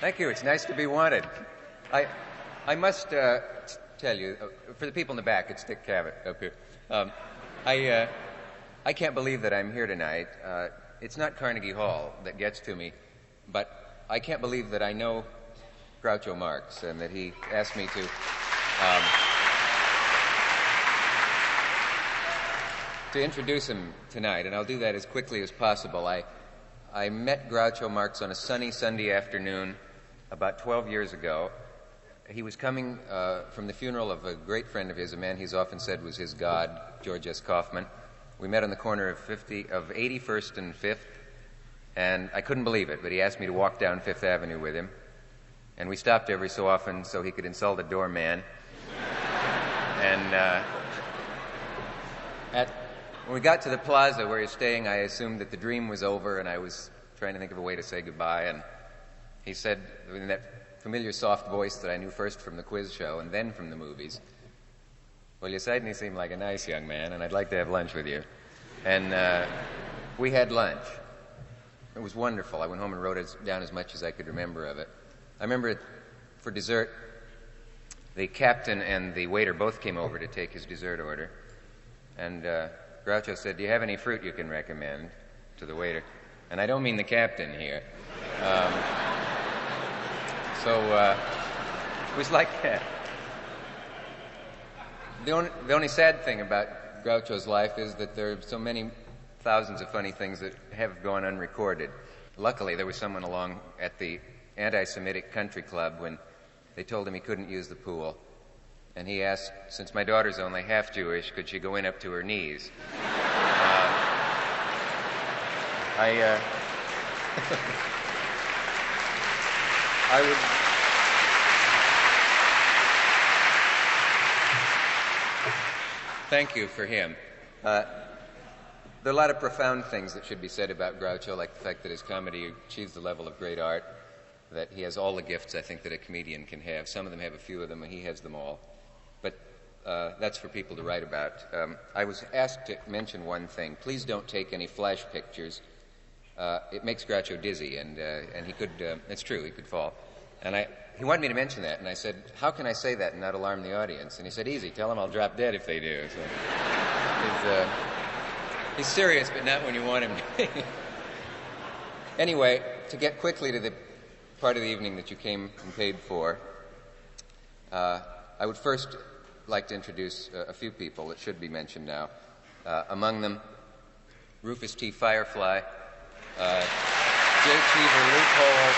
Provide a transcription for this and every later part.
Thank you. It's nice to be wanted. I must tell you, for the people in the back, it's Dick Cavett up here. I can't believe that I'm here tonight. It's not Carnegie Hall that gets to me, but I can't believe that I know Groucho Marx and that he asked me to introduce him tonight, and I'll do that as quickly as possible. I met Groucho Marx on a sunny Sunday afternoon about 12 years ago. He was coming from the funeral of a great friend of his, a man he's often said was his god, George S. Kaufman. We met on the corner of 81st and 5th, and I couldn't believe it, but he asked me to walk down Fifth Avenue with him. And we stopped every so often so he could insult a doorman. And When we got to the plaza where he's staying, I assumed that the dream was over, and I was trying to think of a way to say goodbye, and he said, in that familiar soft voice that I knew first from the quiz show and then from the movies, "Well, you certainly seem like a nice young man, and I'd like to have lunch with you." And we had lunch. It was wonderful. I went home and wrote down as much as I could remember of it. I remember for dessert, the captain and the waiter both came over to take his dessert order. And Groucho said, "Do you have any fruit you can recommend?" to the waiter. And I don't mean the captain here. It was like that. The only sad thing about Groucho's life is that there are so many thousands of funny things that have gone unrecorded. Luckily, there was someone along at the anti-Semitic country club when they told him he couldn't use the pool. And he asked, since my daughter's only half Jewish, could she go in up to her knees? I would... Thank you for him. There are a lot of profound things that should be said about Groucho, like the fact that his comedy achieves the level of great art, that he has all the gifts, I think, that a comedian can have. Some of them have a few of them, and he has them all. But that's for people to write about. I was asked to mention one thing. Please don't take any flash pictures. It makes Groucho dizzy, and he could, it's true, he could fall. And he wanted me to mention that, and I said, how can I say that and not alarm the audience? And he said, easy, tell them I'll drop dead if they do. So he's serious, but not when you want him to. Anyway, to get quickly to the part of the evening that you came and paid for, I would first like to introduce a few people that should be mentioned now. Among them, Rufus T. Firefly, J. Cheever Loophole,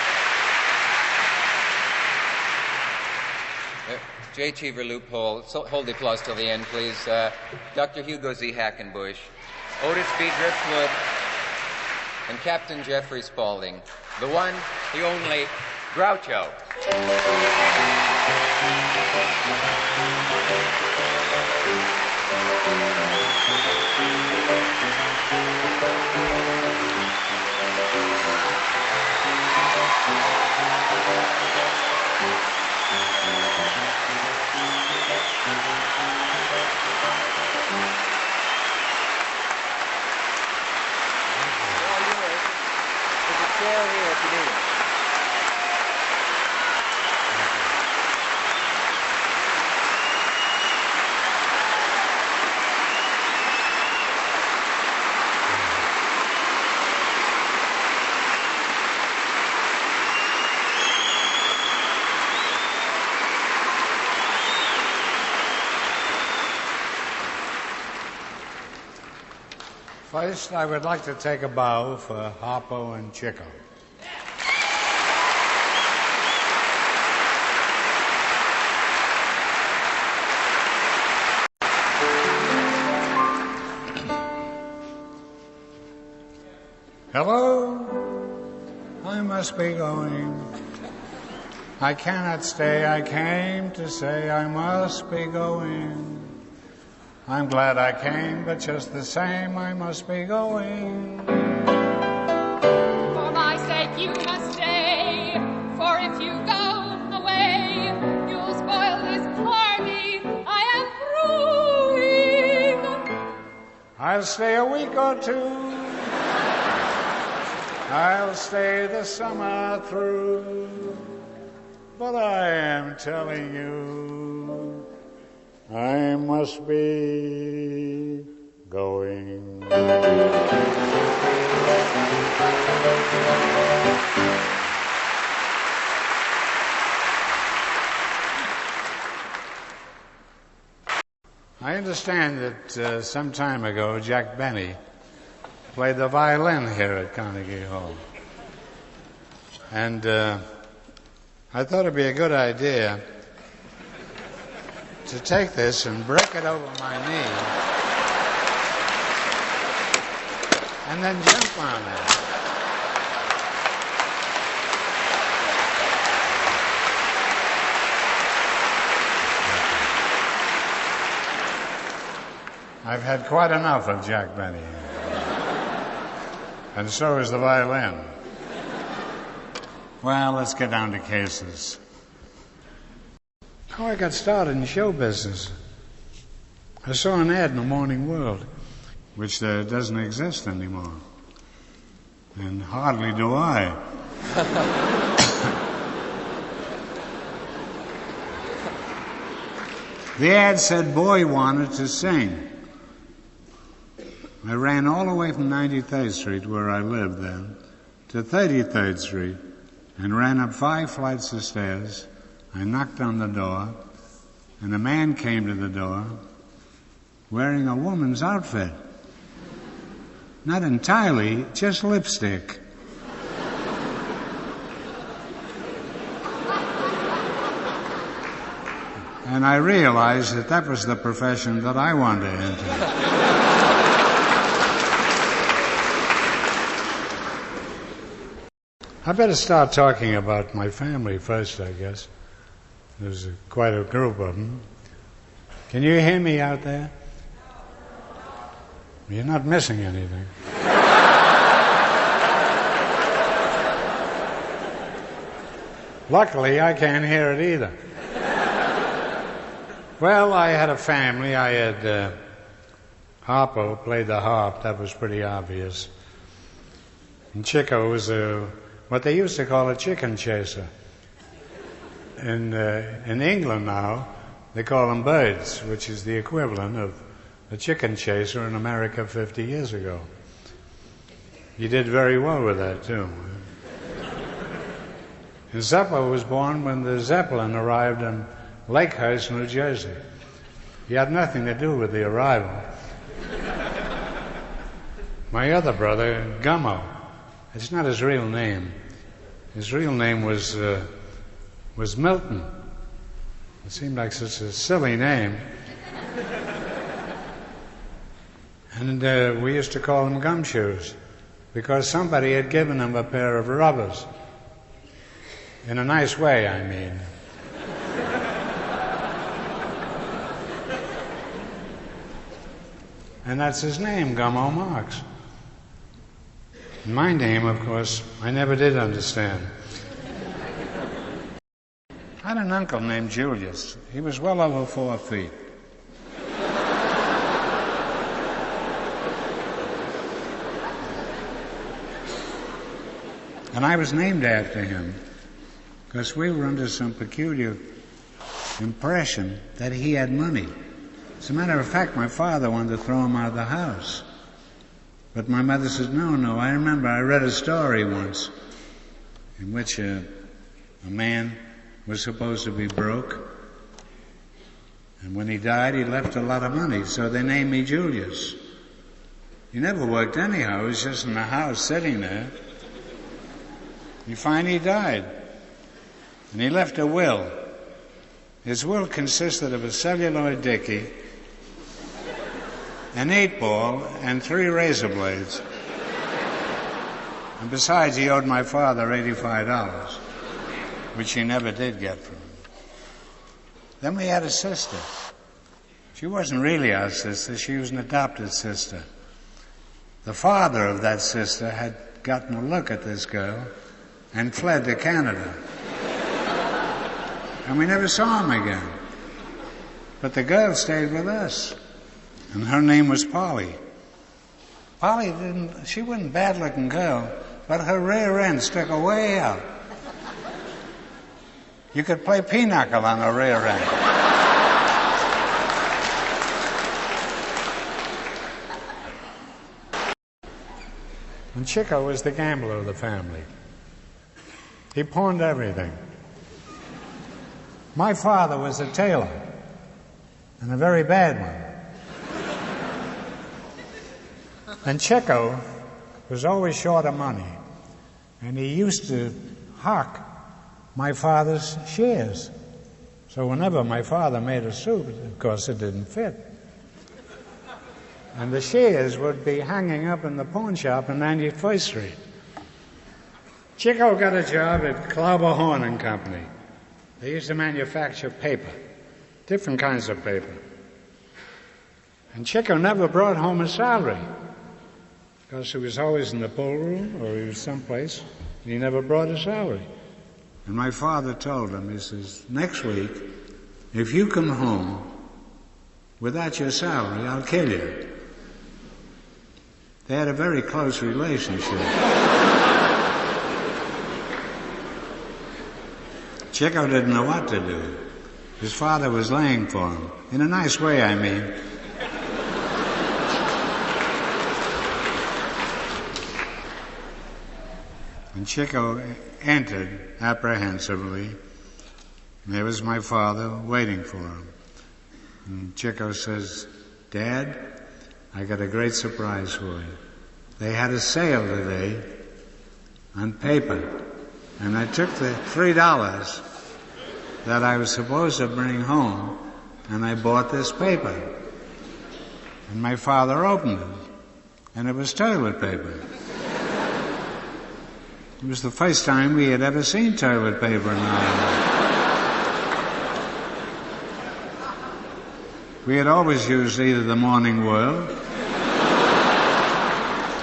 J. Cheever Loophole, so hold the applause till the end, please. Dr. Hugo Z. Hackenbush, Otis B. Driftwood, and Captain Jeffrey Spaulding, the one, the only, Groucho. First, I would like to take a bow for Harpo and Chico. Hello, I must be going. I cannot stay, I came to say I must be going. I'm glad I came, but just the same, I must be going. For my sake, you must stay, for if you go away, you'll spoil this party I am brewing. I'll stay a week or two. I'll stay the summer through. But I am telling you, I must be going. I understand that some time ago Jack Benny played the violin here at Carnegie Hall. And I thought it'd be a good idea to take this and break it over my knee and then jump on it. I've had quite enough of Jack Benny. And so is the violin. Well, let's get down to cases. How I got started in show business. I saw an ad in the Morning World, which doesn't exist anymore. And hardly do I. The ad said boy wanted to sing. I ran all the way from 93rd Street, where I lived then, to 33rd Street, and ran up 5 flights of stairs. I knocked on the door, and a man came to the door wearing a woman's outfit. Not entirely, just lipstick. And I realized that that was the profession that I wanted to enter. I better start talking about my family first, I guess. There's quite a group of them. Can you hear me out there? You're not missing anything. Luckily, I can't hear it either. Well, I had a family. I had Harpo played the harp. That was pretty obvious. And Chico was what they used to call a chicken chaser. In England now, they call them birds, which is the equivalent of a chicken chaser in America 50 years ago. He did very well with that, too. And Zeppo was born when the Zeppelin arrived in Lakehurst, New Jersey. He had nothing to do with the arrival. My other brother, Gummo, it's not his real name. His real name was Milton. It seemed like such a silly name. And we used to call him Gumshoes because somebody had given him a pair of rubbers. In a nice way, I mean. And that's his name, Groucho Marx. My name, of course, I never did understand. I had an uncle named Julius. He was well over 4 feet. And I was named after him because we were under some peculiar impression that he had money. As a matter of fact, my father wanted to throw him out of the house. But my mother said, no. I remember I read a story once in which a man was supposed to be broke. And when he died, he left a lot of money, so they named me Julius. He never worked anyhow. He was just in the house sitting there. You find he died. And he left a will. His will consisted of a celluloid dicky, an 8-ball, and 3 razor blades. And besides, he owed my father $85, which he never did get from him. Then we had a sister. She wasn't really our sister. She was an adopted sister. The father of that sister had gotten a look at this girl and fled to Canada. And we never saw him again. But the girl stayed with us. And her name was Polly. Polly she wasn't a bad-looking girl, but her rear end stuck way out. You could play pinochle on her rear end. And Chico was the gambler of the family. He pawned everything. My father was a tailor, and a very bad one. And Chico was always short of money, and he used to hock my father's shares. So whenever my father made a suit, of course it didn't fit. And the shares would be hanging up in the pawn shop on 91st Street. Chico got a job at Klauber Horn and Company. They used to manufacture paper, different kinds of paper. And Chico never brought home a salary because he was always in the ballroom or he was someplace, and he never brought a salary. And my father told him, he says, next week, if you come home without your salary, I'll kill you. They had a very close relationship. Chico didn't know what to do. His father was laying for him. In a nice way, I mean. And Chico entered apprehensively. And there was my father waiting for him. And Chico says, Dad, I got a great surprise for you. They had a sale today on paper. And I took the $3 that I was supposed to bring home, and I bought this paper. And my father opened it, and it was toilet paper. It was the first time we had ever seen toilet paper in Ireland. We had always used either the Morning World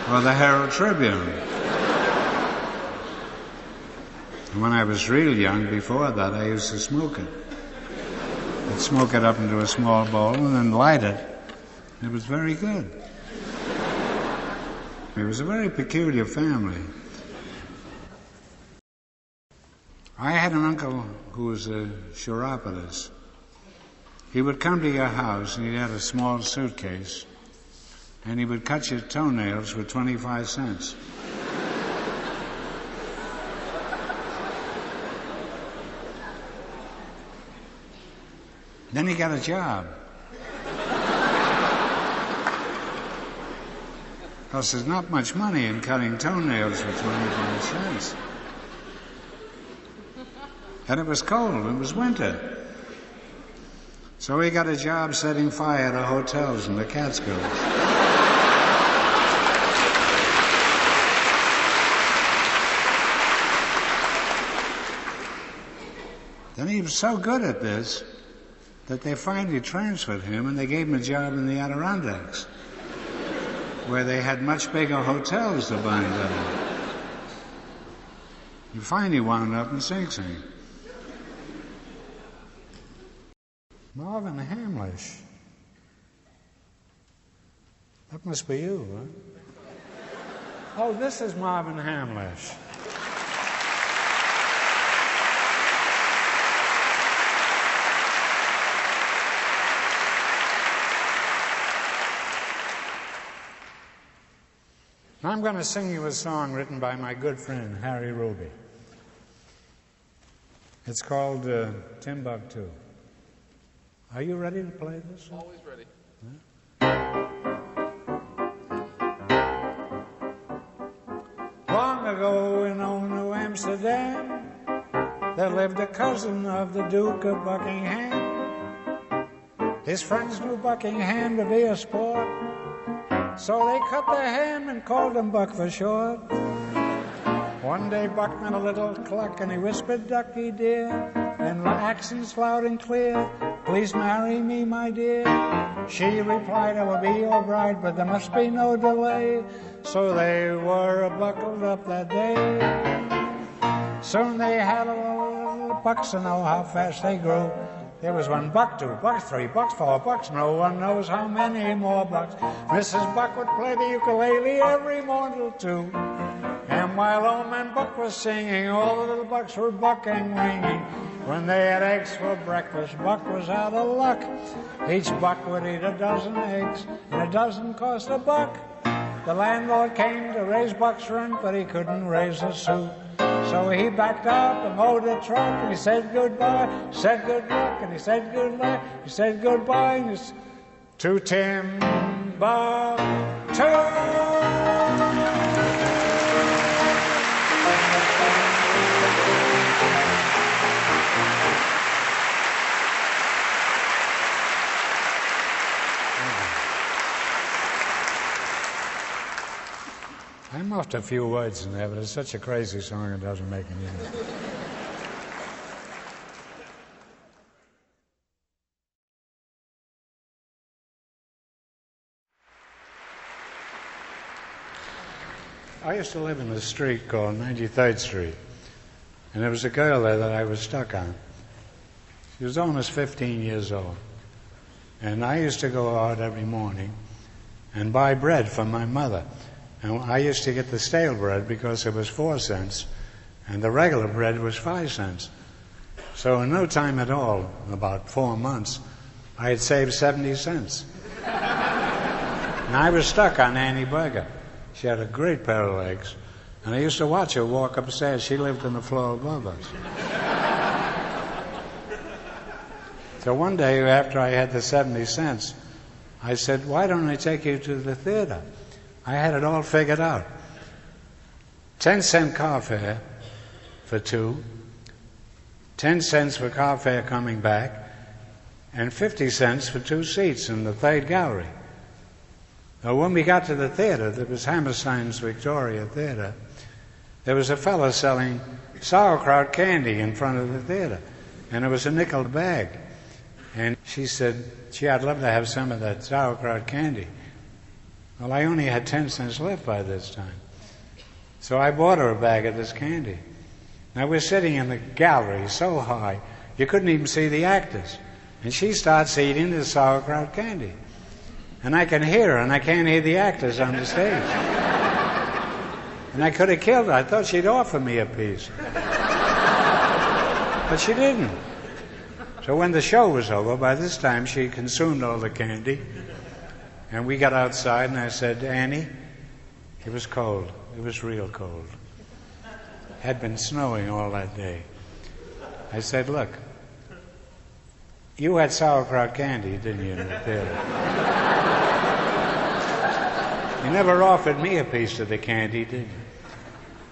or the Herald Tribune. And when I was real young, before that, I used to smoke it. I'd smoke it up into a small bowl and then light it. It was very good. It was a very peculiar family. I had an uncle who was a chiropodist. He would come to your house and he had a small suitcase and he would cut your toenails for 25 cents. Then he got a job. Because there's not much money in cutting toenails for 25 cents. And it was cold, it was winter. So he got a job setting fire to hotels in the Catskills. Then he was so good at this that they finally transferred him and they gave him a job in the Adirondacks, where they had much bigger hotels to bind up. He finally wound up in Sing Sing. Marvin Hamlish. That must be you, huh? Oh, this is Marvin Hamlish. I'm going to sing you a song written by my good friend, Harry Ruby. It's called Timbuktu. Are you ready to play this? Always ready. Long ago in old New Amsterdam, there lived a cousin of the Duke of Buckingham. His friends knew Buckingham to be a sport, so they cut their hand and called him Buck for short. One day Buck met a little cluck and he whispered, Ducky dear, in accents loud and clear, please marry me, my dear. She replied, I will be your bride, but there must be no delay. So they were buckled up that day. Soon they had a little bucks to know how fast they grew. There was 1 buck, 2 bucks, 3 bucks, 4 bucks, no one knows how many more bucks. Mrs. Buck would play the ukulele every morning till 2. And while old man Buck was singing, all the little bucks were bucking, ringing. When they had eggs for breakfast, Buck was out of luck. Each buck would eat a dozen eggs, and a dozen cost a buck. The landlord came to raise Buck's rent, but he couldn't raise a sou. So he backed up and mowed the truck, and he said goodbye, said good luck, and he said good luck, he said goodbye, and he's to Timbuktu. I muffed a few words in there, but it's such a crazy song it doesn't make any difference. I used to live in a street called 93rd Street, and there was a girl there that I was stuck on. She was almost 15 years old. And I used to go out every morning and buy bread from my mother. And I used to get the stale bread because it was 4 cents, and the regular bread was 5 cents. So in no time at all, about 4 months, I had saved 70 cents. And I was stuck on Annie Berger. She had a great pair of legs, and I used to watch her walk upstairs. She lived on the floor above us. So one day, after I had the 70 cents, I said, why don't I take you to the theater? I had it all figured out. 10-cent car fare for two, 10 cents for car fare coming back, and 50 cents for 2 seats in the third gallery. Now, when we got to the theater, there was Hammerstein's Victoria Theater, there was a fellow selling sauerkraut candy in front of the theater, and it was a nickel bag. And she said, gee, I'd love to have some of that sauerkraut candy. Well, I only had 10 cents left by this time. So I bought her a bag of this candy. Now, we're sitting in the gallery so high, you couldn't even see the actors. And she starts eating the sauerkraut candy. And I can hear her, and I can't hear the actors on the stage. And I could have killed her. I thought she'd offer me a piece. But she didn't. So when the show was over, by this time she consumed all the candy. And we got outside, and I said, Annie, it was cold. It was real cold. It had been snowing all that day. I said, look, you had sauerkraut candy, didn't you, in the theater? You never offered me a piece of the candy, did you?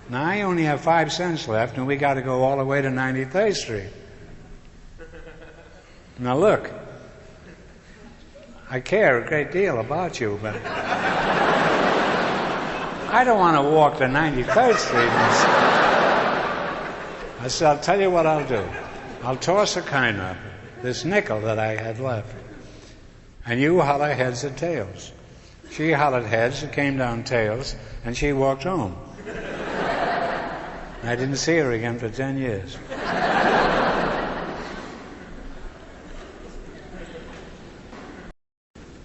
Now, I only have 5 cents left, and we got to go all the way to 93rd Street. Now, look, I care a great deal about you, but I don't want to walk to 93rd Street. I said, I'll tell you what I'll do. I'll toss a coin up, this nickel that I had left, and you holler heads or tails. She hollered heads, it came down tails, and she walked home. I didn't see her again for 10 years.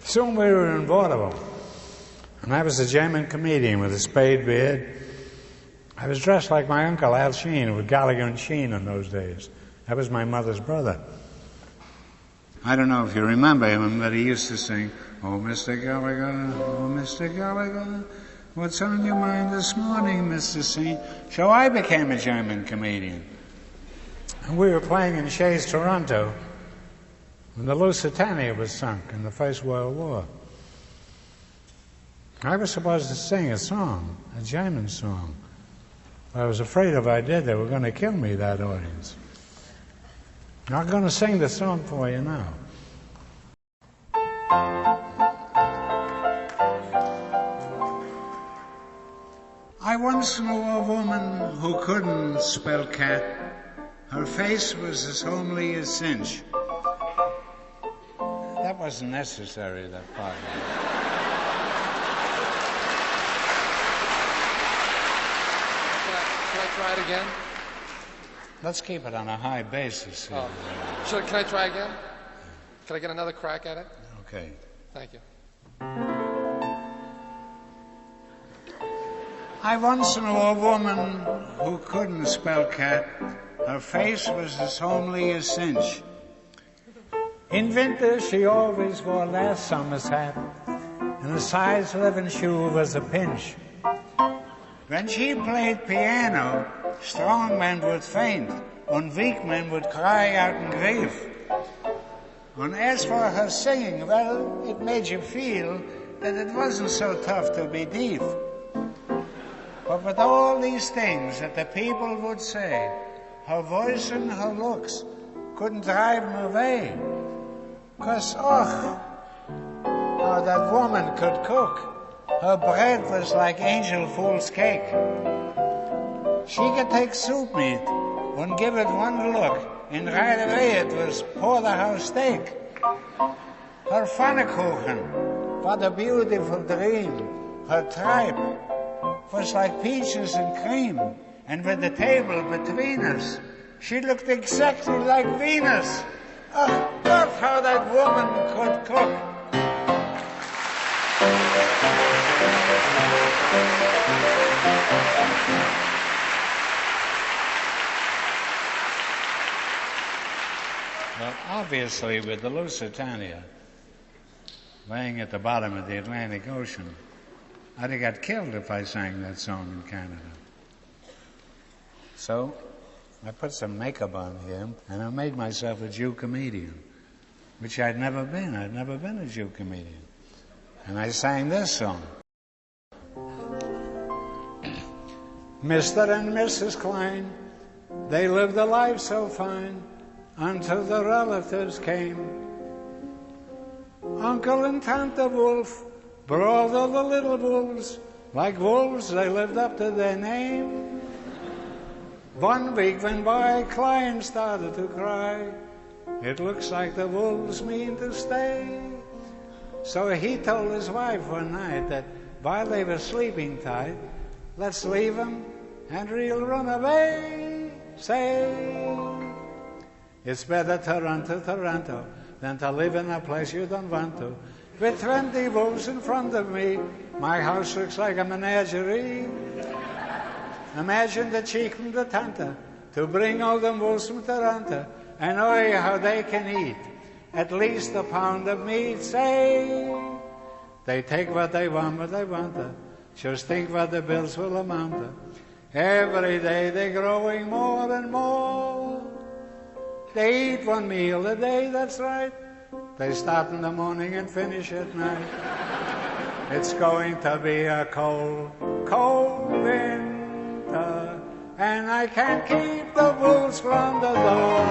Soon we were in Vaudeville, and I was a German comedian with a spade beard. I was dressed like my uncle Al Sheen, with Gallagher and Sheen in those days. That was my mother's brother. I don't know if you remember him, but he used to sing, oh, Mr. Gallagher, oh, Mr. Gallagher, what's on your mind this morning, Mr. Sheen? So I became a German comedian. And we were playing in Shays, Toronto, when the Lusitania was sunk in the First World War. I was supposed to sing a song, a German song. I was afraid if I did, they were going to kill me, that audience. I'm going to sing the song for you now. I once knew a woman who couldn't spell cat. Her face was as homely as cinch. That wasn't necessary, that part. Can I try it again? Let's keep it on a high basis. Oh. Can I try again? Can I get another crack at it? Okay. Thank you. I once knew a woman who couldn't spell cat. Her face was as homely as cinch. In winter, she always wore last summer's hat, and a size 11 shoe was a pinch. When she played piano, strong men would faint, and weak men would cry out in grief. And as for her singing, well, it made you feel that it wasn't so tough to be deaf. But with all these things that the people would say, her voice and her looks couldn't drive them away. 'Cause, how that woman could cook. Her bread was like angel fool's cake. She could take soup meat and give it one look, and right away it was porterhouse steak. Her pfannkuchen, what a beautiful dream. Her tripe, was like peaches and cream, and with the table between us, she looked exactly like Venus. Oh, God, how that woman could cook. Well, obviously, with the Lusitania laying at the bottom of the Atlantic Ocean, I'd have got killed if I sang that song in Canada. So I put some makeup on here, and I made myself a Jew comedian, which I'd never been. I'd never been a Jew comedian. And I sang this song. Mr. and Mrs. Klein, they lived a life so fine until the relatives came. Uncle and Tante Wolf brought all the little wolves. Like wolves, they lived up to their name. 1 week went by, Klein started to cry. It looks like the wolves mean to stay. So he told his wife one night that while they were sleeping tight, let's leave him and we'll run away. Say, it's better to run to Toronto than to live in a place you don't want to. With 20 wolves in front of me, my house looks like a menagerie. Imagine the cheek from the tante to bring all them wolves from Toronto, and oh, how they can eat at least a pound of meat. Say, they take what they want, to. Just think what the bills will amount to. Every day they're growing more and more. They eat 1 meal a day, that's right. They start in the morning and finish at night. It's going to be a cold, cold winter, and I can't keep the wolves from the door.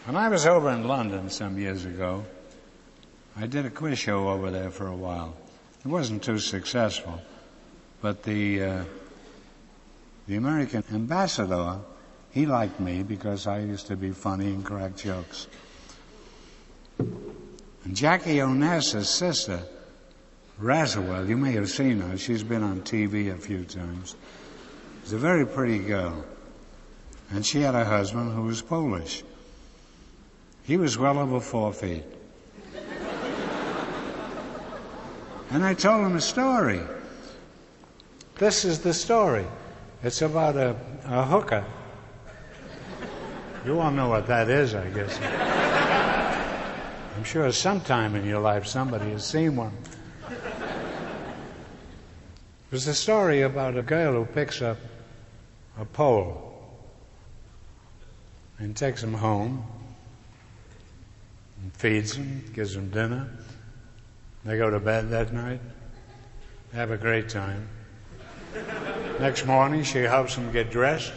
When I was over in London some years ago, I did a quiz show over there for a while. It wasn't too successful, but the American ambassador, he liked me because I used to be funny and crack jokes. And Jackie Onassis' sister, Razawell, you may have seen her. She's been on TV a few times. She's a very pretty girl. And she had a husband who was Polish. He was well over 4 feet. And I told him a story. This is the story. It's about a hooker. You all know what that is, I guess. I'm sure sometime in your life somebody has seen one. It was a story about a girl who picks up a Pole and takes him home and feeds him, gives him dinner. They go to bed that night, have a great time. Next morning, she helps him get dressed,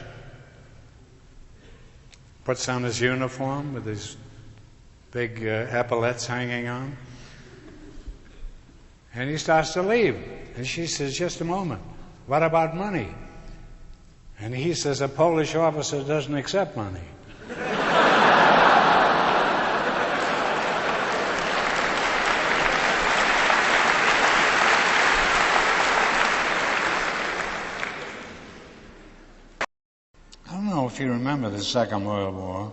puts on his uniform with his big epaulets hanging on, and he starts to leave. And she says, just a moment, what about money? And he says, a Polish officer doesn't accept money. If you remember the Second World War,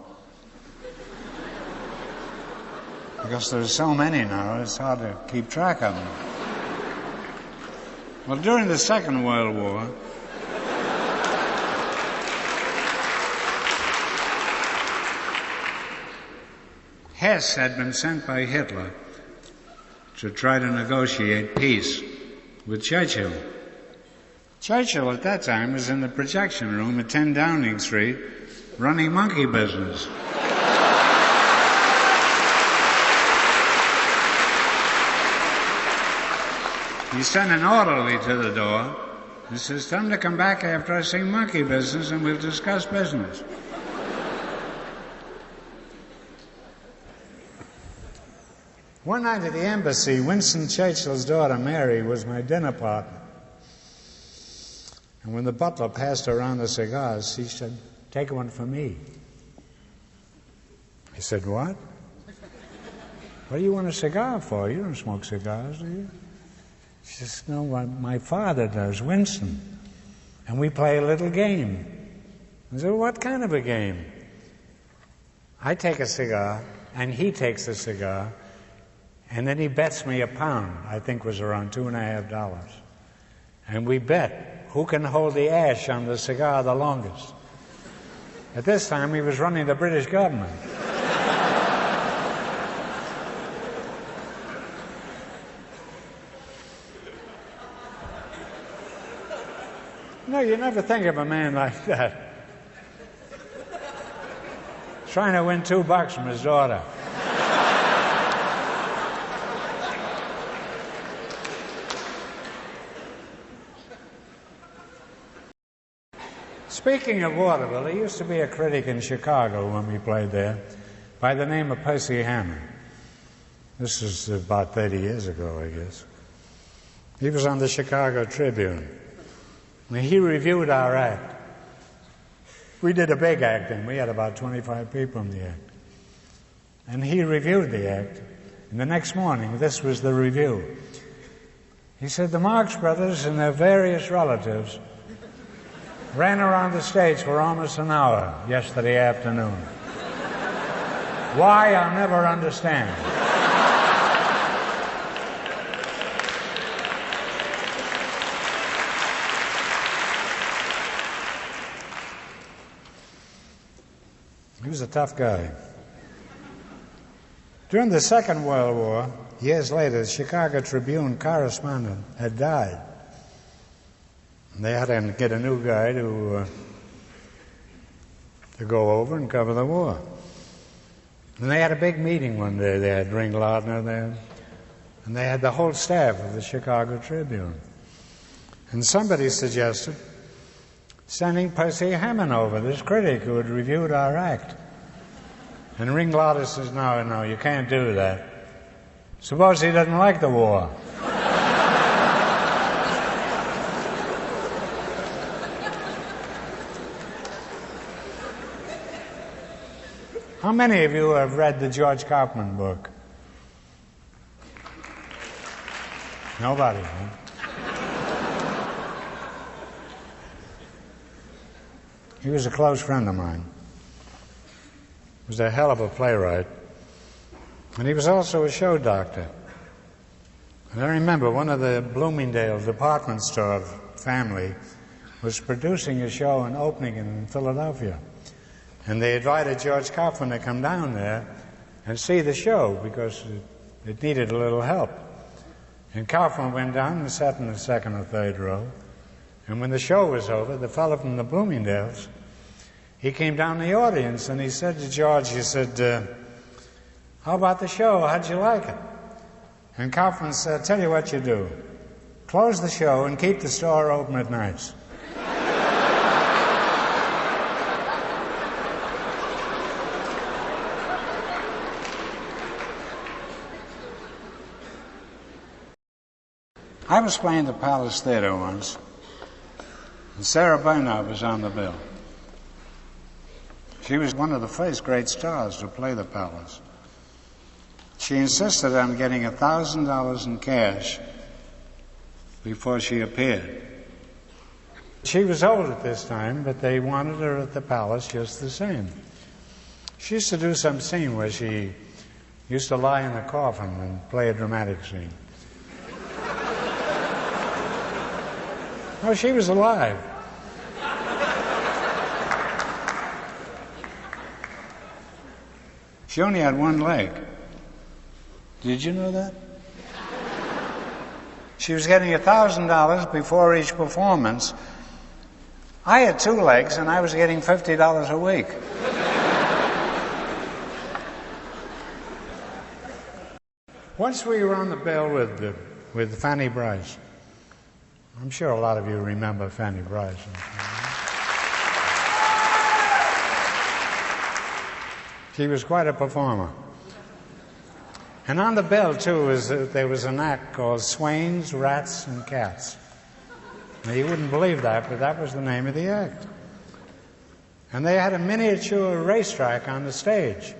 because there's so many now, it's hard to keep track of them. Well, during the Second World War, Hess had been sent by Hitler to try to negotiate peace with Churchill. Churchill at that time was in the projection room at 10 Downing Street running monkey business. He sent an orderly to the door and says, tell him to come back after I sing monkey business and we'll discuss business. One night at the embassy, Winston Churchill's daughter Mary was my dinner partner. And when the butler passed around the cigars, he said, "Take one for me." He said, "What? What do you want a cigar for? You don't smoke cigars, do you?" She says, "No, my father does, Winston. And we play a little game." I said, "What kind of a game?" "I take a cigar, and he takes a cigar, and then he bets me £1, I think was around $2.50. And we bet who can hold the ash on the cigar the longest." At this time, he was running the British government. No, you never think of a man like that. Trying to win $2 from his daughter. Speaking of Vaudeville, there used to be a critic in Chicago when we played there by the name of Percy Hammond. This is about 30 years ago, I guess. He was on the Chicago Tribune. And he reviewed our act. We did a big act, and we had about 25 people in the act. And he reviewed the act. And the next morning, this was the review. He said, "The Marx Brothers and their various relatives ran around the stage for almost an hour yesterday afternoon. Why, I'll never understand." He was a tough guy. During the Second World War, years later, the Chicago Tribune correspondent had died. And they had to get a new guy to go over and cover the war. And they had a big meeting one day. They had Ring Lardner there, and they had the whole staff of the Chicago Tribune. And somebody suggested sending Percy Hammond over, this critic who had reviewed our act. And Ring Lardner says, no, you can't do that. Suppose he doesn't like the war. How many of you have read the George Kaufman book? Nobody, huh? He was a close friend of mine. He was a hell of a playwright. And he was also a show doctor. And I remember one of the Bloomingdale department store family was producing a show and opening it in Philadelphia. And they invited George Kaufman to come down there and see the show because it needed a little help. And Kaufman went down and sat in the second or third row. And when the show was over, the fellow from the Bloomingdales, he came down the audience and he said to George, he said, "How about the show? How'd you like it?" And Kaufman said, "Tell you what you do. Close the show and keep the store open at nights." I was playing the Palace Theater once, and Sarah Bernhardt was on the bill. She was one of the first great stars to play the Palace. She insisted on getting $1,000 in cash before she appeared. She was old at this time, but they wanted her at the Palace just the same. She used to do some scene where she used to lie in a coffin and play a dramatic scene. Oh, she was alive. She only had one leg. Did you know that? She was getting $1,000 before each performance. I had two legs, and I was getting $50 a week. Once we were on the bill with Fanny Bryce. I'm sure a lot of you remember Fanny Bryce. She was quite a performer. And on the bill, too, there was an act called Swains, Rats, and Cats. Now, you wouldn't believe that, but that was the name of the act. And they had a miniature racetrack on the stage.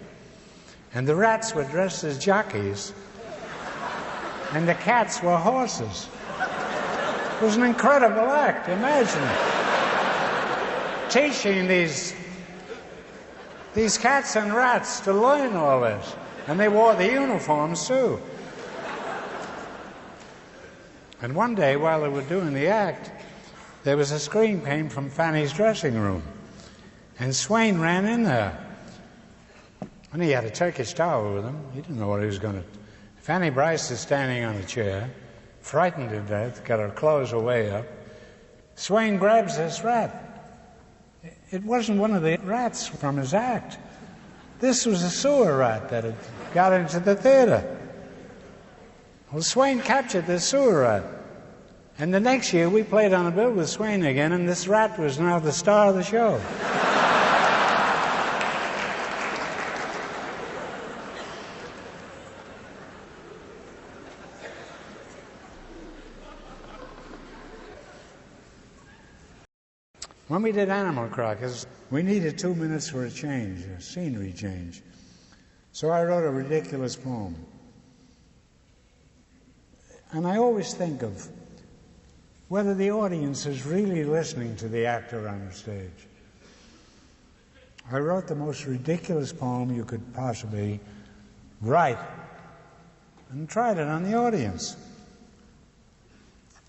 And the rats were dressed as jockeys, and the cats were horses. It was an incredible act, imagine it. Teaching these cats and rats to learn all this. And they wore the uniforms, too. And one day, while they were doing the act, there was a scream came from Fanny's dressing room. And Swain ran in there. And he had a Turkish towel with him. He didn't know what he was going to... Fanny Bryce is standing on a chair, frightened to death, got her clothes away up. Swain grabs this rat. It wasn't one of the rats from his act. This was a sewer rat that had got into the theater. Well, Swain captured this sewer rat. And the next year, we played on a bill with Swain again, and this rat was now the star of the show. When we did Animal Crackers, we needed 2 minutes for a change, a scenery change. So I wrote a ridiculous poem. And I always think of whether the audience is really listening to the actor on the stage. I wrote the most ridiculous poem you could possibly write and tried it on the audience.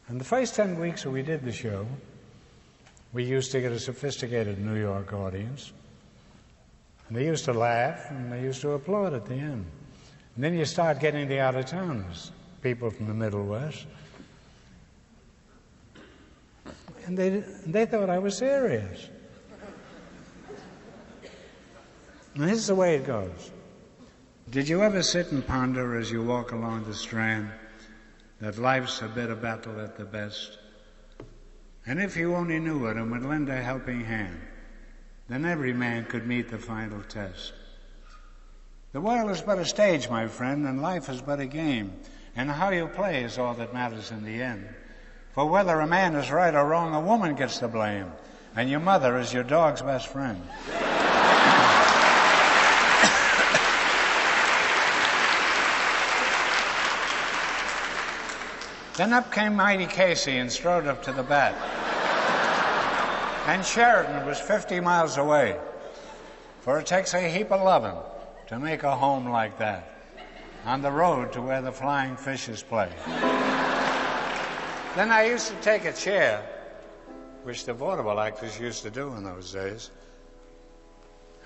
And the first 10 weeks that we did the show, we used to get a sophisticated New York audience. And they used to laugh and they used to applaud at the end. And then you start getting the out-of-towners, people from the Middle West. And they thought I was serious. And this is the way it goes. Did you ever sit and ponder as you walk along the Strand that life's a bitter battle at the best? And if you only knew it and would lend a helping hand, then every man could meet the final test. The world is but a stage, my friend, and life is but a game. And how you play is all that matters in the end. For whether a man is right or wrong, a woman gets the blame. And your mother is your dog's best friend. Then up came Mighty Casey and strode up to the bat. And Sheridan was 50 miles away. For it takes a heap of loving to make a home like that, on the road to where the flying fishes play. Then I used to take a chair, which the vaudeville actors used to do in those days,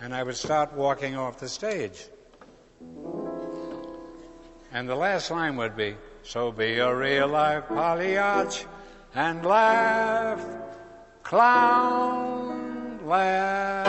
and I would start walking off the stage. And the last line would be, so be a real life Polyarch and laugh, clown, laugh.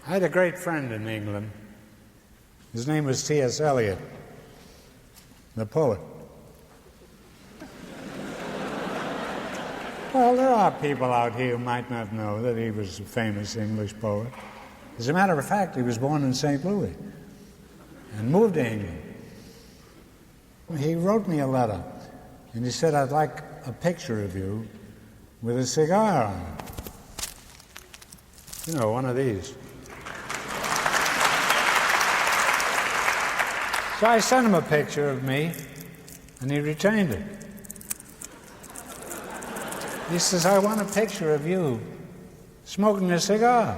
I had a great friend in England. His name was T.S. Eliot, the poet. Well, there are people out here who might not know that he was a famous English poet. As a matter of fact, he was born in St. Louis and moved to England. He wrote me a letter, and he said, I'd like a picture of you with a cigar on it. You know, one of these. So I sent him a picture of me, and he retained it. He says, I want a picture of you smoking a cigar.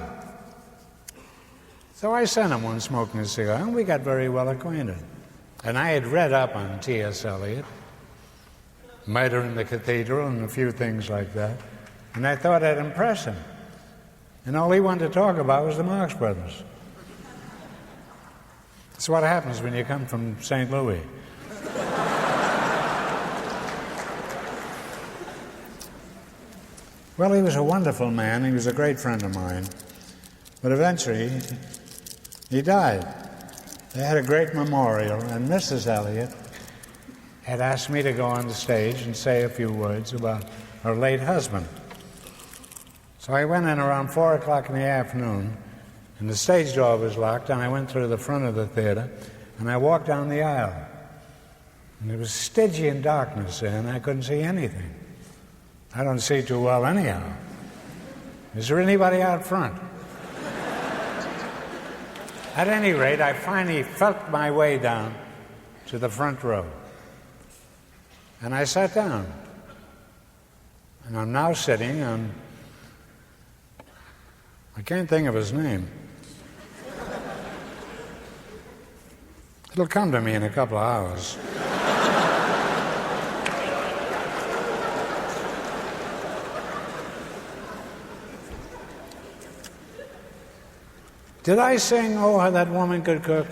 So I sent him one smoking a cigar, and we got very well acquainted. And I had read up on T.S. Eliot, Murder in the Cathedral, and a few things like that. And I thought I'd impress him. And all he wanted to talk about was the Marx Brothers. That's what happens when you come from St. Louis. Well, he was a wonderful man. He was a great friend of mine. But eventually, he died. They had a great memorial, and Mrs. Elliot had asked me to go on the stage and say a few words about her late husband. So I went in around 4 o'clock in the afternoon, and the stage door was locked, and I went through the front of the theater, and I walked down the aisle. And it was Stygian darkness there, and I couldn't see anything. I don't see too well anyhow. Is there anybody out front? At any rate, I finally felt my way down to the front row. And I sat down. And I'm now sitting on, I can't think of his name. It'll come to me in a couple of hours. Did I sing, "Oh, How That Woman Could Cook"?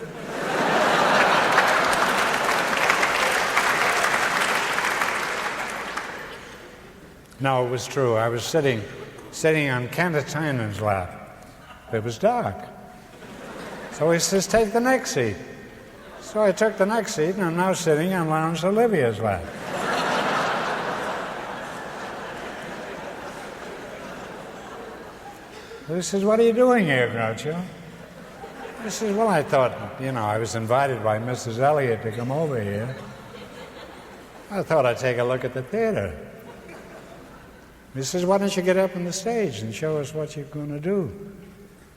No, it was true. I was sitting on Cantatinen's lap. It was dark. So he says, "Take the next seat." So I took the next seat, and I'm now sitting on Laurence Olivier's lap. He says, "What are you doing here, Groucho?" I said, "Well, I thought, I was invited by Mrs. Elliot to come over here. I thought I'd take a look at the theater." He says, "Why don't you get up on the stage and show us what you're going to do?"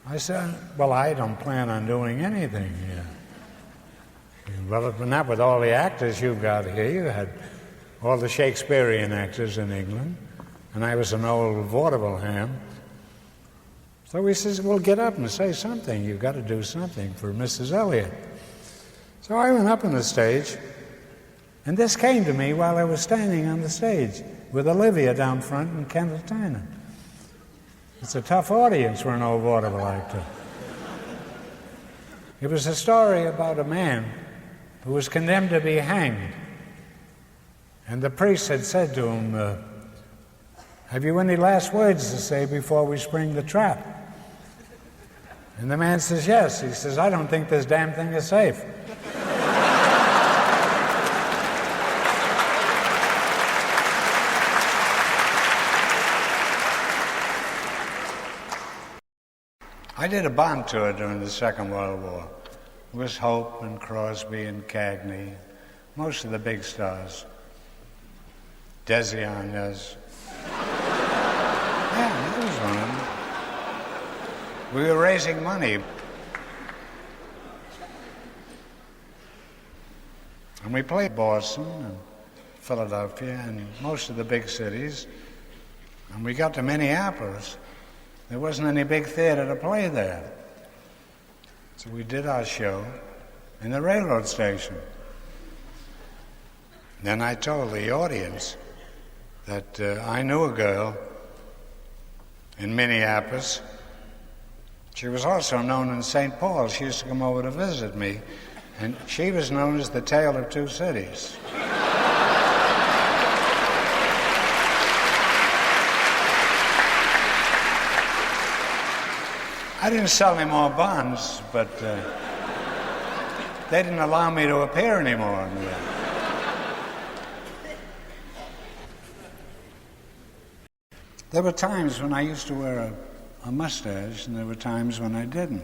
I said, "Well, I don't plan on doing anything here." "Well, not with all the actors you've got here. You had all the Shakespearean actors in England, and I was an old vaudeville ham." So he says, "Well, get up and say something. You've got to do something for Mrs. Elliot." So I went up on the stage, and this came to me while I was standing on the stage with Olivia down front and Cantatina. It's a tough audience for an old vaudeville actor. It was a story about a man who was condemned to be hanged. And the priest had said to him, "Have you any last words to say before we spring the trap?" And the man says, "Yes." He says, "I don't think this damn thing is safe." I did a bomb tour during the Second World War. It was Hope and Crosby and Cagney, most of the big stars. Desi Arnaz. Yeah, that was one of them. We were raising money. And we played Boston and Philadelphia and most of the big cities. And we got to Minneapolis. There wasn't any big theater to play there. So we did our show in the railroad station. Then I told the audience that I knew a girl in Minneapolis. She was also known in St. Paul. She used to come over to visit me, and she was known as the Tale of Two Cities. I didn't sell any more bonds, but they didn't allow me to appear anymore. There were times when I used to wear a mustache, and there were times when I didn't.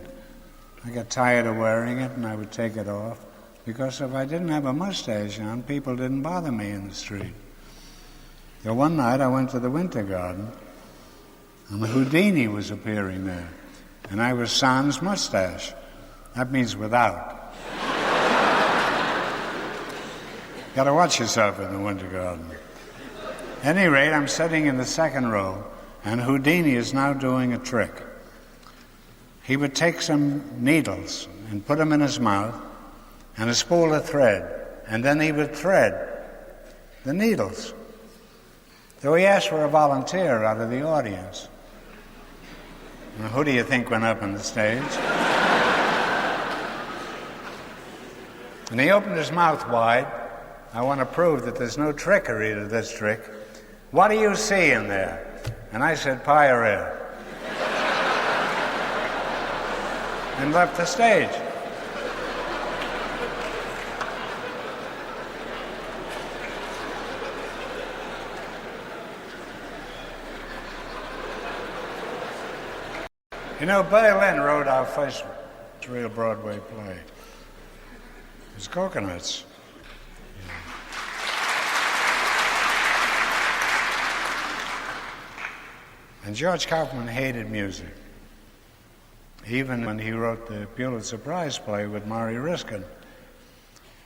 I got tired of wearing it, and I would take it off, because if I didn't have a mustache on, people didn't bother me in the street. So one night I went to the Winter Garden, and Houdini was appearing there, and I was sans mustache. That means without. Got to watch yourself in the Winter Garden. At any rate, I'm sitting in the second row, and Houdini is now doing a trick. He would take some needles and put them in his mouth and a spool of thread, and then he would thread the needles. So he asked for a volunteer out of the audience. Now, who do you think went up on the stage? And he opened his mouth wide. I want to prove that there's no trickery to this trick. "What do you see in there?" And I said, "Fire air." and left the stage. You know, Berlin wrote our first real Broadway play. It was Cocoanuts. And George Kaufman hated music. Even when he wrote the Pulitzer Prize play with Maury Riskin,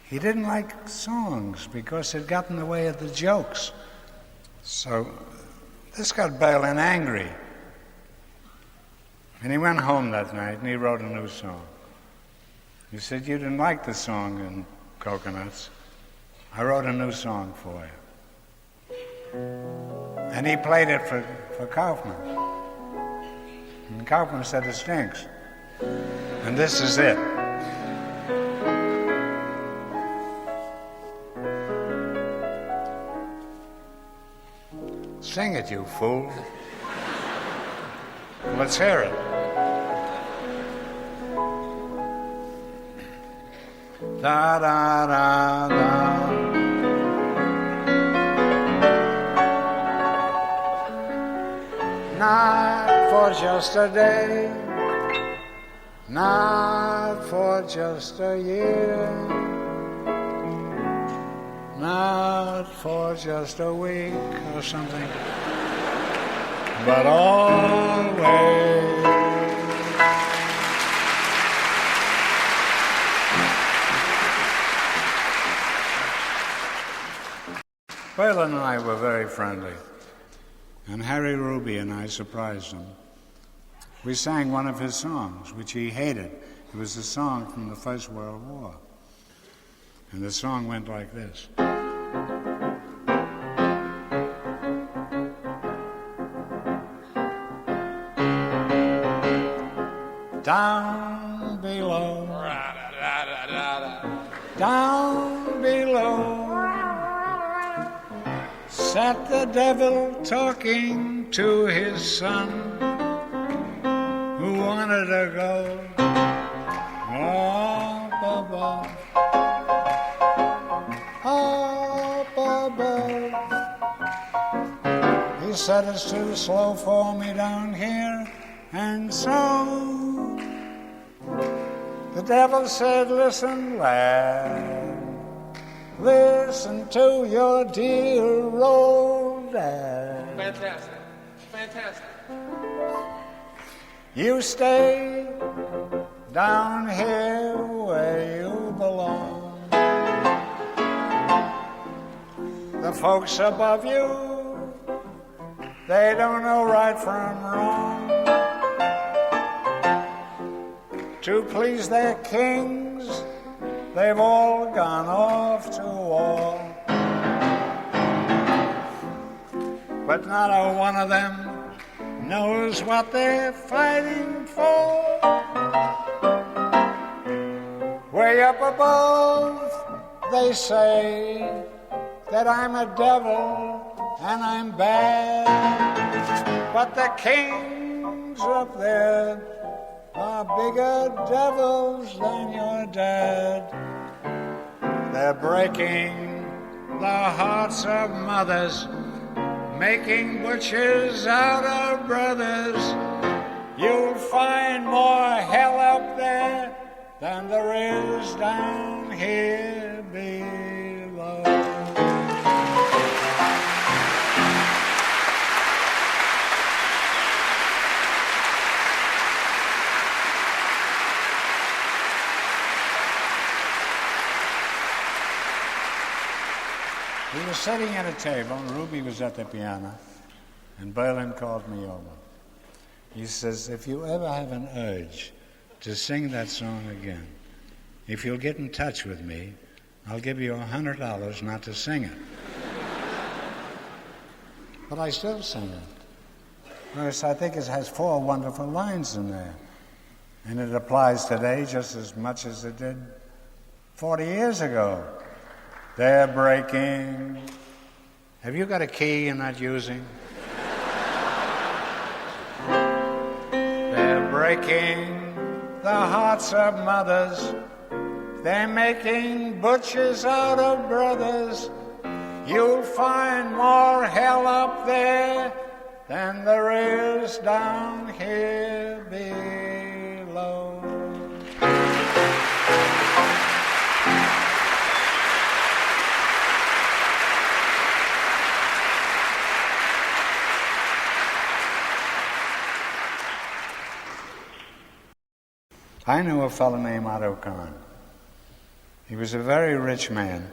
he didn't like songs because it got in the way of the jokes. So this got Berlin angry. And he went home that night and he wrote a new song. He said, "You didn't like the song in Cocoanuts. I wrote a new song for you." And he played it for Kaufman. And Kaufman said, "It stinks." And this is it. Sing it, you fool. Let's hear it. Da da da da. Not for just a day, not for just a year, not for just a week or something, but always. Berlin and I were very friendly, and Harry Ruby and I surprised him. We sang one of his songs, which he hated. It was a song from the First World War. And the song went like this. Down below, down below, sat the devil talking to his son, who wanted to go up above, up above. He said, "It's too slow for me down here," and so the devil said, "Listen, lad, listen to your dear old dad. Fantastic. Fantastic. You stay down here where you belong. The folks above you, they don't know right from wrong. To please their kings, they've all gone off to war. But not a one of them knows what they're fighting for. Way up above, they say that I'm a devil and I'm bad. But the kings up there are bigger devils than your dad. They're breaking the hearts of mothers, making butchers out of brothers. You'll find more hell up there than there is down here below. We were sitting at a table, and Ruby was at the piano, and Berlin called me over. He says, "If you ever have an urge to sing that song again, if you'll get in touch with me, I'll give you $100 not to sing it." But I still sing it. Because I think it has 4 wonderful lines in there. And it applies today just as much as it did 40 years ago. They're breaking. Have you got a key you're not using? They're breaking the hearts of mothers. They're making butchers out of brothers. You'll find more hell up there than there is down here below. I knew a fellow named Otto Kahn. He was a very rich man,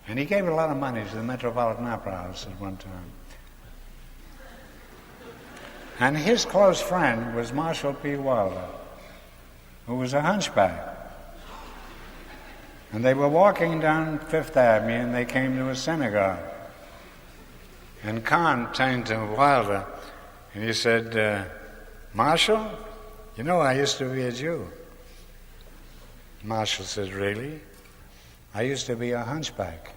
and he gave a lot of money to the Metropolitan Opera House at one time. And his close friend was Marshall P. Wilder, who was a hunchback. And they were walking down Fifth Avenue, and they came to a synagogue. And Kahn turned to Wilder, and he said, Marshall, you know, I used to be a Jew. Marshall said, really? I used to be a hunchback.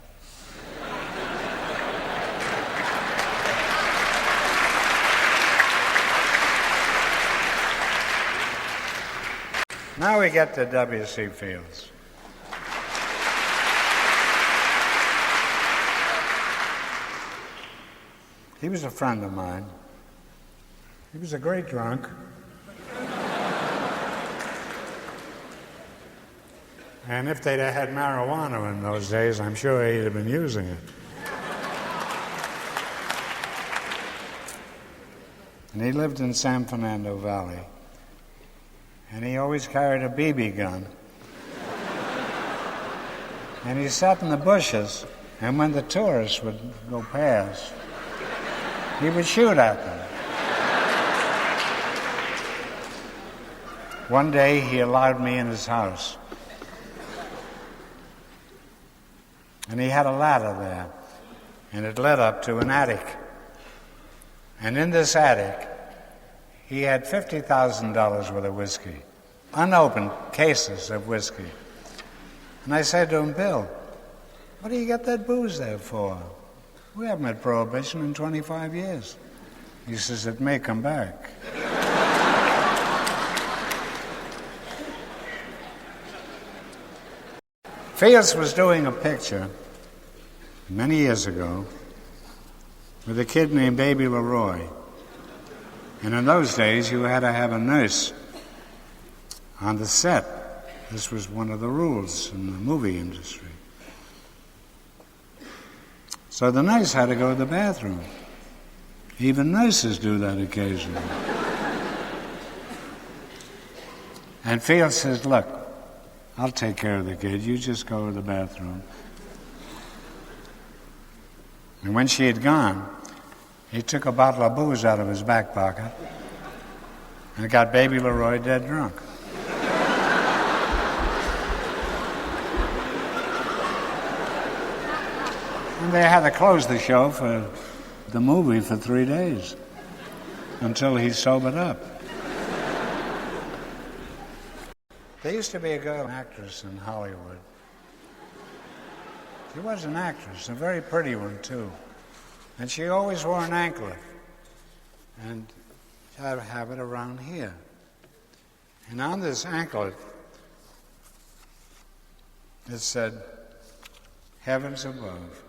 Now we get to W.C. Fields. He was a friend of mine. He was a great drunk. And if they'd have had marijuana in those days, I'm sure he'd have been using it. And he lived in San Fernando Valley. And he always carried a BB gun. And he sat in the bushes, and when the tourists would go past, he would shoot at them. One day he allowed me in his house. And he had a ladder there, and it led up to an attic. And in this attic, he had $50,000 worth of whiskey, unopened cases of whiskey. And I said to him, Bill, what do you get that booze there for? We haven't had prohibition in 25 years. He says, it may come back. Fields was doing a picture many years ago with a kid named Baby Leroy. And in those days, you had to have a nurse on the set. This was one of the rules in the movie industry. So the nurse had to go to the bathroom. Even nurses do that occasionally. And Fields says, look, I'll take care of the kid. You just go to the bathroom. And when she had gone, he took a bottle of booze out of his back pocket and got Baby Leroy dead drunk. And they had to close the show for the movie for 3 days until he sobered up. There used to be a girl actress in Hollywood. She was an actress, a very pretty one, too. And she always wore an anklet. And she had to have it around here. And on this anklet, it said, Heavens Above.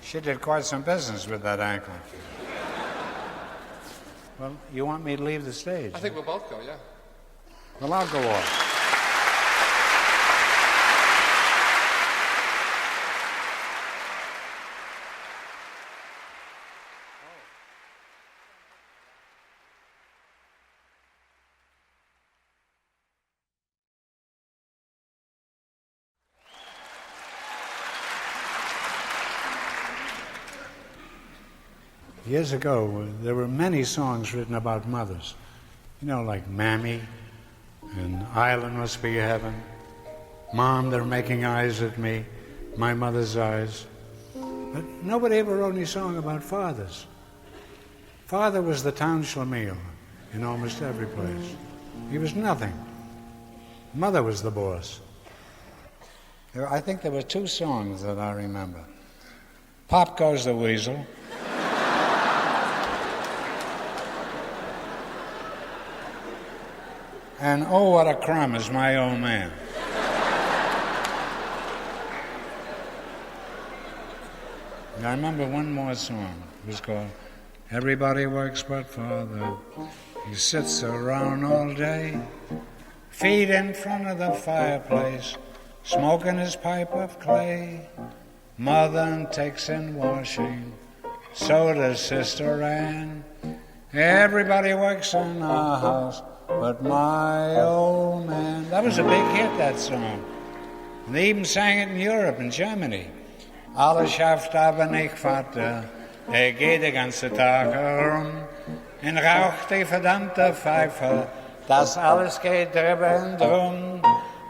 She did quite some business with that anklet. Well, you want me to leave the stage? I think we'll both go, yeah. Well, I'll go off. Years ago, there were many songs written about mothers. You know, like Mammy and Island Must Be Heaven. Mom, they're making eyes at me, my mother's eyes. But nobody ever wrote any song about fathers. Father was the town schlemiel in almost every place. He was nothing. Mother was the boss. I think there were 2 songs that I remember. Pop goes the weasel. And oh, what a crumb is my old man. And I remember one more song. It was called Everybody Works But Father. He sits around all day, feet in front of the fireplace, smoking his pipe of clay. Mother takes in washing, so does Sister Ann. Everybody works in our house but my old man. That was a big hit, that song. And they even sang it in Europe, in Germany. Alles schafft aber nicht Vater, geht den ganzen Tag herum und raucht die verdammte Pfeife, das alles geht drüber und drum.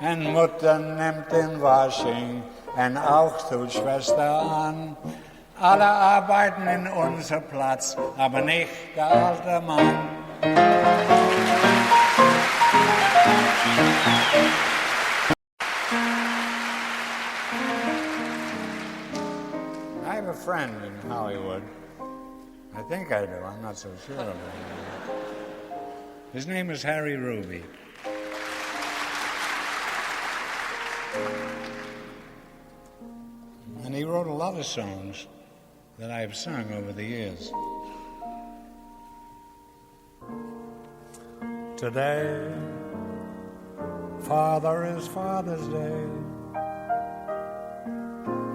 Und Mutter nimmt den Washing und auch tut Schwester an. Alle arbeiten in unser Platz, aber nicht der alte Mann. I have a friend in Hollywood. I think I do. I'm not so sure of it. His name is Harry Ruby. And he wrote a lot of songs that I've sung over the years. Today, Father, is Father's Day,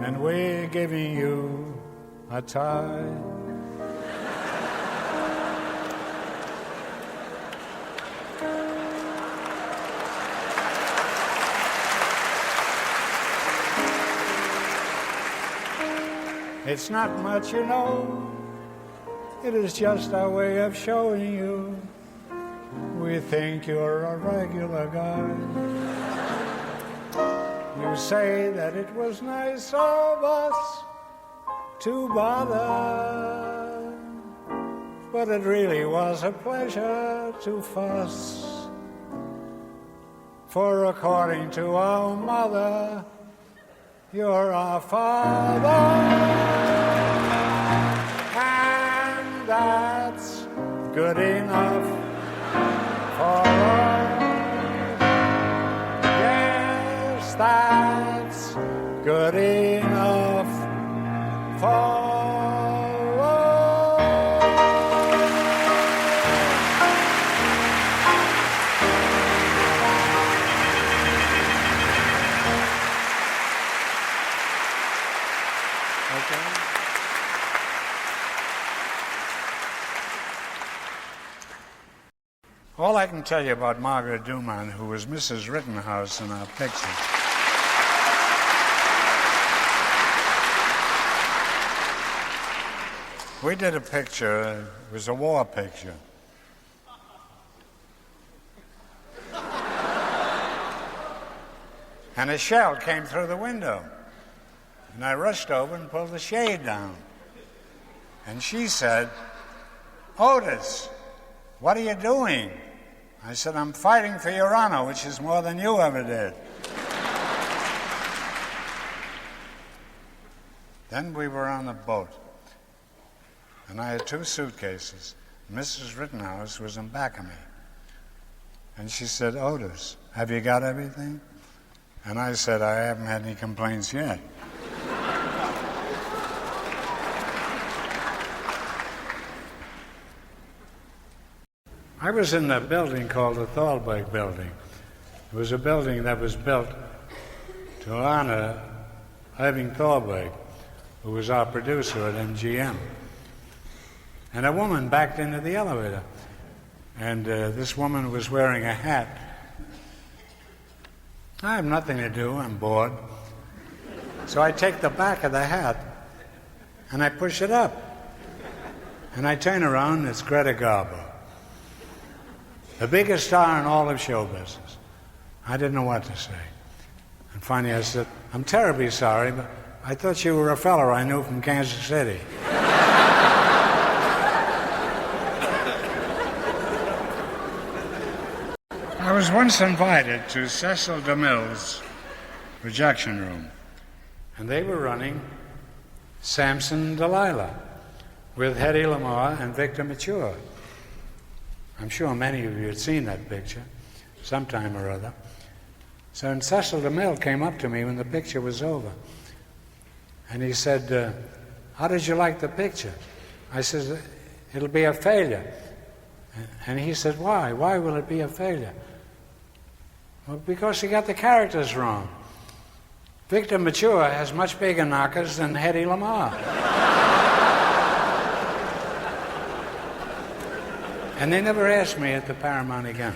and we're giving you a tie. It's not much, you know. It is just our way of showing you we think you're a regular guy. You say that it was nice of us to bother, but it really was a pleasure to fuss. For according to our mother, you're our father, and that's good enough for us. Yes, that's good enough for us. Okay. All I can tell you about Margaret Dumont, who was Mrs. Rittenhouse in our pictures. We did a picture, it was a war picture. And a shell came through the window. And I rushed over and pulled the shade down. And she said, "Otis, what are you doing?" I said, "I'm fighting for your honor, which is more than you ever did." Then we were on the boat, and I had 2 suitcases. Mrs. Rittenhouse was in back of me. And she said, "Otis, have you got everything?" And I said, "I haven't had any complaints yet." I was in a building called the Thalberg Building. It was a building that was built to honor Irving Thalberg, who was our producer at MGM. And a woman backed into the elevator. And this woman was wearing a hat. I have nothing to do, I'm bored. So I take the back of the hat and I push it up. And I turn around and it's Greta Garbo, the biggest star in all of show business. I didn't know what to say. And finally I said, "I'm terribly sorry, but I thought you were a fellow I knew from Kansas City." I was once invited to Cecil DeMille's projection room, and they were running Samson and Delilah with Hedy Lamarr and Victor Mature. I'm sure many of you had seen that picture sometime or other. So and Cecil DeMille came up to me when the picture was over. And he said, how did you like the picture? I said, it'll be a failure. And he said, why? Why will it be a failure? Well, because he got the characters wrong. Victor Mature has much bigger knockers than Hedy Lamarr. And they never asked me at the Paramount again.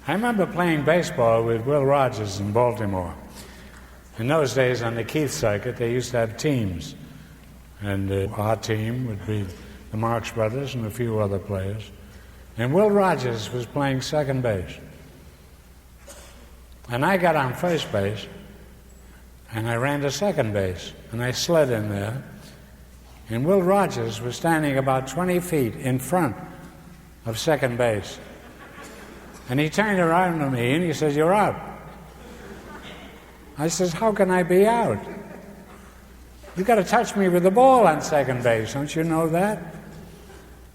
I remember playing baseball with Will Rogers in Baltimore. In those days on the Keith circuit, they used to have teams. And our team would be the Marx Brothers and a few other players. And Will Rogers was playing second base. And I got on first base, and I ran to second base, and I slid in there. And Will Rogers was standing about 20 feet in front of second base. And he turned around to me and he says, you're out. I says, how can I be out? You got to touch me with the ball on second base, don't you know that?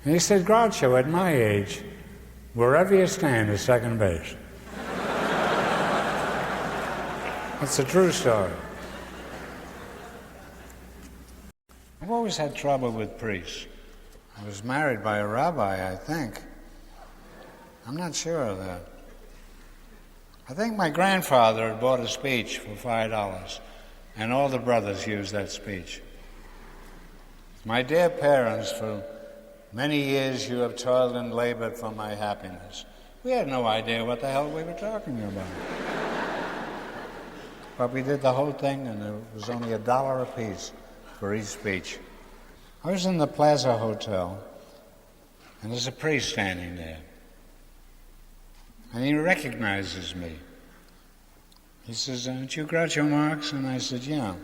And he said, Groucho, at my age, wherever you stand is second base. That's a true story. I've always had trouble with priests. I was married by a rabbi, I think. I'm not sure of that. I think my grandfather had bought a speech for $5, and all the brothers used that speech. My dear parents, for many years you have toiled and labored for my happiness. We had no idea what the hell we were talking about. But we did the whole thing, and it was only $1 apiece for each speech. I was in the Plaza Hotel, and there's a priest standing there. And he recognizes me. He says, aren't you Groucho Marx? And I said, yeah.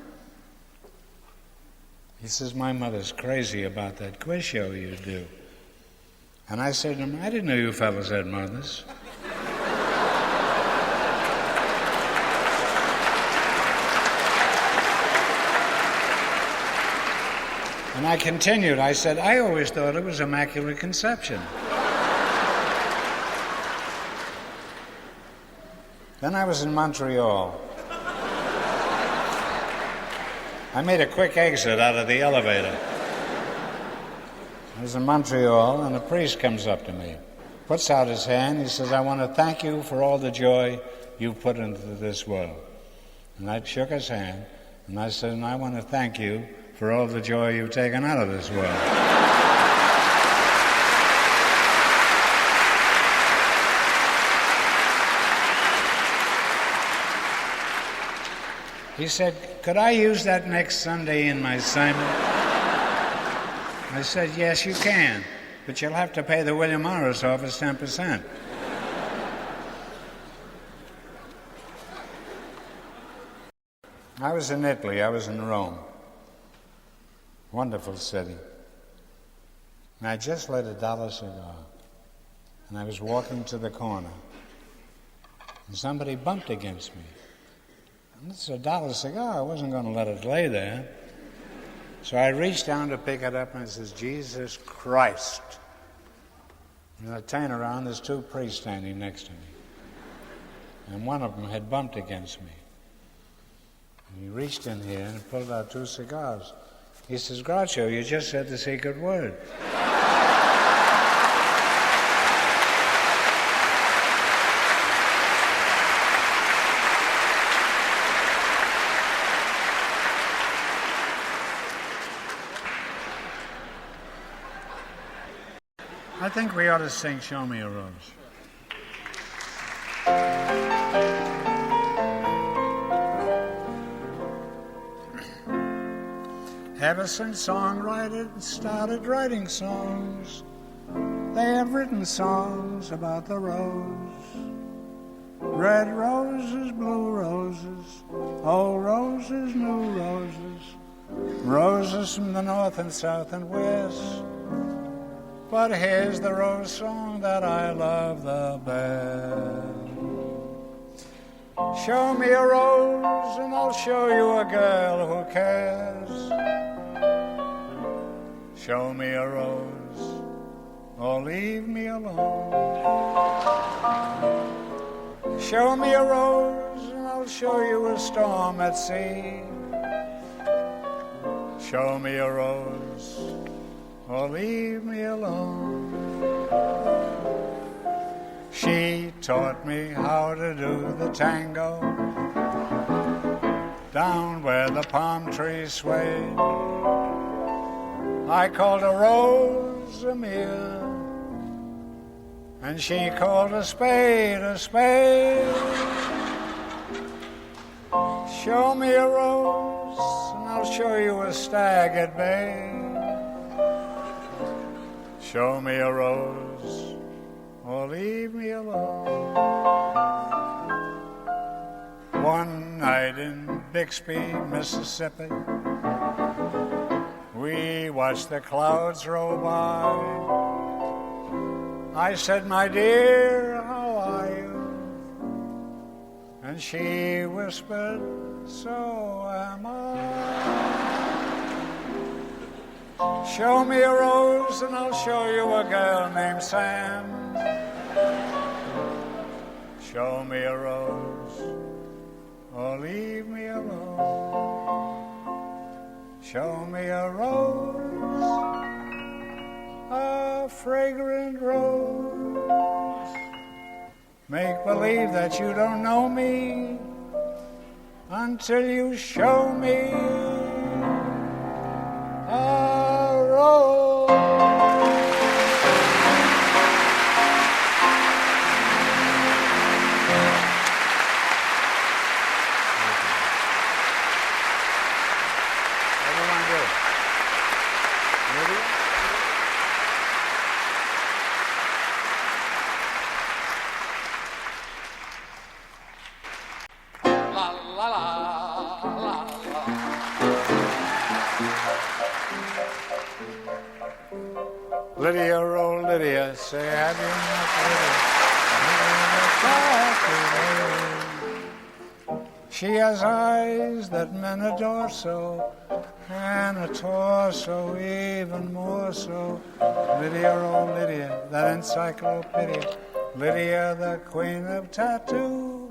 He says, my mother's crazy about that quiz show you do. And I said to him, I didn't know you fellas had mothers. And I continued, I said, I always thought it was Immaculate Conception. Then I was in Montreal. I made a quick exit out of the elevator. I was in Montreal, and a priest comes up to me, puts out his hand. He says, I want to thank you for all the joy you've put into this world. And I shook his hand, and I said, and I want to thank you for all the joy you've taken out of this world. He said, could I use that next Sunday in my sermon? I said, yes, you can, but you'll have to pay the William Morris office 10%. I was in Italy, I was in Rome. Wonderful city. And I just lit $1 cigar, and I was walking to the corner, and somebody bumped against me. And this is $1 cigar. I wasn't going to let it lay there. So I reached down to pick it up, and I says, Jesus Christ. And I turn around, there's two priests standing next to me. And one of them had bumped against me. And he reached in here and pulled out 2 cigars. He says, Groucho, you just said the secret word. I think we ought to sing Show Me a Rose. Ever since songwriters started writing songs, they have written songs about the rose. Red roses, blue roses, old roses, new roses, roses from the north and south and west. But here's the rose song that I love the best. Show me a rose and I'll show you a girl who cares. Show me a rose or leave me alone. Show me a rose and I'll show you a storm at sea. Show me a rose or leave me alone. She taught me how to do the tango down where the palm trees swayed. I called a rose a mere, and she called a spade a spade. Show me a rose, and I'll show you a stag at bay. Show me a rose, or leave me alone. One night in Bixby, Mississippi, we watched the clouds roll by. I said, my dear, how are you? And she whispered, so am I. Show me a rose and I'll show you a girl named Sam. Show me a rose or leave me alone. Show me a rose, a fragrant rose. Make believe that you don't know me until you show me a rose. Lydia, oh Lydia, say have you met Lydia? She has eyes that men adore so, and a torso even more so. Lydia, oh Lydia, that encyclopedia. Lydia, the queen of tattoo.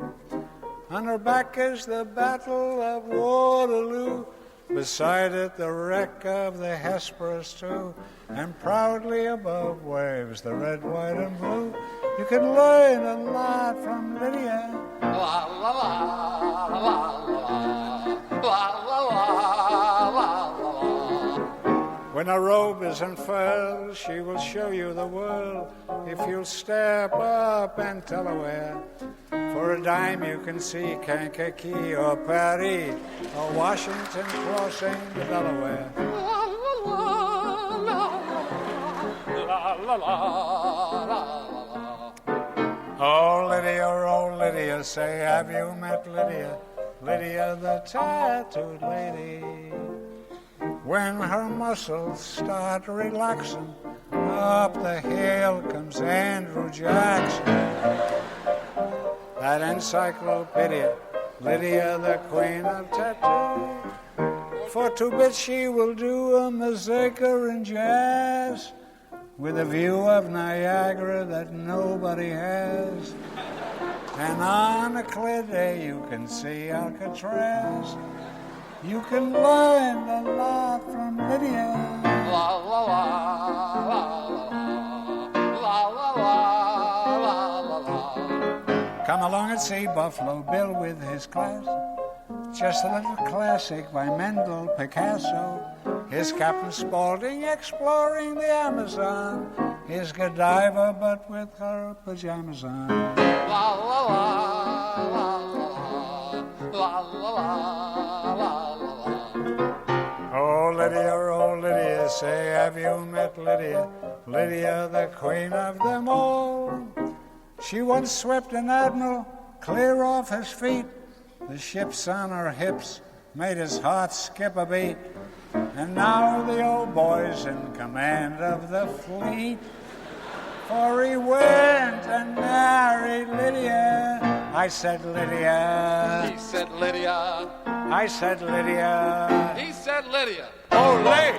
On her back is the Battle of Waterloo. Beside it, the wreck of the Hesperus, too. And proudly above waves the red, white, and blue. You can learn a lot from Lydia. La, la, la, la, la, la, la, la, la. When a robe is unfurled, she will show you the world. If you'll step up and tell her where. For a dime you can see Kankakee or Paris or Washington crossing the Delaware. Oh Lydia, say have you met Lydia? Lydia the tattooed lady. When her muscles start relaxing, up the hill comes Andrew Jackson. That encyclopedia, Lydia, the queen of tattoo. For 2 bits she will do a mazurka and jazz with a view of Niagara that nobody has. And on a clear day you can see Alcatraz. You can learn a lot from Lydia. La la la la la la la la la. Come along and see Buffalo Bill with his class. Just a little classic by Mendel Picasso. His Captain Spaulding exploring the Amazon. His Godiva but with her pajamas on. La la la la la la la la. Oh Lydia, say have you met Lydia? Lydia, the queen of them all. She once swept an admiral clear off his feet. The ships on her hips made his heart skip a beat. And now the old boy's in command of the fleet. For he went and married Lydia I said Lydia. He said Lydia. I said Lydia. He said Lydia. Ole!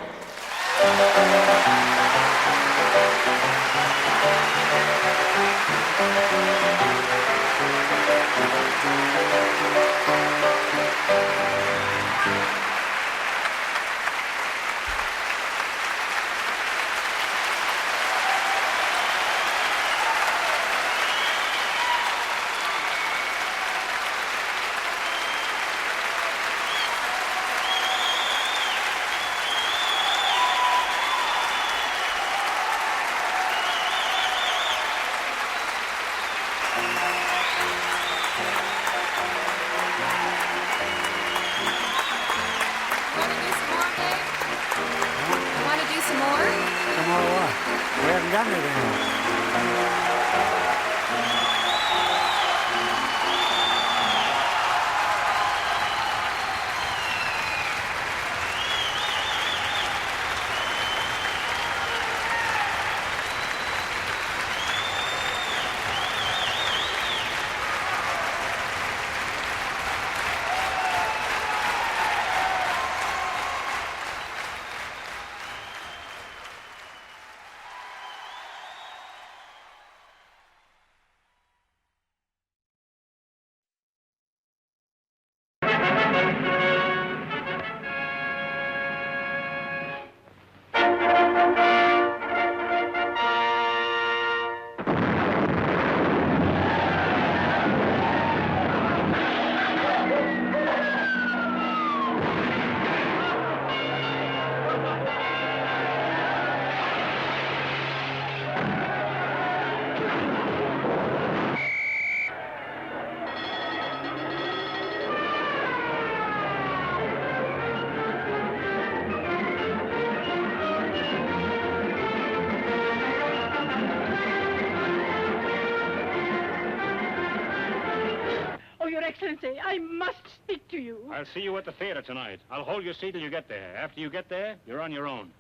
Excellency, I must speak to you. I'll see you at the theater tonight. I'll hold your seat till you get there. After you get there, you're on your own.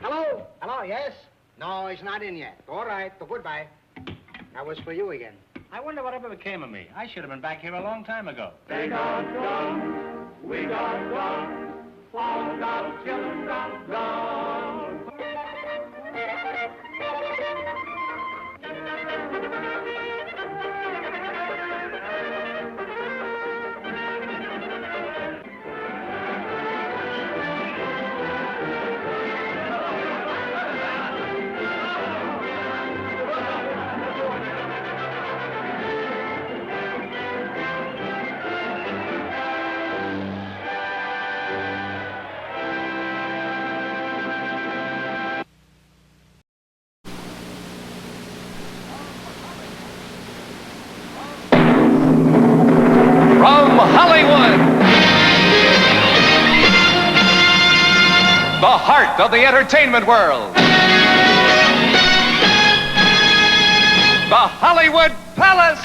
Hello? Hello, yes? No, he's not in yet. All right, so goodbye. That was for you again. I wonder whatever became of me. I should have been back here a long time ago. They got guns, we got guns, all got children got guns. From Hollywood, the heart of the entertainment world, the Hollywood Palace,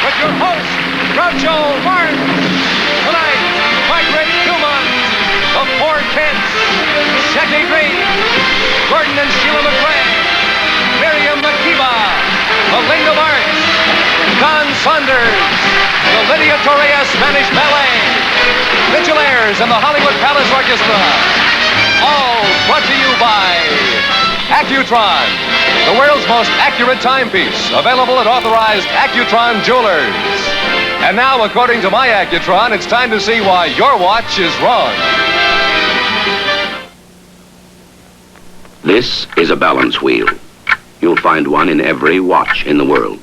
with your host, Groucho Marx. Tonight, Margaret, Dumont, the Four Kents, Jackie Green, Gordon and Sheila McRae, Miriam Makeba, the Linda Marks, Don Saunders, the Lydia Torrea Spanish Ballet, Vigilaires and the Hollywood Palace Orchestra. All brought to you by Accutron, the world's most accurate timepiece, available at authorized Accutron jewelers. And now, according to my Accutron, it's time to see why your watch is wrong. This is a balance wheel. You'll find one in every watch in the world.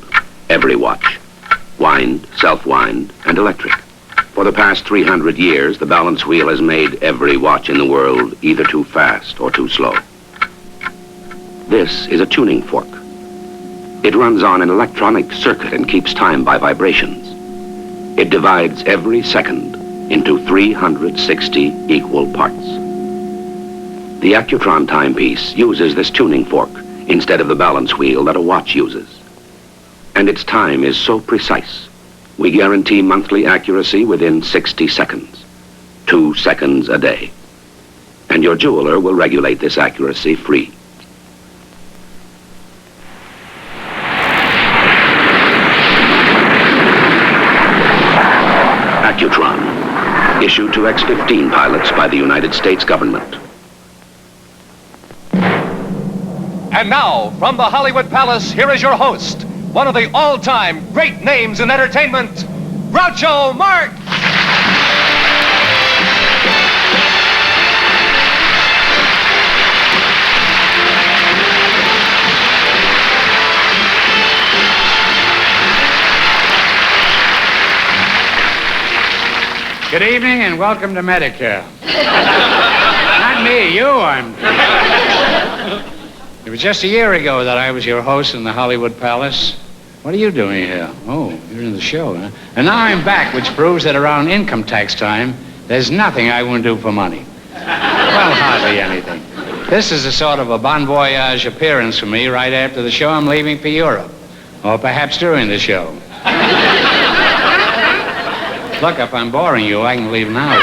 Every watch. Wind, self-wind, and electric. For the past 300 years, the balance wheel has made every watch in the world either too fast or too slow. This is a tuning fork. It runs on an electronic circuit and keeps time by vibrations. It divides every second into 360 equal parts. The Accutron timepiece uses this tuning fork instead of the balance wheel that a watch uses. And its time is so precise. We guarantee monthly accuracy within 60 seconds. 2 seconds a day. And your jeweler will regulate this accuracy free. Accutron, issued to X-15 pilots by the United States government. And now, from the Hollywood Palace, here is your host, one of the all-time great names in entertainment, Groucho Marx! Good evening and welcome to Medicare. Not me, you. It was just a year ago that I was your host in the Hollywood Palace. What are you doing here? Oh, you're in the show, huh? And now I'm back, which proves that around income tax time, there's nothing I wouldn't do for money. Well, hardly anything. This is a sort of a bon voyage appearance for me. Right after the show, I'm leaving for Europe. Or perhaps during the show. Look, if I'm boring you, I can leave now.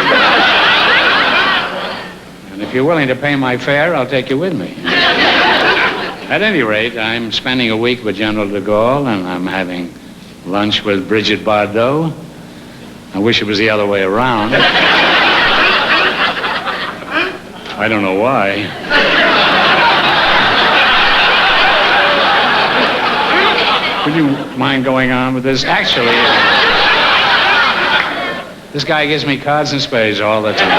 And if you're willing to pay my fare, I'll take you with me. At any rate, I'm spending a week with General de Gaulle, and I'm having lunch with Brigitte Bardot. I wish it was the other way around. I don't know why. Would you mind going on with this? Actually, this guy gives me cards and spades all the time.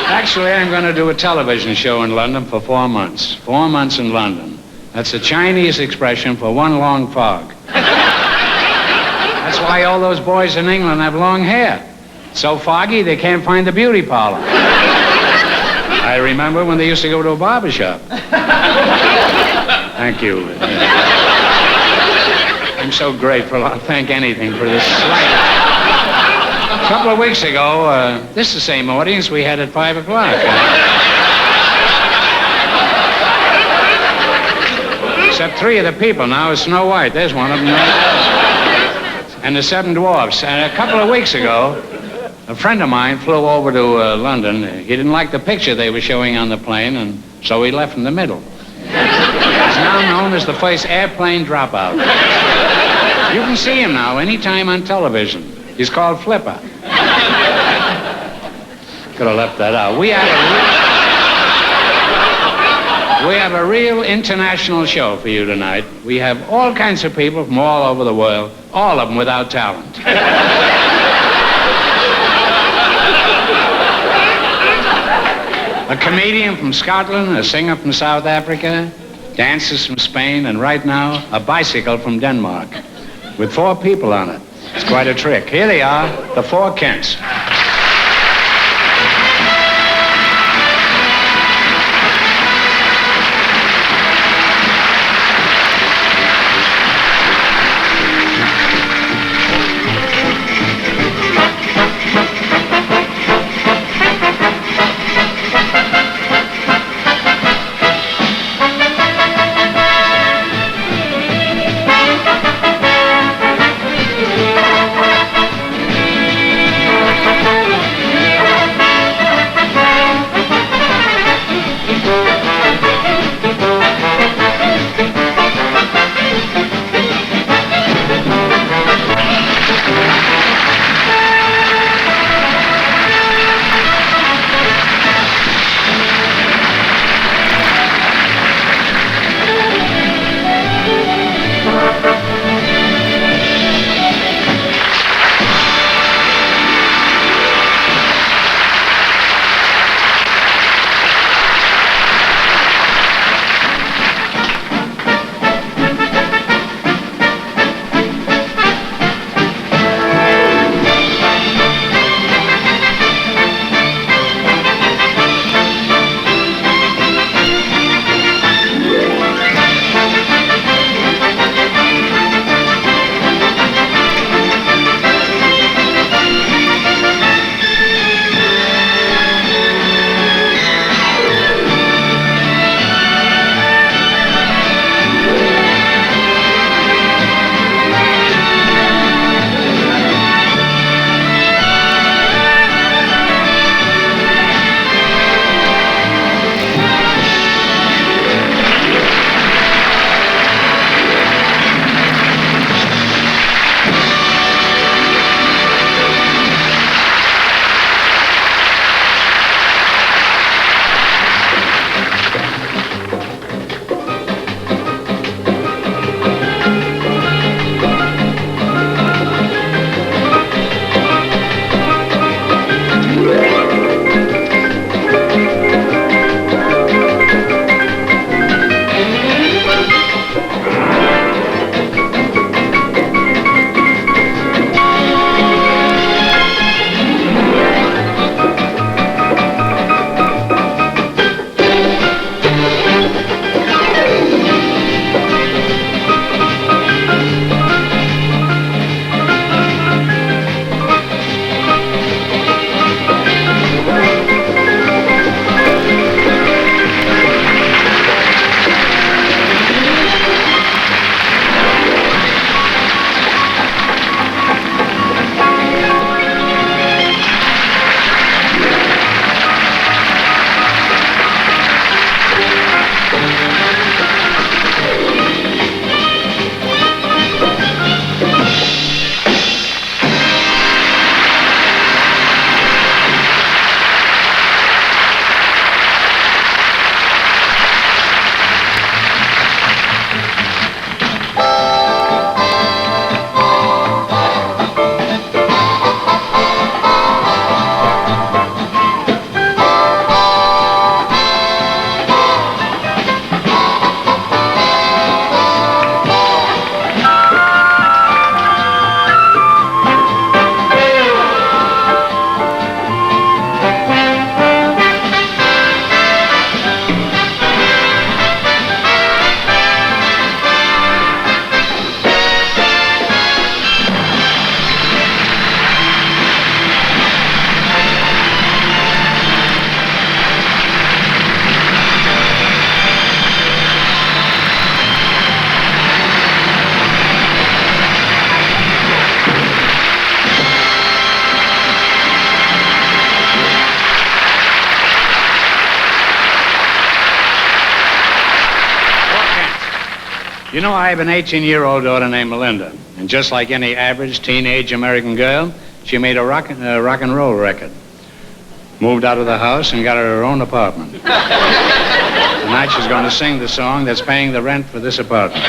Actually, I'm going to do a television show in London for 4 months. 4 months in London. That's a Chinese expression for one long fog. That's why all those boys in England have long hair. So foggy, they can't find the beauty parlor. I remember when they used to go to a barber shop. Thank you. I'm so grateful. I'll thank anything for this slight. A couple of weeks ago, this is the same audience we had at 5 o'clock. Except 3 of the people now is Snow White. There's one of them. And the 7 Dwarfs. And a couple of weeks ago, a friend of mine flew over to London. He didn't like the picture they were showing on the plane, and so he left in the middle. It's now known as the first airplane dropout. You can see him now anytime on television. He's called Flipper. Could have left that out. We have a real international show for you tonight. We have all kinds of people from all over the world, all of them without talent. A comedian from Scotland, a singer from South Africa, dancers from Spain, and right now, a bicycle from Denmark with 4 people on it. It's quite a trick. Here they are, the 4 Kents. You know, I have an 18-year-old daughter named Melinda. And just like any average teenage American girl, she made a rock and roll record. Moved out of the house and got her own apartment. Tonight she's going to sing the song that's paying the rent for this apartment.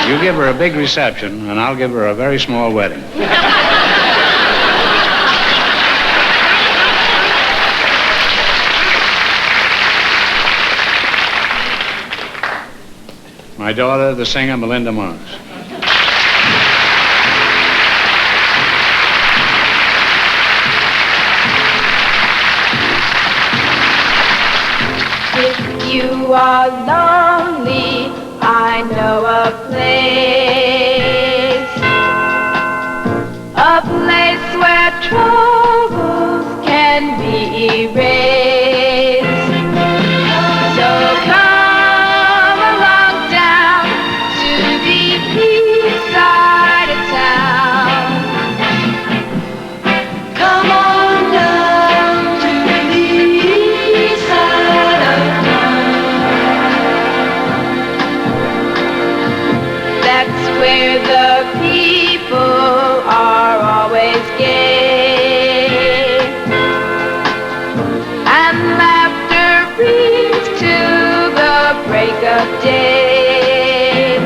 You give her a big reception, and I'll give her a very small wedding. My daughter, the singer, Melinda Marx. If you are lonely, I know a place where troubles can be erased. So come along down to the east side of town. Come on down to the east side of town. That's where the people are always gay, and laughter rings to the break of day.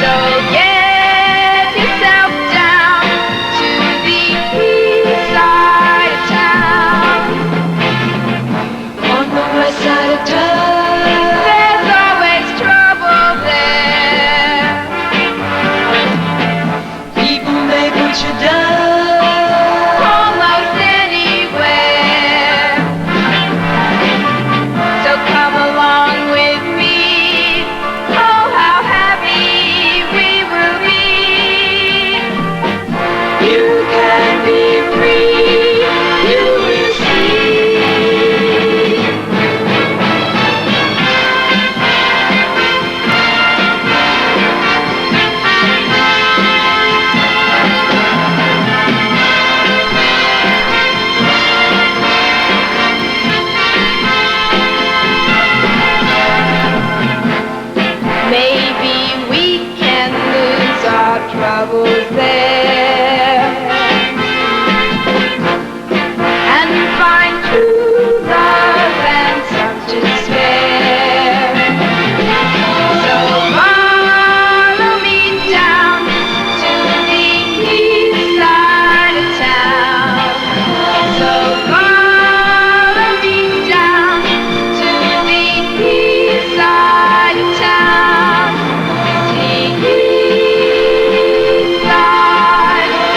So get yourself down to the east side of town. On the west side of town, there's always trouble there. People may put you down almost anywhere. So come along with me. Oh, how happy we will be. You can be free. You will see. Maybe we can lose our troubles there and find true love and some to spare. So follow me down to the east side of town. So follow me down to the east side of town. The east side of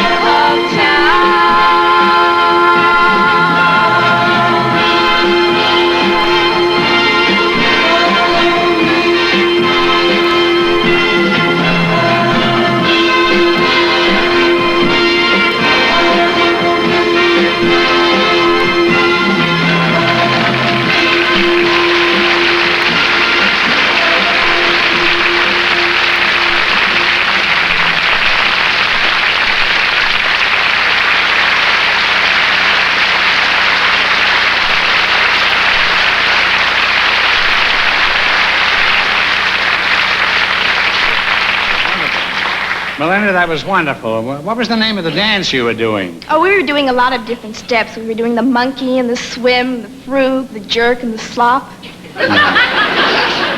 Melinda, that was wonderful. What was the name of the dance you were doing? Oh, we were doing a lot of different steps. We were doing the monkey and the swim, the fruit, the jerk, and the slop.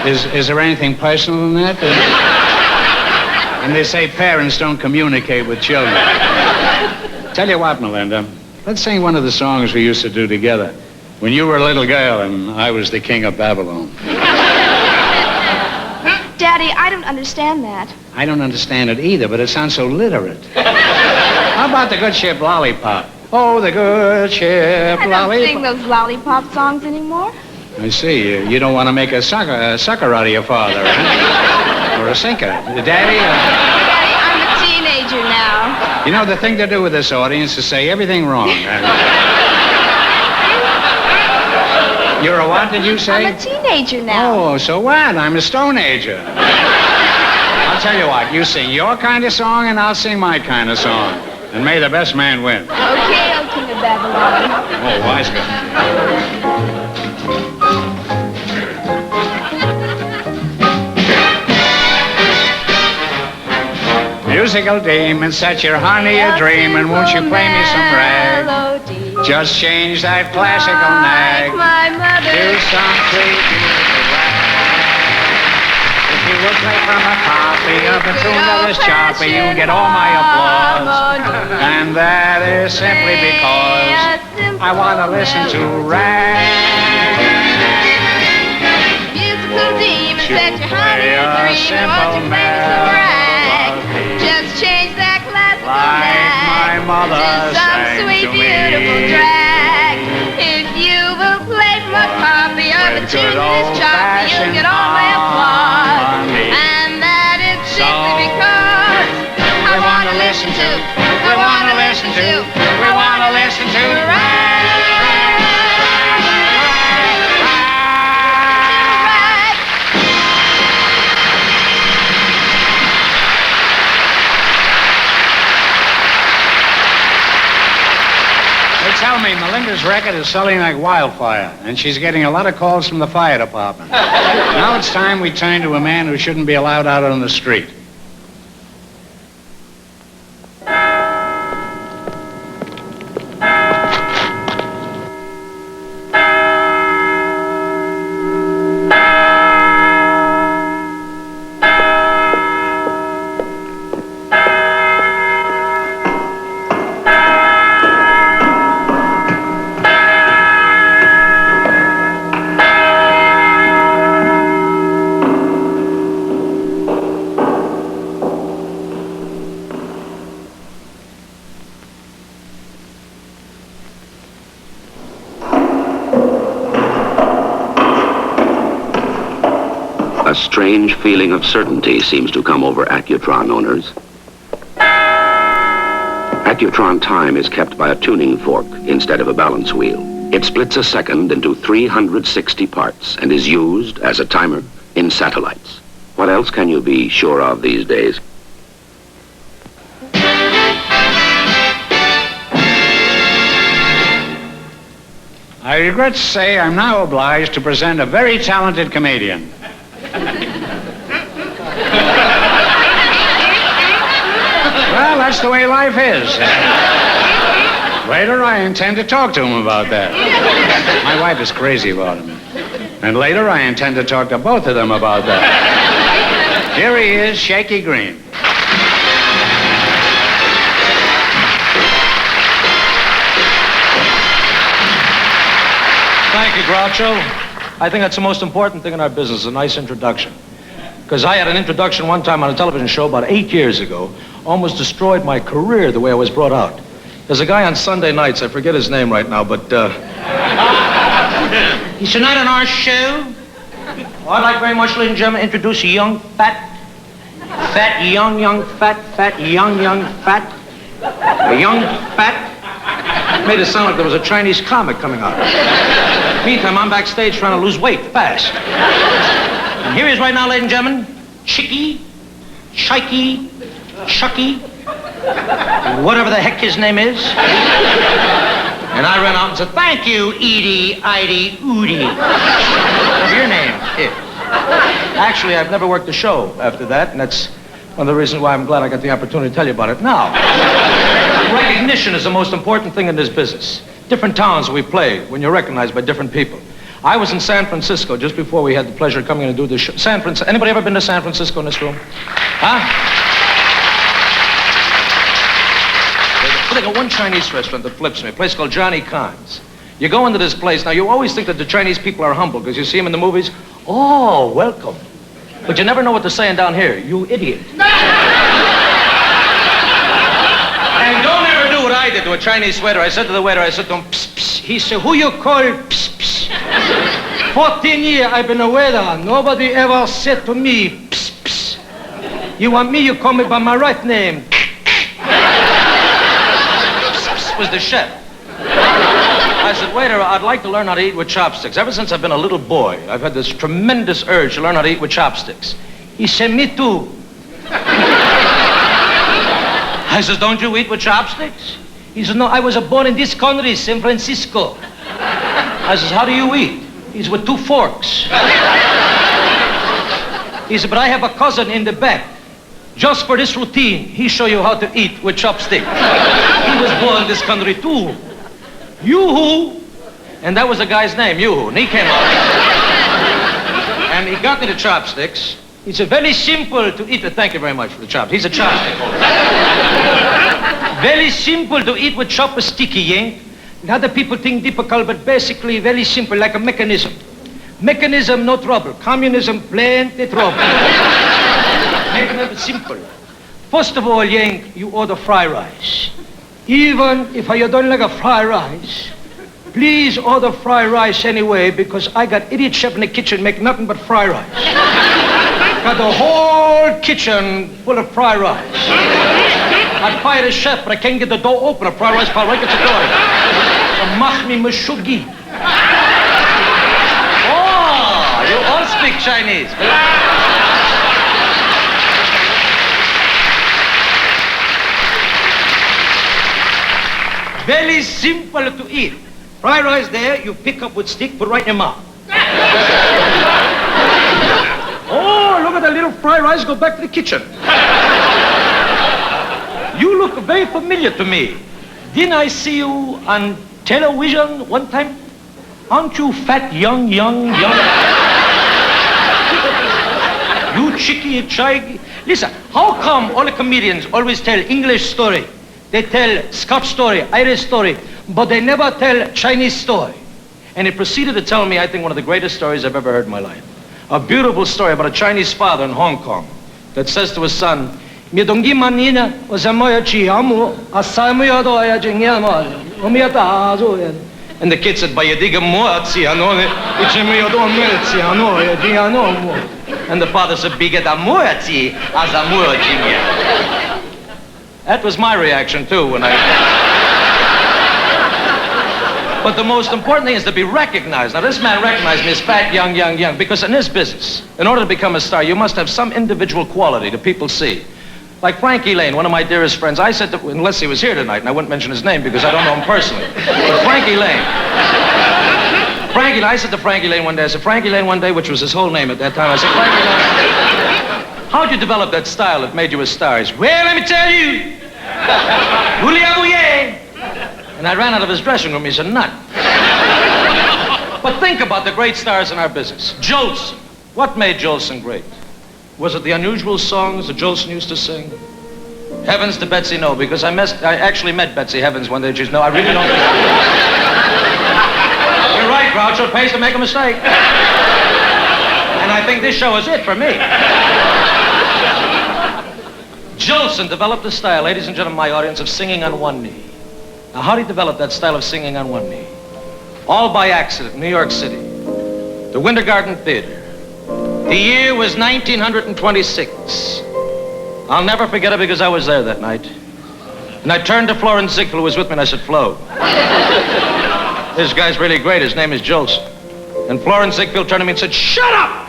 Is there anything personal in that? And they say parents don't communicate with children. Tell you what, Melinda, let's sing one of the songs we used to do together when you were a little girl and I was the king of Babylon. Daddy, I don't understand that. I don't understand it either, but it sounds so literate. How about the good ship Lollipop? Oh, the good ship I Lollipop. don't sing those lollipop songs anymore. I see. You don't want to make a sucker out of your father, huh? Or a sinker. Daddy? Daddy, I'm a teenager now. You know, the thing to do with this audience is say everything wrong. You're a what, did you say? I'm a teenager now. Oh, so what? I'm a stone ager. I'll tell you what, you sing your kind of song and I'll sing my kind of song. And may the best man win. Okay, old king of Babylon. Oh, wise guy. musical demon, set your honey a dreaming. Won't you play me some rag? Just change that classical nag to some sweet beautiful rag. If you would play from a copy of a tune that is choppy, you get all my applause. And that is simply because I want to listen to rag. Set your honey a dream, won't you play me some rag? Just change that classical nag to some sweet, beautiful drag. If you will play from a copy of a tune that is choppy, you'll get all my applause. And that is simply because I want to listen to, I want to listen to, I want to listen to rag. Tell me, Melinda's record is selling like wildfire, and she's getting a lot of calls from the fire department. Now it's time we turn to a man who shouldn't be allowed out on the street. A strange feeling of certainty seems to come over Accutron owners. Accutron time is kept by a tuning fork instead of a balance wheel. It splits a second into 360 parts and is used as a timer in satellites. What else can you be sure of these days? I regret to say I'm now obliged to present a very talented comedian. Well, that's the way life is. Later, I intend to talk to him about that. My wife is crazy about him. And later, I intend to talk to both of them about that. Here he is, Shaky Green. Thank you, Groucho. I think that's the most important thing in our business, a nice introduction. Because I had an introduction one time on a television show about 8 years ago, almost destroyed my career the way I was brought out. There's a guy on Sunday nights, I forget his name right now, but, Is tonight on our show? Well, I'd like very much, ladies and gentlemen, to introduce a young, fat, young, fat, young, fat, a young, fat. Made it sound like there was a Chinese comic coming out. Meantime, I'm backstage trying to lose weight fast. And here he is right now, ladies and gentlemen. Chicky, Shikey, Shucky, whatever the heck his name is. And I ran out and said, "Thank you, Edie, Idie, Oodie." Whatever your name is. Actually, I've never worked a show after that, and that's one of the reasons why I'm glad I got the opportunity to tell you about it now. Recognition is the most important thing in this business. Different towns we play when you're recognized by different people. I was in San Francisco just before we had the pleasure of coming in to do this show. Anybody ever been to San Francisco in this room? Huh? They got one Chinese restaurant that flips me, a place called Johnny Khan's. You go into this place, now you always think that the Chinese people are humble because you see them in the movies. Oh, welcome. But you never know what they're saying down here, you idiot. And don't ever do what I did to a Chinese waiter. I said to the waiter, I said to him, psst, psst. He said, "Who you call psst, psst?" 14 years I've been a waiter. Nobody ever said to me, psst, psst. You want me, you call me by my right name. Psst, psst was the chef. I said, "Waiter, I'd like to learn how to eat with chopsticks. Ever since I've been a little boy, I've had this tremendous urge to learn how to eat with chopsticks." He said, "Me too." I says, "Don't you eat with chopsticks?" He says, "No, I was born in this country, San Francisco." I says, "How do you eat?" He says, "With 2 forks." He said, "But I have a cousin in the back. Just for this routine, he show you how to eat with chopstick. He was born in this country too. Yoo-hoo. And that was the guy's name, Yoo-hoo. And he came out. And he got me the chopsticks. It's very simple to eat. Thank you very much for the chops. He's a chopstick holder. Very simple to eat with chopsticky, eh? And other people think difficult, but basically very simple, like a mechanism. Mechanism, no trouble. Communism, plenty trouble. Make it simple. First of all, Yank, you order fried rice. Even if you don't like a fried rice, please order fried rice anyway, because I got idiot chef in the kitchen make nothing but fried rice. Got the whole kitchen full of fried rice. I'd fire the chef, but I can't get the door open. A fried rice pile right at the door. Mach me meshugi. Oh, you all speak Chinese. Very simple to eat. Fried rice there, you pick up with stick, put right in your mouth. Oh, look at that little fried rice go back to the kitchen. You look very familiar to me. Didn't I see you on television one time? Aren't you fat, young? You chicky, chai. Listen, how come all the comedians always tell English story? They tell Scotch story, Irish story, but they never tell Chinese story. And he proceeded to tell me, I think, one of the greatest stories I've ever heard in my life. A beautiful story about a Chinese father in Hong Kong that says to his son, and the kid said, and the father said, that was my reaction, too, when I... But the most important thing is to be recognized. Now, this man recognized me as fat, young, because in this business, in order to become a star, you must have some individual quality that people see. Like Frankie Lane, one of my dearest friends, I said to, unless he was here tonight, and I wouldn't mention his name because I don't know him personally, but Frankie Lane, I said to Frankie Lane one day, which was his whole name at that time, I said, Frankie Lane, how'd you develop that style that made you a star? He said, well, let me tell you, and I ran out of his dressing room. He's a nut. But think about the great stars in our business. Jolson. What made Jolson great? Was it the unusual songs that Jolson used to sing? Heavens to Betsy, no, because I actually met Betsy Heavens one day. She's no, I really don't. You're right, Groucho. It pays to make a mistake. And I think this show is it for me. Jolson developed a style, ladies and gentlemen, my audience, of singing on one knee. Now, how did he develop that style of singing on one knee? All by accident, New York City. The Winter Garden Theater. The year was 1926. I'll never forget it because I was there that night. And I turned to Florence Ziegfeld, who was with me, and I said, Flo, this guy's really great. His name is Jolson. And Florence Ziegfeld turned to me and said, shut up!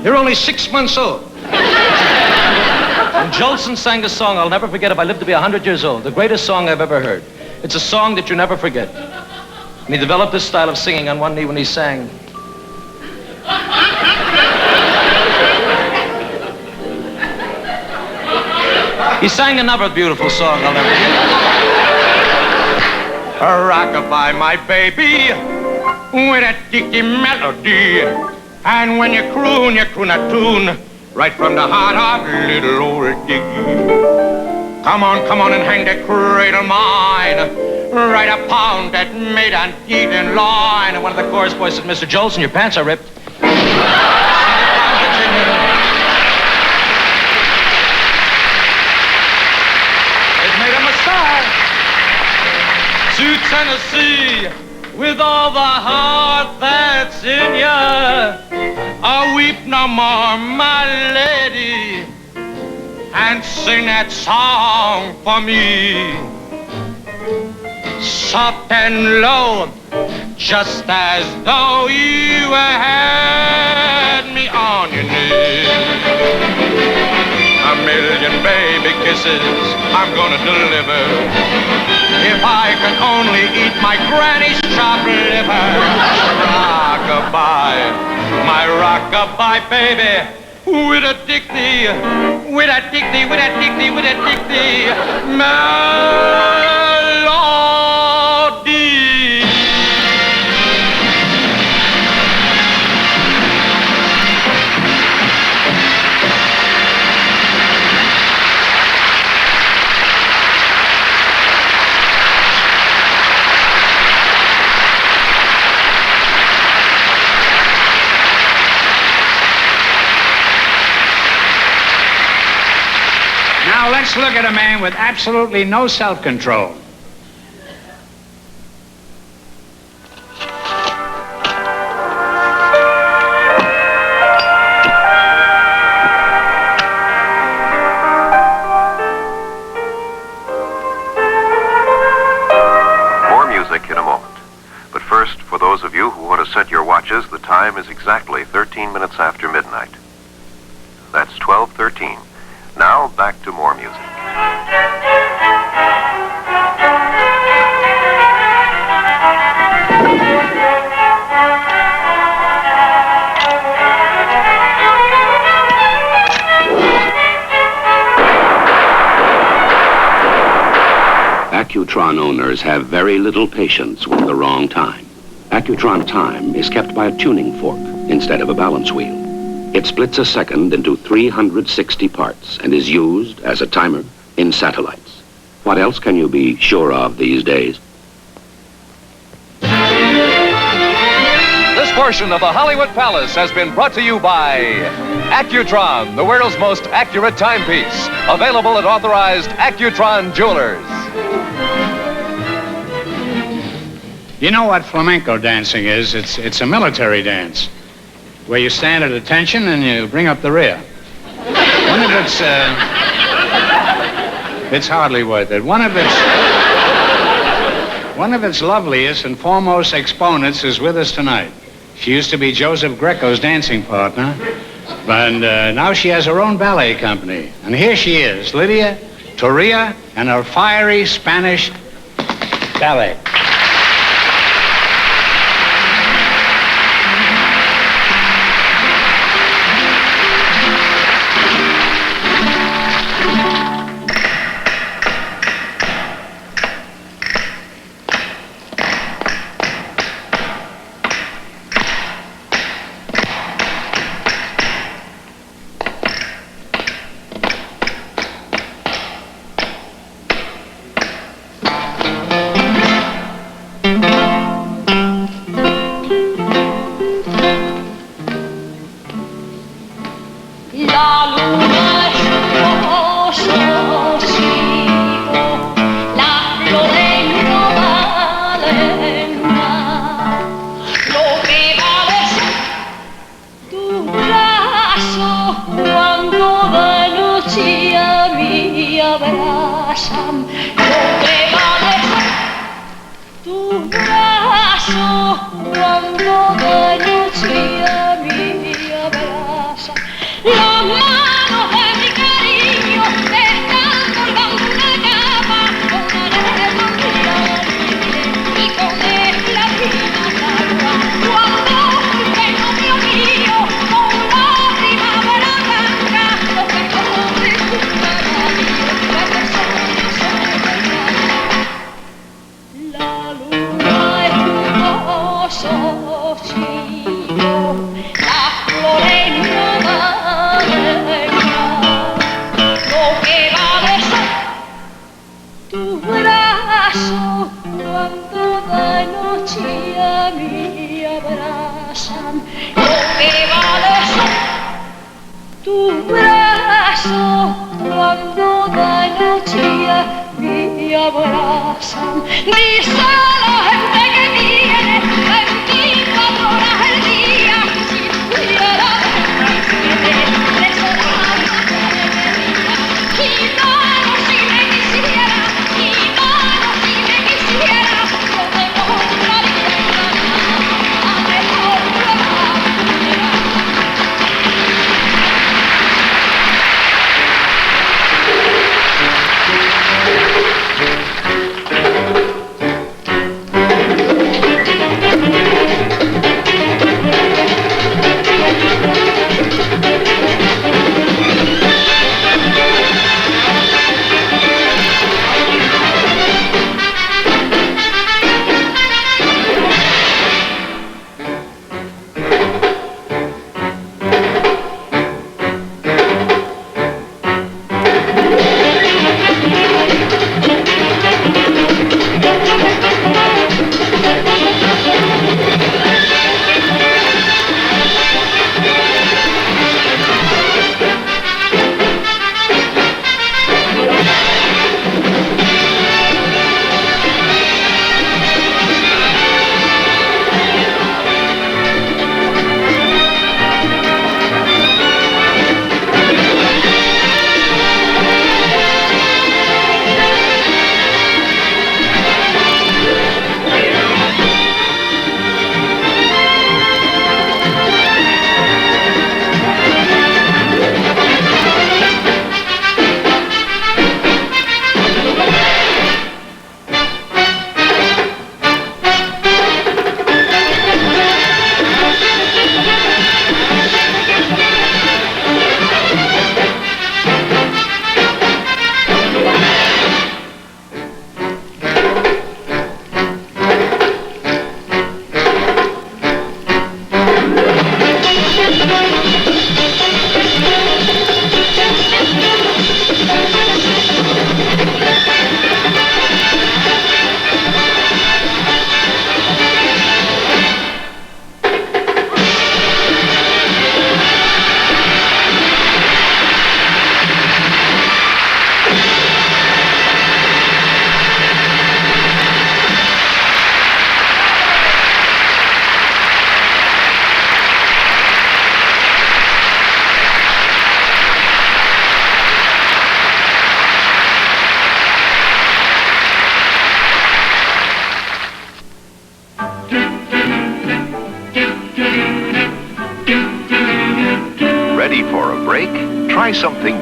You're only 6 months old. And Jolson sang a song I'll never forget if I live to be 100 years old. The greatest song I've ever heard. It's a song that you never forget. And he developed this style of singing on one knee when he sang. He sang another beautiful song I'll never forget. Rock-a-bye, my baby, with a dicky melody. And when you croon a tune right from the heart of little old Diggy. Come on and hang that cradle mine right upon that maiden eating line. And one of the chorus boys said, Mr. Jolson, your pants are ripped. It made him a star. To Tennessee, with all the heart that's in ya, I weep no more, my lady, and sing that song for me. Soft and low, just as though you had me on your knee. A million baby kisses I'm gonna deliver if I can only eat my granny's chopped liver. Rock-a-bye, my rock-a-bye baby, with a dicky with a dick-dee, with a dick-dee, with a dick-dee, melody. Now let's look at a man with absolutely no self-control. More music in a moment. But first, for those of you who want to set your watches, the time is exactly 13 minutes after midnight. That's 12:13. Now, back to more music. Accutron owners have very little patience with the wrong time. Accutron time is kept by a tuning fork instead of a balance wheel. It splits a second into 360 parts and is used as a timer in satellites. What else can you be sure of these days? This portion of the Hollywood Palace has been brought to you by Accutron, the world's most accurate timepiece. Available at authorized Accutron jewelers. You know what flamenco dancing is? It's a military dance, where you stand at attention and you bring up the rear. One of it's hardly worth it. One of its loveliest and foremost exponents is with us tonight. She used to be Joseph Greco's dancing partner, and now she has her own ballet company. And here she is, Lydia Torria and her fiery Spanish ballet.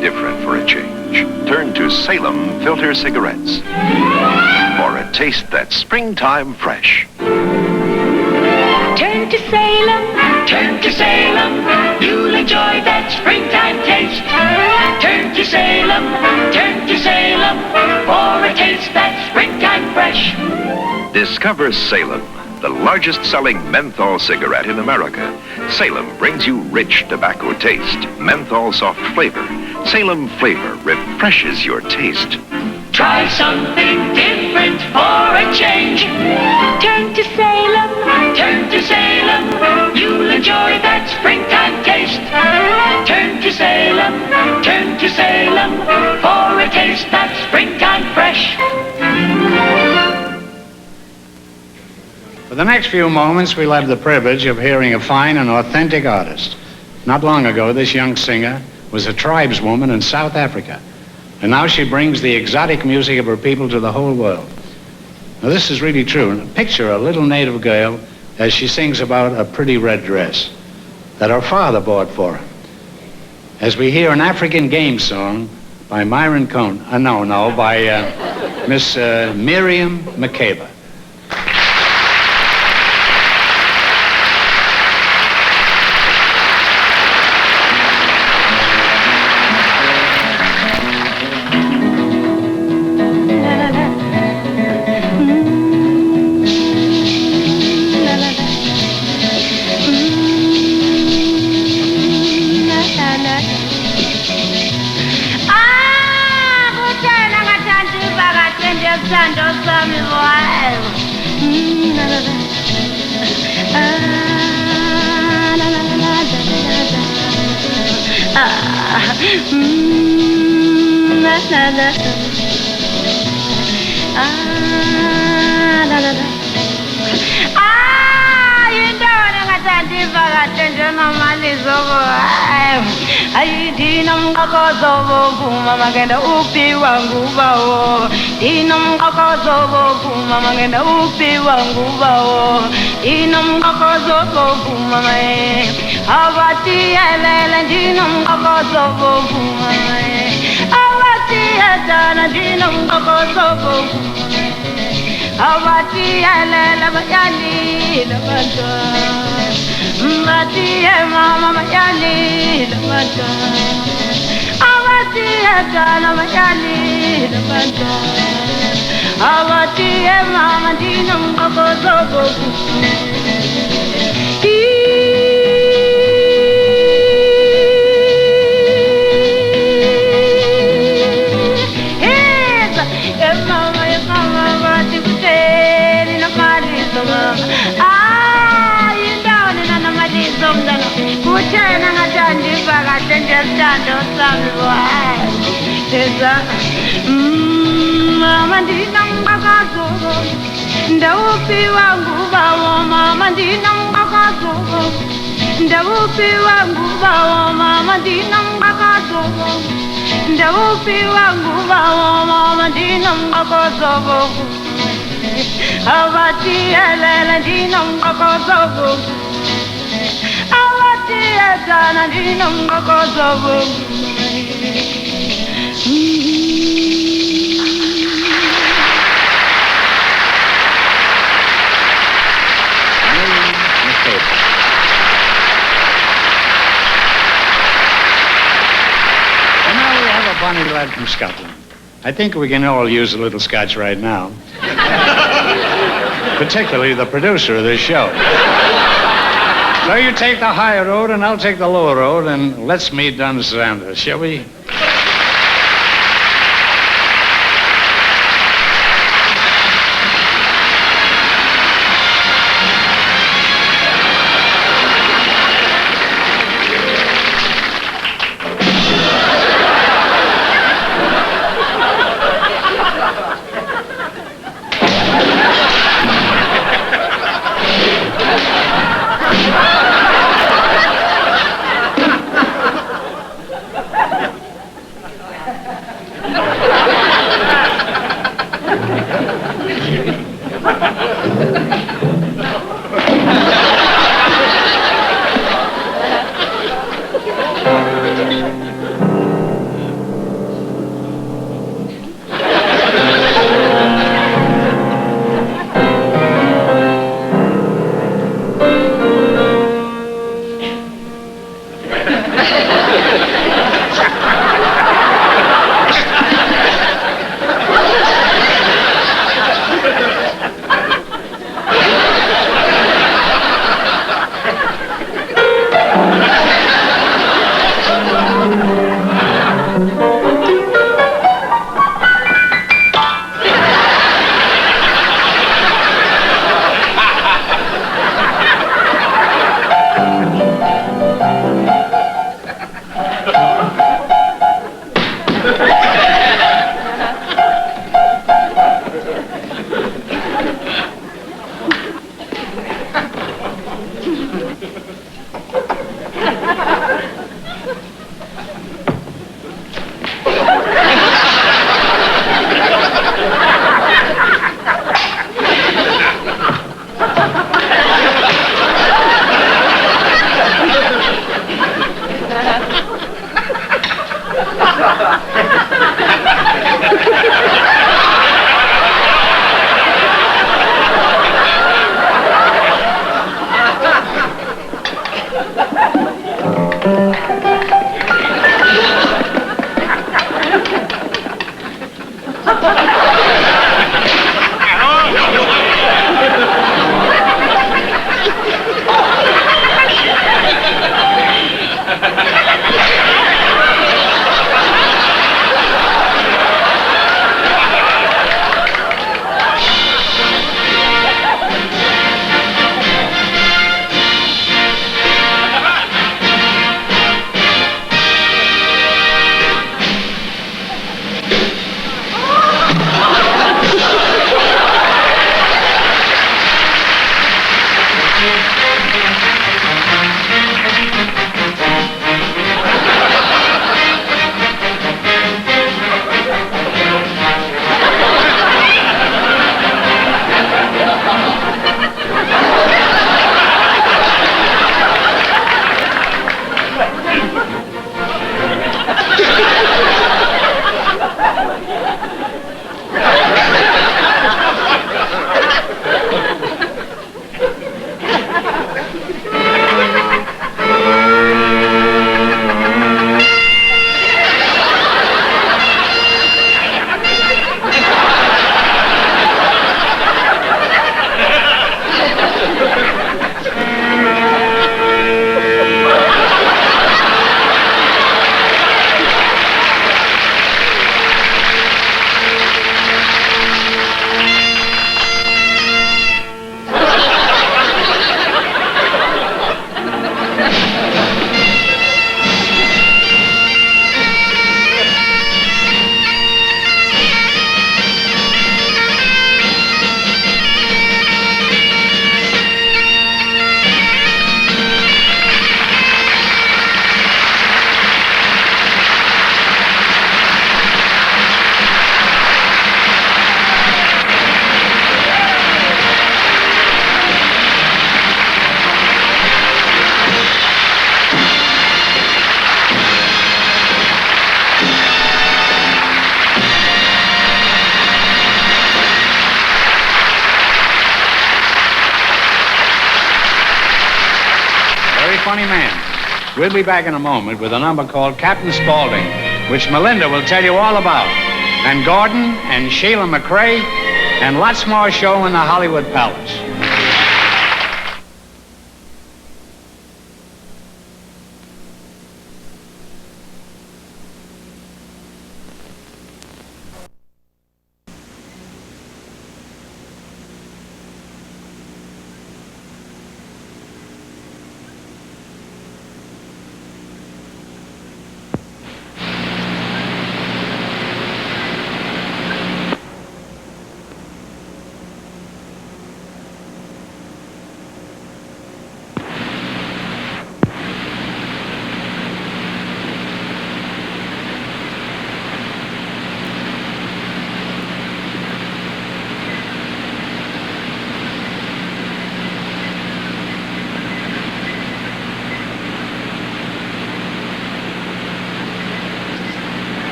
different for a change. Turn to Salem Filter Cigarettes for a taste that's springtime fresh. Turn to Salem, you'll enjoy that springtime taste. Turn to Salem, for a taste that's springtime fresh. Discover Salem, the largest selling menthol cigarette in America. Salem brings you rich tobacco taste, menthol soft flavor. Salem flavor refreshes your taste. Try something different for a change. Turn to Salem, you'll enjoy that springtime taste. Turn to Salem, for a taste that's springtime fresh. For the next few moments, we'll have the privilege of hearing a fine and authentic artist. Not long ago, this young singer was a tribeswoman in South Africa, and now she brings the exotic music of her people to the whole world. Now, this is really true. Picture a little native girl as she sings about a pretty red dress that her father bought for her. As we hear an African game song by Myron Cohn, by Miss Miriam Makeba. Bonny lad from Scotland. I think we can all use a little scotch right now. Particularly the producer of this show. So you take the higher road and I'll take the lower road and let's meet down Sanders, shall we? funny man. We'll be back in a moment with a number called Captain Spaulding, which Melinda will tell you all about. And Gordon and Sheila McRae and lots more show in the Hollywood Palace.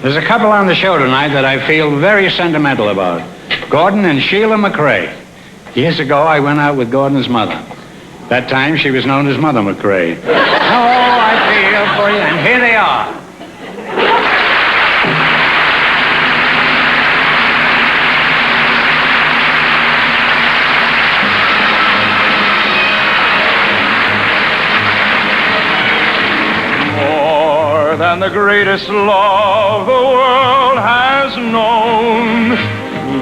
There's a couple on the show tonight that I feel very sentimental about. Gordon and Sheila McRae. Years ago, I went out with Gordon's mother. That time, she was known as Mother McRae. Oh, I feel for you, and here they are. Than the greatest love the world has known.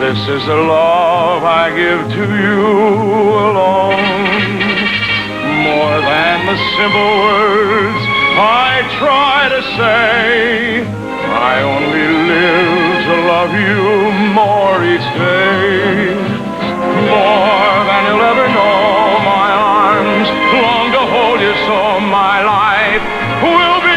This is the love I give to you alone. More than the simple words I try to say, I only live to love you more each day. More than you'll ever know, my arms long to hold you, so my life will be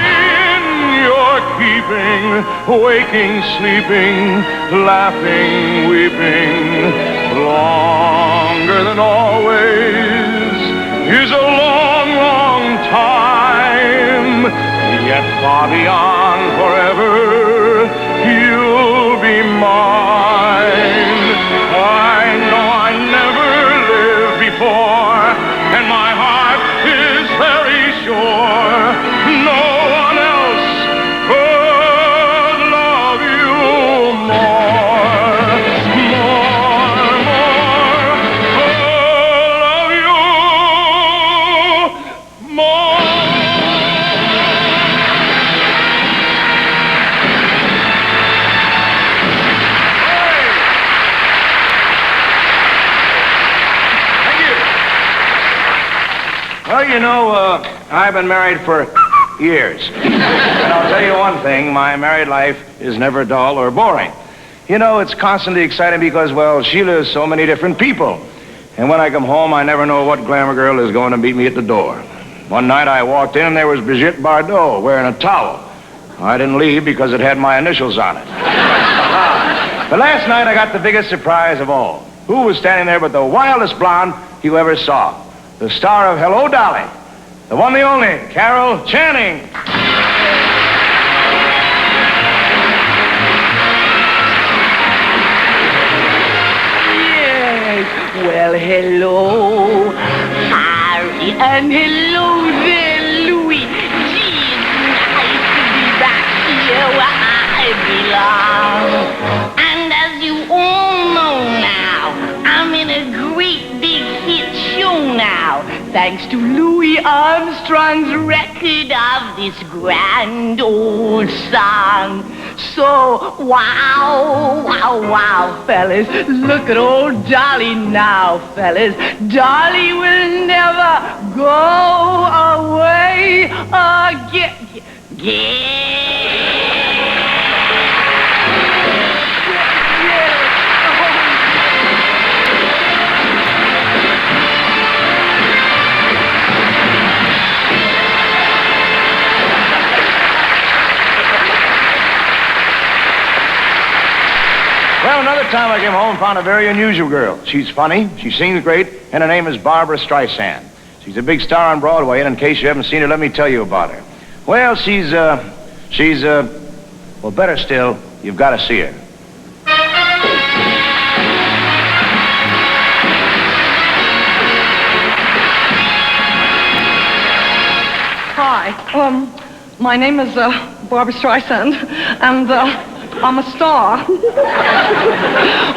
keeping, waking, sleeping, laughing, weeping, longer than always is a long, far beyond forever, you'll be mine. I know I never lived before, and my heart is very sure no one else could love you more, love you more. Well, you know, I've been married for years. And I'll tell you one thing, my married life is never dull or boring. You know, it's constantly exciting because, well, Sheila is so many different people. And when I come home, I never know what glamour girl is going to meet me at the door. One night I walked in and there was Brigitte Bardot wearing a towel. I didn't leave because it had my initials on it. But last night I got the biggest surprise of all. Who was standing there but the wildest blonde you ever saw? The star of Hello, Dolly. The one, the only, Carol Channing. Yes. Well, hello, Harry, and hello there, Louis. Gee, it's nice to be back here where I belong. And as you all know now, I'm in a great big hit show now, thanks to Louis Armstrong's record of this grand old song. So, wow, wow, wow, fellas, look at old Dolly now, fellas. Dolly will never go away again. Well, another time I came home and found a very unusual girl. She's funny, she sings great, and her name is Barbara Streisand. She's a big star on Broadway, and in case you haven't seen her, let me tell you about her. Well, well, better still, you've got to see her. Hi, my name is Barbara Streisand, and I'm a star.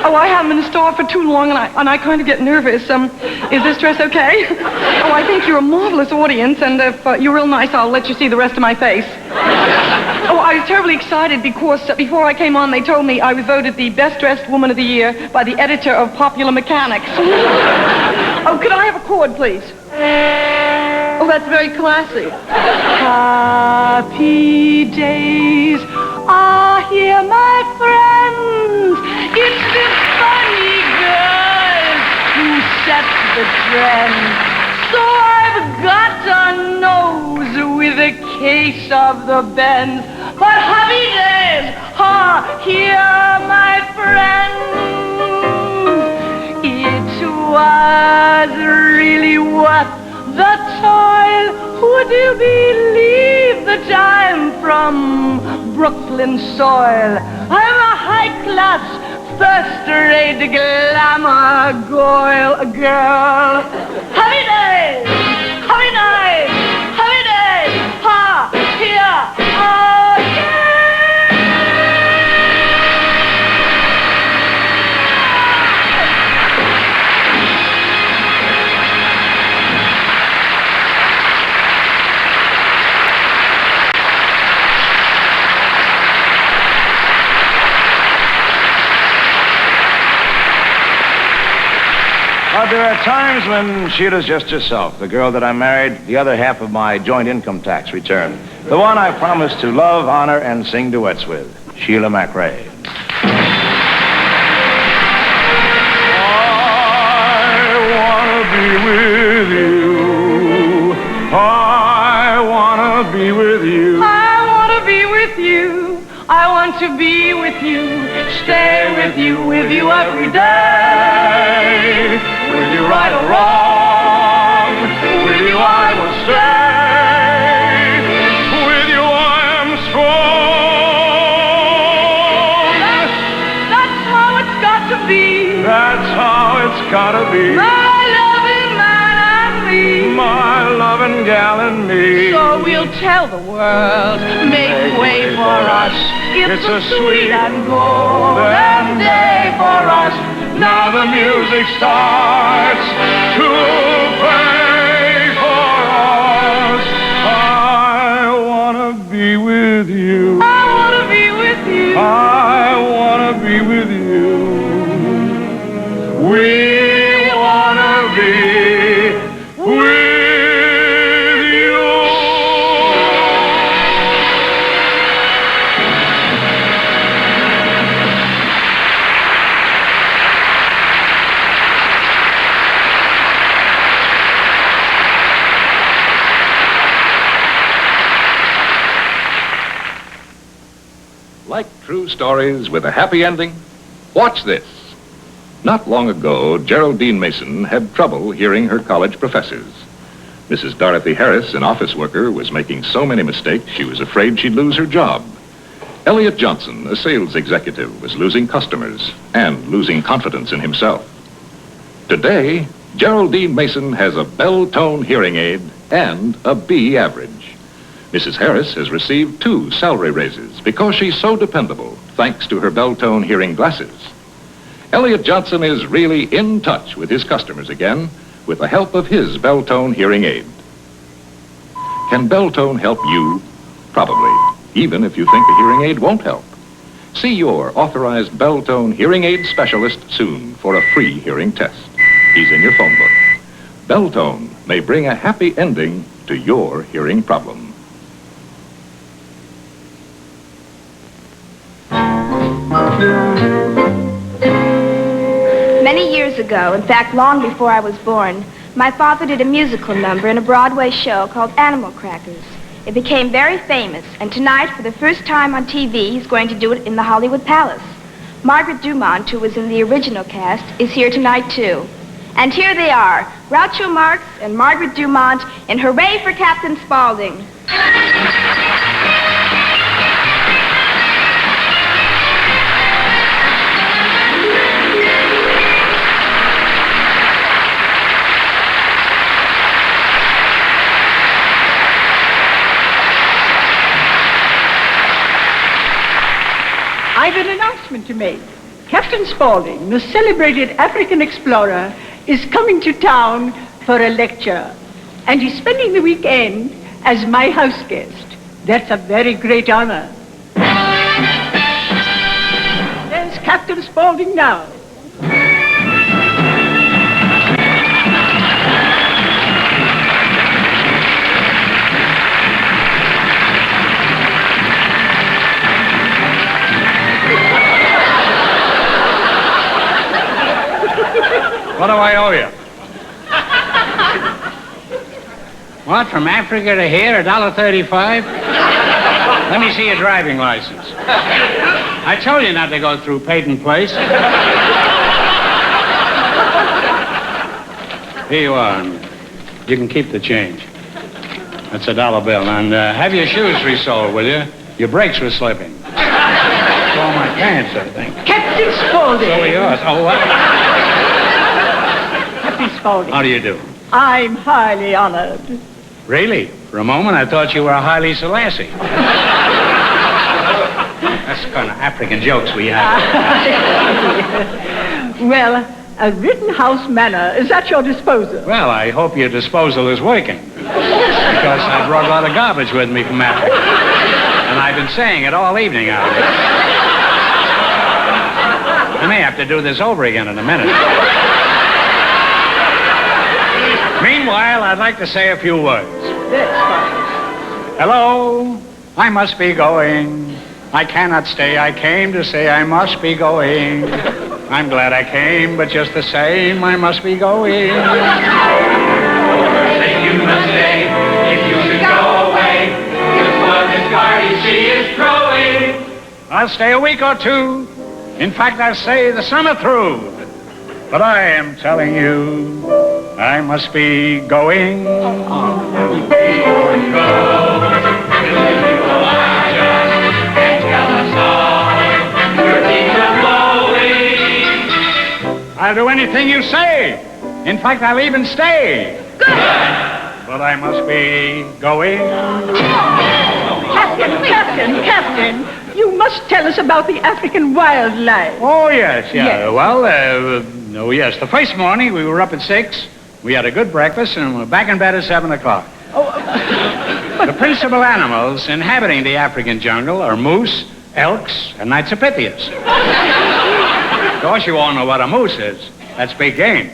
Oh, I haven't been a star for too long, and I kind of get nervous. Is this dress okay? Oh, I think you're a marvelous audience, and if you're real nice, I'll let you see the rest of my face. Oh, I was terribly excited because before I came on, they told me I was voted the best dressed woman of the year by the editor of Popular Mechanics. Oh, could I have a chord, please? Oh, that's very classy. Happy days are here, my friends. It's the funny girls who set the trend. So I've got a nose with a case of the Benz. But happy days are here, my friends. It was really worth the toil. Would you believe that I'm from Brooklyn soil? I'm a high-class, first-rate glamour girl. Happy days! Happy days! Happy days! Ha! Here! Again! But there are times when Sheila's just herself, the girl that I married, the other half of my joint income tax return, the one I promised to love, honor, and sing duets with, Sheila McRae. I wanna be with you. I wanna be with you. I want to be with you. I want to be with you. Stay with you every day. With you right or wrong, with you I will stay. With you I be. My loving man and me. My loving gal and me. So we'll tell the world, make way for us. It's a sweet and golden day for us. Now the music starts to play for us. I wanna be with you. I wanna be with you. I wanna be with you. We wanna be with you. Like true stories with a happy ending? Watch this. Not long ago, Geraldine Mason had trouble hearing her college professors. Mrs. Dorothy Harris, an office worker, was making so many mistakes she was afraid she'd lose her job. Elliot Johnson, a sales executive, was losing customers and losing confidence in himself. Today, Geraldine Mason has a bell-tone hearing aid and a B average. Mrs. Harris has received 2 salary raises because she's so dependable, thanks to her bell-tone hearing glasses. Elliot Johnson is really in touch with his customers again with the help of his bell-tone hearing aid. Can bell-tone help you? Probably, even if you think the hearing aid won't help. See your authorized bell-tone hearing aid specialist soon for a free hearing test. He's in your phone book. Bell-tone may bring a happy ending to your hearing problem. Many years ago, in fact, long before I was born, my father did a musical number in a Broadway show called Animal Crackers. It became very famous, and tonight, for the first time on TV, he's going to do it in the Hollywood Palace. Margaret Dumont, who was in the original cast, is here tonight, too. And here they are, Groucho Marx and Margaret Dumont, in Hooray for Captain Spaulding. I've an announcement to make. Captain Spaulding, the celebrated African explorer, is coming to town for a lecture. And he's spending the weekend as my house guest. That's a very great honor. There's Captain Spaulding now. What do I owe you? What, from Africa to here, $1.35? Let me see your driving license. I told you not to go through Peyton Place. Here you are. You can keep the change. That's $1 bill. And have your shoes resoled, will you? Your brakes were slipping. All my pants, I think. Captain Spaulding. So are yours. Oh, what? Captain Spaulding. How do you do? I'm highly honored. Really? For a moment, I thought you were a Haile Selassie. That's the kind of African jokes we have. Well, a Rittenhouse Manor is at your disposal. Well, I hope your disposal is working. Because I brought a lot of garbage with me from Africa. And I've been saying it all evening out here. I may have to do this over again in a minute. Meanwhile, I'd like to say a few words. Hello, I must be going. I cannot stay. I came to say I must be going. I'm glad I came, but just the same, I must be going. Say you must stay if you should go away. Just what this garden she is growing. I'll stay a week or two. In fact, I'll stay the summer through. But I am telling you, I must be going. I'll do anything you say. In fact, I'll even stay. Good. But I must be going. Captain, you must tell us about the African wildlife. Oh, yes. Yes. Well, the first morning we were up at 6. We had a good breakfast and we're back in bed at 7 o'clock. The principal animals inhabiting the African jungle are moose, elks, and Nitsipithias. Of course, you all know what a moose is. That's big game.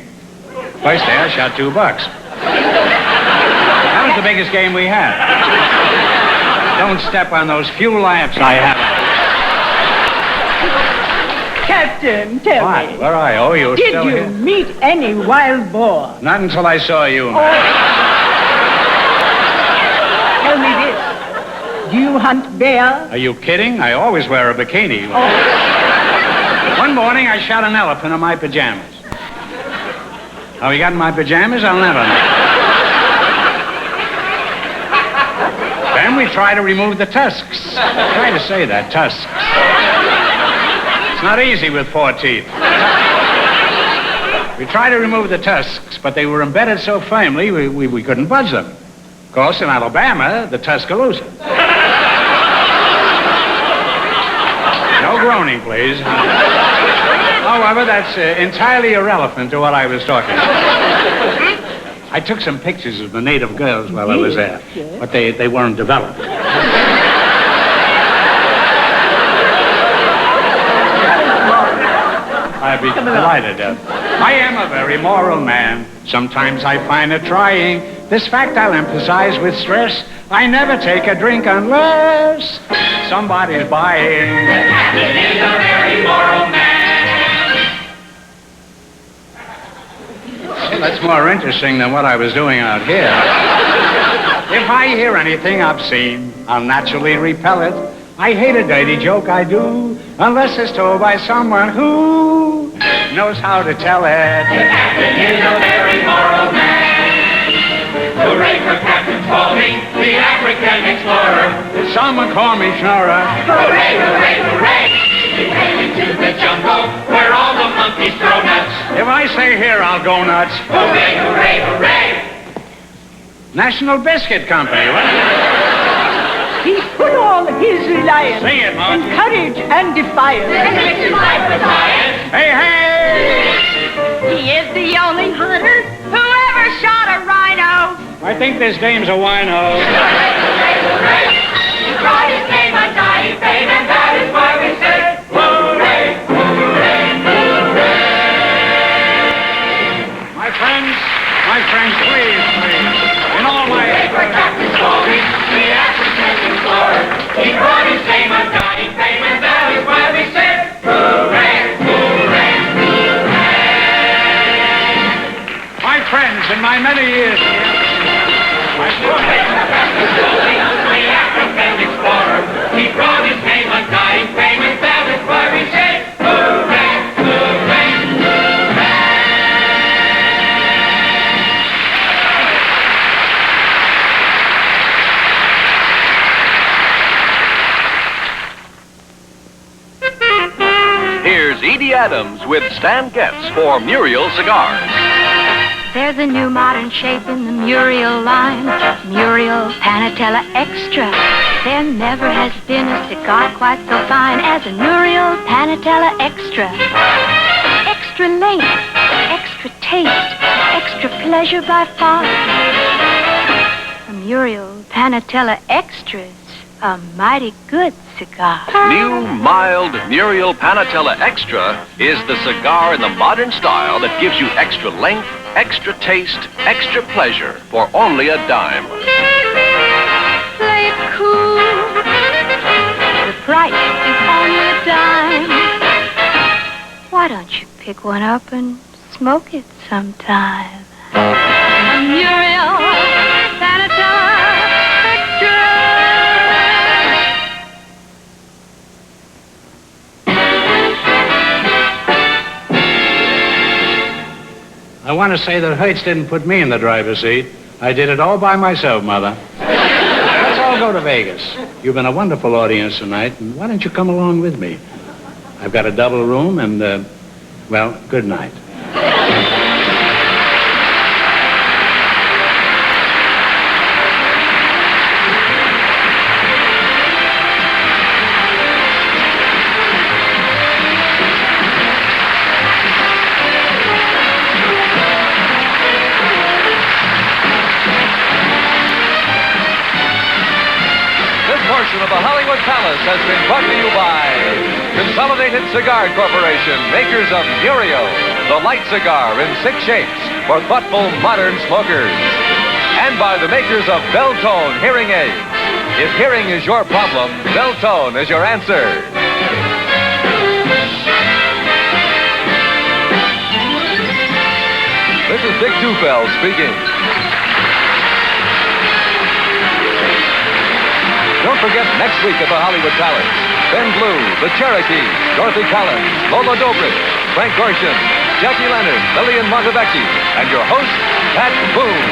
First day, I shot 2 bucks. That was the biggest game we had. Don't step on those few lamps I have. Captain, tell me. Where are you? Oh, you're Did still you here? meet any wild boar? Not until I saw you. Tell me this. Do you hunt bear? Are you kidding? I always wear a bikini. One morning, I shot an elephant in my pajamas. How he got in my pajamas, I'll never know. Then we try to remove the tusks. Try to say that, tusks. It's not easy with 4 teeth. We tried to remove the tusks, but they were embedded so firmly we couldn't budge them. Of course, in Alabama, the Tuscaloosa. No groaning, please. However, that's entirely irrelevant to what I was talking about. I took some pictures of the native girls while I was there, but they weren't developed. I'd be delighted. I am a very moral man. Sometimes I find it trying. This fact I'll emphasize with stress. I never take a drink unless somebody's buying. The captain is a very moral man. Well, that's more interesting than what I was doing out here. If I hear anything obscene, I'll naturally repel it. I hate a dirty joke, I do, unless it's told by someone who knows how to tell it. The captain is a very moral man. Hooray for Captain Spaulding, the African explorer. Did someone call me Schnorrer? Hooray, hooray, hooray! He came into the jungle where all the monkeys throw nuts. If I say here, I'll go nuts. Hooray, hooray, hooray! National Biscuit Company, what? He put all his reliance Sing it, Mom. in courage and defiance. Hey, hey! He is the only hunter who ever shot a rhino. I think this dame's a wino. He cried his name undying fame, and that is why we say, hooray, hooray, hooray! My friends, please. In all my... Hooray for Captain Spaulding, the African explorer. He brought his name undying fame, and that is why we say, hooray, hooray, hooray! My friends, in my many years... Hooray for Captain Spaulding, the African explorer. He brought his name undying fame, and that is why we say, hooray, hooray, hooray! Here's Edie Adams with Stan Getz for Muriel Cigars. There's a new modern shape in the Muriel line, Muriel Panatella Extra. There never has been a cigar quite so fine as a Muriel Panatella Extra. Extra length, extra taste, extra pleasure by far. A Muriel Panatella Extra's a mighty good cigar. New, mild Muriel Panatella Extra is the cigar in the modern style that gives you extra length, extra taste, extra pleasure for only a dime. Play it cool. The price is only a dime. Why don't you pick one up and smoke it sometime? Muriel Panatella Extra. I want to say that Hertz didn't put me in the driver's seat. I did it all by myself, Mother. Let's all go to Vegas. You've been a wonderful audience tonight, and why don't you come along with me? I've got a double room, and, well, good night. Hollywood Palace has been brought to you by Consolidated Cigar Corporation, makers of Muriel, the light cigar in 6 shapes for thoughtful modern smokers. And by the makers of Beltone hearing aids. If hearing is your problem, Beltone is your answer. This is Dick Dufeld speaking. Don't forget next week at the Hollywood Palace. Ben Blue, the Cherokees, Dorothy Collins, Lola Dobrich, Frank Gorshin, Jackie Leonard, Lillian Montevecchi, and your host, Pat Boone.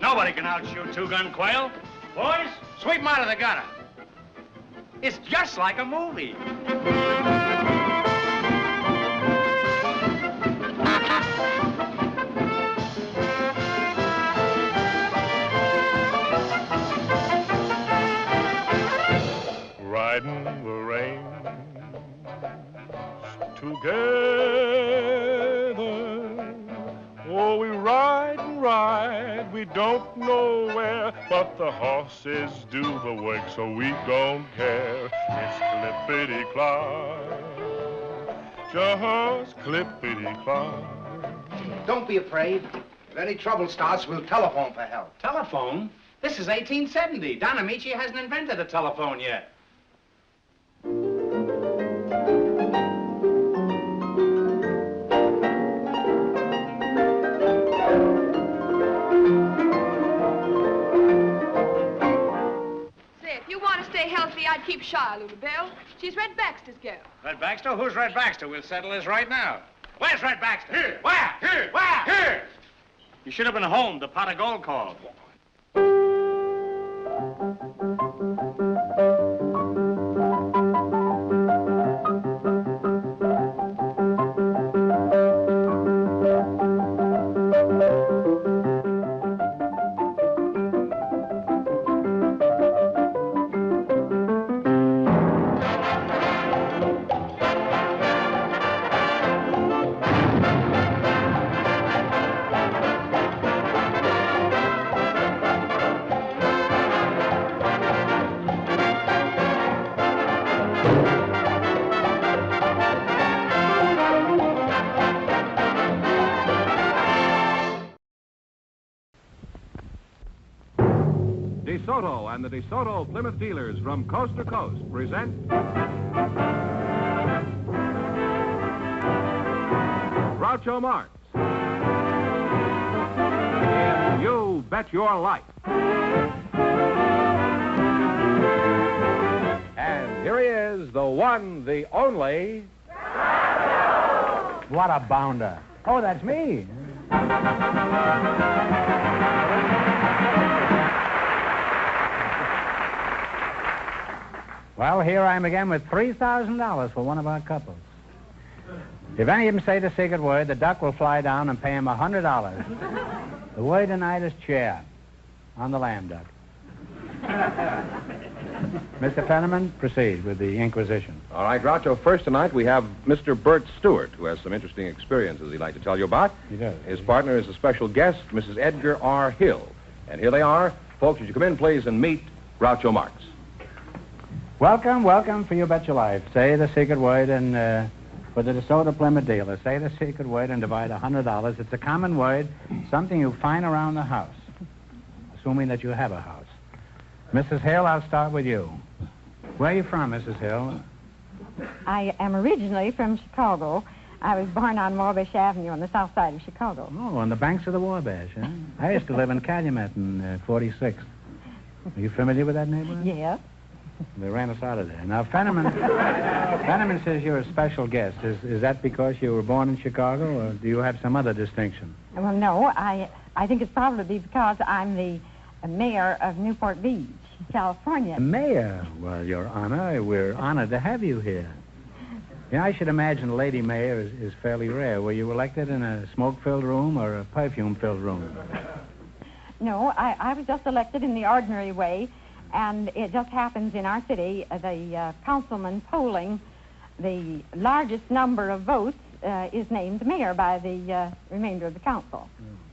Nobody can outshoot Two-Gun Quail. Boys, sweep him out of the gutter. It's just like a movie. Riding the range together. Oh, we ride and ride, we don't know where, but the horses do the work, so we don't care. It's clippity-clop, just clippity-clop. Don't be afraid. If any trouble starts, we'll telephone for help. Telephone? This is 1870. Don Amici hasn't invented a telephone yet. Healthy, I'd keep shy, Lulu Bell. She's Red Baxter's girl. Red Baxter? Who's Red Baxter? We'll settle this right now. Where's Red Baxter? Here. Where? Here. Where? Here. You should have been home. The pot of gold called. DeSoto and the DeSoto Plymouth dealers from coast to coast present Groucho Marx in You Bet Your Life. And here he is, the one, the only... What a bounder. Oh, that's me. Well, here I am again with $3,000 for one of our couples. If any of them say the secret word, the duck will fly down and pay him $100. The word tonight is chair on the lamb duck. Mr. Fenneman, proceed with the inquisition. All right, Groucho, first tonight we have Mr. Bert Stewart, who has some interesting experiences he'd like to tell you about. He does. His partner is a special guest, Mrs. Edgar R. Hill. And here they are. Folks, would you come in, please, and meet Groucho Marx. Welcome, welcome for You Bet Your Life. Say the secret word and for the DeSoto Plymouth dealer. Say the secret word and divide $100. It's a common word, something you find around the house, assuming that you have a house. Mrs. Hill, I'll start with you. Where are you from, Mrs. Hill? I am originally from Chicago. I was born on Wabash Avenue on the south side of Chicago. Oh, on the banks of the Wabash, huh? I used to live in Calumet in 46. Are you familiar with that neighborhood? Yes. They ran us out of there. Now, Fenneman says you're a special guest. Is that because you were born in Chicago, or do you have some other distinction? Well, no, I think it's probably because I'm the mayor of Newport Beach, California. Mayor? Well, Your Honor, we're honored to have you here. Yeah, I should imagine a lady mayor is fairly rare. Were you elected in a smoke-filled room or a perfume-filled room? No, I was just elected in the ordinary way, and it just happens in our city, the councilman polling the largest number of votes is named mayor by the remainder of the council.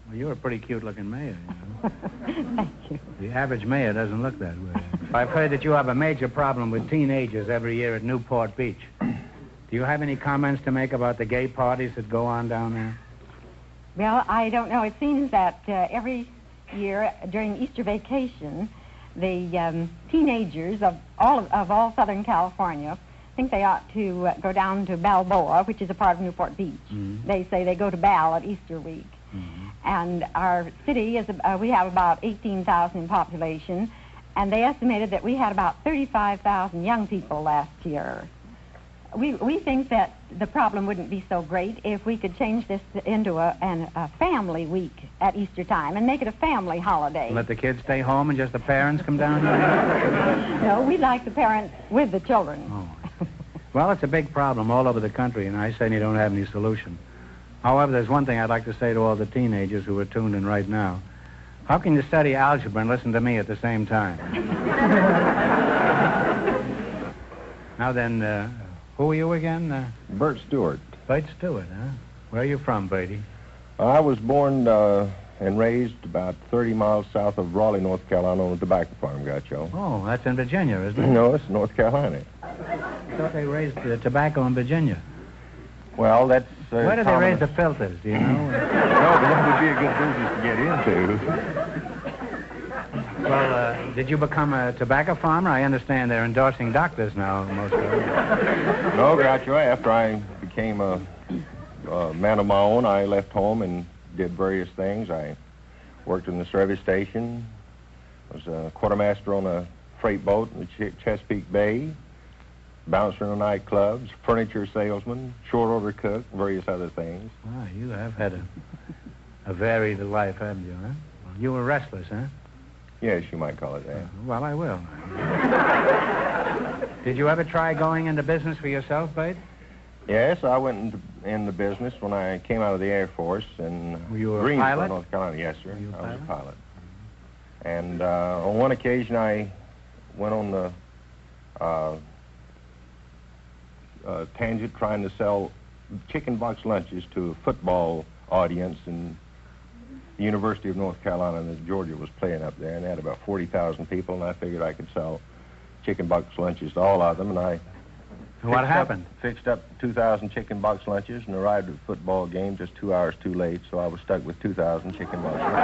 Well, you're a pretty cute-looking mayor, you know. Thank you. The average mayor doesn't look that way. I've heard that you have a major problem with teenagers every year at Newport Beach. Do you have any comments to make about the gay parties that go on down there? Well, I don't know. It seems that every year during Easter vacation, the teenagers of all Southern California think they ought to go down to Balboa, which is a part of Newport Beach. Mm-hmm. They say they go to Bal at Easter week. Mm-hmm. And our city is, we have about 18,000 in population, and they estimated that we had about 35,000 young people last year. We think that the problem wouldn't be so great if we could change this into a family week at Easter time and make it a family holiday. Let the kids stay home and just the parents come down here? No, we'd like the parents with the children. Oh. Well, it's a big problem all over the country, and I certainly don't have any solution. However, there's one thing I'd like to say to all the teenagers who are tuned in right now. How can you study algebra and listen to me at the same time? Now then, who are you again? Bert Stewart. Bert Stewart, huh? Where are you from, Bertie? I was born and raised about 30 miles south of Raleigh, North Carolina, on a tobacco farm, Groucho. Oh, that's in Virginia, isn't it? No, it's North Carolina. I thought they raised tobacco in Virginia. Well, that's... Where do they raise the filters, do you know? No, but that would be a good business to get into. Well, did you become a tobacco farmer? I understand they're endorsing doctors now, most of them. No, Groucho, after I became a man of my own, I left home and did various things. I worked in the service station, was a quartermaster on a freight boat in the Chesapeake Bay, bouncer in the nightclubs, furniture salesman, short order cook, various other things. Ah, you have had a varied life, haven't you, huh? Well, you were restless, huh? Yes, you might call it that. Well, I will. Did you ever try going into business for yourself, Bert? Yes, I went into business when I came out of the Air Force in Greensboro, pilot? North Carolina. Yes, sir. I was a pilot. And on one occasion, I went on the tangent trying to sell chicken box lunches to a football audience in the University of North Carolina, and Georgia was playing up there, and they had about 40,000 people, and I figured I could sell chicken box lunches to all of them, and I... What happened? Fixed up 2,000 chicken box lunches and arrived at the football game just 2 hours too late, so I was stuck with 2,000 chicken box lunches.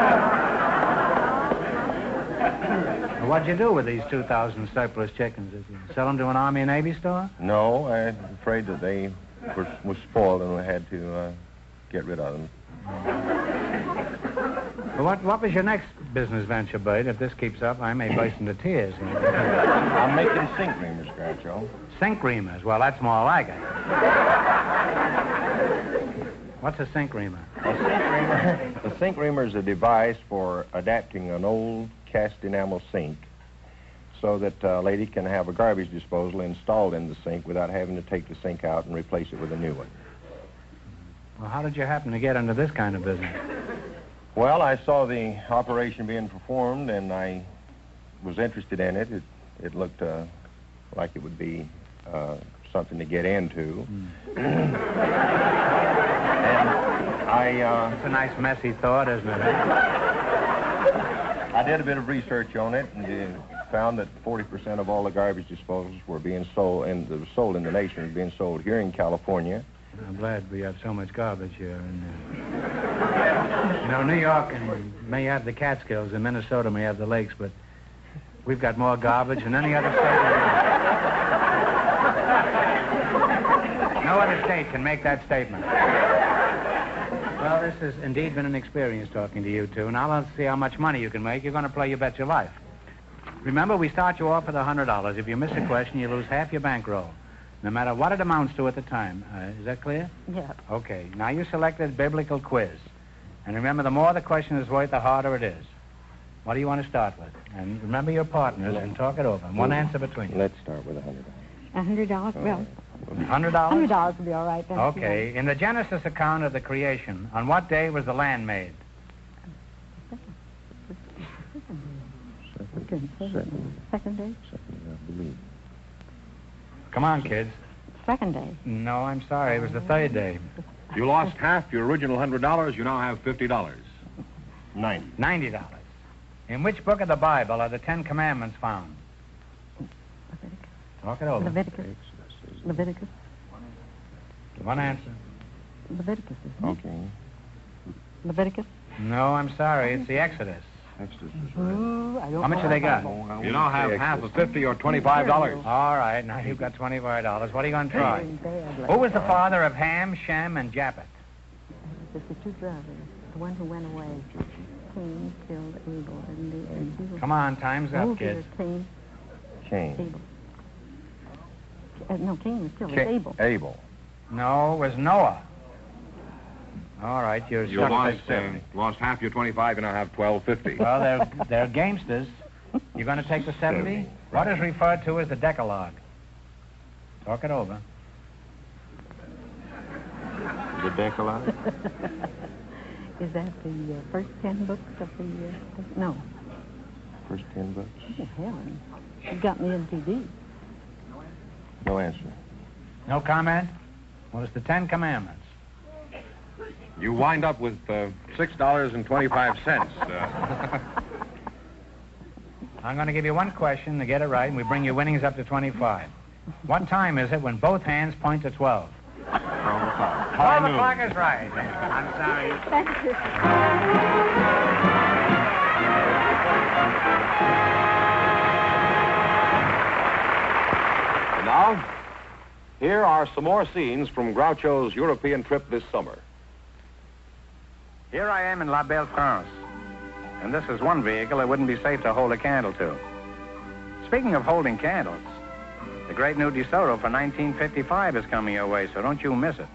What'd you do with these 2,000 surplus chickens? Did you sell them to an Army and Navy store? No, I'm afraid that they were spoiled and we had to get rid of them. Well, what was your next business venture, Bert? If this keeps up, I may burst into tears. I'm making sink reamers, Groucho. Sink reamers? Well, that's more like it. What's a sink reamer? A sink reamer is a device for adapting an old cast enamel sink so that a lady can have a garbage disposal installed in the sink without having to take the sink out and replace it with a new one. Well, how did you happen to get into this kind of business? Well, I saw the operation being performed, and I was interested in it. It looked like it would be something to get into. And it's a nice, messy thought, isn't it? I did a bit of research on it, and found that 40% of all the garbage disposals were being sold, and that was sold in the nation, was being sold here in California. I'm glad we have so much garbage here. And, you know, New York and may have the Catskills, and Minnesota may have the lakes, but we've got more garbage than any other state. No other state can make that statement. Well, this has indeed been an experience talking to you two. Now let's see how much money you can make. You're going to play You Bet Your Life. Remember, we start you off with $100. If you miss a question, you lose half your bankroll, no matter what it amounts to at the time. Is that clear? Yeah. Okay. Now you selected biblical quiz. And remember, the more the question is worth, the harder it is. What do you want to start with? And remember your partners and talk it over. One answer between you. Let's start with $100. $100? Well, $100? $100 will be all right then. Okay. In the Genesis account of the creation, on what day was the land made? Second day? I believe. Come on, kids. Second day. No, I'm sorry. It was the third day. You lost half your original $100. You now have $50. $90. In which book of the Bible are the Ten Commandments found? Talk it over. Leviticus. One answer. Leviticus. Okay. Leviticus. No, I'm sorry. It's the Exodus. How much have they got? You now have half of $50 or $25. All right, now you've got $25. What are you going to try? Who was the father of Ham, Shem, and Japheth? It's the two brothers. The one who went away. Cain killed Abel. And Come on, time's up, kids. Cain. Cain. Abel. No, Cain was killed. It was Abel. Abel. No, it was Noah. All right, You lost half your 25, you now have $12.50. Well, they're gamesters. You're going to take the 70? What is referred to as the Decalogue? Talk it over. The Decalogue? Is that the first 10 books of the... no. First 10 books? Oh, heaven. You got me in TD. No answer. No comment? Well, it's the Ten Commandments. You wind up with $6.25. I'm going to give you one question to get it right, and we bring your winnings up to 25. What time is it when both hands point to 12? 12 o'clock. 12 o'clock is right. I'm sorry. Thank you. And now, here are some more scenes from Groucho's European trip this summer. Here I am in La Belle France, and this is one vehicle it wouldn't be safe to hold a candle to. Speaking of holding candles, the great new DeSoto for 1955 is coming your way, so don't you miss it.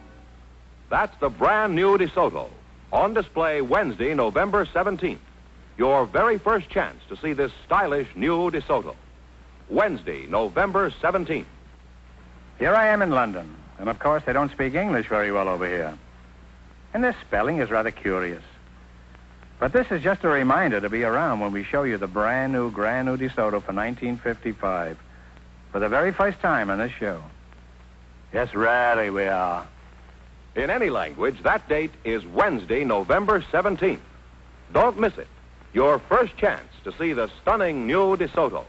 That's the brand new DeSoto, on display Wednesday, November 17th. Your very first chance to see this stylish new DeSoto. Wednesday, November 17th. Here I am in London, and of course they don't speak English very well over here. And this spelling is rather curious. But this is just a reminder to be around when we show you the brand new DeSoto for 1955 for the very first time on this show. Yes, really we are. In any language, that date is Wednesday, November 17th. Don't miss it. Your first chance to see the stunning new DeSoto.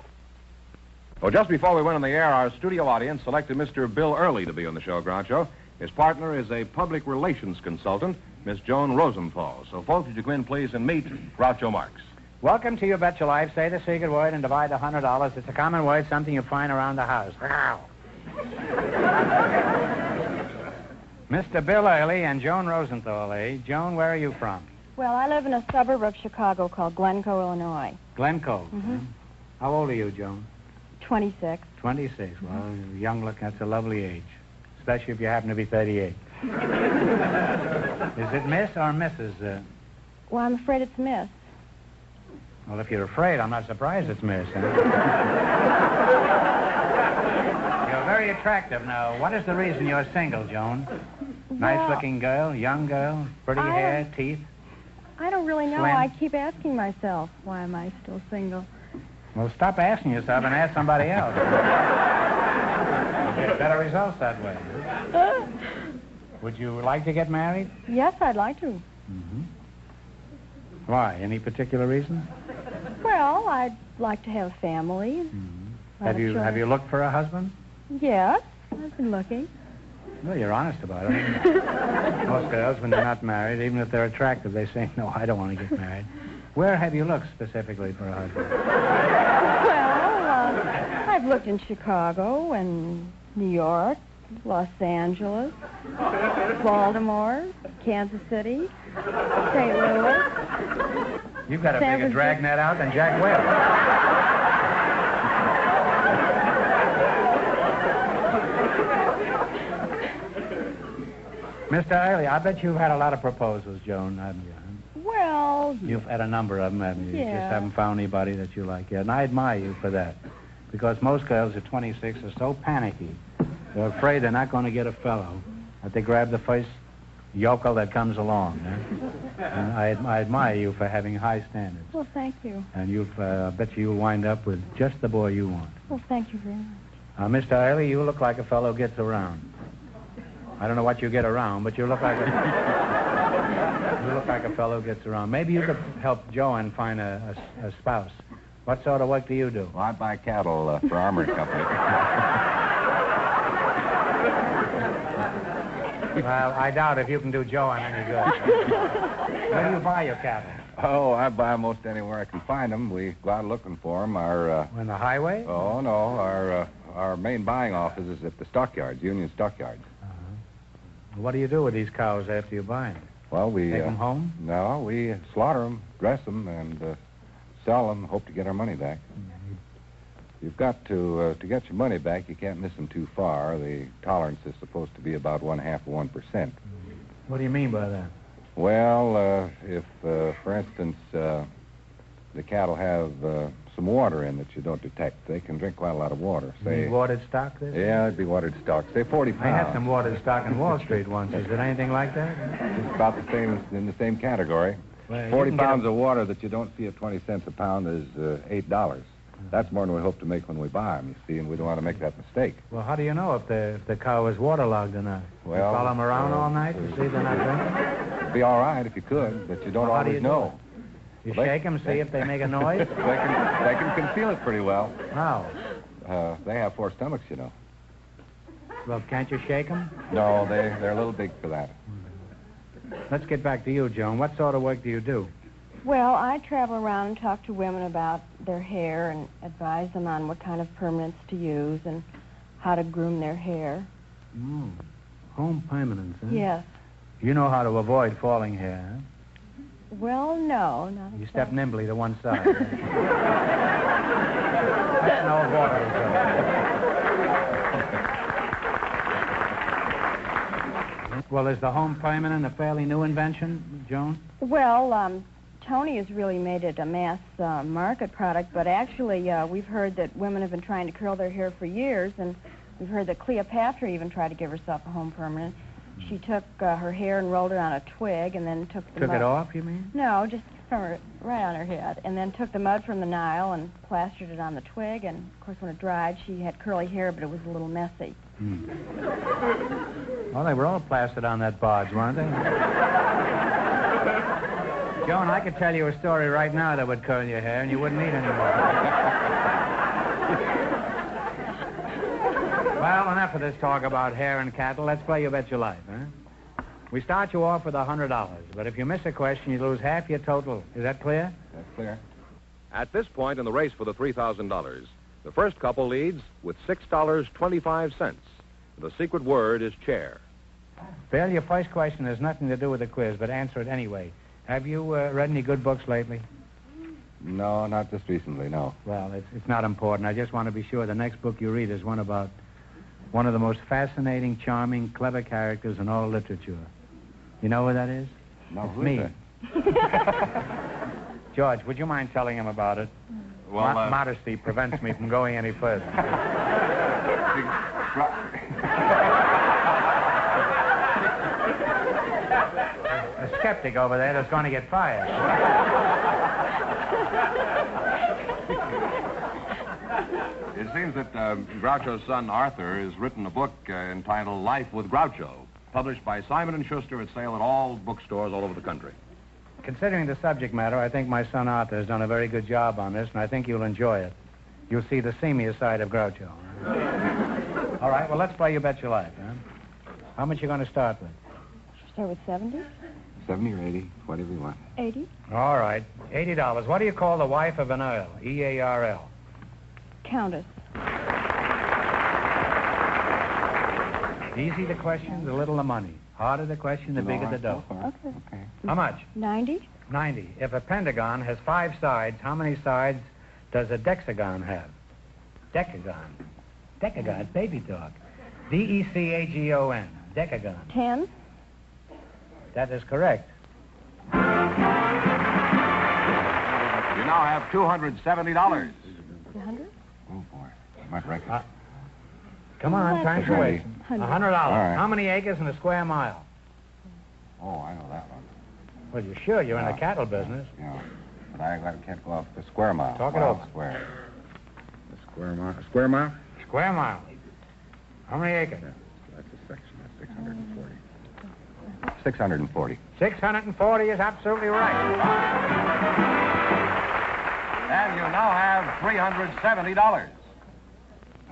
Well, just before we went on the air, our studio audience selected Mr. Bill Early to be on the show, Groucho. His partner is a public relations consultant, Miss Joan Rosenthal. So, folks, would you come in, please, and meet Groucho Marx. Welcome to You Bet Your Life. Say the secret word and divide the $100. It's a common word, something you find around the house. Mr. Bill Early and Joan Rosenthal, eh? Joan, where are you from? Well, I live in a suburb of Chicago called Glencoe, Illinois. Glencoe. Mm-hmm. How old are you, Joan? 26. 26. Well, young look, that's a lovely age. Especially if you happen to be 38. Is it Miss or Mrs.? Well, I'm afraid it's Miss. Well, if you're afraid, I'm not surprised it's Miss. Huh? You're very attractive now. What is the reason you're single, Joan? Nice-looking girl, young girl, pretty hair, teeth? I don't really know. Slim. I keep asking myself, why am I still single? Well, stop asking yourself and ask somebody else. You'll get better results that way. Would you like to get married? Yes, I'd like to. Mm-hmm. Why? Any particular reason? Well, I'd like to have a family. Mm-hmm. Have you looked for a husband? Yes, I've been looking. Well, you're honest about it. Most girls, when they're not married, even if they're attractive, they say, no, I don't want to get married. Where have you looked specifically for a husband? Well, I've looked in Chicago and New York, Los Angeles, Baltimore, Kansas City, St. Louis. You've got a bigger dragnet out than Jack Webb. Mr. Early, I bet you've had a lot of proposals, Joan, haven't you? Well, You've had a number of them, haven't you? You Yeah. just haven't found anybody that you like yet. And I admire you for that. Because most girls at 26 are so panicky. They're afraid they're not going to get a fellow, that they grab the first yokel that comes along. And I admire you for having high standards. well, thank you. And I bet you'll wind up with just the boy you want. Well, thank you very much. Mr. Early, you look like a fellow gets around. I don't know what you get around, but you look like a fellow gets around. Maybe you could help Joan find a spouse. What sort of work do you do? Well, I buy cattle for Armory Company. Well, I doubt if you can do Joan any good. Where do you buy your cattle? Oh, I buy 'em most anywhere I can find them. We go out looking for them. Our On the highway? Oh no, our main buying office is at the stockyards, Union Stockyards. What do you do with these cows after you buy them? Well, we Take them home? No, we slaughter them, dress them, and sell them. Hope to get our money back. You've got to get your money back. You can't miss them too far. The tolerance is supposed to be about 0.5% What do you mean by that? Well, if, for instance, the cattle have some water in that you don't detect, they can drink quite a lot of water. You mean watered stock, this? Yeah, it'd be watered stock. Say 40 pounds. I had some watered stock in Wall Street once. Is it anything like that? It's about the same, in the same category. Well, 40 you can pounds of water that you don't see at 20 cents a pound is $8. That's more than we hope to make when we buy them, you see, and we don't want to make that mistake. Well, how do you know if the cow is waterlogged or not? Well, you follow them around all night to see they're not drinking? It'd be all right if you could, but you don't Well, how do always you do know. You shake them, see if they make a noise? They can conceal it pretty well. How? They have 4 stomachs, you know. Well, can't you shake them? No, they're a little big for that. Let's get back to you, Joan. What sort of work do you do? Well, I travel around and talk to women about their hair and advise them on what kind of permanents to use and how to groom their hair. Home permanence, huh? Yes. You know how to avoid falling hair, huh? Well, no, not You step nimbly to one side. That's no avoidance. Well, is the home permanent a fairly new invention, Joan? Well, Tony has really made it a mass market product, but actually we've heard that women have been trying to curl their hair for years, and we've heard that Cleopatra even tried to give herself a home permanent. She took her hair and rolled it on a twig, and then took the Took mud. it off, you mean? No, just from her, right on her head, and then took the mud from the Nile and plastered it on the twig, and of course when it dried she had curly hair, but it was a little messy. Well, they were all plastered on that barge, weren't they? Joan, I could tell you a story right now that would curl your hair, and you wouldn't need any more. Well, enough of this talk about hair and cattle. Let's play You Bet Your Life, huh? We start you off with $100, but if you miss a question, you lose half your total. Is that clear? That's clear. At this point in the race for the $3,000, the first couple leads with $6.25. The secret word is chair. Bill, your first question has nothing to do with the quiz, but answer it anyway. Have you read any good books lately? No, not just recently, no. Well, it's not important. I just want to be sure the next book you read is one about one of the most fascinating, charming, clever characters in all literature. You know who that is? No, it's who me. is George, would you mind telling him about it? Well, modesty prevents me from going any further. A skeptic over there that's going to get fired. It seems that Groucho's son Arthur has written a book entitled Life with Groucho, published by Simon & Schuster at sale at all bookstores all over the country. Considering the subject matter, I think my son Arthur has done a very good job on this, and I think you'll enjoy it. You'll see the seamier side of Groucho. All right, well, let's play You Bet Your Life, huh? How much you going to start with? Start with 70? 70 or 80, whatever you want. 80? All right, $80. What do you call the wife of an earl? E-A-R-L. Countess. Easy the question, the little the money. Harder the question, the bigger the dough. Okay. How much? 90? 90. If a pentagon has 5 sides, how many sides does a decagon have? Decagon. Decagon, baby talk. D-E-C-A-G-O-N. Decagon. 10? That is correct. You now have $270. 200? Oh, boy. I might wreck it. Come on, time's away. $100. right. How many acres in a square mile? Oh, I know that one. Well, you're sure you're in the cattle business. Yeah. But I can't go off the square mile. Talk it Mile over. Square. The square mile? Square mile? Square mile. How many acres? That's a section. That's 640. 640. 640 is absolutely right. And you now have $370.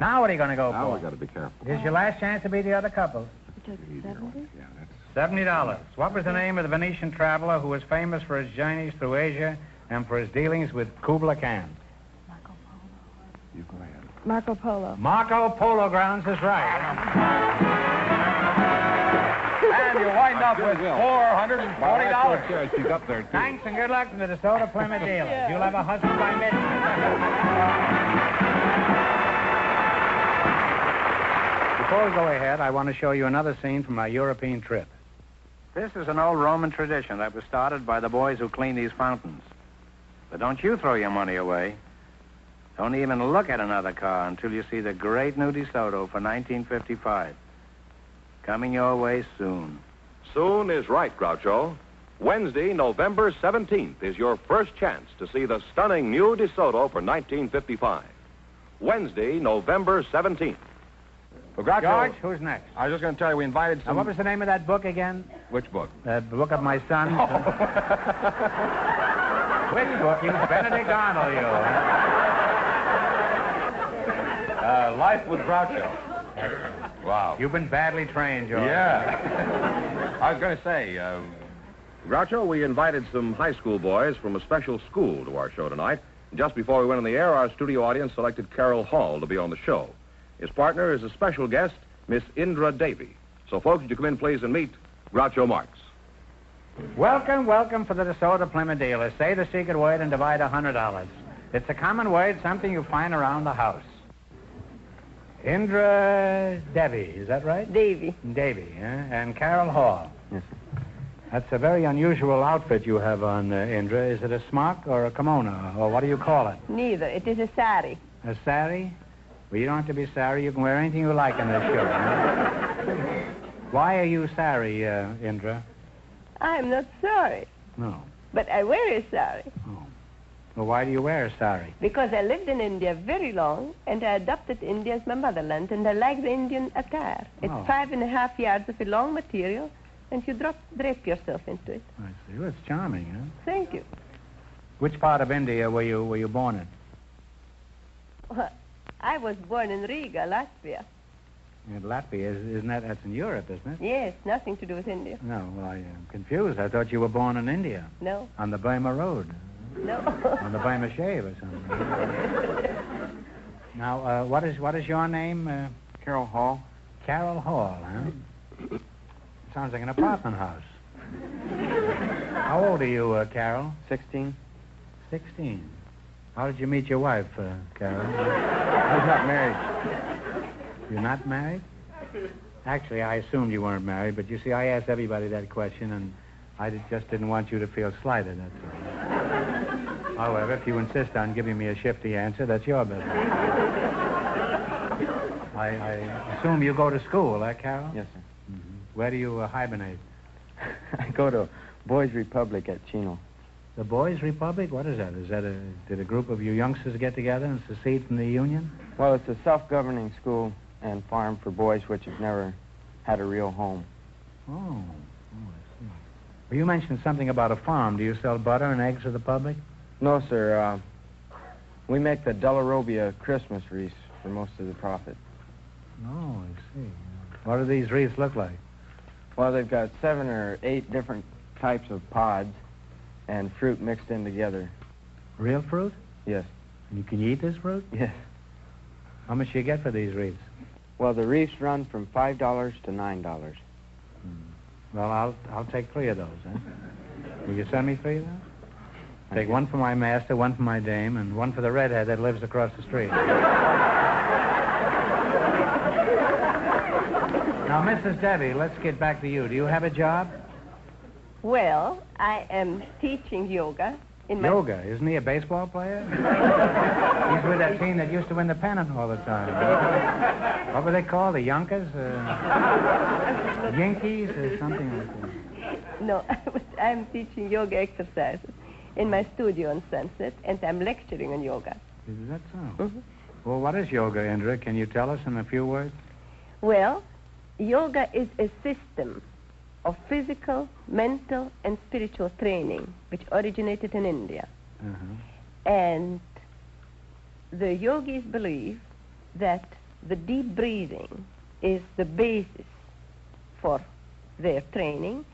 Now what are you going to go Now for? we got to be careful. This is your last chance to beat the other couple. Yeah, that's... $70. What was the name of the Venetian traveler who was famous for his journeys through Asia and for his dealings with Kubla Khan? You go ahead. Marco Polo. Marco Polo Grounds is right. And you wind up with $440. She's up there, too. Thanks and good luck to the DeSoto Plymouth dealers. Yeah. You'll have a husband by midnight. Before we go ahead, I want to show you another scene from our European trip. This is an old Roman tradition that was started by the boys who clean these fountains. But don't you throw your money away. Don't even look at another car until you see the great new DeSoto for 1955. Coming your way soon. Soon is right, Groucho. Wednesday, November 17th, is your first chance to see the stunning new DeSoto for 1955. Wednesday, November 17th. Well, Groucho, George, who's next? I was just going to tell you, we invited Now, some... what was the name of that book again? Which book? The book of my son. Which book? You Benedict Arnold, you. Life with Groucho. Wow. You've been badly trained, George. Yeah. I was going to say, Groucho, we invited some high school boys from a special school to our show tonight. Just before we went on the air, our studio audience selected Carol Hall to be on the show. His partner is a special guest, Miss Indra Davy. So, folks, would you come in, please, and meet Groucho Marx. Welcome, welcome for the DeSoto Plymouth dealers. Say the secret word and divide $100. It's a common word, something you find around the house. Indra Davy, is that right? Davy. Davy, and Carol Hall. Yes, sir. That's a very unusual outfit you have on, Indra. Is it a smock or a kimono, or what do you call it? Neither. It is a sari. A sari? Well, you don't have to be sari. You can wear anything you like in this show. Why are you sari, Indra? I'm not sorry, No. but I wear a sari Well, why do you wear a sari? because I lived in India very long, and I adopted India as my motherland, and I like the Indian attire. It's Oh. 5.5 yards of a long material, and you drape yourself into it. I see. Well, it's charming, huh? Thank you. Which part of India were you born in? Well, I was born in Riga, Latvia. In Latvia, isn't that? That's in Europe, isn't it? Yes, nothing to do with India. No, well, I am confused. I thought you were born in India. No, On the Burma Road. no. On the Burma Shave or something. Now, what is your name? Carol Hall. Carol Hall, huh? Sounds like an apartment house. How old are you, Carol? 16. 16. How did you meet your wife, Carol? I was not married. You're not married? Actually, I assumed you weren't married, but you see, I asked everybody that question, and I just didn't want you to feel slighted, that's all. However, if you insist on giving me a shifty answer, that's your business. I assume you go to school, Carol? Yes, sir. Where do you hibernate? I go to Boys Republic at Chino. The Boys Republic? What is that? Did a group of you youngsters get together and secede from the Union? Well, it's a self-governing school and farm for boys which have never had a real home. Oh, I see. Well, you mentioned something about a farm. Do you sell butter and eggs to the public? No, sir. We make the Delarobia Christmas wreaths for most of the profit. Oh, I see. What do these wreaths look like? Well, they've got 7 or 8 different types of pods and fruit mixed in together. Real fruit? Yes. And you can eat this fruit? Yes. How much do you get for these wreaths? Well, the wreaths run from $5 to $9. Well, I'll take 3 of those, huh? Will you send me 3 of those? Take 1 for my master, 1 for my dame, and 1 for the redhead that lives across the street. Now, Mrs. Debbie, let's get back to you. Do you have a job? Well, I am teaching yoga in my... Yoga? Isn't he a baseball player? He's with that team that used to win the pennant all the time. What were they called? The Yonkers? Yankees or something like that? No, I'm teaching yoga exercises in my studio on Sunset, and I'm lecturing on yoga. Is that so? Mm-hmm. Well, what is yoga, Indra? Can you tell us in a few words? Well, yoga is a system of physical, mental, and spiritual training which originated in India. Uh-huh. And the yogis believe that the deep breathing is the basis for their training.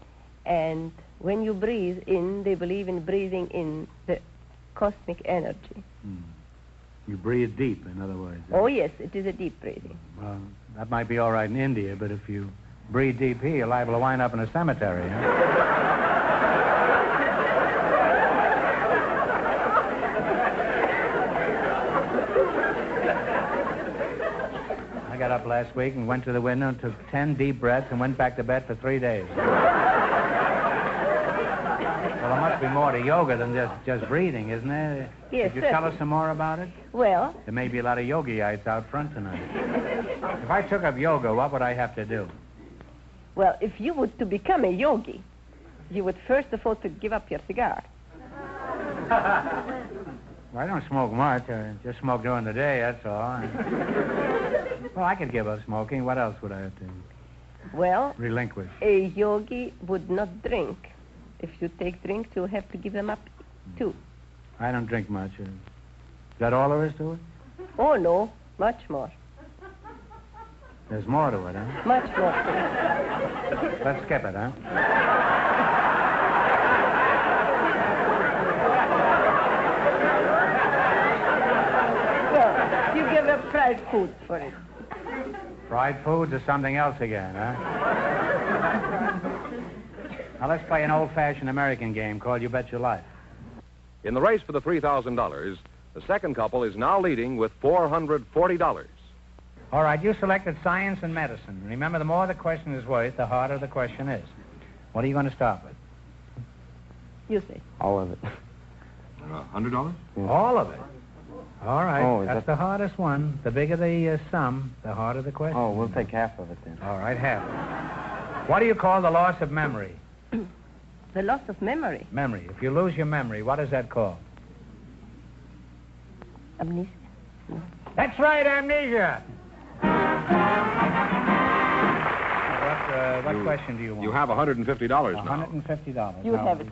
And when you breathe in, they believe in breathing in the cosmic energy. Hmm. You breathe deep, in other words. Oh, yes, it is a deep breathing. Well, that might be all right in India, but if you breathe deep here, you're liable to wind up in a cemetery. Huh? I got up last week and went to the window and took 10 deep breaths and went back to bed for 3 days. Well, there must be more to yoga than just breathing, isn't there? Yes, Could you tell us some more about it? Well... There may be a lot of yogi-ites out front tonight. If I took up yoga, what would I have to do? Well, if you were to become a yogi, you would first of all to give up your cigar. Well, I don't smoke much. I just smoke during the day, that's all. Well, I could give up smoking. What else would I have to Well... relinquish? A yogi would not drink. If you take drinks, you'll have to give them up, too. I don't drink much. Is that all there is to it? Oh, no. Much more. There's more to it, huh? Much more to it. Let's skip it, huh? Well, you give up fried food for it. Fried foods or something else again, huh? Now, let's play an old-fashioned American game called You Bet Your Life. In the race for the $3,000, the second couple is now leading with $440. All right, you selected science and medicine. Remember, the more the question is worth, the harder the question is. What are you going to start with? You say. All of it. $100? All of it. All right, Oh, is that's the hardest one. The bigger the sum, the harder the question. Oh, we'll take half of it then. All right, half. What do you call the loss of memory? The loss of memory. Memory. If you lose your memory, what is that called? Amnesia. No. That's right, amnesia. What question do you want? You have $150 now. $150. You have it.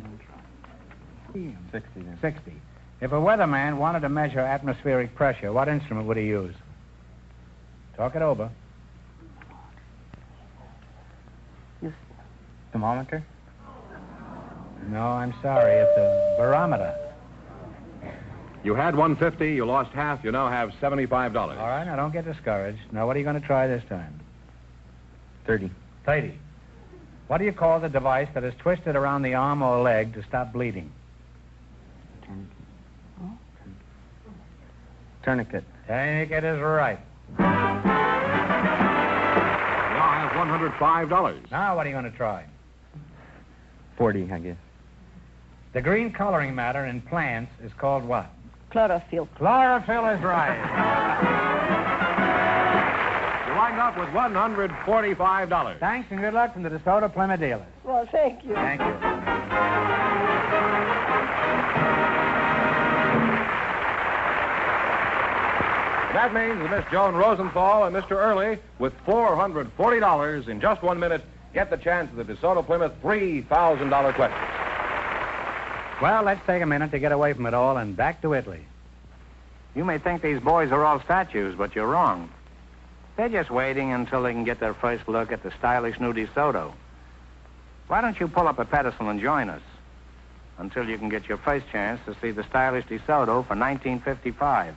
60 then. 60. If a weatherman wanted to measure atmospheric pressure, what instrument would he use? Talk it over. Thermometer? No, I'm sorry. It's a barometer. You had $150, you lost half, you now have $75. All right, now don't get discouraged. Now, what are you going to try this time? 30. 30. What do you call the device that is twisted around the arm or leg to stop bleeding? Tourniquet. Tourniquet is right. You now have $105. Now, what are you going to try? 40, I guess. The green coloring matter in plants is called what? Chlorophyll. Chlorophyll is right. You wind up with $145. Thanks and good luck from the DeSoto Plymouth dealers. Well, thank you. Thank you. That means that Miss Joan Rosenthal and Mr. Early, with $440 in just 1 minute, get the chance of the DeSoto Plymouth $3,000 question. Well, let's take a minute to get away from it all and back to Italy. You may think these boys are all statues, but you're wrong. They're just waiting until they can get their first look at the stylish new DeSoto. Why don't you pull up a pedestal and join us until you can get your first chance to see the stylish DeSoto for 1955.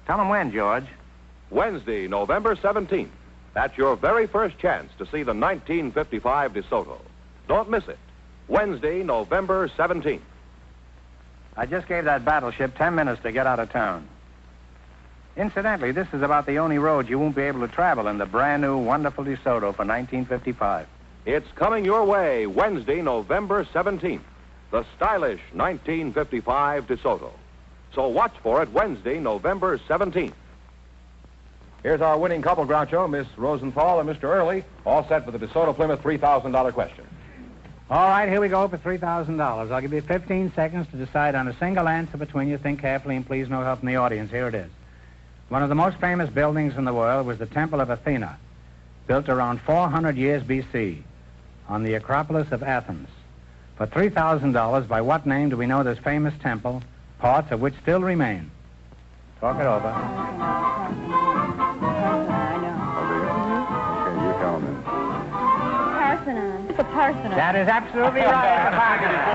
Tell them when, George. Wednesday, November 17th. That's your very first chance to see the 1955 DeSoto. Don't miss it. Wednesday, November 17th. I just gave that battleship 10 minutes to get out of town. Incidentally, this is about the only road you won't be able to travel in the brand new, wonderful DeSoto for 1955. It's coming your way Wednesday, November 17th. The stylish 1955 DeSoto. So watch for it Wednesday, November 17th. Here's our winning couple, Groucho, Miss Rosenthal and Mr. Early, all set for the DeSoto Plymouth $3,000 question. All right, here we go for $3,000. I'll give you 15 seconds to decide on a single answer between you. Think carefully and please no help from the audience. Here it is. One of the most famous buildings in the world was the Temple of Athena, built around 400 years B.C. on the Acropolis of Athens. For $3,000, by what name do we know this famous temple, parts of which still remain? Talk it over. Okay, you tell me. Parthenon. It's a Parthenon. That is absolutely right. The Parthenon.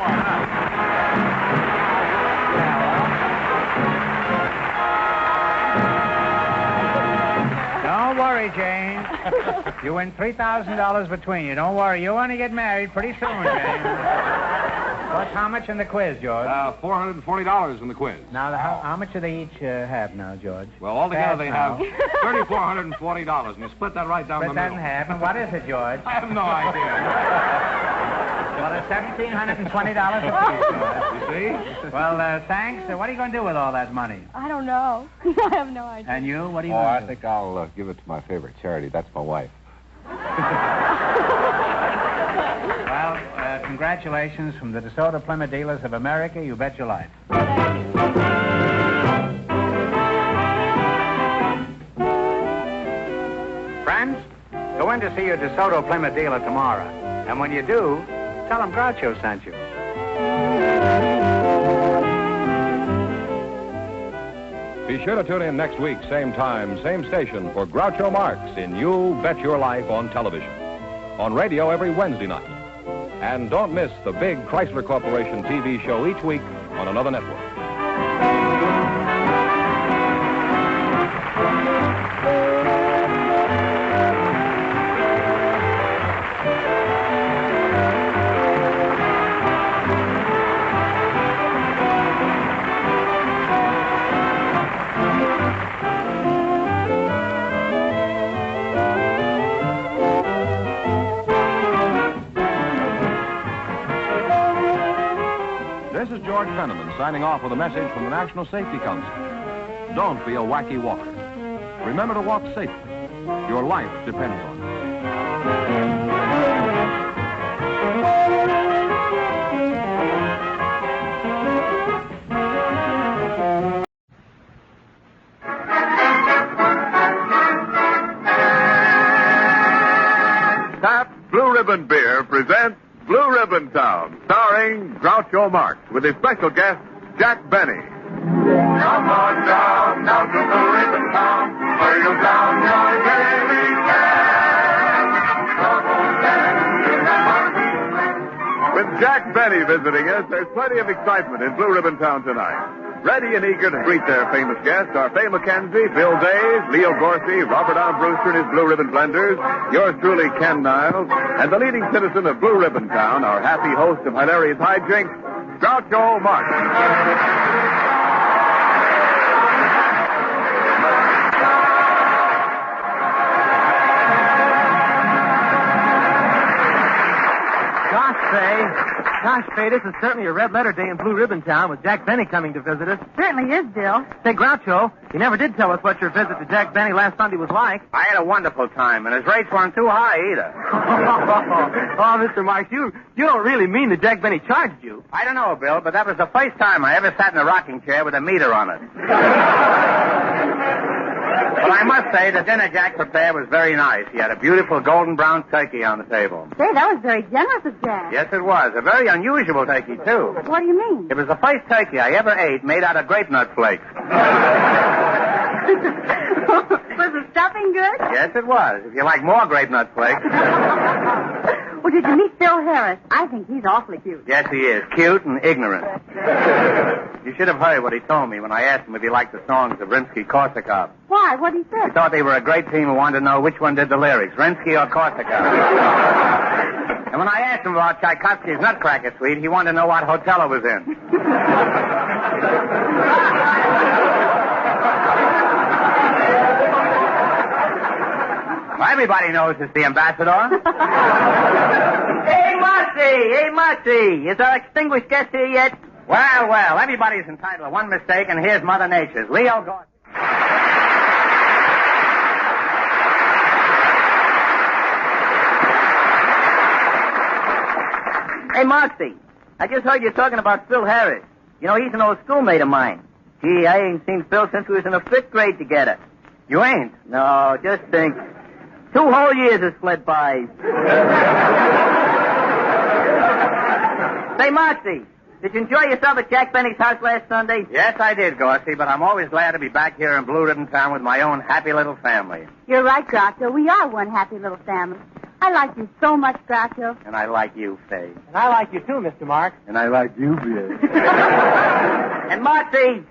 Don't worry, Jane. You win $3,000 between you. Don't worry. You want to get married pretty soon, Jane. What's how much in the quiz, George? $440 in the quiz. Now, how much do they each have now, George? Well, altogether they have $3,440, and you split that right down the middle. middle. Split that in half, and what is it, George? I have no idea. Well, it's $1,720 apiece, George. You see? Well, thanks. What are you going to do with all that money? I don't know. I have no idea. And you? What are you going to do? I think I'll give it to my favorite charity. That's my wife. Well, congratulations from the DeSoto Plymouth Dealers of America. You bet your life. Friends, go in to see your DeSoto Plymouth dealer tomorrow. And when you do, tell them Groucho sent you. Be sure to tune in next week, same time, same station, for Groucho Marx in You Bet Your Life on television. On radio every Wednesday night. And don't miss the big Chrysler Corporation TV show each week on another network. This is George Fenneman signing off with a message from the National Safety Council. Don't be a wacky walker. Remember to walk safely. Your life depends on it. Pabst Blue Ribbon Beer presents Blue Ribbon Town, starring Groucho Marx, with his special guest, Jack Benny. Come on down to Blue Ribbon Town, where you'll down your daily cash. With Jack Benny visiting us, there's plenty of excitement in Blue Ribbon Town tonight. Ready and eager to greet their famous guests are Fay McKenzie, Bill Days, Leo Gorsey, Robert R. Brewster and his Blue Ribbon Blenders, yours truly, Ken Niles, and the leading citizen of Blue Ribbon Town, our happy host of hilarious hijinks, Groucho Marx. Gosh, Fay, this is certainly a red letter day in Blue Ribbon Town with Jack Benny coming to visit us. Certainly is, Bill. Say, Groucho, you never did tell us what your visit to Jack Benny last Sunday was like. I had a wonderful time, and his rates weren't too high either. Oh, Mr. Marx, you don't really mean that Jack Benny charged you. I don't know, Bill, but that was the first time I ever sat in a rocking chair with a meter on it. But I must say, the dinner Jack prepared was very nice. He had a beautiful golden brown turkey on the table. Say, that was very generous of Jack. Yes, it was. A very unusual turkey, too. What do you mean? It was the first turkey I ever ate made out of grape nut flakes. Was the stuffing good? Yes, it was. If you like more grape nut flakes. Well, did you meet Phil Harris? I think he's awfully cute. Yes, he is. Cute and ignorant. You should have heard what he told me when I asked him if he liked the songs of Rimsky-Korsakov. Why? What did he say? He thought they were a great team and wanted to know which one did the lyrics, Rimsky or Korsakov. And when I asked him about Tchaikovsky's Nutcracker Suite, he wanted to know what hotel it was in. I everybody knows it's the ambassador. Hey, Marcy, is our extinguished guest here yet? Well, everybody's entitled to one mistake, and here's Mother Nature's. Leo Gordon. Hey, Marcy, I just heard you talking about Phil Harris. You know, he's an old schoolmate of mine. Gee, I ain't seen Phil since we was in the 5th grade together. You ain't? No, just think. 2 whole years has fled by. Say, Marcy, did you enjoy yourself at Jack Benny's house last Sunday? Yes, I did, Gorsey, but I'm always glad to be back here in Blue Ribbon Town with my own happy little family. You're right, Groucho. We are one happy little family. I like you so much, Groucho. And I like you, Faye. And I like you too, Mr. Marx. And I like you, Bill. And Marcy,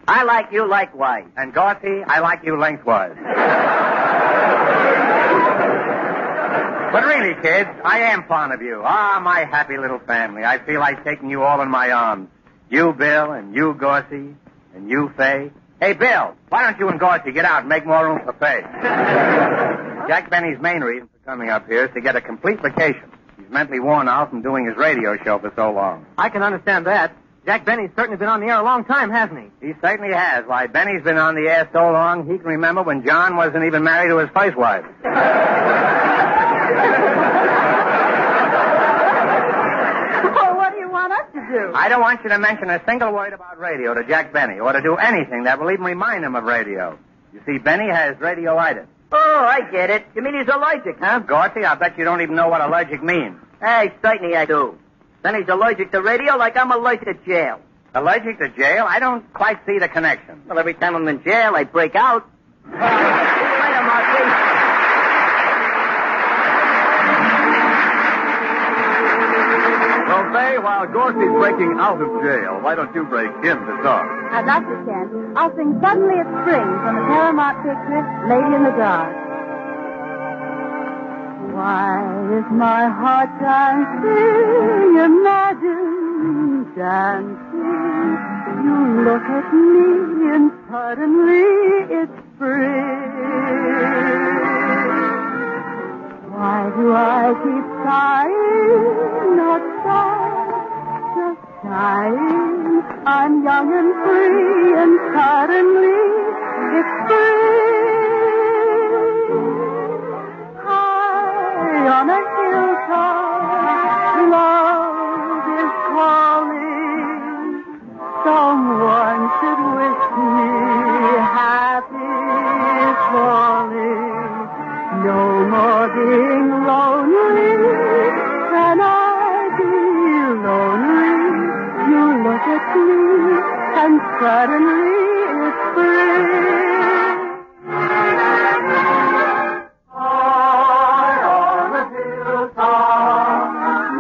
I like you likewise. And Gorsey, I like you lengthwise. But really, kids, I am fond of you. Ah, my happy little family. I feel like taking you all in my arms. You, Bill, and you, Gorsey, and you, Faye. Hey, Bill, why don't you and Gorsey get out and make more room for Faye? Jack Benny's main reason for coming up here is to get a complete vacation. He's mentally worn out from doing his radio show for so long. I can understand that. Jack Benny's certainly been on the air a long time, hasn't he? He certainly has. Why, Benny's been on the air so long, he can remember when John wasn't even married to his first wife. Well, what do you want us to do? I don't want you to mention a single word about radio to Jack Benny, or to do anything that will even remind him of radio. You see, Benny has radioitis. Oh, I get it. You mean he's allergic, huh? Gorsey, I bet you don't even know what allergic means. Hey, certainly I do. Then he's allergic to radio like I'm allergic to jail. Allergic to jail? I don't quite see the connection. Well, every time I'm in jail, I break out. See you later, Marcy. Well, Faye, while Gorsey's breaking out of jail, why don't you break into song? I'd like to, Ken. I'll sing Suddenly It's Spring from the Paramount picture, Lady in the Dark. Why is my heart dancing, imagine dancing? You look at me and suddenly it's spring. Why do I keep sighing, not sad, just sighing? I'm young and free and suddenly it's spring. High on a hilltop, love is calling. Someone should wish me happy falling. No more being lonely, can I be lonely? You look at me, and suddenly it's spring. High on the hilltop,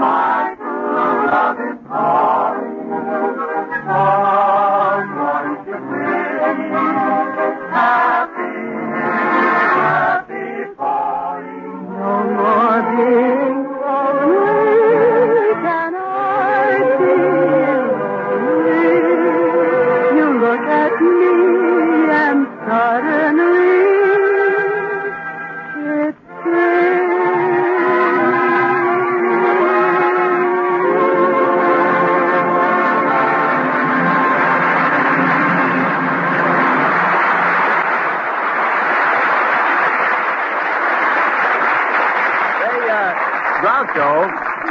my true love is calling. Someone should wish me happy falling. No more being lonely, can I be lonely? You look at me and suddenly it's Groucho,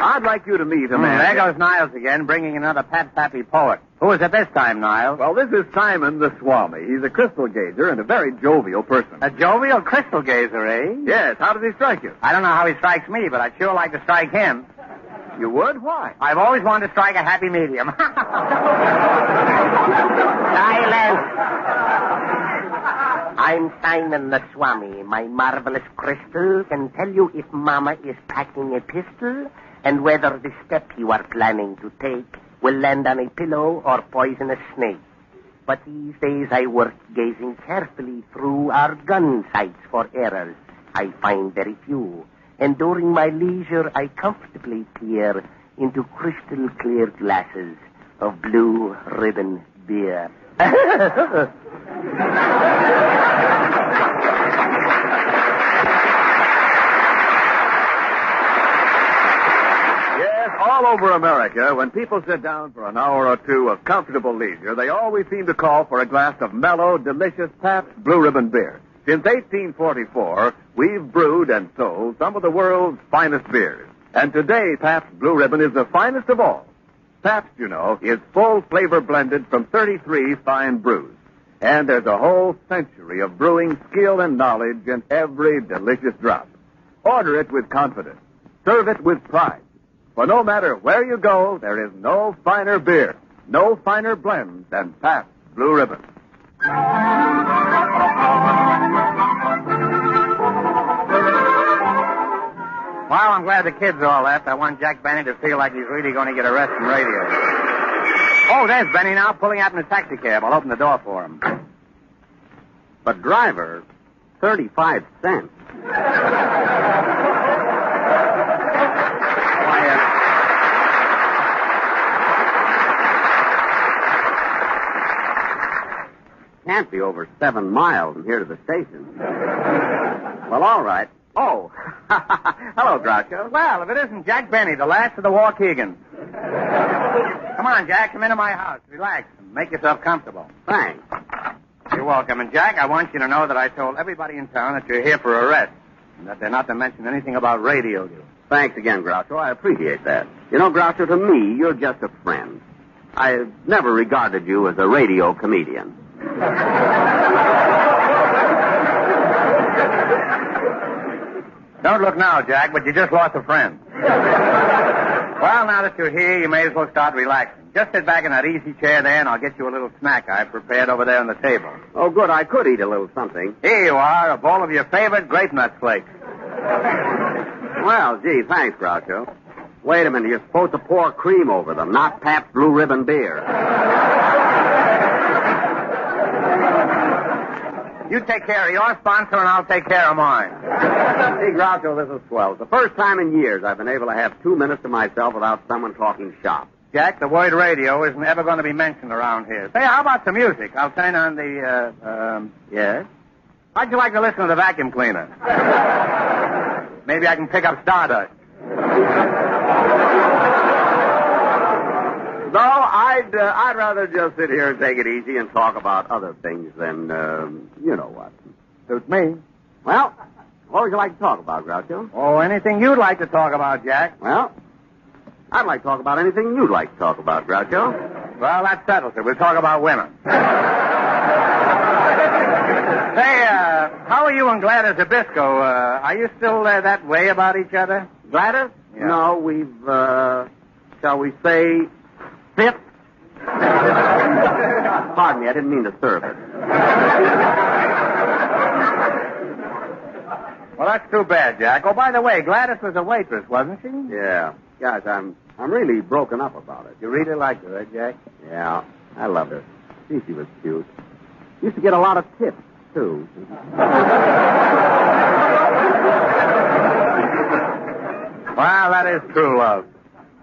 I'd like you to meet a man. There goes Niles again, bringing another pat-pappy poet. Who is it this time, Niles? Well, this is Simon the Swami. He's a crystal gazer and a very jovial person. A jovial crystal gazer, eh? Yes. How does he strike you? I don't know how he strikes me, but I'd sure like to strike him. You would? Why? I've always wanted to strike a happy medium. Silence. I'm Simon the Swami. My marvelous crystal can tell you if Mama is packing a pistol and whether the step you are planning to take will land on a pillow or poison a snake. But these days I work gazing carefully through our gun sights for errors. I find very few. And during my leisure, I comfortably peer into crystal clear glasses of Blue Ribbon beer. All over America, when people sit down for an hour or two of comfortable leisure, they always seem to call for a glass of mellow, delicious Pabst Blue Ribbon beer. Since 1844, we've brewed and sold some of the world's finest beers. And today, Pabst Blue Ribbon is the finest of all. Pabst, you know, is full flavor blended from 33 fine brews. And there's a whole century of brewing skill and knowledge in every delicious drop. Order it with confidence. Serve it with pride. For no matter where you go, there is no finer beer, no finer blend than Pabst Blue Ribbon. Well, I'm glad the kids all left. I want Jack Benny to feel like he's really going to get a rest from radio. Oh, there's Benny now, pulling out in a taxi cab. I'll open the door for him. But driver, 35 cents. Can't be over 7 miles from here to the station. Well, all right. Oh, hello, Groucho. Well, if it isn't Jack Benny, the last of the Waukegans. Come on, Jack, come into my house. Relax and make yourself comfortable. Thanks. You're welcome. And, Jack, I want you to know that I told everybody in town that you're here for a rest and that they're not to mention anything about radio to you. Thanks again, Groucho. I appreciate that. You know, Groucho, to me, you're just a friend. I've never regarded you as a radio comedian. Don't look now, Jack, but you just lost a friend. Well, now that you're here, you may as well start relaxing. Just sit back in that easy chair there, and I'll get you a little snack I've prepared over there on the table. Oh, good. I could eat a little something. Here you are, a bowl of your favorite grape nut flakes. Well, gee, thanks, Groucho. Wait a minute. You're supposed to pour cream over them, not Pabst Blue Ribbon beer. You take care of your sponsor, and I'll take care of mine. Hey, Groucho, this is swell. It's the first time in years I've been able to have 2 minutes to myself without someone talking shop. Jack, the word radio isn't ever going to be mentioned around here. Say, how about some music? I'll turn on the, yes? How'd you like to listen to the vacuum cleaner? Maybe I can pick up Stardust. No, I'd rather just sit here and take it easy and talk about other things than, you know what. Suits me. Well, what would you like to talk about, Groucho? Oh, anything you'd like to talk about, Jack. Well, I'd like to talk about anything you'd like to talk about, Groucho. Well, that settles it. We'll talk about women. Say, how are you and Gladys Zabisco? Are you still that way about each other? Gladys? Yeah. No, we've, shall we say, fit? Pardon me, I didn't mean to serve it. Well, that's too bad, Jack. Oh, by the way, Gladys was a waitress, wasn't she? Yeah. Guys, I'm really broken up about it. You really liked her, eh, Jack? Yeah, I loved her. Gee, she was cute. Used to get a lot of tips, too. Well, that is true love.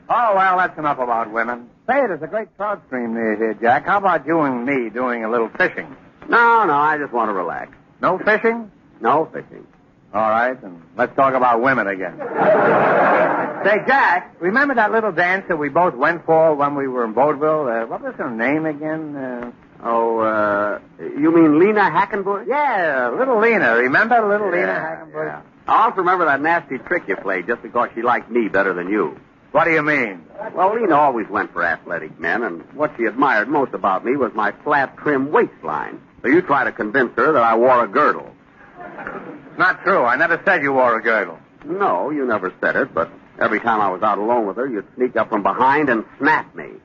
Oh, well, that's enough about women. Say, there's a great trout stream near here, Jack. How about you and me doing a little fishing? No, I just want to relax. No fishing? No fishing. All right, and let's talk about women again. Say, Jack, remember that little dance that we both went for when we were in Vaudeville? What was her name again? You mean Lena Hackenbush? Yeah, little Lena. Remember little Lena Hackenbush? Yeah. I also remember that nasty trick you played just because she liked me better than you. What do you mean? Well, Lena always went for athletic men, and what she admired most about me was my flat, trim waistline. So you try to convince her that I wore a girdle. It's not true. I never said you wore a girdle. No, you never said it, but every time I was out alone with her, you'd sneak up from behind and snap me.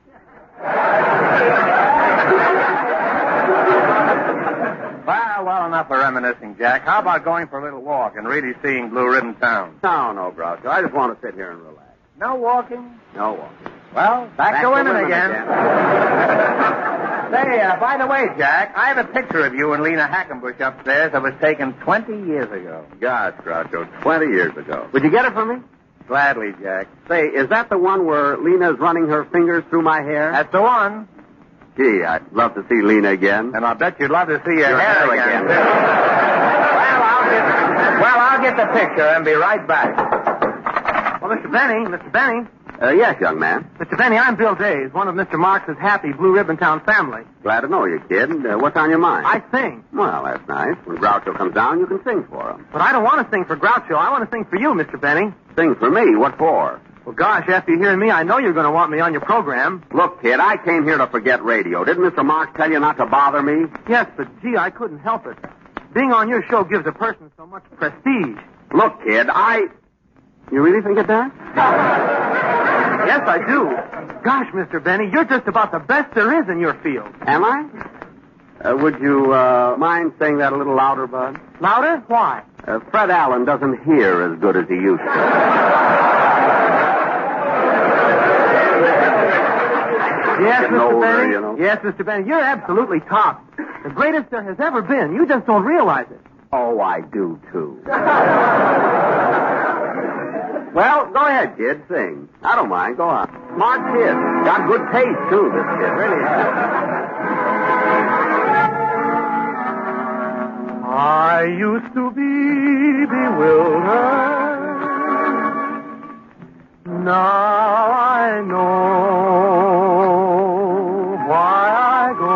Well, enough of reminiscing, Jack. How about going for a little walk and really seeing Blue Ribbon Town? No, Groucho. I just want to sit here and relax. No walking? No walking. Well, back to women again. Say, by the way, Jack, I have a picture of you and Lena Hackenbush upstairs that was taken 20 years ago. Gosh, Groucho, 20 years ago. Would you get it for me? Gladly, Jack. Say, is that the one where Lena's running her fingers through my hair? That's the one. Gee, I'd love to see Lena again. And I'll bet you'd love to see your hair again. Well, I'll get the picture and be right back. Well, Mr. Benny. Yes, young man. Mr. Benny, I'm Bill Days, one of Mr. Marx's happy Blue Ribbon Town family. Glad to know you, kid. What's on your mind? I sing. Well, that's nice. When Groucho comes down, you can sing for him. But I don't want to sing for Groucho. I want to sing for you, Mr. Benny. Sing for me? What for? Well, gosh, after you hearing me, I know you're going to want me on your program. Look, kid, I came here to forget radio. Didn't Mr. Marx tell you not to bother me? Yes, but gee, I couldn't help it. Being on your show gives a person so much prestige. Look, kid, You really think it does? Yes, I do. Gosh, Mr. Benny, you're just about the best there is in your field. Am I? Would you mind saying that a little louder, Bud? Louder? Why? Fred Allen doesn't hear as good as he used to. Yes, Mr. Older, Benny. you know. Yes, Mr. Benny, you're absolutely top. The greatest there has ever been. You just don't realize it. Oh, I do, too. Well, go ahead, kid. Sing. I don't mind. Go on. Smart kid. Got good taste, too, this kid. Really has. I used to be bewildered. Now I know why I go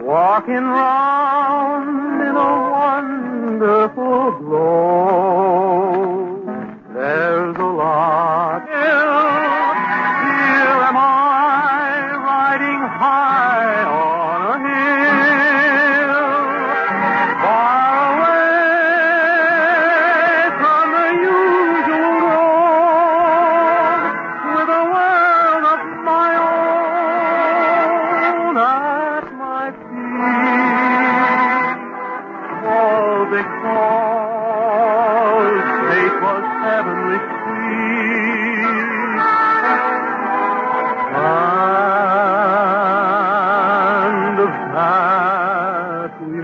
walking round in a wonderful glow. There's a lot. Here am I riding high on a hill, far away from the usual road, with a world of my own at my feet. All because fate was heavenly sweet. And of that we meet.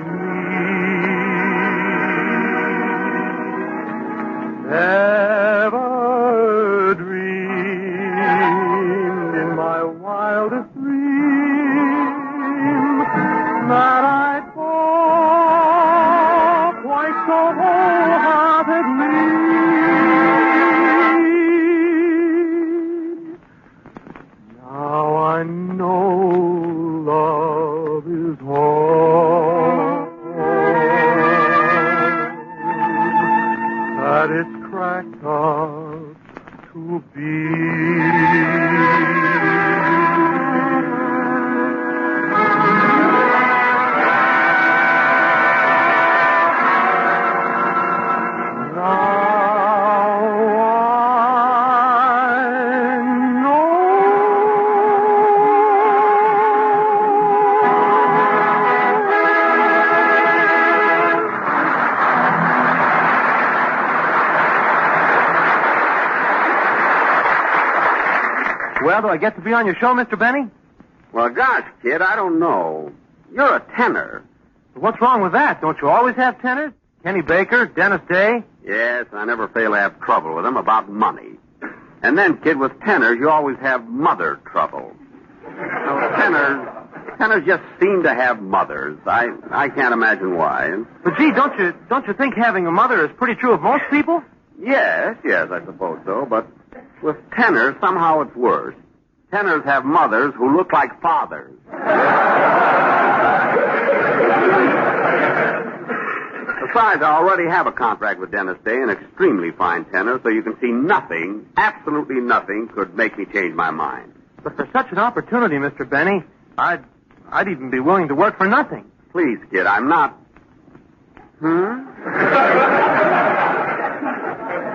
Never dreamed in my wildest dream that I'd fall quite so wholeheartedly. Now I know love is all that it's cracked up to be. Well, do I get to be on your show, Mr. Benny? Well, gosh, kid, I don't know. You're a tenor. What's wrong with that? Don't you always have tenors? Kenny Baker, Dennis Day? Yes, I never fail to have trouble with them about money. And then, kid, with tenors, you always have mother trouble. So tenors just seem to have mothers. I can't imagine why. But gee, don't you think having a mother is pretty true of most people? Yes, I suppose so. But with tenors, somehow it's worse. Tenors have mothers who look like fathers. Besides, I already have a contract with Dennis Day, an extremely fine tenor, so you can see nothing, absolutely nothing, could make me change my mind. But for such an opportunity, Mr. Benny, I'd even be willing to work for nothing. Please, kid, I'm not...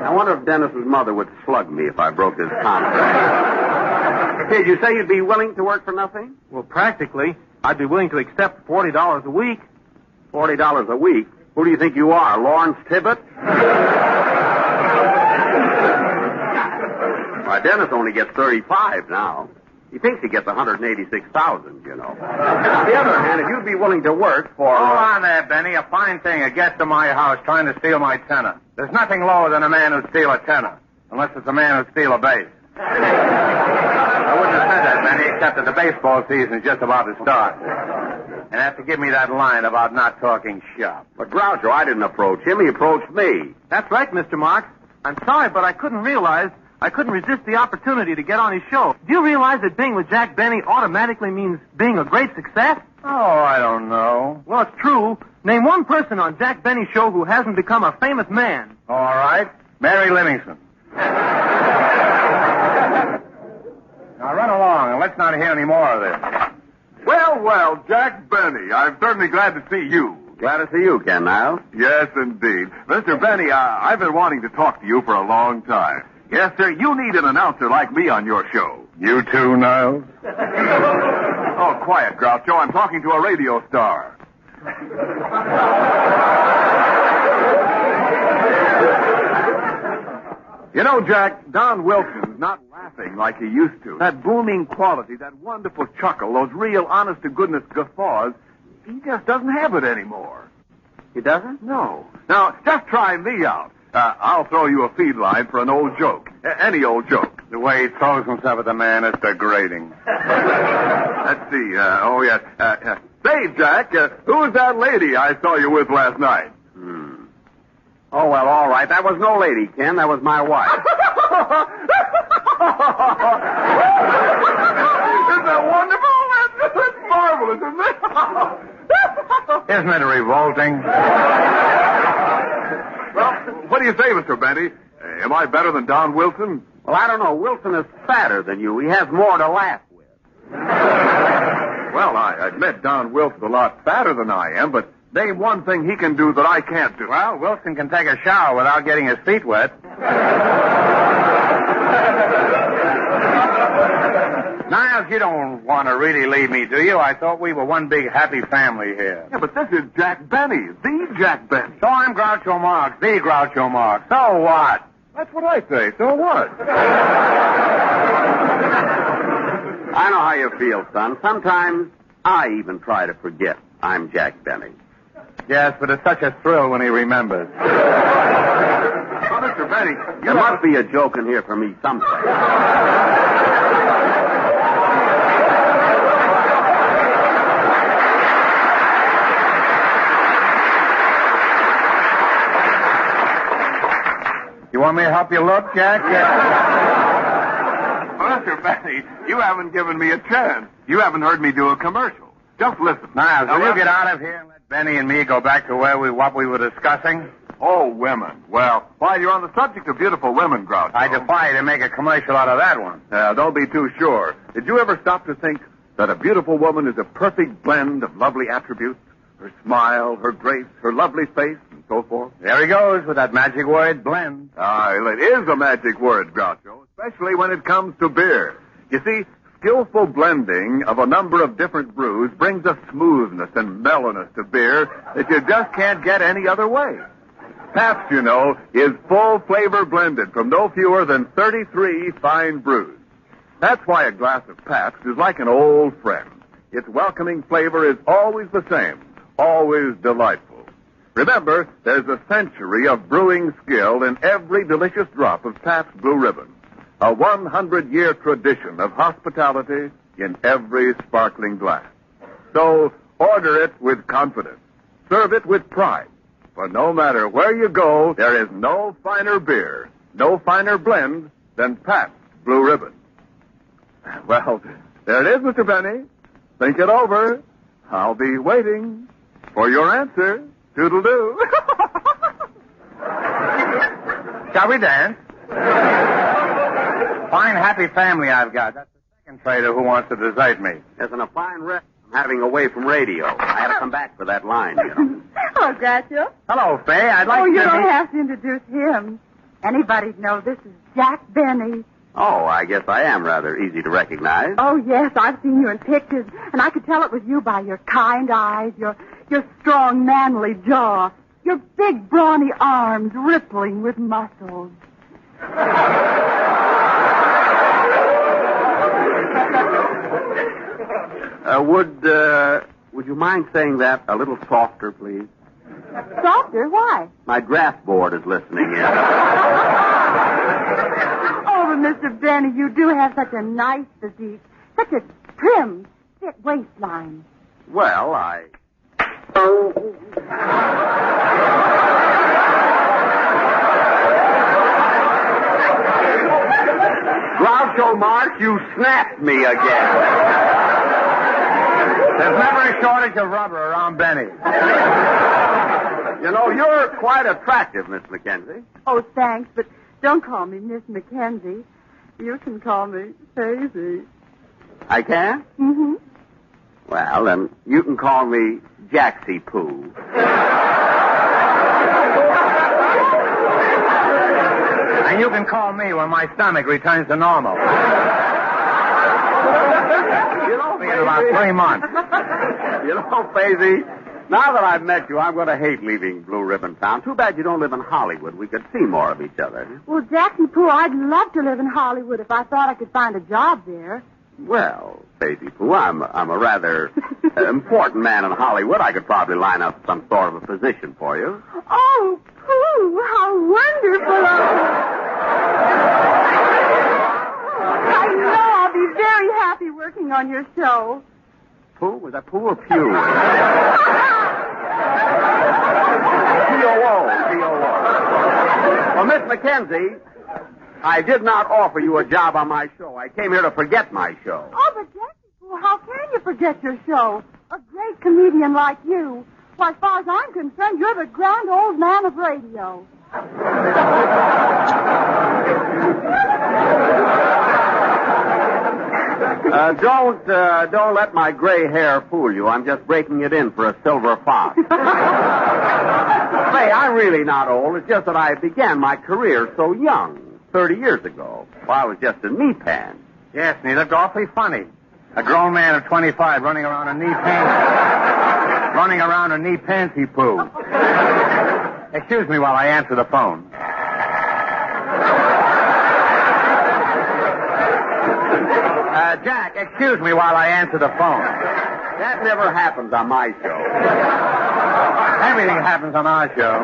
I wonder if Dennis's mother would slug me if I broke his contract. Kid, you say you'd be willing to work for nothing? Well, practically, I'd be willing to accept $40 a week. $40 a week? Who do you think you are, Lawrence Tibbett? Why, Dennis only gets 35 now. He thinks he gets 186,000, you know. On the other hand, if you'd be willing to work for... Hold on there, Benny. A fine thing. A guest to my house trying to steal my tenor. There's nothing lower than a man who'd steal a tenor. Unless it's a man who'd steal a bass. I wouldn't have said that, Benny, except that the baseball season is just about to start. And have to give me that line about not talking shop. But Groucho, I didn't approach him. He approached me. That's right, Mr. Marx. I'm sorry, but I couldn't realize I couldn't resist the opportunity to get on his show. Do you realize that being with Jack Benny automatically means being a great success? Oh, I don't know. Well, it's true. Name one person on Jack Benny's show who hasn't become a famous man. All right. Mary Livingston. Now run along, and let's not hear any more of this. Well, well, Jack Benny, I'm certainly glad to see you. Glad to see you, Ken Niles. Yes, indeed. Mr. Benny, I've been wanting to talk to you for a long time. Yes, sir, you need an announcer like me on your show. You too, Niles? Oh, quiet, Groucho. I'm talking to a radio star. You know, Jack, Don Wilson's not laughing like he used to. That booming quality, that wonderful chuckle, those real honest-to-goodness guffaws, he just doesn't have it anymore. He doesn't? No. Now, just try me out. I'll throw you a feed line for an old joke. Any old joke. The way he throws himself at the man is degrading. Let's see. Say, Jack, who was that lady I saw you with last night? Oh, well, all right. That was no lady, Ken. That was my wife. Isn't that wonderful? That's marvelous, isn't it? Isn't it revolting? Well, what do you say, Mr. Benny? Am I better than Don Wilson? Well, I don't know. Wilson is fatter than you. He has more to laugh with. Well, I admit Don Wilson's a lot fatter than I am, but name one thing he can do that I can't do. Well, Wilson can take a shower without getting his feet wet. Niles, you don't want to really leave me, do you? I thought we were one big happy family here. Yeah, but this is Jack Benny, the Jack Benny. So I'm Groucho Marx, the Groucho Marx. So what? That's what I say. So what? I know how you feel, son. Sometimes I even try to forget I'm Jack Benny. Yes, but it's such a thrill when he remembers. Well, Mr. Benny, there must be a joke in here for me someplace. You want me to help you look, Jack? Well, Mr. Benny, you haven't given me a chance. You haven't heard me do a commercial. Just listen. Niles, will you get out of here and let Benny and me go back to what we were discussing? Oh, women. Well, while you're on the subject of beautiful women, Groucho, I defy you to make a commercial out of that one. Don't be too sure. Did you ever stop to think that a beautiful woman is a perfect blend of lovely attributes? Her smile, her grace, her lovely face, and so forth. There he goes with that magic word, blend. It is a magic word, Groucho, especially when it comes to beer. You see, skillful blending of a number of different brews brings a smoothness and mellowness to beer that you just can't get any other way. Pabst, you know, is full flavor blended from no fewer than 33 fine brews. That's why a glass of Pabst is like an old friend. Its welcoming flavor is always the same, always delightful. Remember, there's a century of brewing skill in every delicious drop of Pabst Blue Ribbon. A 100-year tradition of hospitality in every sparkling glass. So, order it with confidence. Serve it with pride. For no matter where you go, there is no finer beer, no finer blend than Pabst Blue Ribbon. Well, there it is, Mr. Benny. Think it over. I'll be waiting for your answer. Toodle-doo. Shall we dance? Fine, happy family I've got. That's the second trader who wants to desert me. Isn't a fine rest I'm having away from radio. I had to come back for that line, you know. Hello, Groucho. Hello, Fay. I'd like to... you don't have to introduce him. Anybody'd know this is Jack Benny. Oh, I guess I am rather easy to recognize. Oh, yes, I've seen you in pictures, and I could tell it was you by your kind eyes, your strong, manly jaw, your big, brawny arms rippling with muscles. Would you mind saying that a little softer, please? Softer? Why? My draft board is listening in. Oh, but Mr. Benny, you do have such a nice physique. Such a trim, fit waistline. Well, I... Groucho Marx, you snapped me again. There's never a shortage of rubber around Benny. You know, you're quite attractive, Miss Mackenzie. Oh, thanks, but don't call me Miss Mackenzie. You can call me Daisy. I can? Mm-hmm. Well, then, you can call me Jaxie Poo. And you can call me when my stomach returns to normal. You know, in about 3 months. You know, Faisy, now that I've met you, I'm going to hate leaving Blue Ribbon Town. Too bad you don't live in Hollywood. We could see more of each other. Well, Jackson Pooh, I'd love to live in Hollywood if I thought I could find a job there. Well, Faisy Pooh, I'm a rather important man in Hollywood. I could probably line up some sort of a position for you. Oh, Pooh, how wonderful. I know I'll be very happy working on your show. Pooh? Was that Pooh or Pew? P-O-O. Well, Miss Mackenzie, I did not offer you a job on my show. I came here to forget my show. Oh, but Jackson Pooh, how can you forget your show? A great comedian like you. Why, as far as I'm concerned, you're the grand old man of radio. Don't let my gray hair fool you. I'm just breaking it in for a silver fox. Say, I'm really not old. It's just that I began my career so young, 30 years ago. Well, I was just in knee pants. Yes, and he looked awfully funny. A grown man of 25 running around in knee pantsy Pooh. Excuse me while I answer the phone. Jack, excuse me while I answer the phone. That never happens on my show. Everything happens on our show.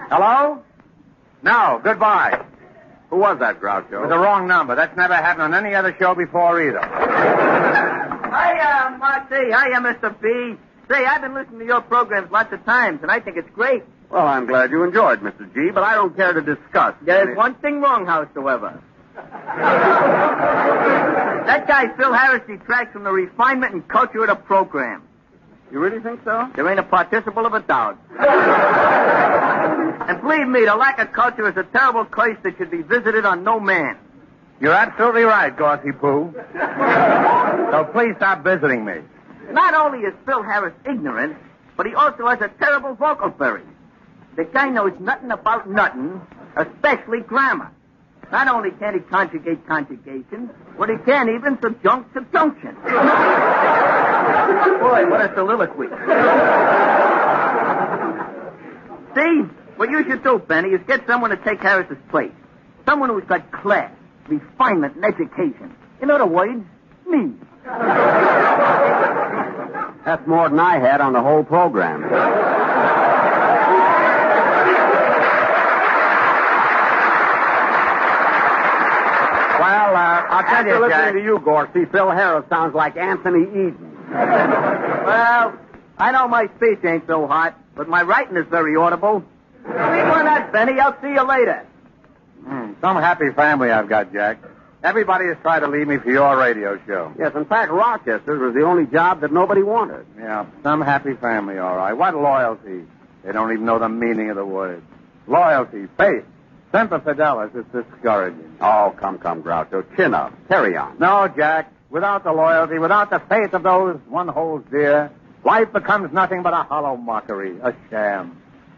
Hello? No, goodbye. Who was that, Groucho? It was the wrong number. That's never happened on any other show before either. Hiya, Marcy. Hiya, Mr. B. Say, I've been listening to your programs lots of times, and I think it's great. Well, I'm glad you enjoyed, Mr. G, but I don't care to discuss. There's one thing wrong, howsoever. That guy, Phil Harris, detracts from the refinement and culture of the program. You really think so? There ain't a participle of a doubt. And believe me, the lack of culture is a terrible curse that should be visited on no man. You're absolutely right, Gorsey Pooh. So please stop visiting me. Not only is Phil Harris ignorant, but he also has a terrible vocal berry. The guy knows nothing about nothing, especially grammar. Not only can't he conjugate conjugation, but he can't even subjunct subjunction. Boy, what a soliloquy. See, what you should do, Benny, is get someone to take Harris's place. Someone who's got class, refinement, and education. In other words, me. That's more than I had on the whole program. Well, I'll tell After you, listening Jack. to you, Gorsey, Phil Harris sounds like Anthony Eden. Well, I know my speech ain't so hot, but my writing is very audible. Sleep on that, Benny. I'll see you later. Some happy family I've got, Jack. Everybody has tried to leave me for your radio show. Yes, in fact, Rochester was the only job that nobody wanted. Yeah, some happy family, all right. What loyalty? They don't even know the meaning of the word. Loyalty, faith, semper fidelis, it's discouraging. Oh, come, Groucho. Chin up. Carry on. No, Jack. Without the loyalty, without the faith of those one holds dear, life becomes nothing but a hollow mockery, a sham.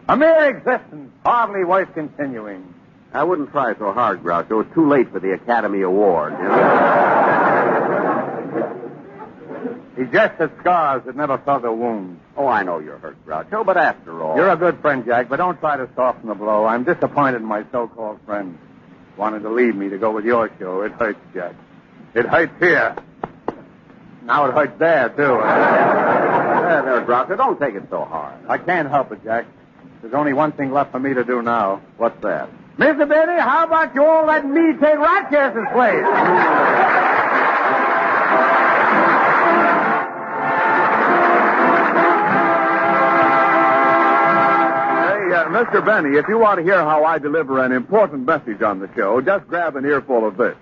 A mere existence, hardly worth continuing. I wouldn't try so hard, Groucho. It's too late for the Academy Award. You know? He jests at scars that never felt a wound. Oh, I know you're hurt, Groucho, but after all... You're a good friend, Jack, but don't try to soften the blow. I'm disappointed in my so-called friend. Wanted to leave me to go with your show. It hurts, Jack. It hurts here. Now it hurts there, too. There, Groucho. Don't take it so hard. I can't help it, Jack. There's only one thing left for me to do now. What's that? Mr. Benny, how about you all letting me take Rochester's place? Mr. Benny, if you want to hear how I deliver an important message on the show, just grab an earful of this.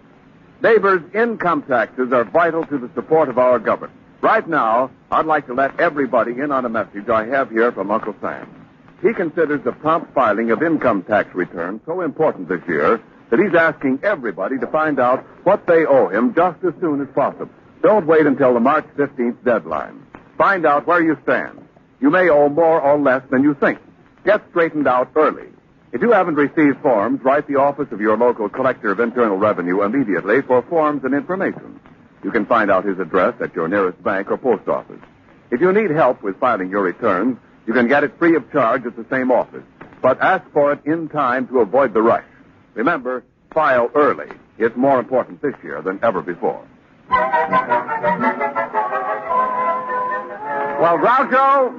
Neighbors, income taxes are vital to the support of our government. Right now, I'd like to let everybody in on a message I have here from Uncle Sam. He considers the prompt filing of income tax returns so important this year that he's asking everybody to find out what they owe him just as soon as possible. Don't wait until the March 15th deadline. Find out where you stand. You may owe more or less than you think. Get straightened out early. If you haven't received forms, write the office of your local collector of internal revenue immediately for forms and information. You can find out his address at your nearest bank or post office. If you need help with filing your returns, you can get it free of charge at the same office. But ask for it in time to avoid the rush. Remember, file early. It's more important this year than ever before. Well, Groucho,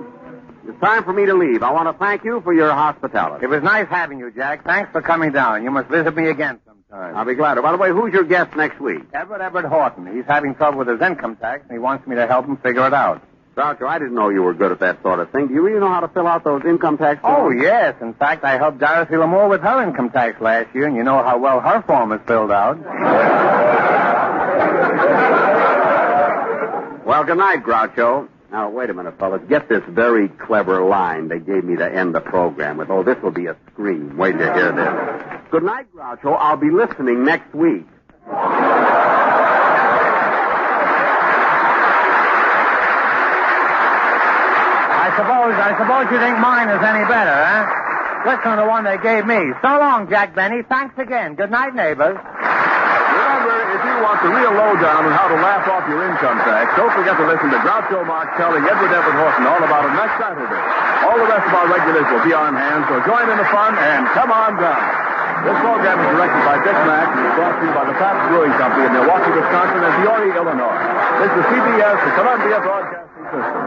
it's time for me to leave. I want to thank you for your hospitality. It was nice having you, Jack. Thanks for coming down. You must visit me again sometime. I'll be glad to. By the way, who's your guest next week? Everett Horton. He's having trouble with his income tax, and he wants me to help him figure it out. Groucho, I didn't know you were good at that sort of thing. Do you really know how to fill out those income tax forms? Oh, yes. In fact, I helped Dorothy Lamour with her income tax last year, and you know how well her form is filled out. Well, good night, Groucho. Now, wait a minute, fellas. Get this very clever line they gave me to end the program with. Oh, this will be a scream. Wait till you hear this. Good night, Groucho. I'll be listening next week. I suppose you think mine is any better, huh? Listen to the one they gave me. So long, Jack Benny. Thanks again. Good night, neighbors. Remember, if you want the real lowdown on how to laugh off your income tax, don't forget to listen to Groucho Marx telling Everett Horton all about it next Saturday. All the rest of our regulars will be on hand, so join in the fun and come on down. This program is directed by Dick Mack and is brought to you by the Pabst Brewing Company in Milwaukee, Wisconsin and Peoria, Illinois. This is CBS, the Columbia Broadcasting System.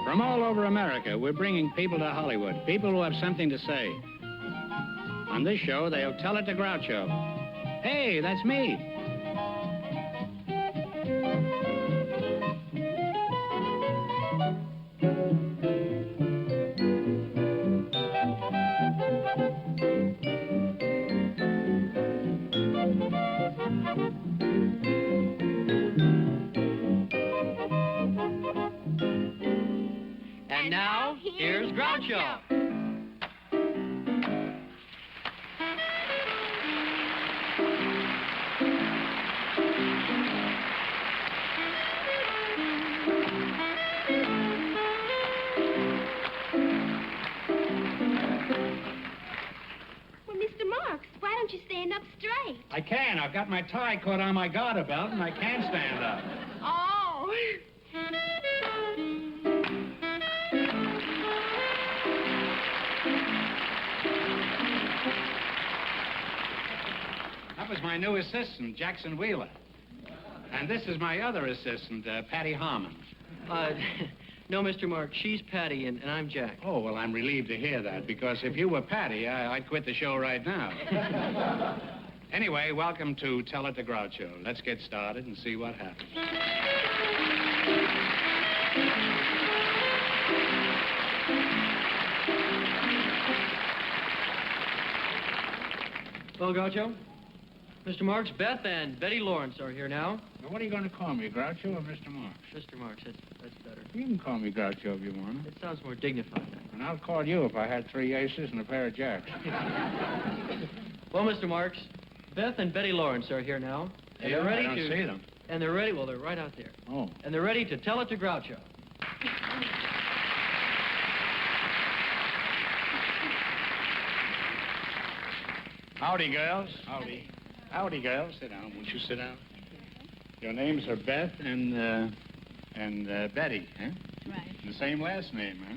From all over America, we're bringing people to Hollywood, people who have something to say. On this show, they'll tell it to Groucho. Hey, that's me. And now, here's Groucho. Well, Mr. Marx, why don't you stand up straight? I can. I've got my tie caught on my garter belt, and I can stand up. Oh. That was my new assistant, Jackson Wheeler. And this is my other assistant, Patty Harmon. No, Mr. Mark, she's Patty, and I'm Jack. Oh, well, I'm relieved to hear that, because if you were Patty, I'd quit the show right now. Anyway, welcome to Tell It to Groucho. Let's get started and see what happens. Well, Groucho, Mr. Marks, Beth and Betty Lawrence are here now. Now, what are you going to call me, Groucho or Mr. Marx? Mr. Marks, that's better. You can call me Groucho if you want. It sounds more dignified. And I'll call you if I had 3 aces and a pair of jacks. Well, Mr. Marks, Beth and Betty Lawrence are here now. And they're ready I don't to see them. And they're ready, well, they're right out there. Oh. And they're ready to tell it to Groucho. Howdy, girls. Howdy. Howdy, girls. Sit down. Won't you sit down? Your names are Beth and Betty, huh? Right. The same last name, huh?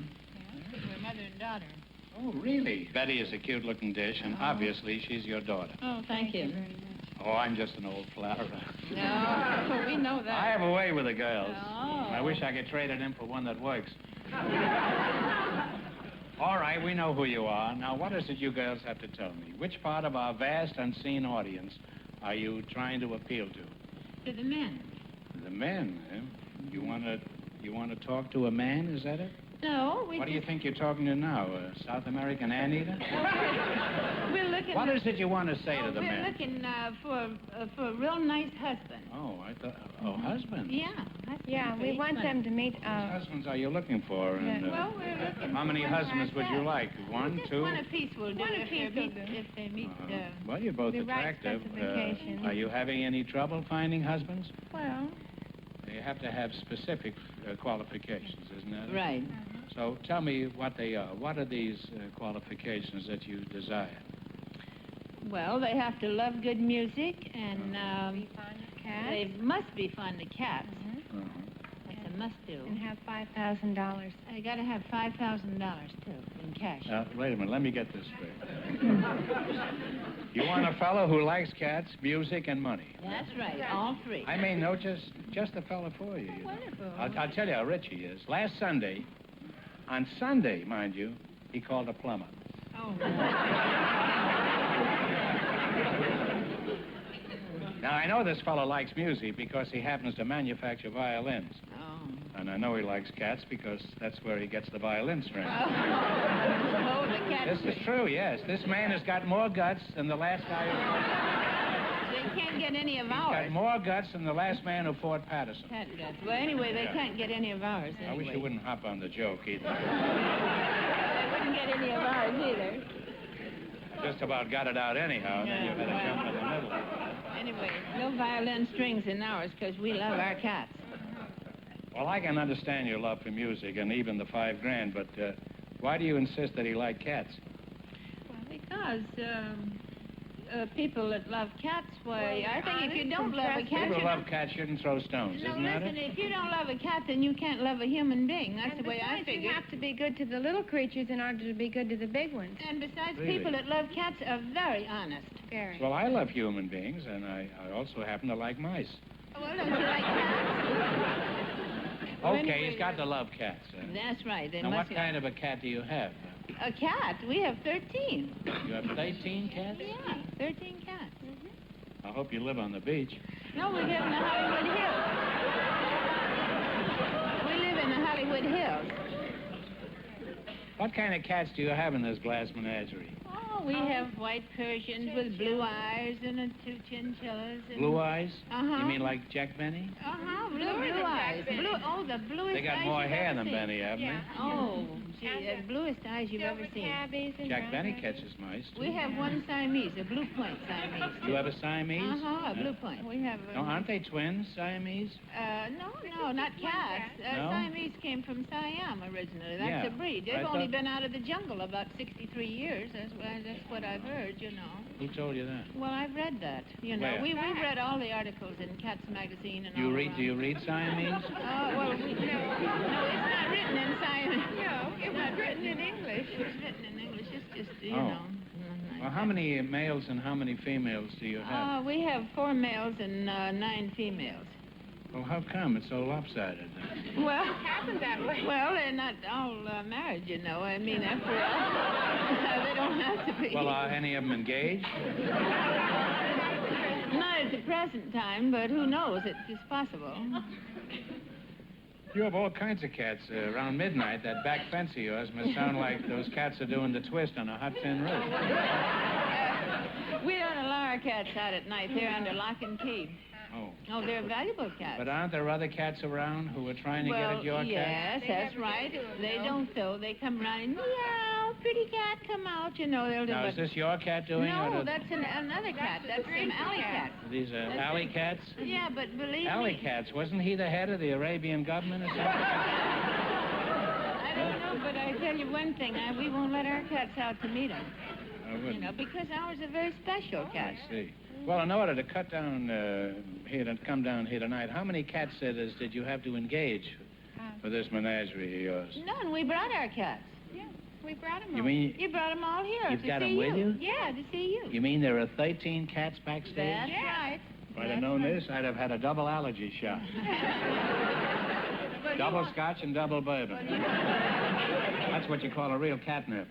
Yeah, we're mother and daughter. Oh, really? Betty is a cute-looking dish, and obviously she's your daughter. Oh, thank you very much. Oh, I'm just an old flatterer. No, we know that. I have a way with the girls. Oh. I wish I could trade it in for one that works. All right, we know who you are. Now, what is it you girls have to tell me? Which part of our vast, unseen audience are you trying to appeal to? To the men. The men, eh? You want to talk to a man, is that it? No, What do you think you're talking to now? A South American anteater? We're looking... What is it you want to say to the we're men? looking for a real nice husband. Oh, I thought... Oh, husbands. Yeah. Yeah, we want them to meet... What husbands are you looking for? And, Well, we're looking how many for husbands would you like? One, Just two? one apiece will do. One if apiece they will meet, do. If they meet... Well, you're both the right attractive. specifications. Are you having any trouble finding husbands? Well... You have to have specific qualifications, isn't that? Right. So tell me what they are. What are these qualifications that you desire? Well, they have to love good music and Be fond of cats. they must be fond of cats. Uh-huh. That's a must-do. And have $5,000. I got to have $5,000 too in cash. Wait a minute. Let me get this straight. You want a fellow who likes cats, music, and money. That's right. All three. I mean, no, just a fellow for you. know. Wonderful. I'll tell you how rich he is. Last Sunday, on Sunday, mind you, he called a plumber. Oh. Now, I know this fellow likes music because he happens to manufacture violins. Oh. And I know he likes cats because that's where he gets the violin strings. Oh, the cat. This is true, yes. This man has got more guts than the last guy They can't get any of He's ours. got more guts than the last man who fought Patterson. Cat guts. Well, anyway, they Yeah. can't get any of ours. Anyway. I wish you wouldn't hop on the joke either. They wouldn't get any of ours either. Just about got it out anyhow, and then you had to jump in the middle. Anyway, no violin strings in ours because we love our cats. Well, I can understand your love for music and even the $5,000, but why do you insist that he like cats? Because people that love cats, why, I think if you don't love a cat, People you who love cats shouldn't throw stones, No, isn't that listen, it? if you don't love a cat, then you can't love a human being. That's And the way I besides, figure. you have to be good to the little creatures in order to be good to the big ones. And besides, Really? people that love cats are very honest. Very. Well, I love human beings, and I also happen to like mice. Well, don't you like cats? Well, Okay, anyway, he's got to love cats. That's right. They Now, must what kind of a cat do you have? A cat? We have 13. You have 13 cats? Yeah, 13 cats. I hope you live on the beach. No, we live in the Hollywood Hills. We live in the Hollywood Hills. What kind of cats do you have in this glass menagerie? Oh, we have white Persians with blue eyes and 2 chinchillas. And... Blue eyes? Uh-huh. You mean like Jack Benny? Blue eyes. The bluest They got eyes more you've hair ever than seen. Benny, haven't they? Oh, gee, the bluest eyes you've ever seen. Jack Benny catches mice, too. We have one Siamese, a blue point Siamese. You have a Siamese? Uh-huh, a blue point. We have No, aren't they twins, Siamese? No, not cats. No? Siamese came from Siam originally. That's Yeah. a breed. They've I only thought- been out of the jungle about 63 years. That's what I've heard, you know. Who told you that? Well, I've read that. You know, Where? we've read all the articles in Cats magazine and Do all you read? around. Do you read Siamese? Well, no, it's not written in Siamese. No, it was written in English. It was written in English. It's just, you Oh. know. Well, how many males and how many females do you have? We have 4 males and 9 females. Well, how come it's so lopsided? Well, It happened that way. well, they're not all married, you know. I mean, after all, they don't have to be. Well, are any of them engaged? Not at the present time, but who knows? It's possible. You have all kinds of cats around midnight. That back fence of yours must sound like those cats are doing the twist on a hot tin roof. We don't allow our cats out at night. They're under lock and key. Oh. Oh, they're valuable cats. But aren't there other cats around who are trying to get at your yes, cat? that's right. They don't though. They come around and meow, pretty cat, come out. You know, they'll do Now, it. is this your cat doing it? No, or that's another cat. That's an alley cat. These are alley cats? Yeah, but believe Alley me. cats. Wasn't he the head of the Arabian government or something? I don't know, but I tell you one thing. We won't let our cats out to meet them. I You wouldn't. know, because ours are very special cats. I see. Well, in order to cut down here to come down here tonight, how many cat sitters did you have to engage for this menagerie of yours? None. We brought our cats. Yeah, we brought them You all. mean You brought them all here You've to got see 'em with you? Yeah, to see you. you mean there are 13 cats backstage? That's right. If I'd have known this, I'd have had a double allergy shot. Double scotch and double bourbon. That's what you call a real catnip.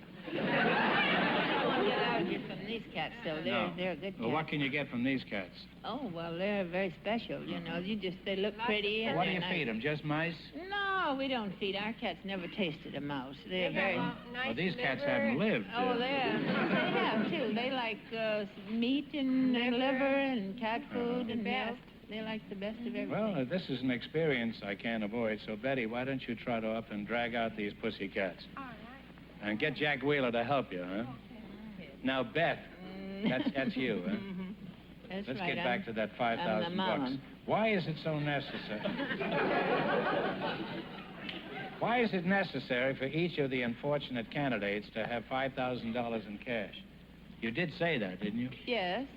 won't get allergies from these cats, though. They're good cats. Well, what can you get from these cats? Oh, well, they're very special, you know. They look pretty. And What do you they're feed them? Just mice? No, we don't feed. Our cats never tasted a mouse. They're very... Well, these cats haven't lived. Oh, they have, too. They like meat and liver and cat food and milk. They like the best of everything. Well, this is an experience I can't avoid, so Betty, why don't you trot off and drag out these pussy cats? All right. And get Jack Wheeler to help you, huh? Now, Beth, that's you, huh? That's Let's right. get back to that $5,000 bucks. Why is it so necessary? Why is it necessary for each of the unfortunate candidates to have $5,000 in cash? You did say that, didn't you? Yes.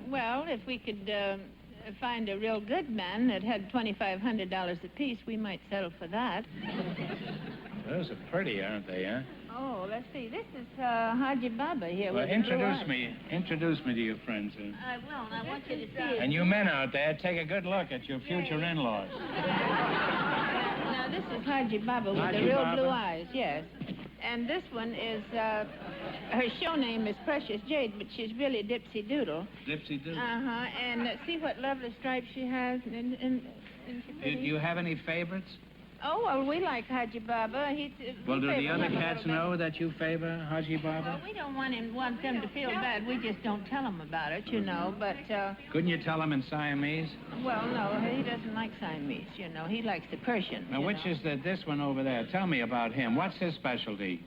Well, if we could find a real good man that had $2,500 apiece, we might settle for that. Those are pretty, aren't they, huh? Oh, let's see. This is Haji Baba here. Well, with the introduce blue eyes. Introduce me to your friends. I will, and I want you to see it. And you men out there, take a good look at your future in-laws. Now, this is Haji Baba with Haji the real Baba? blue eyes, yes. And this one is, her show name is Precious Jade, but she's really Dipsy Doodle. Dipsy Doodle. Uh-huh, and see what lovely stripes she has. And Do you have any favorites? Oh, well, we like Haji Baba. Well, do the other cats know that you favor Haji Baba? Well, we don't want them to feel bad. We just don't tell them about it, you know, but... Couldn't you tell them in Siamese? Well, no, he doesn't like Siamese, you know. He likes the Persian. Now, which is this one over there? Tell me about him. What's his specialty?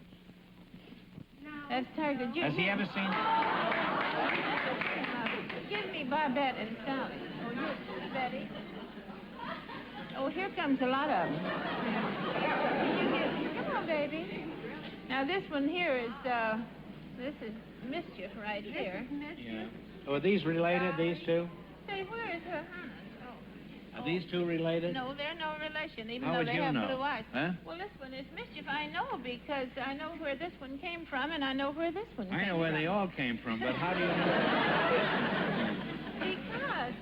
That's Tiger Jr. Has he ever seen... Give me Barbette and Sally. Oh, you're Betty. Oh, here comes a lot of them. Come on, baby. Now, this one here is, this is Mischief right here. This is Mischief. Yeah. Oh, are these related, these two? Say, where is her Hannah? Are these two related? No, they're no relation, even How though would they you have know? blue eyes. Huh? Well, this one is Mischief. I know because I know where this one came from, and I know where this one came from. I know where they all came from, but how do you know? Because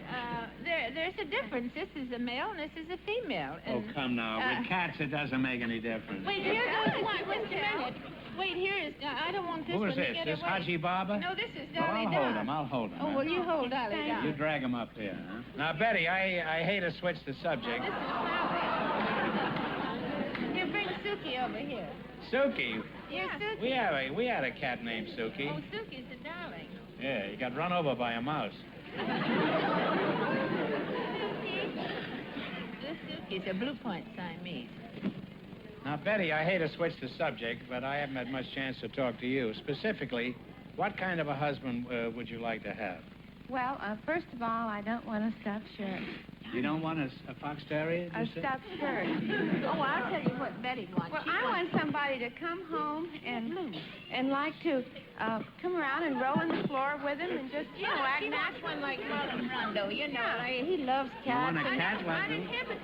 there's a difference. This is a male and this is a female. And, Oh, come now. With cats, it doesn't make any difference. Wait, here goes one. Wait a minute. Wait, here is... I don't want this Who one is to this? get This away. Haji Baba? No, this is Well, Dolly I'll hold him. Oh, well, you hold Dolly down. You drag him up here, huh? Now, Betty, I hate to switch the subject. This is Sally. Here, bring Suki over here. Suki? Yeah, Suki. We had a cat named Suki. Oh, Suki's a darling. Yeah, he got run over by a mouse. This Suki's a Blue Point Siamese. Now, Betty, I hate to switch the subject, but I haven't had much chance to talk to you. Specifically, what kind of a husband would you like to have? Well, first of all, I don't want a stuffed shirt. You don't want a fox terrier? A stuffed shirt. Oh, I'll tell you what Betty wants. Well, I want somebody to come home and like to come around and roll on the floor with him and just, you know, act she wants natural. one like Marlon Brando, you know. Yeah. He loves cats. want a cat like him? Uninhibited.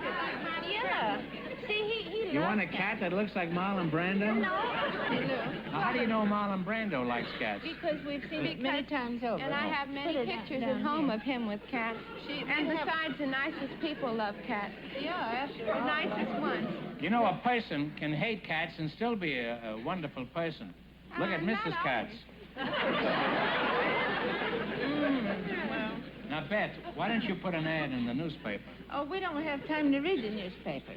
Yeah. See, he You loves want a cat that looks like Marlon Brando? No. Now, how do you know Marlon Brando likes cats? Because we've seen it many times over. And I have many Put it pictures down at home here. of him with cats. And besides, the nicest people love cats. Yeah, after The all. nicest ones. You know, a person can hate cats and still be a wonderful person. Look at Mrs. Katz. Now, Bet, why don't you put an ad in the newspaper? Oh, we don't have time to read the newspaper.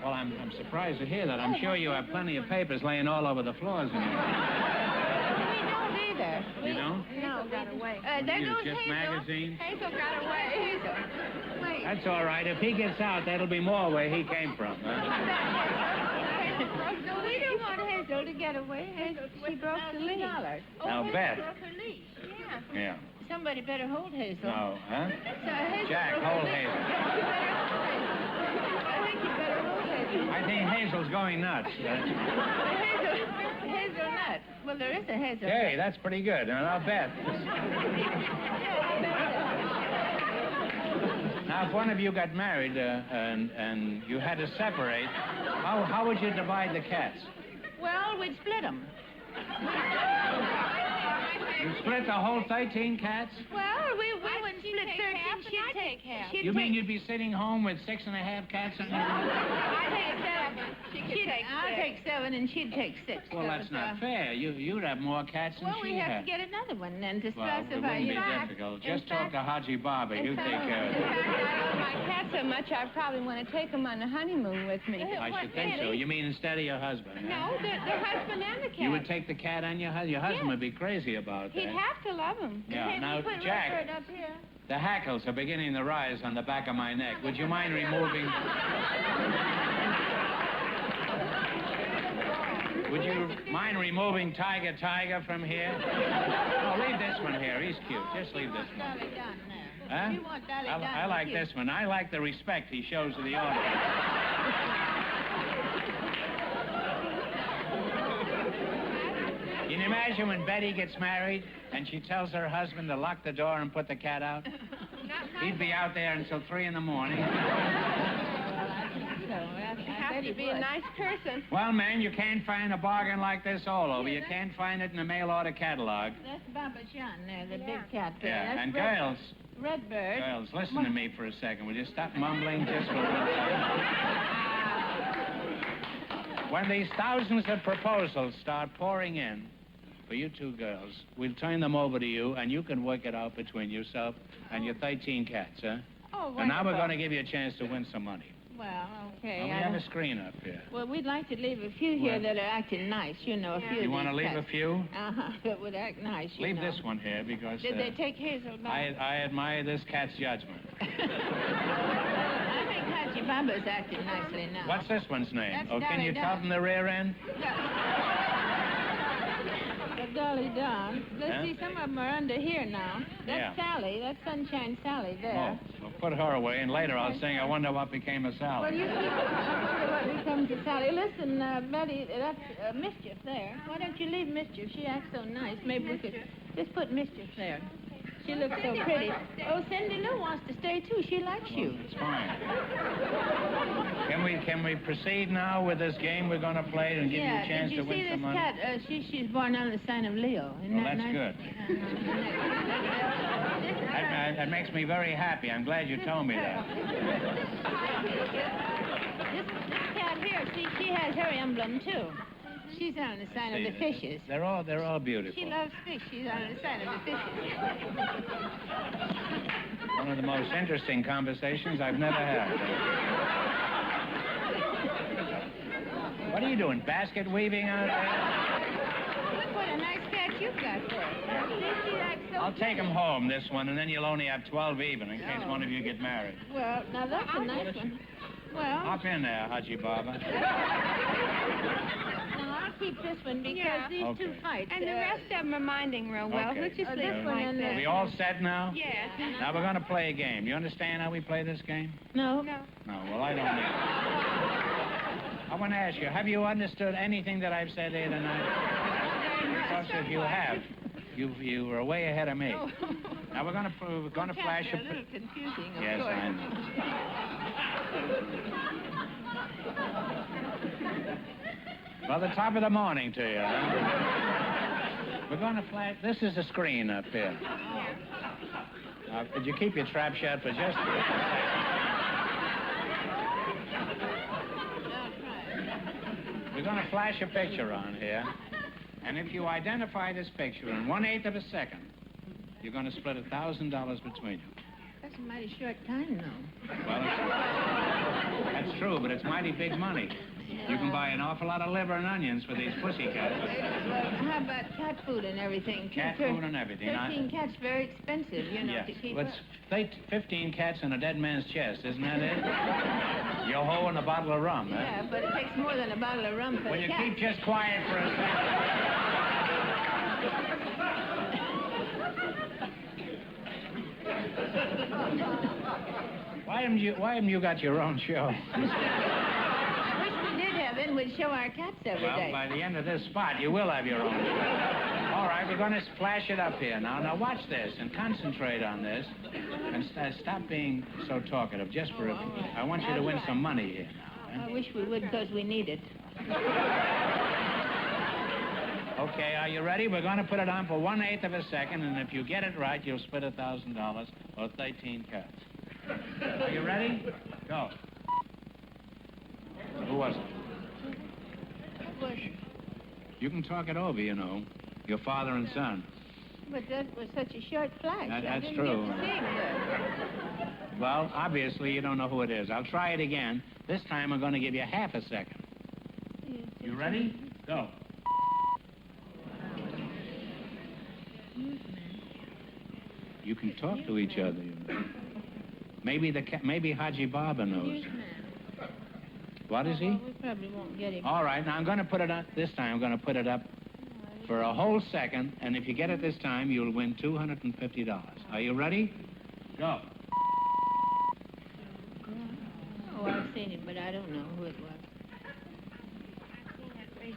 Well, I'm surprised to hear that. I'm sure you have plenty of papers laying all over the floors in here. We don't either. You don't? No, got away. There You goes just Hazel. magazines? Hazel got away. Hazel. Wait. That's all right. If he gets out, that'll be more where he came from. Huh? No, we don't want Hazel to get away. Hazel, she broke the leash. Now, Hazel Beth. broke her leash. Yeah. Yeah. Somebody better hold Hazel. No, huh? So Hazel Jack, broke hold her leash. Hazel. I think you better hold Hazel. I think Hazel's going nuts. Hazelnut. Well, there is a hazelnut. Hey, that's pretty good. Now, Beth. Now, if one of you got married and you had to separate, how would you divide the cats? Well, we'd split them. You split the whole 13 cats? Well, we wouldn't split 13, she'd take half. You mean you'd be sitting home with 6.5 cats on your I'd take 7. I'll take 7 and she'd take 6. Well, that's not fair. You'd have more cats than Well, she we have had. to get another one then to Well, it specify. wouldn't be difficult. Just talk to Haji Baba. He'll take care of In it. fact, I love my cat so much, I probably want to take him on the honeymoon with me. I should think so. You mean instead of your husband? huh? No, the husband and the cat. You would take the cat on your husband? Your husband would be crazy about that. He'd have to love him. Yeah, Can now, you put Jack- Redbird up here? The hackles are beginning to rise on the back of my neck. Would you mind removing... Would you mind removing Tiger from here? Oh, leave this one here. He's cute. Just leave this one. Dolly Don there. Huh? You want Dolly Don I like cute. this one. I like the respect he shows to the audience. Can you imagine when Betty gets married and she tells her husband to lock the door and put the cat out? He'd be out there until 3 in the morning. You have to be a nice person. Well, man, you can't find a bargain like this all over. You can't find it in the mail order catalog. That's Baba John there, the big cat there. Yeah, That's and Red- girls, Redbird. girls, listen to me for a second. Will you stop mumbling just for a minute? When these thousands of proposals start pouring in for you two girls, we'll turn them over to you, and you can work it out between yourself and your 13 cats, huh? Oh, And now we're wonderful. going to give you a chance to win some money. Well, okay. Now, we have a screen up here. Well, we'd like to leave a few here Well- that are acting nice, you know, a few You of want to these leave a cats. few? Uh-huh, that would act nice, you Leave know. this one here because Did they take Hazel back? I admire this cat's judgment. I think Haji Baba's acting nicely now. What's this one's name? That's Oh, can Dolly you Don. tell from the rear end? The Dolly Don. Let's Huh? see, some of them are under here now. That's Yeah. Sally. That's Sunshine Sally there. Oh, well, put her away, and later I'll sing I Wonder What Became of Well, Sally. you see what becomes of Sally. Listen, Betty, that's Mischief there. Why don't you leave Mischief? She acts so nice. Maybe we could just put Mischief there. She looks so pretty. Oh, Cindy Lou wants to stay, too. She likes you. It's fine. Can we proceed now with this game we're going to play and give you a chance did you to win see some this money? cat? She's born on the sign of Leo. Isn't Well, that that's nice? good. That makes me very happy. I'm glad you told me that. This cat here, she has her emblem, too. She's on the sign of the fishes. They're all beautiful. She loves fish. She's on the sign of the fishes. One of the most interesting conversations I've never had. What are you doing, basket weaving out there? Look what a nice cat you've got there. She acts so I'll take him home, this one, and then you'll only have 12 even in case one of you get married. Well, now that's a nice one. Well, Hop in there, Haji Baba. now I'll keep this one because these two fight. And the rest of them are minding real well. Okay. We'll just leave this them one like and that. We all set now? Yes. Now we're going to play a game. You understand how we play this game? No. No. No, well, I don't either. I want to ask you, have you understood anything that I've said here tonight? Because if you have, you were way ahead of me. Oh. Now we're going to flash a little confusing, of Yes, course. I know. Well, the top of the morning to you. Huh? We're going to flash. This is a screen up here. Now, could you keep your trap shut for just a second? We're going to flash a picture on here. And if you identify this picture in 1/8 of a second, you're going to split $1,000 between you. That's a mighty short time, though. Well, that's true, but it's mighty big money. You can buy an awful lot of liver and onions for these pussycats. Well, how about cat food and everything? Cat food and everything. 13 cats very expensive, you know, Yes. to keep Well, up. it's 15 cats in a dead man's chest, isn't that it? Yo-ho and a bottle of rum, huh? Yeah, but it takes more than a bottle of rum for Will the you cat. keep just quiet for a second? Why haven't you got your own show? I wish we did have it. We'd show our cats every Well, day. by the end of this spot, you will have your own show. All right, we're going to flash it up here now. Now watch this and concentrate on this, and stop being so talkative. Just for I want you to win some money here now. I wish we would because we need it. Okay, are you ready? We're going to put it on for 1/8 of a second, and if you get it right, you'll split $1,000 or 13 cuts. Are you ready? Go. Who was it? You can talk it over, you know. Your father and son. But that was such a short flash. That's true. Well, obviously, you don't know who it is. I'll try it again. This time, I'm going to give you half a second. You ready? Go. You can talk to each other. You know. Maybe Haji Baba knows. What is he? Well, we probably won't get him. All right, now I'm going to put it up. This time I'm going to put it up for a whole second, and if you get it this time, you'll win $250. Are you ready? Go. Oh, I've seen him, but I don't know who it was.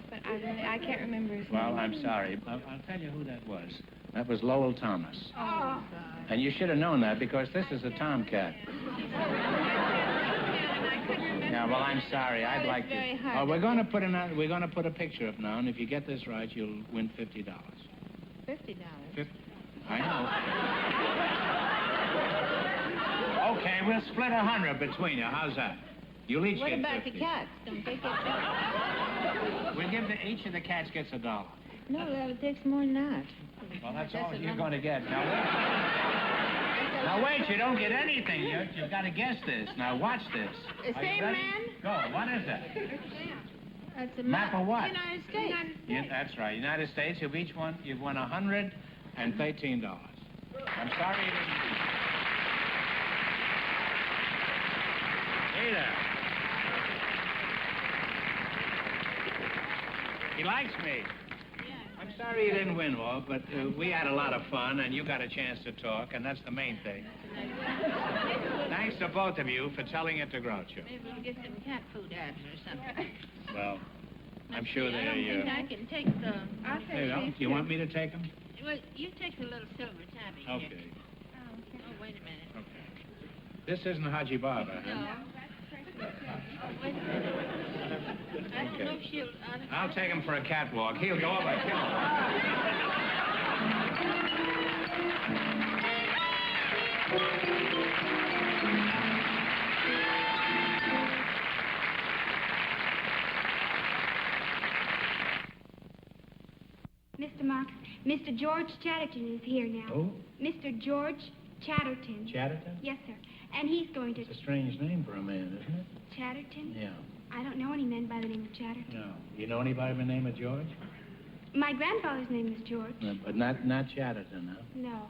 But I can't remember his name. Well, I'm sorry. I'll tell you who that was. That was Lowell Thomas. Oh. And you should have known that because this is a tomcat. Yeah, well, I'm sorry. I'd like to. Oh, we're going to put a picture up now, and if you get this right, you'll win $50. $50. I know. Okay, we'll split 100 between you. How's that? You'll each What get about 50. the cats? Don't they get that? We'll give each of the cats gets $1. No, that takes more than that. Well, that's all you're going to get. Now wait, you don't get anything. You've got to guess this. Now watch this. The same man? Go. What is that? That's a Map of what? United States. That's right. United States. You've won $113. I'm sorry you didn't. Hey there. He likes me. I'm sorry you didn't win, Walt, but we had a lot of fun, and you got a chance to talk, and that's the main thing. Thanks to both of you for telling it to Groucho. Maybe we'll get some cat food ads or something. Well, I'm sure I don't think I can take the... You want me to take them? Well, you take the little silver tabby here. Okay. Oh, wait a minute. Okay. This isn't Haji Baba, huh? No. Wait a minute. I don't know if she'll... I'll take him for a catwalk. He'll go up and kill him. Mr. Marx, Mr. George Chatterton is here now. Who? Mr. George Chatterton. Chatterton? Yes, sir. And he's going to... It's a strange name for a man, isn't it? Chatterton? Yeah. I don't know any men by the name of Chatterton. No. You know anybody by the name of George? My grandfather's name is George. No, but not Chatterton, huh? No.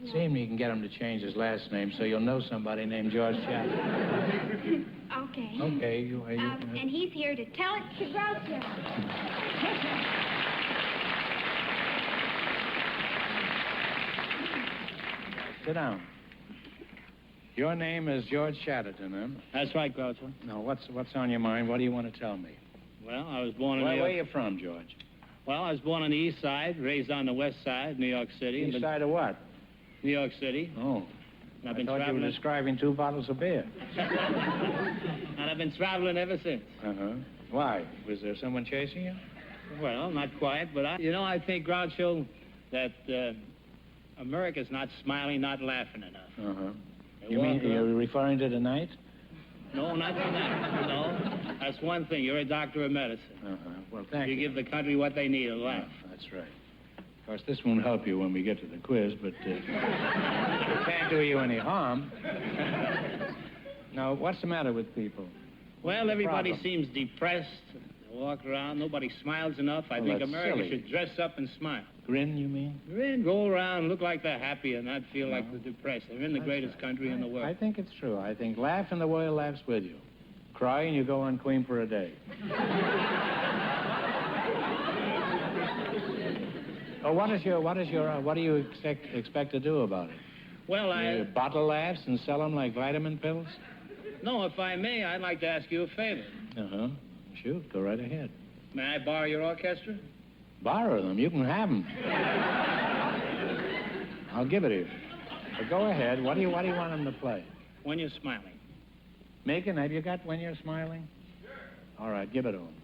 See if you can get him to change his last name so you'll know somebody named George Chatterton. Okay. Okay, and he's here to tell it to Groucho. Sit down. Your name is George Chatterton, huh? That's right, Groucho. Now, what's on your mind? What do you want to tell me? Well, I was born in Where New York. are you from, George? Well, I was born on the east side, raised on the west side, New York City. East side of what? New York City. Oh. And I've been I thought you traveling. were describing 2 bottles of beer. And I've been traveling ever since. Uh-huh. Why? Was there someone chasing you? Well, not quite, but I think, Groucho, that America's not smiling, not laughing enough. Uh-huh. They You mean walk around- you're referring to tonight? No, not tonight. No. That's one thing. You're a doctor of medicine. Uh-huh. Well, thank you. You give the country what they need, a laugh. That's right. Of course, this won't help you when we get to the quiz, but it can't do you any harm. Now, what's the matter with people? Well, everybody Problem. seems depressed. They walk around. Nobody smiles enough. I Well, think that's America silly. should dress up and smile. Grin, you mean? Grin, go around, look like they're happy, and not feel like they're depressed. They're in the greatest country in the world. I think it's true. I think laugh and the world laughs with you. Cry and you go on Queen for a day. Oh, what do you expect to do about it? Well, Bottle laughs and sell them like vitamin pills? No, if I may, I'd like to ask you a favor. Uh-huh. Shoot, go right ahead. May I borrow your orchestra? Borrow them. You can have them. I'll give it to you. But go ahead. What do you want them to play? When you're smiling. Megan, have you got When You're Smiling? Sure. All right, give it to him.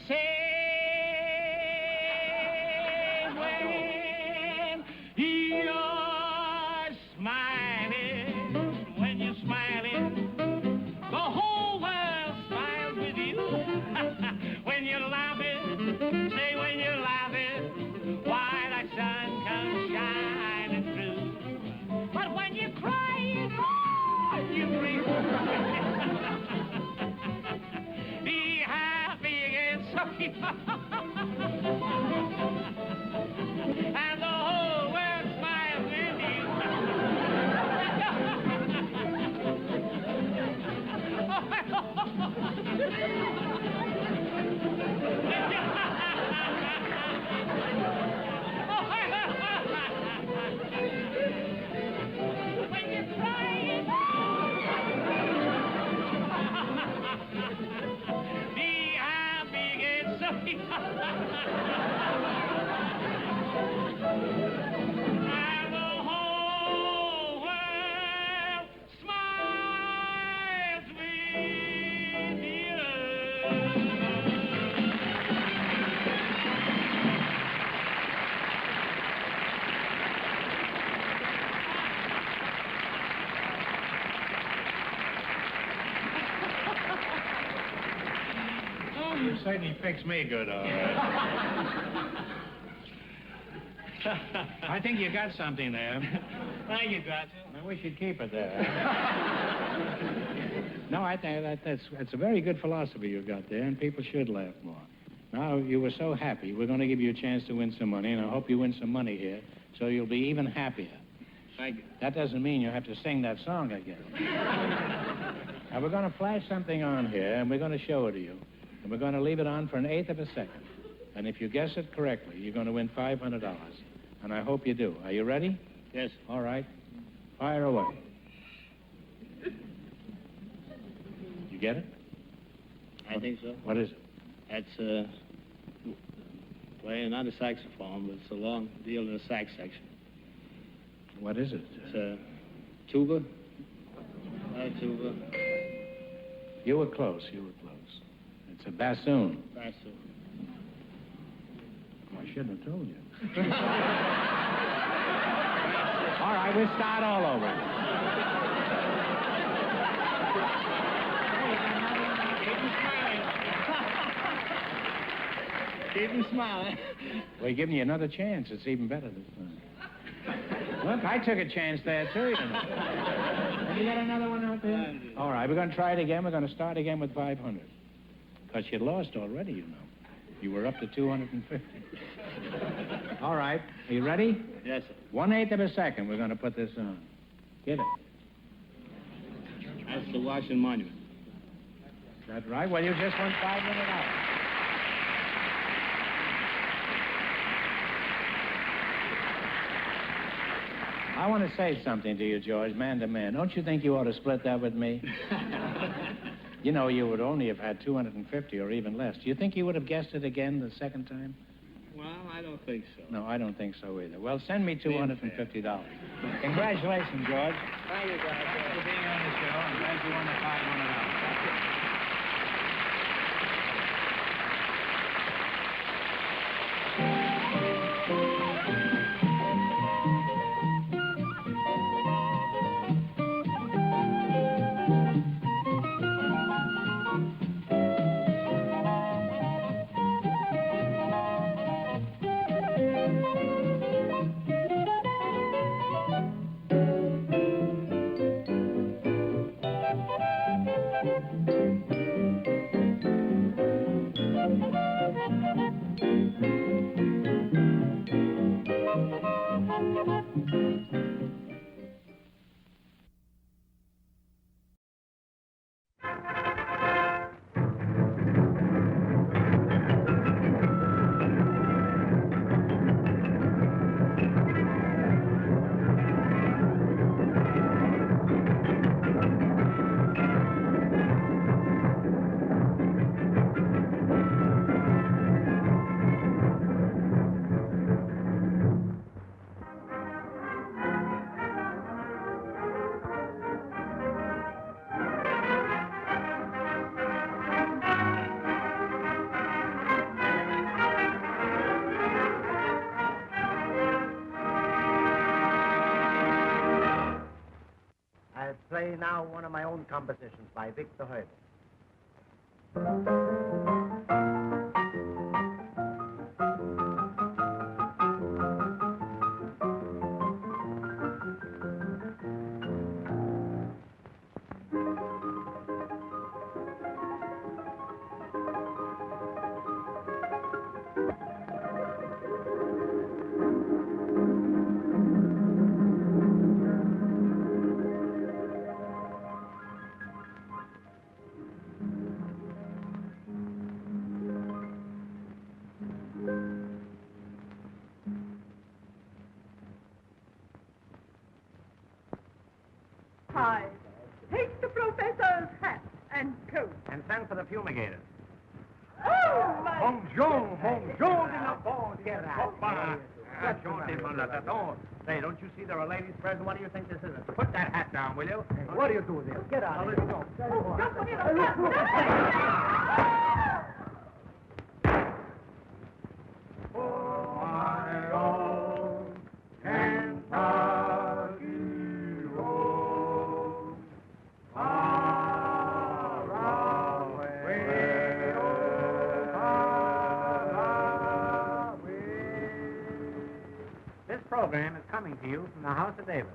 Say certainly fixed me good, all right. I think you got something there. Thank you, Groucho. Well, we should keep it there. No, I think that's a very good philosophy you've got there, and people should laugh more. Now, you were so happy. We're going to give you a chance to win some money, and I hope you win some money here, so you'll be even happier. Thank you. That doesn't mean you have to sing that song again. Now, we're going to flash something on here, and we're going to show it to you. And we're going to leave it on for an eighth of a second. And if you guess it correctly, you're going to win $500. And I hope you do. Are you ready? Yes. All right. Fire away. You get it? I think so. What is it? That's playing not a saxophone, but it's a long deal in the sax section. What is it? It's a tuba. Tuba. You were close. You were close. It's a bassoon. Bassoon. I shouldn't have told you. All right, we'll start all over. Keep him smiling. We're giving you another chance. It's even better this time. Look, I took a chance there, too, you know. Have you got another one out there? All right, we're going to try it again. We're going to start again with 500. Because you lost already, you know. You were up to 250. All right, are you ready? Yes, sir. 1/8 of a second, we're going to put this on. Get it. That's the Washington Monument. Is that right? Well, you just won $500. I want to say something to you, George, man to man. Don't you think you ought to split that with me? You know, you would only have had 250 or even less. Do you think you would have guessed it again the second time? Well, I don't think so. No, I don't think so either. Well, send me $250. Congratulations, George. Thank you, guys. Thanks for being on the show. I'm glad you won the $500. Play now one of my own compositions by Victor Herbert. Hi. Take the professor's hat and coat. And send for the fumigators. Oh, my... Bonjour, bonjour de la bonne Say, don't you see there are ladies present? What do you think this is? Put that hat down, will you? What do you do there? Get out of here. Oh, just a minute. program is coming to you from the House of David.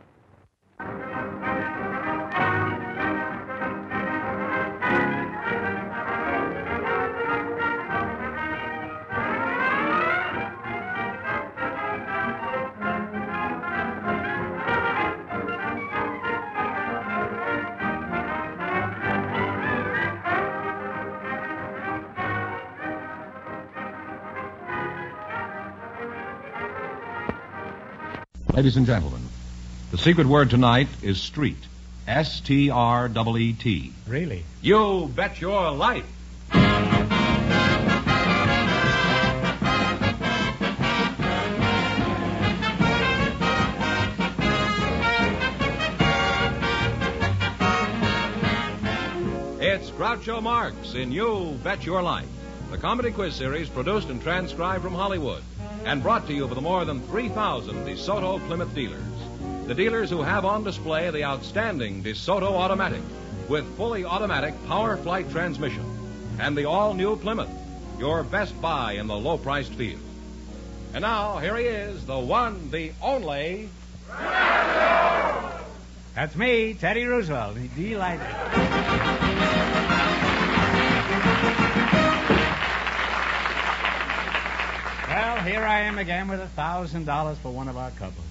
Ladies and gentlemen, the secret word tonight is street. S-T-R-E-E-T. Really? You bet your life. It's Groucho Marx in You Bet Your Life, the comedy quiz series produced and transcribed from Hollywood and brought to you by the more than 3,000 DeSoto Plymouth dealers. The dealers who have on display the outstanding DeSoto Automatic with fully automatic power flight transmission and the all-new Plymouth, your best buy in the low-priced field. And now, here he is, the one, the only... That's me, Teddy Roosevelt. Delighted. Well, here I am again with $1,000 for one of our couples.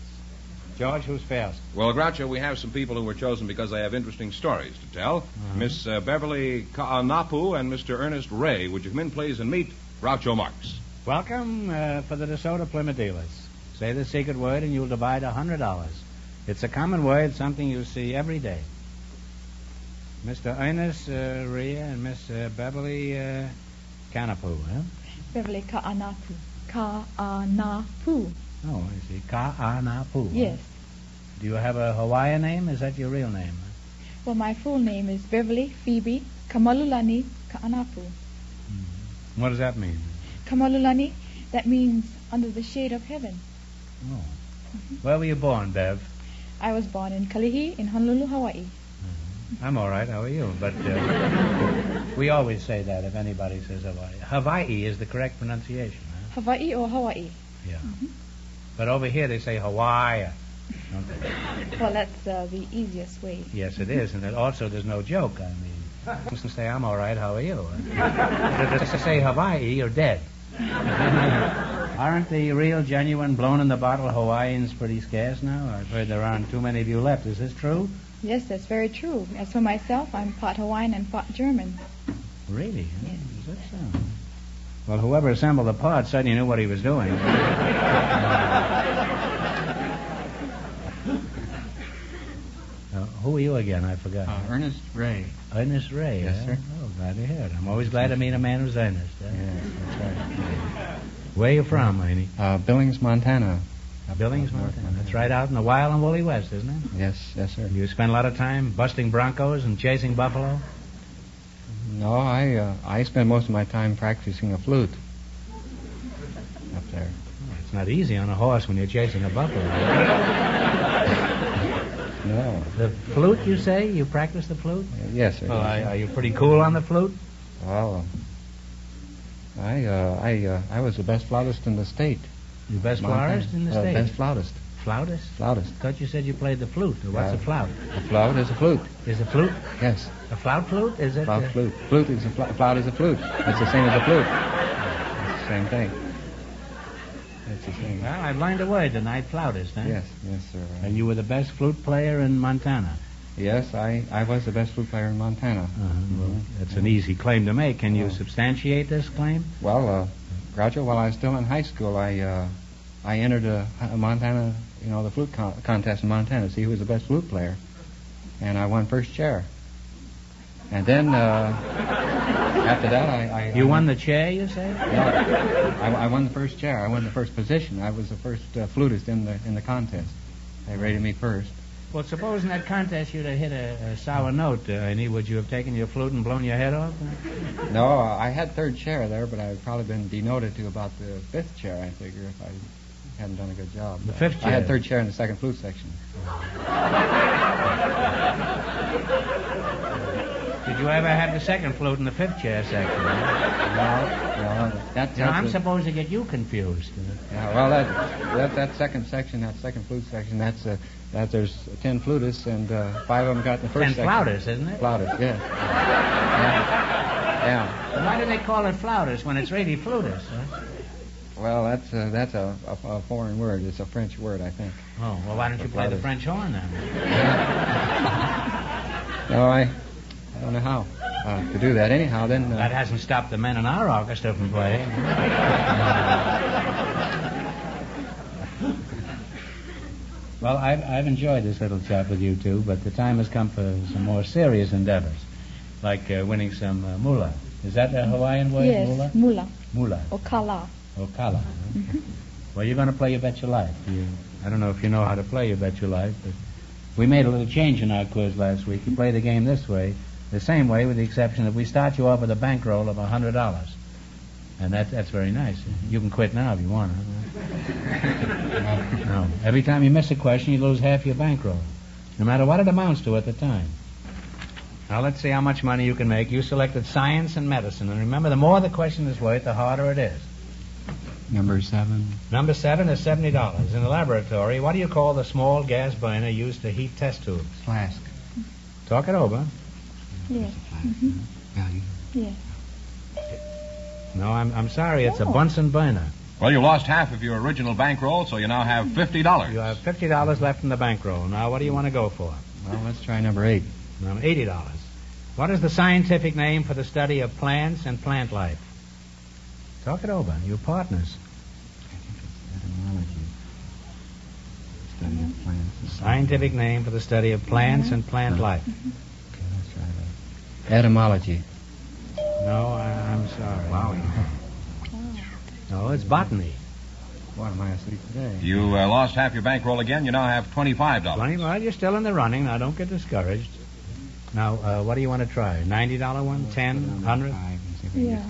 George, who's first? Well, Groucho, we have some people who were chosen because they have interesting stories to tell. Miss Beverly Kaanapu and Mr. Ernest Ray. Would you come in, please, and meet Groucho Marx? Welcome for the DeSoto Plymouth dealers. Say the secret word and you'll divide $100. It's a common word, something you see every day. Mr. Ernest Ray and Miss Beverly Kaanapu, huh? Beverly Kaanapu. Kaanapu. Oh, I see. Kaanapu. Yes. Do you have a Hawaiian name? Is that your real name? Well, my full name is Beverly Phoebe Kamalulani Kaanapu. Mm-hmm. What does that mean? Kamalulani, that means under the shade of heaven. Oh. Mm-hmm. Where were you born, Bev? I was born in Kalihi in Honolulu, Hawaii. Mm-hmm. I'm all right. How are you? But we always say that if anybody says Hawaii. Hawaii is the correct pronunciation, huh? Hawaii or Hawaii? Yeah. Mm-hmm. But over here they say Hawaii. Don't they? Well, that's the easiest way. Yes, it is. And it also there's no joke. I mean, to say I'm all right, how are you? Just to say Hawaii, you're dead. Aren't the real, genuine, blown-in-the-bottle Hawaiians pretty scarce now? I've heard there aren't too many of you left. Is this true? Yes, that's very true. As for myself, I'm part Hawaiian and part German. Really? Yes. Is that so? Well, whoever assembled the pod certainly knew what he was doing. Who are you again? I forgot. Ernest Ray. Ernest Ray, Yes, sir. Oh, glad to hear it. I'm always glad to meet a man who's earnest. Yes, that's right. Where are you from, Ernie? Billings, Montana. Billings, Montana. That's right out in the wild and woolly west, isn't it? Yes, sir. You spend a lot of time busting broncos and chasing buffalo? No, I spend most of my time practicing a flute up there. Oh, it's not easy on a horse when you're chasing a buffalo. No. The flute, you say? You practice the flute? Yes, sir. Well, are you pretty cool on the flute? Well, I was the best flautist in the state. The best flautist in the state? Best flautist. Flautist? Flautist. I thought you said you played the flute. What's a flout? A flout is a flute. Is a flute? Yes. A flout flute? Is it? Flout flute. Flute is a flout is a flute. It's the same as a flute. It's the same thing. It's the same. Well, I've learned a word tonight, flautist, huh? Yes, sir. And you were the best flute player in Montana? Yes, I was the best flute player in Montana. Mm-hmm. Well, that's an easy claim to make. Can you substantiate this claim? Well, Groucho, while I was still in high school, I entered a Montana, the flute contest in Montana to see who was the best flute player. And I won first chair. And then, after that, I You won the chair, you say? Yeah. I won the first chair. I won the first position. I was the first flutist in the contest. They rated me first. Well, suppose in that contest you'd have hit a sour note, Ernie, would you have taken your flute and blown your head off? No, I had third chair there, but I had probably been denoted to about the fifth chair, I figure, if I hadn't done a good job. The fifth chair? I had third chair in the second flute section. Did you ever have the second flute in the fifth chair section? No. I'm supposed to get you confused. Yeah, well, that second section, that second flute section, that there's 10 flutists, and 5 of them got the first 10 section. flautists, isn't it? Flautists, yes. Yeah. Why do they call it flautists when it's really flutists? Huh? Well, that's a foreign word. It's a French word, I think. Oh, well, why don't you play the French horn then? No, I don't know how to do that. Anyhow, then... That hasn't stopped the men in our orchestra from playing. Well, I've enjoyed this little chat with you two, but the time has come for some more serious endeavors, like winning some moolah. Is that a Hawaiian word, yes, moolah? Moolah. Moolah. Okala. Okala. Huh? Well, you're going to play You Bet Your Life. I don't know if you know how to play You Bet Your Life, but we made a little change in our quiz last week. You play the game this way, the same way, with the exception that we start you off with a bankroll of $100. And that's very nice. You can quit now if you want. No. Every time you miss a question, you lose half your bankroll, no matter what it amounts to at the time. Now, let's see how much money you can make. You selected science and medicine. And remember, the more the question is worth, the harder it is. Number 7. Number 7 is $70. In the laboratory, what do you call the small gas burner used to heat test tubes? Flask. Talk it over. Yes. Value. Yes. No, I'm sorry. It's a Bunsen burner. Well, you lost half of your original bankroll, so you now have $50. You have $50 left in the bankroll. Now, what do you want to go for? Well, let's try number 8. Number $80. What is the scientific name for the study of plants and plant life? Talk it over. You're partners. I think it's etymology. Study of plants. Scientific name for the study of plants and plant life. Okay, let's try that. Etymology. No, I'm sorry. Wow. No, it's botany. What am I asleep today? You lost half your bankroll again. You now have $25. Well, you're still in the running. Now, don't get discouraged. Now, what do you want to try? $90 one? 10? 100? Yeah.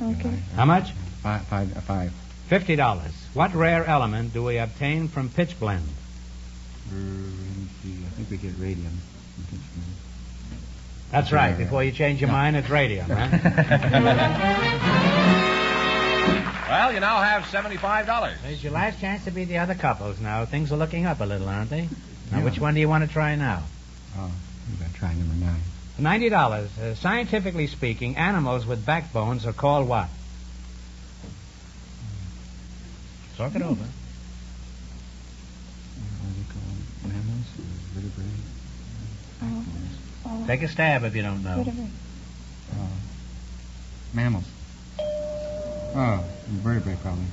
Okay. How much? Five. $50. What rare element do we obtain from pitch blende? I think we get radium. That's right. Before you change your mind, it's radium, huh? Well, you now have $75. It's your last chance to beat the other couples now. Things are looking up a little, aren't they? Now, which one do you want to try now? Oh, I'm going to try number 9. $90. Scientifically speaking, animals with backbones are called what? Talk it over. What are they called? Mammals? Vertebrae? Take a stab if you don't know. Mammals. Oh, vertebrae probably.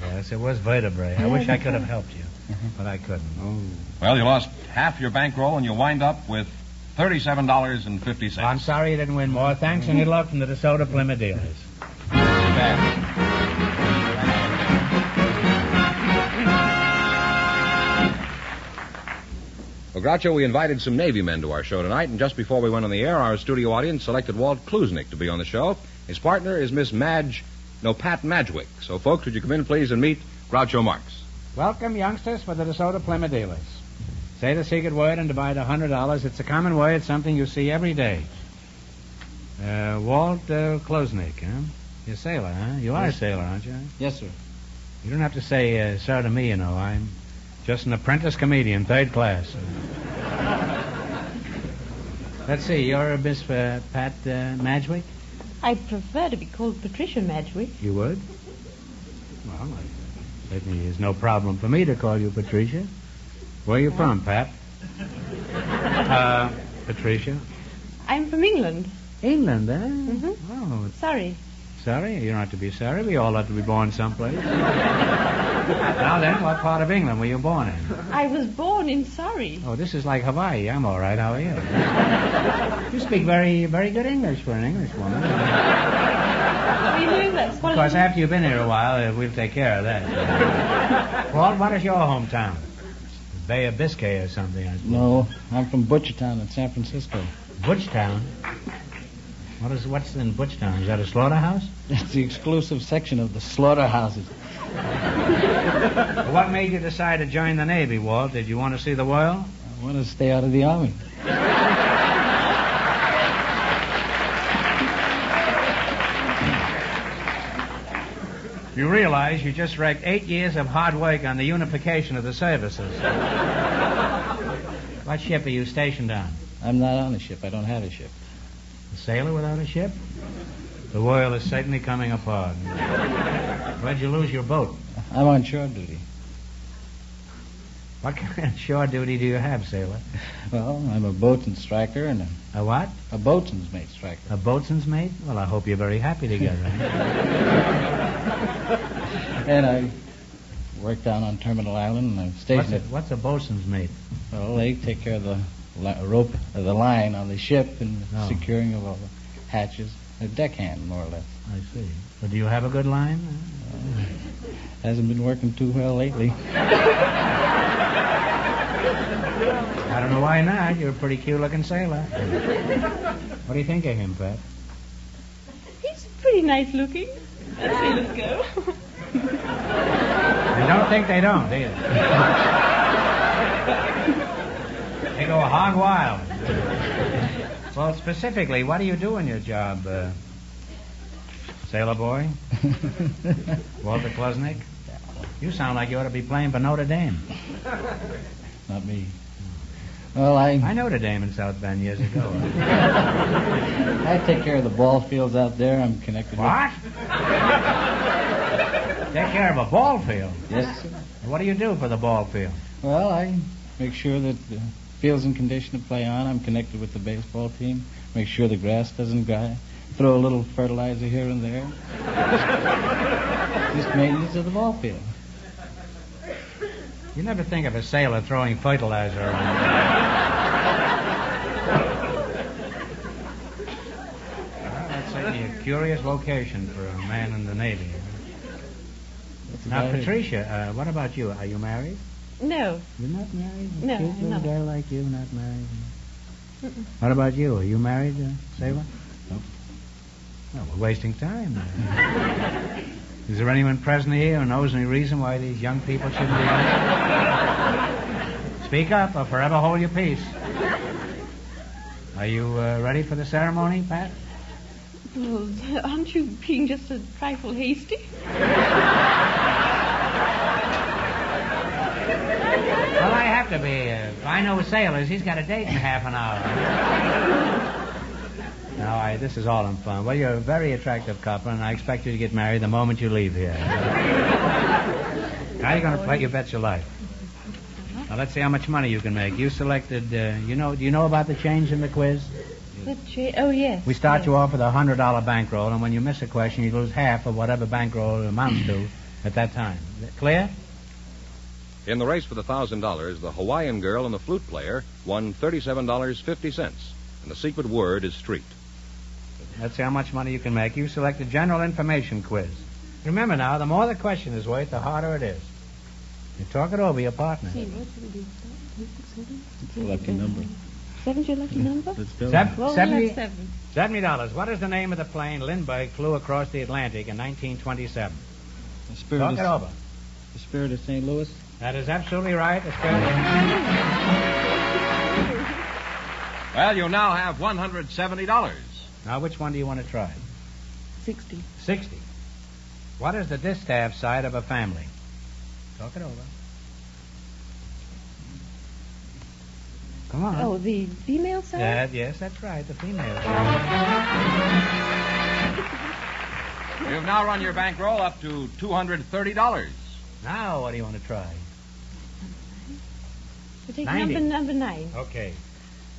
Yes, it was vertebrae. I wish I could have helped you, but I couldn't. Oh. Well, you lost half your bankroll, and you wind up with $37.50. Well, I'm sorry you didn't win more. Thanks and good luck from the DeSoto Plymouth dealers. Well, Groucho, we invited some Navy men to our show tonight, and just before we went on the air, our studio audience selected Walt Kluznik to be on the show. His partner is Miss Pat Madgwick. So, folks, would you come in, please, and meet Groucho Marx. Welcome, youngsters, for the DeSoto Plymouth dealers. Say the secret word and divide $100. It's a common word. It's something you see every day. Walt Kluznik, huh? You're a sailor, huh? You are a sailor, aren't you? Yes, sir. You don't have to say sir to me, you know. I'm just an apprentice comedian, 3rd class. Let's see. You're Miss Pat Madgwick? I'd prefer to be called Patricia Madgwick. You would? Well, certainly there's no problem for me to call you Patricia. Where are you from, Pat? Patricia? I'm from England. England, eh? Mm-hmm. Oh. Sorry. Sorry? You don't have to be sorry. We all have to be born someplace. Now then, what part of England were you born in? I was born in Surrey. Oh, this is like Hawaii. I'm all right. How are you? You speak very, very good English for an Englishwoman. We knew that's Of course, after you've been here a while, we'll take care of that. Walt, what is your hometown? Bay of Biscay or something, I suppose. No, I'm from Butchertown in San Francisco. Butchtown? What's in Butchtown? Is that a slaughterhouse? It's the exclusive section of the slaughterhouses. What made you decide to join the Navy, Walt? Did you want to see the world? I want to stay out of the Army. You realize you just wrecked 8 years of hard work on the unification of the services. What ship are you stationed on? I'm not on a ship. I don't have a ship. A sailor without a ship? The world is certainly coming apart. Where'd you lose your boat? I'm on shore duty. What kind of shore duty do you have, sailor? Well, I'm a boatswain striker and a what? A boatswain's mate striker. A boatswain's mate? Well, I hope you're very happy together. And I work down on Terminal Island, and I'm stationed What's a boatswain's mate? Well, they take care of the rope, the line on the ship and securing of all the hatches. A deckhand, more or less. I see. But do you have a good line? Hasn't been working too well lately. I don't know why not. You're a pretty cute-looking sailor. What do you think of him, Pat? He's pretty nice looking. As sailors go. You don't think they don't, do you? They go hog wild. Well, specifically, what do you do in your job, sailor boy? Walter Klosnick? You sound like you ought to be playing for Notre Dame. Not me. Well, I Notre Dame in South Bend years ago. I take care of the ball fields out there. I'm connected What? Take care of a ball field? Yes, sir. What do you do for the ball field? Well, I make sure that the field's in condition to play on. I'm connected with the baseball team. Make sure the grass doesn't dry. Throw a little fertilizer here and there. Just maintenance of the ball field. You never think of a sailor throwing fertilizer around. Well, that's certainly a curious vocation for a man in the Navy. Now, Patricia, what about you? Are you married? No. You're not married? No, Cute little I'm not. girl like you, not married? What about you? Are you married, sailor? No. Well, we're wasting time. Is there anyone present here who knows any reason why these young people shouldn't be married? Speak up or forever hold your peace. Are you ready for the ceremony, Pat? Well, aren't you being just a trifle hasty? Well, I have to be. If I know sailors, he's got a date in half an hour. No, this is all in fun. Well, you're a very attractive couple, and I expect you to get married the moment you leave here. How are you going to play? You bet your life. Now, let's see how much money you can make. You selected, do you know about the change in the quiz? Oh, yes. We start you off with a $100 bankroll, and when you miss a question, you lose half of whatever bankroll amounts to at that time. Clear? In the race for the $1,000, the Hawaiian girl and the flute player won $37.50, and the secret word is street. Let's see how much money you can make. You selected general information quiz. Remember now, the more the question is worth, the harder it is. You talk it over your partner. See, what should we do? It's a lucky number. Seven's your lucky number? Let's go. $70. What is the name of the plane Lindbergh flew across the Atlantic in 1927? Talk it over. The Spirit of St. Louis? That is absolutely right. The Spirit Well, you now have $170. Now, which one do you want to try? 60. 60. What is the distaff side of a family? Talk it over. Come on. Oh, the female side? Yes, that's right, the female side. You've now run your bankroll up to $230. Now, what do you want to try? We'll take 90. number 9. Okay.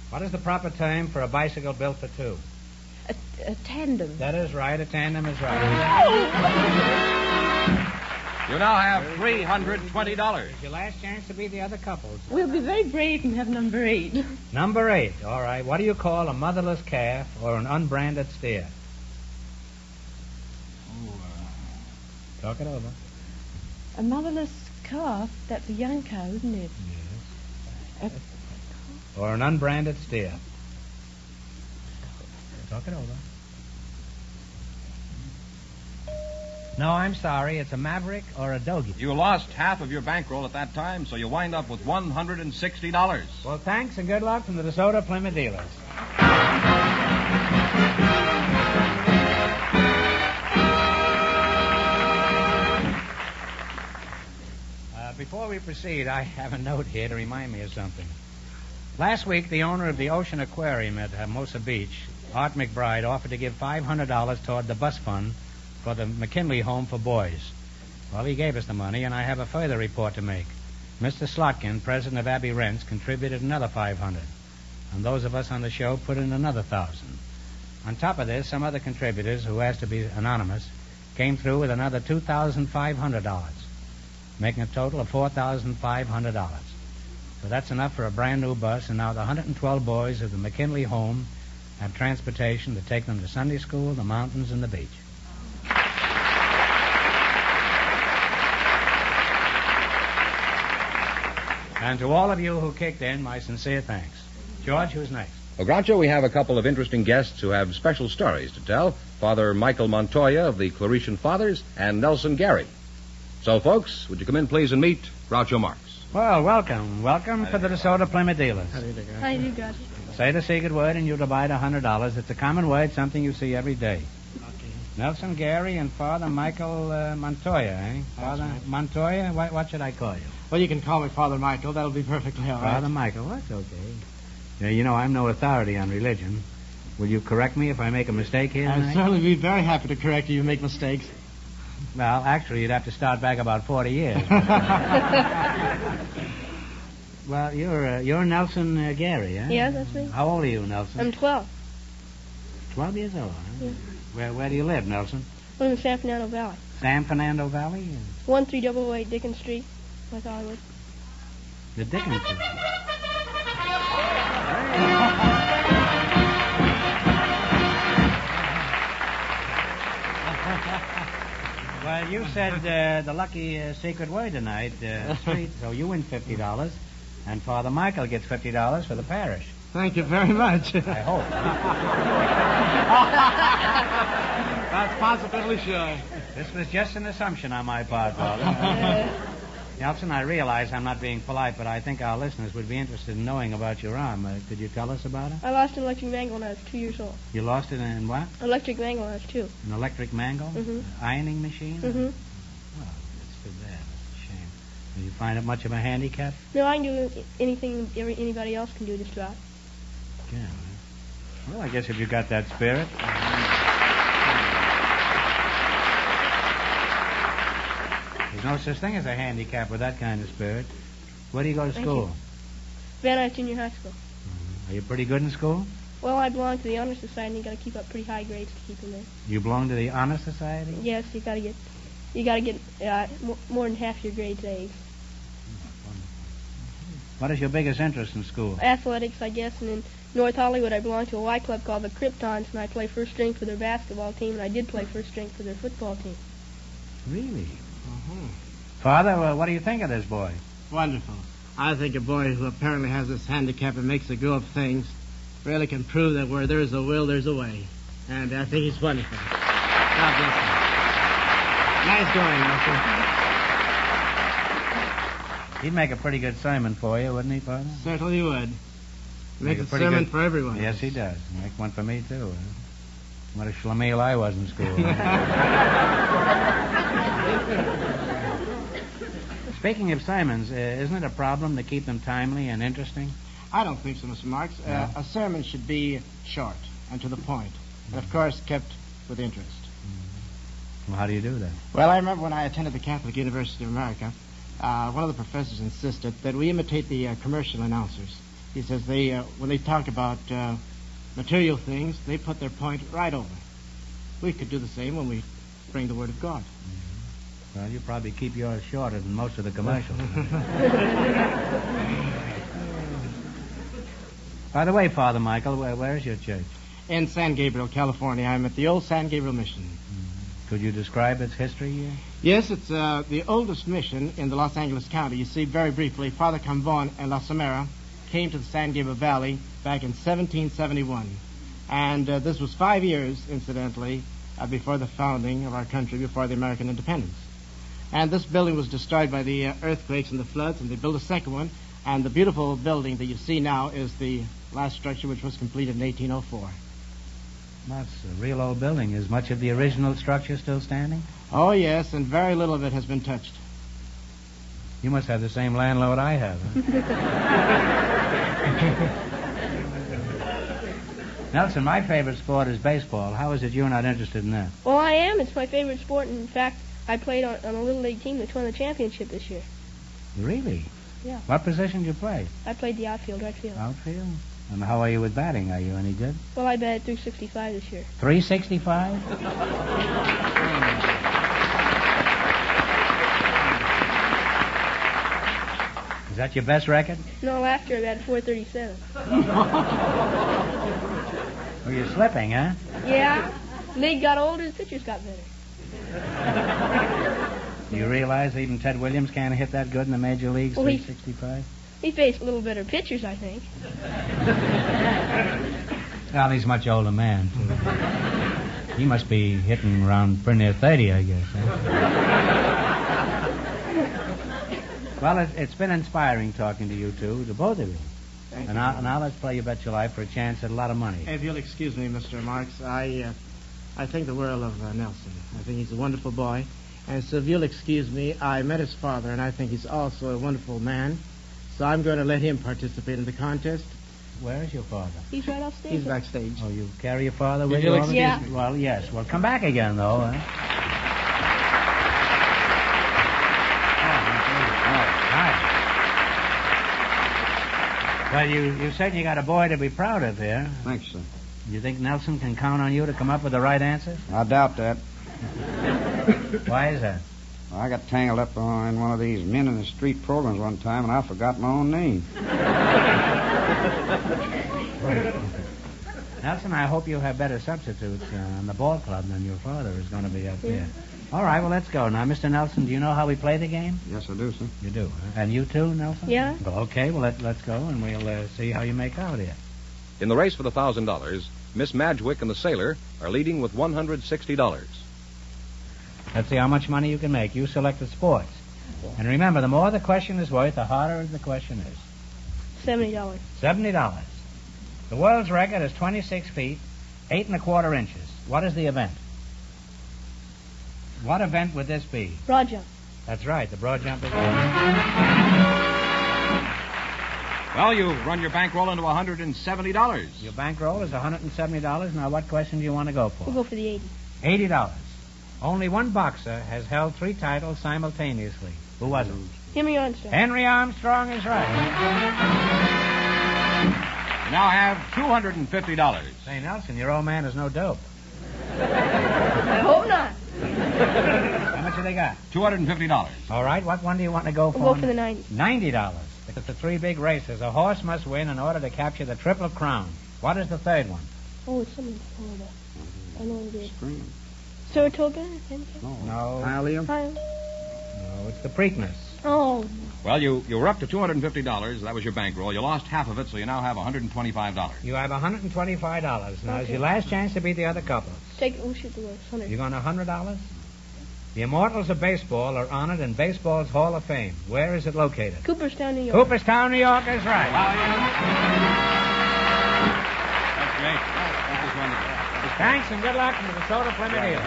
What is the proper term for a bicycle built for two? A tandem. That is right. A tandem is right. You now have $320. It's your last chance to beat the other couples. We'll be very brave and have number 8. Number 8. All right. What do you call a motherless calf or an unbranded steer? Talk it over. A motherless calf, that's a young cow, isn't it? Yes. Or an unbranded steer. Talk it over. No, I'm sorry. It's a maverick or a dogie. You lost half of your bankroll at that time, so you wind up with $160. Well, thanks and good luck from the DeSoto Plymouth dealers. But before we proceed, I have a note here to remind me of something. Last week, the owner of the Ocean Aquarium at Hermosa Beach, Art McBride, offered to give $500 toward the bus fund for the McKinley Home for Boys. Well, he gave us the money, and I have a further report to make. Mr. Slotkin, president of Abbey Rents, contributed another $500, and those of us on the show put in another $1,000. On top of this, some other contributors, who asked to be anonymous, came through with another $2,500, making a total of $4,500. So that's enough for a brand new bus, and now the 112 boys of the McKinley Home have transportation to take them to Sunday school, the mountains, and the beach. And to all of you who kicked in, my sincere thanks. George, who's next? Well, Groucho, we have a couple of interesting guests who have special stories to tell. Father Michael Montoya of the Claretian Fathers and Nelson Gary. So, folks, would you come in, please, and meet Groucho Marx. Well, welcome. Welcome to the DeSoto Plymouth dealers. How do you do, guys? Say the secret word and you'll divide $100. It's a common word, something you see every day. Okay. Nelson Gary and Father Michael Montoya, eh? Father right. Montoya? What should I call you? Well, you can call me Father Michael. That'll be perfectly all right. Father Michael, that's okay. Yeah, you know, I'm no authority on religion. Will you correct me if I make a mistake here tonight? I'd certainly be very happy to correct you. You make mistakes. Well, actually, you'd have to start back about 40 years. Well, you're Nelson Gary, eh? Yeah, that's me. How old are you, Nelson? I'm 12. 12 years old, huh? Yeah. Where do you live, Nelson? I'm in San Fernando Valley. San Fernando Valley? 13008 Dickens Street, West Hollywood. The Dickens Street. Well, you said the lucky secret word tonight, street, so you win $50, and Father Michael gets $50 for the parish. Thank you very much. I hope. That's positively sure. This was just an assumption on my part, Father. Nelson, I realize I'm not being polite, but I think our listeners would be interested in knowing about your arm. Could you tell us about it? I lost an electric mangle when I was 2 years old. You lost it in what? Electric mangle when I was 2. An electric mangle? Mm-hmm. Ironing machine? Mm-hmm. Oh, that's too bad. That's a shame. Do you find it much of a handicap? No, I can do anything anybody else can do just about. Yeah. Well, I guess if you got that spirit. There's no such thing as a handicap with that kind of spirit. Where do you go to Thank school? you. Van Nuys Junior High School. Are you pretty good in school? Well, I belong to the Honor Society, and you got to keep up pretty high grades to keep in there. You belong to the Honor Society? Yes, you got to get more than half your grades A's. What is your biggest interest in school? Athletics, I guess, and in North Hollywood, I belong to a Y club called the Kryptons, and I play first string for their basketball team, and I did play first string for their football team. Really? Father, what do you think of this boy? Wonderful. I think a boy who apparently has this handicap and makes a go of things really can prove that where there's a will, there's a way. And I think he's wonderful. God bless him. Nice going, Nelson. He'd make a pretty good sermon for you, wouldn't he, Father? Certainly would. He makes a pretty sermon good... for everyone. Yes, he does. Make one for me, too. What a schlemiel I was in school. Speaking of sermons, isn't it a problem to keep them timely and interesting? I don't think so, Mr. Marx. No? A sermon should be short and to the point, and of course kept with interest. Well, how do you do that? Well, I remember when I attended the Catholic University of America, one of the professors insisted that we imitate the commercial announcers. He says when they talk about material things, they put their point right over. We could do the same when we bring the Word of God. Well, you probably keep yours shorter than most of the commercials. By the way, Father Michael, where is your church? In San Gabriel, California. I'm at the old San Gabriel Mission. Could you describe its history? Yes, it's the oldest mission in the Los Angeles County. You see, very briefly, Father Cambon and La Samara came to the San Gabriel Valley back in 1771. And this was 5 years, incidentally, before the founding of our country, before the American independence. And this building was destroyed by the earthquakes and the floods, and they built a second one. And the beautiful building that you see now is the last structure, which was completed in 1804. That's a real old building. Is much of the original structure still standing? Oh, yes, and very little of it has been touched. You must have the same landlord I have, huh? Nelson, my favorite sport is baseball. How is it you're not interested in that? Well, I am. It's my favorite sport. And in fact, I played on a Little League team that won the championship this year. Really? Yeah. What position did you play? I played the outfield, right field. Outfield? And how are you with batting? Are you any good? Well, I batted 365 this year. 365? Is that your best record? No, last year I batted 437. Well, you're slipping, huh? Yeah. League got older, the pitchers got better. Do you realize even Ted Williams can't hit that good in the major leagues, Well, 365? He faced a little better pitchers, I think. Well, he's a much older man, too. He must be hitting around pretty near 30, I guess. Huh? Well, it's been inspiring talking to you two, to both of you. Thank and you. Now let's play You Bet Your Life for a chance at a lot of money. If you'll excuse me, Mr. Marx, I think the world of Nelson. I think he's a wonderful boy. And so if you'll excuse me, I met his father, and I think he's also a wonderful man. So I'm going to let him participate in the contest. Where is your father? He's right off stage. He's backstage. Oh, you carry your father with If you? you'll all the excuse time? me. Well, yes. Well, come back again, though. Huh? Well, you said you got a boy to be proud of there. Thanks, sir. You think Nelson can count on you to come up with the right answers? I doubt that. Why is that? Well, I got tangled up in one of these men in the street programs one time, and I forgot my own name. Nelson, I hope you have better substitutes on the ball club than your father is going to be up there. All right, well, let's go. Now, Mr. Nelson, do you know how we play the game? Yes, I do, sir. You do, huh? And you too, Nelson? Yeah. Well, okay, well, let's go, and we'll see how you make out here. In the race for the $1,000, Miss Madgwick and the sailor are leading with $160. Let's see how much money you can make. You select the sports. And remember, the more the question is worth, the harder the question is. $70. $70. The world's record is 26 feet, 8 1/4 inches. What is the event? What event would this be? Broad jump. That's right, the broad jump is... Well, you've run your bankroll into $170. Your bankroll is $170. Now, what question do you want to go for? We'll go for the 80. $80. Only one boxer has held 3 titles simultaneously. Who was it? Henry Armstrong. Henry Armstrong is right. You now have $250. Say, Nelson, your old man is no dope. I hope not. How much have they got? $250. All right, what one do you want to go for? We'll go for the 90. $90. It's the 3 big races. A horse must win in order to capture the Triple Crown. What is the third one? Oh, it's something to Florida. I know what it is. Saratoga? No. Hialeah? No, it's the Preakness. Oh. Well, you were up to $250. That was your bankroll. You lost half of it, so you now have $125. You have $125. Now, it's your last chance to beat the other couples. We'll shoot the worst. 100. You going $100? The Immortals of Baseball are honored in baseball's Hall of Fame. Where is it located? Cooperstown, New York. Cooperstown, New York is right. That's great. That was wonderful. Thanks and good luck to the Soda Plymouth Hill.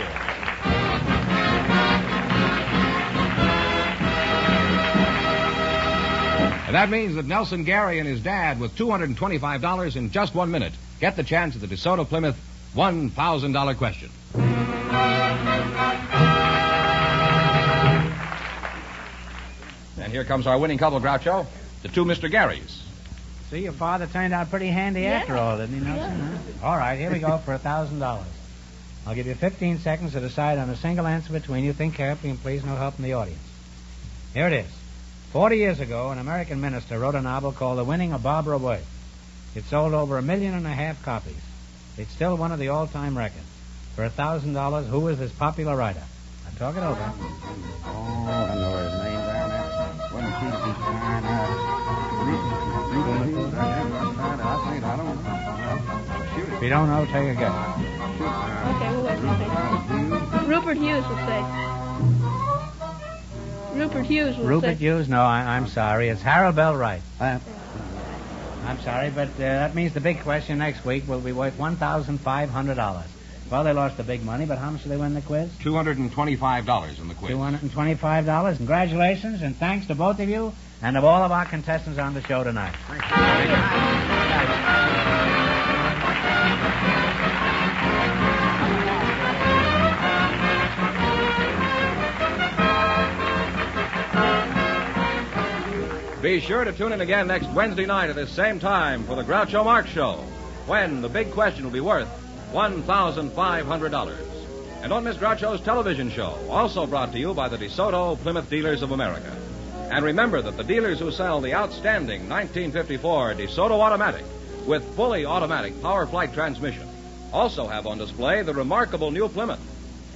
And that means that Nelson Gary and his dad, with $225 in just 1 minute, get the chance at the DeSoto Plymouth $1,000 question. And here comes our winning couple, Groucho, the 2 Mr. Garys. See, your father turned out pretty handy after all, didn't he, Nelson? Huh? All right, here we go for $1,000. I'll give you 15 seconds to decide on a single answer between you. Think carefully and please no help from the audience. Here it is. 40 years ago, an American minister wrote a novel called The Winning of Barbara Worth. It sold over 1.5 million copies. It's still one of the all-time records. For $1,000, who is this popular writer? Now talk it over. Oh, I know his name down there. Wasn't he fine? I don't know. If you don't know, take a guess. Okay, we'll wait for the Rupert Hughes will say. Rupert Hughes will say. Rupert Hughes? No, I'm sorry. It's Harold Bell Wright. I'm sorry, but that means the big question next week will be worth $1,500. Well, they lost the big money, but how much did they win the quiz? $225 in the quiz. $225. Congratulations, and thanks to both of you and of all of our contestants on the show tonight. Thank you. Be sure to tune in again next Wednesday night at this same time for the Groucho Marx Show, when the big question will be worth $1,500. And don't miss Groucho's television show, also brought to you by the DeSoto Plymouth Dealers of America. And remember that the dealers who sell the outstanding 1954 DeSoto Automatic with fully automatic power flight transmission also have on display the remarkable new Plymouth,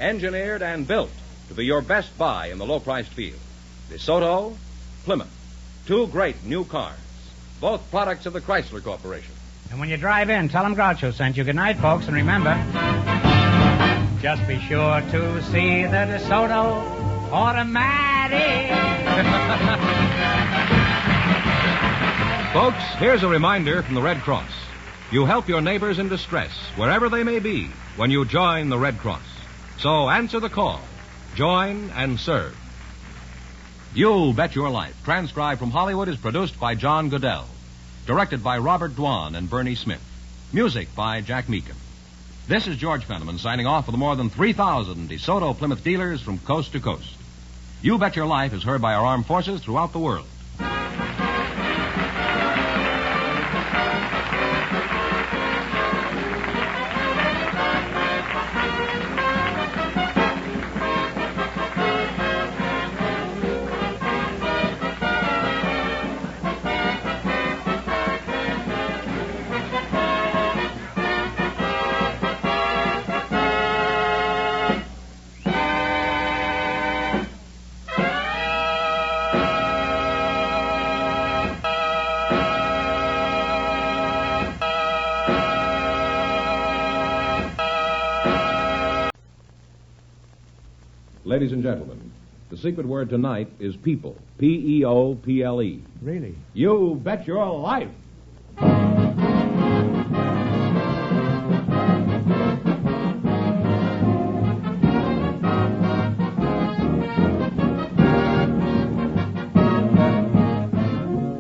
engineered and built to be your best buy in the low-priced field. DeSoto, Plymouth, two great new cars, both products of the Chrysler Corporation. And when you drive in, tell them Groucho sent you. Good night, folks, and remember, just be sure to see the DeSoto Automatic. Folks, here's a reminder from the Red Cross. You help your neighbors in distress, wherever they may be, when you join the Red Cross. So answer the call. Join and serve. You Bet Your Life, transcribed from Hollywood, is produced by John Goodell. Directed by Robert Dwan and Bernie Smith. Music by Jack Meakin. This is George Fenneman signing off for the more than 3,000 DeSoto Plymouth dealers from coast to coast. You Bet Your Life is heard by our armed forces throughout the world. Ladies and gentlemen, the secret word tonight is people. P-E-O-P-L-E. Really? You bet your life.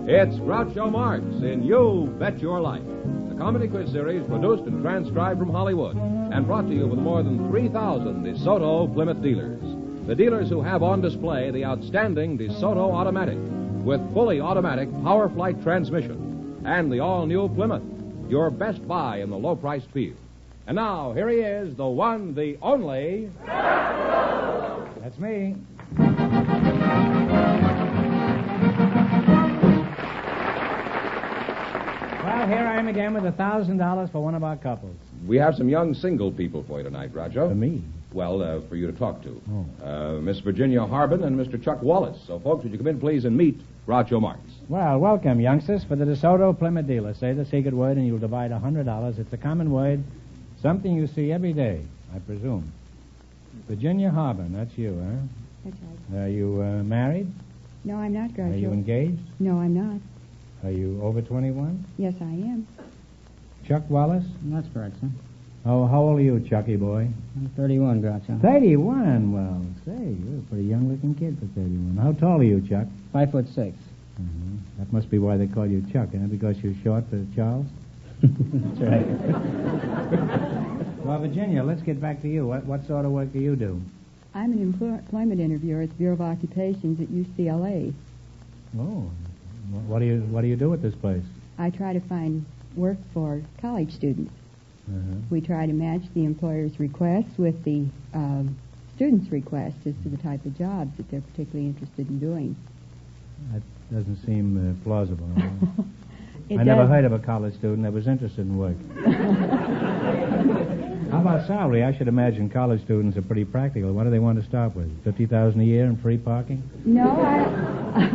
It's Groucho Marx in You Bet Your Life, the comedy quiz series produced and transcribed from Hollywood and brought to you with more than 3,000 DeSoto Plymouth dealers. The dealers who have on display the outstanding DeSoto Automatic with fully automatic power flight transmission and the all-new Plymouth, your best buy in the low-priced field. And now, here he is, the one, the only... That's me. Well, here I am again with $1,000 for one of our couples. We have some young single people for you tonight, Groucho. For me? Well, for you to talk to. Miss Virginia Harbin and Mr. Chuck Wallace. So, folks, would you come in, please, and meet Groucho Marx. Well, welcome, youngsters, for the DeSoto Plymouth dealer. Say the secret word and you'll divide $100. It's a common word, something you see every day, I presume. Virginia Harbin, that's you, huh? That's right. Are you married? No, I'm not, Groucho. Are you engaged? No, I'm not. Are you over 21? Yes, I am. Chuck Wallace? That's correct, sir. Oh, how old are you, Chucky boy? I'm 31, Groucho. 31? Well, say, you're a pretty young-looking kid for 31. How tall are you, Chuck? 5'6". Mm-hmm. That must be why they call you Chuck, eh? Because you're short for Charles? That's right. Well, Virginia, let's get back to you. What sort of work do you do? I'm an employment interviewer at the Bureau of Occupations at UCLA. Oh. What do you do at this place? I try to find work for college students. Uh-huh. We try to match the employer's requests with the students' requests as to the type of jobs that they're particularly interested in doing. That doesn't seem plausible. I does. Never heard of a college student that was interested in work. How about salary? I should imagine college students are pretty practical. What do they want to start with? $50,000 a year and free parking? No,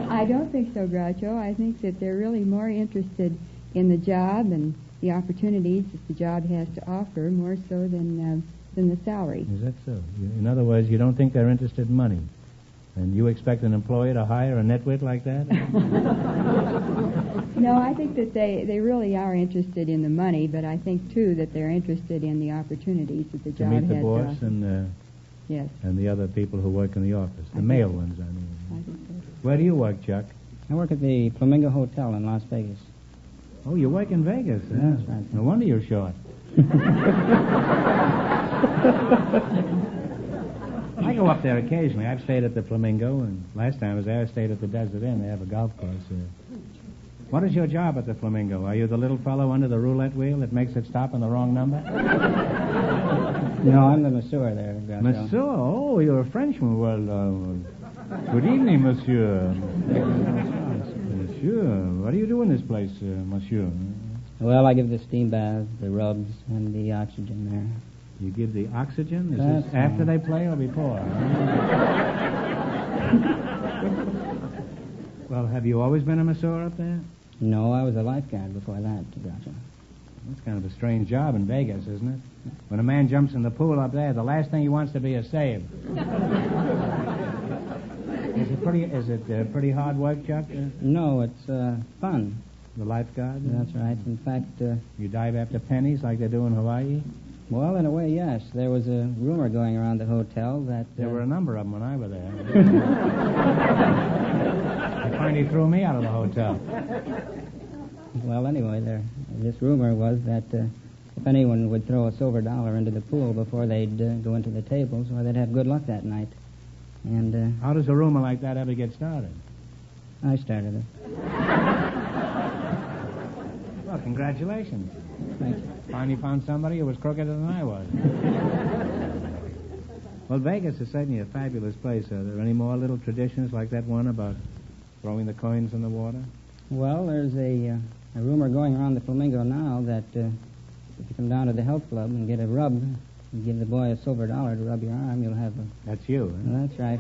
I don't think so, Groucho. I think that they're really more interested in the job and the opportunities that the job has to offer, more so than the salary. Is that so? In other words, you don't think they're interested in money? And you expect an employer to hire a nitwit like that? No, I think that they really are interested in the money, but I think, too, that they're interested in the opportunities that the job To meet the had. boss and yes. And the other people who work in the office. The male ones, I mean. I think so. Where do you work, Chuck? I work at the Flamingo Hotel in Las Vegas. Oh, you work in Vegas? Yeah, that's right. No wonder you're short. I go up there occasionally. I've stayed at the Flamingo, and last time I was there, I stayed at the Desert Inn. They have a golf course. What is your job at the Flamingo? Are you the little fellow under the roulette wheel that makes it stop on the wrong number? No, I'm the masseur there. Groucho. Monsieur? Oh, you're a Frenchman. Well, good evening, monsieur. Monsieur, what do you do in this place, monsieur? Well, I give the steam bath, the rubs, and the oxygen there. You give the oxygen? Is That's this after they play or before? Well, have you always been a masseur up there? No, I was a lifeguard before that, Groucho. That's kind of a strange job in Vegas, isn't it? When a man jumps in the pool up there, the last thing he wants to be is saved. Is it pretty hard work, Chuck? No, it's fun. The lifeguard? That's right. In fact... you dive after pennies like they do in Hawaii? Well, in a way, yes. There was a rumor going around the hotel that... There were a number of them when I was there. They finally threw me out of the hotel. Well, anyway, this rumor was that if anyone would throw a silver dollar into the pool before they'd go into the tables, well, they'd have good luck that night. And how does a rumor like that ever get started? I started it. Well, congratulations. Thank you. Finally found somebody who was crookeder than I was. Well, Vegas is certainly a fabulous place. Are there any more little traditions like that one about throwing the coins in the water? Well, there's a rumor going around the Flamingo now that if you come down to the health club and get a rub and give the boy a silver dollar to rub your arm, you'll have a... That's you, huh? Well, that's right.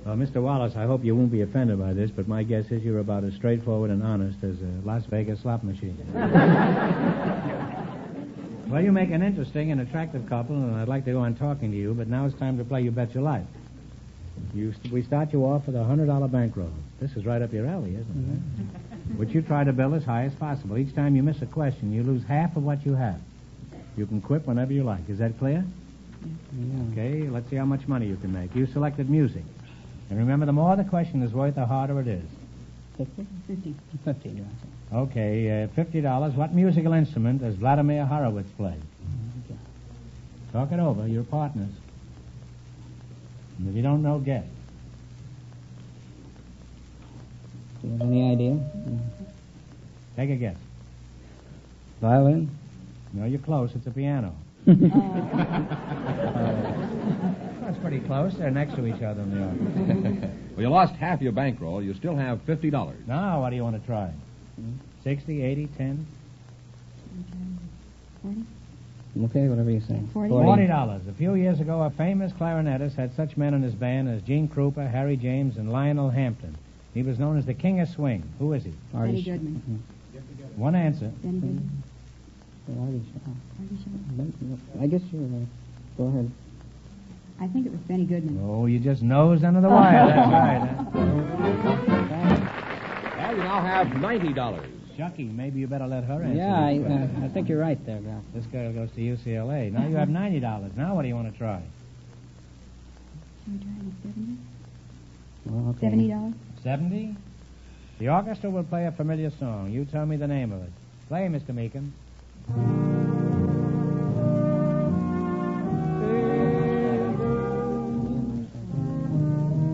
Well, Mr. Wallace, I hope you won't be offended by this, but my guess is you're about as straightforward and honest as a Las Vegas slot machine. Well, you make an interesting and attractive couple, and I'd like to go on talking to you, but now it's time to play You Bet Your Life. We start you off with a $100 bankroll. This is right up your alley, isn't it? Mm-hmm. Which you try to bill as high as possible. Each time you miss a question, you lose half of what you have. You can quit whenever you like. Is that clear? Yeah. Okay, let's see how much money you can make. You selected music. And remember, the more the question is worth, the harder it is. 50? 50. Okay, $50. What musical instrument does Vladimir Horowitz play? Okay. Talk it over. You're partners. And if you don't know, guess. Do you have any idea? Take a guess. Violin? No, you're close. It's a piano. That's pretty close. They're next to each other in the office. Well, you lost half your bankroll. You still have $50. Now, what do you want to try? 60, 80, 10? 40? Okay, whatever you say. $40. A few years ago, a famous clarinetist had such men in his band as Gene Krupa, Harry James, and Lionel Hampton. He was known as the King of Swing. Who is he? Benny Goodman. Mm-hmm. One answer. Benny Goodman. I guess you're right. Go ahead. I think it was Benny Goodman. Oh, you just nosed under the wire. That's right. Well, you now have $90. Chucky, maybe you better let her answer. Yeah, I think you're right there, Gal. This girl goes to UCLA. Now you have $90. Now what do you want to try? Should we try the 70? Well, okay. $70? 70? The orchestra will play a familiar song. You tell me the name of it. Play, Mr. Meekin.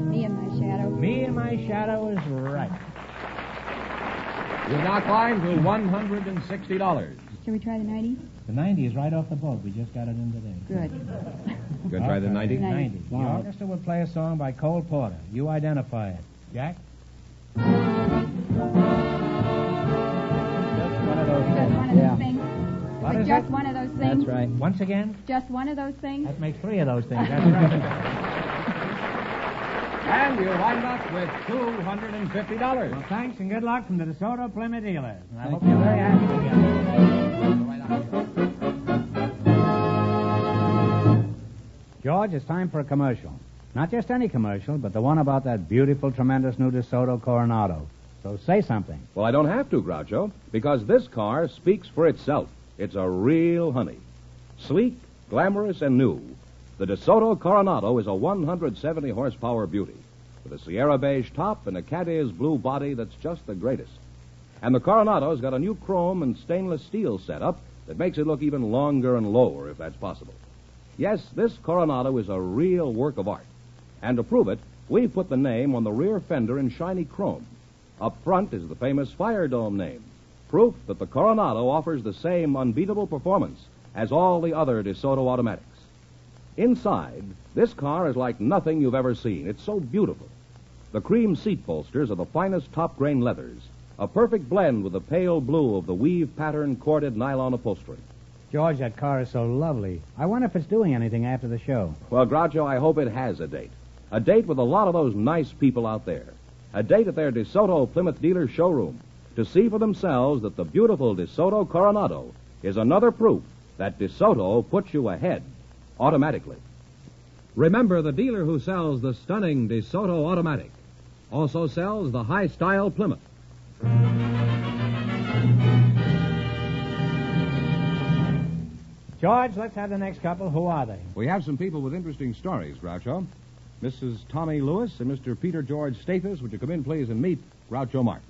Me and My Shadow. Me and My Shadow is right. You've now climbed to $160. Shall we try the 90? The 90 is right off the boat. We just got it in today. Good. You're going to try the 90? 90. The orchestra will play a song by Cole Porter. You identify it. Jack? Just one of those things. What is just it? one of those things. That's right. Once again? Just one of those things. That makes 3 of those things. That's right. And you wind up with $250. Well, thanks and good luck from the DeSoto Plymouth dealers. And I hope you're very happy together. George, it's time for a commercial. Not just any commercial, but the one about that beautiful, tremendous new DeSoto Coronado. So say something. Well, I don't have to, Groucho, because this car speaks for itself. It's a real honey. Sleek, glamorous, and new. The DeSoto Coronado is a 170-horsepower beauty with a Sierra beige top and a Cadiz blue body that's just the greatest. And the Coronado's got a new chrome and stainless steel setup that makes it look even longer and lower, if that's possible. Yes, this Coronado is a real work of art. And to prove it, we've put the name on the rear fender in shiny chrome. Up front is the famous Fire Dome name, proof that the Coronado offers the same unbeatable performance as all the other DeSoto automatics. Inside, this car is like nothing you've ever seen. It's so beautiful. The cream seat bolsters are the finest top-grain leathers, a perfect blend with the pale blue of the weave-patterned corded nylon upholstery. George, that car is so lovely. I wonder if it's doing anything after the show. Well, Groucho, I hope it has a date. A date with a lot of those nice people out there. A date at their DeSoto Plymouth dealer showroom to see for themselves that the beautiful DeSoto Coronado is another proof that DeSoto puts you ahead automatically. Remember, the dealer who sells the stunning DeSoto Automatic also sells the high-style Plymouth. George, let's have the next couple. Who are they? We have some people with interesting stories, Groucho. Mrs. Tommy Lewis and Mr. Peter George Stathis. Would you come in, please, and meet Groucho Marx?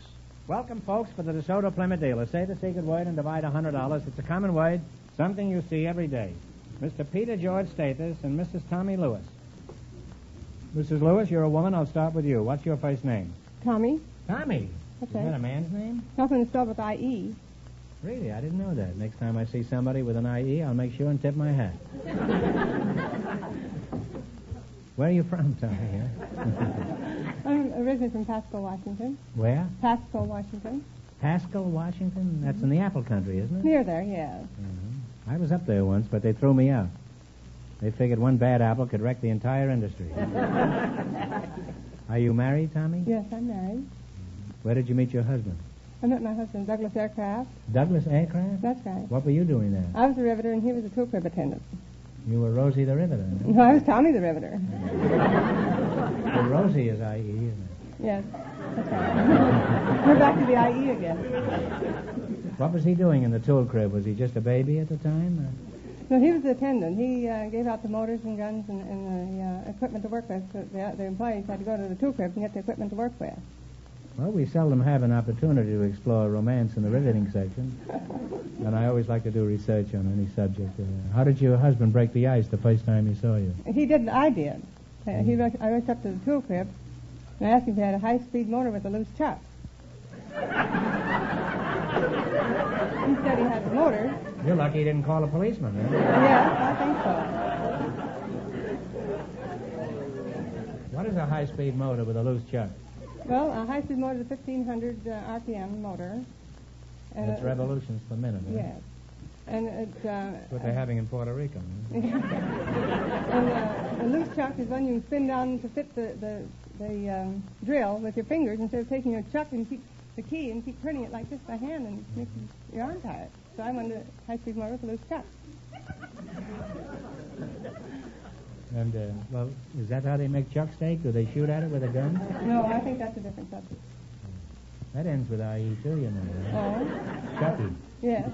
Welcome, folks, for the DeSoto Plymouth dealer. Say the secret word and divide $100. It's a common word, something you see every day. Mr. Peter George Stathis and Mrs. Tommy Lewis. Mrs. Lewis, you're a woman. I'll start with you. What's your first name? Tommy. Tommy. Okay. Is that a man's name? Nothing to start with I.E. Really? I didn't know that. Next time I see somebody with an I.E., I'll make sure and tip my hat. Where are you from, Tommy? I'm originally from Pasco, Washington. Where? Pasco, Washington. Pasco, Washington? That's in the apple country, isn't it? Near there, yes. I was up there once, but they threw me out. They figured one bad apple could wreck the entire industry. Are you married, Tommy? Yes, I'm married. Where did you meet your husband? I met my husband, Douglas Aircraft. Douglas Aircraft? That's right. What were you doing there? I was a riveter, and he was a tool crib attendant. You were Rosie the Riveter. No, I was Tommy the Riveter. Well, Rosie is I.E., isn't it? Yes, that's right. We're back to the I.E. again. What was he doing in the tool crib? Was he just a baby at the time? No, he was the attendant. He gave out the motors and guns and the equipment to work with. So the employees had to go to the tool cribs and get the equipment to work with. Well, we seldom have an opportunity to explore romance in the riveting section. And I always like to do research on any subject. How did your husband break the ice the first time he saw you? He did. I did. I went up to the tool crib and I asked him if he had a high-speed motor with a loose chuck. He said he had the motor. You're lucky he didn't call a policeman, huh? Yes, I think so. What is a high-speed motor with a loose chuck? Well, a high-speed motor is a 1,500 RPM motor. And it's revolutions per minute, huh? Yes. And it's... what they're having in Puerto Rico. Huh? And a loose chuck is one you can spin down to fit the drill with your fingers instead of taking your chuck and keep the key and keep turning it like this by hand and making your arm tired. So I wanted a high-speed motor with a loose chuck. And, well, is that how they make chuck steak? Do they shoot at it with a gun? No, I think that's a different subject. That ends with I.E. too, you know. Right? Oh? Chucky. Yes.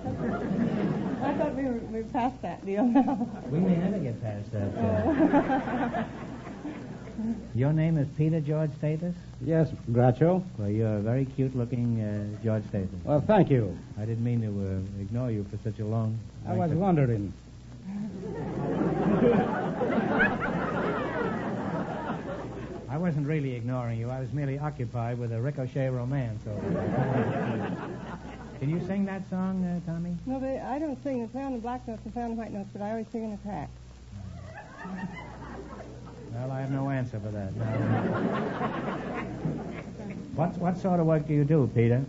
I thought we were past that deal now. We may never get past that. Your name is Peter George Stathis? Yes, Groucho. Well, you're a very cute-looking George Stathis. Well, thank you. I didn't mean to ignore you for such a long... I was wondering. I wasn't really ignoring you. I was merely occupied with a ricochet romance. Can you sing that song, Tommy? No, I don't sing. They play on the black notes and play on the white notes, but I always sing in a crack. Well, I have no answer for that. What sort of work do you do, Peter?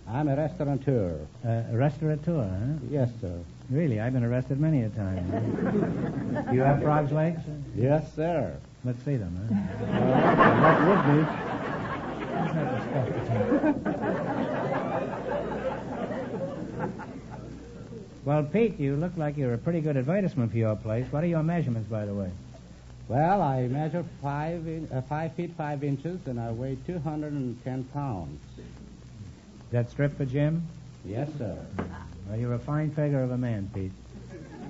I'm a restaurateur. A restaurateur, huh? Yes, sir. Really? I've been arrested many a time. Do you have frog's legs? Yes, sir. Let's see them, huh? That would be. Well, Pete, you look like you're a pretty good advertisement for your place. What are your measurements, by the way? Well, I measure 5 feet 5 inches, and I weigh 210 pounds. Is that strip for Jim? Yes, sir. Well, you're a fine figure of a man, Pete.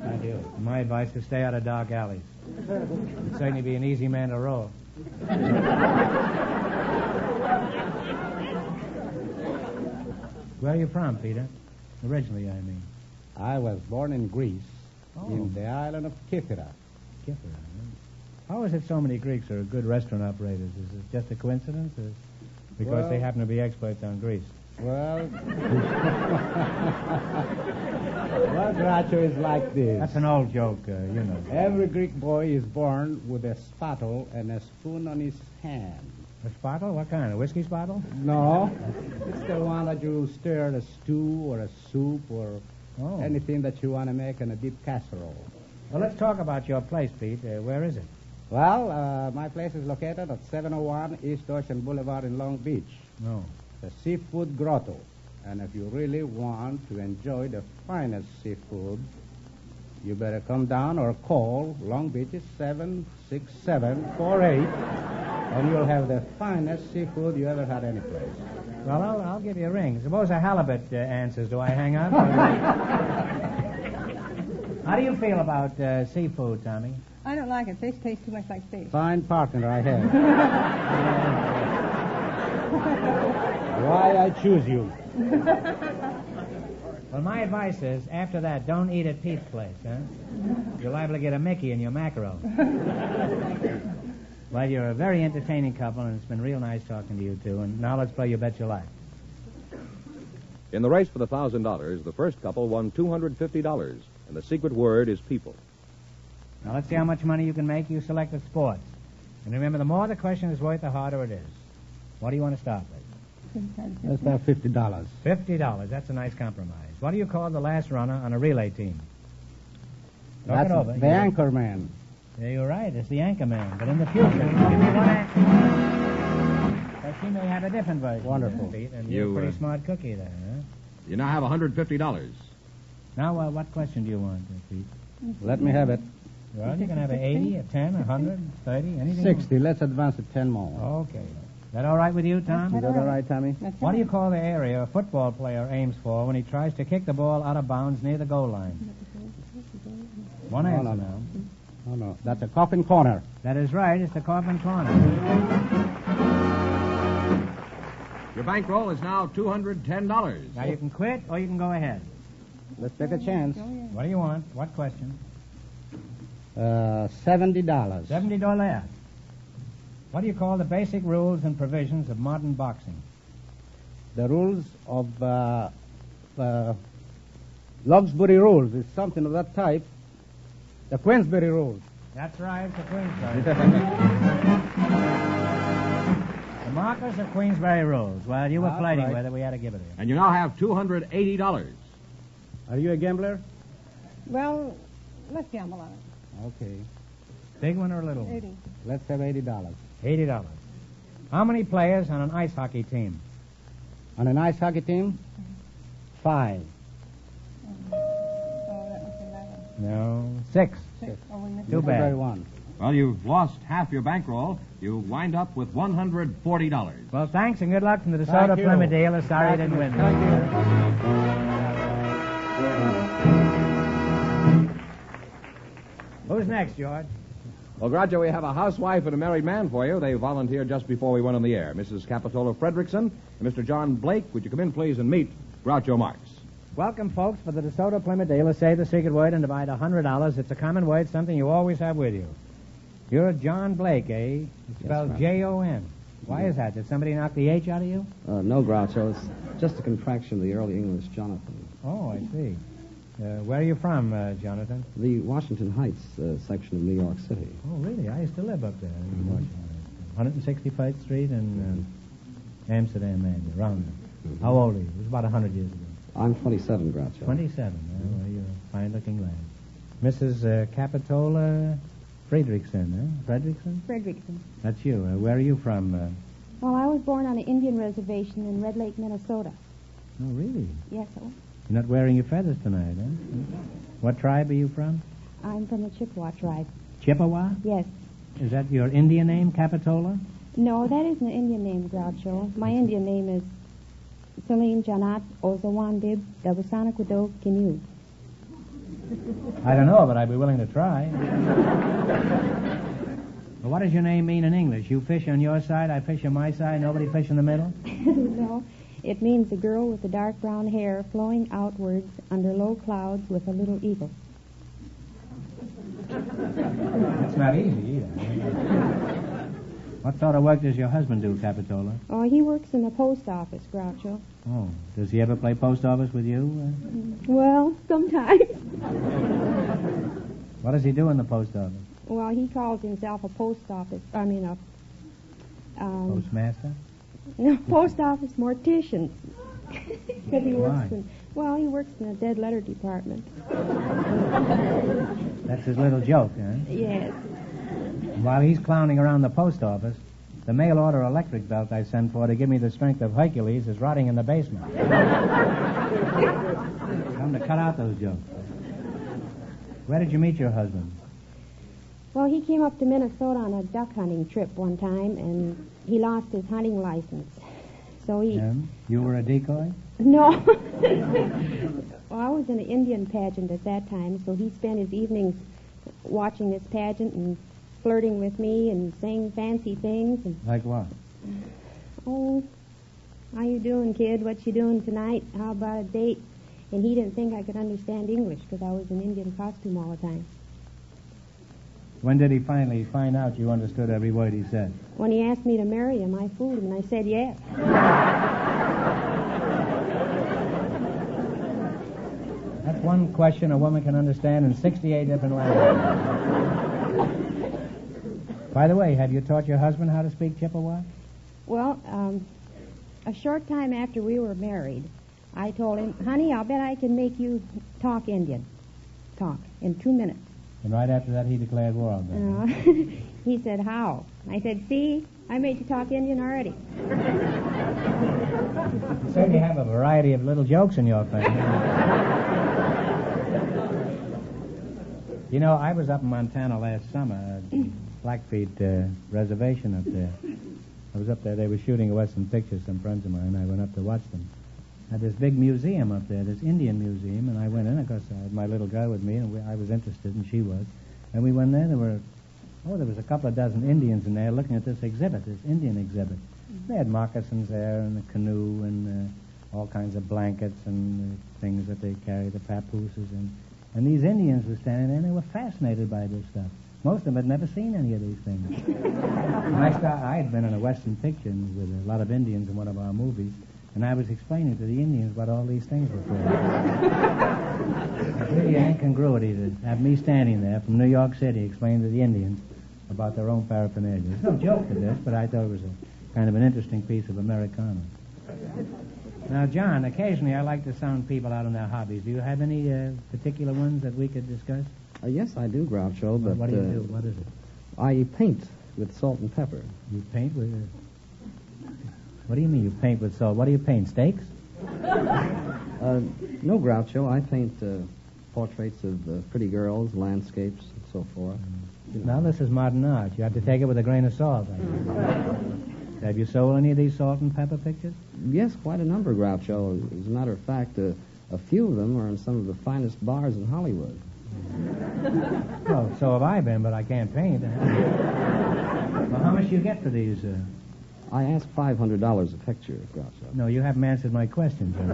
Thank you. My advice is stay out of dark alleys. You'd certainly be an easy man to roll. Where are you from, Peter? Originally, I mean. I was born in Greece, Oh. in the island of Kythera. Kythera, huh? How is it so many Greeks are good restaurant operators? Is it just a coincidence, or because they happen to be experts on Greece? Well, well, Groucho is like this. That's an old joke, you know. Every Greek boy is born with a spattle and a spoon on his hand. A spattle? What kind? A whiskey spattle? No, it's the one that you stir a stew or a soup or anything that you want to make in a deep casserole. Well, let's talk about your place, Pete. Where is it? Well, my place is located at 701 East Ocean Boulevard in Long Beach. No. The Seafood Grotto. And if you really want to enjoy the finest seafood, you better come down or call Long Beach 76748, and you'll have the finest seafood you ever had any place. Well, I'll give you a ring. Suppose a halibut answers. Do I hang up? How do you feel about seafood, Tommy? I don't like it. Fish tastes too much like fish. Fine partner I have. Why I choose you. Well, my advice is, after that, don't eat at Pete's place, huh? You're liable to get a Mickey in your mackerel. Well, you're a very entertaining couple, and it's been real nice talking to you two. And now let's play You Bet Your Life. In the race for the $1,000, the first couple won $250, and the secret word is people. Now let's see how much money you can make. You select the sports. And remember, the more the question is worth, the harder it is. What do you want to start with? Let's have $50. $50. That's a nice compromise. What do you call the last runner on a relay team? Talk That's it over. the anchor man. Yeah, you're right. It's the anchor man. But in the future, give me one anchor. But she may have a different version. Wonderful. Pete, and you're a pretty smart cookie there, huh? You now have $150. Now, what question do you want, Pete? Let me have it. Well, you can have an 80, a 10, a 100, 30, anything. 60. Let's advance it 10 more. Okay. Is that all right with you, Tom? Is that all right, Tommy? What do you call the area a football player aims for when he tries to kick the ball out of bounds near the goal line? One answer now. Oh, no. That's a coffin corner. That is right. It's the coffin corner. Your bankroll is now $210. Now, you can quit or you can go ahead. Let's take a chance. What do you want? What question? $70. $70. What do you call the basic rules and provisions of modern boxing? The rules of Logsbury rules is something of that type. The Queensberry rules. That's right, it's the Queensberry. The markers of Queensberry rules. Well, you were flirting with it. We had to give it to you. And you now have $280. Are you a gambler? Well, let's gamble on it. Okay. Big one or a little one? 80. Let's have $80. $80. How many players on an ice hockey team? On an ice hockey team? 5. No, 6. Too bad. Well, you've lost half your bankroll. You wind up with $140. Well, thanks and good luck from the DeSoto Plymouth dealer. Sorry you didn't win. Thank you. Who's next, George? Well, Groucho, we have a housewife and a married man for you. They volunteered just before we went on the air. Mrs. Capitola Fredrickson and Mr. John Blake. Would you come in, please, and meet Groucho Marx? Welcome, folks, for the DeSoto Plymouth dealer. Say the secret word and divide $100. It's a common word, something you always have with you. You're John Blake, eh? It's spelled right. J-O-N. Why is that? Did somebody knock the H out of you? No, Groucho. It's just a contraction of the early English Jonathan. Oh, I see. Where are you from, Jonathan? The Washington Heights section of New York City. Oh, really? I used to live up there in Washington. 165th Street and Amsterdam, maybe, around there. How old are you? It was about 100 years ago. I'm 27, Groucho. 27. Well, you're a fine-looking lad. Mrs. Capitola Fredrickson, eh? Fredrickson? Fredrickson. That's you. Where are you from? Well, I was born on an Indian reservation in Red Lake, Minnesota. Oh, really? Yes, sir. You're not wearing your feathers tonight, huh? What tribe are you from? I'm from the Chippewa tribe. Chippewa? Yes. Is that your Indian name, Capitola? No, that isn't an Indian name, Groucho. My Indian name is Celine Janat Ozawandib Dabasanakudo Kinu. I don't know, but I'd be willing to try. Well, what does your name mean in English? You fish on your side, I fish on my side, nobody fish in the middle? No, it means a girl with the dark brown hair flowing outwards under low clouds with a little eagle. That's not easy either. What sort of work does your husband do, Capitola? Oh, he works in the post office, Groucho. Oh, does he ever play post office with you? Well, sometimes. What does he do in the post office? Well, he calls himself a postmaster? No, post office mortician. Because he works he works in the dead letter department. That's his little joke, huh? Yes. While he's clowning around the post office, the mail order electric belt I sent for to give me the strength of Hercules is rotting in the basement. Come to cut out those jokes. Where did you meet your husband? Well, he came up to Minnesota on a duck hunting trip one time, and he lost his hunting license. So he... You were a decoy? No. Well, I was in an Indian pageant at that time, so he spent his evenings watching this pageant and flirting with me and saying fancy things. And, like what? Oh, how you doing, kid? What you doing tonight? How about a date? And he didn't think I could understand English because I was in Indian costume all the time. When did he finally find out you understood every word he said? When he asked me to marry him, I fooled him, and I said yes. That's one question a woman can understand in 68 different languages. By the way, have you taught your husband how to speak Chippewa? Well, a short time after we were married, I told him, honey, I'll bet I can make you talk Indian. Talk in 2 minutes. And right after that, he declared war on them. He said, how? I said, see, I made you talk Indian already. You certainly have a variety of little jokes in your family. You know, I was up in Montana last summer, Blackfeet Reservation up there. I was up there. They were shooting a Western picture, some friends of mine. I went up to watch them. Had this big museum up there, this Indian museum, and I went in. Of course, I had my little girl with me, and I was interested, and she was. And we went there. There was a couple of dozen Indians in there looking at this exhibit, this Indian exhibit. They had moccasins there, and a canoe, and all kinds of blankets and things that they carry, the papooses, and these Indians were standing there, and they were fascinated by this stuff. Most of them had never seen any of these things. And I had been in a Western picture with a lot of Indians in one of our movies, and I was explaining to the Indians what all these things were for. It's really an incongruity to have me standing there from New York City explaining to the Indians about their own paraphernalia. There's no joke to this, but I thought it was a kind of an interesting piece of Americana. Now, John, occasionally I like to sound people out on their hobbies. Do you have any particular ones that we could discuss? Yes, I do, Groucho, but... What do you do? What is it? I paint with salt and pepper. You paint with... What do you mean you paint with salt? What do you paint, steaks? No, Groucho. I paint portraits of pretty girls, landscapes, and so forth. You know. Now, this is modern art. You have to take it with a grain of salt. Have you sold any of these salt and pepper pictures? Yes, quite a number, Groucho. As a matter of fact, a few of them are in some of the finest bars in Hollywood. Oh, so have I been, but I can't paint. Well, how much do you get for these? I asked $500 a picture, Groucho. No, you haven't answered my question, John.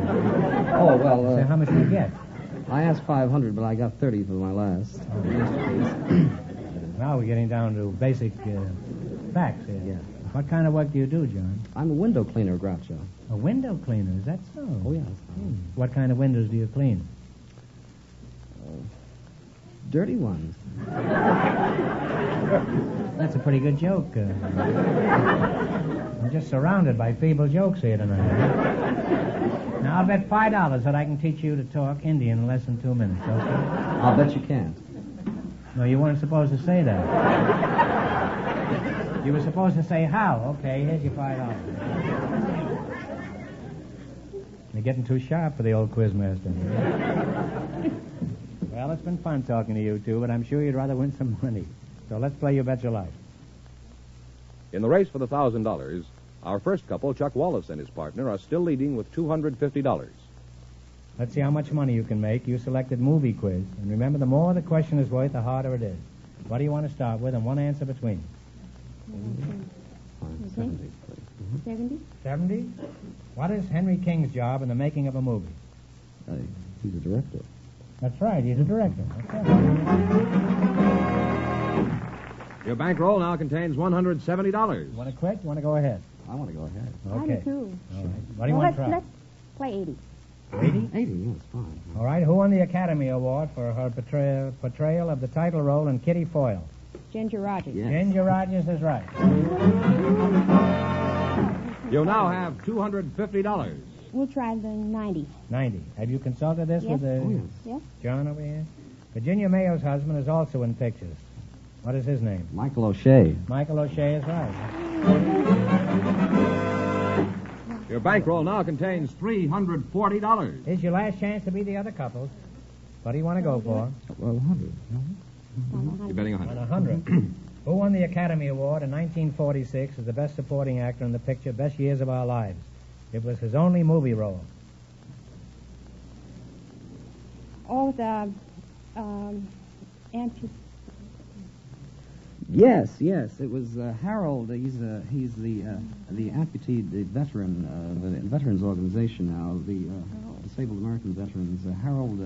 Oh, well... So how much do you get? I asked $500, but I got $30 for my last. Now we're getting down to basic facts here. Yeah. What kind of work do you do, John? I'm a window cleaner, Groucho. A window cleaner? Is that so? Oh, yes. What kind of windows do you clean? Dirty ones. That's a pretty good joke. I'm just surrounded by feeble jokes here tonight. Now, I'll bet $5 that I can teach you to talk Indian in less than 2 minutes, okay? I'll bet you can't. No, you weren't supposed to say that. You were supposed to say how. Okay, here's your $5. You're getting too sharp for the old quizmaster. Well, it's been fun talking to you two, but I'm sure you'd rather win some money. So let's play You Bet Your Life. In the race for the $1,000, our first couple, Chuck Wallace and his partner, are still leading with $250. Let's see how much money you can make. You selected movie quiz. And remember, the more the question is worth, the harder it is. What do you want to start with, and one answer between? 70. 70? 70? What is Henry King's job in the making of a movie? He's a director. That's right, he's a director. That's right. Your bankroll now contains $170. You want to quit? You want to go ahead? I want to go ahead. Okay. I do, too. All right. What do you want to try? Let's play 80. 80? 80, yes, fine. All right. Who won the Academy Award for her portrayal of the title role in Kitty Foyle? Ginger Rogers. Yes. Ginger Rogers is right. You now have $250. We'll try the 90. 90. Have you consulted this Yes. with Yes. John over here? Virginia Mayo's husband is also in pictures. What is his name? Michael O'Shea. Michael O'Shea is right. Your bankroll now contains $340. Here's your last chance to be the other couples. What do you want to go for? Well, 100. You're betting On 100. 100. Who won the Academy Award in 1946 as the best supporting actor in the picture Best Years of Our Lives? It was his only movie role. Oh, the anti. Yes. It was Harold. He's the amputee, the veteran, the veterans organization now, the disabled American veterans. Harold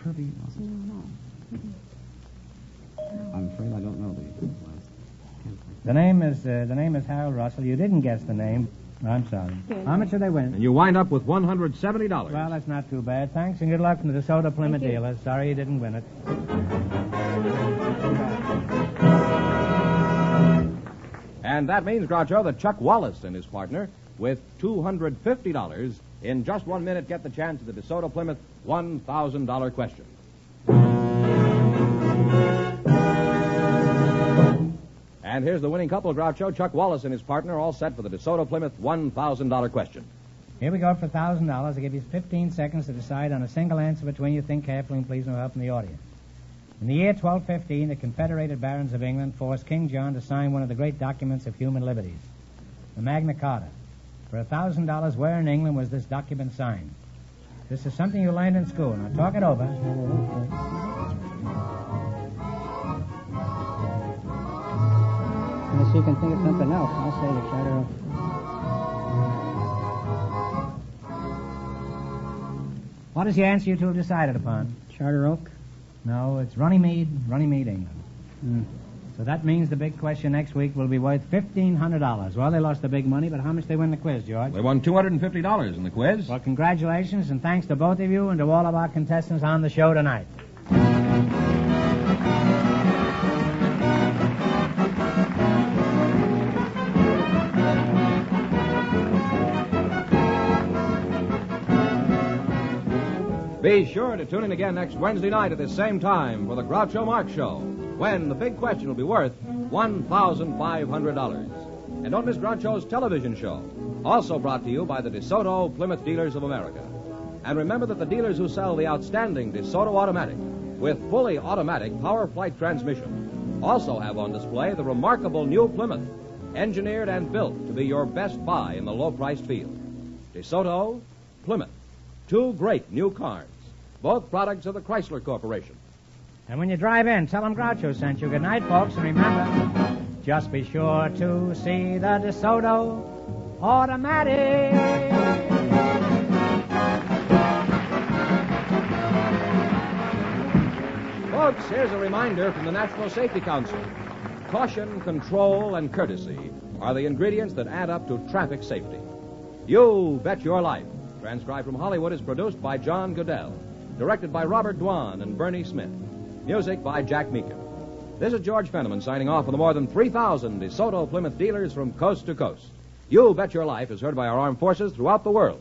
Kirby. Was it? No. I'm afraid I don't know the last. The name is Harold Russell. You didn't guess the name. I'm sorry. How much did they win? And you wind up with $170. Well, that's not too bad. Thanks, and good luck from the DeSoto Plymouth dealers. Sorry you didn't win it. And that means, Groucho, that Chuck Wallace and his partner, with $250, in just 1 minute get the chance at the DeSoto Plymouth $1,000 question. And here's the winning couple, Groucho, Chuck Wallace and his partner, all set for the DeSoto Plymouth $1,000 question. Here we go for $1,000. I'll give you 15 seconds to decide on a single answer between you. Think carefully and please no help from the audience. In the year 1215, the Confederated Barons of England forced King John to sign one of the great documents of human liberties, the Magna Carta. For $1,000, where in England was this document signed? This is something you learned in school. Now talk it over. Unless you can think of something else, I'll say the Charter Oak. What is the answer you two have decided upon? Charter Oak? No, it's Runnymede, England. So that means the big question next week will be worth $1,500. Well, they lost the big money, but how much they win the quiz, George? They won $250 in the quiz. Well, congratulations, and thanks to both of you and to all of our contestants on the show tonight. Be sure to tune in again next Wednesday night at the same time for the Groucho Marx Show, when the big question will be worth $1,500. And don't miss Groucho's television show, also brought to you by the DeSoto Plymouth Dealers of America. And remember that the dealers who sell the outstanding DeSoto Automatic with fully automatic power flight transmission also have on display the remarkable new Plymouth, engineered and built to be your best buy in the low-priced field. DeSoto, Plymouth, two great new cars, both products of the Chrysler Corporation. And when you drive in, tell them Groucho sent you. Good night, folks, and remember, just be sure to see the DeSoto Automatic. Folks, here's a reminder from the National Safety Council. Caution, control, and courtesy are the ingredients that add up to traffic safety. You Bet Your Life, transcribed from Hollywood, is produced by John Goodell, directed by Robert Dwan and Bernie Smith. Music by Jack Meekin. This is George Fenneman signing off for the more than 3,000 DeSoto Plymouth dealers from coast to coast. You Bet Your Life is heard by our armed forces throughout the world.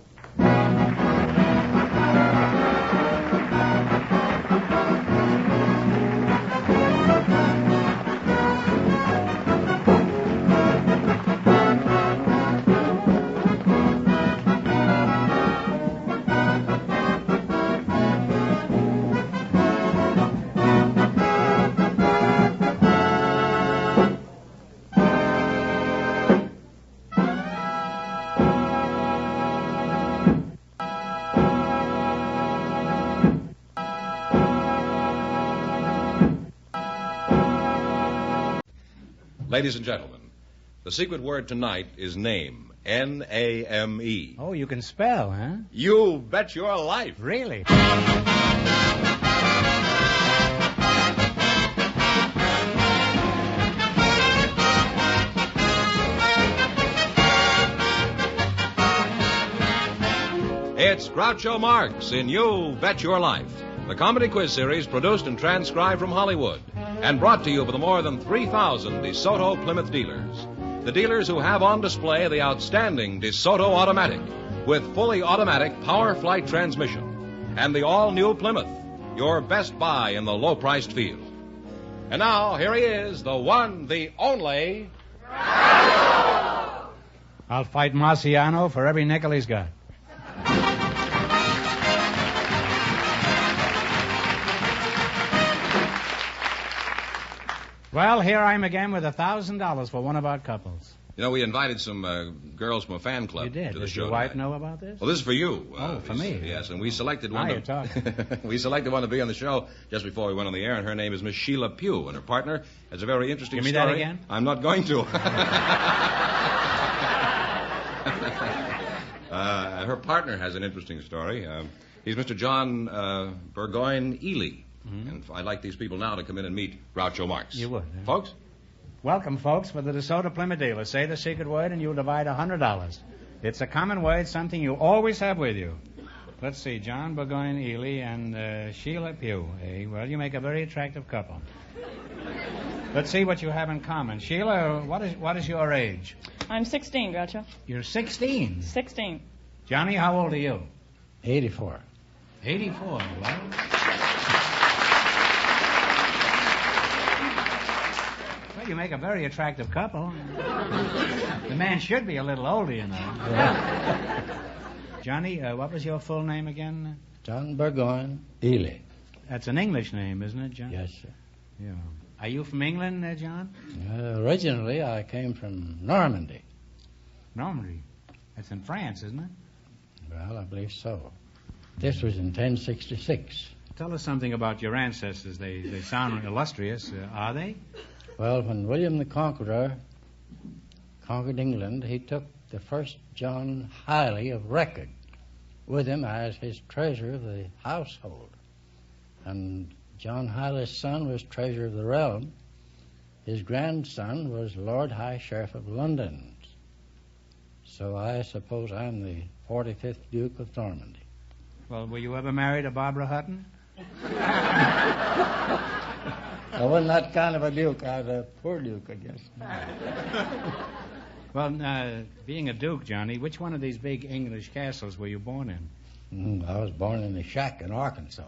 Ladies and gentlemen, the secret word tonight is name. N-A-M-E. Oh, you can spell, huh? You bet your life. Really? It's Groucho Marx in You Bet Your Life, the comedy quiz series produced and transcribed from Hollywood and brought to you by the more than 3,000 DeSoto Plymouth dealers. The dealers who have on display the outstanding DeSoto Automatic with fully automatic power flight transmission and the all-new Plymouth, your best buy in the low-priced field. And now, here he is, the one, the only... I'll fight Marciano for every nickel he's got. Well, here I am again with $1,000 for one of our couples. You know, we invited some girls from a fan club You did. to the Does show your wife tonight. know about this? Well, this is for you. For me. Yes, and we selected one. Now you're talking. We selected one to be on the show just before we went on the air, and her name is Miss Sheila Pugh, and her partner has a very interesting Give me story. that again? I'm not going to. Her partner has an interesting story. He's Mr. John Burgoyne Ely. Mm-hmm. And I'd like these people now to come in and meet Groucho Marx. You would. Folks? Welcome, folks, for the DeSoto Plymouth dealer. Say the secret word and you'll divide $100. It's a common word, something you always have with you. Let's see, John Burgoyne Ely and Sheila Pugh. Well, you make a very attractive couple. Let's see what you have in common. Sheila, what is your age? I'm 16, Groucho. You're 16? 16. Johnny, how old are you? 84. 84, well... You make a very attractive couple. The man should be a little older, you know. Johnny, what was your full name again? John Burgoyne Ely. That's an English name, isn't it, John? Yes, sir. Yeah. Are you from England, John? Originally, I came from Normandy. Normandy? That's in France, isn't it? Well, I believe so. This was in 1066. Tell us something about your ancestors. They sound illustrious. Are they? Well, when William the Conqueror conquered England, he took the first John Hiley of record with him as his treasurer of the household. And John Hiley's son was treasurer of the realm. His grandson was Lord High Sheriff of London. So I suppose I'm the 45th Duke of Normandy. Well, were you ever married to Barbara Hutton? I wasn't that kind of a duke. I was a poor duke, I guess. Well, being a duke, Johnny, which one of these big English castles were you born in? I was born in a shack in Arkansas.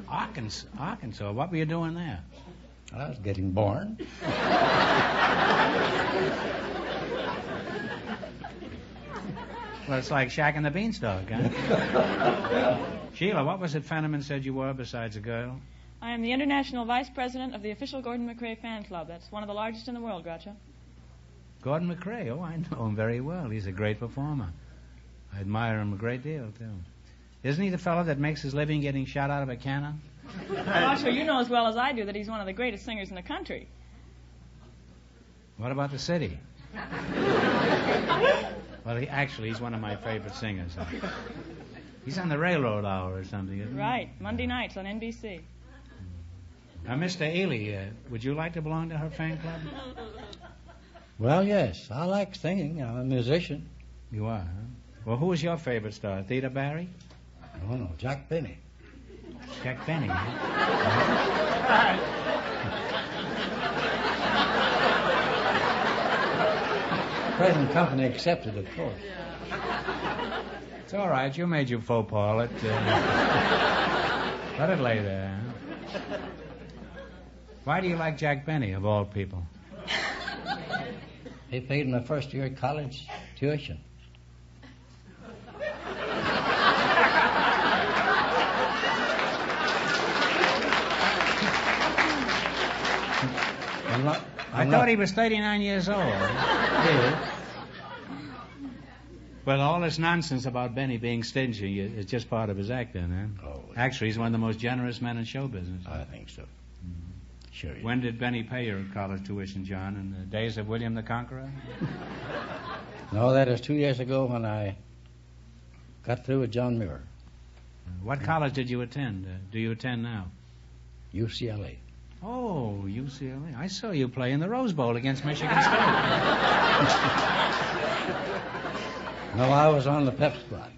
Arkansas? What were you doing there? I was getting born. Well, it's like Shack and the Beanstalk, huh? Sheila, what was it Fenneman said you were besides a girl? I am the International Vice President of the official Gordon McRae fan club. That's one of the largest in the world, Groucho. Gordon McRae? Oh, I know him very well. He's a great performer. I admire him a great deal, too. Isn't he the fellow that makes his living getting shot out of a cannon? Groucho, you know as well as I do that he's one of the greatest singers in the country. What about the city? Well, he's one of my favorite singers. He's on the Railroad Hour or something, isn't he? Right, Monday nights on NBC. Now, Mr. Ely, would you like to belong to her fan club? Well, yes. I like singing. I'm a musician. You are, huh? Well, who was your favorite star? Theda Barry? Oh, no, Jack Benny. Jack Benny, huh? Present company accepted, of course. It's all right. You made your faux pas. Let it lay there. Huh? Why do you like Jack Benny, of all people? He paid my first year college tuition. I thought he was 39 years old. Yeah. Well, all this nonsense about Benny being stingy is just part of his act, then, huh? Oh, actually, he's one of the most generous men in show business. I think so. Sure. When did Benny pay your college tuition, John? In the days of William the Conqueror? No, that is 2 years ago when I got through with John Muir. What college did you attend? Do you attend now? UCLA. Oh, UCLA. I saw you play in the Rose Bowl against Michigan State. No, I was on the pep squad.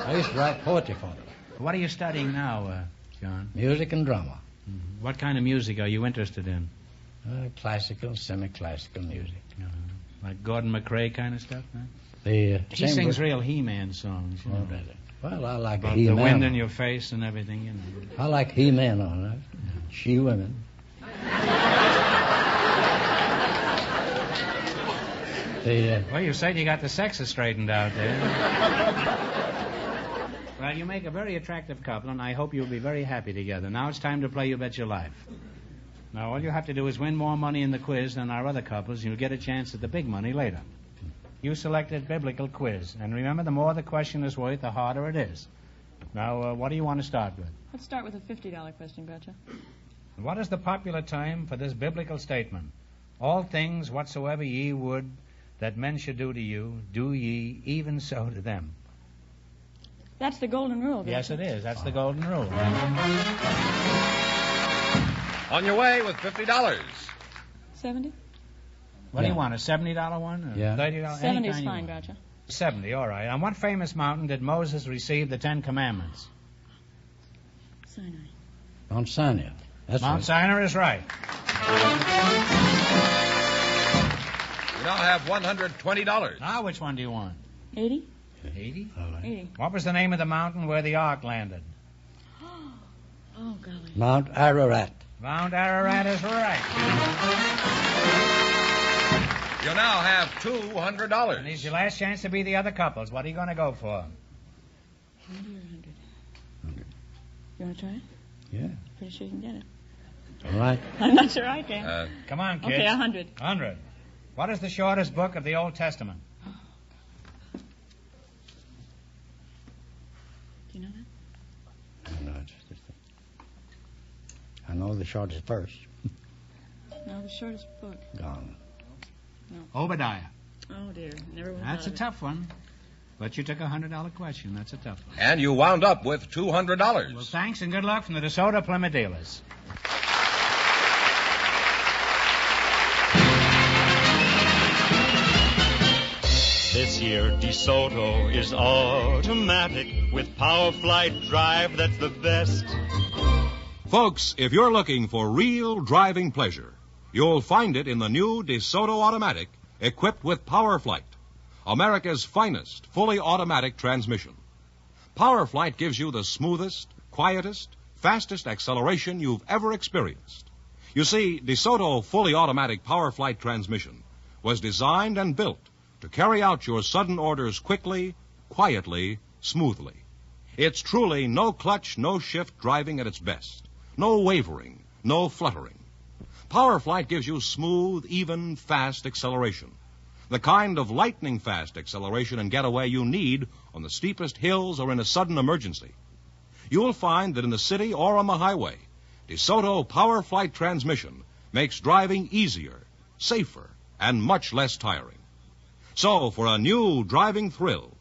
I used to write poetry for them. What are you studying now, John? Music and drama. Mm-hmm. What kind of music are you interested in? Classical, semi-classical music. Like Gordon McRae kind of stuff, huh? He sings real He-Man songs. You know. Well, I like about He-Man. The wind in your face and everything, you know. I like He-Man on that. She-women. Well, you said you got the sexes straightened out there. Well, you make a very attractive couple, and I hope you'll be very happy together. Now it's time to play You Bet Your Life. Now, all you have to do is win more money in the quiz than our other couples, and you'll get a chance at the big money later. You selected biblical quiz, and remember, the more the question is worth, the harder it is. Now, what do you want to start with? Let's start with a $50 question, Groucho. What is the popular time for this biblical statement? All things whatsoever ye would that men should do to you, do ye even so to them. That's the golden rule, Groucho. Yes, it is. That's the golden rule. On your way with $50. 70? What do you want, a $70 one? Or Yeah. $30? 70 is fine, Groucho. 70, all right. On what famous mountain did Moses receive the Ten Commandments? Sinai. Mount Sinai. That's Mount right. Sinai is right. You now have $120. Now, which one do you want? 80? 80? All right. 80. What was the name of the mountain where the ark landed? Oh, golly. Mount Ararat. Mount Ararat is right. You now have $200. And it's your last chance to be the other couples. What are you going to go for? 90 or 100? You want to try it? Yeah. Pretty sure you can get it. All right. I'm not sure I can. Come on, kids. Okay, 100. 100. What is the shortest book of the Old Testament? Do you know that? I know the shortest verse. No, the shortest book. Gone. No. Obadiah. Oh, dear. Never went That's a tough one. But you took a $100 question. That's a tough one. And you wound up with $200. Well, thanks and good luck from the DeSoto Plymouth dealers. This year, DeSoto is automatic with power flight drive that's the best. Folks, if you're looking for real driving pleasure, you'll find it in the new DeSoto Automatic equipped with Power Flight, America's finest fully automatic transmission. Power Flight gives you the smoothest, quietest, fastest acceleration you've ever experienced. You see, DeSoto fully automatic Power Flight transmission was designed and built to carry out your sudden orders quickly, quietly, smoothly. It's truly no clutch, no shift driving at its best. No wavering, no fluttering. Power Flight gives you smooth, even, fast acceleration. The kind of lightning-fast acceleration and getaway you need on the steepest hills or in a sudden emergency. You'll find that in the city or on the highway, DeSoto Power Flight transmission makes driving easier, safer, and much less tiring. So, for a new driving thrill,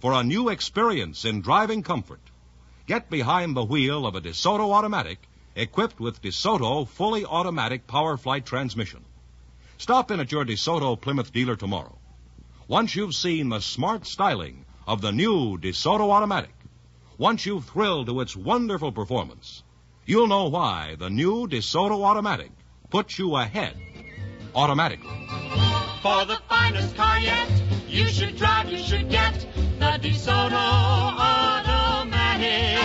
for a new experience in driving comfort, get behind the wheel of a DeSoto Automatic equipped with DeSoto fully automatic Power Flight transmission. Stop in at your DeSoto Plymouth dealer tomorrow. Once you've seen the smart styling of the new DeSoto Automatic, once you've thrilled to its wonderful performance, you'll know why the new DeSoto Automatic puts you ahead automatically. For the finest car yet, you should drive, you should get the DeSoto Automatic.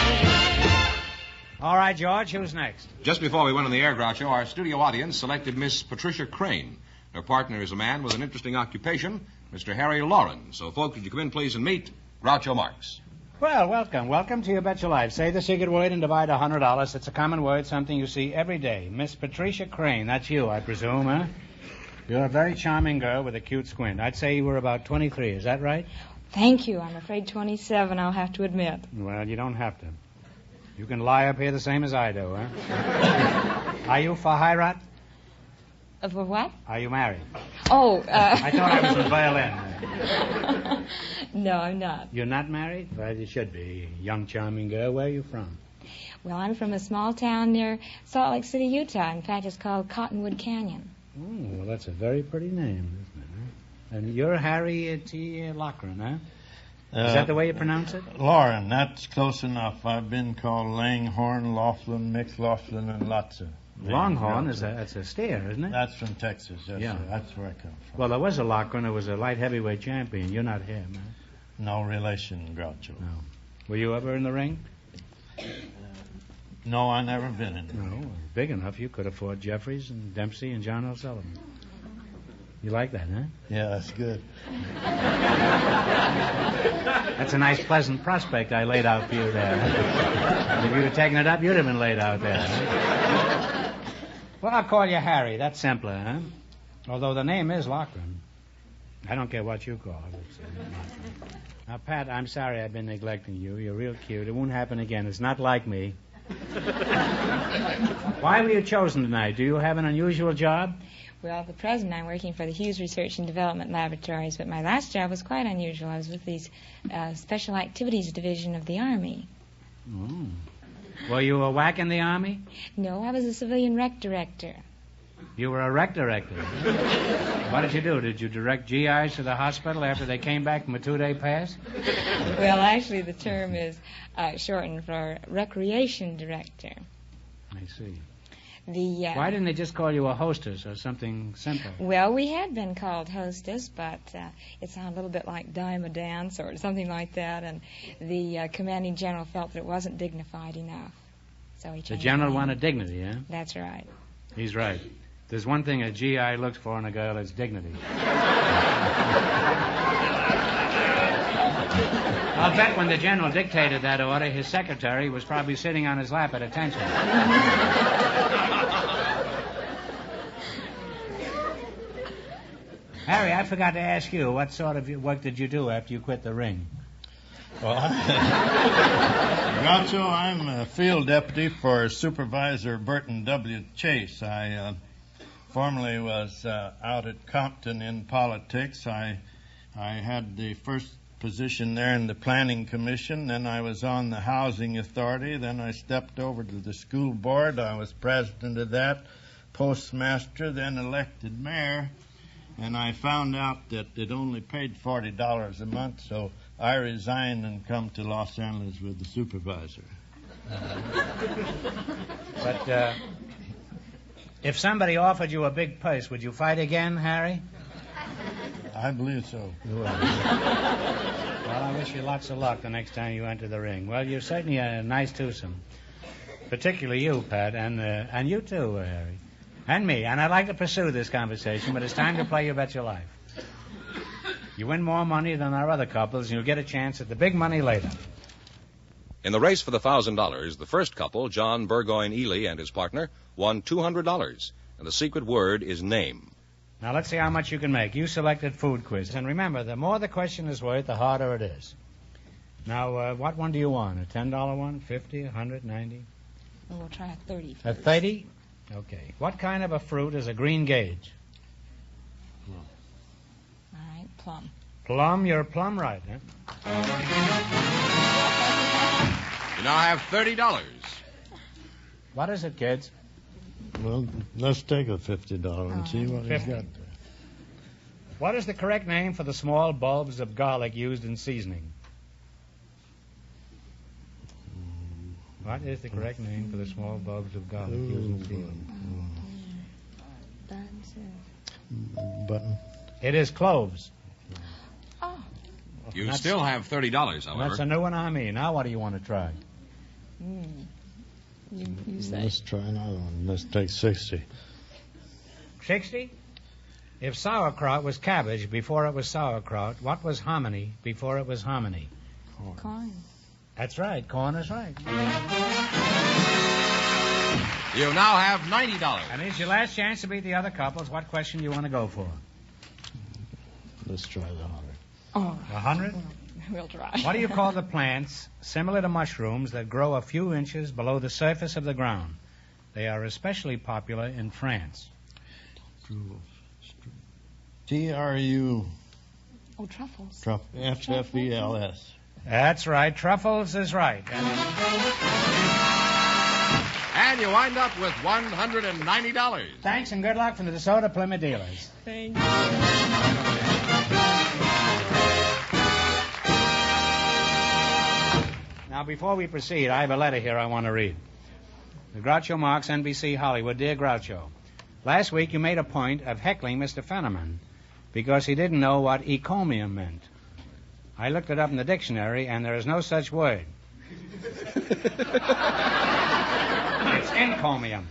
All right, George, who's next? Just before we went on the air, Groucho, our studio audience selected Miss Patricia Crane. Her partner is a man with an interesting occupation, Mr. Harry Lauren. So, folks, would you come in, please, and meet Groucho Marx. Well, welcome. Welcome to You Bet Your Life. Say the secret word and divide $100. It's a common word, something you see every day. Miss Patricia Crane. That's you, I presume, huh? You're a very charming girl with a cute squint. I'd say you were about 23. Is that right? Thank you. I'm afraid 27, I'll have to admit. Well, you don't have to. You can lie up here the same as I do, huh? Are you for Heirat? For what? Are you married? Oh, I thought I was in violin. No, I'm not. You're not married? Well, you should be. Young, charming girl. Where are you from? Well, I'm from a small town near Salt Lake City, Utah. In fact, it's called Cottonwood Canyon. Oh, well, that's a very pretty name, isn't it? Huh? And you're Harry T. Loughran, huh? Is that the way you pronounce it? Lauren, that's close enough. I've been called Langhorn, Laughlin, McLaughlin, and lots of names. Longhorn that's a steer, isn't it? That's from Texas. Yes, Yeah. sir. That's where I come from. Well, there was a Loughran who was a light heavyweight champion. You're not him, huh? No relation, Groucho. No. Were you ever in the ring? No, I never been in it. No. Big enough, you could have fought Jeffries and Dempsey and John L. Sullivan. You like that, huh? Yeah, that's good. That's a nice, pleasant prospect I laid out for you there. If you'd have taken it up, you'd have been laid out there. Huh? Well, I'll call you Harry. That's simpler, huh? Although the name is Loughran. I don't care what you call it. Now, Pat, I'm sorry I've been neglecting you. You're real cute. It won't happen again. It's not like me. Why were you chosen tonight? Do you have an unusual job? Well, at the present, I'm working for the Hughes Research and Development Laboratories, but my last job was quite unusual. I was with the Special Activities Division of the Army. Oh. Were you a whack in the Army? No, I was a civilian rec director. You were a rec director? What did you do? Did you direct GIs to the hospital after they came back from a 2-day pass? Well, actually, the term is shortened for recreation director. I see. Why didn't they just call you a hostess or something simple? Well, we had been called hostess, but it sounded a little bit like dime a dance or something like that, and the commanding general felt that it wasn't dignified enough. So he changed The general the name. wanted dignity, huh? That's right. He's right. There's one thing a GI looks for in a girl, it's dignity. I'll bet when the general dictated that order, his secretary was probably sitting on his lap at attention. Harry, I forgot to ask you, what sort of work did you do after you quit the ring? Well, Groucho, I'm a field deputy for Supervisor Burton W. Chase. I formerly was out at Compton in politics. I had the first position there in the Planning Commission. Then I was on the Housing Authority. Then I stepped over to the school board. I was president of that, postmaster, then elected mayor. And I found out that it only paid $40 a month, so I resigned and come to Los Angeles with the supervisor. But if somebody offered you a big purse, would you fight again, Harry? I believe so. Well, I wish you lots of luck the next time you enter the ring. Well, you're certainly a nice twosome. Particularly you, Pat, and you too, Harry. And me. And I'd like to pursue this conversation, but it's time to play You Bet Your Life. You win more money than our other couples, and you'll get a chance at the big money later. In the race for the $1,000, the first couple, John Burgoyne Ely and his partner, won $200. And the secret word is name. Now, let's see how much you can make. You selected food quiz. And remember, the more the question is worth, the harder it is. Now, what one do you want? A $10 one? 50, 100, 90? Well, we'll try a 30. A 30? Okay. What kind of a fruit is a green gauge? All right, plum. Plum? You're plumb right, huh? You now have $30. What is it, kids? Well, let's take a $50 and see what he's 50. got there. What is the correct name for the small bulbs of garlic used in seasoning? What is the correct name for the small bulbs of garlic used in seasoning? Button. It is cloves. You still have $30, however. That's a new one on me. Now what do you want to try? You say. Let's try another one. Let's take 60. 60? If sauerkraut was cabbage before it was sauerkraut, what was hominy before it was hominy? Corn. That's right. Corn is right. You now have $90. And it's your last chance to beat the other couples. What question do you want to go for? Let's try the 100. Oh. 100? We'll try. What do you call the plants, similar to mushrooms, that grow a few inches below the surface of the ground? They are especially popular in France. T-R-U... Oh, truffles. F-F-E-L-S. That's right. Truffles is right. And you wind up with $190. Thanks and good luck from the DeSoto Plymouth dealers. Thank you. Now, before we proceed, I have a letter here I want to read. The Groucho Marx, NBC Hollywood. Dear Groucho, last week you made a point of heckling Mr. Fenneman because he didn't know what encomium meant. I looked it up in the dictionary, and there is no such word. It's encomium,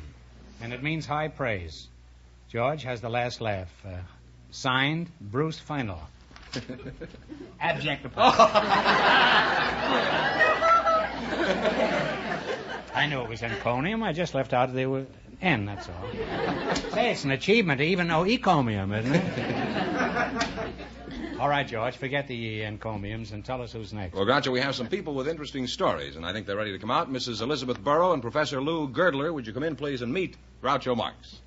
and it means high praise. George has the last laugh. Signed, Bruce Final. Abject applause. I knew it was encomium. I just left out the N, that's all. Say, it's an achievement to even know encomium, isn't it? All right, George, forget the encomiums and tell us who's next. Well, Groucho, we have some people with interesting stories, and I think they're ready to come out. Mrs. Elizabeth Burrow and Professor Lou Girdler, would you come in, please, and meet Groucho Marx?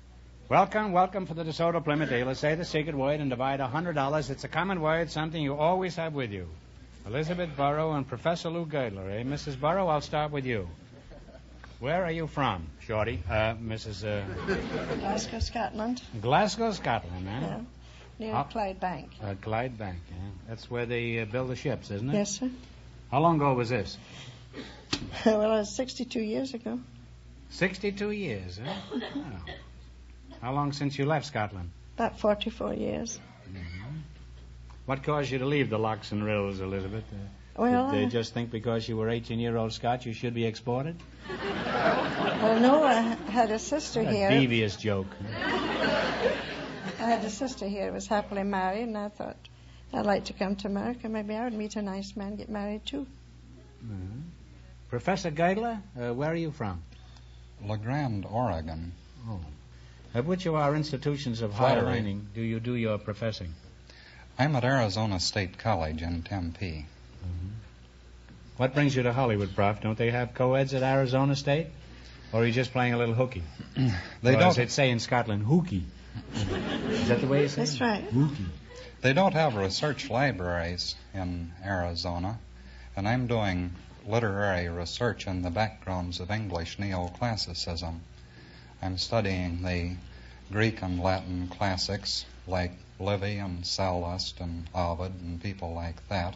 Welcome for the DeSoto Plymouth dealer. Say the secret word and divide $100. It's a common word, something you always have with you. Elizabeth Burrow and Professor Lou Girdler, eh? Mrs. Burrow, I'll start with you. Where are you from, Shorty? Mrs. Glasgow, Scotland. Glasgow, Scotland, eh? Yeah. Near Clyde Bank. Clyde Bank, yeah. That's where they build the ships, isn't it? Yes, sir. How long ago was this? Well, it was 62 years ago. 62 years, eh? Oh. How long since you left Scotland? About 44 years. Mm-hmm. What caused you to leave the locks and rills, Elizabeth? Well, did they just think because you were 18-year-old Scot you should be exported? Well, no, I had a sister here. A devious joke. I had a sister here who was happily married, and I thought I'd like to come to America. Maybe I would meet a nice man, get married too. Mm-hmm. Professor Girdler, where are you from? La Grande, Oregon. Oh. At which of our institutions of higher learning do you do your professing? I'm at Arizona State College in Tempe. Mm-hmm. What brings you to Hollywood, Prof? Don't they have co-eds at Arizona State? Or are you just playing a little hooky? They don't. As they'd say in Scotland, hooky. Is that the way you say it? That's right. Hooky. They don't have research libraries in Arizona, and I'm doing literary research in the backgrounds of English neoclassicism. I'm studying the Greek and Latin classics like Livy and Sallust and Ovid and people like that,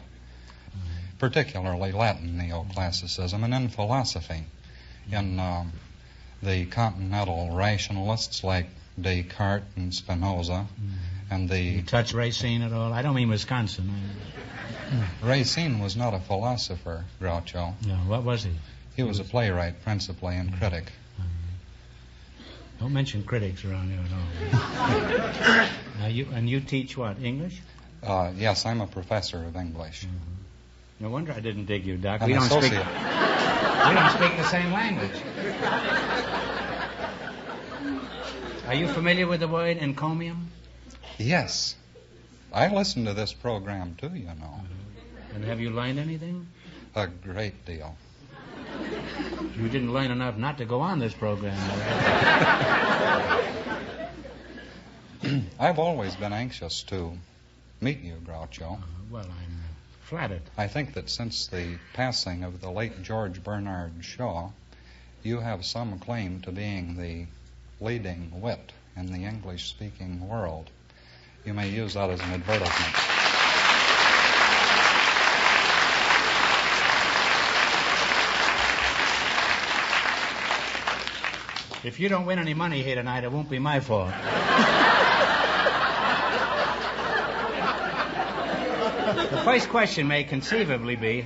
particularly Latin neoclassicism, and in philosophy, in the continental rationalists like Descartes and Spinoza, and the... You touch Racine at all? I don't mean Wisconsin. Racine was not a philosopher, Groucho. No, what was he? He was a playwright, principally, and critic. Don't mention critics around here at all. You teach what, English? Yes, I'm a professor of English. No wonder I didn't dig you, Doc. We We don't speak the same language. Are you familiar with the word encomium? Yes. I listen to this program, too, you know. And have you learned anything? A great deal. You didn't learn enough not to go on this program. I've always been anxious to meet you, Groucho. Well, I'm flattered. I think that since the passing of the late George Bernard Shaw, you have some claim to being the leading wit in the English-speaking world. You may use that as an advertisement. If you don't win any money here tonight, it won't be my fault. The first question may conceivably be,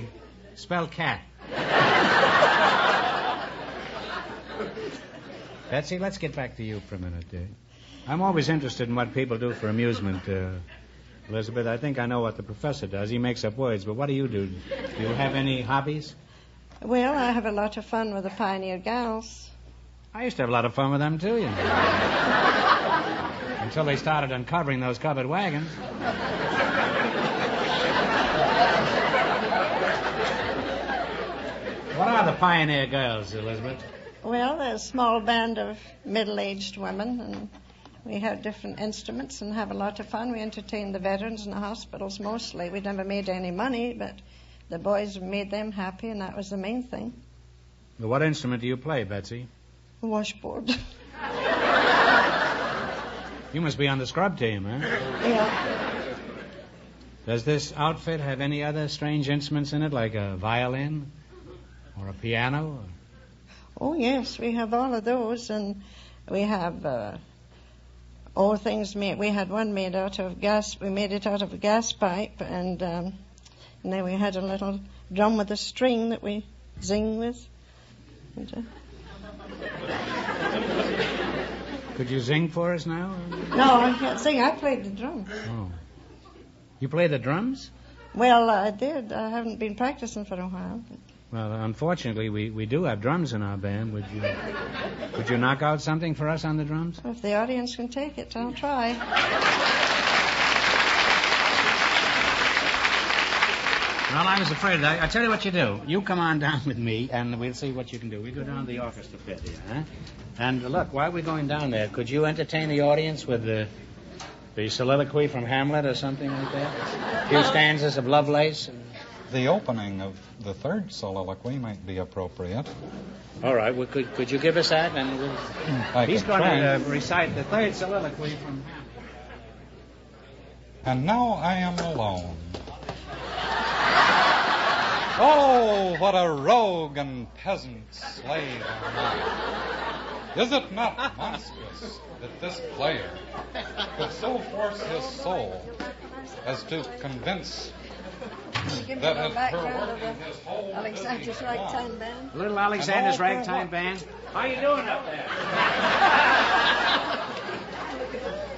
spell cat. Betsy, let's get back to you for a minute. I'm always interested in what people do for amusement. Elizabeth, I think I know what the professor does. He makes up words, but what do you do? Do you have any hobbies? Well, I have a lot of fun with the Pioneer Gals. I used to have a lot of fun with them, too, you know. Until they started uncovering those covered wagons. What are the Pioneer Girls, Elizabeth? Well, they're a small band of middle-aged women, and we have different instruments and have a lot of fun. We entertain the veterans in the hospitals mostly. We never made any money, but the boys made them happy, and that was the main thing. Well, what instrument do you play, Betsy? The washboard. You must be on the scrub team, huh? Yeah. Does this outfit have any other strange instruments in it, like a violin or a piano? Oh, yes, we have all of those, and we have things made. We had one made out of gas. We made it out of a gas pipe, and then we had a little drum with a string that we zing with. And, Could you zing for us now? No, I can't sing. I played the drum. Oh. You play the drums? Well, I did. I haven't been practicing for a while. Well, unfortunately, we do have drums in our band. Would you knock out something for us on the drums? If the audience can take it, I'll try. Well, I was afraid. I tell you what you do. You come on down with me, and we'll see what you can do. We go down to the orchestra pit here, huh? And look, while we're going down there, could you entertain the audience with the soliloquy from Hamlet or something like that? A few stanzas of Lovelace? The opening of the third soliloquy might be appropriate. All right. Well, could you give us that? And he's going to recite the third soliloquy from Hamlet. And now I am alone. Oh, what a rogue and peasant slave am I. Is it not monstrous that this player could so force his soul as to convince that her work in his whole Alexander's Ragtime Band. Little Alexander's Ragtime Band. How you doing up there?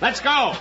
Let's go.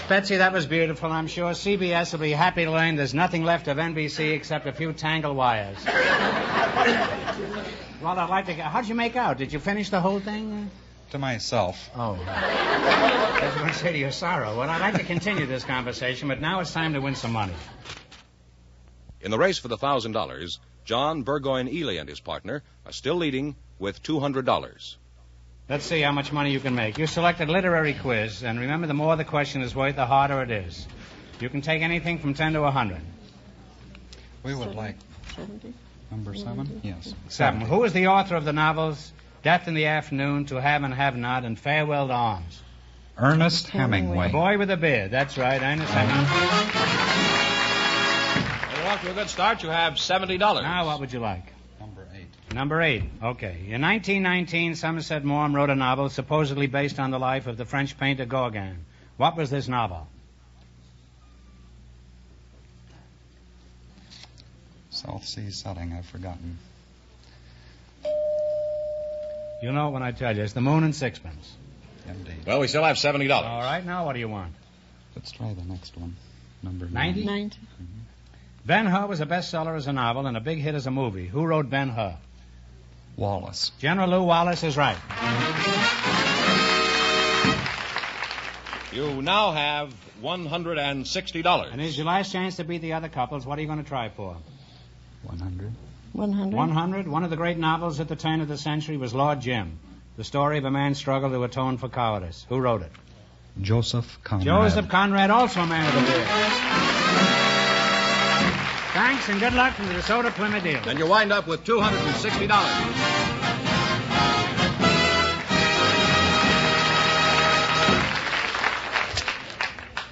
Betsy, that was beautiful. I'm sure CBS will be happy to learn there's nothing left of NBC except a few tangled wires. Well, I'd like to get... How'd you make out? Did you finish the whole thing? To myself. Oh. I was going to say to your sorrow. Well, I'd like to continue this conversation, but now it's time to win some money. In the race for the $1,000, John Burgoyne Ely and his partner are still leading with $200. Let's see how much money you can make. You selected literary quiz, and remember, the more the question is worth, the harder it is. You can take anything from 10 to 100. We would like 70. Number 7? Yes. 7. Who is the author of the novels Death in the Afternoon, To Have and Have Not, and Farewell to Arms? Ernest Hemingway. The boy with a beard. That's right, Ernest Hemingway. You're off to a good start. You have $70. Now, what would you like? Number 8. Number 8. Okay. In 1919, Somerset Maugham wrote a novel supposedly based on the life of the French painter Gauguin. What was this novel? South Sea Setting. I've forgotten. You know it when I tell you. It's The Moon and Sixpence. Indeed. Well, we still have $70. All right. Now, what do you want? Let's try the next one. Number 90? 90. Mm-hmm. Ben-Hur was a bestseller as a novel and a big hit as a movie. Who wrote Ben-Hur? Wallace. General Lew Wallace is right. You now have $160. And here's your last chance to beat the other couples. What are you going to try for? 100. 100. 100. One of the great novels at the turn of the century was Lord Jim, the story of a man's struggle to atone for cowardice. Who wrote it? Joseph Conrad. Joseph Conrad, also a man of the beard. Thanks, and good luck from the DeSoto Plymouth deal. And you wind up with $260.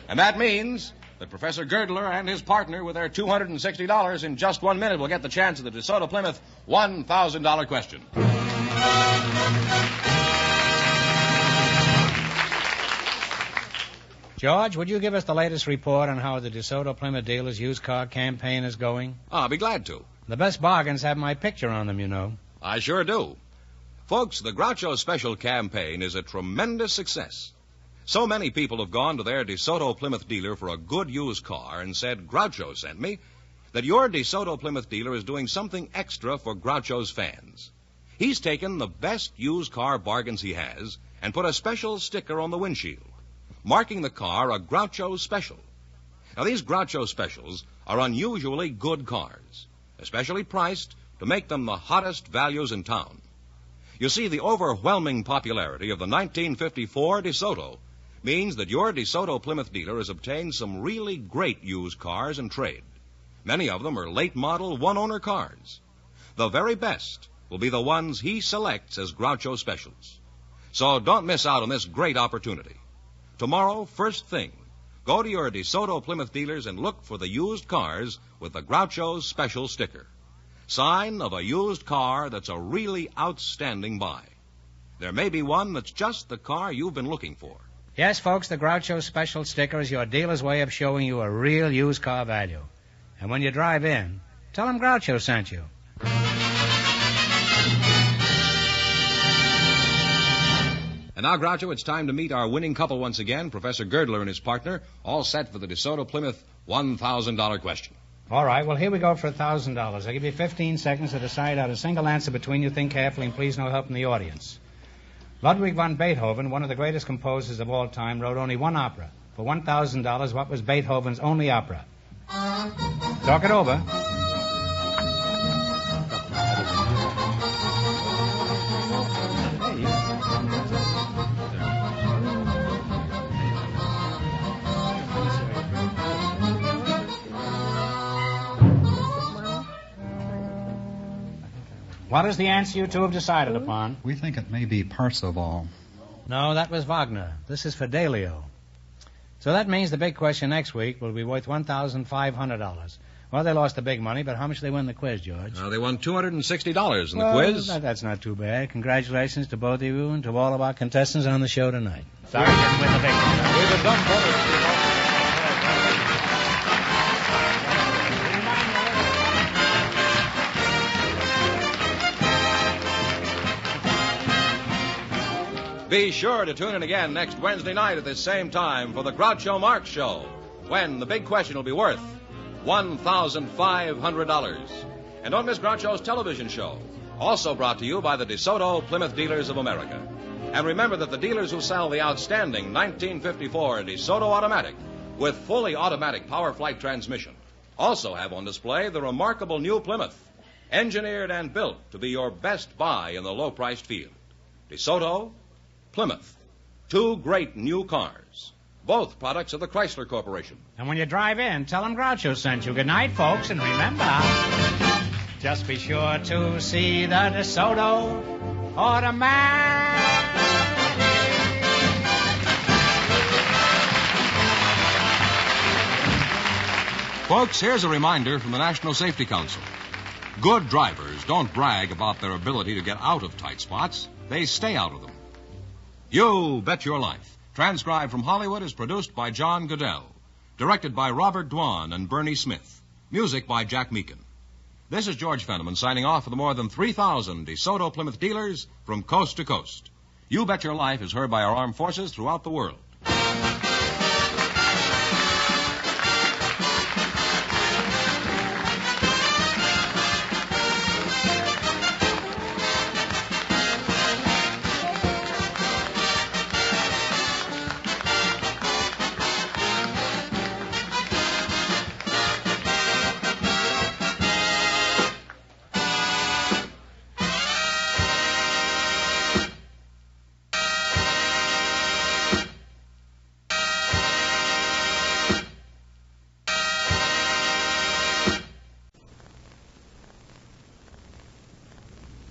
And that means that Professor Girdler and his partner with their $260 in just 1 minute will get the chance at the DeSoto Plymouth $1,000 question. George, would you give us the latest report on how the DeSoto Plymouth dealers' used car campaign is going? I'll be glad to. The best bargains have my picture on them, you know. I sure do. Folks, the Groucho Special campaign is a tremendous success. So many people have gone to their DeSoto Plymouth dealer for a good used car and said, Groucho sent me, that your DeSoto Plymouth dealer is doing something extra for Groucho's fans. He's taken the best used car bargains he has and put a special sticker on the windshield, marking the car a Groucho Special. Now, these Groucho Specials are unusually good cars, especially priced to make them the hottest values in town. You see, the overwhelming popularity of the 1954 DeSoto means that your DeSoto Plymouth dealer has obtained some really great used cars in trade. Many of them are late-model, one-owner cars. The very best will be the ones he selects as Groucho Specials. So don't miss out on this great opportunity. Tomorrow, first thing, go to your DeSoto Plymouth dealers and look for the used cars with the Groucho Special sticker. Sign of a used car that's a really outstanding buy. There may be one that's just the car you've been looking for. Yes, folks, the Groucho Special sticker is your dealer's way of showing you a real used car value. And when you drive in, tell them Groucho sent you. And now, Groucho, it's time to meet our winning couple once again, Professor Girdler and his partner, all set for the DeSoto Plymouth $1,000 question. All right, well, here we go for $1,000. I'll give you 15 seconds to decide out a single answer between you. Think carefully, and please no help from the audience. Ludwig van Beethoven, one of the greatest composers of all time, wrote only one opera. For $1,000, what was Beethoven's only opera? Talk it over. What is the answer you two have decided upon? We think it may be Parzival. No, that was Wagner. This is Fidelio. So that means the big question next week will be worth $1,500. Well, they lost the big money, but how much did they win the quiz, George? They won $260 in the quiz. That's not too bad. Congratulations to both of you and to all of our contestants on the show tonight. Sorry you didn't win the big one. We've done better. Be sure to tune in again next Wednesday night at this same time for the Groucho Marx Show, when the big question will be worth $1,500. And don't miss Groucho's television show, also brought to you by the DeSoto Plymouth Dealers of America. And remember that the dealers who sell the outstanding 1954 DeSoto Automatic with fully automatic power flight transmission also have on display the remarkable new Plymouth, engineered and built to be your best buy in the low-priced field. DeSoto, Plymouth, two great new cars, both products of the Chrysler Corporation. And when you drive in, tell them Groucho sent you. Good night, folks, and remember, just be sure to see the DeSoto Automatic. Folks, here's a reminder from the National Safety Council. Good drivers don't brag about their ability to get out of tight spots. They stay out of them. You Bet Your Life, transcribed from Hollywood, is produced by John Goodell, directed by Robert Dwan and Bernie Smith, music by Jack Meakin. This is George Fenneman signing off for the more than 3,000 DeSoto Plymouth dealers from coast to coast. You Bet Your Life is heard by our armed forces throughout the world.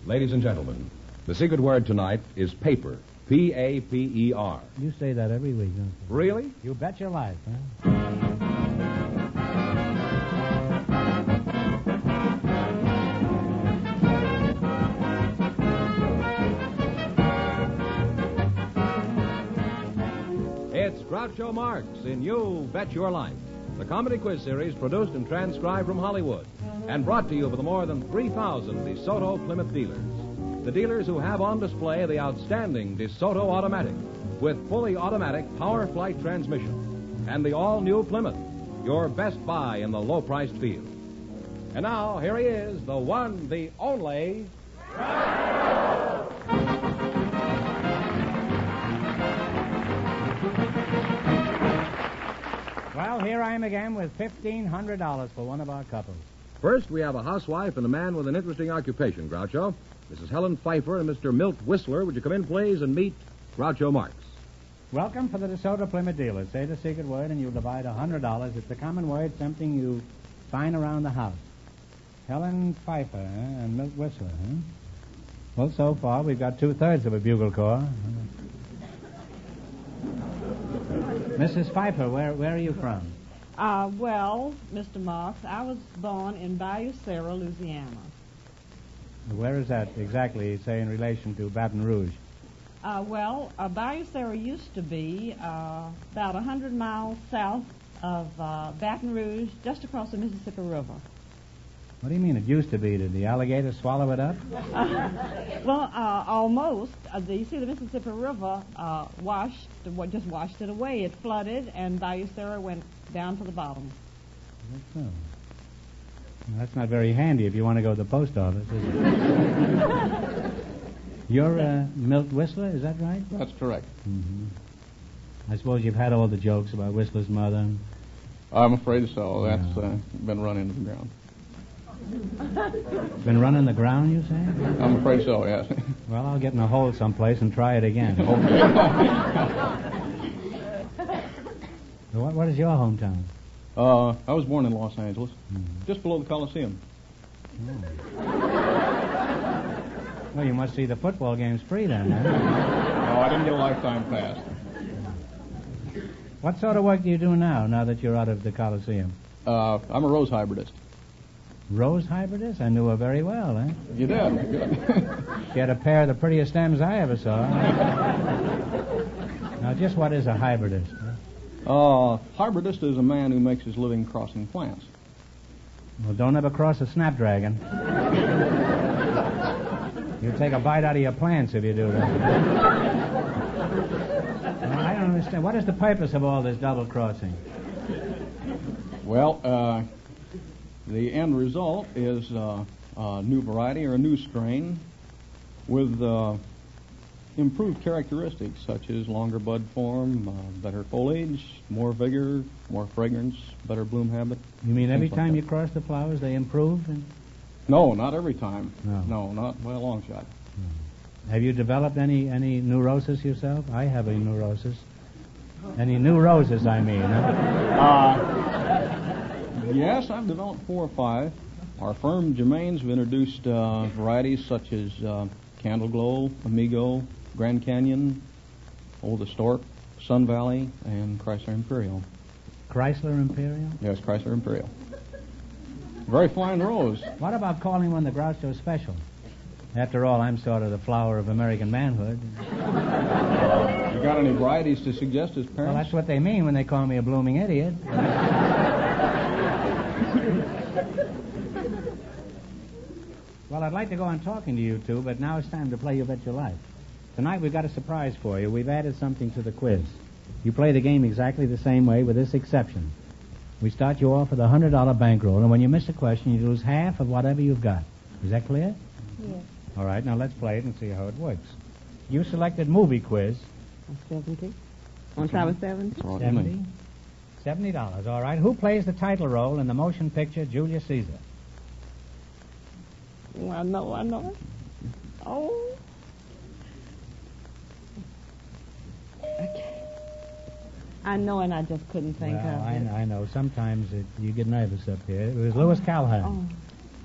Ladies and gentlemen, the secret word tonight is paper. P-A-P-E-R. You say that every week, don't you? Really? You bet your life, huh? It's Groucho Marx in You Bet Your Life, the comedy quiz series produced and transcribed from Hollywood and brought to you by the more than 3,000 DeSoto Plymouth dealers. The dealers who have on display the outstanding DeSoto Automatic with fully automatic power flight transmission and the all-new Plymouth, your best buy in the low-priced field. And now, here he is, the one, the only... Well, here I am again with $1,500 for one of our couples. First, we have a housewife and a man with an interesting occupation, Groucho. Mrs. Helen Pfeiffer and Mr. Milt Whistler. Would you come in, please, and meet Groucho Marx? Welcome for the DeSoto Plymouth dealers. Say the secret word and you'll divide $100. It's a common word, something you find around the house. Helen Pfeiffer and Milt Whistler, huh? Well, so far we've got 2/3 of a bugle corps. Mrs. Pfeiffer, where are you from? Well, Mr. Marx, I was born in Bayou Sara, Louisiana. Where is that exactly, say, in relation to Baton Rouge? Bayou Sara used to be about 100 miles south of Baton Rouge, just across the Mississippi River. What do you mean it used to be? Did the alligator swallow it up? Almost. You see, the Mississippi River just washed it away. It flooded, and Bayou Sara went down to the bottom. That's so. Well, that's not very handy if you want to go to the post office, is it? You're Milt Whistler, is that right? That's correct. Mm-hmm. I suppose you've had all the jokes about Whistler's mother. I'm afraid so. That's been run into the ground. Been running the ground, you say? I'm afraid so, yes. Well, I'll get in a hole someplace and try it again. What is your hometown? I was born in Los Angeles, just below the Coliseum. Well, you must see the football games free then, huh? No, I didn't get a lifetime pass. What sort of work do you do now that you're out of the Coliseum? I'm a rose hybridist. Rose hybridist? I knew her very well, eh? You did? Good. She had a pair of the prettiest stems I ever saw. Now, just what is a hybridist? Hybridist is a man who makes his living crossing plants. Well, don't ever cross a snapdragon. You'll take a bite out of your plants if you do that. Well, I don't understand. What is the purpose of all this double crossing? Well, the end result is a new variety or a new strain with improved characteristics such as longer bud form, better foliage, more vigor, more fragrance, better bloom habit. You mean every time you cross the flowers they improve? No, not every time. No, not by a long shot. Have you developed any neurosis yourself? I have a neurosis. Any new roses, I mean. Yes, I've developed 4 or 5. Our firm, Germain's, have introduced varieties such as Candle Glow, Amigo, Grand Canyon, Old Historic, Sun Valley, and Chrysler Imperial. Chrysler Imperial? Yes, Chrysler Imperial. Very fine rose. What about calling one the Groucho Special? After all, I'm sort of the flower of American manhood. You got any varieties to suggest as parents? Well, that's what they mean when they call me a blooming idiot. Well, I'd like to go on talking to you two, but now it's time to play You Bet Your Life. Tonight we've got a surprise for you. We've added something to the quiz. You play the game exactly the same way with this exception. We start you off with a $100 bankroll, and when you miss a question, you lose half of whatever you've got. Is that clear? Yes. All right, now let's play it and see how it works. You selected movie quiz. 70. Want to try with 70? 70? $70. All right. Who plays the title role in the motion picture Julius Caesar? I know. Oh. Okay. I know, and I just couldn't think of it. I know. Sometimes you get nervous up here. It was Louis Calhoun.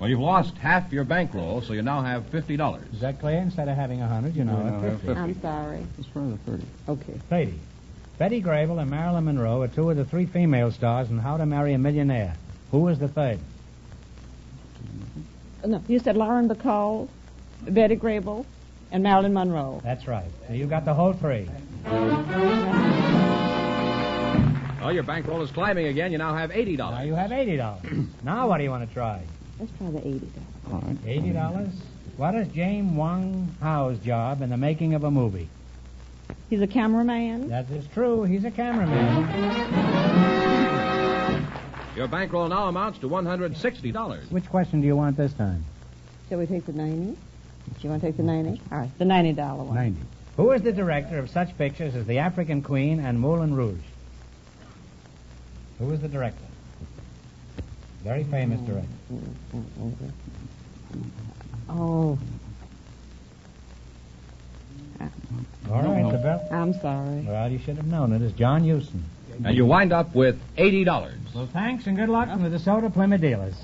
Well, you've lost half your bankroll, so you now have $50. Is that clear? Instead of having 100, you now have 50. I'm sorry. It's rather 30. Okay. 30. Betty Grable and Marilyn Monroe are two of the three female stars in How to Marry a Millionaire. Who was the third? No, you said Lauren Bacall, Betty Grable, and Marilyn Monroe. That's right. So you got the whole three. Well, your bankroll is climbing again. You now have $80. Now you have $80. Now what do you want to try? Let's try the $80. All right. $80? What is James Wong Howe's job in the making of a movie? He's a cameraman. That is true. He's a cameraman. Your bankroll now amounts to $160. Which question do you want this time? Shall we take the 90? Do you want to take the 90? All right, the $90 one. 90. Who is the director of such pictures as The African Queen and Moulin Rouge? Who is the director? Very famous director. Oh. All right, Isabel. I'm sorry. Well, you should have known it. It's John Huston. And you wind up with $80. Well, thanks and good luck from the DeSoto Plymouth dealers.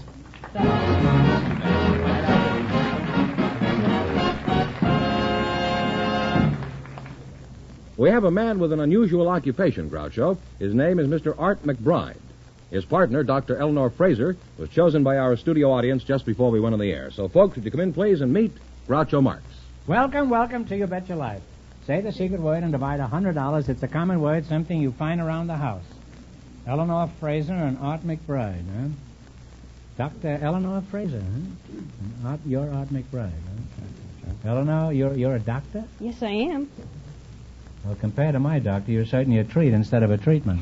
We have a man with an unusual occupation, Groucho. His name is Mr. Art McBride. His partner, Dr. Eleanor Fraser, was chosen by our studio audience just before we went on the air. So, folks, would you come in, please, and meet Groucho Marx. Welcome, welcome to You Bet Your Life. Say the secret word and divide $100. It's a common word, something you find around the house. Eleanor Fraser and Art McBride, huh? Dr. Eleanor Fraser, huh? And you're Art McBride, huh? Eleanor, you're a doctor? Yes, I am. Well, compared to my doctor, you're certainly a treat instead of a treatment.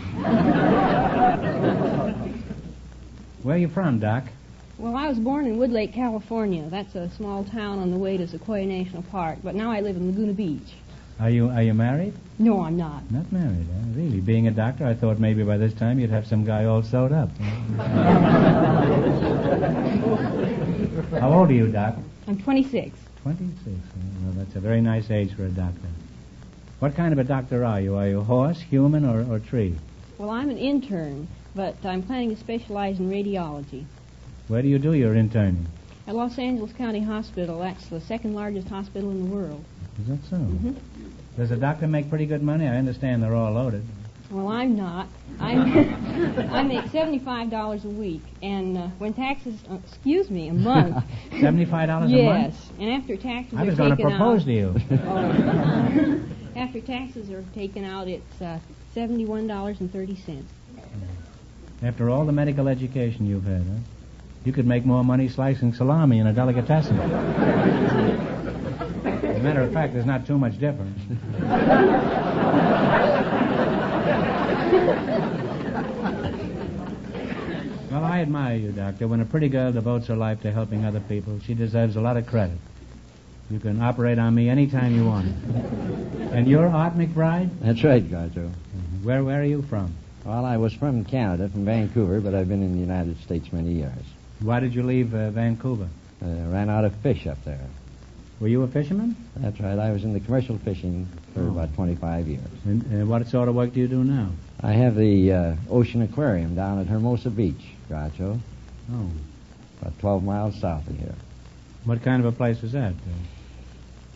Where are you from, Doc? Well, I was born in Woodlake, California. That's a small town on the way to Sequoia National Park, but now I live in Laguna Beach. Are you married? No, I'm not. Not married, huh? Really? Being a doctor, I thought maybe by this time you'd have some guy all sewed up. How old are you, Doc? I'm 26. 26. Well, that's a very nice age for a doctor. What kind of a doctor are you? Are you horse, human, or tree? Well, I'm an intern, but I'm planning to specialize in radiology. Where do you do your interning? At Los Angeles County Hospital. That's the second largest hospital in the world. Is that so? Mm-hmm. Does a doctor make pretty good money? I understand they're all loaded. Well, I'm not. I make $75 a week, and when taxes, a month. $75 a month? Yes, and after taxes I was going to propose to you. After taxes are taken out, it's $71.30. After all the medical education you've had, huh? You could make more money slicing salami in a delicatessen. As a matter of fact, there's not too much difference. Well, I admire you, Doctor. When a pretty girl devotes her life to helping other people, she deserves a lot of credit. You can operate on me anytime you want. And you're Art McBride? That's right, Groucho. Where are you from? Well, I was from Canada, from Vancouver, but I've been in the United States many years. Why did you leave Vancouver? Ran out of fish up there. Were you a fisherman? That's right. I was in the commercial fishing for about 25 years. And what sort of work do you do now? I have the Ocean Aquarium down at Hermosa Beach, Groucho. Oh. About 12 miles south of here. What kind of a place is that?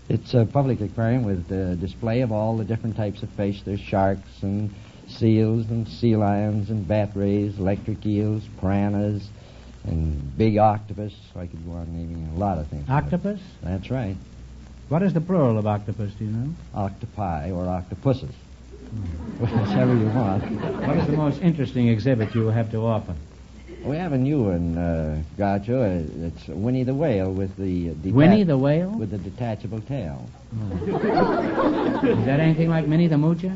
It's a public aquarium with a display of all the different types of fish. There's sharks and seals and sea lions and bat rays, electric eels, piranhas, and big octopus. I could go on naming a lot of things. Octopus? That's right. What is the plural of octopus, do you know? Octopi or octopuses. Whichever you want. What is the most interesting exhibit you have to offer? We have a new one, Groucho. It's Winnie the Whale with the... Winnie the Whale? With the detachable tail. Oh. Is that anything like Minnie the Moocher?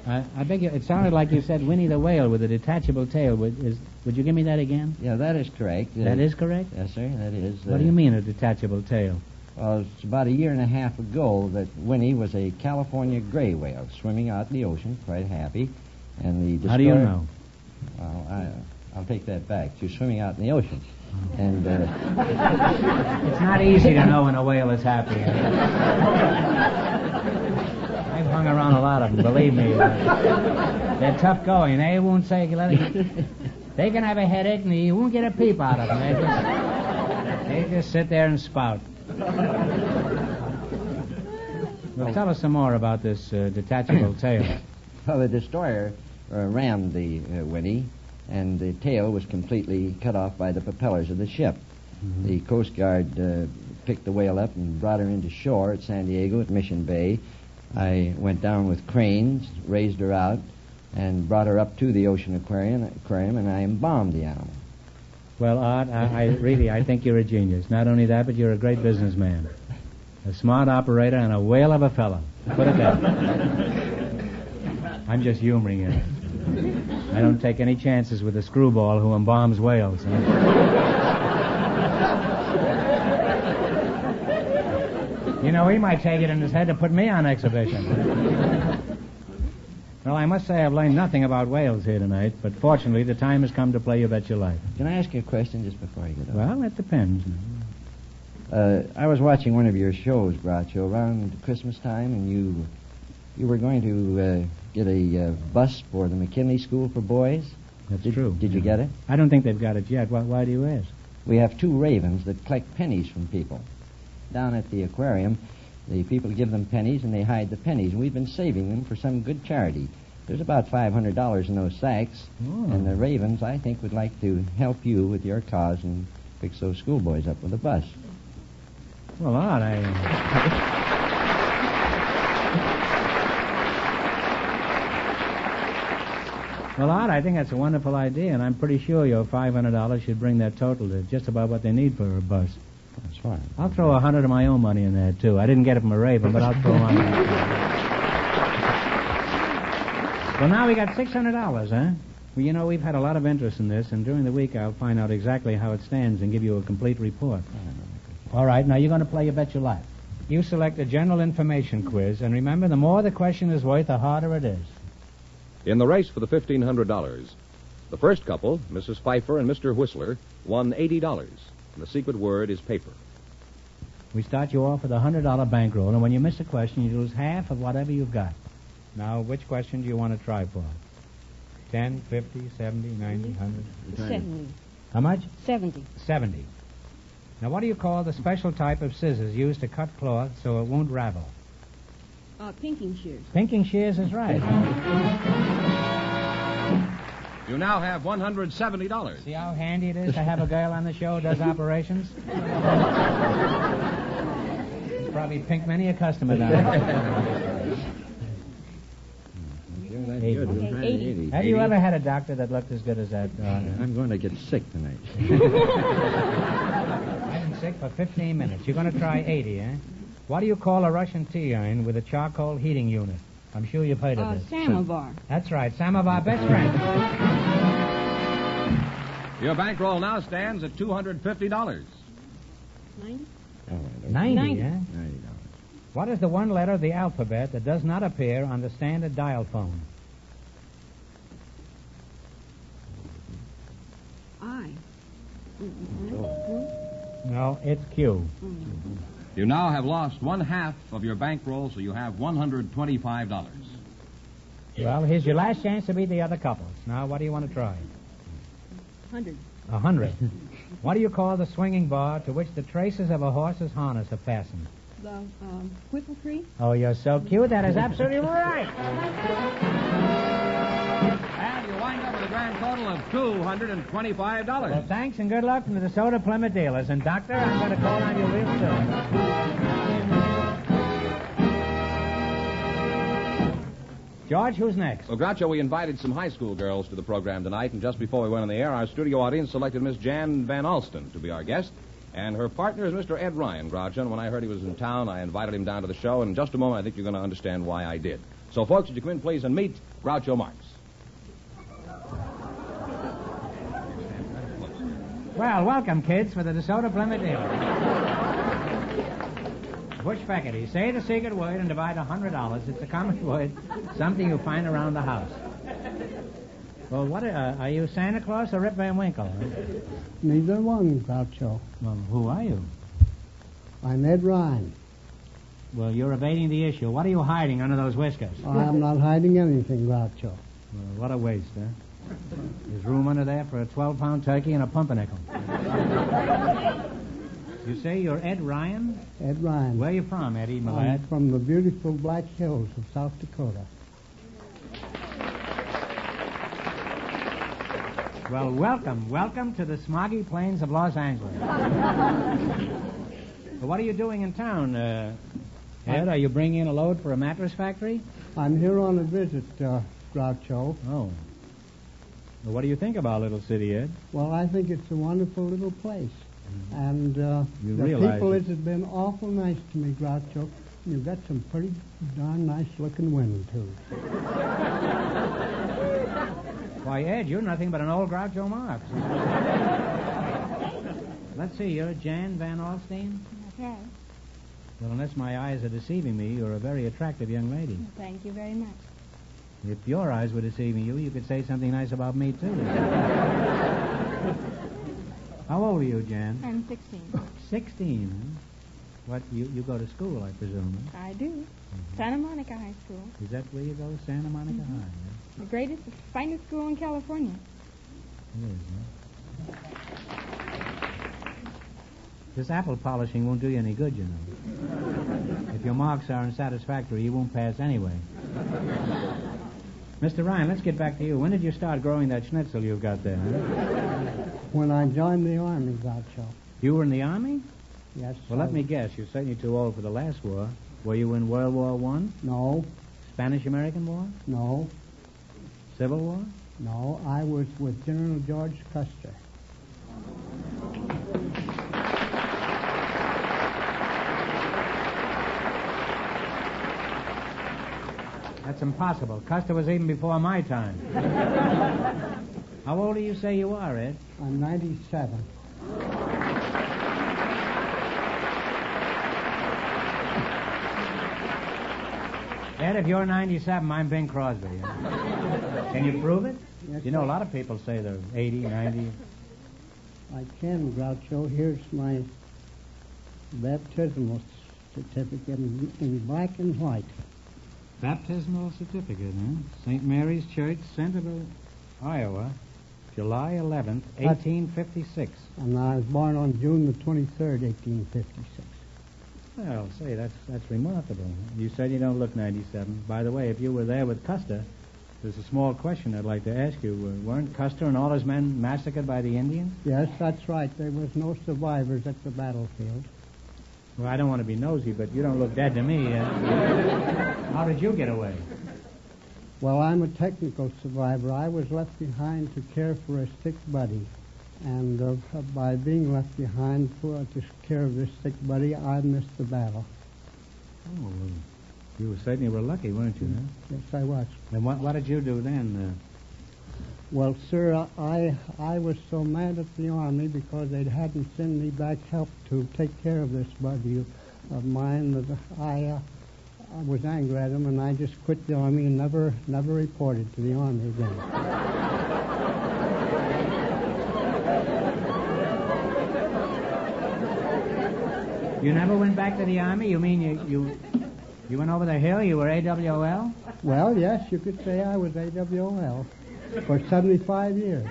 I beg you, it sounded like you said Winnie the Whale with a detachable tail. Would you give me that again? Yeah, that is correct. That is correct? Yes, sir, that is. What do you mean, a detachable tail? Well, it's about a year and a half ago that Winnie was a California gray whale swimming out in the ocean, quite happy. And the How do you know? Well, I'll take that back. She was swimming out in the ocean. And it's not easy to know when a whale is happy. I've hung around a lot of them, believe me. They're tough going. They won't say, They can have a headache and you won't get a peep out of them. They just sit there and spout. Well, tell us some more about this detachable tail. Well, the destroyer rammed the Winnie, and the tail was completely cut off by the propellers of the ship. Mm-hmm. The Coast Guard picked the whale up and brought her into shore at San Diego at Mission Bay. I went down with cranes, raised her out, and brought her up to the Ocean Aquarium, and I embalmed the animal. Well, Art, I think you're a genius. Not only that, but you're a great businessman. A smart operator and a whale of a fellow. Put it that way. I'm just humoring you. I don't take any chances with a screwball who embalms whales. You know, he might take it in his head to put me on exhibition. Well, I must say I've learned nothing about whales here tonight, but fortunately the time has come to play You Bet Your Life. Can I ask you a question just before you get on? Well, it depends. I was watching one of your shows, Groucho, around Christmas time, and you were going to get a bus for the McKinley School for Boys. That's true. Did you get it? I don't think they've got it yet. Why do you ask? We have 2 ravens that collect pennies from people. Down at the aquarium, the people give them pennies, and they hide the pennies, and we've been saving them for some good charity. There's about $500 in those sacks, and the ravens, I think, would like to help you with your cause and fix those schoolboys up with a bus. Well, Art, I think that's a wonderful idea, and I'm pretty sure your $500 should bring that total to just about what they need for a bus. That's fine. I'll throw $100 of my own money in there, too. I didn't get it from a raven, but I'll throw on that. Well, now we got $600, huh? Well, you know, we've had a lot of interest in this, and during the week I'll find out exactly how it stands and give you a complete report. All right, now you're going to play You Bet Your Life. You select a general information quiz, and remember, the more the question is worth, the harder it is. In the race for the $1,500, the first couple, Mrs. Pfeiffer and Mr. Whistler, won $80. And the secret word is paper. We start you off with a $100 bankroll, and when you miss a question, you lose half of whatever you've got. Now, which question do you want to try for? 10, 50, 70, 90, 100? 70. How much? 70. 70. Now, what do you call the special type of scissors used to cut cloth so it won't ravel? Pinking shears. Pinking shears is right. You now have $170. See how handy it is to have a girl on the show who does operations? It's probably pinked many a customer down there. 80. Have you ever had a doctor that looked as good as that? I'm going to get sick tonight. I've been sick for 15 minutes. You're going to try 80, eh? What do you call a Russian tea urn with a charcoal heating unit? I'm sure you've heard of it. Samovar. That's right, Samovar, best friend. Your bankroll now stands at $250. 90? 90, eh? $90. What is the one letter of the alphabet that does not appear on the standard dial phone? I. No, it's Q. You now have lost one half of your bankroll, so you have $125. Well, here's your last chance to beat the other couples. Now, what do you want to try? 100. 100. What do you call the swinging bar to which the traces of a horse's harness are fastened? The whipple tree? Oh, you're so cute. That is absolutely right. And you wind up with a grand total of $225. Well, thanks and good luck from the DeSoto Plymouth dealers. And, Doctor, I'm going to call on you real soon. George, who's next? Well, Groucho, we invited some high school girls to the program tonight, and just before we went on the air, our studio audience selected Miss Jan Van Alsten to be our guest. And her partner is Mr. Ed Ryan, Groucho. And when I heard he was in town, I invited him down to the show. And in just a moment, I think you're going to understand why I did. So, folks, would you come in, please, and meet Groucho Marx. Well, welcome, kids, for the DeSoto Plymouth dealers. Bush Feckety, say the secret word and divide $100. It's a common word, something you find around the house. Well, what are you Santa Claus or Rip Van Winkle? Neither one, Groucho. Well, who are you? I'm Ed Ryan. Well, you're evading the issue. What are you hiding under those whiskers? I'm not hiding anything, Groucho. Well, what a waste, huh? There's room under there for a 12-pound turkey and a pumpernickel. You say you're Ed Ryan? Ed Ryan. Where are you from, Eddie, my lad? I'm from the beautiful Black Hills of South Dakota. Well, welcome to the smoggy plains of Los Angeles. So what are you doing in town, Ed? Are you bringing in a load for a mattress factory? I'm here on a visit, Groucho. Oh. Well, what do you think of our little city, Ed? Well, I think it's a wonderful little place. And the people has been awful nice to me, Groucho. You've got some pretty darn nice-looking women, too. Why, Ed, you're nothing but an old Groucho Marx. Let's see, you're Jan Van Alstyne? Okay. Well, unless my eyes are deceiving me, you're a very attractive young lady. Thank you very much. If your eyes were deceiving you, you could say something nice about me, too. How old are you, Jan? I'm 16. 16, huh? What, you go to school, I presume, huh? I do. Santa Monica High School. Is that where you go, Santa Monica High? Yeah? The greatest, finest school in California. It is, huh? This apple polishing won't do you any good, you know. If your marks aren't satisfactory, you won't pass anyway. Mr. Ryan, let's get back to you. When did you start growing that schnitzel you've got there? Huh? When I joined the Army, Groucho. You were in the Army? Yes. Well, let me guess. You're certainly too old for the last war. Were you in World War I? No. Spanish-American War? No. Civil War? No, I was with General George Custer. That's impossible. Custer was even before my time. How old do you say you are, Ed? I'm 97. Ed, if you're 97, I'm Bing Crosby. Can you prove it? Yes, you know, a lot of people say they're 80, 90. I can, Groucho. Here's my baptismal certificate in black and white. Baptismal certificate, huh? St. Mary's Church, Centerville, Iowa, July 11th, 1856. And I was born on June the 23rd, 1856. Well, say, that's remarkable. You said you don't look 97. By the way, if you were there with Custer, there's a small question I'd like to ask you. Weren't Custer and all his men massacred by the Indians? Yes, that's right. There was no survivors at the battlefield. Well, I don't want to be nosy, but you don't look dead to me. How did you get away? Well, I'm a technical survivor. I was left behind to care for a sick buddy. And by being left behind to care of this sick buddy, I missed the battle. Oh, well, you certainly were lucky, weren't you? Huh? Yes, I was. And what did you do then? Well, sir, I was so mad at the Army because they hadn't sent me back help to take care of this buddy of mine that I was angry at him, and I just quit the Army and never reported to the Army again. You never went back to the Army? You mean you went over the hill? You were AWOL? Well, yes, you could say I was AWOL for 75 years.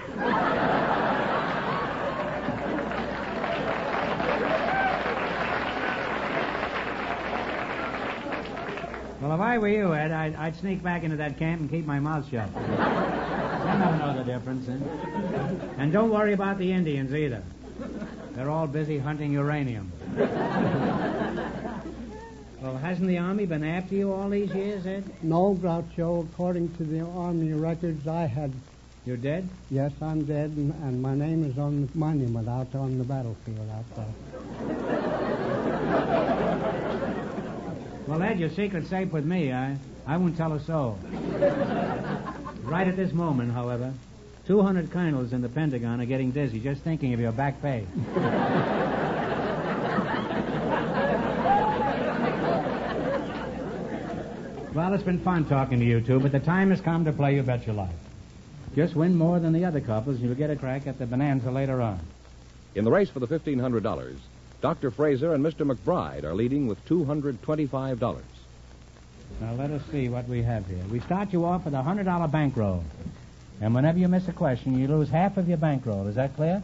Well, if I were you, Ed, I'd sneak back into that camp and keep my mouth shut. They'll never know the difference. And don't worry about the Indians either. They're all busy hunting uranium. Well, hasn't the Army been after you all these years, Ed? No, Groucho. According to the Army records, I had... You're dead? Yes, I'm dead, and my name is on the monument out on the battlefield out there. Well, Ed, your secret's safe with me. I won't tell a soul. Right at this moment, however, 200 colonels in the Pentagon are getting dizzy just thinking of your back pay. Well, it's been fun talking to you two, but the time has come to play You Bet Your Life. Just win more than the other couples, and you'll get a crack at the bonanza later on. In the race for the $1,500, Dr. Fraser and Mr. McBride are leading with $225. Now, let us see what we have here. We start you off with a $100 bankroll. And whenever you miss a question, you lose half of your bankroll. Is that clear?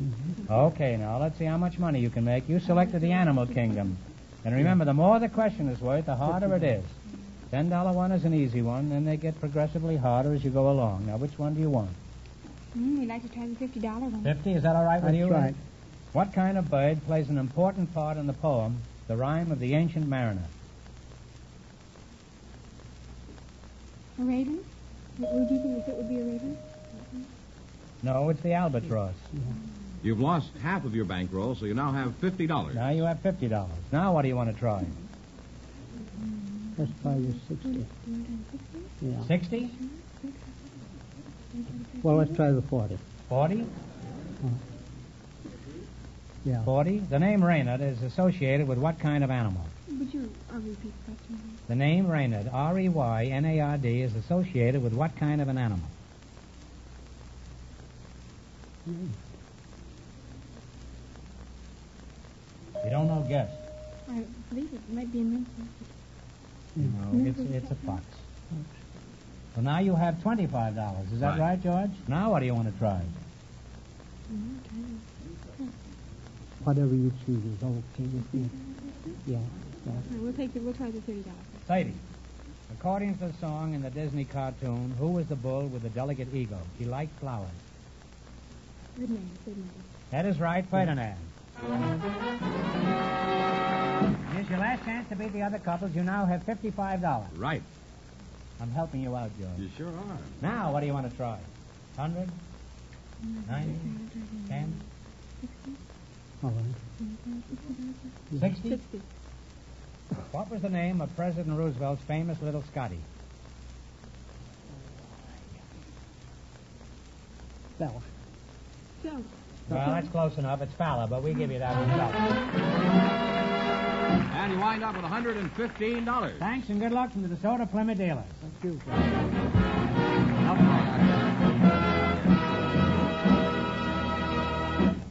Mm-hmm. Okay, now let's see how much money you can make. You selected the animal kingdom. And remember, the more the question is worth, the harder it is. $10 one is an easy one, then they get progressively harder as you go along. Now, which one do you want? We'd like to try the $50 one. 50, is that all right with you? That's right. What kind of bird plays an important part in the poem, The Rime of the Ancient Mariner? A raven? Would you think it would be a raven? No, it's the albatross. You've lost half of your bankroll, so you now have $50. Now you have $50. Now what do you want to try? Let's try your 60. Yeah. 60? Well, let's try the 40. 40? Yeah. 40? The name Reynard is associated with what kind of animal? Would you repeat the question? The name Reynard, R-E-Y-N-A-R-D, is associated with what kind of an animal? You don't know, guess. I believe it might be a mince. No, it's a fox. Well, now you have $25. Is that right, George? Now what do you want to try? Whatever you choose is okay with me. Yeah. We'll try the $30. 30. According to the song in the Disney cartoon, who was the bull with the delicate ego? He liked flowers. Ferdinand. That is right, Ferdinand. Here's your last chance to beat the other couples. You now have $55. Right. I'm helping you out, George. You sure are. Now, what do you want to try? 100? 90? 10? All right. 60? What was the name of President Roosevelt's famous little Scotty? Bella. Joe. Well, that's close enough. It's Fowler, but we give you that one. And you wind up with $115. Thanks and good luck from the DeSoto Plymouth dealers. Thank you.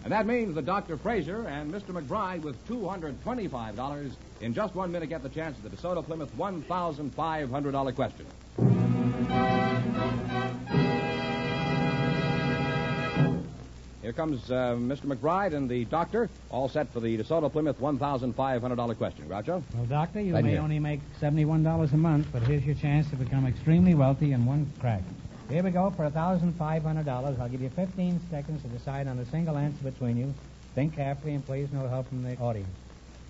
And that means that Dr. Fraser and Mr. McBride, with $225, in just 1 minute get the chance at the DeSoto Plymouth $1,500 question. Here comes Mr. McBride and the doctor, all set for the DeSoto Plymouth $1,500 question. Groucho? Well, Doctor, you Right may here. only make $71 a month, but here's your chance to become extremely wealthy in one crack. Here we go for $1,500. I'll give you 15 seconds to decide on a single answer between you. Think carefully, and please no help from the audience.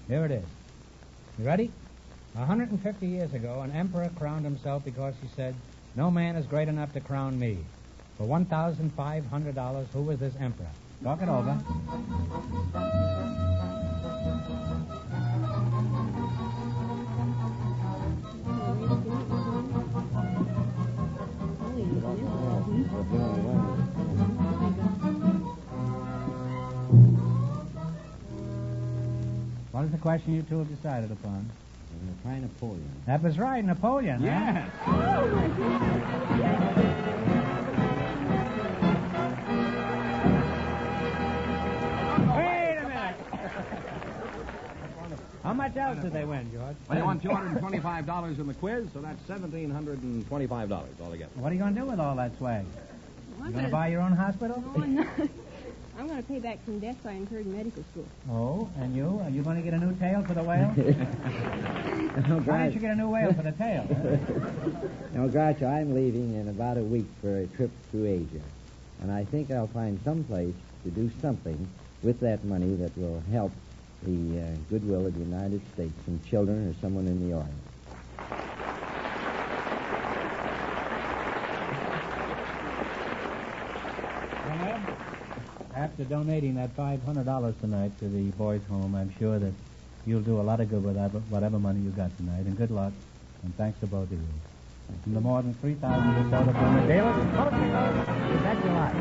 Here it is. You ready? 150 years ago, an emperor crowned himself because he said, "No man is great enough to crown me." For $1,500, who was this emperor? Talk it over. What is the question you two have decided upon? We're trying Napoleon. That was right, Napoleon. Yes. Wait a minute. How much else did they win, George? Well, they won $225 in the quiz, so that's $1,725 altogether. What are you going to do with all that swag? Well, You going to buy your own hospital? No, I'm not. I'm going to pay back some debts I incurred in medical school. Oh, and you? Are you going to get a new tail for the whale? Why didn't you get a new whale for the tail? Now, Groucho, I'm leaving in about a week for a trip through Asia. And I think I'll find some place to do something with that money that will help the goodwill of the United States and children or someone in the audience. After donating that $500 tonight to the boys' home, I'm sure that you'll do a lot of good with whatever money you got tonight. And good luck, and thanks to both of you. From the more than 3,000 DeSoto Plymouth dealers, you bet your life.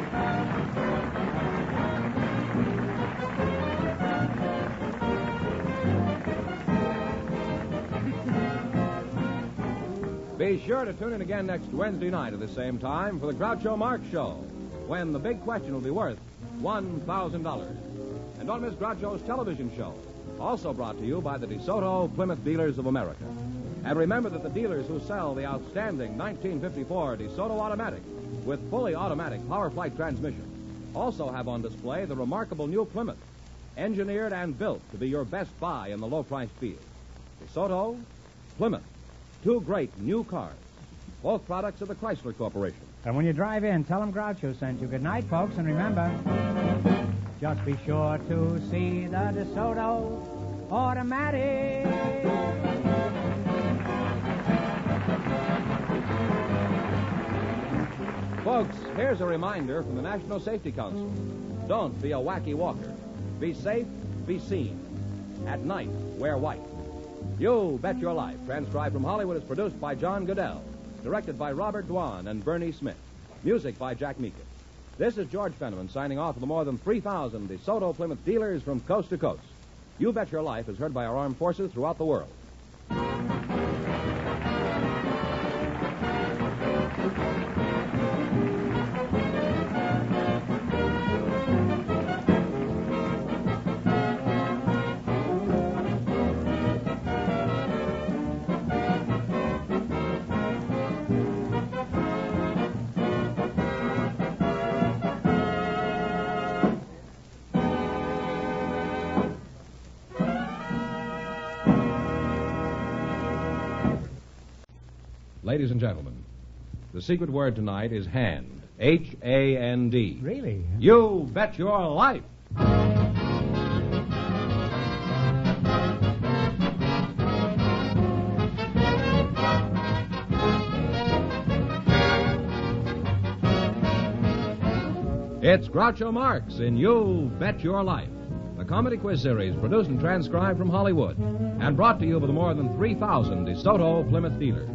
Be sure to tune in again next Wednesday night at the same time for the Groucho Marx Show, when the big question will be worth $1,000. And don't miss Groucho's television show, also brought to you by the DeSoto Plymouth Dealers of America. And remember that the dealers who sell the outstanding 1954 DeSoto Automatic with fully automatic power flight transmission. Also have on display the remarkable new Plymouth, engineered and built to be your best buy in the low-priced field. DeSoto, Plymouth, two great new cars, both products of the Chrysler Corporation. And when you drive in, tell them Groucho sent you. Good night, folks, and remember, just be sure to see the DeSoto Automatic. Folks, here's a reminder from the National Safety Council. Don't be a wacky walker. Be safe, be seen. At night, wear white. You Bet Your Life, transcribed from Hollywood, is produced by John Goodell, directed by Robert Dwan and Bernie Smith. Music by Jack Meekin. This is George Fenneman signing off for the more than 3,000 DeSoto Plymouth dealers from coast to coast. You Bet Your Life is heard by our armed forces throughout the world. Ladies and gentlemen, the secret word tonight is hand. H-A-N-D. Really? You Bet Your Life. It's Groucho Marx in You Bet Your Life, the comedy quiz series produced and transcribed from Hollywood and brought to you by the more than 3,000 DeSoto Plymouth dealers.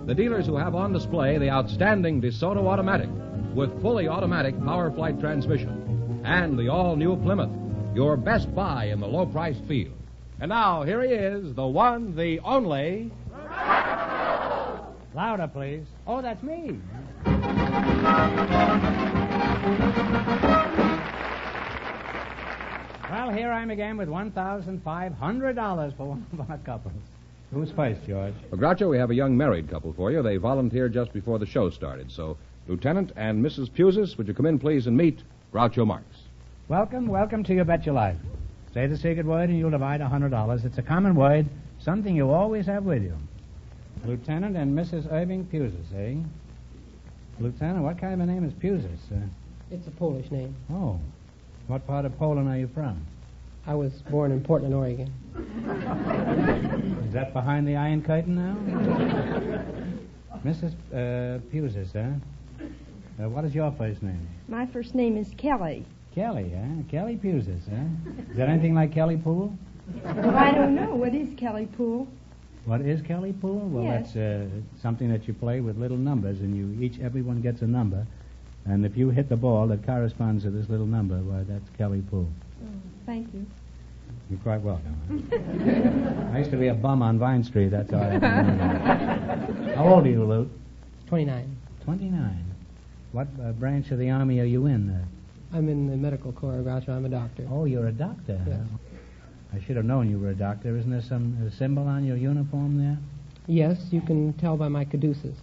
The dealers who have on display the outstanding DeSoto Automatic with fully automatic power flight transmission and the all-new Plymouth, your best buy in the low-priced field. And now, here he is, the one, the only... Louder, please. Oh, that's me. Well, here I am again with $1,500 for one of our couples. Who's first, George? Well, Groucho, we have a young married couple for you. They volunteered just before the show started. So, Lieutenant and Mrs. Pusis, would you come in, please, and meet Groucho Marx? Welcome to You Bet Your Life. Say the secret word and you'll divide $100. It's a common word, something you always have with you. Lieutenant and Mrs. Irving Pusis, eh? Lieutenant, what kind of a name is Pusis? It's a Polish name. Oh. What part of Poland are you from? I was born in Portland, Oregon. Is that behind the Iron Curtain now? Mrs. Pusis, what is your first name? My first name is Kelly. Kelly, Kelly Pusis, Is that anything like Kelly Pool? Well, I don't know. What is Kelly Pool? What is Kelly Pool? Well, yes. That's something that you play with little numbers, and everyone gets a number. And if you hit the ball that corresponds to this little number, why, that's Kelly Pool. Oh, thank you. You're quite welcome. I used to be a bum on Vine Street, that's how I remember. How old are you, Lute? 29. 29. What branch of the Army are you in? I'm in the medical corps, Groucho. I'm a doctor. Oh, you're a doctor, Yes. I should have known you were a doctor. Isn't there some symbol on your uniform there? Yes, you can tell by my caduceus.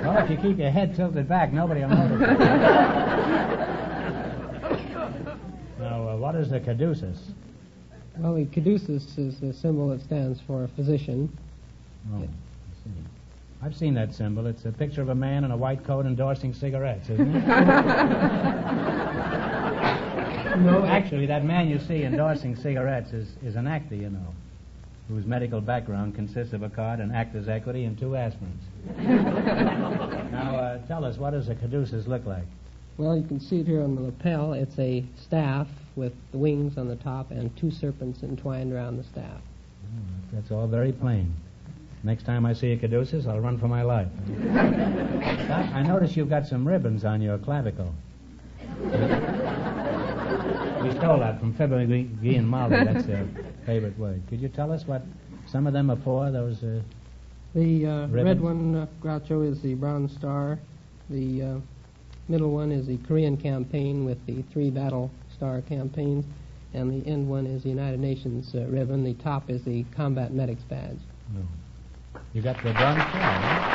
Well, if you keep your head tilted back, nobody will notice. Now, what is the caduceus? Well, the caduceus is a symbol that stands for physician. Oh, I see. I've seen that symbol. It's a picture of a man in a white coat endorsing cigarettes, isn't it? No, actually, that man you see endorsing cigarettes is an actor, you know, whose medical background consists of a card, an actor's equity, and 2 aspirins. Now, tell us, what does a caduceus look like? Well, you can see it here on the lapel. It's a staff with the wings on the top and 2 serpents entwined around the staff. Oh, that's all very plain. Next time I see a caduceus, I'll run for my life. I notice you've got some ribbons on your clavicle. We stole that from February and Molly. That's their favorite word. Could you tell us what some of them are for, those The ribbons? red one, Groucho, is the Bronze Star. The middle one is the Korean campaign with the 3 battle star campaigns. And the end one is the United Nations ribbon. The top is the Combat Medics badge. Oh. You got the Bronze Star, huh?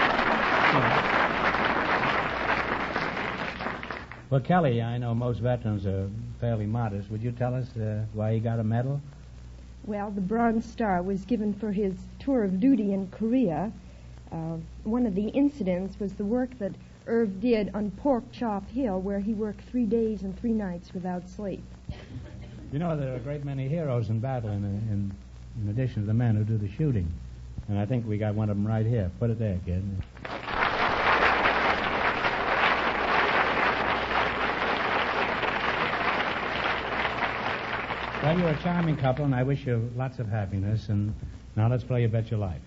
Well, Kelly, I know most veterans are fairly modest. Would you tell us why he got a medal? Well, the Bronze Star was given for his tour of duty in Korea. One of the incidents was the work that Irv did on Pork Chop Hill, where he worked 3 days and 3 nights without sleep. You know, there are a great many heroes in battle in addition to the men who do the shooting. And I think we got one of them right here. Put it there, kid. Well, you're a charming couple, and I wish you lots of happiness. And now let's play You Bet Your Life.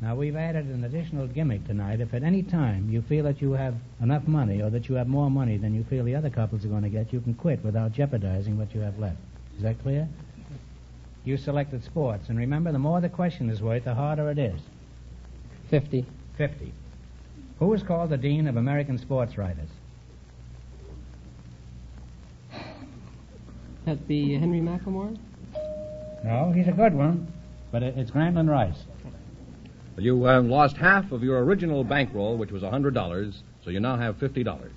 Now, we've added an additional gimmick tonight. If at any time you feel that you have enough money or that you have more money than you feel the other couples are going to get, you can quit without jeopardizing what you have left. Is that clear? You selected sports. And remember, the more the question is worth, the harder it is. 50. 50. Who is called the Dean of American Sports Writers? That'd be Henry McLemore? No, he's a good one. But it's Grantland Rice. You lost half of your original bankroll, which was $100, so you now have $50.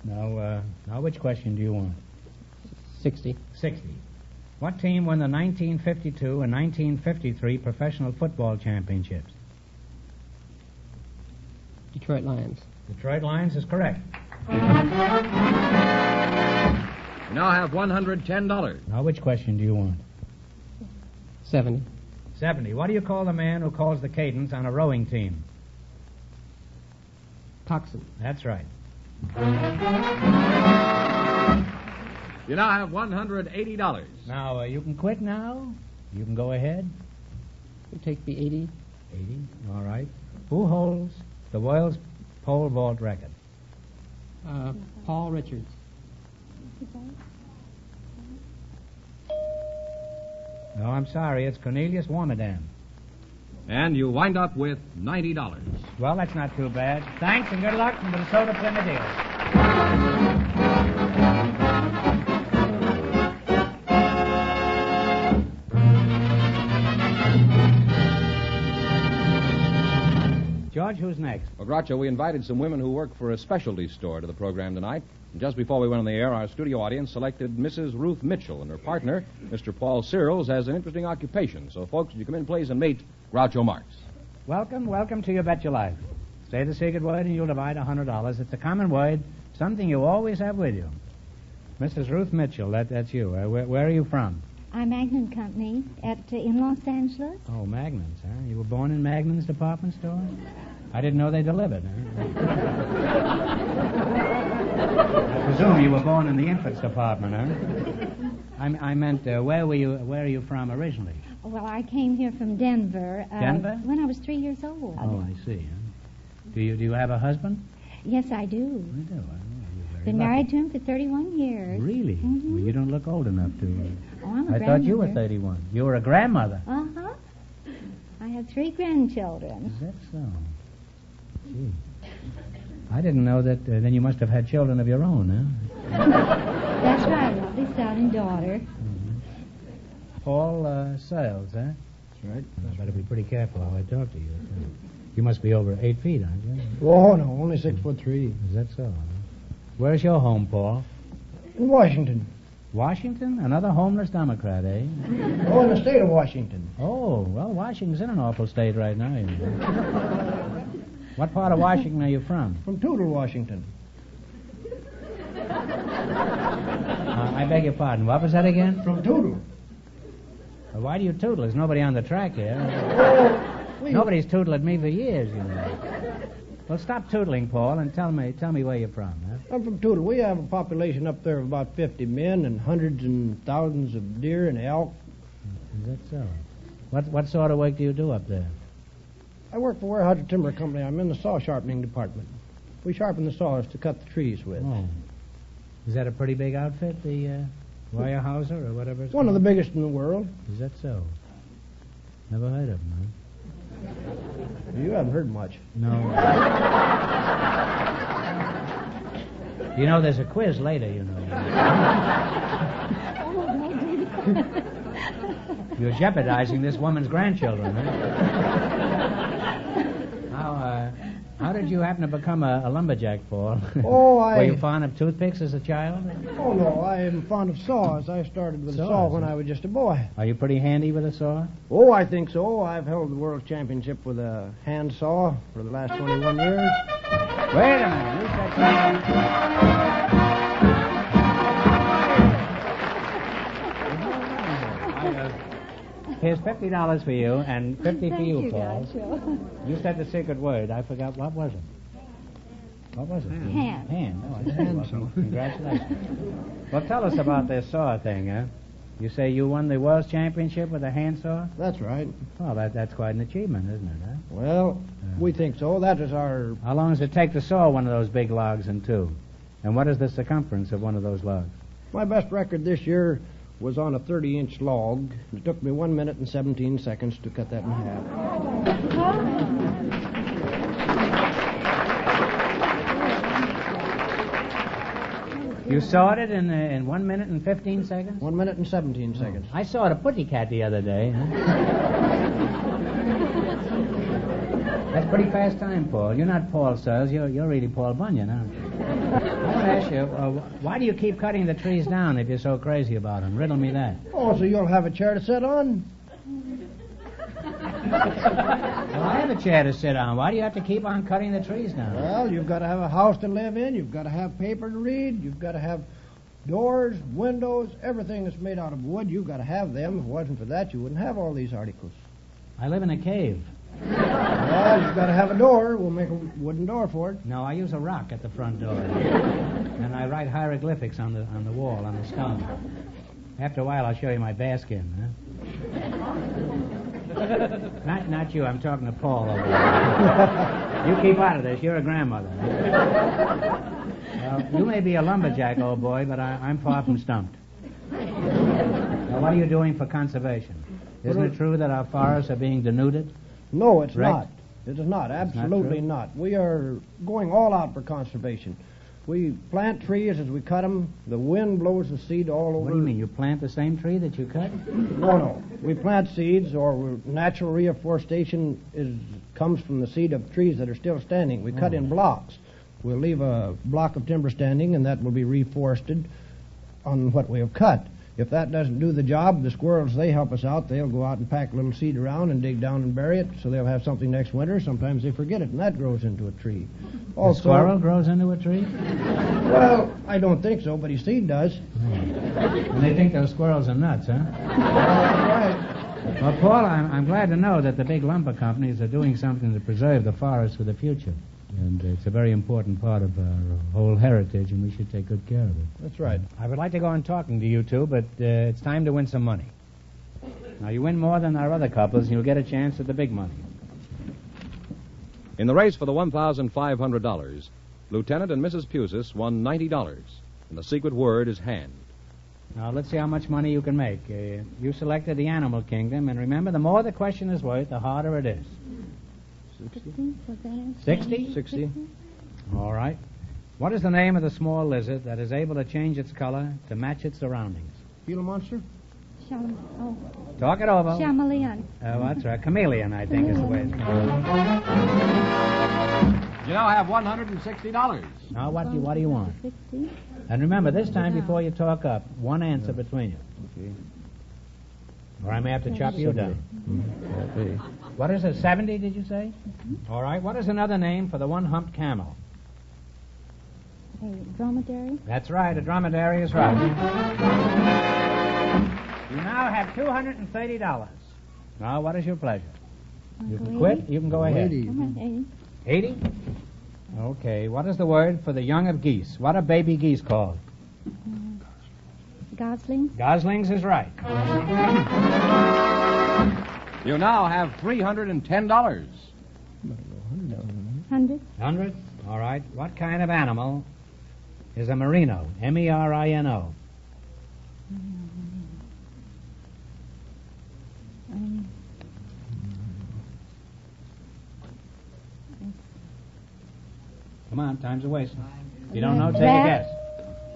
Now, which question do you want? 60. 60. What team won the 1952 and 1953 professional football championships? Detroit Lions. Detroit Lions is correct. You now have $110. Now, which question do you want? 70. 70. What do you call the man who calls the cadence on a rowing team? Coxswain. That's right. You now have $180. Now, you can quit now. You can go ahead. You take the 80. 80. All right. Who holds the world's pole vault record? Paul Richards. No, I'm sorry. It's Cornelius Warmadam. And you wind up with $90. Well, that's not too bad. Thanks and good luck from the DeSoto Plymouth. George, who's next? Well, Groucho, we invited some women who work for a specialty store to the program tonight. And just before we went on the air, our studio audience selected Mrs. Ruth Mitchell and her partner, Mr. Paul Searles, has an interesting occupation. So, folks, would you come in, please, and meet Groucho Marx. Welcome to You Bet Your Life. Say the secret word and you'll divide $100. It's a common word, something you always have with you. Mrs. Ruth Mitchell, that's you. Where are you from? I'm Magnan Company in Los Angeles. Oh, Magnan's, huh? You were born in Magnan's department store? I didn't know they delivered, huh? I presume you were born in the infants department, huh? I meant, where are you from originally? Well, I came here from Denver. Denver? When I was 3 years old. Oh, I see. Huh? Do you have a husband? Yes, I do. You do. Been married to him for 31 years. Really? Mm-hmm. Well, you don't look old enough to. Oh, I'm a I thought you were 31. You were a grandmother. Uh-huh. I have 3 grandchildren. Is that so? Gee. I didn't know that. Then you must have had children of your own, huh? That's right, lovely son and daughter. Mm-hmm. Paul Searles, huh? That's right. I better be pretty careful how I talk to you. You must be over 8 feet, aren't you? Oh, no, only 6'3". Is that so? Huh? Where's your home, Paul? In Washington. Washington? Another homeless Democrat, eh? Oh, in the state of Washington. Oh, well, Washington's in an awful state right now. You know. What part of Washington are you from? From Tootle, Washington. I beg your pardon. What was that again? From Tootle. Well, why do you tootle? There's nobody on the track here. Oh, nobody's tootled at me for years, you know. Well, stop tootling, Paul, and tell me where you're from. Huh? I'm from Tootle. We have a population up there of about 50 men and hundreds and thousands of deer and elk. Is that so? What sort of work do you do up there? I work for Weyerhaeuser Timber Company. I'm in the saw sharpening department. We sharpen the saws to cut the trees with. Oh. Is that a pretty big outfit, the Weyerhaeuser or whatever it's One called? of the biggest in the world. Is that so? Never heard of them, huh? You haven't heard much. No. You know, there's a quiz later, you know. You're jeopardizing this woman's grandchildren, huh? How did you happen to become a lumberjack, Paul? Oh, Were you fond of toothpicks as a child? Oh, no, I am fond of saws. I started with a saw when I was just a boy. Are you pretty handy with a saw? Oh, I think so. I've held the world championship with a hand saw for the last 21 years. Wait a minute. You said Here's $50 for you and 50 for you, Paul. You said the secret word. I forgot. What was it? What was it? Hand. Hand. Oh, I hand saw. Congratulations. Well, tell us about this saw thing, huh? You say you won the world championship with a hand saw? That's right. Well, that's quite an achievement, isn't it, huh? Well, we think so. That is our... How long does it take to saw one of those big logs in two? And what is the circumference of one of those logs? My best record this year was on a 30-inch log. It took me 1 minute and 17 seconds to cut that in half. You sawed it in 1 minute and 15 seconds? 1 minute and 17 seconds. I sawed a putty cat the other day. Huh? That's pretty fast time, Paul. You're not Paul Searles. You're really Paul Bunyan, aren't you? I want to ask you, why do you keep cutting the trees down if you're so crazy about them? Riddle me that. Oh, so you'll have a chair to sit on? Well, I have a chair to sit on. Why do you have to keep on cutting the trees down? Well, you've got to have a house to live in. You've got to have paper to read. You've got to have doors, windows, everything that's made out of wood. You've got to have them. If it wasn't for that, you wouldn't have all these articles. I live in a cave. Well, you've got to have a door. We'll make a wooden door for it. No, I use a rock at the front door. And I write hieroglyphics on the wall, on the stone. After a while, I'll show you my bear skin, huh? Not you. I'm talking to Paul over there. You keep out of this. You're a grandmother. You may be a lumberjack, old boy, but I'm far from stumped. Now, what are you doing for conservation? Isn't it true that our forests are being denuded? No, it's Wrecked? not. It is not. Absolutely not. We are going all out for conservation. We plant trees as we cut them. The wind blows the seed all over. What do you mean? You plant the same tree that you cut? No. We plant seeds, or natural reforestation comes from the seed of trees that are still standing. We cut in blocks. We'll leave a block of timber standing, and that will be reforested on what we have cut. If that doesn't do the job, the squirrels, they help us out. They'll go out and pack a little seed around and dig down and bury it, so they'll have something next winter. Sometimes they forget it, and that grows into a tree. A squirrel grows into a tree? Well, I don't think so, but his seed does. And they think those squirrels are nuts, huh? Right. Well, Paul, I'm glad to know that the big lumber companies are doing something to preserve the forests for the future. And it's a very important part of our whole heritage, and we should take good care of it. That's right. I would like to go on talking to you two, but it's time to win some money. Now, you win more than our other couples, and you'll get a chance at the big money. In the race for the $1,500, Lieutenant and Mrs. Pusis won $90, and the secret word is hand. Now, let's see how much money you can make. You selected the animal kingdom, and remember, the more the question is worth, the harder it is. 60? 60. All right. What is the name of the small lizard that is able to change its color to match its surroundings? Gila monster? Talk it over. Chameleon. Oh, that's right. Chameleon, I think, is the way it's called. You now have $160. Now, what do you want? 60. And remember, this time before you talk up, one answer between you. Okay. Or I may have to chop you down. What is it, 70, did you say? Mm-hmm. All right. What is another name for the one-humped camel? A dromedary. That's right. A dromedary is right. You now have $230. Now, what is your pleasure? You can quit. You can go ahead. 80. 80? Okay. What is the word for the young of geese? What are baby geese called? Goslings. Goslings is right. You now have $310. 100. 100? All right. What kind of animal is a merino? M-E-R-I-N-O. Come on, time's a wasting. If you don't know, take a guess.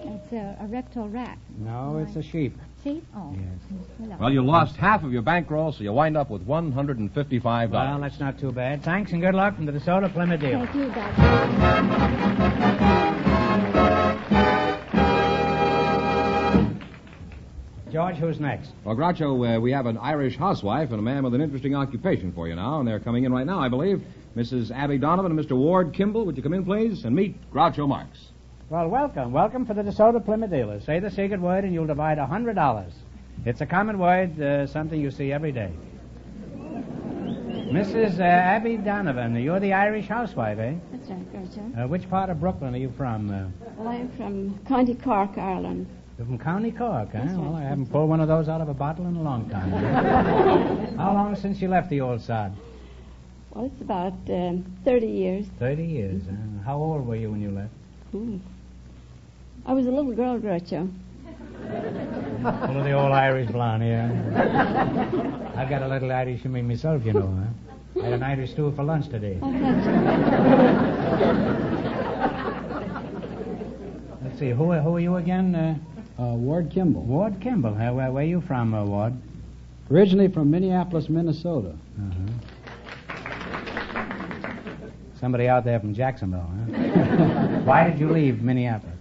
It's a reptile rat. No, it's a sheep. See? Oh. Yes. Well, you lost half of your bankroll, so you wind up with $155. Well, that's not too bad. Thanks and good luck from the DeSoto Plymouth dealer. Thank you, Doctor. George, who's next? Well, Groucho, we have an Irish housewife and a man with an interesting occupation for you now, and they're coming in right now, I believe. Mrs. Abby Donovan and Mr. Ward Kimball, would you come in, please, and meet Groucho Marx. Well, welcome. Welcome for the DeSoto Plymouth dealer. Say the secret word and you'll divide $100. It's a common word, something you see every day. Mrs. Abby Donovan, you're the Irish housewife, eh? That's right, Groucho. Which part of Brooklyn are you from? Well, I'm from County Cork, Ireland. You're from County Cork, eh? That's right. Well, I haven't pulled one of those out of a bottle in a long time. How long since you left the old sod? Well, it's about 30 years. 30 years. How old were you when you left? I was a little girl, Groucho. Full of the old Irish blonde, yeah. I've got a little Irish in me myself, you know, huh? I had an Irish stew for lunch today. Let's see, who are you again? Ward Kimball. Ward Kimball. Where are you from, Ward? Originally from Minneapolis, Minnesota. Somebody out there from Jacksonville, huh? Why did you leave Minneapolis?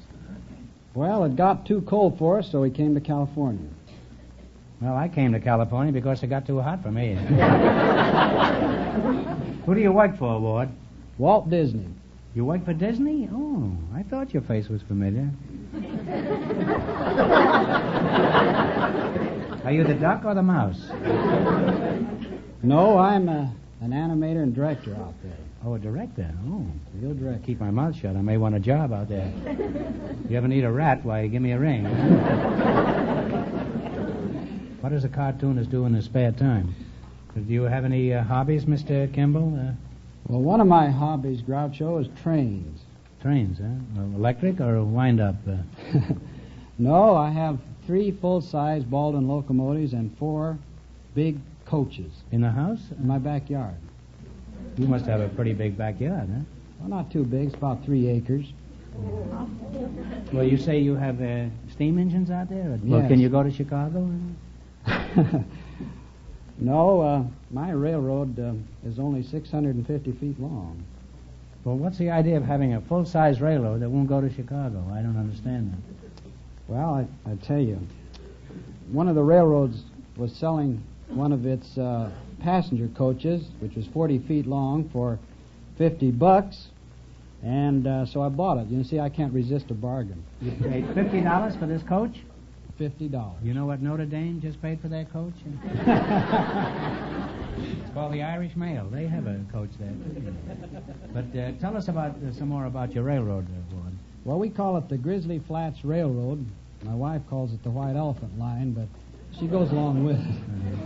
Well, it got too cold for us, so we came to California. Well, I came to California because it got too hot for me. Who do you work for, Ward? Walt Disney. You work for Disney? Oh, I thought your face was familiar. Are you the duck or the mouse? No, I'm an animator and director out there. Oh, a director? Oh, real director. Keep my mouth shut. I may want a job out there. If you ever need a rat, why, give me a ring. What does a cartoonist do in his spare time? Do you have any hobbies, Mr. Kimball? Well, one of my hobbies, Groucho, is trains. Trains, huh? Electric or wind-up? No, I have 3 full-size Baldwin locomotives and 4 big coaches. In the house? In my backyard. You must have a pretty big backyard, huh? Well, not too big. It's about 3 acres. Well, you say you have steam engines out there? Yes. Well, can you go to Chicago? No, my railroad is only 650 feet long. Well, what's the idea of having a full-size railroad that won't go to Chicago? I don't understand that. Well, I tell you, one of the railroads was selling one of its passenger coaches, which was 40 feet long, for $50, and so I bought it. You see, I can't resist a bargain. You paid $50 for this coach? $50. You know what Notre Dame just paid for that coach? It's called the Irish Mail. They have a coach there, too. But tell us about some more about your railroad, Ward. Well, we call it the Grizzly Flats Railroad. My wife calls it the White Elephant Line, but she goes along with it.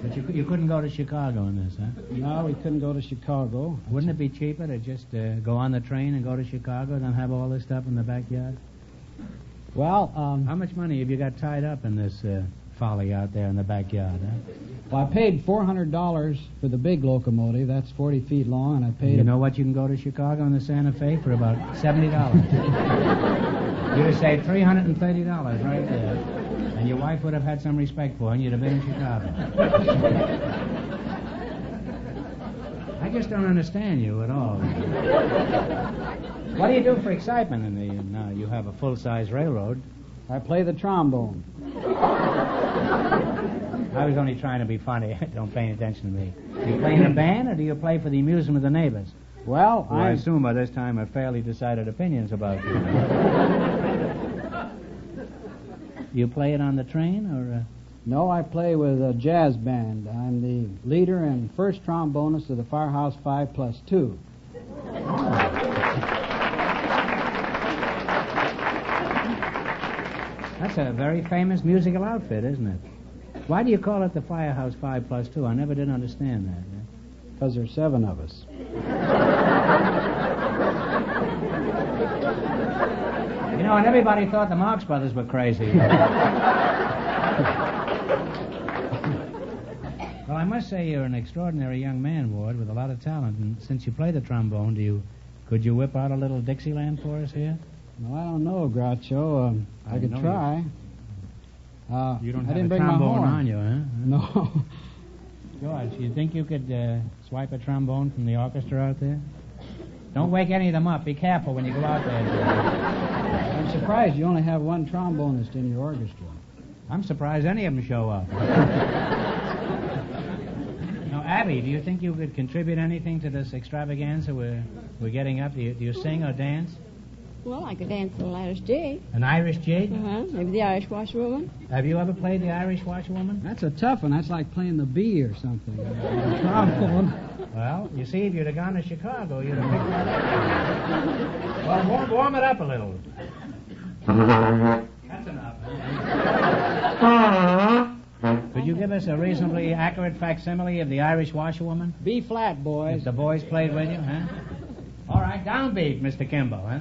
But you couldn't go to Chicago in this, huh? No, we couldn't go to Chicago. Wouldn't it be cheaper to just go on the train and go to Chicago than have all this stuff in the backyard? Well, how much money have you got tied up in this folly out there in the backyard, huh? Well, I paid $400 for the big locomotive. That's 40 feet long, and I paid... You know what? You can go to Chicago in the Santa Fe for about $70. You'd have saved $330 right there. And your wife would have had some respect for you, and you'd have been in Chicago. I just don't understand you at all. What do you do for excitement in the... Now, you have a full-size railroad. I play the trombone. I was only trying to be funny. Don't pay any attention to me. Do you play in a band, or do you play for the amusement of the neighbors? Well, I assume by this time I've fairly decided opinions about you. You play it on the train, or... No, I play with a jazz band. I'm the leader and first trombonist of the Firehouse 5+2. That's a very famous musical outfit, isn't it? Why do you call it the Firehouse 5+2? I never did understand that. Because there's 7 of us. You know, and everybody thought the Marx Brothers were crazy. Well, I must say you're an extraordinary young man, Ward, with a lot of talent. And since you play the trombone, could you whip out a little Dixieland for us here? Well, I don't know, Groucho. I could try. You don't I have didn't a bring my trombone horn. on you, huh? No. George, you think you could swipe a trombone from the orchestra out there? Don't wake any of them up. Be careful when you go out there, George. I'm surprised you only have one trombonist in your orchestra. I'm surprised any of them show up. Now, Abby, do you think you could contribute anything to this extravaganza we're getting up? Do you sing or dance? Well, I could dance a little Irish jig. An Irish jig? Maybe the Irish washerwoman. Have you ever played the Irish washerwoman? That's a tough one. That's like playing the bee or something. A trombone. Well, you see, if you'd have gone to Chicago, you'd have picked that up. Well, warm it up a little. That's enough. Could you give us a reasonably accurate facsimile of the Irish washerwoman? B flat, boys. If the boys played with you, huh? All right, downbeat, Mr. Kimbo, huh?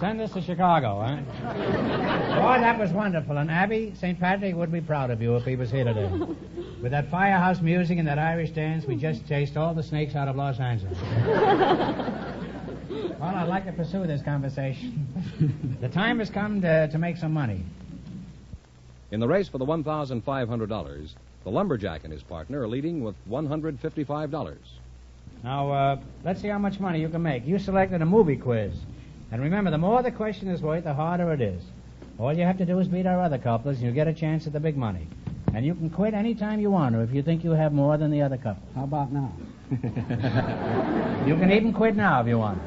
Send us to Chicago, huh? Boy, that was wonderful. And Abby, St. Patrick would be proud of you if he was here today. With that firehouse music and that Irish dance, we just chased all the snakes out of Los Angeles. Well, I'd like to pursue this conversation. The time has come to make some money. In the race for the $1,500, the lumberjack and his partner are leading with $155. Now, let's see how much money you can make. You selected a movie quiz. And remember, the more the question is worth, the harder it is. All you have to do is beat our other couples, and you'll get a chance at the big money. And you can quit any time you want to if you think you have more than the other couple. How about now? You can even quit now if you want.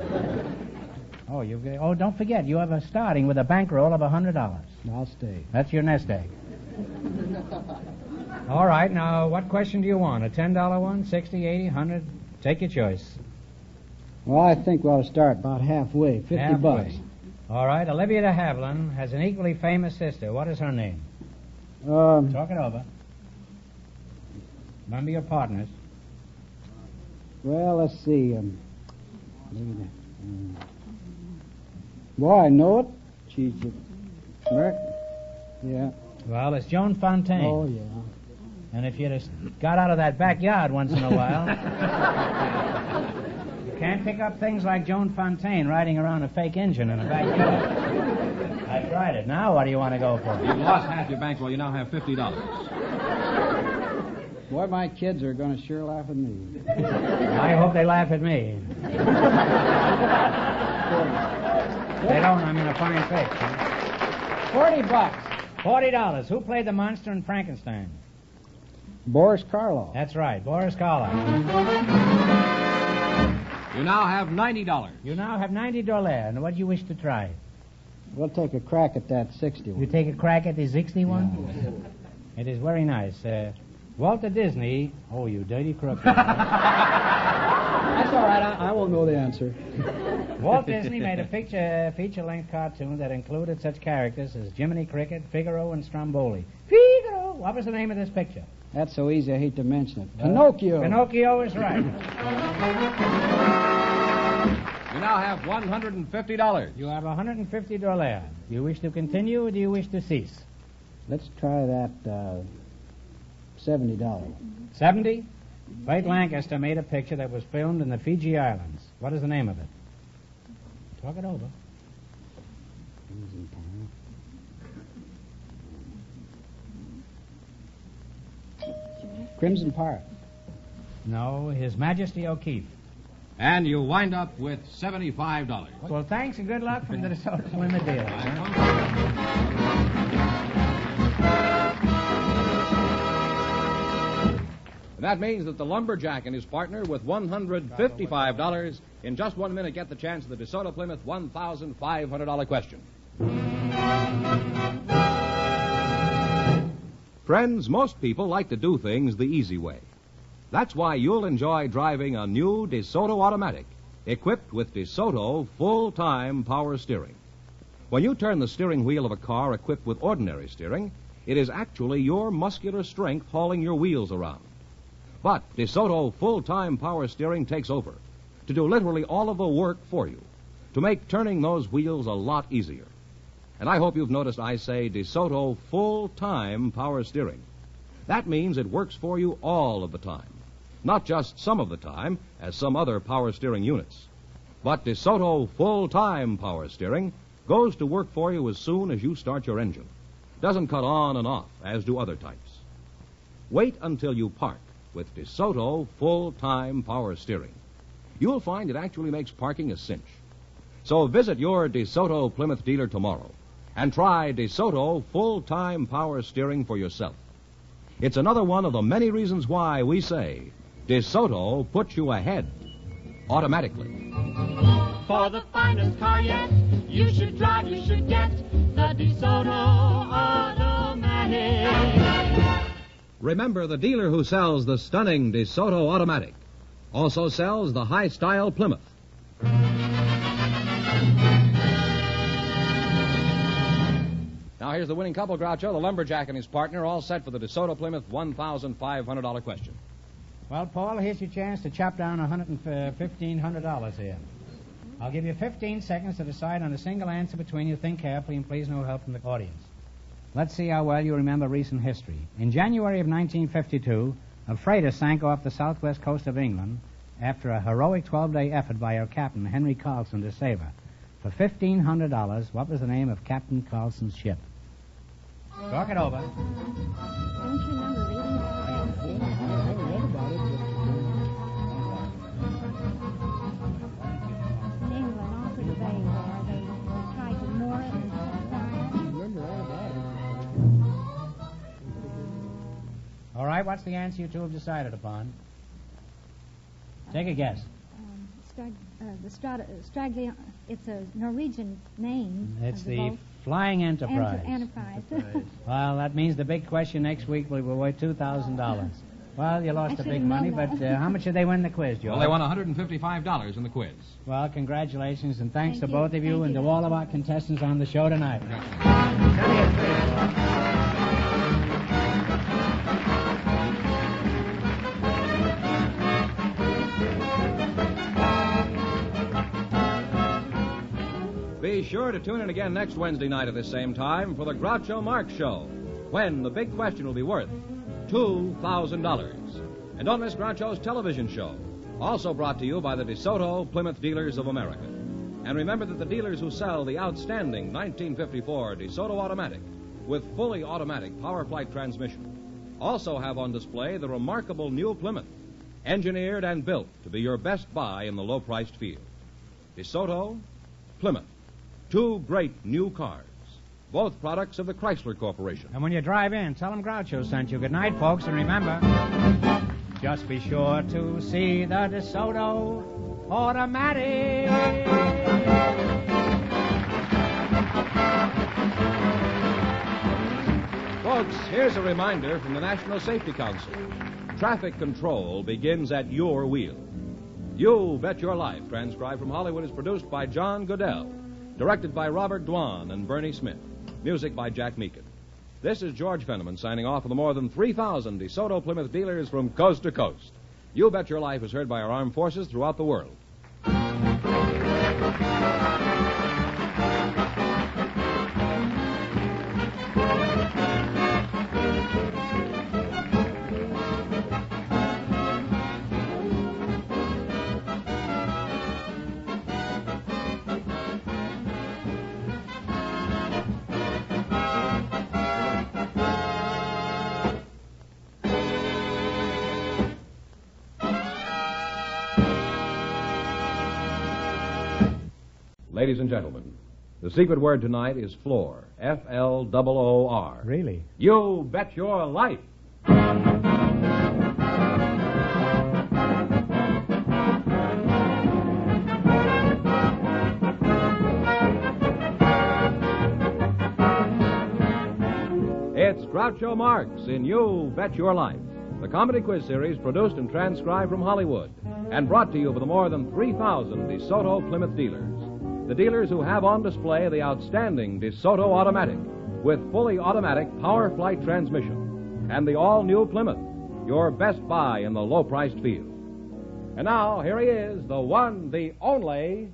Don't forget, you have a starting with a bankroll of $100. I'll stay. That's your nest egg. All right, now, what question do you want? A $10 one, 60, 80, 100? Take your choice. Well, I think we ought to start about halfway, 50 bucks. All right, Olivia de Havilland has an equally famous sister. What is her name? Talk it over. Remember your partners. Well, let's see. Well, I know it. She's American. Yeah. Well, it's Joan Fontaine. Oh, yeah. And if you'd have got out of that backyard once in a while... You can't pick up things like Joan Fontaine riding around a fake engine in a backyard. I tried it. Now what do you want to go for? You've lost half your bankroll. You now have $50. Boy, my kids are going to sure laugh at me. I hope they laugh at me. They don't. I'm in a fine fix. $40. $40. Who played the monster in Frankenstein? Boris Karloff. That's right, Boris Karloff. You now have $90. You now have $90. And what do you wish to try? We'll take a crack at that 61. You take a crack at the 61? Yeah. It is very nice. Walter Disney... Oh, you dirty crook. That's all right. I won't know the answer. Walt Disney made a feature-length cartoon that included such characters as Jiminy Cricket, Figaro, and Stromboli. Figaro! What was the name of this picture? That's so easy, I hate to mention it. Pinocchio. Pinocchio is right. You now have $150. You have $150. Do you wish to continue or do you wish to cease? Let's try that $70. 70? Burt Lancaster made a picture that was filmed in the Fiji Islands. What is the name of it? Talk it over. Crimson Pirate. No, His Majesty O'Keefe. And you wind up with $75. Well, thanks and good luck from the DeSoto Limit deal. That means that the lumberjack and his partner with $155 in just 1 minute get the chance of the DeSoto Plymouth $1,500 question. Friends, most people like to do things the easy way. That's why you'll enjoy driving a new DeSoto automatic, equipped with DeSoto full-time power steering. When you turn the steering wheel of a car equipped with ordinary steering, it is actually your muscular strength hauling your wheels around. But DeSoto full-time power steering takes over to do literally all of the work for you, to make turning those wheels a lot easier. And I hope you've noticed I say DeSoto full-time power steering. That means it works for you all of the time, not just some of the time, as some other power steering units. But DeSoto full-time power steering goes to work for you as soon as you start your engine. Doesn't cut on and off, as do other types. Wait until you park with DeSoto full-time power steering. You'll find it actually makes parking a cinch. So visit your DeSoto Plymouth dealer tomorrow and try DeSoto full-time power steering for yourself. It's another one of the many reasons why we say DeSoto puts you ahead automatically. For the finest car yet, you should drive, you should get the DeSoto Automatic. Remember, the dealer who sells the stunning DeSoto Automatic also sells the high-style Plymouth. Now here's the winning couple, Groucho, the lumberjack and his partner, all set for the DeSoto Plymouth $1,500 question. Well, Paul, here's your chance to chop down $1,500 here. I'll give you 15 seconds to decide on a single answer between you. Think carefully, and please no help from the audience. Let's see how well you remember recent history. In January of 1952, a freighter sank off the southwest coast of England after a heroic 12-day effort by her captain, Henry Carlson, to save her. For $1,500, what was the name of Captain Carlson's ship? Talk it over. Don't you remember reading about that? I read about it. In England, off of the bay there, they tried to moor it and I remember all about it. All right, what's the answer you two have decided upon? Take a guess. It's a Norwegian name. It's of the boat. Flying Enterprise. Enterprise. Well, that means the big question next week will be worth $2,000. Well, you lost the big money, but how much did they win the quiz, George? Well, they won $155 in the quiz. Well, congratulations, and thanks to both of you and to all of our contestants on the show tonight. Be sure to tune in again next Wednesday night at the same time for the Groucho Marx Show, when the big question will be worth $2,000. And don't miss Groucho's television show, also brought to you by the DeSoto Plymouth Dealers of America. And remember that the dealers who sell the outstanding 1954 DeSoto Automatic with fully automatic power flight transmission also have on display the remarkable new Plymouth, engineered and built to be your best buy in the low-priced field. DeSoto, Plymouth. Two great new cars, both products of the Chrysler Corporation. And when you drive in, tell them Groucho sent you. Good night, folks, and remember, just be sure to see the DeSoto Automatic. Folks, here's a reminder from the National Safety Council. Traffic control begins at your wheel. You Bet Your Life, transcribed from Hollywood, is produced by John Goodell. Directed by Robert Dwan and Bernie Smith. Music by Jack Meakin. This is George Fenneman signing off for the more than 3,000 DeSoto Plymouth dealers from coast to coast. You Bet Your Life is heard by our armed forces throughout the world. Ladies and gentlemen, the secret word tonight is floor. F-L-O-O-R. Really? You Bet Your Life. It's Groucho Marx in You Bet Your Life, the comedy quiz series produced and transcribed from Hollywood and brought to you by the more than 3,000 DeSoto Plymouth dealers. The dealers who have on display the outstanding DeSoto Automatic with fully automatic power flight transmission and the all-new Plymouth, your best buy in the low-priced field. And now, here he is, the one, the only...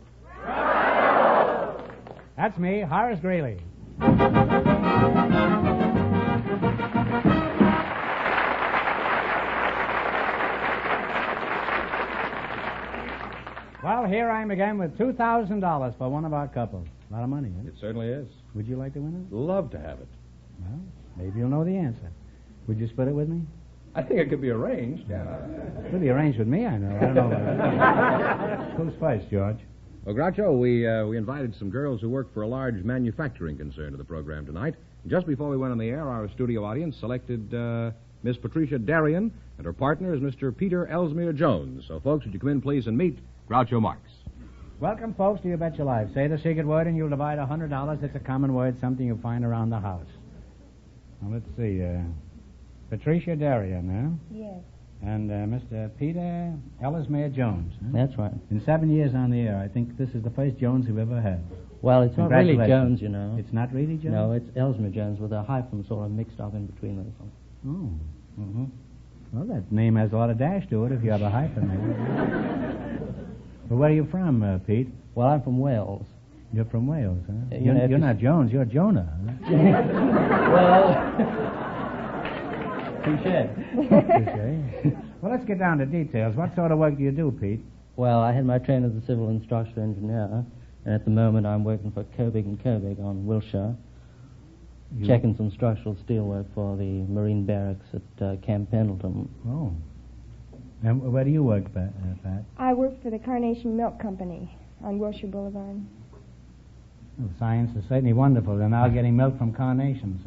That's me, Horace Greeley. Well, here I am again with $2,000 for one of our couples. A lot of money, huh? It certainly is. Would you like to win it? Love to have it. Well, maybe you'll know the answer. Would you split it with me? I think it could be arranged. It could be arranged with me, I know. I don't know about that. Who's first, George? Well, Groucho, we invited some girls who work for a large manufacturing concern to the program tonight. Just before we went on the air, our studio audience selected Miss Patricia Darien, and her partner is Mr. Peter Ellesmere Jones. So, folks, would you come in, please, and meet Groucho Marx. Welcome, folks, to You Bet Your Life. Say the secret word, and you'll divide $100. It's a common word, something you find around the house. Now, let's see. Patricia Darien, huh? Yes. And Mr. Peter Ellesmere Jones. Huh? That's right. In 7 years on the air, I think this is the first Jones we've ever had. Well, it's not really Jones, you know. It's not really Jones? No, it's Ellesmere Jones with a hyphen sort of mixed up in between those. Oh. Mm-hmm. Well, that name has a lot of dash to it if you have a hyphen there. Well, where are you from, Pete? Well, I'm from Wales. You're from Wales, huh? You're not Jones, you're Jonah, huh? Well... Touche. Well, let's get down to details. What sort of work do you do, Pete? Well, I had my training as a civil and structural engineer, and at the moment I'm working for Kobig and Kobig on Wilshire, checking some structural steel work for the Marine Barracks at Camp Pendleton. Oh. And where do you work, Pat? I work for the Carnation Milk Company on Wilshire Boulevard. Well, science is certainly wonderful. They're now getting milk from carnations.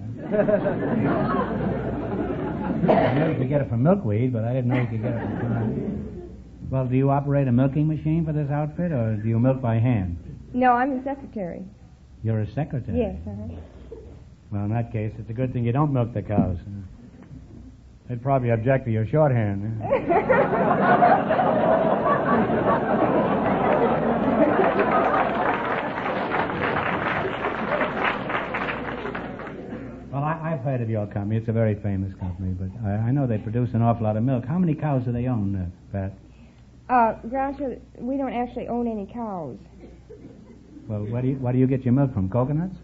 I know you could get it from milkweed, but I didn't know you could get it from carnations. Well, do you operate a milking machine for this outfit, or do you milk by hand? No, I'm a secretary. You're a secretary? Yes, uh-huh. Well, in that case, it's a good thing you don't milk the cows. They'd probably object to your shorthand. Well, I've heard of your company. It's a very famous company, but I know they produce an awful lot of milk. How many cows do they own, Pat? Groucho, we don't actually own any cows. Well, where do you get your milk from? Coconuts?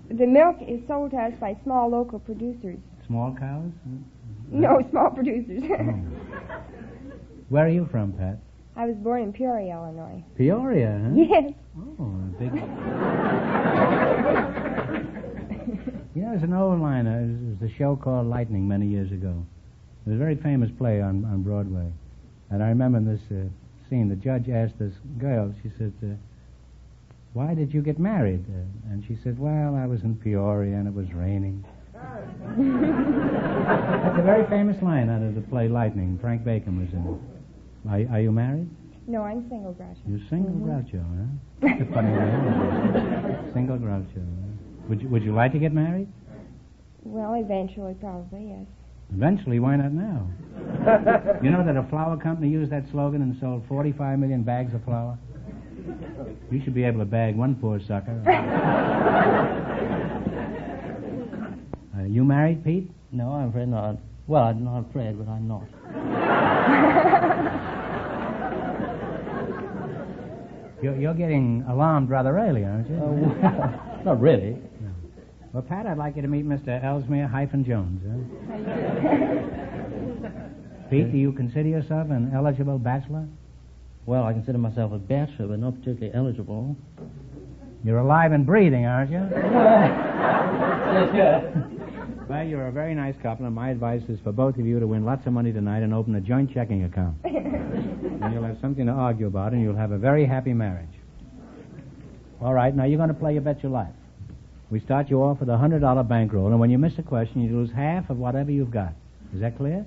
The milk is sold to us by small local producers. Small cows? No, small producers. Oh. Where are you from, Pat? I was born in Peoria, Illinois. Peoria, huh? Yes. Oh, big... You know, there's an old line. It was a show called Lightning many years ago. It was a very famous play on Broadway. And I remember in this scene, the judge asked this girl, she said, why did you get married? And she said, well, I was in Peoria and it was raining. That's a very famous line out of the play Lightning. Frank Bacon was in it. Are you married? No, I'm single, Groucho. You're single, Groucho, huh? That's a funny name. Single Groucho, huh? Would you like to get married? Well, eventually, probably, yes. Eventually? Why not now? You know that a flour company used that slogan and sold 45 million bags of flour? You should be able to bag one poor sucker. You married, Pete? No, I'm afraid not. Well, I'm not afraid, but I'm not. You're getting alarmed rather early, aren't you? Well, not really. No. Well, Pat, I'd like you to meet Mr. Ellesmere-Jones. Pete, do you consider yourself an eligible bachelor? Well, I consider myself a bachelor, but not particularly eligible. You're alive and breathing, aren't you? Yes. Well, you're a very nice couple, and my advice is for both of you to win lots of money tonight and open a joint checking account. And you'll have something to argue about, and you'll have a very happy marriage. All right, now you're going to play You Bet Your Life. We start you off with a $100 bankroll, and when you miss a question, you lose half of whatever you've got. Is that clear?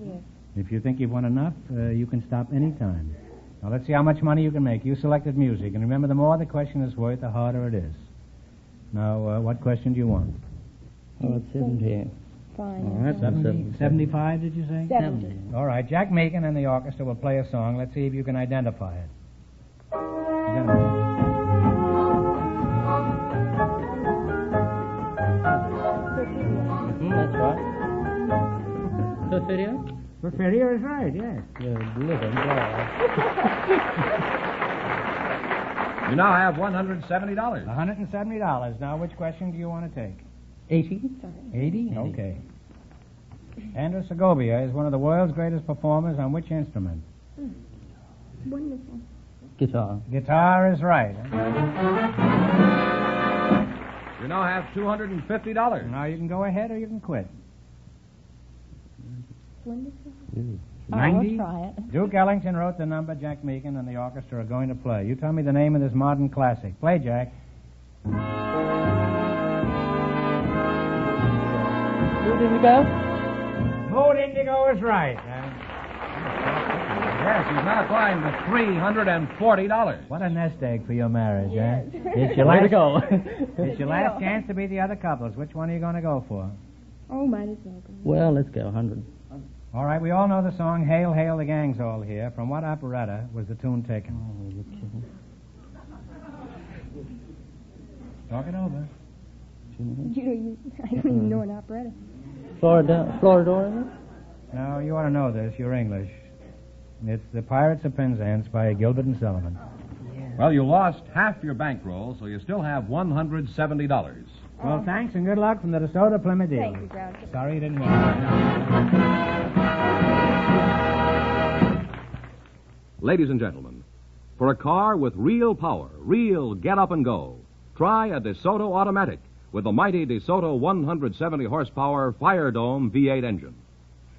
Yes. If you think you've won enough, you can stop any time. Now, let's see how much money you can make. You selected music, and remember, the more the question is worth, the harder it is. Now, what question do you want? Oh, it's 17. Fine. That's 75, did you say? 70. All right, Jack Meakin and the orchestra will play a song. Let's see if you can identify it. That's right. Porfirio? Porfirio is right, yes. You're living glad. You now have $170. $170. Now, which question do you want to take? 80. 80? Okay. Andrew Segovia is one of the world's greatest performers on which instrument? Wonderful. Guitar. Guitar is right. You now have $250. Now, you can go ahead or you can quit. Wonderful. 90? I'll try it. Duke Ellington wrote the number Jack Meakin and the orchestra are going to play. You tell me the name of this modern classic. Play, Jack. Mood Indigo? Mood Indigo is right. Yes, he's now climbed to $340. What a nest egg for your marriage, Yes. It's your Way last, to go. it's your last chance to be the other couples. Which one are you going to go for? Oh, might as well go. Well, let's go 100. All right, we all know the song Hail, Hail, the Gang's All Here. From what operetta was the tune taken? Oh, you're kidding. Talk it over. I don't even know an operetta. Floridor? No, you ought to know this. You're English. It's The Pirates of Penzance by Gilbert and Sullivan. Well, you lost half your bankroll, so you still have $170. Well, thanks and good luck from the DeSoto Plymouth Eagle. Thank you, Groucho. Sorry you didn't win. Ladies and gentlemen, for a car with real power, real get up and go, try a DeSoto automatic with the mighty DeSoto 170 horsepower Fire Dome V8 engine.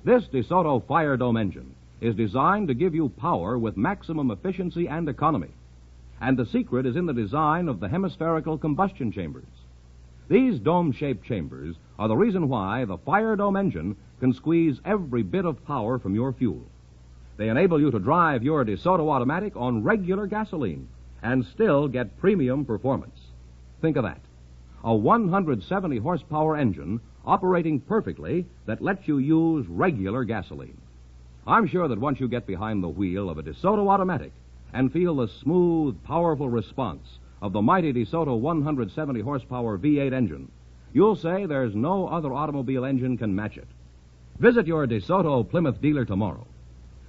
This DeSoto Fire Dome engine is designed to give you power with maximum efficiency and economy. And the secret is in the design of the hemispherical combustion chambers. These dome-shaped chambers are the reason why the Fire Dome engine can squeeze every bit of power from your fuel. They enable you to drive your DeSoto automatic on regular gasoline and still get premium performance. Think of that. A 170 horsepower engine operating perfectly that lets you use regular gasoline. I'm sure that once you get behind the wheel of a DeSoto automatic and feel the smooth, powerful response of the mighty DeSoto 170 horsepower V8 engine, you'll say there's no other automobile engine can match it. Visit your DeSoto Plymouth dealer tomorrow.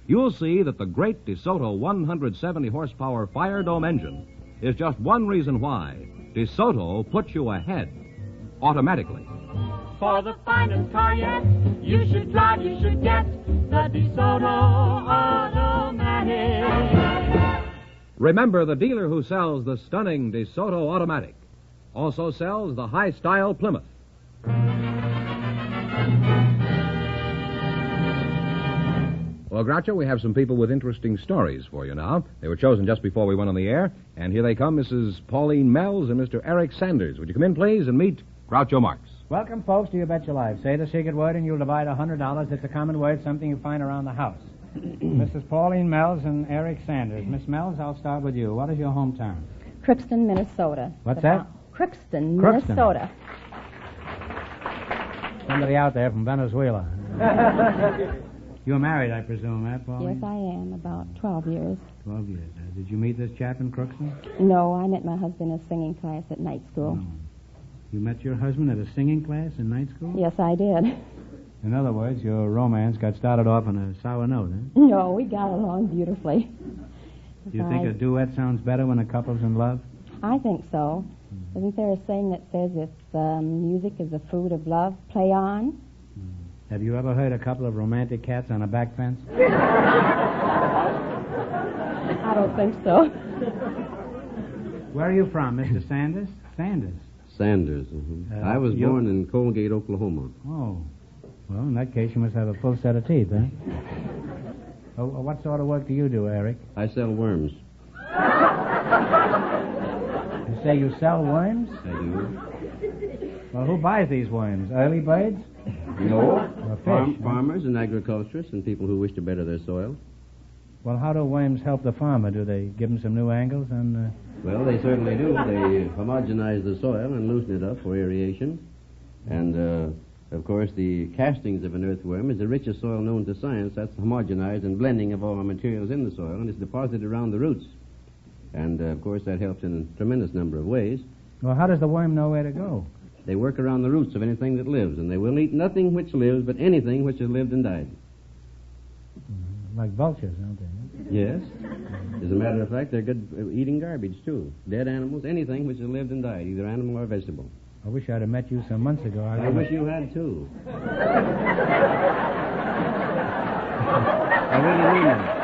You'll see that the great DeSoto 170 horsepower Fire Dome engine is just one reason why DeSoto puts you ahead automatically. For the finest car yet, you should drive, you should get the DeSoto Automatic. Remember, the dealer who sells the stunning DeSoto Automatic also sells the high-style Plymouth. Well, Groucho, we have some people with interesting stories for you now. They were chosen just before we went on the air, and here they come, Mrs. Pauline Mells and Mr. Eric Sanders. Would you come in, please, and meet Groucho Marx? Welcome, folks, to You Bet Your Life. Say the secret word and you'll divide $100. It's a common word, something you find around the house. Mrs. Pauline Mells and Eric Sanders. Miss Mells, I'll start with you. What is your hometown? Crookston, Minnesota. What's that? Crookston, Crookston. Minnesota. Somebody out there from Venezuela. You're married, I presume, Pauline? Yes, I am. About 12 years. 12 years. Did you meet this chap in Crookston? No, I met my husband in a singing class at night school. You met your husband at a singing class in night school? Yes, I did. In other words, your romance got started off on a sour note, huh? No, we got along beautifully. Do you think a duet sounds better when a couple's in love? I think so. Isn't there a saying that says if music is the fruit of love, play on? Have you ever heard a couple of romantic cats on a back fence? I don't think so. Where are you from, Mr. Sanders? Sanders. Sanders. I was born in Colgate, Oklahoma. Oh. Well, in that case, you must have a full set of teeth, huh? Oh, what sort of work do you do, Eric? I sell worms. You say you sell worms? I do. Well, who buys these worms? Early birds? No. Or fish? Farmers and agriculturists and people who wish to better their soil. Well, how do worms help the farmer? Do they give him some new angles and... Well, they certainly do. They homogenize the soil and loosen it up for aeration. And Of course, the castings of an earthworm is the richest soil known to science. That's homogenized and blending of all the materials in the soil, and it's deposited around the roots. And, of course, that helps in a tremendous number of ways. Well, how does the worm know where to go? They work around the roots of anything that lives, and they will eat nothing which lives, but anything which has lived and died. Like vultures, aren't they? Yes. As a matter of fact, they're good at eating garbage, too. Dead animals, anything which has lived and died, either animal or vegetable. I wish I'd have met you some months ago. I wish you had, too. I really mean that.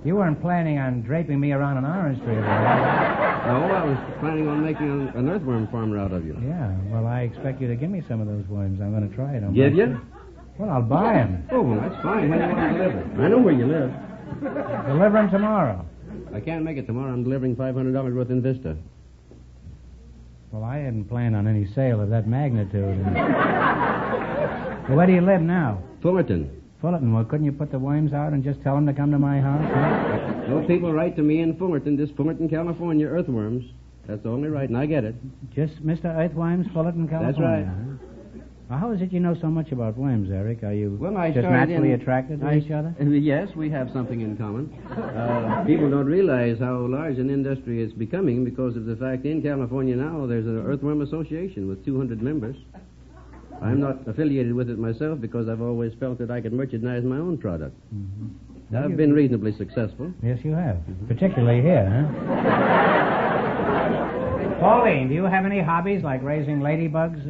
You weren't planning on draping me around an orange tree, were you? No, I was planning on making an earthworm farmer out of you. Yeah, well, I expect you to give me some of those worms. I'm going to try it. Give you? Well, I'll buy them. Oh, well, that's fine. When do you want to deliver? I know where you live. Deliver them tomorrow. I can't make it tomorrow. I'm delivering $500 worth in Vista. Well, I hadn't planned on any sale of that magnitude. Well, where do you live now? Fullerton. Fullerton. Well, couldn't you put the worms out and just tell them to come to my house? Huh? No people write to me in Fullerton, just Fullerton, California, earthworms. That's the only right, and I get it. Just Mr. Earthworms, Fullerton, California. That's right. Huh? Well, how is it you know so much about worms, Eric? Are you just started naturally attracted to each other? Yes, we have something in common. People don't realize how large an industry it's becoming because of the fact in California now there's an earthworm association with 200 members. I'm not affiliated with it myself because I've always felt that I could merchandise my own product. Mm-hmm. I've been reasonably successful. Yes, you have. Particularly here, huh? Pauline, do you have any hobbies like raising ladybugs?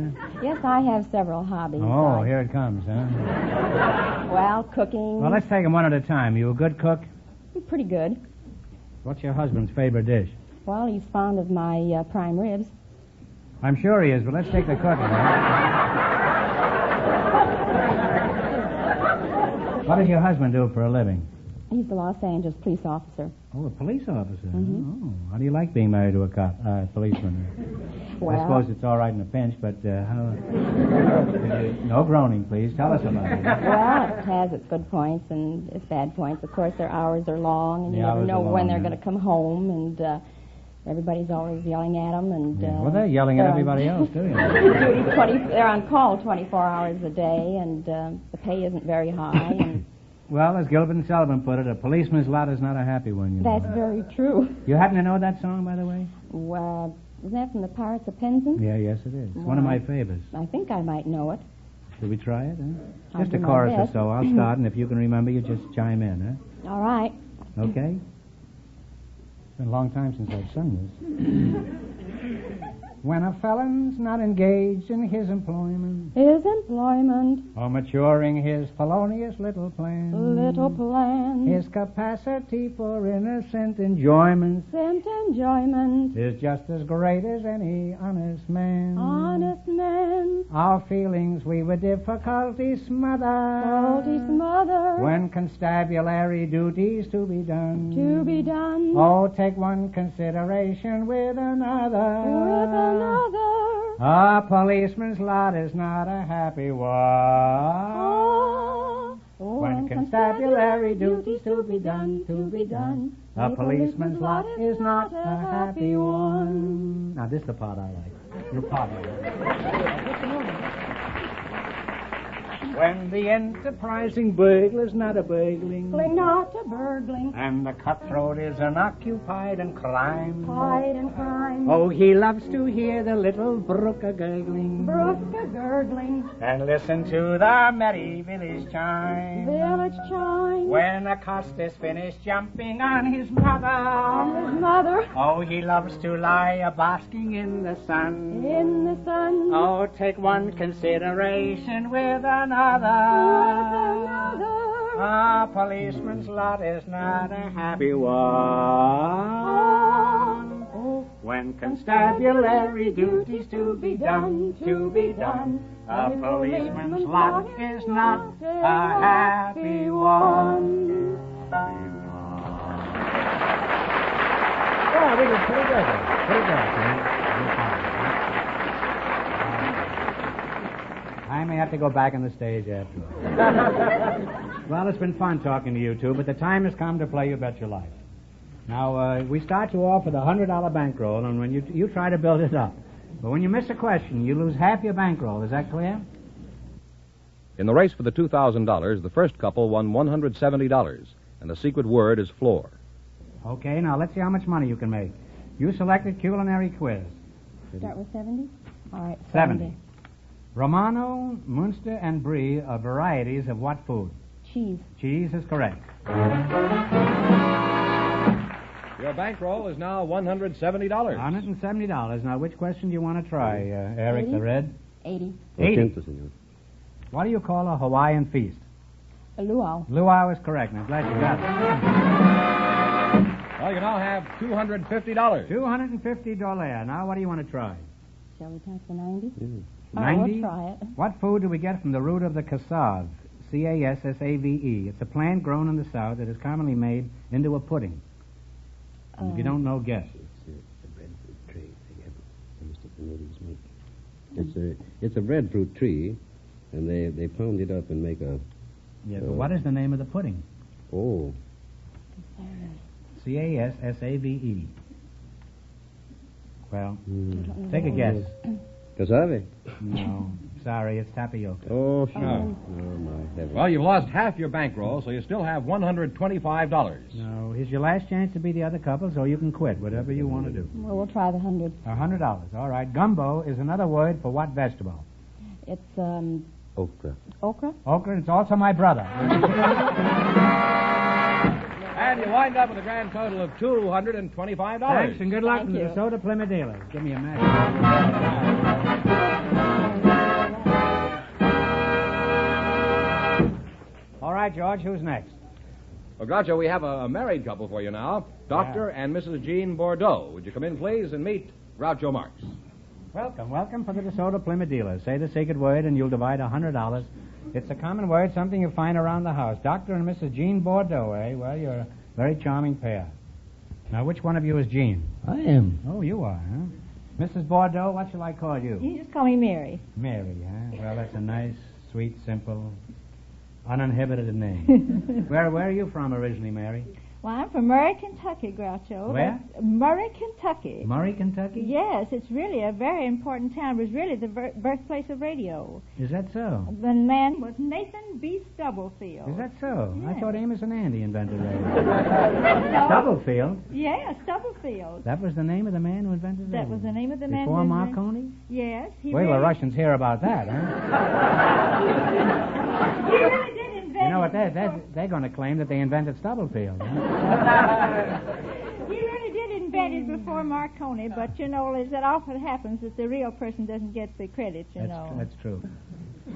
Yes, I have several hobbies. Oh, here it comes, huh? Well, cooking. Well, let's take them one at a time. You a good cook? Pretty good. What's your husband's favorite dish? Well, he's fond of my prime ribs. I'm sure he is, but let's take the cooking. What does your husband do for a living? He's the Los Angeles police officer. Oh, a police officer. Mm-hmm. Oh, how do you like being married to a policeman? Well, I suppose it's all right in a pinch, but how... No groaning, please. Tell us about it. Well, it has its good points and its bad points. Of course, their hours are long, and you never know when they're going to come home, and everybody's always yelling at them. And well, they're yelling at everybody else, too. They're on call 24 hours a day, and the pay isn't very high. And well, as Gilbert and Sullivan put it, a policeman's lot is not a happy one, you know. That's very true. You happen to know that song, by the way? Well, isn't that from the Pirates of Penzance? Yeah, yes, it is. It's one of my favorites. I think I might know it. Should we try it, huh? I'll Just do a my chorus or best. so. I'll start, and if you can remember, you just chime in, huh? All right. Okay? It's been a long time since I've sung this. When a felon's not engaged in his employment, or maturing his felonious little plan, his capacity for innocent enjoyment, is just as great as any honest man. Our feelings we with difficulty smother, when constabulary duties to be done. Oh, take one consideration with another. A policeman's lot is not a happy one. When constabulary duties to be done. A policeman's lot is not a happy one. Now, this is the part I like. Your part I like. When the enterprising burglar's not a burgling, and the cutthroat is unoccupied in crime, oh, he loves to hear the little brook a gurgling, and listen to the merry village chime, when a cost is finished jumping on his mother, oh, he loves to lie a-basking in the sun, oh, take one consideration with another. A policeman's lot is not a happy one. When constabulary duties to be done. A policeman's lot is not a happy one. Oh, we did pretty good. I may have to go back on the stage after all. Well, it's been fun talking to you two, but the time has come to play You Bet Your Life. Now, we start you off with a $100 bankroll, and when you try to build it up. But when you miss a question, you lose half your bankroll. Is that clear? In the race for the $2,000, the first couple won $170, and the secret word is floor. Okay, now let's see how much money you can make. You selected culinary quiz. Start with 70? All right, 70. Romano, Munster, and Brie are varieties of what food? Cheese. Cheese is correct. Your bankroll is now $170. $170. Now, which question do you want to try, Eric 80? the Red? 80. 80. What do you call a Hawaiian feast? A luau. Luau is correct. Now, glad you got it. Well, you now have $250. $250. Now, what do you want to try? Shall we try for 90? 90? We'll try it. What food do we get from the root of the cassave? C-A-S-S-A-V-E. It's a plant grown in the South that is commonly made into a pudding. And if you don't know, guess. It's a breadfruit tree, and they pound it up and make a... Yeah, but what is the name of the pudding? Oh. C-A-S-S-A-V-E. Well, take a guess. Cassave? No, sorry, it's tapioca. Oh, sure. Oh, my heavens. Well, you've lost half your bankroll, so you still have $125. No, here's your last chance to be the other couple, so you can quit, whatever you want to do. Well, we'll try the 100. $100. All right. Gumbo is another word for what vegetable? It's, Okra. Okra? Okra, it's also my brother. And you wind up with a grand total of $225. Thanks, and good luck to the Soda Plymouth dealers. Give me a match. All right, George, who's next? Well, Groucho, we have a married couple for you now. Dr. and Mrs. Jean Bordeaux. Would you come in, please, and meet Groucho Marx? Welcome for the DeSoto Plymouth dealers. Say the secret word, and you'll divide $100. It's a common word, something you find around the house. Dr. and Mrs. Jean Bordeaux, eh? Well, you're a very charming pair. Now, which one of you is Jean? I am. Oh, you are, huh? Mrs. Bordeaux, what shall I call you? You just call me Mary. Mary, huh? Well, that's a nice, sweet, simple, uninhibited name. Where are you from originally, Mary? Well, I'm from Murray, Kentucky, Groucho. Where? Murray, Kentucky. Murray, Kentucky? Yes, it's really a very important town. It was really the birthplace of radio. Is that so? The man was Nathan B. Stubblefield. Is that so? Yes. I thought Amos and Andy invented radio. Stubblefield? Yeah, Stubblefield. That was the name of the man who invented radio? That was the name of the man. Before Marconi? Yes. Wait till the Russians hear about that, huh? He really did invent You know what? They're going to claim that they invented Stubblefield. He really did invent it before Marconi, but, you know, as it often happens, that the real person doesn't get the credit, you know. That's true.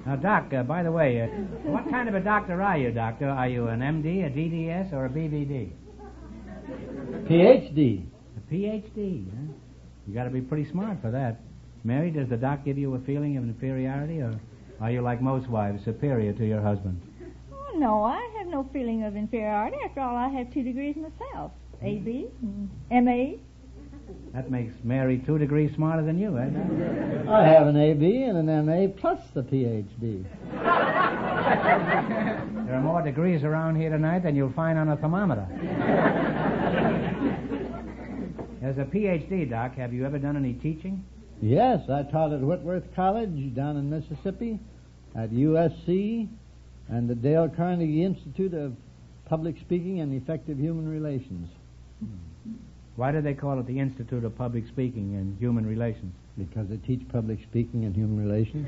Now, Doc, by the way, what kind of a doctor are you, Doctor? Are you an MD, a DDS, or a BVD? PhD. A PhD, huh? You got to be pretty smart for that. Mary, does the doc give you a feeling of inferiority, or are you, like most wives, superior to your husband? Oh, no, I have no feeling of inferiority. After all, I have 2 degrees myself. A.B., M.A. That makes Mary 2 degrees smarter than you, eh? I have an A.B. and an M.A. plus the Ph.D. There are more degrees around here tonight than you'll find on a thermometer. As a Ph.D., Doc, have you ever done any teaching? Yes, I taught at Whitworth College down in Mississippi, at USC, and the Dale Carnegie Institute of Public Speaking and Effective Human Relations. Why do they call it the Institute of Public Speaking and Human Relations? Because they teach public speaking and human relations.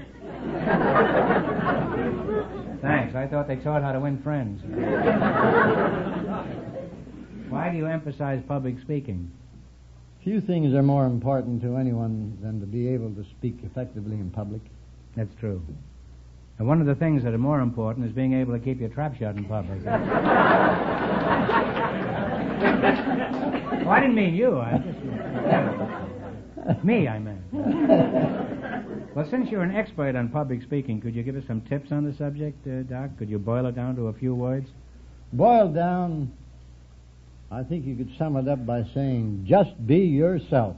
Thanks. I thought they taught how to win friends. Why do you emphasize public speaking? Few things are more important to anyone than to be able to speak effectively in public. That's true. And one of the things that are more important is being able to keep your trap shut in public. Oh, I didn't mean you. Me, I meant. Well, since you're an expert on public speaking, could you give us some tips on the subject, Doc? Could you boil it down to a few words? Boiled down, I think you could sum it up by saying, just be yourself.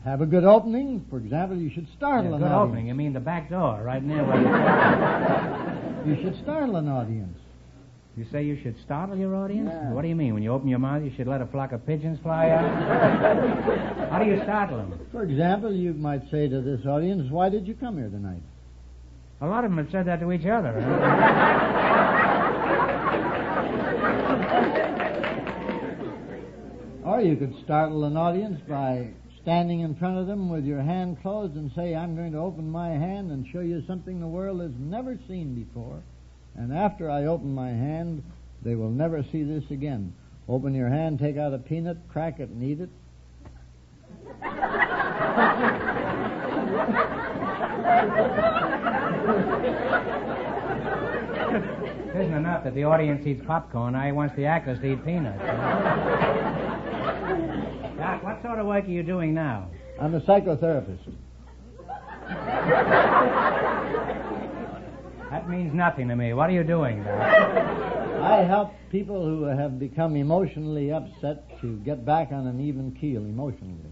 Have a good opening. For example, you should startle an good audience. Opening? You mean the back door, right near where you You should startle an audience. You say you should startle your audience? Yeah. What do you mean? When you open your mouth, you should let a flock of pigeons fly out? How do you startle them? For example, you might say to this audience, why did you come here tonight? A lot of them have said that to each other. Or you could startle an audience by standing in front of them with your hand closed and say, I'm going to open my hand and show you something the world has never seen before. And after I open my hand, they will never see this again. Open your hand, take out a peanut, crack it, and eat it. It isn't enough that the audience eats popcorn. Now he wants the actors to eat peanuts. Doc, what sort of work are you doing now? I'm a psychotherapist. That means nothing to me. What are you doing, Doc? I help people who have become emotionally upset to get back on an even keel emotionally.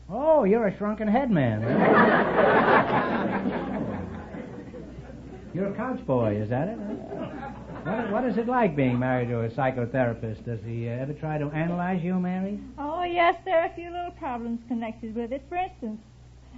Oh, you're a shrunken head man. You're a couch boy, is that it? What is it like being married to a psychotherapist? Does he ever try to analyze you, Mary? Oh, yes, there are a few little problems connected with it. For instance,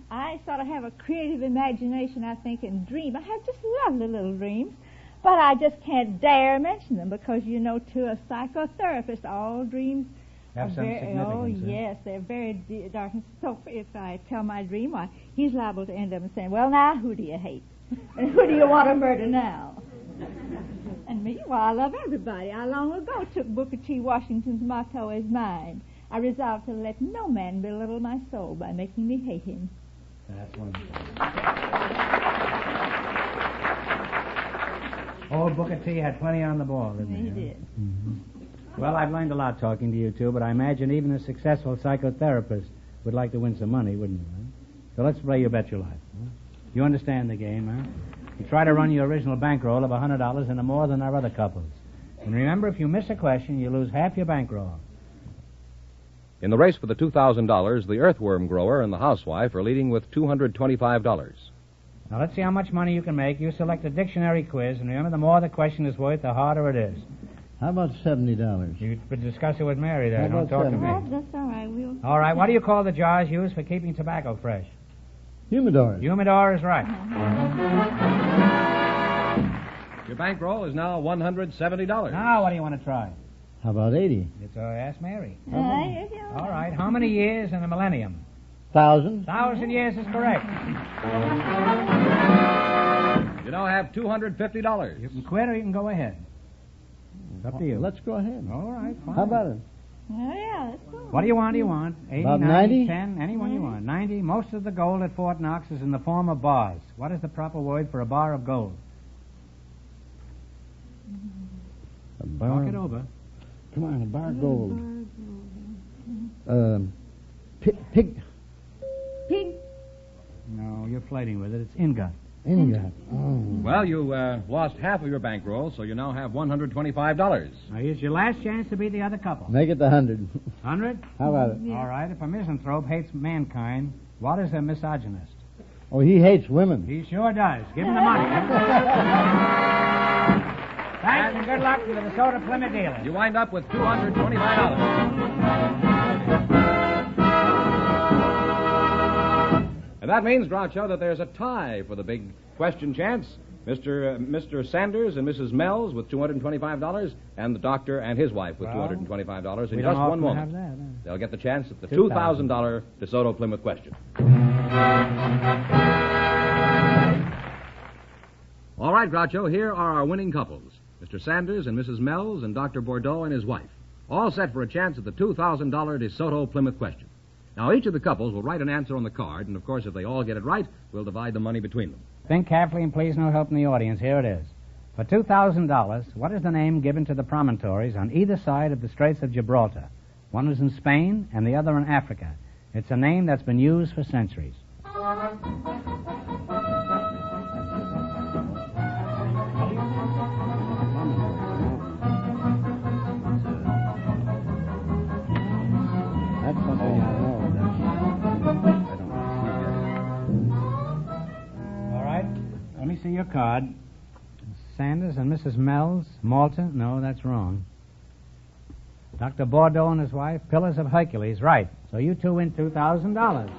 I sort of have a creative imagination, I think, and dream. I have just lovely little dreams, but I just can't dare mention them because, you know, to a psychotherapist, all dreams have some significance. Oh, yes, they're very dark. And so if I tell my dream, why, he's liable to end up saying, well, now, who do you hate? And who do you want to murder now? And me, well, I love everybody. I long ago took Booker T. Washington's motto as mine. I resolved to let no man belittle my soul by making me hate him. That's wonderful. Old Booker T. had plenty on the ball, didn't he? He did. Mm-hmm. Well, I've learned a lot talking to you two, but I imagine even a successful psychotherapist would like to win some money, wouldn't you? Huh? So let's play You Bet Your Life. Huh? You understand the game, huh? You try to run your original bankroll of $100 into more than our other couples. And remember, if you miss a question, you lose half your bankroll. In the race for the $2,000, the earthworm grower and the housewife are leading with $225. Now, let's see how much money you can make. You select a dictionary quiz, and remember, the more the question is worth, the harder it is. How about $70? You could discuss it with Mary there. How Don't about talk to 70? me. That's all right. All right, what do you call the jars used for keeping tobacco fresh? Humidor. Humidor is right. Your bankroll is now $170. Now, what do you want to try? How about 80? It's ask Mary. All All right, how many years in a millennium? 1,000. 1,000 years is correct. You now have $250. You can quit or you can go ahead. It's up to you. Let's go ahead. All right, fine. How about it? Oh, yeah, let's go. What do you want? 80, About 90, 90? 10, anyone you want. 90. Most of the gold at Fort Knox is in the form of bars. What is the proper word for a bar of gold? A bar. Talk it over. Come on, a bar of gold. Pig. Pig. No, you're flirting with it. It's ingot. Ingot. Oh. Well, you lost half of your bankroll, so you now have $125. Now, here's your last chance to beat the other couple. Make it the 100. 100? How about it? All right. If a misanthrope hates mankind, what is a misogynist? Oh, he hates women. He sure does. Give him the money. Thanks and good luck to the soda Plymouth dealer. You wind up with $225. And that means, Groucho, that there's a tie for the big question chance. Mr. Sanders and Mrs. Mells with $225, and the doctor and his wife with $225 in just one moment. Have that, They'll get the chance at the $2,000 DeSoto Plymouth question. All right, Groucho, here are our winning couples. Mr. Sanders and Mrs. Mells and Dr. Bordeaux and his wife. All set for a chance at the $2,000 DeSoto Plymouth question. Now, each of the couples will write an answer on the card, and, of course, if they all get it right, we'll divide the money between them. Think carefully and please no help in the audience. Here it is. For $2,000, what is the name given to the promontories on either side of the Straits of Gibraltar? One is in Spain and the other in Africa. It's a name that's been used for centuries. That's something I know. All right. Let me see your card. Sanders and Mrs. Mells, Malta? No, that's wrong. Dr. Bordeaux and his wife, Pillars of Hercules. Right. So you two win $2,000.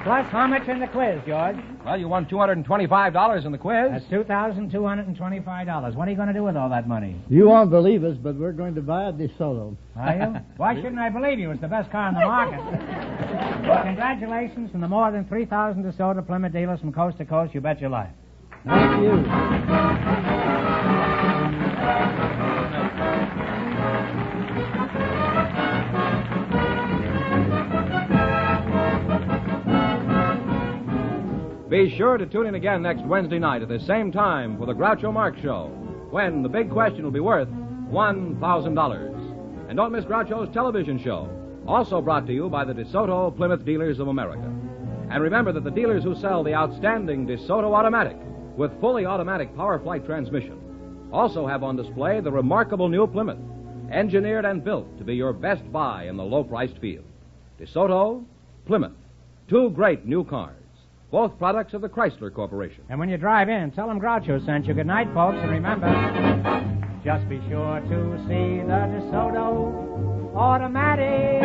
Plus, how much in the quiz, George? Well, you won $225 in the quiz. That's $2,225. What are you going to do with all that money? You won't believe us, but we're going to buy a DeSoto. Are you? Why shouldn't I believe you? It's the best car on the market. Well, congratulations from the more than 3,000 DeSoto Plymouth dealers from coast to coast. You bet your life. Thank you. Be sure to tune in again next Wednesday night at the same time for the Groucho Marx Show, when the big question will be worth $1,000. And don't miss Groucho's television show, also brought to you by the DeSoto Plymouth Dealers of America. And remember that the dealers who sell the outstanding DeSoto Automatic with fully automatic power flight transmission also have on display the remarkable new Plymouth, engineered and built to be your best buy in the low-priced field. DeSoto, Plymouth, two great new cars, both products of the Chrysler Corporation. And when you drive in, tell them Groucho sent you. Good night, folks, and remember, just be sure to see the DeSoto Automatic.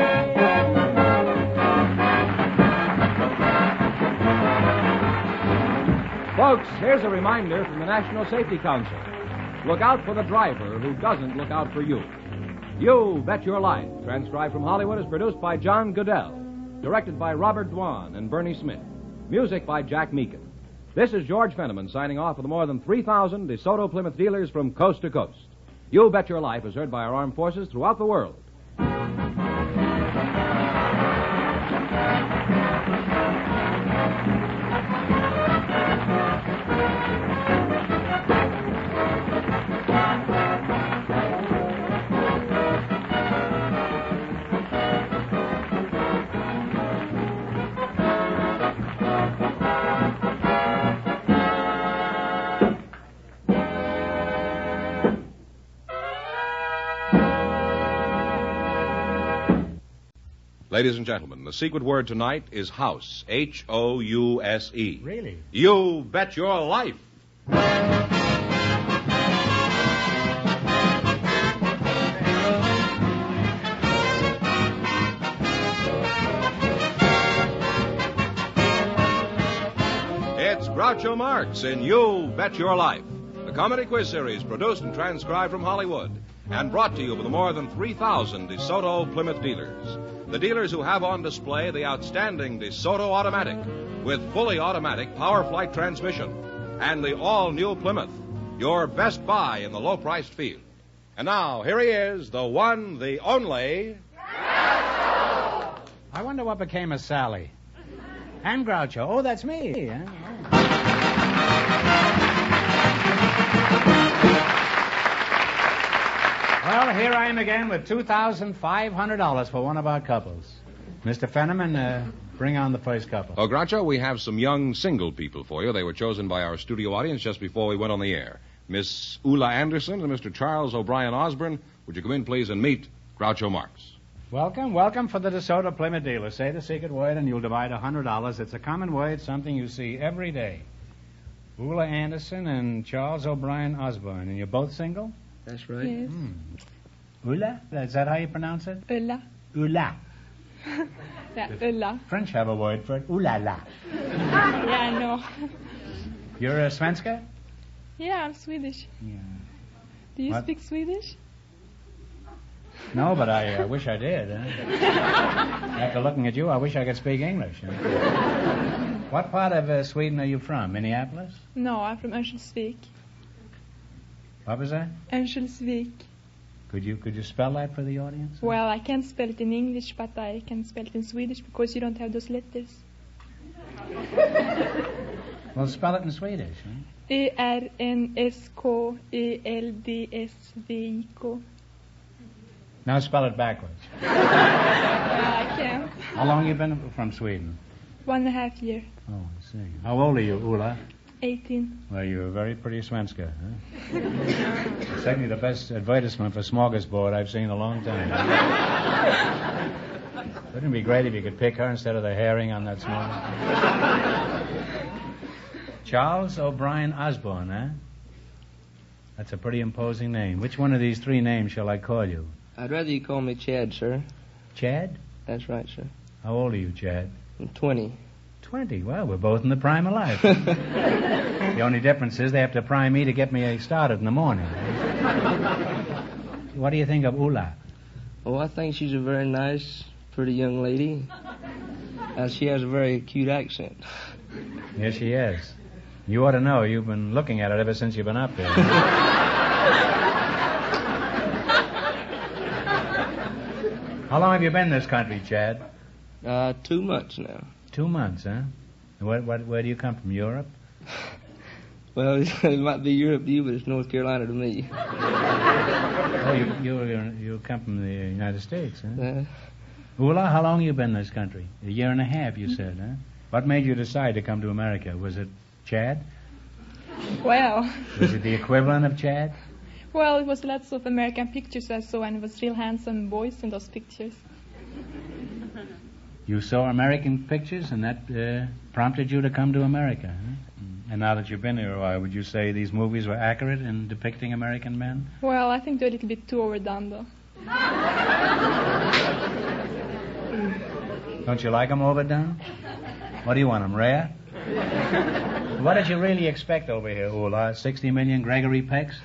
Folks, here's a reminder from the National Safety Council. Look out for the driver who doesn't look out for you. You Bet Your Life, transcribed from Hollywood, is produced by John Goodell, directed by Robert Dwan and Bernie Smith. Music by Jack Meakin. This is George Fenneman signing off with the more than 3,000 DeSoto Plymouth dealers from coast to coast. You Bet Your Life is heard by our armed forces throughout the world. Ladies and gentlemen, the secret word tonight is house. H-O-U-S-E. Really? You bet your life. It's Groucho Marx in You Bet Your Life, the comedy quiz series produced and transcribed from Hollywood and brought to you by the more than 3,000 DeSoto Plymouth dealers. The dealers who have on display the outstanding DeSoto Automatic with fully automatic power flight transmission and the all-new Plymouth, your best buy in the low-priced field. And now, here he is, the one, the only... I wonder what became of Sally. And Groucho. Oh, that's me. Huh? Well, here I am again with $2,500 for one of our couples. Mr. Fenneman, bring on the first couple. Oh, Groucho, we have some young single people for you. They were chosen by our studio audience just before we went on the air. Miss Ulla Anderson and Mr. Charles O'Brien Osborne. Would you come in, please, and meet Groucho Marx? Welcome for the DeSoto Plymouth dealer. Say the secret word and you'll divide $100. It's a common word, something you see every day. Ulla Anderson and Charles O'Brien Osborne. And you're both single? That's right. Yes. Ulla? Is that how you pronounce it? Ulla. Ulla. Yeah, Ulla. French have a word for it. Ooh la la. Yeah, I know. You're a Svenska? Yeah, I'm Swedish. Yeah. Do you What? speak Swedish? No, but I wish I did. After looking at you, I wish I could speak English. What part of Sweden are you from? Minneapolis? No, I'm from Örnsköldsvik. What was that? Örnsköldsvik. Could you spell that for the audience? Well, I can't spell it in English, but I can spell it in Swedish because you don't have those letters. Well, spell it in Swedish. Huh? E-R-N-S-K-E-L-D-S-V-I-K. Now spell it backwards. I can't. How long you been from Sweden? 1.5 years. Oh, I see. How old are you, Ulla? 18. Well, you're a very pretty Svenska, huh? It's certainly the best advertisement for smorgasbord I've seen in a long time. Wouldn't it be great if you could pick her instead of the herring on that small one? Charles O'Brien Osborne, eh? That's a pretty imposing name. Which one of these three names shall I call you? I'd rather you call me Chad, sir. Chad? That's right, sir. How old are you, Chad? I'm 20. 20? Well, we're both in the prime of life. The only difference is they have to prime me to get me started in the morning. What do you think of Ula? Oh, I think she's a very nice, pretty young lady. She has a very cute accent. Yes, she is. You ought to know. You've been looking at it ever since you've been up here. How long have you been in this country, Chad? 2 months now. 2 months, huh? Where do you come from, Europe? Well, it might be Europe to you, but it's North Carolina to me. Oh, you come from the United States, huh? Ula, how long have you been in this country? 1.5 years, you said, huh? What made you decide to come to America? Was it Chad? Well... Was it the equivalent of Chad? Well, it was lots of American pictures I saw, and it was real handsome boys in those pictures. You saw American pictures, and that prompted you to come to America, huh? And now that you've been here a while, would you say these movies were accurate in depicting American men? Well, I think they're a little bit too overdone, though. Don't you like them overdone? What do you want them, rare? What did you really expect over here, Ula? 60 million Gregory Pecks?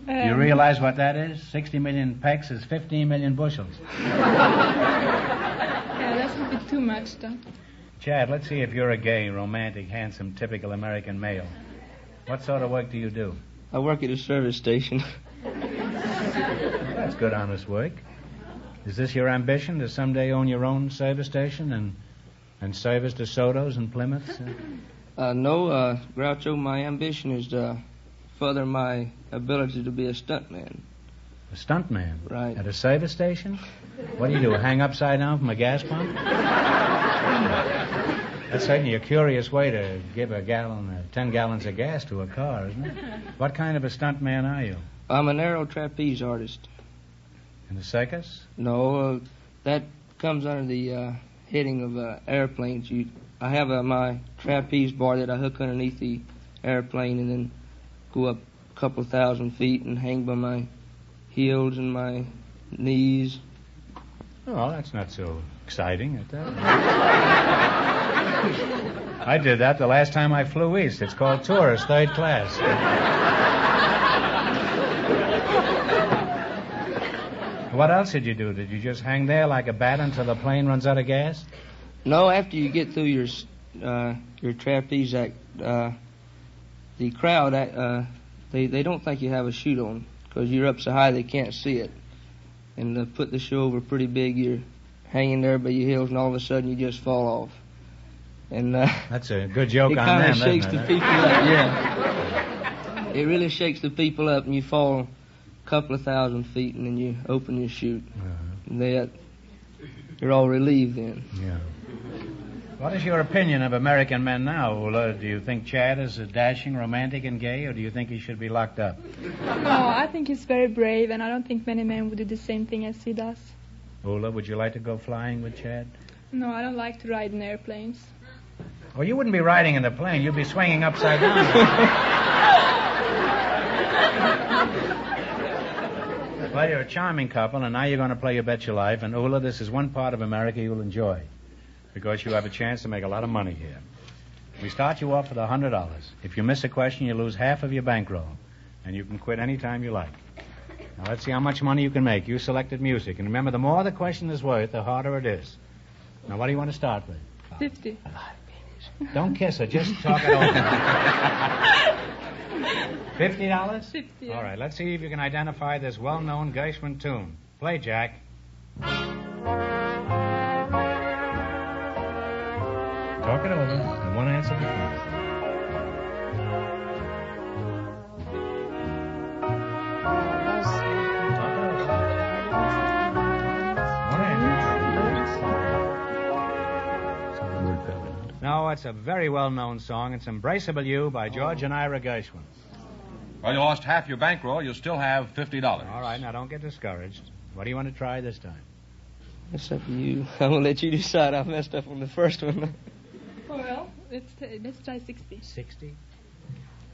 Do you realize what that is? 60 million pecks is 15 million bushels. Yeah, that's a bit too much, though. Chad, let's see if you're a gay, romantic, handsome, typical American male. What sort of work do you do? I work at a service station. That's good, honest work. Is this your ambition, to someday own your own service station and service DeSoto's and Plymouths? No, Groucho, my ambition is to further my ability to be a stuntman. A stuntman? Right. At a service station? What do you do, hang upside down from a gas pump? That's certainly a curious way to give 10 gallons of gas to a car, isn't it? What kind of a stuntman are you? I'm an aero trapeze artist. In the circus? No, that comes under the heading of airplanes. I have my trapeze bar that I hook underneath the airplane and then go up a couple 1,000 feet and hang by my heels and my knees. Oh, that's not so exciting. I did that the last time I flew east. It's called tourist, third class. What else did you do? Did you just hang there like a bat until the plane runs out of gas? No, after you get through your trapeze act, the crowd, they don't think you have a chute on because you're up so high they can't see it. And to put the show over pretty big, you're hanging there by your heels, and all of a sudden you just fall off. And that's a good joke on them. It kind of shakes the people up. Yeah, it really shakes the people up, and you fall a couple of 1,000 feet, and then you open your chute. And you're all relieved then. Yeah. What is your opinion of American men now, Ula? Do you think Chad is a dashing, romantic, and gay, or do you think he should be locked up? No, I think he's very brave, and I don't think many men would do the same thing as he does. Ula, would you like to go flying with Chad? No, I don't like to ride in airplanes. Oh, you wouldn't be riding in the plane. You'd be swinging upside down. Well, you're a charming couple, and now you're going to play You Bet Your Life. And, Ula, this is one part of America you'll enjoy, because you have a chance to make a lot of money here. We start you off with $100. If you miss a question, you lose half of your bankroll, and you can quit any time you like. Now, let's see how much money you can make. You selected music, and remember, the more the question is worth, the harder it is. Now, what do you want to start with? 50. Don't kiss her. Just talk it over. $50? 50. All right, let's see if you can identify this well-known Gershwin tune. Play, Jack. Talk it over, and one answer to first. Talk it over. One answer. No, it's a very well-known song. It's Embraceable You by George and Ira Gershwin. Well, you lost half your bankroll. You still have $50. All right, now don't get discouraged. What do you want to try this time? It's up to you. I'm going to let you decide. I messed up on the first one. Well, let's try 60. 60?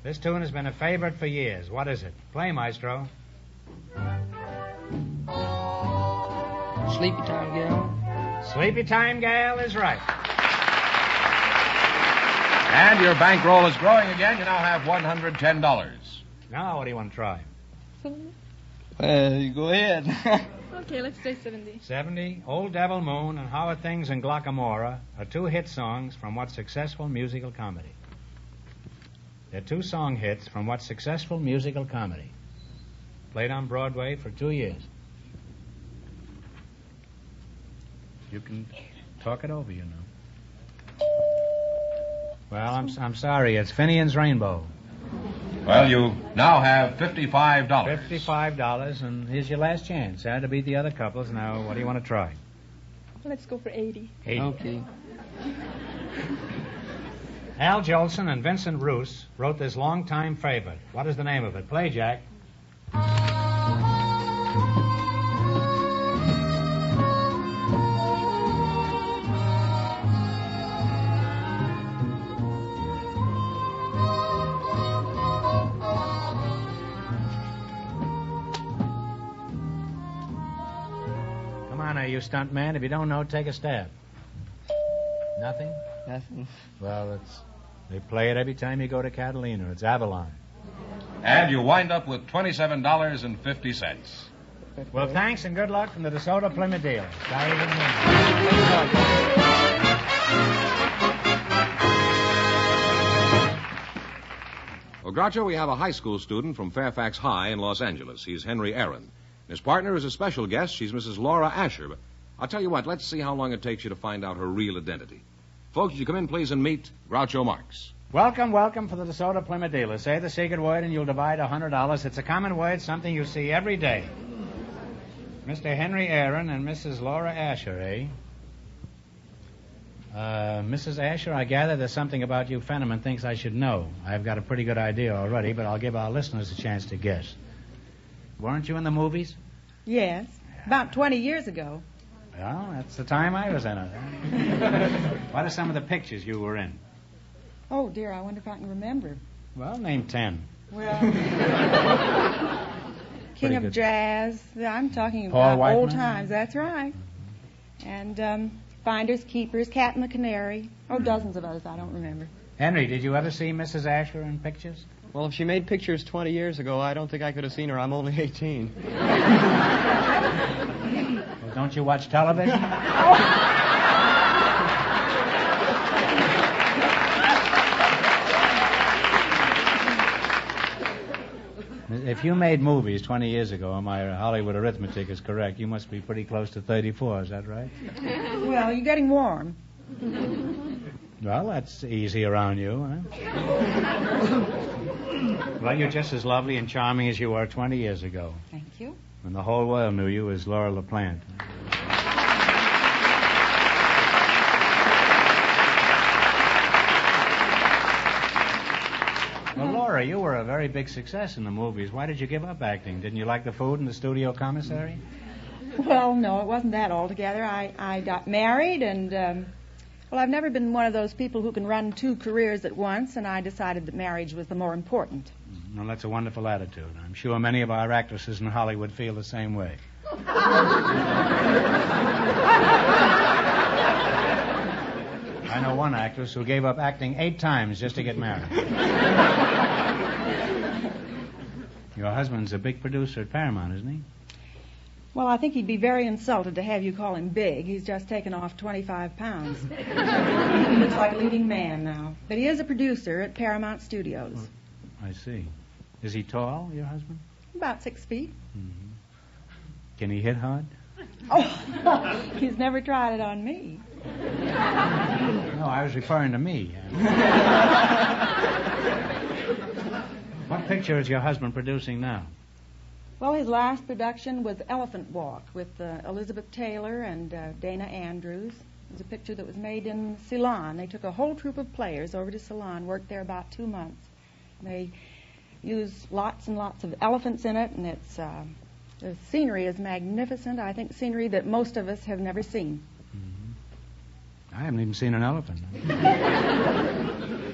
This tune has been a favorite for years. What is it? Play, maestro. Sleepy Time Gal. Sleepy Time Gal is right. And your bankroll is growing again. You now have $110. Now, what do you want to try? You go ahead. Okay, let's try 70. 70, Old Devil Moon and How Are Things in Glockamora are two hit songs from what successful musical comedy? They're two song hits from what successful musical comedy? Played on Broadway for 2 years. You can talk it over, you know. Well, I'm sorry. It's Finian's Rainbow. Well, you now have $55. $55, and here's your last chance. To beat the other couples. Now, what do you want to try? Let's go for 80. 80. Okay. Al Jolson and Vincent Roos wrote this long-time favorite. What is the name of it? Play, Jack. You stunt man. If you don't know, take a stab. Nothing? Nothing. Well, they play it every time you go to Catalina. It's Avalon. And you wind up with $27.50. Well, thanks and good luck from the DeSoto Plymouth dealers. Well, Groucho, we have a high school student from Fairfax High in Los Angeles. He's Henry Aaron. His partner is a special guest. She's Mrs. Laura Asher. But I'll tell you what, let's see how long it takes you to find out her real identity. Folks, you come in, please, and meet Groucho Marx. Welcome, welcome for the DeSoto Plymouth dealer. Say the secret word and you'll divide $100. It's a common word, something you see every day. Mr. Henry Aaron and Mrs. Laura Asher, eh? Mrs. Asher, I gather there's something about you Fenneman thinks I should know. I've got a pretty good idea already, but I'll give our listeners a chance to guess. Weren't you in the movies? Yes, about 20 years ago. Well, that's the time I was in it. What are some of the pictures you were in? Oh, dear, I wonder if I can remember. Well, name 10. Well, King of Jazz. I'm talking Paul about Whiteman? old times. That's right. And Finders, Keepers, Cat and the Canary. Oh, dozens of others I don't remember. Henry, did you ever see Mrs. Asher in pictures? Well, if she made pictures 20 years ago, I don't think I could have seen her. I'm only 18. Well, don't you watch television? If you made movies 20 years ago, and my Hollywood arithmetic is correct, you must be pretty close to 34, is that right? Well, you're getting warm. Well, that's easy around you, huh? Well, you're just as lovely and charming as you were 20 years ago. Thank you. When the whole world knew you as Laura LaPlante. Well, Laura, you were a very big success in the movies. Why did you give up acting? Didn't you like the food in the studio commissary? Well, no, it wasn't that altogether. I got married and, well, I've never been one of those people who can run two careers at once, and I decided that marriage was the more important. Well, that's a wonderful attitude. I'm sure many of our actresses in Hollywood feel the same way. I know one actress who gave up acting 8 times just to get married. Your husband's a big producer at Paramount, isn't he? Well, I think he'd be very insulted to have you call him big. He's just taken off 25 pounds. He looks like a leading man now. But he is a producer at Paramount Studios. I see. Is he tall, your husband? About 6 feet. Mm-hmm. Can he hit hard? Oh, he's never tried it on me. No, I was referring to me. What picture is your husband producing now? Well, his last production was Elephant Walk with Elizabeth Taylor and Dana Andrews. It was a picture that was made in Ceylon. They took a whole troupe of players over to Ceylon, worked there about 2 months. They used lots and lots of elephants in it, and it's The scenery is magnificent. I think scenery that most of us have never seen. I haven't even seen an elephant.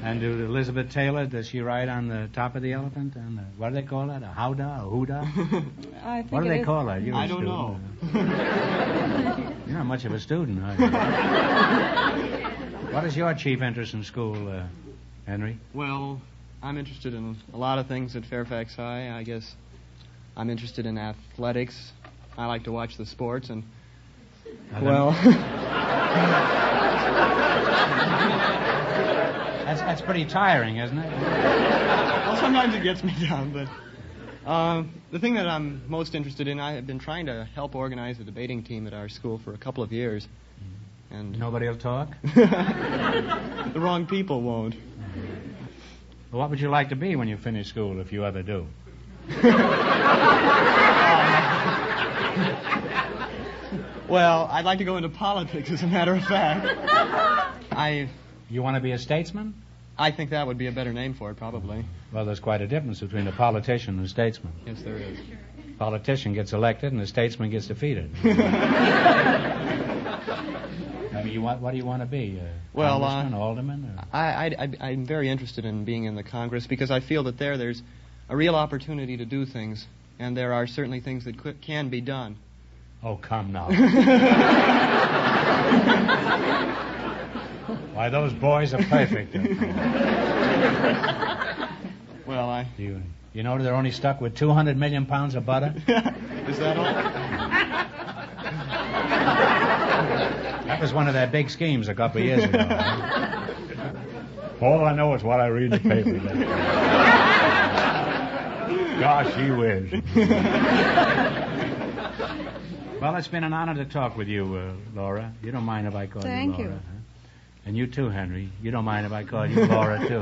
And Elizabeth Taylor, does she ride on the top of the elephant? What do they call that? A howdah? A hoodah? I think What do they call that? You're I a don't know. You're not much of a student, are you? What is your chief interest in school, Henry? Well, I'm interested in a lot of things at Fairfax High. I guess I'm interested in athletics. I like to watch the sports, and well, that's pretty tiring, isn't it? well, sometimes it gets me down. But the thing that I'm most interested in, I have been trying to help organize a debating team at our school for a couple of years, and nobody will talk. The wrong people won't. Well, what would you like to be when you finish school, if you ever do? Well, I'd like to go into politics, as a matter of fact. You want to be a statesman? I think that would be a better name for it, probably. Well, there's quite a difference between a politician and a statesman. Yes, there is. A politician gets elected and a statesman gets defeated. I mean, what do you want to be? Congressman, alderman? Or? I'm very interested in being in the Congress because I feel that there's a real opportunity to do things, and there are certainly things that can be done. Oh, come now. Why, those boys are perfect. Well, You know they're only stuck with 200 million pounds of butter? Is that all? That was one of their big schemes a couple of years ago. Huh? All I know is what I read in the paper. Gosh, gee whiz. Well, it's been an honor to talk with you, Laura. You don't mind if I call you Laura? Thank you. Huh? And you too, Henry. You don't mind if I call you Laura, too.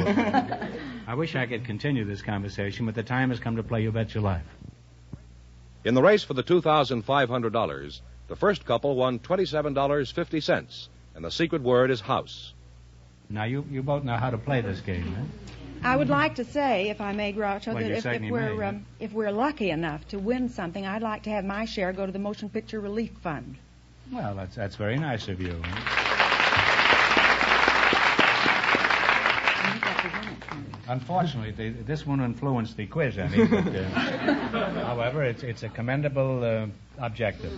I wish I could continue this conversation, but the time has come to play You Bet Your Life. In the race for the $2,500, the first couple won $27.50, and the secret word is house. Now, you both know how to play this game, eh? I would like to say, if I may, Groucho, Well, that if we're lucky enough to win something, I'd like to have my share go to the Motion Picture Relief Fund. Well, that's very nice of you. Unfortunately, this won't influence the quiz any. But, however, it's a commendable objective,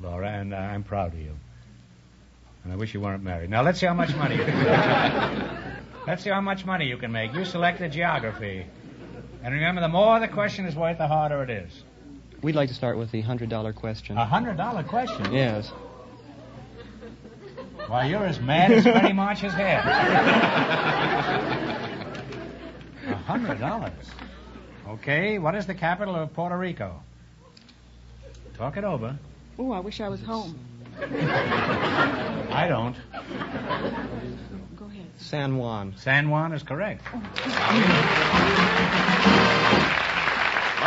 Laura, and I'm proud of you. And I wish you weren't married. Now, let's see how much money you can make. Let's see how much money you can make. You selected geography. And remember, the more the question is worth, the harder it is. We'd like to start with the $100 question. A $100 question? Yes. Why, you're as mad as Freddie March's hair. $100. Okay, what is the capital of Puerto Rico? Talk it over. Oh, I wish I was home. I don't. Go ahead. San Juan. San Juan is correct. Well,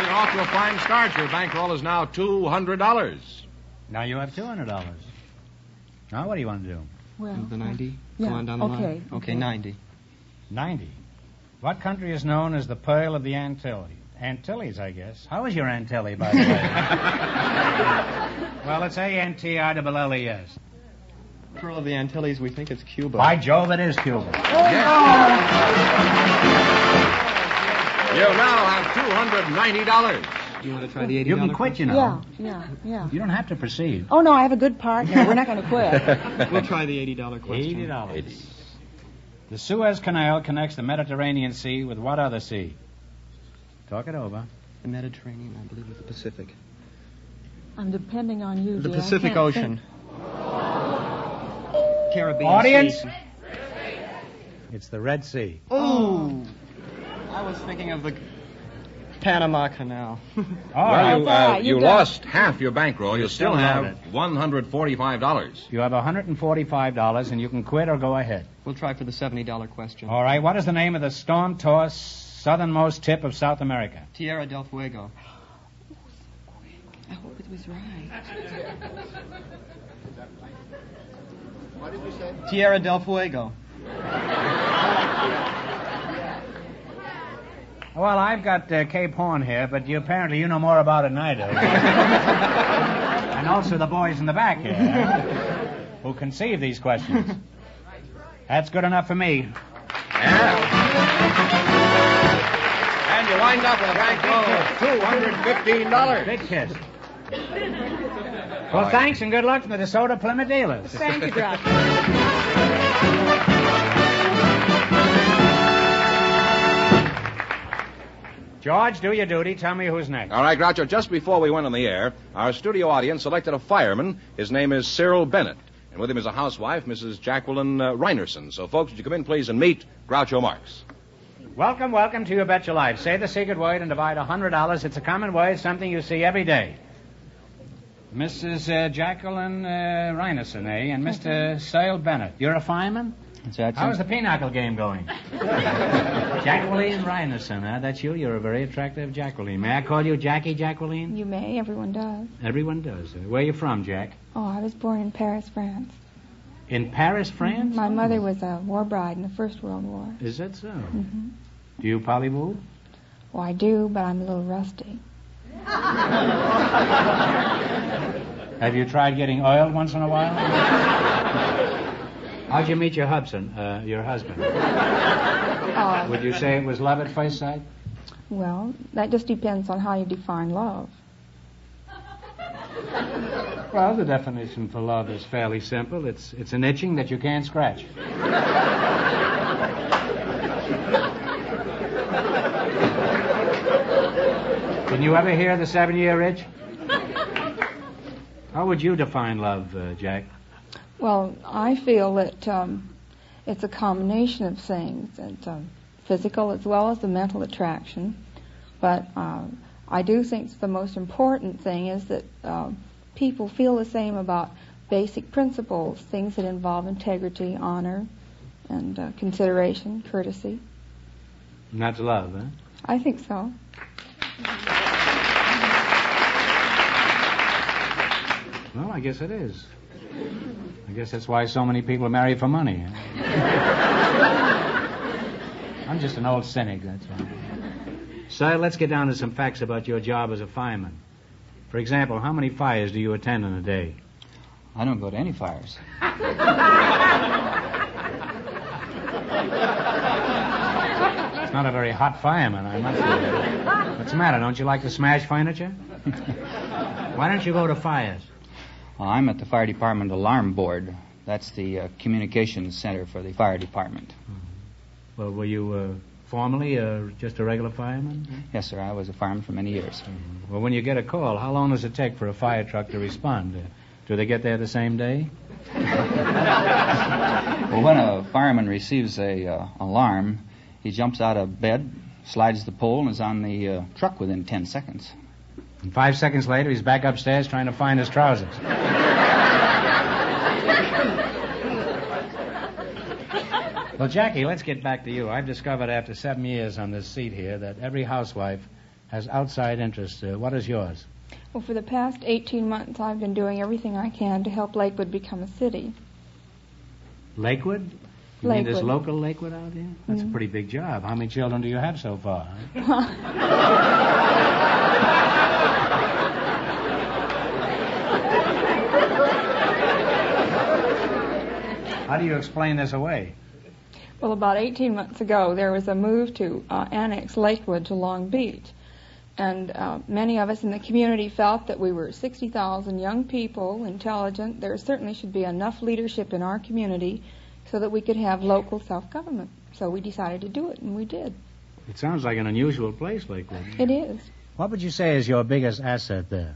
you're off to a fine start. Your bankroll is now $200. Now you have $200. Now what do you want to do? Well, the 90? yeah, Go on down the okay, line? Okay, 90. 90. What country is known as the Pearl of the Antilles? Antilles, I guess. How is your Antilles, by the way? Well, it's A-N-T-I-L-L-E-S. Pearl of the Antilles, we think it's Cuba. By Jove, it is Cuba. You now have $290. You want to try the $80? You can quit, you know. Yeah. You don't have to proceed. Oh, no, I have a good partner. We're not going to quit. We'll try the $80 question. $80. The Suez Canal connects the Mediterranean Sea with what other sea? Talk it over. The Mediterranean, I believe, is the Pacific. I'm depending on you, The dear. Pacific Ocean. Caribbean Audience? Sea. It's the Red Sea. Oh! I was thinking of the Panama Canal. Well, you lost half your bankroll. You still have loaded. $145. You have $145, and you can quit or go ahead. We'll try for the $70 question. All right, what is the name of the storm-tossed southernmost tip of South America? Tierra del Fuego. I hope it was right. What did you say? Tierra del Fuego. Well, I've got Cape Horn here, but apparently you know more about it than I do. And also the boys in the back here, who conceive these questions. That's good enough for me. And you wind up with a bankroll of $215. Big kiss. Well, thanks and good luck from the DeSoto Plymouth dealers. Thank you, Groucho. George, do your duty. Tell me who's next. All right, Groucho, just before we went on the air, our studio audience selected a fireman. His name is Cyril Bennett. And with him is a housewife, Mrs. Jacqueline Reinerson. So, folks, would you come in, please, and meet Groucho Marx. Welcome to You Bet Your Life. Say the secret word and divide $100. It's a common word, something you see every day. Mrs. Jacqueline Reinerson, eh? And Mr. Cyril Bennett. You're a fireman? That's right, sir. How's the pinochle game going? Jacqueline Reinerson, huh? That's you? You're a very attractive Jacqueline. May I call you Jackie Jacqueline? You may. Everyone does. Everyone does. Where are you from, Jack? Oh, I was born in Paris, France. In Paris, France? My mother was a war bride in the First World War. Is that so? Mm-hmm. Do you polyvool? Well, I do, but I'm a little rusty. Have you tried getting oiled once in a while? How'd you meet your husband? Would you say it was love at first sight? Well, that just depends on how you define love. Well, the definition for love is fairly simple. It's an itching that you can't scratch. Did you ever hear the 7-year itch? How would you define love, Jack? Well, I feel that it's a combination of things, physical as well as the mental attraction. But I do think the most important thing is that people feel the same about basic principles, things that involve integrity, honor, and consideration, courtesy. And that's love, huh? I think so. Well, I guess it is. I guess that's why so many people marry for money. Huh? I'm just an old cynic, that's all. So let's get down to some facts about your job as a fireman. For example, how many fires do you attend in a day? I don't go to any fires. It's not a very hot fireman, I must say. What's the matter? Don't you like to smash furniture? Why don't you go to fires? Well, I'm at the fire department alarm board. That's the communications center for the fire department. Mm-hmm. Well, were you formerly just a regular fireman? Yes, sir. I was a fireman for many years. Mm-hmm. Well, when you get a call, how long does it take for a fire truck to respond? Do they get there the same day? Well, when a fireman receives a alarm, he jumps out of bed, slides the pole, and is on the truck within 10 seconds. And 5 seconds later, he's back upstairs trying to find his trousers. Well, Jackie, let's get back to you. I've discovered after 7 years on this seat here that every housewife has outside interests. What is yours? Well, for the past 18 months, I've been doing everything I can to help Lakewood become a city. Lakewood? You mean this local Lakewood out here? That's a pretty big job. How many children do you have so far? Huh? How do you explain this away? Well, about 18 months ago, there was a move to annex Lakewood to Long Beach. And many of us in the community felt that we were 60,000 young people, intelligent. There certainly should be enough leadership in our community so that we could have local self-government. So we decided to do it, and we did. It sounds like an unusual place, Lakewood. It is. What would you say is your biggest asset there?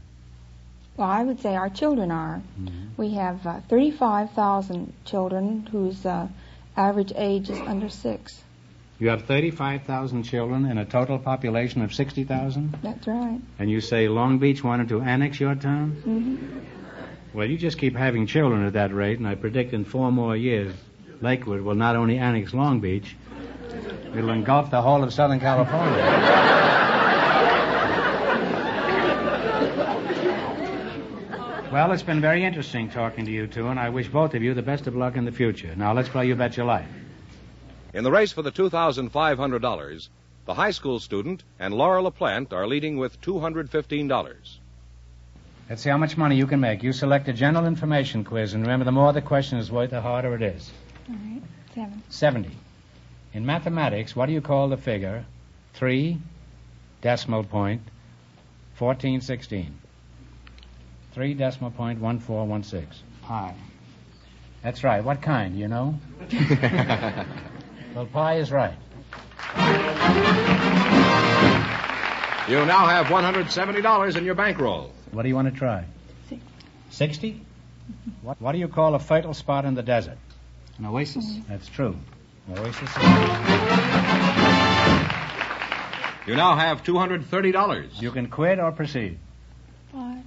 Well, I would say our children are. Mm-hmm. We have 35,000 children whose average age is under 6. You have 35,000 children in a total population of 60,000? That's right. And you say Long Beach wanted to annex your town? Mm-hmm. Well, you just keep having children at that rate, and I predict in 4 more years, Lakewood will not only annex Long Beach, it'll engulf the whole of Southern California. Well, it's been very interesting talking to you two, and I wish both of you the best of luck in the future. Now, let's play You Bet Your Life. In the race for the $2,500, The high school student and Laura LaPlante are leading with $215. Let's see how much money you can make. You select a general information quiz, and remember, the more the question is worth, the harder it is. All right, 70. In mathematics, what do you call the figure 3 decimal point 1416? 3 decimal point 1416. Pi. That's right. What kind, do you know? Well, pi is right. You now have $170 in your bankroll. What do you want to try? 60? What do you call a fertile spot in the desert? An oasis. That's true. Oasis. You now have $230. You can quit or proceed. 5.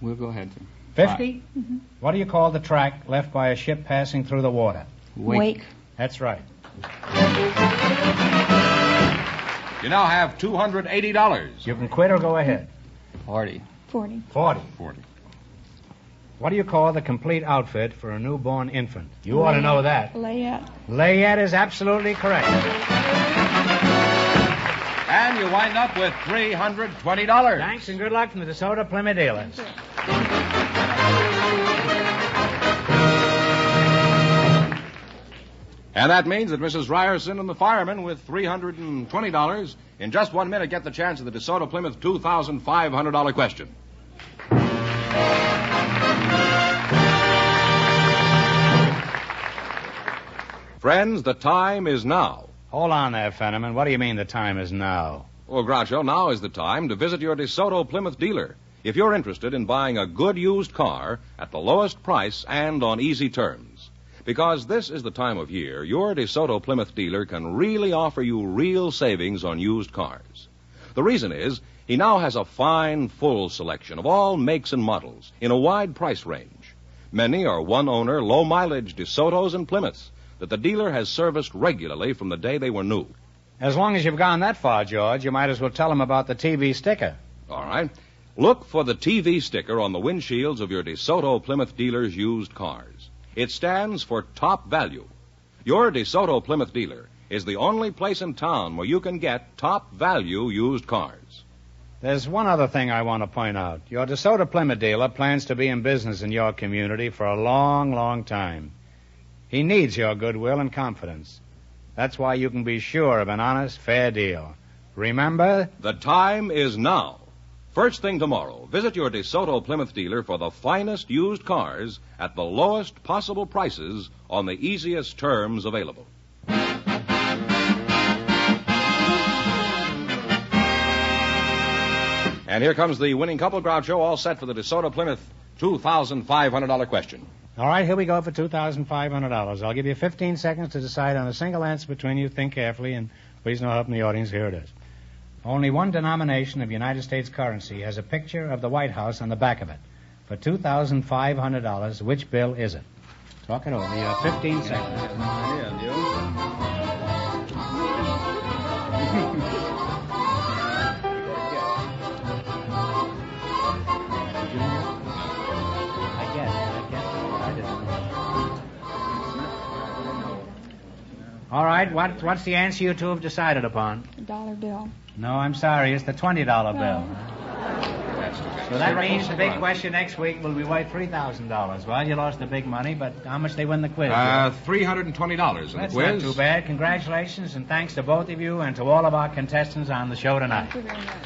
We'll go ahead. 50? What do you call the track left by a ship passing through the water? Wake. That's right. You now have $280. You can quit or go ahead. 40. 40. 40. What do you call the complete outfit for a newborn infant? You ought to know that. Layette. Layette is absolutely correct. And you wind up with $320. Thanks and good luck from the DeSoto Plymouth dealers. And that means that Mrs. Ryerson and the fireman with $320 in just 1 minute get the chance of the DeSoto Plymouth $2,500 question. Friends, the time is now. Hold on there, Fenneman. What do you mean the time is now? Well, Groucho, now is the time to visit your DeSoto Plymouth dealer if you're interested in buying a good used car at the lowest price and on easy terms. Because this is the time of year your DeSoto Plymouth dealer can really offer you real savings on used cars. The reason is he now has a fine, full selection of all makes and models in a wide price range. Many are one-owner, low-mileage DeSotos and Plymouths that the dealer has serviced regularly from the day they were new. As long as you've gone that far, George, you might as well tell them about the TV sticker. All right. Look for the TV sticker on the windshields of your DeSoto Plymouth dealer's used cars. It stands for top value. Your DeSoto Plymouth dealer is the only place in town where you can get top value used cars. There's one other thing I want to point out. Your DeSoto Plymouth dealer plans to be in business in your community for a long, long time. He needs your goodwill and confidence. That's why you can be sure of an honest, fair deal. Remember? The time is now. First thing tomorrow, visit your DeSoto Plymouth dealer for the finest used cars at the lowest possible prices on the easiest terms available. And here comes the winning couple, Groucho, all set for the DeSoto Plymouth $2,500 question. All right, here we go for $2,500. I'll give you 15 seconds to decide on a single answer between you. Think carefully, and please no help in the audience. Here it is. Only one denomination of United States currency has a picture of the White House on the back of it. For $2,500, which bill is it? Talk it over. You have 15 seconds. All right, what's the answer you two have decided upon? The dollar bill. No, I'm sorry, it's the $20 bill. So that means the big question next week will be worth $3,000. Well, you lost the big money, but how much they win the quiz? $320 in the That's quiz. not too bad. Congratulations, and thanks to both of you and to all of our contestants on the show tonight. Thank you very much.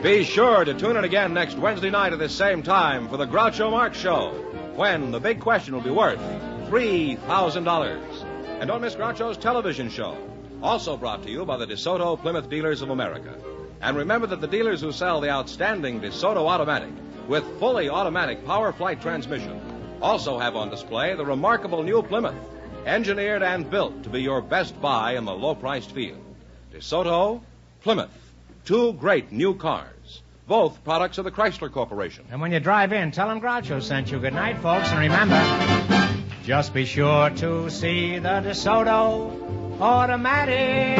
Be sure to tune in again next Wednesday night at this same time for the Groucho Marx Show, when the big question will be worth $3,000. And don't miss Groucho's television show, also brought to you by the DeSoto Plymouth Dealers of America. And remember that the dealers who sell the outstanding DeSoto Automatic with fully automatic power flight transmission also have on display the remarkable new Plymouth, engineered and built to be your best buy in the low-priced field. DeSoto, Plymouth, two great new cars. Both products of the Chrysler Corporation. And when you drive in, tell them Groucho sent you. Good night, folks, and remember, just be sure to see the DeSoto Automatic.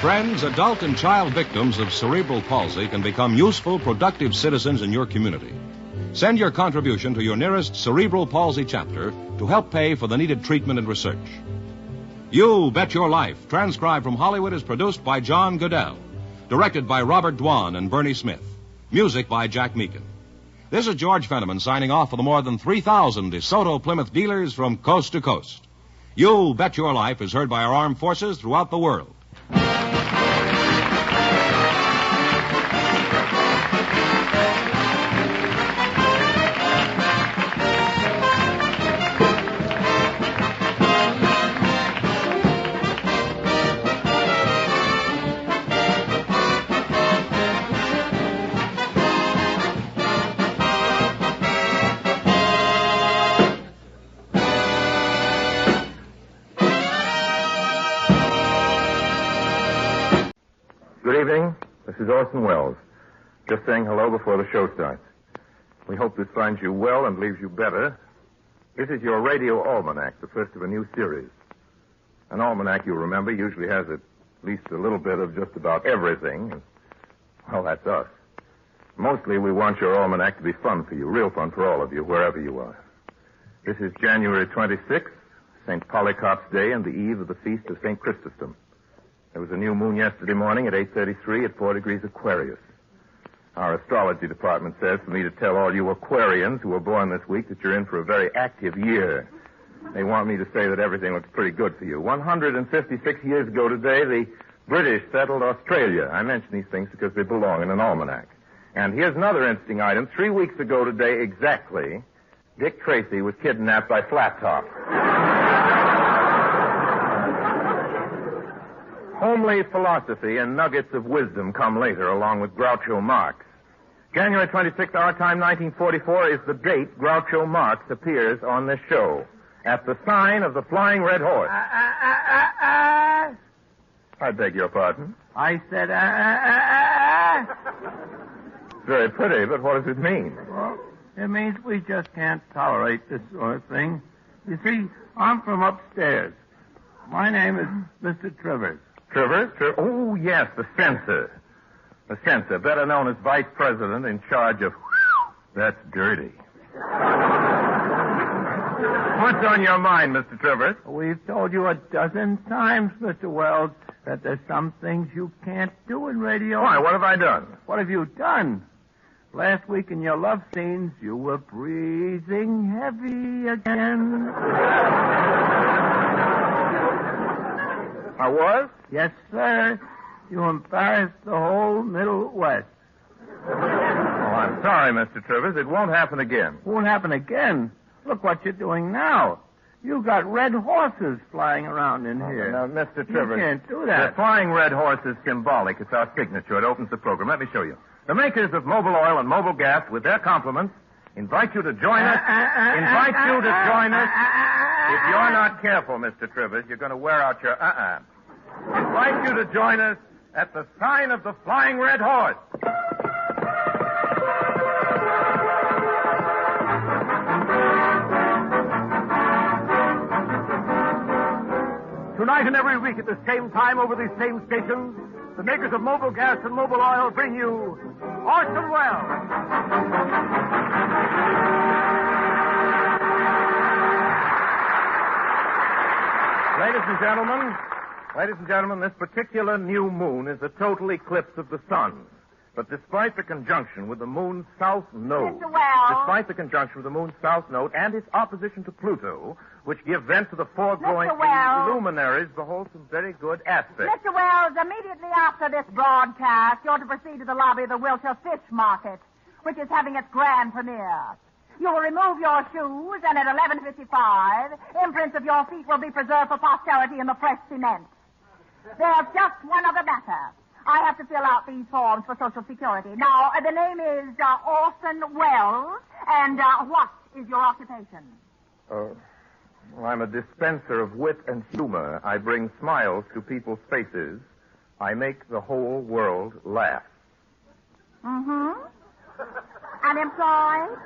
Friends, adult and child victims of cerebral palsy can become useful, productive citizens in your community. Send your contribution to your nearest cerebral palsy chapter to help pay for the needed treatment and research. You Bet Your Life, transcribed from Hollywood, is produced by John Goodell. Directed by Robert Dwan and Bernie Smith. Music by Jack Meakin. This is George Fenneman signing off for the more than 3,000 DeSoto Plymouth dealers from coast to coast. You Bet Your Life is heard by our armed forces throughout the world. Good evening. This is Orson Welles. Just saying hello before the show starts. We hope this finds you well and leaves you better. This is your radio almanac, the first of a new series. An almanac, you'll remember, usually has at least a little bit of just about everything. Well, that's us. Mostly we want your almanac to be fun for you, real fun for all of you, wherever you are. This is January 26th, St. Polycarp's Day and the eve of the feast of St. Chrysostom. There was a new moon yesterday morning at 8:33 at 4 degrees Aquarius. Our astrology department says for me to tell all you Aquarians who were born this week that you're in for a very active year. They want me to say that everything looks pretty good for you. 156 years ago today, the British settled Australia. I mention these things because they belong in an almanac. And here's another interesting item. 3 weeks ago today exactly, Dick Tracy was kidnapped by Flat Top. Homely philosophy and nuggets of wisdom come later, along with Groucho Marx. January 26th, our time, 1944, is the date Groucho Marx appears on this show. At the sign of the Flying Red Horse. I beg your pardon? I said, Very pretty, but what does it mean? Well, it means we just can't tolerate this sort of thing. You see, I'm from upstairs. My name is Mr. Trivers. Trivers? Oh, yes, the censor. The censor, better known as vice president in charge of... That's dirty. What's on your mind, Mr. Trivers? We've told you a dozen times, Mr. Wells, that there's some things you can't do in radio. Why? What have I done? What have you done? Last week in your love scenes, you were breathing heavy again. I was? Yes, sir. You embarrassed the whole Middle West. Oh, I'm sorry, Mr. Trivers. It won't happen again. Won't happen again? Look what you're doing now. You got red horses flying around in here. Now, Mr. Trivers. You can't do that. The flying red horse is symbolic. It's our signature. It opens the program. Let me show you. The makers of Mobil Oil and Mobil Gas, with their compliments, invite you to join us. If you're not careful, Mr. Trivers, you're going to wear out your Invite you to join us at the sign of the Flying Red Horse. Tonight and every week at the same time over these same stations, the makers of Mobil Gas and Mobil Oil bring you Orson Welles. Ladies and gentlemen, this particular new moon is a total eclipse of the sun. But despite the conjunction with the moon's south node, and its opposition to Pluto, which give vent to the foregoing luminaries, behold some very good aspects. Mr. Wells, immediately after this broadcast, you're to proceed to the lobby of the Wilshire Fish Market, which is having its grand premiere. You will remove your shoes, and at 11:55, imprints of your feet will be preserved for posterity in the fresh cement. There's just one other matter. I have to fill out these forms for Social Security. Now, the name is Orson Welles, and what is your occupation? Well, I'm a dispenser of wit and humor. I bring smiles to people's faces. I make the whole world laugh. Mm-hmm. Unemployed?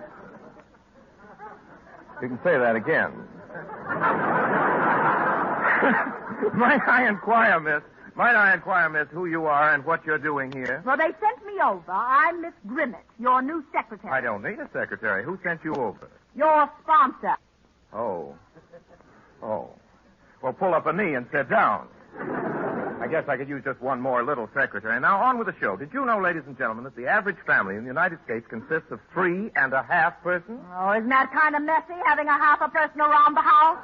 You can say that again. Might I inquire, miss, Might I inquire, miss, who you are and what you're doing here? Well, they sent me over. I'm Miss Grimmett, your new secretary. I don't need a secretary. Who sent you over? Your sponsor. Oh. Well, pull up a knee and sit down. I guess I could use just one more little secretary. Now, on with the show. Did you know, ladies and gentlemen, that the average family in the United States consists of 3.5 persons? Oh, isn't that kind of messy, having a half a person around the house?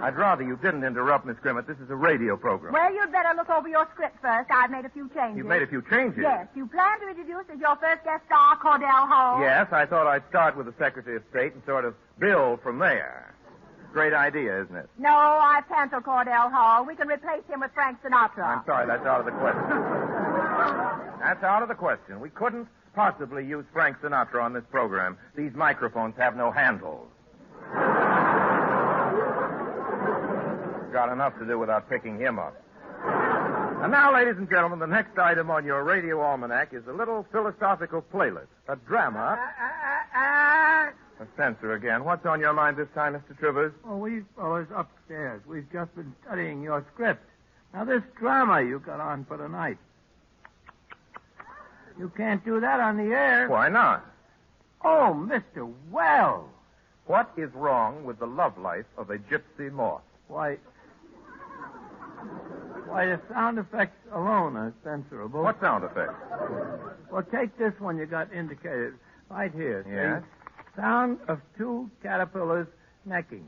I'd rather you didn't interrupt, Miss Grimmett. This is a radio program. Well, you'd better look over your script first. I've made a few changes. You've made a few changes? Yes. You plan to introduce as your first guest star Cordell Hull? Yes, I thought I'd start with the Secretary of State and sort of build from there. Great idea, isn't it? No, I've canceled Cordell Hull. We can replace him with Frank Sinatra. I'm sorry, that's out of the question. That's out of the question. We couldn't possibly use Frank Sinatra on this program. These microphones have no handles. Got enough to do without picking him up. And now, ladies and gentlemen, the next item on your radio almanac is a little philosophical playlist, a drama. A censor again. What's on your mind this time, Mr. Trivers? Oh, we fellas upstairs. We've just been studying your script. Now, this drama you got on for tonight. You can't do that on the air. Why not? Oh, Mr. Wells. What is wrong with the love life of a gypsy moth? Why, the sound effects alone are censorable. What sound effects? Well, take this one you got indicated right here. Yes? See? Sound of two caterpillars necking.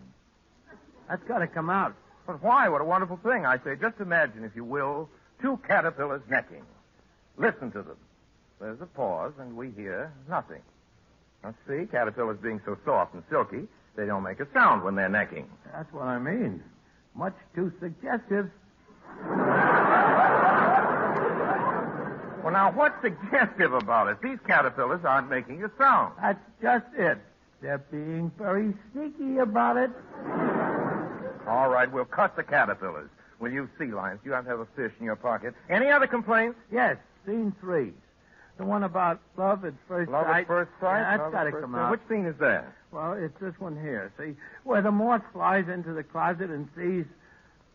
That's got to come out. But why? What a wonderful thing. I say, just imagine, if you will, two caterpillars necking. Listen to them. There's a pause, and we hear nothing. Now, see, caterpillars being so soft and silky, they don't make a sound when they're necking. That's what I mean. Much too suggestive. Well, now, what's suggestive about it? These caterpillars aren't making a sound. That's just it. They're being very sneaky about it. All right, we'll cut the caterpillars. We'll use sea lions. You have to have a fish in your pocket. Any other complaints? Yes, scene 3. The one about love at first sight. Love at first sight? Yeah, that's got to come out. Which scene is that? Well, it's this one here. See, where the moth flies into the closet and sees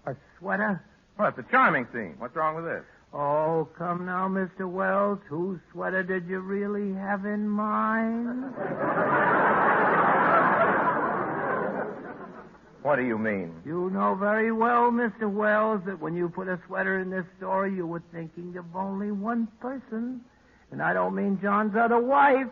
a sweater. Well, it's a charming scene. What's wrong with this? Oh, come now, Mr. Wells. Whose sweater did you really have in mind? What do you mean? You know very well, Mr. Wells, that when you put a sweater in this story, you were thinking of only one person. And I don't mean John's other wife.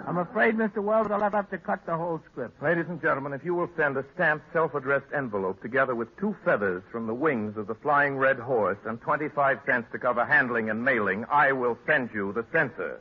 I'm afraid, Mr. Wells, I'll have to cut the whole script. Ladies and gentlemen, if you will send a stamped, self-addressed envelope together with 2 feathers from the wings of the flying red horse and 25 cents to cover handling and mailing, I will send you the censor.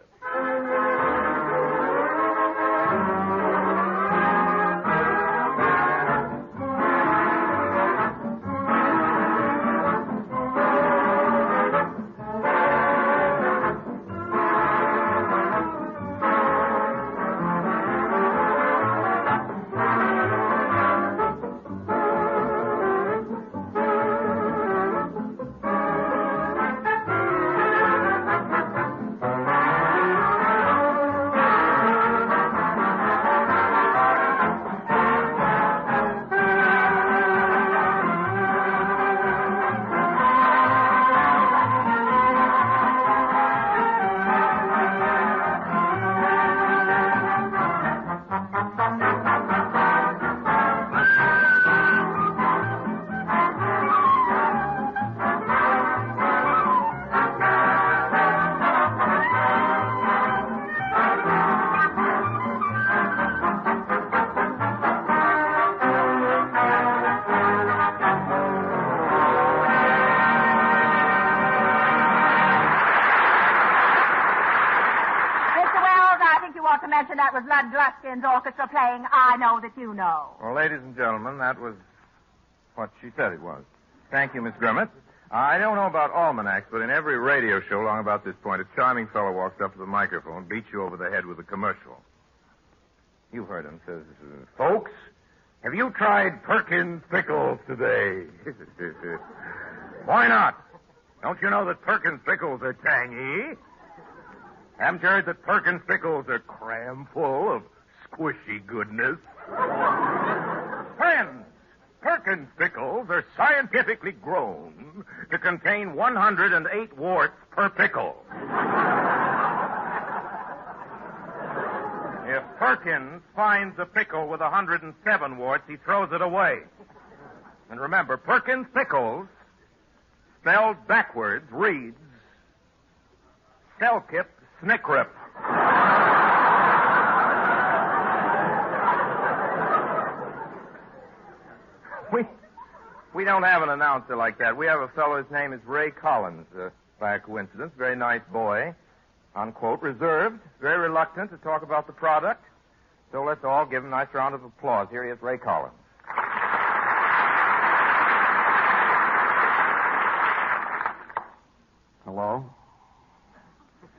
That was Lud Gluskin's orchestra playing I Know That You Know. Well, ladies and gentlemen, that was what she said it was. Thank you, Miss Grimmett. I don't know about almanacs, but in every radio show long about this point, a charming fellow walks up to the microphone, beats you over the head with a commercial. You heard him, says, folks, have you tried Perkins pickles today? Why not? Don't you know that Perkins pickles are tangy? Haven't you heard that Perkins pickles are cram full of squishy goodness? Friends, Perkins Perkins pickles are scientifically grown to contain 108 warts per pickle. If Perkins finds a pickle with 107 warts, he throws it away. And remember, Perkins pickles, spelled backwards, reads Selkip Snickrip. We don't have an announcer like that. We have a fellow, his name is Ray Collins, by a coincidence. Very nice boy. Unquote, reserved, very reluctant to talk about the product. So let's all give him a nice round of applause. Here he is, Ray Collins. Hello?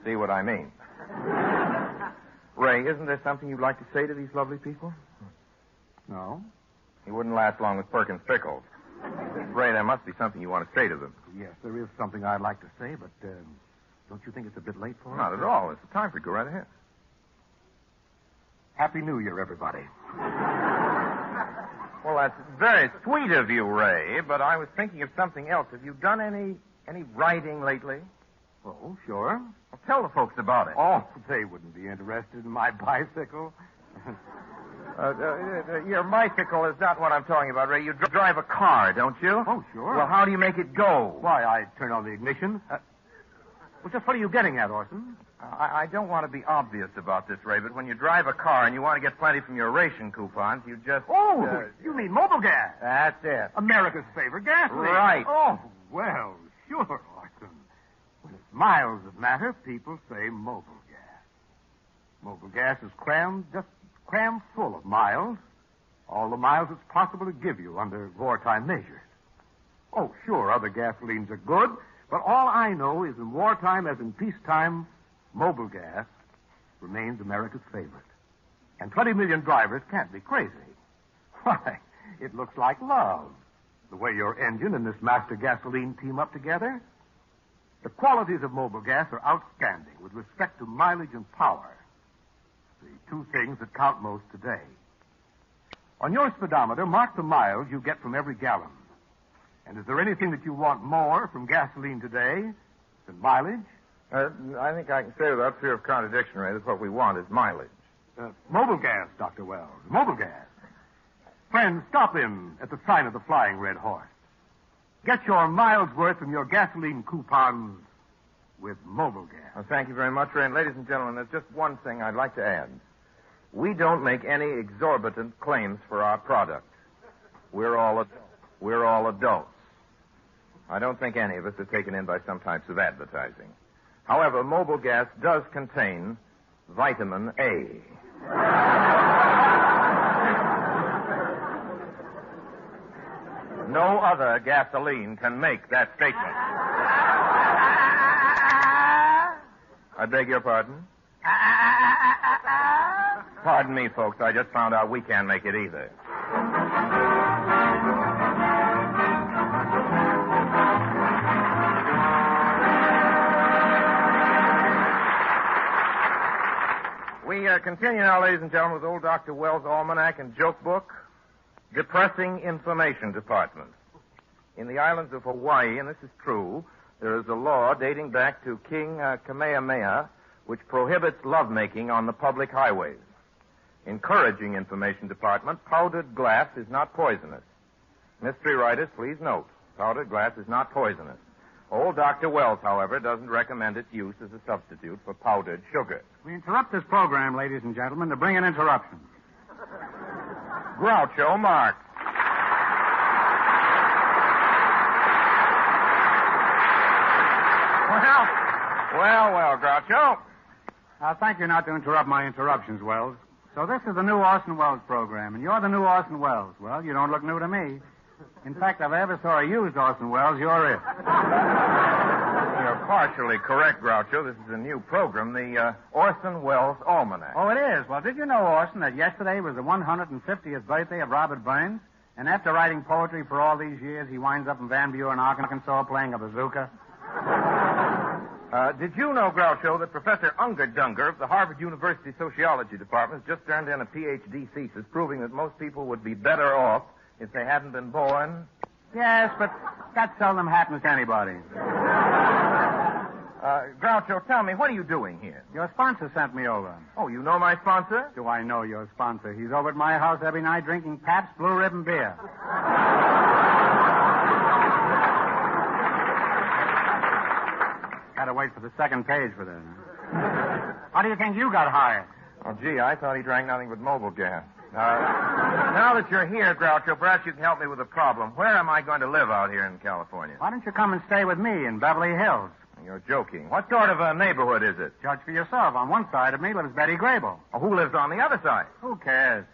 See what I mean. Ray, isn't there something you'd like to say to these lovely people? No. He wouldn't last long with Perkins pickles. Ray, there must be something you want to say to them. Yes, there is something I'd like to say, but don't you think it's a bit late for us? Not at all. It's the time for it. Go right ahead. Happy New Year, everybody. Well, that's very sweet of you, Ray, but I was thinking of something else. Have you done any riding lately? Oh, sure. Well, tell the folks about it. Oh, they wouldn't be interested in my bicycle. Your bicycle is not what I'm talking about, Ray. You drive a car, don't you? Oh, sure. Well, how do you make it go? Why, I turn on the ignition. Well, just what are you getting at, Orson? I don't want to be obvious about this, Ray, but when you drive a car and you want to get plenty from your ration coupons, you just... Oh, you mean mobile gas? That's it. America's favorite gasoline. Right. Oh, well, sure, Orson. When it's miles that matter, people say mobile gas. Mobile gas is crammed full of miles. All the miles it's possible to give you under wartime measures. Oh, sure, other gasolines are good, but all I know is in wartime as in peacetime, mobile gas remains America's favorite. And 20 million drivers can't be crazy. Why, it looks like love, the way your engine and this master gasoline team up together. The qualities of mobile gas are outstanding with respect to mileage and power. The two things that count most today. On your speedometer, mark the miles you get from every gallon. And is there anything that you want more from gasoline today than mileage? I think I can say without fear of contradiction, Ray, that's what we want is mileage. Mobile gas, Dr. Wells. Mobile gas. Friends, stop in at the sign of the Flying Red Horse. Get your miles worth from your gasoline coupons with mobile gas. Well, thank you very much, Ray. And ladies and gentlemen, there's just one thing I'd like to add. We don't make any exorbitant claims for our product. We're all adults. I don't think any of us are taken in by some types of advertising. However, mobile gas does contain vitamin A. No other gasoline can make that statement. I beg your pardon? Pardon me, folks. I just found out we can't make it either. We continue now, ladies and gentlemen, with old Dr. Wells' Almanac and Joke Book, Depressing Information Department. In the islands of Hawaii, and this is true, there is a law dating back to King Kamehameha which prohibits lovemaking on the public highways. Encouraging Information Department, powdered glass is not poisonous. Mystery writers, please note, powdered glass is not poisonous. Old Dr. Wells, however, doesn't recommend its use as a substitute for powdered sugar. We interrupt this program, ladies and gentlemen, to bring an interruption. Groucho Marx. Well, Groucho. Thank you not to interrupt my interruptions, Wells. So this is the new Orson Welles program, and you're the new Orson Welles. Well, you don't look new to me. In fact, if I ever saw a used Orson Welles, you're it. You're partially correct, Groucho. This is a new program, the Orson Welles Almanac. Oh, it is? Well, did you know, Orson, that yesterday was the 150th birthday of Robert Burns? And after writing poetry for all these years, he winds up in Van Buren, Arkansas, playing a bazooka? Did you know, Groucho, that Professor Unger Dunger of the Harvard University Sociology Department has just turned in a Ph.D. thesis proving that most people would be better off If they hadn't been born? Yes, but that seldom happens to anybody. Groucho, tell me, what are you doing here? Your sponsor sent me over. Oh, you know my sponsor? Do I know your sponsor? He's over at my house every night drinking Pabst Blue Ribbon beer. Gotta wait for the second page for that. How do you think you got hired? Oh, gee, I thought he drank nothing but mobile gas. Now that you're here, Groucho, perhaps you can help me with a problem. Where am I going to live out here in California? Why don't you come and stay with me in Beverly Hills? You're joking. What sort of a neighborhood is it? Judge for yourself. On one side of me lives Betty Grable. Oh, who lives on the other side? Who cares?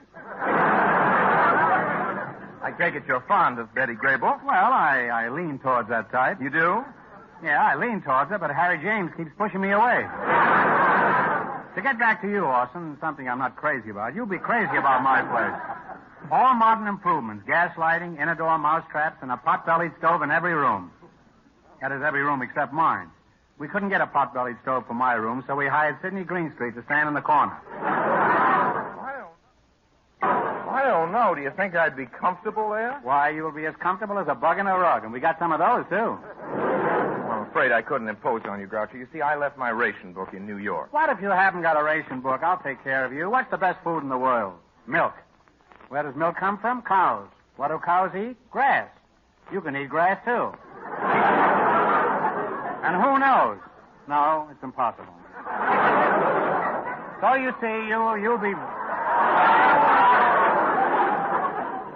I take it you're fond of Betty Grable. Well, I lean towards that type. You do? Yeah, I lean towards it, but Harry James keeps pushing me away. To get back to you, Orson, something I'm not crazy about. You'll be crazy about my place. All modern improvements, gas lighting, inner door mouse traps, and a pot-bellied stove in every room. That is, every room except mine. We couldn't get a pot-bellied stove for my room, so we hired Sidney Greenstreet to stand in the corner. I don't know. Do you think I'd be comfortable there? Why, you'll be as comfortable as a bug in a rug, and we got some of those, too. I'm afraid I couldn't impose on you, Groucho. You see, I left my ration book in New York. What if you haven't got a ration book? I'll take care of you. What's the best food in the world? Milk. Where does milk come from? Cows. What do cows eat? Grass. You can eat grass, too. And who knows? No, it's impossible. So you see, you'll be...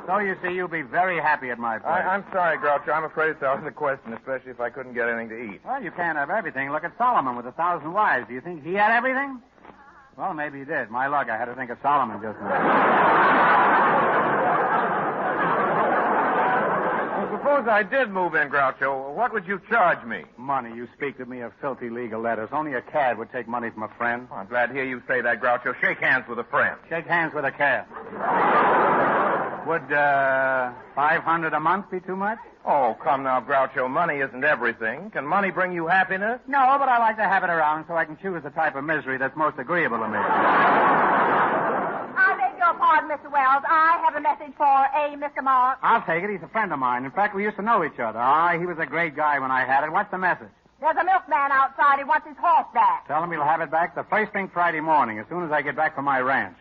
So you see, you'll be very happy at my place. I'm sorry, Groucho. I'm afraid it's out of the question, especially if I couldn't get anything to eat. Well, you can't have everything. Look at Solomon with 1,000 wives. Do you think he had everything? Well, maybe he did. My luck, I had to think of Solomon just now. Well, suppose I did move in, Groucho. What would you charge me? Money. You speak to me of filthy legal letters. Only a cad would take money from a friend. Oh, I'm glad to hear you say that, Groucho. Shake hands with a friend. Shake hands with a cad. Would, $500 a month be too much? Oh, come now, Groucho. Money isn't everything. Can money bring you happiness? No, but I like to have it around so I can choose the type of misery that's most agreeable to me. I beg your pardon, Mr. Wells. I have a message for a Mr. Marx. I'll take it. He's a friend of mine. In fact, we used to know each other. He was a great guy when I had it. What's the message? There's a milkman outside. He wants his horse back. Tell him he'll have it back the first thing Friday morning, as soon as I get back from my ranch.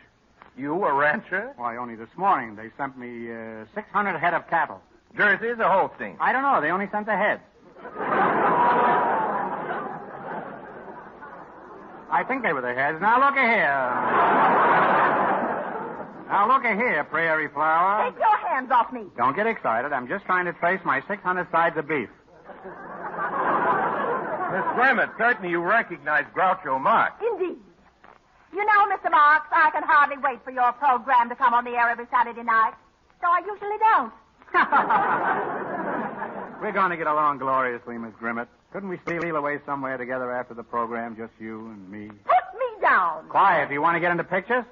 You, a rancher? Why, only this morning they sent me 600 head of cattle. Jerseys or Holstein? I don't know. They only sent the heads. I think they were the heads. Now, look here. Now, look here, Prairie Flower. Take your hands off me. Don't get excited. I'm just trying to trace my 600 sides of beef. Miss Grimmett, certainly you recognize Groucho Marx. Indeed. You know, Mr. Marx, I can hardly wait for your program to come on the air every Saturday night. So I usually don't. We're going to get along gloriously, Miss Grimmett. Couldn't we steal away somewhere together after the program, just you and me? Put me down. Quiet. Do you want to get into pictures?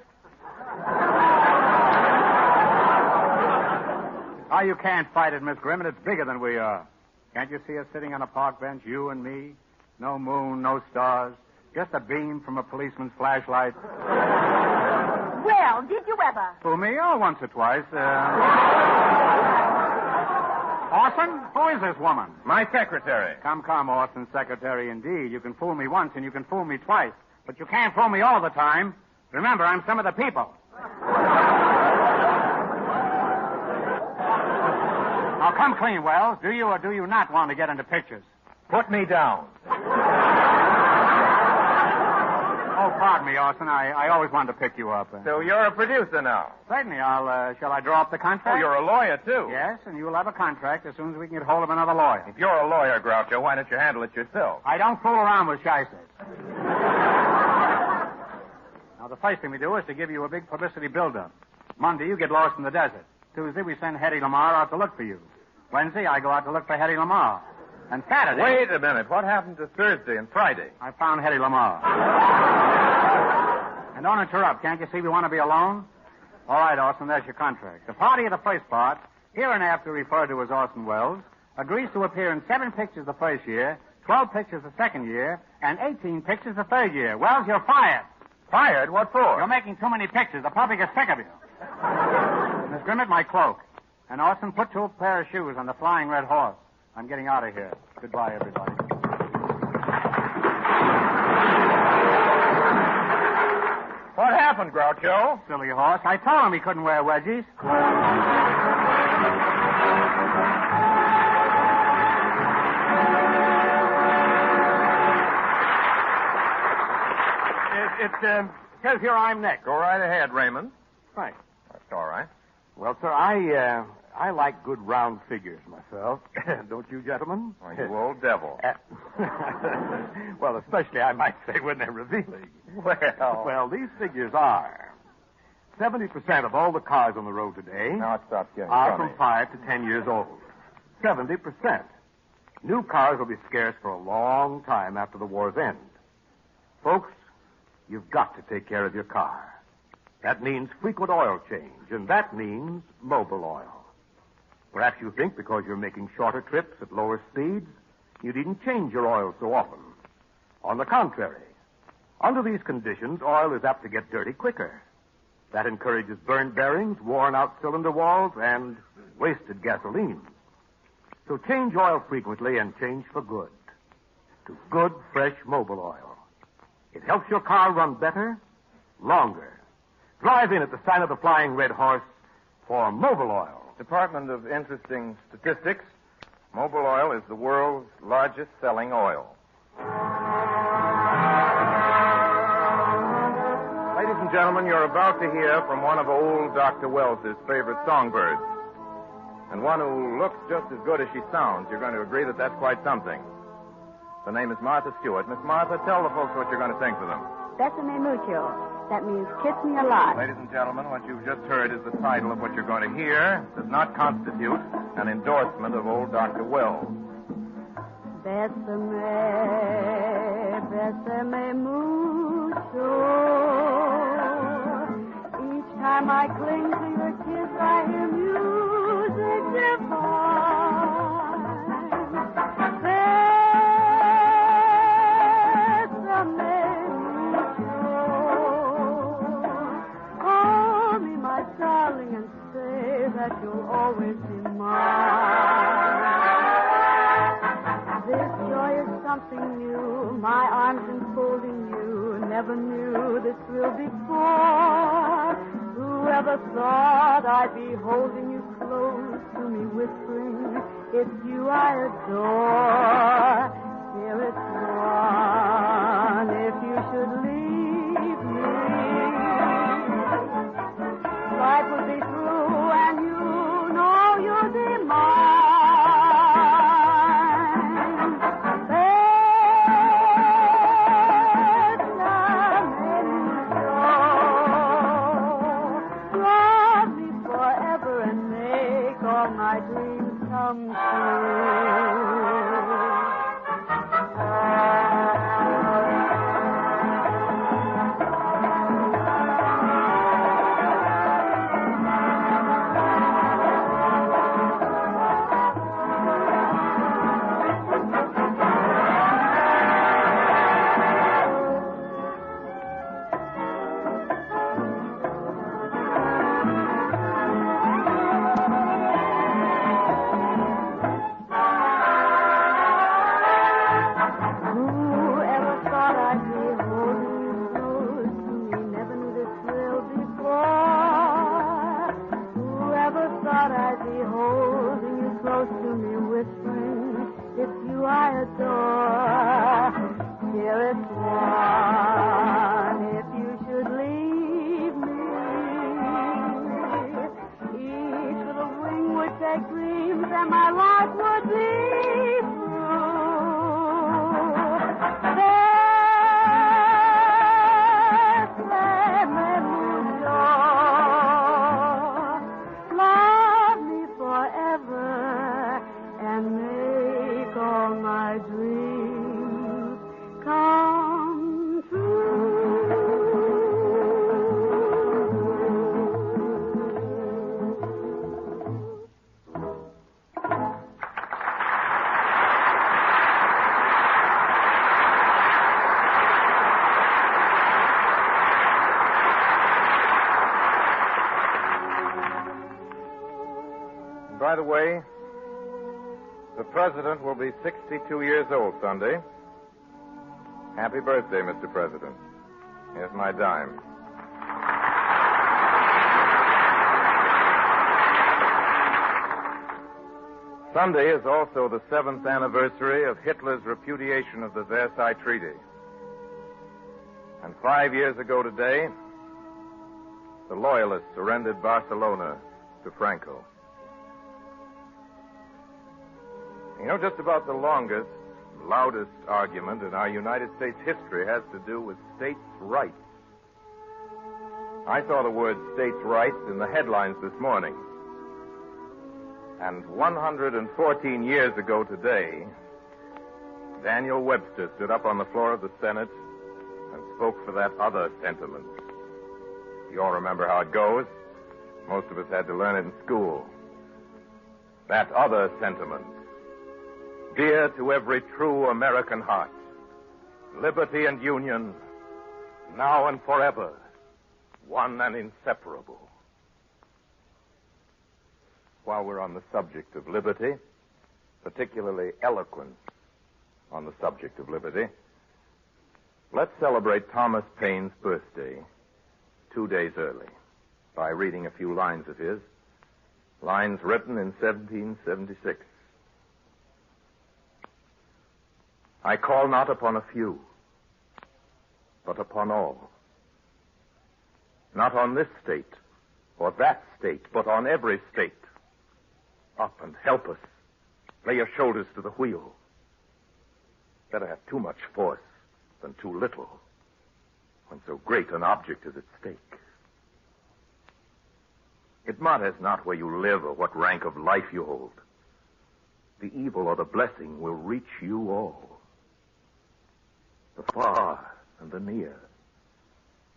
Oh, you can't fight it, Miss Grimmett. It's bigger than we are. Can't you see us sitting on a park bench, you and me? No moon, no stars. Just a beam from a policeman's flashlight. Well, did you ever? Fool me? Oh, once or twice. Orson, who is this woman? My secretary. Come, Orson, secretary indeed. You can fool me once and you can fool me twice. But you can't fool me all the time. Remember, I'm some of the people. Now, come clean, Wells. Do you or do you not want to get into pictures? Put me down. Oh, pardon me, Orson. I always wanted to pick you up. So you're a producer now? Certainly. Shall I draw up the contract? Oh, you're a lawyer, too? Yes, and you'll have a contract as soon as we can get hold of another lawyer. If you're a lawyer, Groucho, why don't you handle it yourself? I don't fool around with shysters. Now, the first thing we do is to give you a big publicity build-up. Monday, you get lost in the desert. Tuesday, we send Hetty Lamar out to look for you. Wednesday, I go out to look for Hetty Lamar. And Saturday... Wait a minute. What happened to Thursday and Friday? I found Hetty Lamar. And don't interrupt. Can't you see we want to be alone? All right, Orson, there's your contract. The party of the first part, hereinafter referred to as Orson Welles, agrees to appear in 7 pictures the first year, 12 pictures the second year, and 18 pictures the third year. Wells, you're fired. Fired? What for? You're making too many pictures. The public is sick of you. Miss Grimmett, my cloak. And Orson, put 2 pair of shoes on the Flying Red Horse. I'm getting out of here. Goodbye, everybody. What happened, Groucho? Silly horse. I told him he couldn't wear wedgies. It says here I'm next. Go right ahead, Raymond. Thanks. That's all right. Well, sir, I like good round figures myself. Don't you, gentlemen? Oh, you old devil. Well, especially, I might say, when they're revealing. Well, these figures are 70% of all the cars on the road today Now it stops getting are funny. from 5 to 10 years old. 70%. New cars will be scarce for a long time after the war's end. Folks, you've got to take care of your car. That means frequent oil change, and that means Mobil oil. Perhaps you think because you're making shorter trips at lower speeds, you needn't change your oil so often. On the contrary, under these conditions, oil is apt to get dirty quicker. That encourages burned bearings, worn-out cylinder walls, and wasted gasoline. So change oil frequently and change for good. To good, fresh Mobil oil. It helps your car run better, longer. Drive in at the sign of the Flying Red Horse for Mobil oil. Department of Interesting Statistics. Mobil oil is the world's largest selling oil. Ladies and gentlemen, you're about to hear from one of old Dr. Wells's favorite songbirds. And one who looks just as good as she sounds. You're going to agree that that's quite something. The name is Martha Stewart. Miss Martha, tell the folks what you're going to sing for them. Besame mucho. That means kiss me a lot. Ladies and gentlemen, what you've just heard is the title of what you're going to hear. It does not constitute an endorsement of old Dr. Wells. Besame, besame mucho. Each time I cling to your kiss, I hear music divine. Besame mucho. Call me my darling and say that you'll always be mine. This joy is something new. My arms enfolding you. Never knew this thrill before. Whoever thought I'd be holding you close to me, whispering, it's you I adore. Here it's one. If you should leave me, life will be through, and you know you'll be mine. Love me forever and make all my dreams come true. by the way, the President will be 62 years old Sunday. Happy birthday, Mr. President. Here's my dime. Sunday is also the 7th anniversary of Hitler's repudiation of the Versailles Treaty. And 5 years ago today, the Loyalists surrendered Barcelona to Franco. You know, just about the longest, loudest argument in our United States history has to do with states' rights. I saw the word states' rights in the headlines this morning. And 114 years ago today, Daniel Webster stood up on the floor of the Senate and spoke for that other sentiment. You all remember how it goes. Most of us had to learn it in school. That other sentiment, dear to every true American heart, liberty and union, now and forever, one and inseparable. While we're on the subject of liberty, particularly eloquence on the subject of liberty, let's celebrate Thomas Paine's birthday 2 days early by reading a few lines of his, lines written in 1776. I call not upon a few, but upon all. Not on this state or that state, but on every state. Up and help us. Lay your shoulders to the wheel. Better have too much force than too little when so great an object is at stake. It matters not where you live or what rank of life you hold. The evil or the blessing will reach you all. The far and the near.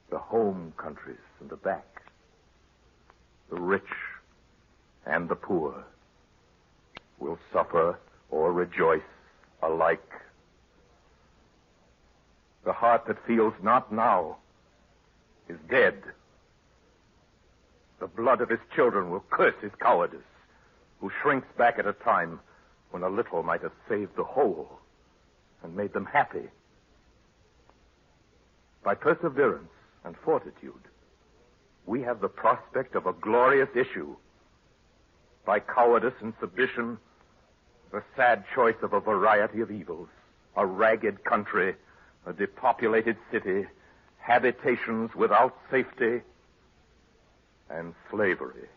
The home countries and the back. The rich and the poor will suffer or rejoice alike. The heart that feels not now is dead. The blood of his children will curse his cowardice, who shrinks back at a time when a little might have saved the whole and made them happy. By perseverance and fortitude, we have the prospect of a glorious issue. By cowardice and submission, the sad choice of a variety of evils, a ragged country, a depopulated city, habitations without safety, and slavery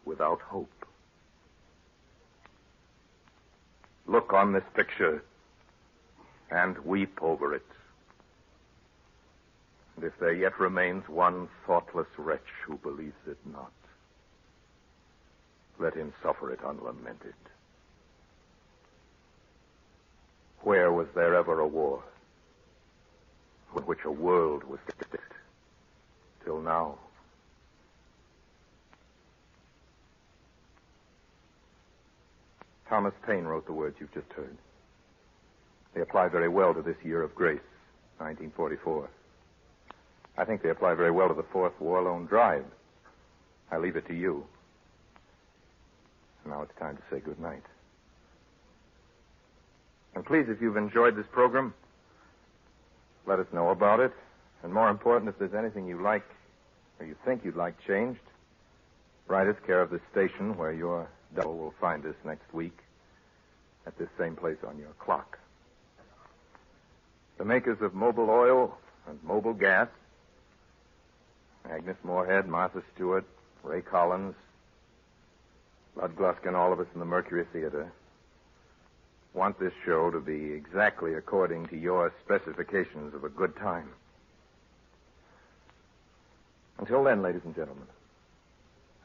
without hope. Look on this picture and weep over it. And if there yet remains one thoughtless wretch who believes it not, let him suffer it unlamented. Where was there ever a war in which a world was split till now? Thomas Paine wrote the words you've just heard. They apply very well to this year of grace, 1944. I think they apply very well to the fourth war loan drive. I leave it to you. Now it's time to say good night. And please, if you've enjoyed this program, let us know about it. And more important, if there's anything you like or you think you'd like changed, write us care of this station where your double will find us next week at this same place on your clock. The makers of Mobil Oil and Mobil Gas, Agnes Moorehead, Martha Stewart, Ray Collins, Bud Gluskin, all of us in the Mercury Theater, want this show to be exactly according to your specifications of a good time. Until then, ladies and gentlemen,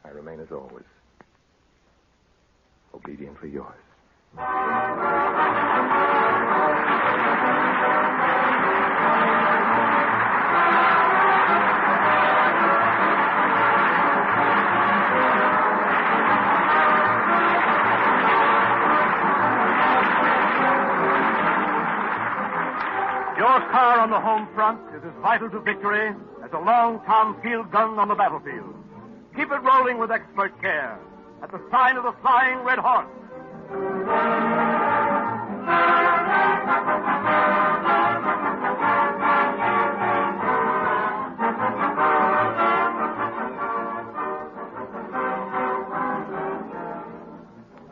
I remain as always obediently yours. Your car on the home front is as vital to victory as a long Tom field gun on the battlefield. Keep it rolling with expert care. at the sign of the Flying Red Horse.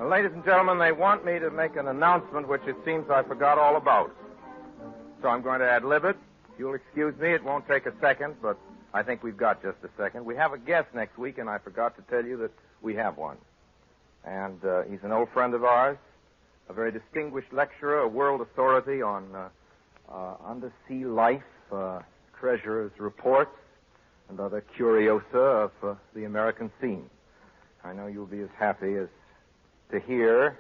Ladies and gentlemen, they want me to make an announcement which it seems I forgot all about. So I'm going to ad-lib it. If you'll excuse me, it won't take a second, but I think we've got just a second. We have a guest next week, and I forgot to tell you that we have one. And he's an old friend of ours, a very distinguished lecturer, a world authority on undersea life, treasurer's reports, and other curiosa of the American scene. I know you'll be as happy as to hear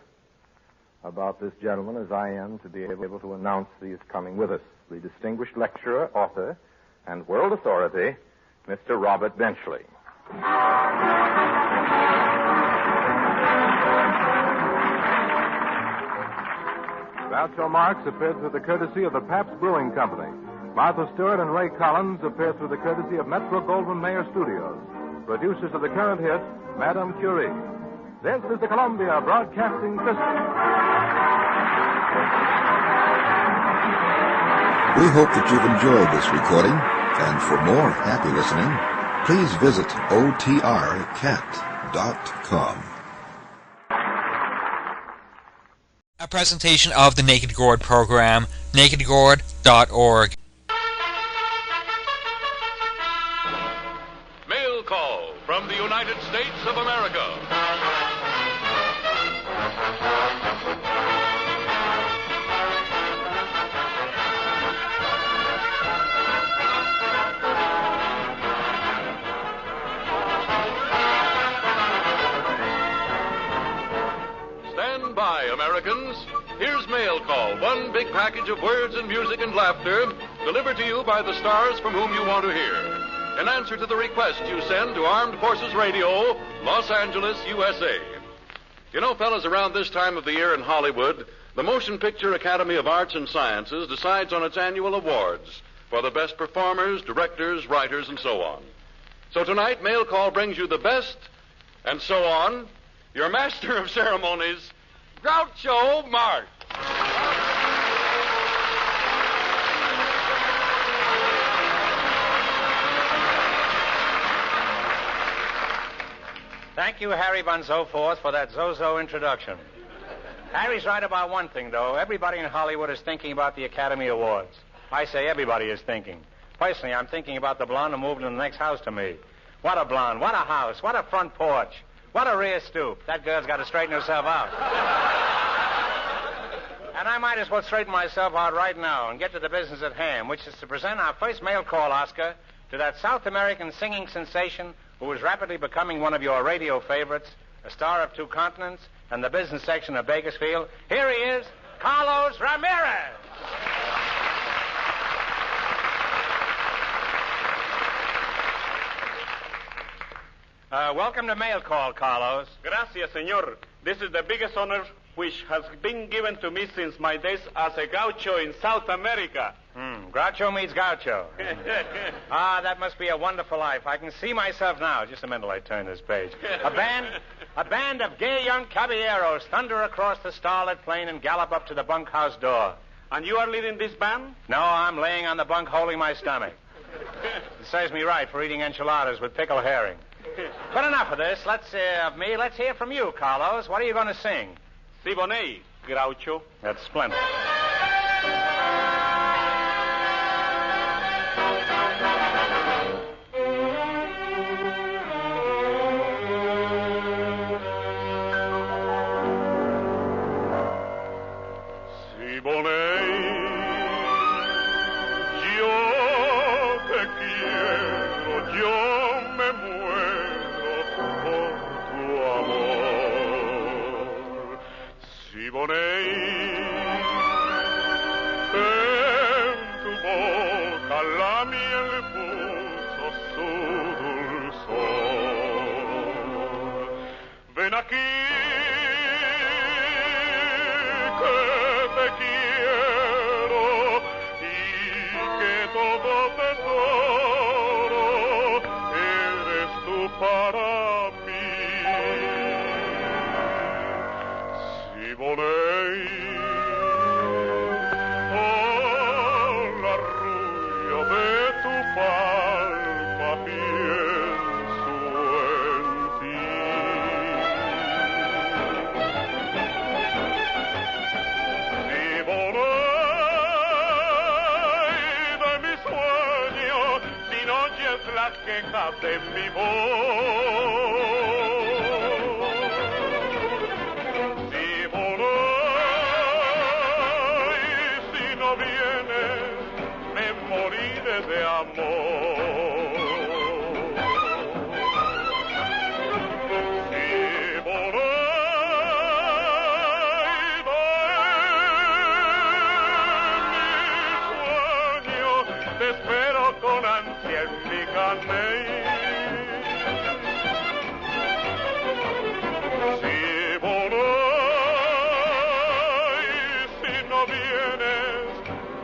about this gentleman as I am to be able to announce that he is coming with us. The distinguished lecturer, author, and world authority, Mr. Robert Benchley. Groucho Marx appeared through the courtesy of the Pabst Brewing Company. Martha Stewart and Ray Collins appeared through the courtesy of Metro-Goldwyn-Mayer Studios. Producers of the current hit, Madame Curie. This is the Columbia Broadcasting System. We hope that you've enjoyed this recording, and for more happy listening, please visit otrcat.com. A presentation of the Naked Gourd program, nakedgourd.org. Mail call from the United States of America. Stand by, Americans. Here's Mail Call, one big package of words and music and laughter delivered to you by the stars from whom you want to hear. In answer to the request you send to Armed Forces Radio, Los Angeles, USA. You know, fellas, around this time of the year in Hollywood, the Motion Picture Academy of Arts and Sciences decides on its annual awards for the best performers, directors, writers, and so on. So tonight, Mail Call brings you the best, and so on, your master of ceremonies, Groucho Marx. Thank you, Harry Van Zoforth, for that Zozo introduction. Harry's right about one thing, though. Everybody in Hollywood is thinking about the Academy Awards. I say everybody is thinking. Personally, I'm thinking about the blonde who moved in the next house to me. What a blonde, what a house, what a front porch, what a rear stoop. That girl's got to straighten herself out. And I might as well straighten myself out right now and get to the business at hand, which is to present our first mail call Oscar to that South American singing sensation who is rapidly becoming one of your radio favorites, a star of two continents, and the business section of Bakersfield. Here he is, Carlos Ramirez. Welcome to Mail Call, Carlos. Gracias, senor. This is the biggest honor which has been given to me since my days as a gaucho in South America. Groucho meets gaucho. That must be a wonderful life. I can see myself now. Just a minute while I turn this page. A band of gay young caballeros thunder across the starlit plain and gallop up to the bunkhouse door. And you are leading this band? No, I'm laying on the bunk holding my stomach. It serves me right for eating enchiladas with pickled herring. But enough of this. Let's hear from you, Carlos. What are you going to sing? Siboney, Groucho. That's splendid. Ven aquí, que te quiero y que todo tesoro eres tú para mí. las quejas de mi voz. Si voy, si no vienes, me moriré de amor. Si voy, te espero con ansia en mi carnet. Si voy, si no vienes,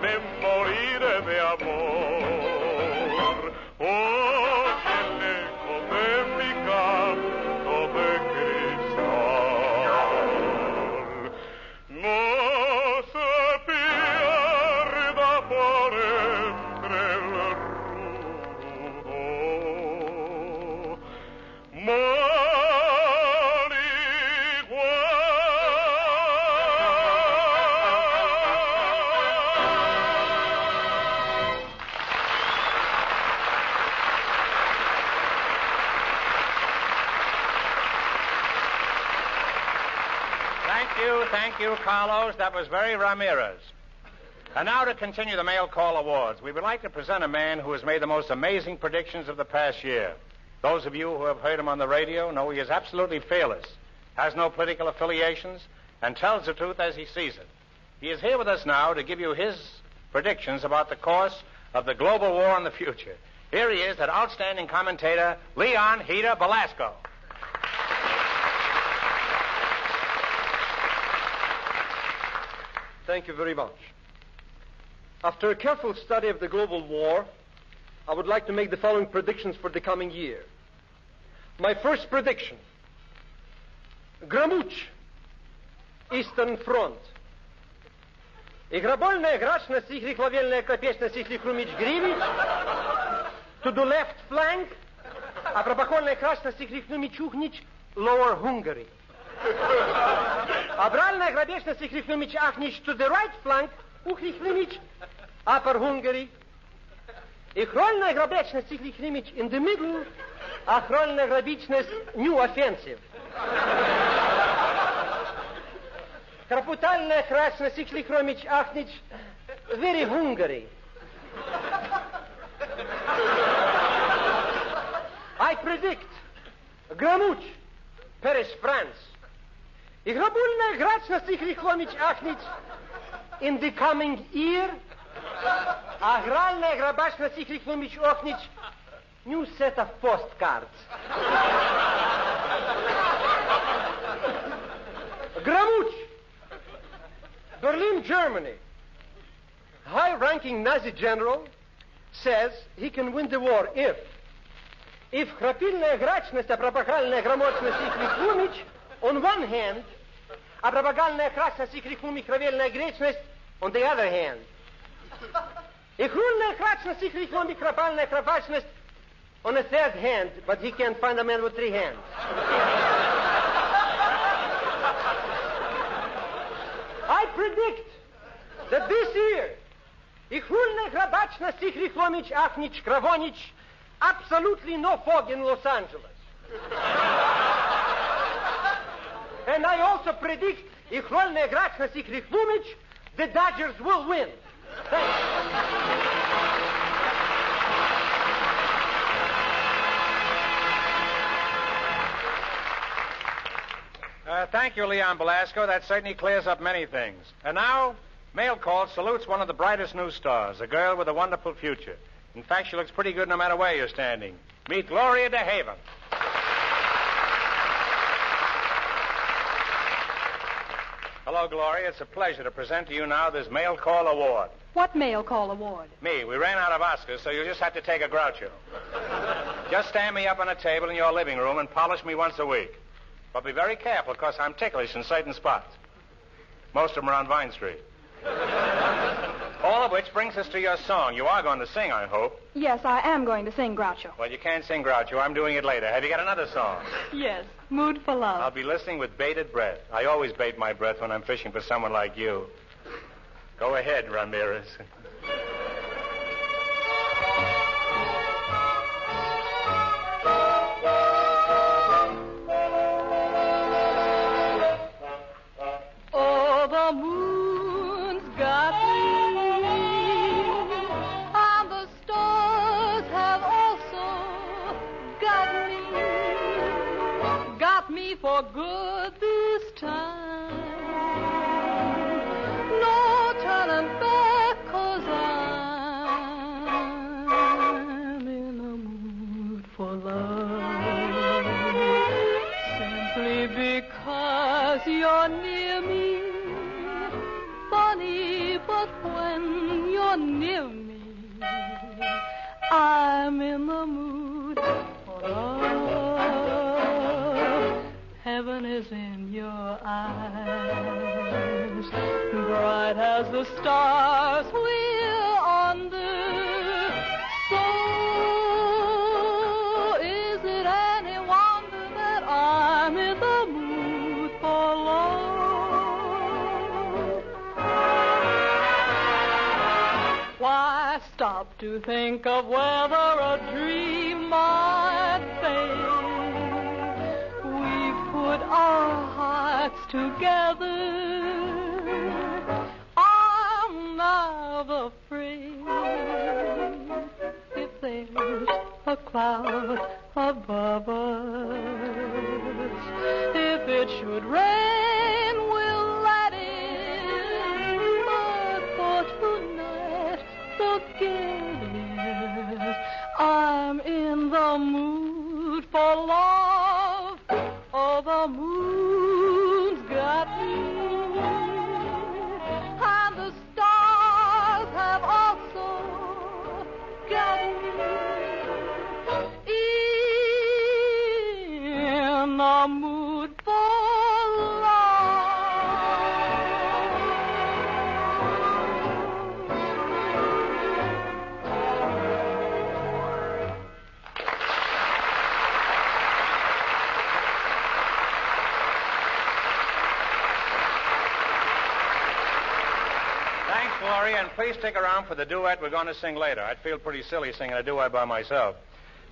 me moriré de amor. Oh, qué lejos de mi canto de cristal. No se pierda por entre el rudo Thank you, Carlos. That was very Ramirez. And now to continue the Mail Call Awards, we would like to present a man who has made the most amazing predictions of the past year. Those of you who have heard him on the radio know he is absolutely fearless, has no political affiliations, and tells the truth as he sees it. He is here with us now to give you his predictions about the course of the global war in the future. Here he is, that outstanding commentator, Leon Hita Belasco. Thank you very much. After a careful study of the global war, I would like to make the following predictions for the coming year. My first prediction. Громуч, Eastern Front. Играбольная грачна сихлих лавельная копечна сихлих румич гривич. To the left flank. А пробахольная крачна сихлих нумич ухнич Lower Hungary. Абральная грабечна сихлих нумич ахнич to the right flank. Ухлих нумич Upper Hungary. Игрольная грабечна сихлих нумич in the middle. Охрольная грабичность New Offensive. Крапутальная красна сихлих ромич ахнич Very Hungary. I predict Громуч, Paris, France. Играбульная грачна сихлих ромич ахнич in the coming year. Агральная грабачна сихлих ромич охнич New set of postcards. Громуч, Berlin, Germany. High-ranking Nazi general says he can win the war if храпильная грачность, а пропагальная громоцность и крикунич on one hand, а пропагальная красность и крикунич кровельная гречность on the other hand. И хрульная крачность и крикунич кропальная кропачность on the third hand, but he can't find a man with three hands. I predict that this year Ихрульная грабачность и крикунич ахнич кровонич absolutely no fog in Los Angeles. And I also predict Ихрульная грачность и крикунич the Dodgers will win. Thank you, Leon Belasco. That certainly clears up many things. And now, Mail Call salutes one of the brightest new stars, a girl with a wonderful future. In fact, she looks pretty good no matter where you're standing. Meet Gloria DeHaven. Hello, Gloria. It's a pleasure to present to you now this Mail Call Award. What Mail Call Award? Me. We ran out of Oscars, so you'll just have to take a Groucho. Just stand me up on a table in your living room and polish me once a week. But be very careful, because I'm ticklish in certain spots. Most of them are on Vine Street. All of which brings us to your song. You are going to sing, I hope. Yes, I am going to sing Groucho. Well, you can't sing Groucho. I'm doing it later. Have you got another song? Yes, Mood for Love. I'll be listening with bated breath. I always bait my breath when I'm fishing for someone like you. Go ahead, Ramirez. for good this time. No turning back, 'cause I'm in a mood for love. Simply because you're near me. Funny, but when you're near me, I'm in the mood for love. Heaven is in your eyes, bright as the stars we're under. So is it any wonder that I'm in the mood for love? Why stop to think of whether a dream might fade? We've put our hearts together. I'm not afraid if there's a cloud above us. If it should rain, we'll let it. But for tonight, forget it. I'm in the mood for love. Oh, the moon's got me. And the stars have also got me. In the mood for Laurie, and please stick around for the duet we're going to sing later. I'd feel pretty silly singing a duet by myself.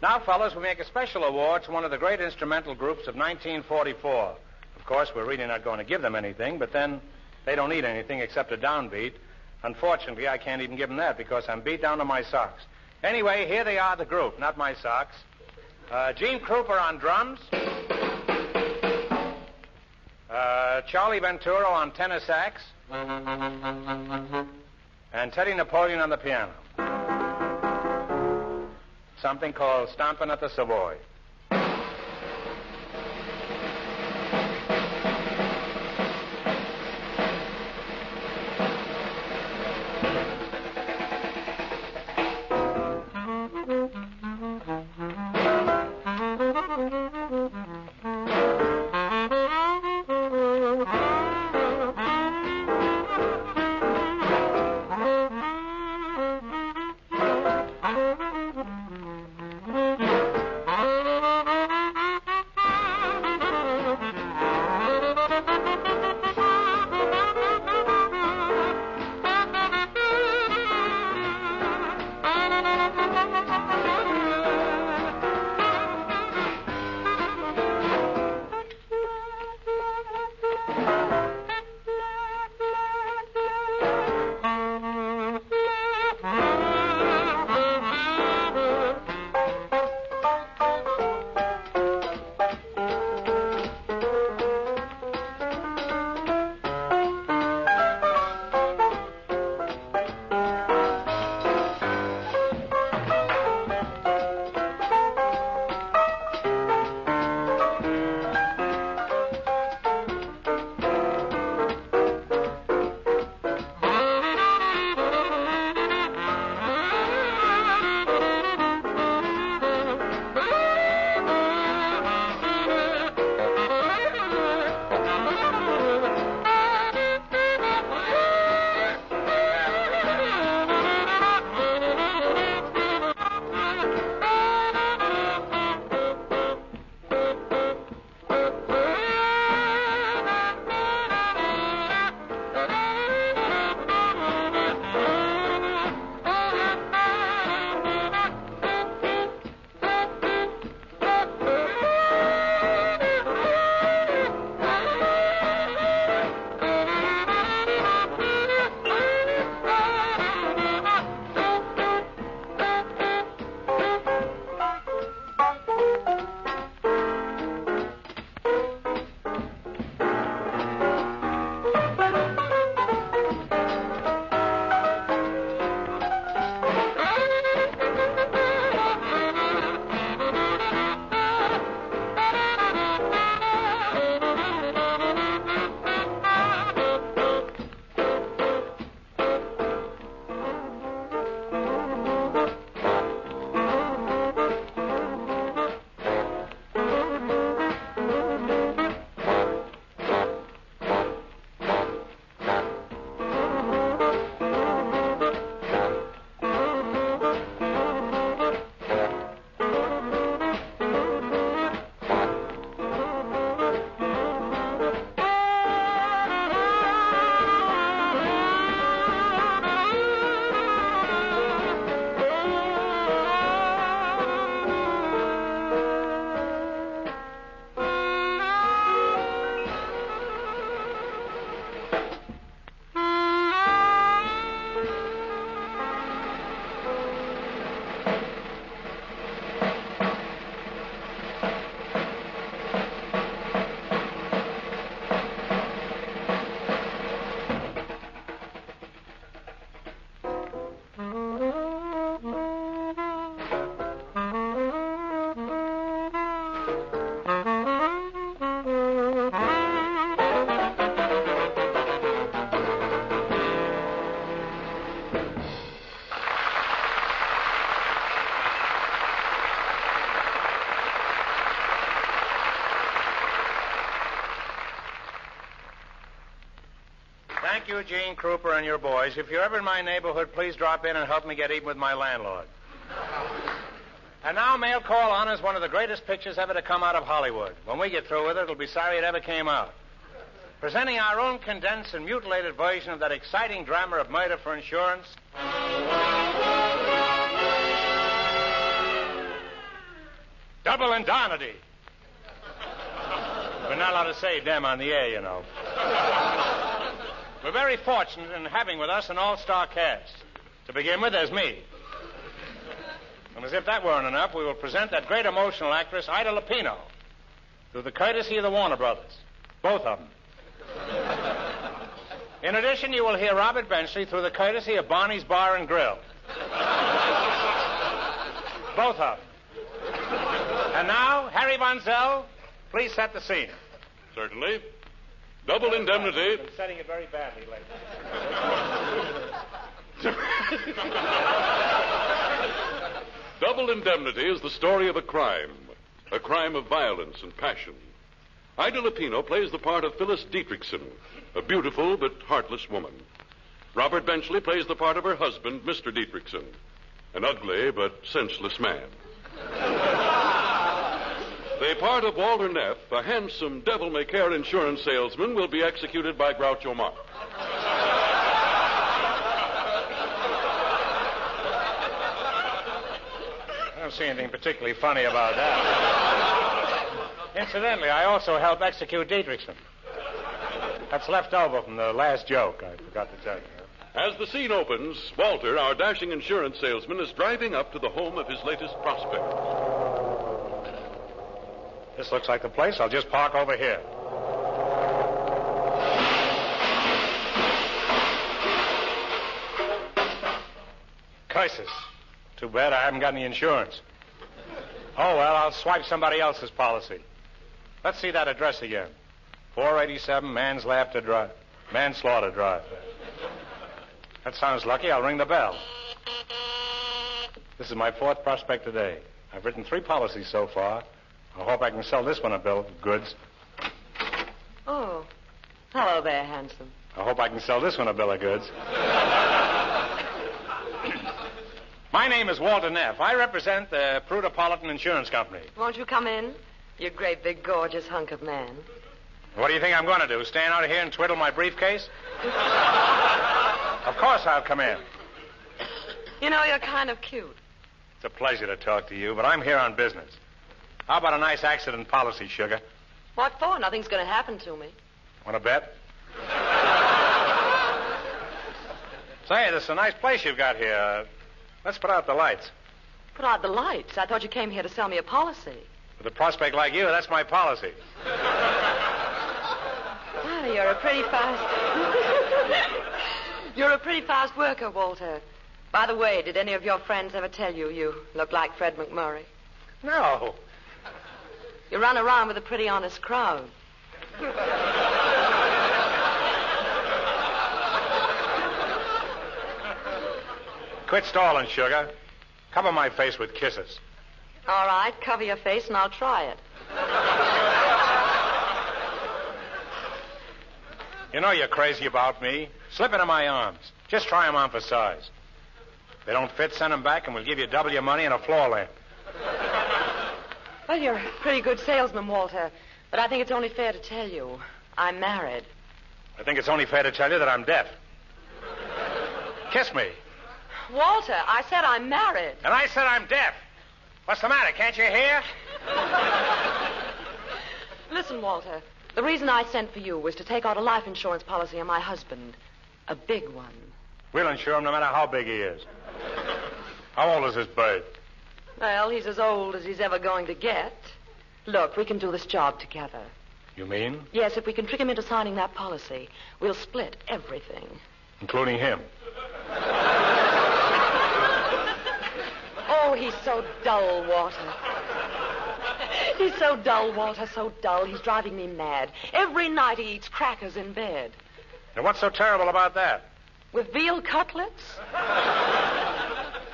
Now, fellas, we make a special award to one of the great instrumental groups of 1944. Of course, we're really not going to give them anything, but then they don't need anything except a downbeat. Unfortunately, I can't even give them that because I'm beat down to my socks. Anyway, here they are, the group, not my socks. Gene Krupa on drums. Charlie Venturo on tenor sax. And Teddy Napoleon on the piano. Something called Stompin' at the Savoy. Thank you, Gene Kruper and your boys. If you're ever in my neighborhood, please drop in and help me get even with my landlord. And now, Mail Call honors one of the greatest pictures ever to come out of Hollywood. When we get through with it, it'll be sorry it ever came out. Presenting our own condensed and mutilated version of that exciting drama of Murder for Insurance. Double Indemnity. We're not allowed to say them on the air, you know. We're very fortunate in having with us an all-star cast. To begin with, there's me. And as if that weren't enough, we will present that great emotional actress, Ida Lupino, through the courtesy of the Warner Brothers. Both of them. In addition, you will hear Robert Benchley through the courtesy of Barney's Bar and Grill. Both of them. And now, Harry Von Zell, please set the scene. Certainly. Double Indemnity. I've been setting it very badly lately. Double Indemnity is the story of a crime of violence and passion. Ida Lupino plays the part of Phyllis Dietrichson, a beautiful but heartless woman. Robert Benchley plays the part of her husband, Mr. Dietrichson, an ugly but senseless man. The part of Walter Neff, a handsome devil-may-care insurance salesman, will be executed by Groucho Marx. I don't see anything particularly funny about that. Incidentally, I also help execute Dietrichson. That's left over from the last joke I forgot to tell you. As the scene opens, Walter, our dashing insurance salesman, is driving up to the home of his latest prospect. This looks like the place. I'll just park over here. Curses. Too bad I haven't got any insurance. Oh, well, I'll swipe somebody else's policy. Let's see that address again. 487 Manslaughter Drive. That sounds lucky. I'll ring the bell. This is my fourth prospect today. I've written 3 policies so far. I hope I can sell this one a bill of goods. Oh, hello there, handsome. I hope I can sell this one a bill of goods. My name is Walter Neff. I represent the Prudopolitan Insurance Company. Won't you come in? You great big gorgeous hunk of man. What do you think I'm going to do? Stand out here and twiddle my briefcase? Of course I'll come in. You know, you're kind of cute. It's a pleasure to talk to you, but I'm here on business. How about a nice accident policy, sugar? What for? Nothing's going to happen to me. Want to bet? Say, this is a nice place you've got here. Let's put out the lights. Put out the lights? I thought you came here to sell me a policy. With a prospect like you, that's my policy. Oh, you're a pretty fast... You're a pretty fast worker, Walter. By the way, did any of your friends ever tell you you look like Fred McMurray? No. You run around with a pretty honest crowd. Quit stalling, sugar. Cover my face with kisses. All right, cover your face and I'll try it. You know you're crazy about me. Slip into my arms. Just try them on for size. If they don't fit, send them back and we'll give you double your money and a floor lamp. Well, you're a pretty good salesman, Walter. But I think it's only fair to tell you I'm married. I think it's only fair to tell you that I'm deaf. Kiss me. Walter, I said I'm married. And I said I'm deaf. What's the matter? Can't you hear? Listen, Walter. The reason I sent for you was to take out a life insurance policy on my husband. A big one. We'll insure him no matter how big he is. How old is this bird? Well, he's as old as he's ever going to get. Look, we can do this job together. You mean? Yes, if we can trick him into signing that policy, we'll split everything. Including him. Oh, he's so dull, Walter. He's so dull, Walter, so dull. He's driving me mad. Every night he eats crackers in bed. And what's so terrible about that? With veal cutlets?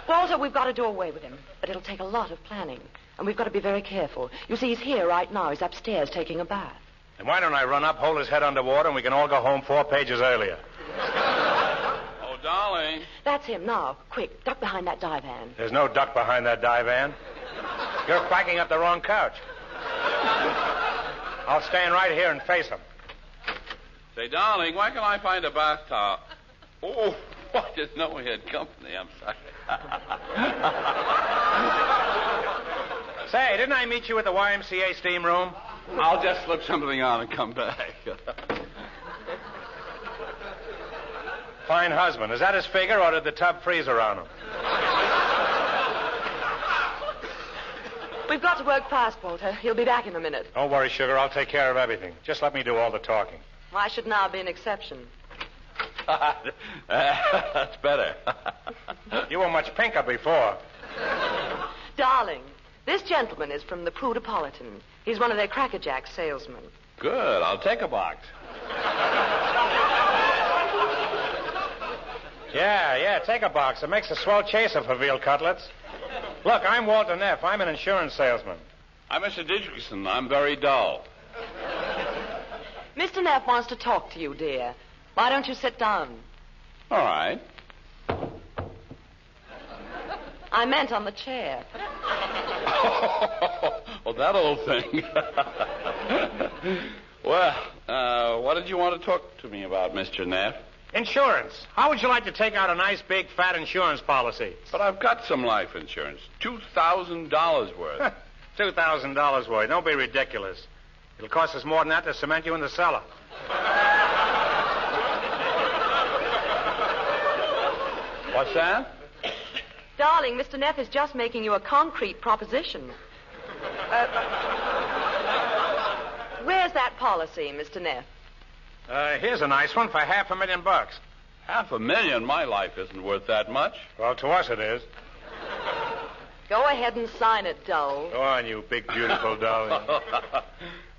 Walter, we've got to do away with him. But it'll take a lot of planning. And we've got to be very careful. You see, he's here right now. He's upstairs taking a bath. And why don't I run up, hold his head underwater, and we can all go home 4 pages earlier? Oh, darling. That's him. Now, quick, duck behind that divan. There's no duck behind that divan. You're quacking up the wrong couch. I'll stand right here and face him. Say, darling, why can't I find a bath towel? Oh, I didn't know we had company. I'm sorry. Say, didn't I meet you at the YMCA steam room? I'll just slip something on and come back. Fine husband. Is that his figure, or did the tub freeze around him? We've got to work fast, Walter. He'll be back in a minute. Don't worry, sugar. I'll take care of everything. Just let me do all the talking. Why should now be an exception? That's better. You were much pinker before. Darling, this gentleman is from the Prudepolitan. He's one of their Cracker Jack salesmen. Good. I'll take a box. Yeah, take a box. It makes a swell chaser for veal cutlets. Look, I'm Walter Neff. I'm an insurance salesman. I'm Mr. Didrikson. I'm very dull. Mr. Neff wants to talk to you, dear. Why don't you sit down? All right. I meant on the chair. Oh, that old thing. Well, what did you want to talk to me about, Mr. Neff? Insurance. How would you like to take out a nice, big, fat insurance policy? But I've got some life insurance. $2,000 worth. $2,000 worth. Don't be ridiculous. It'll cost us more than that to cement you in the cellar. What's that? Darling, Mr. Neff is just making you a concrete proposition. Where's that policy, Mr. Neff? Here's a nice one for $500,000. $500,000? My life isn't worth that much. Well, to us it is. Go ahead and sign it, Dull. Go on, you big, beautiful doll.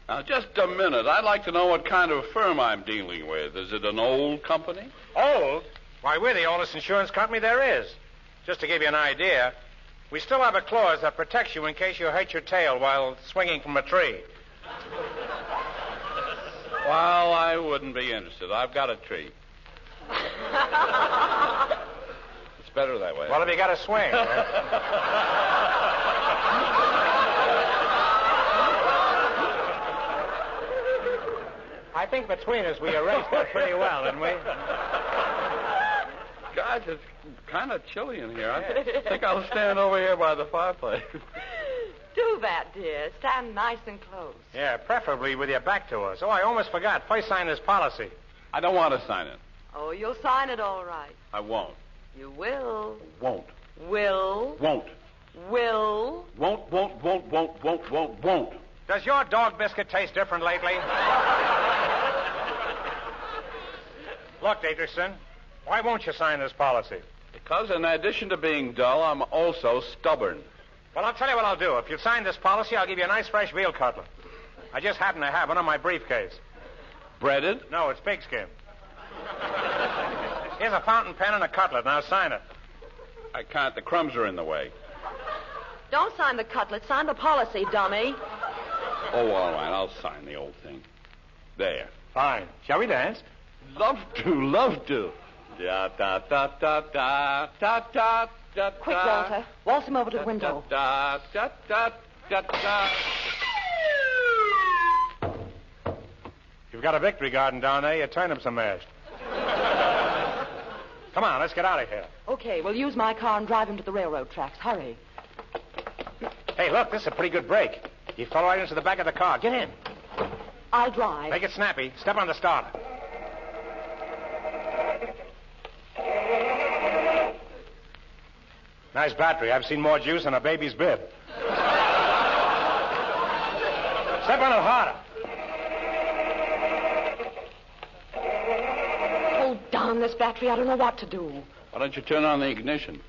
Now, just a minute. I'd like to know what kind of firm I'm dealing with. Is it an old company? Old? Why, we're the oldest insurance company there is. Just to give you an idea, we still have a clause that protects you in case you hurt your tail while swinging from a tree. Well, I wouldn't be interested. I've got a tree. It's better that way. Well, if you got a swing. I think between us we arranged that pretty well, didn't we? Gosh, it's kind of chilly in here. I think I'll stand over here by the fireplace. Do that, dear. Stand nice and close. Yeah, preferably with your back to us. Oh, I almost forgot. First sign this policy. I don't want to sign it. Oh, you'll sign it all right. I won't. You will. Won't. Will. Won't. Will. Won't. Does your dog biscuit taste different lately? Look, Dietrichson, why won't you sign this policy? Because in addition to being dull, I'm also stubborn. Well, I'll tell you what I'll do. If you sign this policy, I'll give you a nice fresh veal cutlet. I just happen to have one in my briefcase. Breaded? No, it's pigskin. Here's a fountain pen and a cutlet. Now sign it. I can't. The crumbs are in the way. Don't sign the cutlet. Sign the policy, dummy. Oh, all right. I'll sign the old thing. There. Fine. Shall we dance? Love to. Da da da da da da da da. Quick, Walter. Waltz him over to the window. Da da da da da. You've got a victory garden down there. Your turnips are mashed. Come on, let's get out of here. Okay, we'll use my car and drive him to the railroad tracks. Hurry. Hey, look, this is a pretty good break. You fell right into the back of the car. Get in. I'll drive. Make it snappy. Step on the starter. Nice battery. I've seen more juice in a baby's bib. Step on it harder. Oh, darn this battery. I don't know what to do. Why don't you turn on the ignition?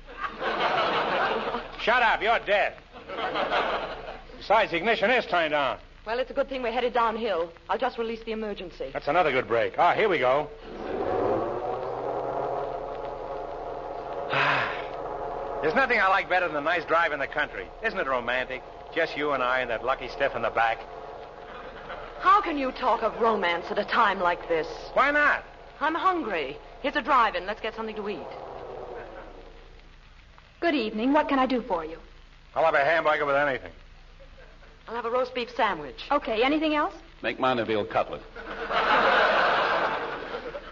Shut up. You're dead. Besides, the ignition is turned on. Well, it's a good thing we're headed downhill. I'll just release the emergency. That's another good break. Ah, here we go. There's nothing I like better than a nice drive in the country. Isn't it romantic? Just you and I and that lucky stiff in the back. How can you talk of romance at a time like this? Why not? I'm hungry. Here's a drive-in. Let's get something to eat. Good evening. What can I do for you? I'll have a hamburger with anything. I'll have a roast beef sandwich. Okay, anything else? Make mine a veal cutlet.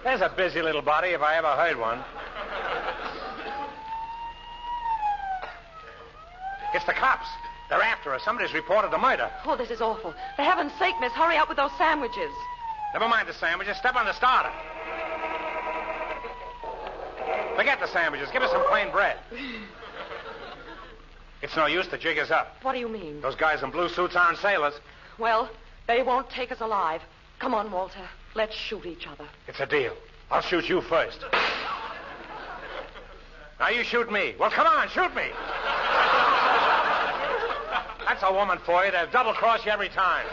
There's a busy little body if I ever heard one. It's the cops. They're after us. Somebody's reported a murder. Oh, this is awful. For heaven's sake, miss, hurry up with those sandwiches. Never mind the sandwiches. Step on the starter. Forget the sandwiches. Give us some plain bread. It's no use. The jig is up. What do you mean? Those guys in blue suits aren't sailors. Well, they won't take us alive. Come on, Walter. Let's shoot each other. It's a deal. I'll shoot you first. Now you shoot me. Well, come on, shoot me. That's a woman for you. They'll double-cross you every time.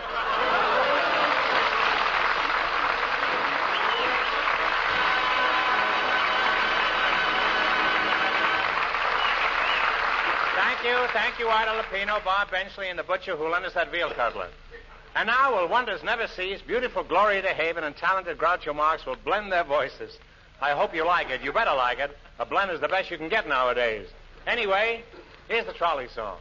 Thank you, Ida Lupino, Bob Benchley, and the butcher who lent us that veal cutlet. And now, will wonders never cease, beautiful Gloria DeHaven and talented Groucho Marx will blend their voices. I hope you like it. You better like it. A blend is the best you can get nowadays. Anyway, here's the trolley song.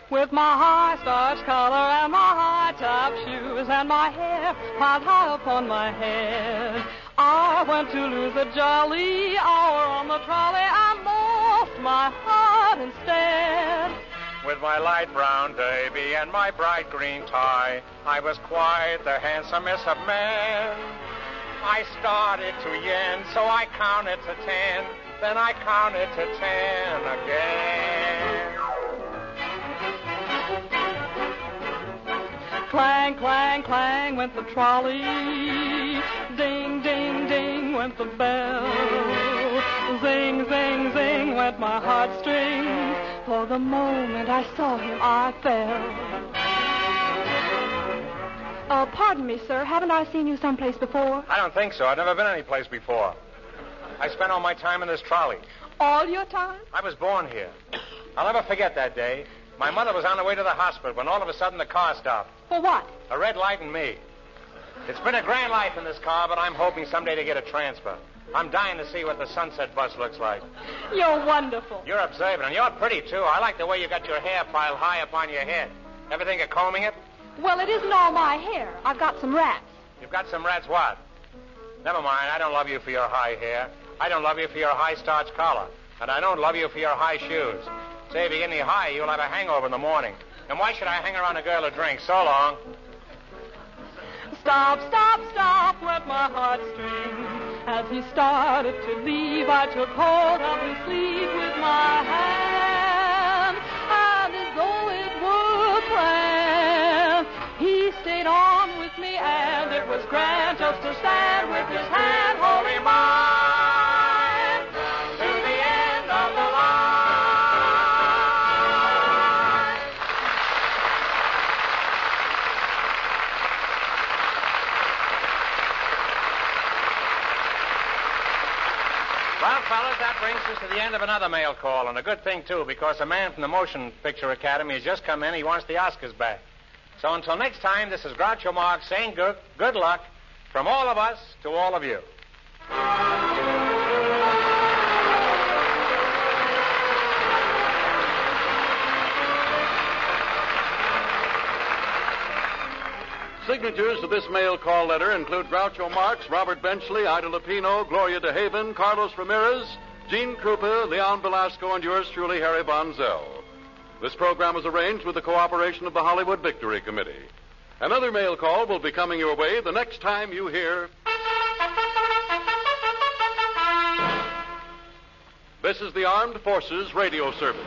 With my high starch collar and my high-top shoes and my hair piled high upon my head, I went to lose a jolly hour on the trolley and lost my heart instead. With my light brown derby and my bright green tie, I was quite the handsomest of men. I started to yen, so I counted to 10. Then I counted to 10 again. Clang, clang, clang went the trolley. Ding, ding, ding went the bell. Zing, zing, zing went my heartstrings. For the moment I saw him, I fell. Pardon me, sir. Haven't I seen you someplace before? I don't think so. I've never been anyplace before. I spent all my time in this trolley. All your time? I was born here. I'll never forget that day. My mother was on the way to the hospital when all of a sudden the car stopped. For what? A red light and me. It's been a grand life in this car, but I'm hoping someday to get a transfer. I'm dying to see what the Sunset bus looks like. You're wonderful. You're observant, and you're pretty, too. I like the way you got your hair piled high up on your head. Ever think of combing it? Well, it isn't all my hair. I've got some rats. You've got some rats what? Never mind. I don't love you for your high hair. I don't love you for your high starch collar. And I don't love you for your high shoes. Say, if you get any higher, you'll have a hangover in the morning. And why should I hang around a girl who drinks? So long. Stop, stop, stop, went my heartstrings. As he started to leave, I took hold of his sleeve with my hand. And as though it were planned, he stayed on with me, and it was grand just to stand with his hand holding mine to the end of the line. Well, fellas, that brings us to the end of another mail call, and a good thing, too, because a man from the Motion Picture Academy has just come in. He wants the Oscars back. So until next time, this is Groucho Marx saying good luck from all of us to all of you. Signatures to this mail call letter include Groucho Marx, Robert Benchley, Ida Lupino, Gloria DeHaven, Carlos Ramirez, Gene Krupa, Leon Velasco, and yours truly, Harry Bonzell. This program was arranged with the cooperation of the Hollywood Victory Committee. Another mail call will be coming your way the next time you hear... This is the Armed Forces Radio Service.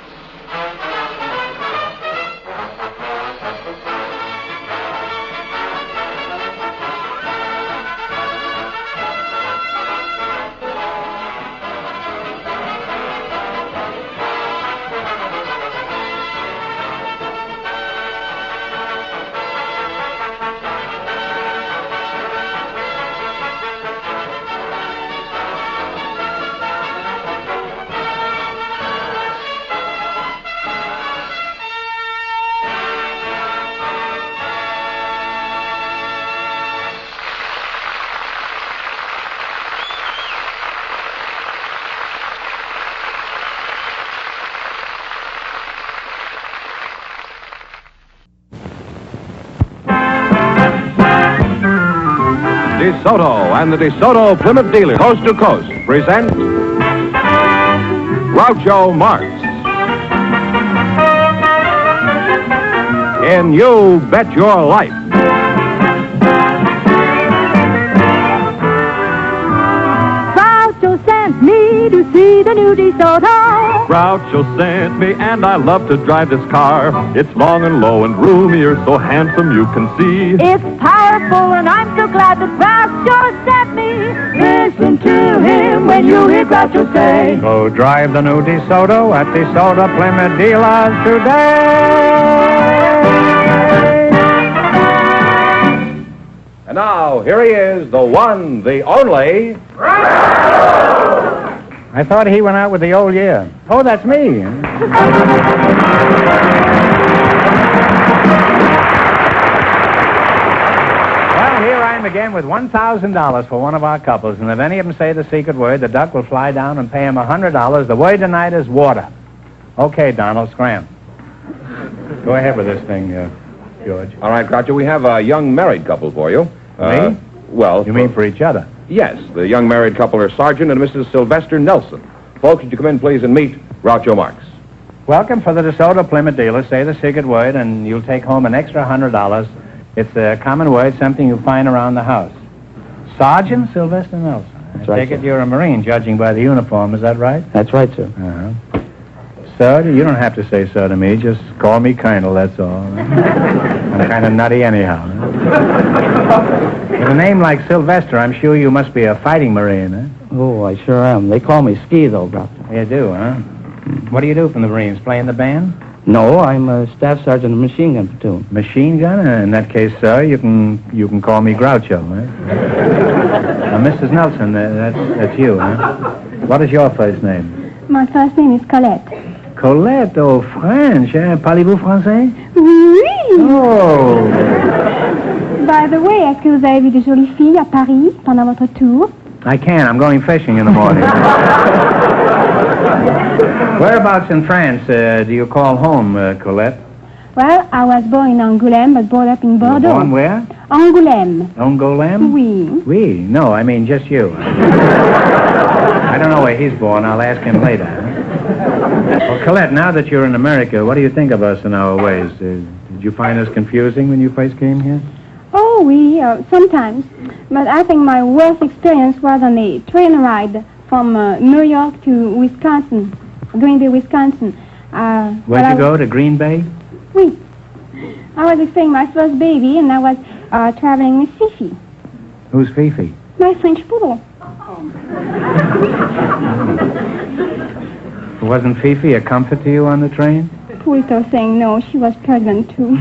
DeSoto and the DeSoto Plymouth Dealer, Coast to Coast, present Groucho Marx in You Bet Your Life. Groucho sent me to see the new DeSoto. Groucho sent me, and I love to drive this car. It's long and low and roomier, so handsome you can see. It's powerful, and I'm so glad that Groucho sent me. Listen to him when you hear Groucho say, Go drive the new DeSoto at DeSoto Plymouth Dealers today. And now, here he is, the one, the only... I thought he went out with the old year. Oh, that's me. Well, here I am again with $1,000 for one of our couples, and if any of them say the secret word, the duck will fly down and pay him $100. The word tonight is water. Okay, Donald, scram. Go ahead with this thing, George. All right, Groucho, we have a young married couple for you. Me? Well... You mean for each other? Yes, the young married couple are Sergeant and Mrs. Sylvester Nelson. Folks, would you come in, please, and meet Groucho Marx. Welcome for the DeSoto Plymouth dealer. Say the secret word, and you'll take home an extra $100. It's a common word, something you find around the house. Sergeant Sylvester Nelson. That's I right, take it sir. you're a Marine, judging by the uniform. Is that right? That's right, sir. Uh-huh. Sir, you don't have to say sir to me. Just call me Colonel, that's all. I'm kind of nutty anyhow. With a name like Sylvester, I'm sure you must be a fighting Marine, huh? Oh, I sure am. They call me Ski, though, Doctor. You do, huh? What do you do from the Marines? Play in the band? No, I'm a staff sergeant of machine gun platoon. Machine gun? In that case, sir, you can call me Groucho, huh? Mrs. Nelson, that's you, huh? What is your first name? My first name is Colette. Colette, oh, French, hein? Parlez-vous français? Oui! Oh! By the way, est-ce que vous avez vu de jolies filles à Paris pendant votre tour? I can. I'm going fishing in the morning. Whereabouts in France do you call home, Colette? Well, I was born in Angoulême, but brought up in Bordeaux. Born where? Angoulême. Angoulême? Oui. Oui. No, I mean just you. I don't know where he's born. I'll ask him later. Well, Colette, now that you're in America, what do you think of us and our ways? Did you find us confusing when you first came here? Oh, we, sometimes. But I think my worst experience was on a train ride from New York to Wisconsin, Green Bay, Wisconsin. Where'd you go, to Green Bay? Oui. I was expecting my first baby, and I was traveling with Fifi. Who's Fifi? My French poodle. Wasn't Fifi a comfort to you on the train? Pulito saying no, she was pregnant too.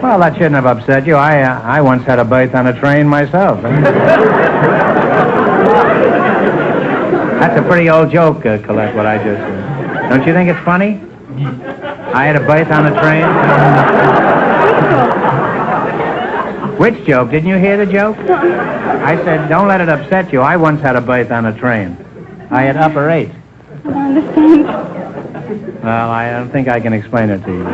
Well, that shouldn't have upset you. I once had a berth on a train myself. That's a pretty old joke, Colette, what I just said. Don't you think it's funny? I had a berth on a train. Which joke? Didn't you hear the joke? I said, don't let it upset you. I once had a berth on a train. I had upper 8. I don't understand. Well, I don't think I can explain it to you.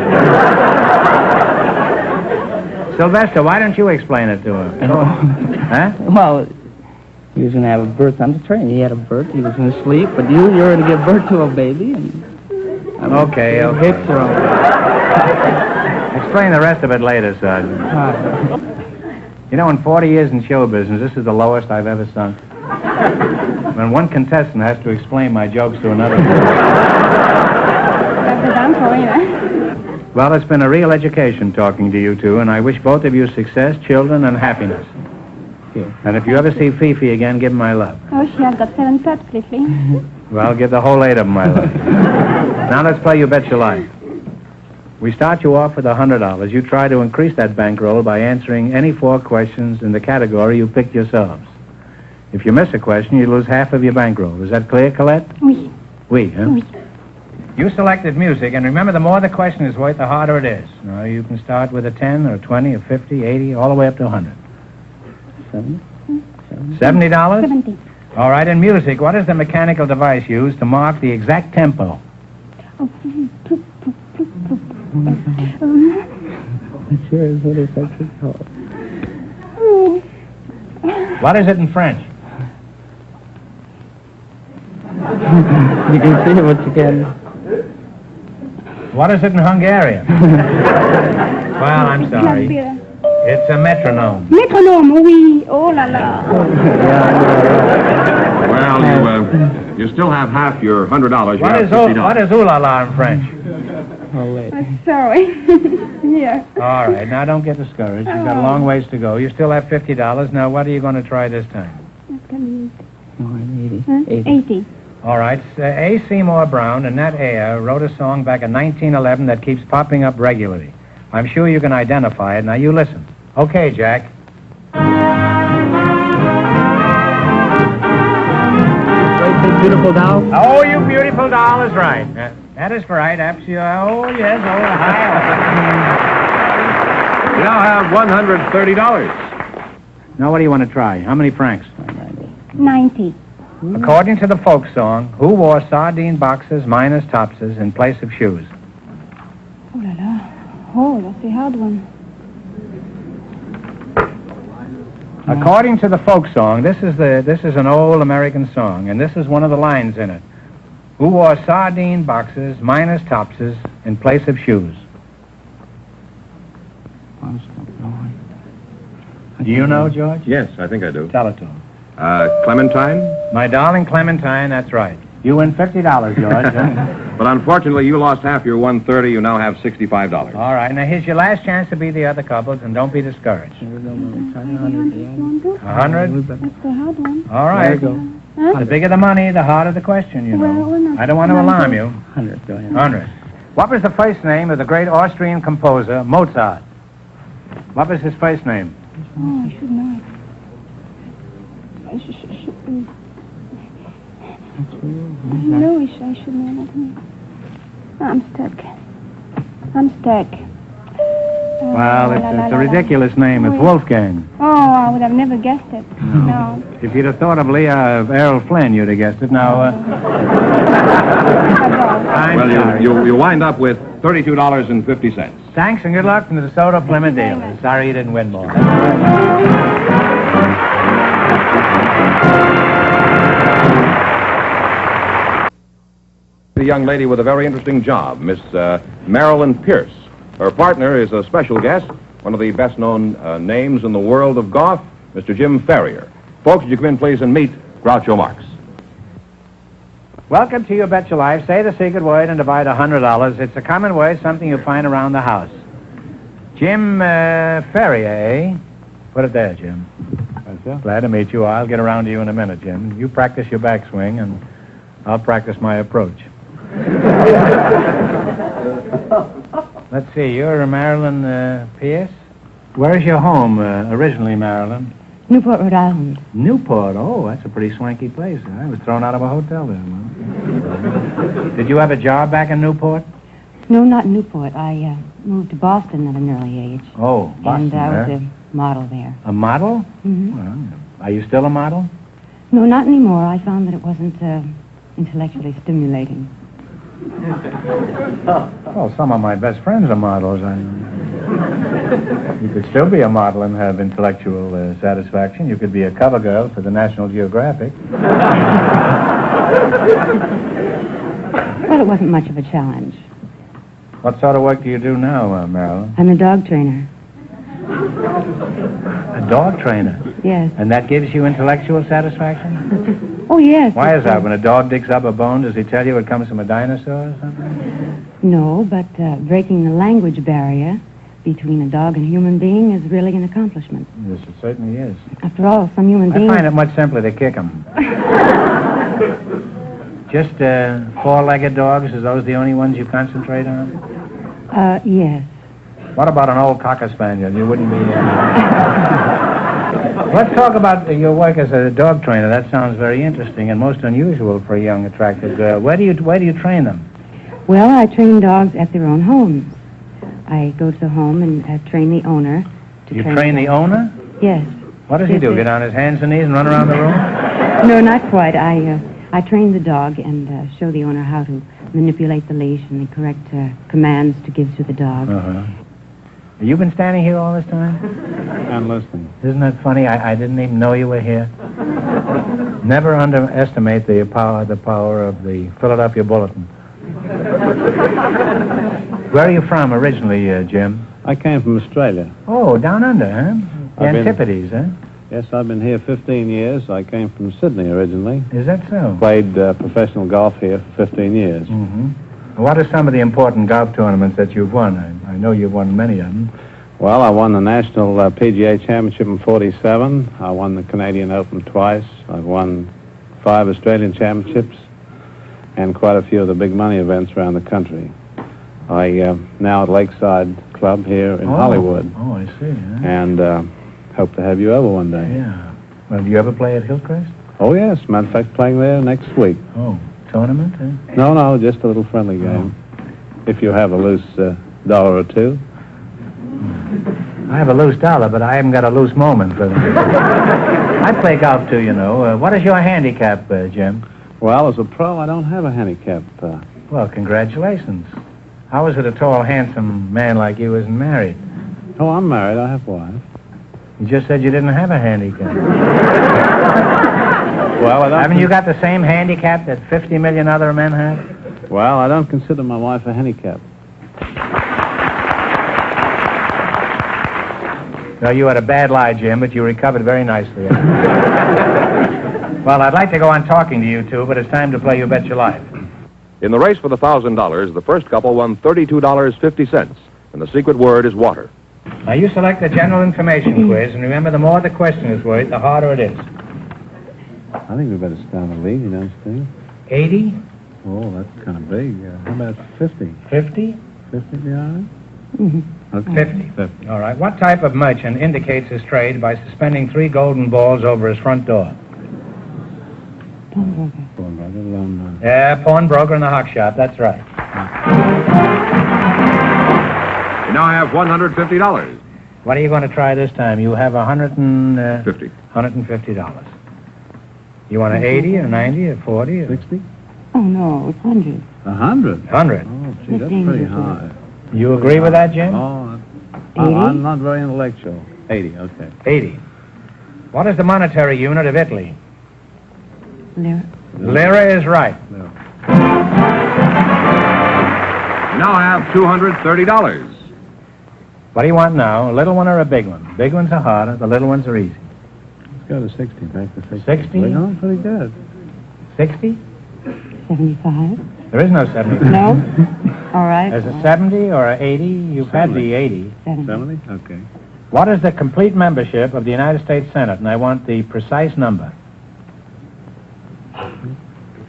Sylvester, why don't you explain it to her? Huh? Well, he was going to have a birth on the train. He had a birth. He was going to sleep, but you're going to give birth to a baby. And Okay. Hips are on. Explain the rest of it later, Sergeant. You know, in 40 years in show business, this is the lowest I've ever sunk. When one contestant has to explain my jokes to another. Well, it's been a real education talking to you two, and I wish both of you success, children, and happiness. And if you ever see Fifi again, give him my love. Oh, she has got 7 pups lately. Well, give the whole 8 of them my love. Now let's play You Bet Your Life. We start you off with $100. You try to increase that bankroll by answering any 4 questions in the category you picked yourselves. If you miss a question, you lose half of your bankroll. Is that clear, Colette? Oui. Oui, huh? Oui. You selected music, and remember, the more the question is worth, the harder it is. Now, you can start with a 10 or a 20 or 50, 80, all the way up to 100. 70, $70? 70. All right, in music, what is the mechanical device used to mark the exact tempo? Sure is what it's actually called. What is it in French? You can see what you can. What is it in Hungarian? Well, I'm sorry. It's a metronome. Metronome, oui. Oh la la. Well, you still have half your $100. You What have is $50. what is ooh la la in French? Sorry. Here. All right, now don't get discouraged. You've got a long ways to go. You still have $50. Now, what are you going to try this time? 80. All right. A. Seymour Brown and Nat Ayer wrote a song back in 1911 that keeps popping up regularly. I'm sure you can identify it. Now, you listen. Okay, Jack. Beautiful doll? Oh, you beautiful doll is right. That is right. Absolutely. Oh, yes. Oh, hi. You now have $130. Now, what do you want to try? How many francs? 90. According to the folk song, who wore sardine boxes minus topses in place of shoes? Oh la la. Oh, that's a hard one. According to the folk song, this is an old American song, and this is one of the lines in it. Who wore sardine boxes minus topses in place of shoes? Do you know, George? Yes, I think I do. Tell it to him. Clementine? My darling Clementine, that's right. You win $50, George. But unfortunately, you lost half your $130. You now have $65. All right, now here's your last chance to beat the other couples, and don't be discouraged. 100? That's the hard one. All right. There you go. Huh? The bigger the money, the harder the question, you know. Well, we're not- I don't want to alarm you. 100, go ahead. 100. What was the first name of the great Austrian composer, Mozart? What was his first name? Oh, I should know it. I should know I should know that name. I'm stuck. Well, it's a ridiculous name. It's Wolfgang. Oh, I would have never guessed it. No. If you'd have thought of Errol Flynn, you'd have guessed it. Now, I'm sorry. You wind up with $32.50. Thanks and good luck from the DeSoto Plymouth dealers. Sorry you didn't win more. A young lady with a very interesting job, Miss Marilyn Pierce. Her partner is a special guest, one of the best-known names in the world of golf, Mr. Jim Ferrier. Folks, would you come in, please, and meet Groucho Marx. Welcome to You Bet Your Life. Say the secret word and divide $100. It's a common word, something you find around the house. Jim Ferrier, eh? Put it there, Jim. Glad to meet you. I'll get around to you in a minute, Jim. You practice your backswing, and I'll practice my approach. Let's see, you're Marilyn Pierce? Where's your home originally, Marilyn? Newport, Rhode Island. Newport? Oh, that's a pretty swanky place. I was thrown out of a hotel there. Did you have a job back in Newport? No, not Newport. I moved to Boston at an early age. Oh, Boston. And I was a model there. A model? Mm-hmm. Well, are you still a model? No, not anymore. I found that it wasn't intellectually stimulating. Well, some of my best friends are models. You could still be a model and have intellectual satisfaction. You could be a cover girl for the National Geographic. Well, it wasn't much of a challenge. What sort of work do you do now, Marilyn? I'm a dog trainer. A dog trainer? Yes. And that gives you intellectual satisfaction? Oh, yes. Why is that? When a dog digs up a bone, does he tell you it comes from a dinosaur or something? No, but breaking the language barrier between a dog and a human being is really an accomplishment. Yes, it certainly is. After all, some human beings... I find it much simpler to kick them. Just four-legged dogs, are those the only ones you concentrate on? Yes. What about an old cocker spaniel? You wouldn't be... Let's talk about your work as a dog trainer. That sounds very interesting and most unusual for a young, attractive girl. Where do you train them? Well, I train dogs at their own homes. I go to the home and train the owner. You train the owner? Yes. What does he do? Get on his hands and knees and run around the room? No, not quite. I train the dog and show the owner how to manipulate the leash and the correct commands to give to the dog. Uh-huh. You been standing here all this time? I'm listening. Isn't that funny? I didn't even know you were here. Never underestimate the power of the Philadelphia Bulletin. Where are you from originally, Jim? I came from Australia. Oh, down under, huh? The Antipodes, huh? Yes, I've been here 15 years. I came from Sydney originally. Is that so? Played professional golf here for 15 years. Mm-hmm. What are some of the important golf tournaments that you've won? I know you've won many of them. Well, I won the National PGA Championship in 47. I won the Canadian Open twice. I've won 5 Australian championships and quite a few of the big money events around the country. I now at Lakeside Club here in Hollywood. Oh, I see. Huh? And hope to have you over one day. Yeah. Well, do you ever play at Hillcrest? Oh, yes. Matter of fact, playing there next week. Oh, tournament, huh? No, just a little friendly game. If you have a loose dollar or two. I have a loose dollar, but I haven't got a loose moment for them. I play golf, too, you know. What is your handicap, Jim? Well, as a pro, I don't have a handicap. Well, congratulations. How is it a tall, handsome man like you isn't married? Oh, I'm married. I have a wife. You just said you didn't have a handicap. Well, haven't you got the same handicap that 50 million other men have? Well, I don't consider my wife a handicap. No, you had a bad lie, Jim, but you recovered very nicely. Well, I'd like to go on talking to you two, but it's time to play You Bet Your Life. In the race for the $1,000, the first couple won $32.50, and the secret word is water. Now, you select the general information quiz, and remember, the more the question is worth, the harder it is. I think we better start a lead, you know, Steve. 80? Oh, that's kind of big. How about 50? 50? 50, be all right? Mm-hmm. Okay. 50. All right. What type of merchant indicates his trade by suspending 3 golden balls over his front door? Pawnbroker. Yeah, pawnbroker in the hock shop. That's right. You now have $150. What are you going to try this time? You have $150. $150. You want an 80 or 90 or 40 or 60? Oh, no, it's 100. 100? 100. Oh, gee, that's pretty high. You agree with that, Jim? Oh, I'm not very intellectual. 80, okay. 80. What is the monetary unit of Italy? Lira. Lira is right. You now have $230. What do you want now, a little one or a big one? Big ones are harder, the little ones are easy. Let's go to 60, back to 60. 60? No, pretty good. 60? 75. There is no 70. No? All right. There's a 70 or a 80. You've 70. Had the 80. 70? Okay. What is the complete membership of the United States Senate? And I want the precise number.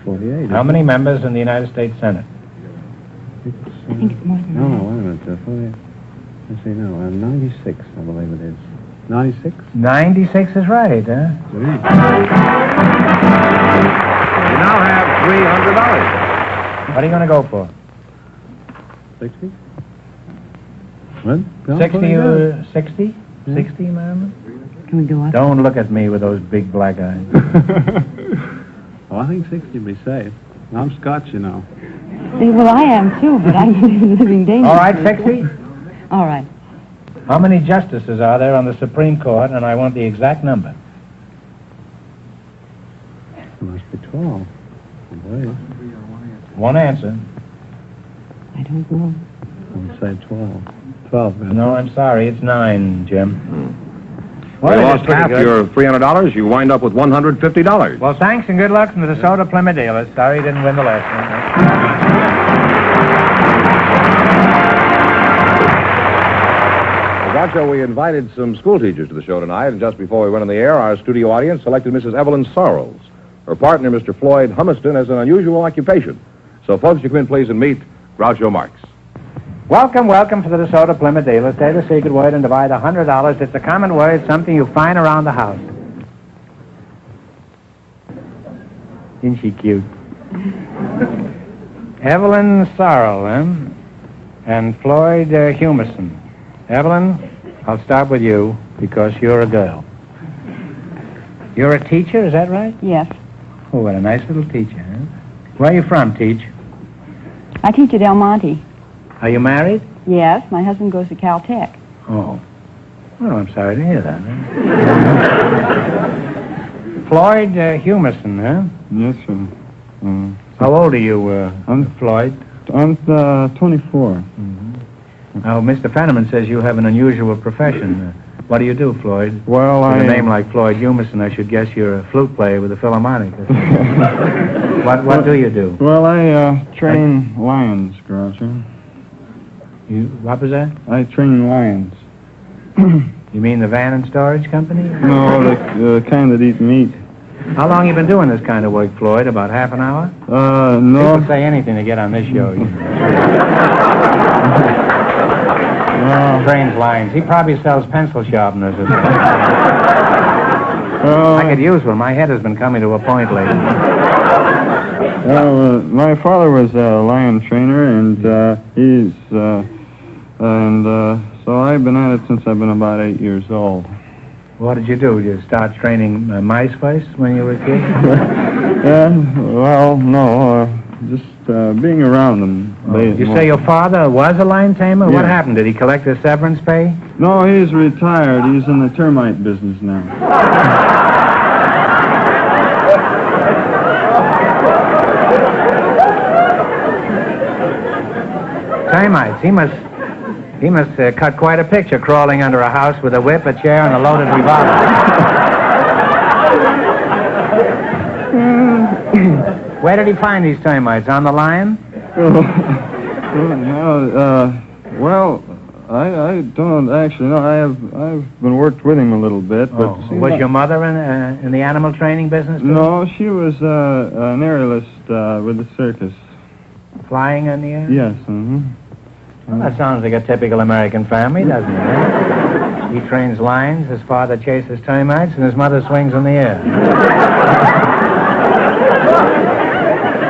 48. How many members in the United States Senate? I think it's more than No, wait a minute. 48. Let's see, no, 96, I believe it is. 96? 96 is right, huh? You now have $300. What are you going to go for? 60? What? 60? 60? 60, ma'am? Can we go up? Don't look at me with those big black eyes. Oh, I think 60 would be safe. I'm Scotch, you know. Well, I am, too, but I'm living dangerously. All right, 60? All right. How many justices are there on the Supreme Court? And I want the exact number. It must be 12. I believe. One answer. I don't know. I would say 12. 12. No, I'm sorry. It's 9, Jim. Well, you lost half your $300. You wind up with $150. Well, thanks and good luck from the DeSoto Plymouth dealers. Sorry you didn't win the last one. Groucho, we invited some school teachers to the show tonight, and just before we went on the air, our studio audience selected Mrs. Evelyn Sorrells. Her partner, Mr. Floyd Humiston, has an unusual occupation. So, folks, you come in, please, and meet Groucho Marx. Welcome, welcome to the DeSoto Plymouth dealers. Say the secret word and divide $100. It's a common word, something you find around the house. Isn't she cute? Evelyn Sorrell, and Floyd Humiston. Evelyn, I'll start with you because you're a girl. You're a teacher, is that right? Yes. Oh, what a nice little teacher, huh? Where are you from, Teach? I teach at El Monte. Are you married? Yes, my husband goes to Caltech. Oh. Well, I'm sorry to hear that. Floyd Humerson, huh? Yes, sir. How old are you, I'm Floyd? I'm 24. Now, Mr. Fenneman says you have an unusual profession. What do you do, Floyd? Well, with a name like Floyd Humerson, I should guess you're a flute player with the Philharmonic. What do you do? Well, I train lions, Groucho. What was that? I train lions. You mean the van and storage company? No, the kind that eat meat. How long you been doing this kind of work, Floyd? About half an hour? No. People say anything to get on this show. Trains lines. He probably sells pencil sharpeners or something. I could use one. My head has been coming to a point lately. Well, my father was a lion trainer, and so I've been at it since I've been about 8 years old. What did you do? Did you start training mice first when you were a kid? Well, no, just being around them. You say your father was a lion tamer? Yeah. What happened? Did he collect a severance pay? No, he's retired. He's in the termite business now. Termites. He must cut quite a picture crawling under a house with a whip, a chair, and a loaded revolver. Where did he find these termites? On the lion? Well, I don't actually know. I've been worked with him a little bit, but was your mother in the animal training business too? No, she was an aerialist with the circus. Flying in the air? Yes. Well, that sounds like a typical American family, doesn't it? He trains lions, his father chases termites, and his mother swings in the air.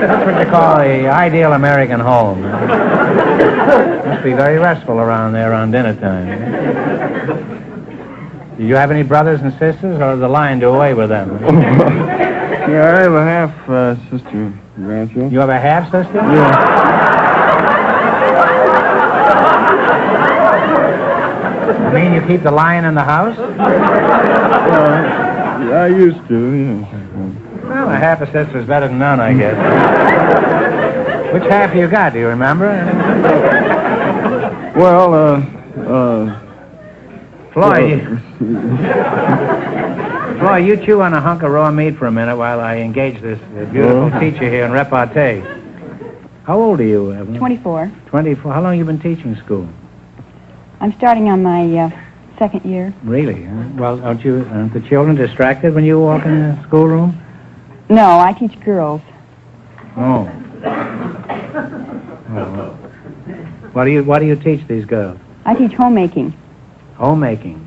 That's what you call the ideal American home. Must be very restful around there around dinner time. Do you have any brothers and sisters, or does the lion do away with them? Yeah, I have a half-sister, Groucho. You have a half-sister? Yeah. You mean you keep the lion in the house? I used to, yeah. Well, a half a sister is better than none, I guess. Which half you got, do you remember? Well, Floyd, Floyd, you chew on a hunk of raw meat for a minute while I engage this beautiful teacher here in repartee. How old are you, Evelyn? 24. 24. How long have you been teaching school? I'm starting on my second year. Really? Huh? Well, aren't the children distracted when you walk in the schoolroom? No, I teach girls. Oh. What do you teach these girls? I teach homemaking. Homemaking?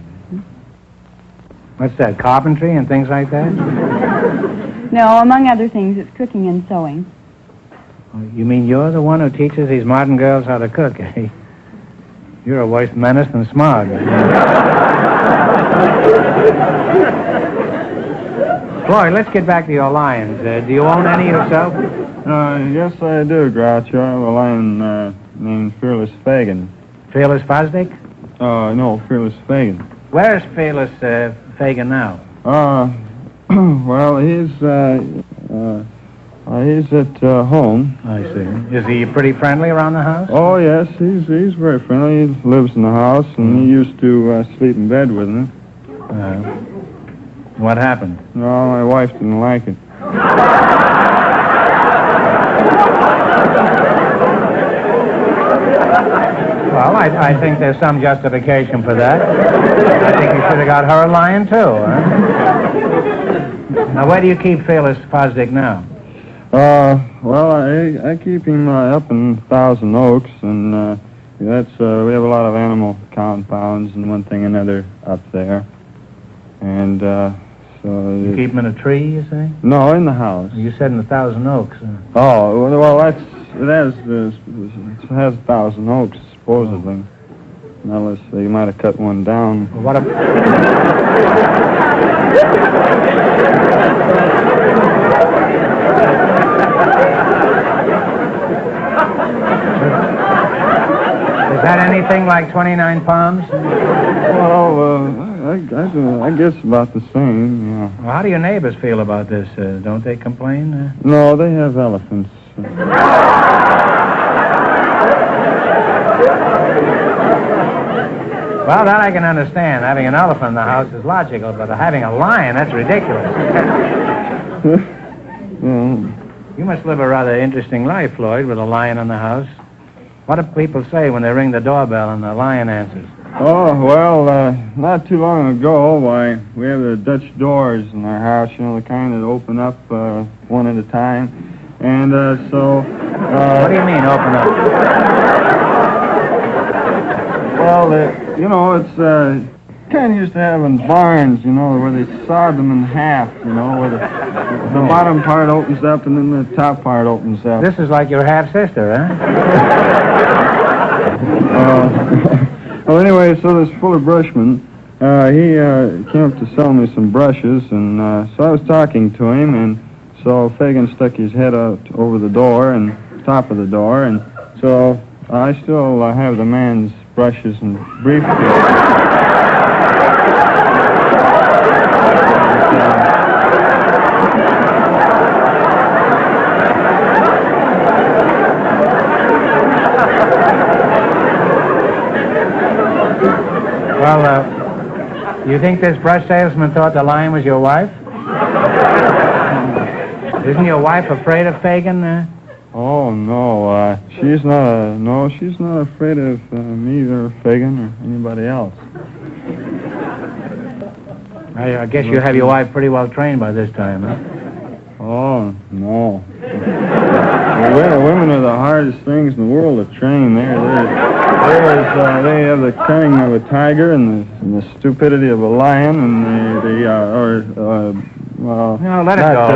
What's that, carpentry and things like that? No, among other things, it's cooking and sewing. You mean you're the one who teaches these modern girls how to cook, eh? You're a worse menace than smart. Floyd, let's get back to your lions. Do you own any yourself? Yes, I do, Groucho. I have a lion named Fearless Fagin. Fearless Fosdick? No, Fearless Fagin. Where's Fearless Fagin now? Well, he's at home. I see. Is he pretty friendly around the house? Oh, yes, he's very friendly. He lives in the house, and he used to sleep in bed with me. What happened? No, my wife didn't like it. Well, I think there's some justification for that. I think you should have got her a lion, too, huh? Now, where do you keep Fearless Fosdick now? Well, I keep him up in Thousand Oaks, and we have a lot of animal compounds and one thing and another up there. And You keep him in a tree, you say? No, in the house. You said in the Thousand Oaks. Oh, well, it has Thousand Oaks, supposedly. Unless they might have cut one down. What a... Is that anything like 29 palms? Well, I guess about the same, yeah. Well, how do your neighbors feel about this? Don't they complain? No, they have elephants. Well, that I can understand. Having an elephant in the house is logical, but having a lion, that's ridiculous. You must live a rather interesting life, Floyd, with a lion in the house. What do people say when they ring the doorbell and the lion answers? Oh, well, not too long ago, why, we have the Dutch doors in our house, you know, the kind that open up one at a time. And so... what do you mean, open up? Well, you know, it's kind of used to have in barns, you know, where they sawed them in half, you know, where the bottom part opens up and then the top part opens up. This is like your half-sister, huh? Well, anyway, so this Fuller Brushman, he came up to sell me some brushes, and so I was talking to him, and so Fagin stuck his head out over the door and top of the door, and so I still have the man's brushes and briefcase. Well, you think this brush salesman thought the lion was your wife? Isn't your wife afraid of Fagin? Oh, no, she's not afraid of me or Fagin or anybody else. I guess you have your wife pretty well trained by this time, huh? Oh, no. Women are the hardest things in the world to train. They have the cunning of a tiger and the stupidity of a lion, and well... No, let it go.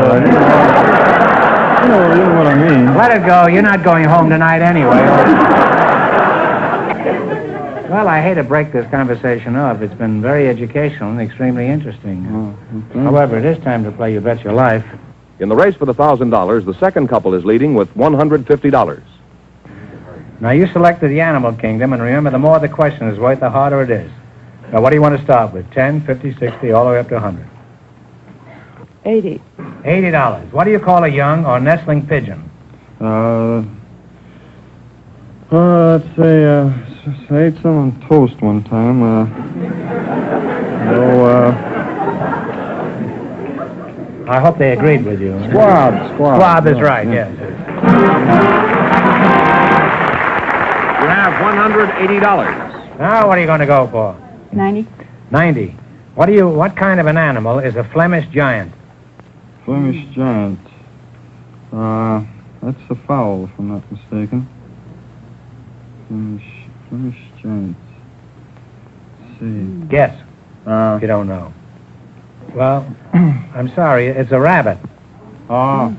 You know what I mean. Let it go. You're not going home tonight anyway. Well, I hate to break this conversation off. It's been very educational and extremely interesting. However, it is time to play You Bet Your Life. In the race for the $1,000, the second couple is leading with $150. Now, you selected the animal kingdom, and remember, the more the question is worth, the harder it is. Now, what do you want to start with? 10, 50, 60, all the way up to 100? 80. $80. What do you call a young or nestling pigeon? Let's say, I ate some on toast one time. I hope they agreed with you. Squab. Squab is right, yes. You have $180. Now, what are you going to go for? 90. 90. What kind of an animal is a Flemish giant? Flemish giant. That's a fowl, if I'm not mistaken. Flemish giant. Let's see. Guess. If you don't know. Well, I'm sorry, it's a rabbit. Oh.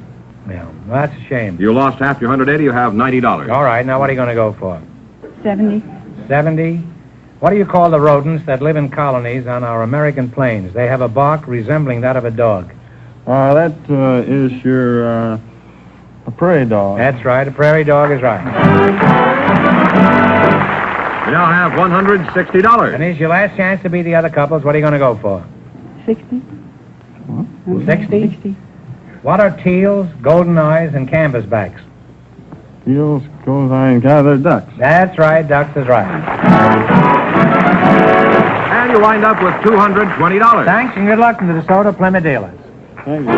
Yeah, well, that's a shame. You lost half your 180, you have $90. All right, now what are you going to go for? 70. 70. What do you call the rodents that live in colonies on our American plains? They have a bark resembling that of a dog. That is a prairie dog. That's right, a prairie dog is right. You now have $160. And here's your last chance to beat the other couples. What are you going to go for? 60. 60? What are teals, golden eyes, and canvasbacks? Teals, golden eyes, they're ducks. That's right, ducks is right. And you wind up with $220. Thanks, and good luck to the DeSoto Plymouth dealers. Thank you.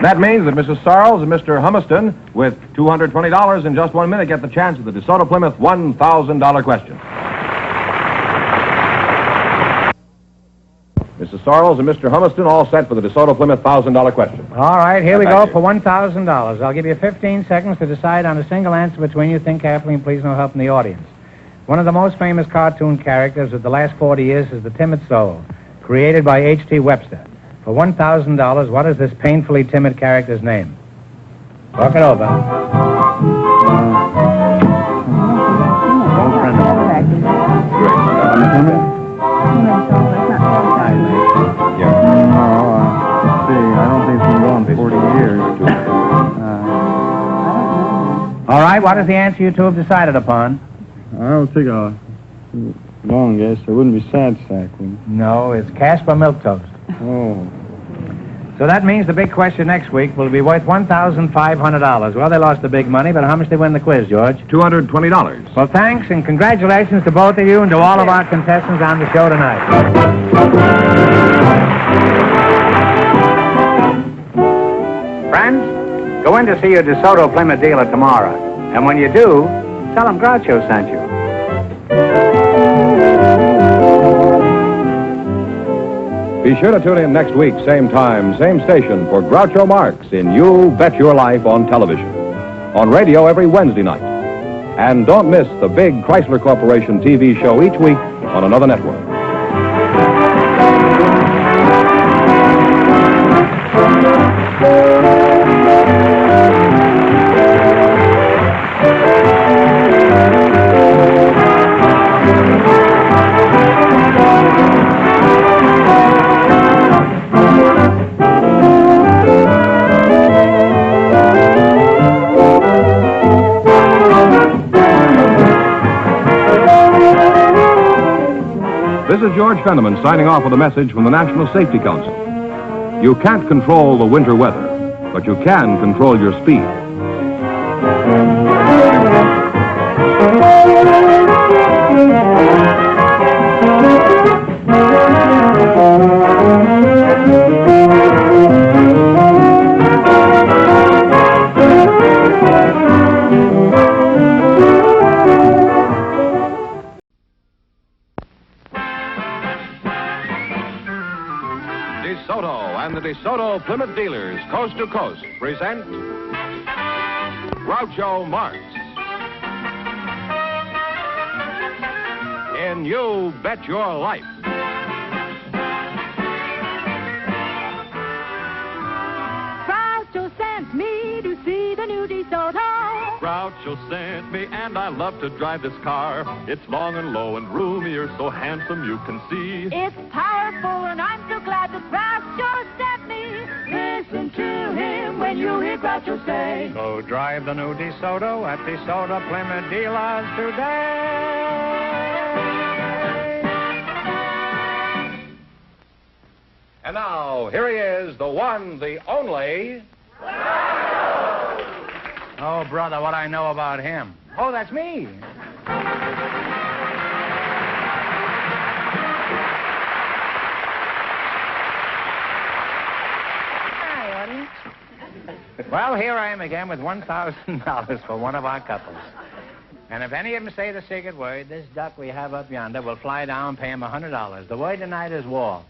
That means that Mrs. Sarles and Mr. Humiston, with $220 in just 1 minute, get the chance at the DeSoto Plymouth $1,000 question. Mrs. Sarles and Mr. Humiston all set for the DeSoto Plymouth $1,000 question. All right, here we go for $1,000. I'll give you 15 seconds to decide on a single answer between you. Think carefully and please no help from the audience. One of the most famous cartoon characters of the last 40 years is the Timid Soul, created by H.T. Webster. For $1,000, what is this painfully timid character's name? Talk it over. Old friend of mine. I don't think it's been gone 40 years. All right, what is the answer you two have decided upon? I'll take a long guess. It wouldn't be sad sack, would it? No, it's Casper Milk Toast. Oh. So that means the big question next week will be worth $1,500. Well, they lost the big money, but how much did they win the quiz, George? $220. Well, thanks and congratulations to both of you and to all of our contestants on the show tonight. Friends, go in to see your DeSoto Plymouth dealer tomorrow. And when you do, tell them Groucho sent you. Be sure to tune in next week, same time, same station, for Groucho Marx in You Bet Your Life on television. On radio every Wednesday night. And don't miss the big Chrysler Corporation TV show each week on another network. This is George Fenneman signing off with a message from the National Safety Council. You can't control the winter weather, but you can control your speed. DeSoto and the DeSoto Plymouth dealers, coast to coast, present Groucho Marx in You Bet Your Life. Groucho sent me to see the new DeSoto. Groucho sent me, and I love to drive this car. It's long and low and roomier, so handsome you can see. It's powerful, and I'm so glad that Groucho sent me. Listen to him when you hear Groucho say, Go drive the new DeSoto at DeSoto Plymouth dealers today. And now, here he is, the one, the only... Oh, brother, what I know about him. Oh, that's me. Hi, audience. Well, here I am again with $1,000 for one of our couples. And if any of them say the secret word, this duck we have up yonder will fly down and pay him $100. The word tonight is war.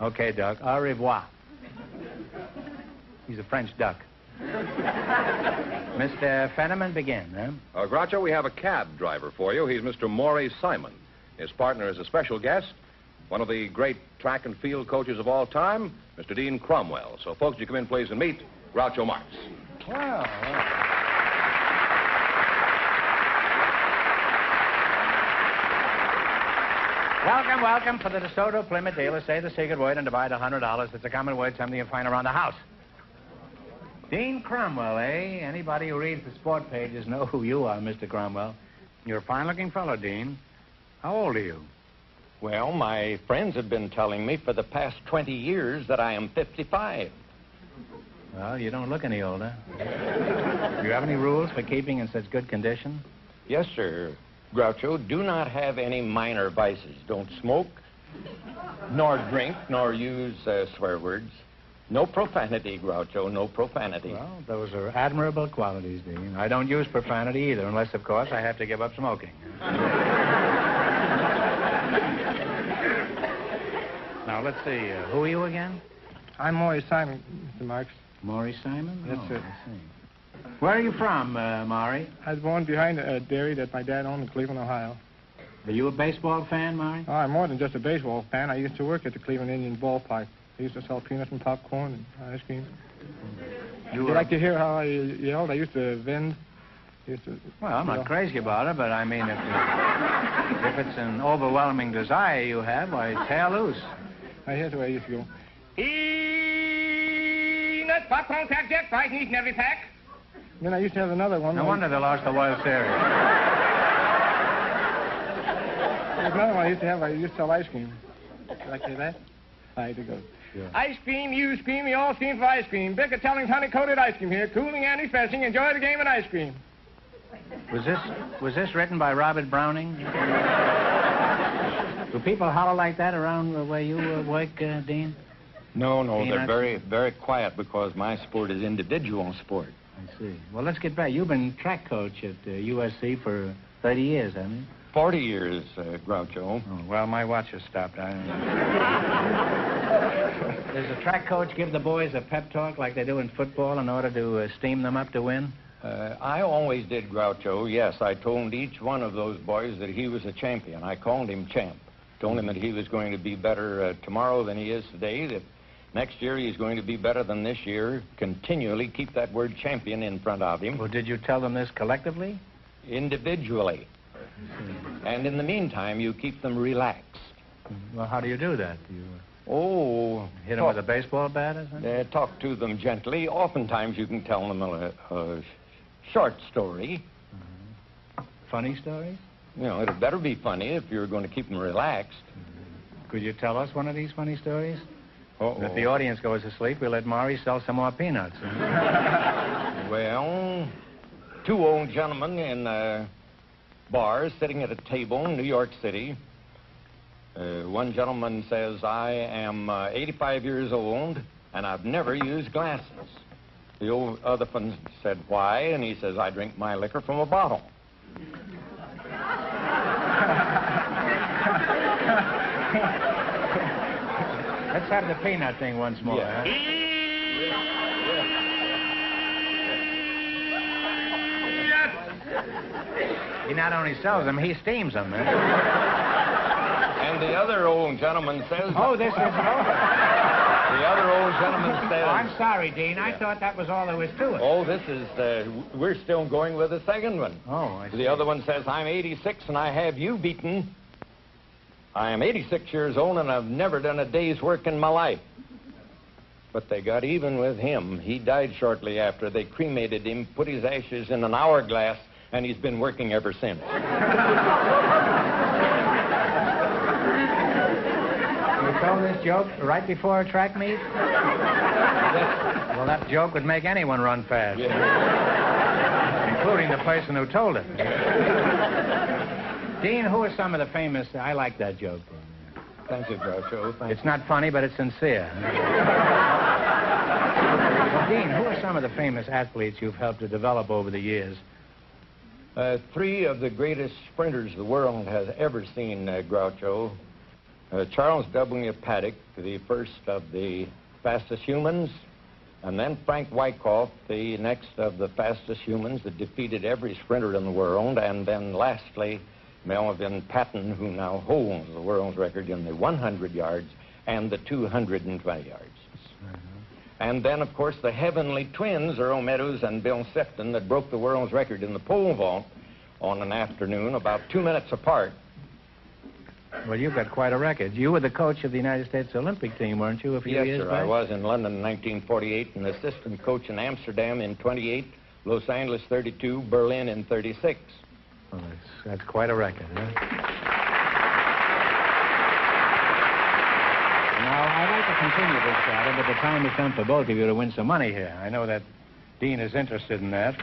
Okay, Duck, au revoir. He's a French duck. Mr. Fenneman, begin, huh? Groucho, we have a cab driver for you. He's Mr. Maury Simon. His partner is a special guest, one of the great track and field coaches of all time, Mr. Dean Cromwell. So, folks, you come in, please, and meet Groucho Marx. Well. Welcome, welcome. For the DeSoto Plymouth dealer, say the secret word and divide $100. It's a common word, something you find around the house. Dean Cromwell, eh? Anybody who reads the sport pages know who you are, Mr. Cromwell. You're a fine-looking fellow, Dean. How old are you? Well, my friends have been telling me for the past 20 years that I am 55. Well, you don't look any older. Do you have any rules for keeping in such good condition? Yes, sir. Groucho, do not have any minor vices. Don't smoke, nor drink, nor use swear words. No profanity, Groucho, no profanity. Well, those are admirable qualities, Dean. I don't use profanity either, unless, of course, I have to give up smoking. Now, let's see. Who are you again? I'm Maury Simon, Mr. Marx. Maury Simon? That's it. I see. Where are you from, Maury? I was born behind a dairy that my dad owned in Cleveland, Ohio. Are you a baseball fan, Maury? Oh, I'm more than just a baseball fan. I used to work at the Cleveland Indian ballpark. I used to sell peanuts and popcorn and ice cream. Would you like to hear how I yelled? I used to vend Well, I'm not crazy about it, but I mean, if it's an overwhelming desire you have, why, tear loose. Here's the way you feel. Peanuts, popcorn, crackjack, fried meat in every pack. Then I used to have another one. No wonder they lost the World Series. There's another one I used to have. I used to sell ice cream. Did I say that? I had to go. Sure. Ice cream, you scream, we all scream for ice cream. Bicker Telling's honey-coated ice cream here. Cooling and refreshing. Enjoy the game of ice cream. Was this written by Robert Browning? Do people holler like that around where you work, Dean? No, Peanuts? they're very, very quiet because my sport is individual sport. I see. Well, let's get back. You've been track coach at USC for 30 years, haven't you? 40 years, Groucho. Oh, well, my watch has stopped. Does the track coach give the boys a pep talk like they do in football in order to steam them up to win? I always did, Groucho. Yes, I told each one of those boys that he was a champion. I called him champ. Told him that he was going to be better tomorrow than he is today, that next year he's going to be better than this year. Continually keep that word champion in front of him. Well, did you tell them this collectively? Individually. And in the meantime, you keep them relaxed. Well, how do you do that? Do you hit them with a baseball bat or something? Talk to them gently. Oftentimes you can tell them a short story. Funny stories? You know, it'd better be funny if you're going to keep them relaxed. Could you tell us one of these funny stories? Uh-oh. If the audience goes to sleep, we'll let Maury sell some more peanuts. Well, two old gentlemen in bars sitting at a table in New York City. One gentleman says, I am 85 years old, and I've never used glasses. The other one said, why? And he says, I drink my liquor from a bottle. Let's have the peanut thing once more. Yeah. Huh? He not only sells them, he steams them. And the other old gentleman says... Oh, this is over. The other old gentleman says... Oh, I'm sorry, Dean. I thought that was all there was to it. Oh, this is... we're still going with the second one. Oh, I see. The other one says, I'm 86 and I have you beaten. I am 86 years old and I've never done a day's work in my life. But they got even with him. He died shortly after. They cremated him, put his ashes in an hourglass, and he's been working ever since. You told this joke right before a track meet? Well, that joke would make anyone run fast. Yeah. Including the person who told it. Dean, who are some of the famous... I like that joke. Thank you, Groucho. It's not funny, but it's sincere. Well, Dean, who are some of the famous athletes you've helped to develop over the years? Three of the greatest sprinters the world has ever seen, Groucho. Charles W. Paddock, the first of the fastest humans, and then Frank Wyckoff, the next of the fastest humans that defeated every sprinter in the world, and then lastly, Melvin Patton, who now holds the world's record in the 100 yards and the 220 yards. And then, of course, the heavenly twins, Earl Meadows and Bill Sefton, that broke the world's record in the pole vault on an afternoon about 2 minutes apart. Well, you've got quite a record. You were the coach of the United States Olympic team, weren't you, a few years Yes, sir. back? I was in London in 1948, an assistant coach in Amsterdam in 28, Los Angeles 32, Berlin in 36. Well, that's quite a record, huh? Now, I'd like to continue this battle, but the time has come for both of you to win some money here. I know that Dean is interested in that.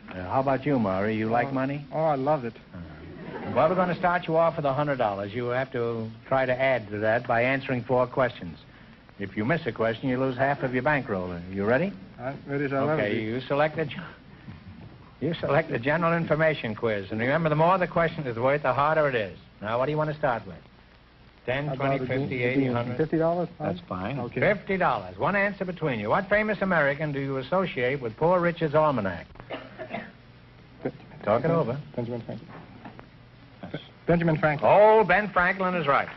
How about you, Maury? You like money? Oh, I loved it. Well, we're going to start you off with $100. You have to try to add to that by answering 4 questions. If you miss a question, you lose half of your bankroll. You ready? Ready as I'll ever Okay, be. you select the general information quiz. And remember, the more the question is worth, the harder it is. Now, what do you want to start with? 10, 20, 50, 80, 100? $50? That's fine. Okay. $50. One answer between you. What famous American do you associate with Poor Richard's Almanac? Talk it over. Benjamin Franklin. Benjamin Franklin. Oh, Ben Franklin is right.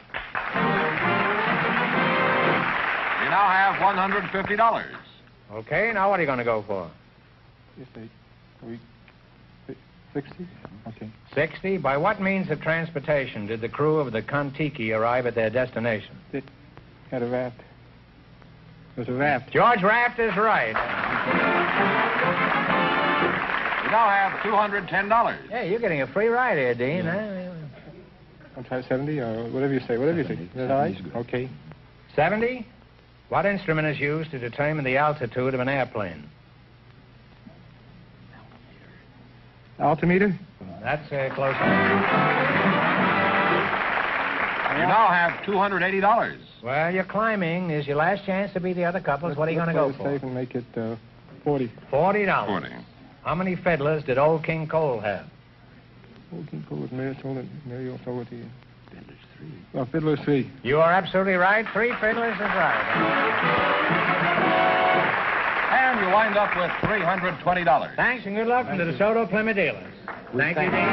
You now have $150. Okay, now what are you going to go for? Yes, we 60? Okay. 60? By what means of transportation did the crew of the Kon-Tiki arrive at their destination? It had a raft. It was a raft. George Raft is right. You now have $210. Hey, you're getting a free ride here, Dean, huh? I'll try 70 or whatever you say. Whatever you think. Is that all right? Okay. 70? What instrument is used to determine the altitude of an airplane? Altimeter? That's close. You now have $280. Well, you're climbing. Is your last chance to beat the other couples. What are you going to go for? Safe and make it 40. $40. 40. How many fiddlers did Old King Cole have? Old King Cole was Mary told it. Mary also told it to you. Fiddlers 3. Well, Fiddlers 3. You are absolutely right. 3 fiddlers is right. And you wind up with $320. Thanks and good luck from the DeSoto Plymouth dealers. Thank you, Dean.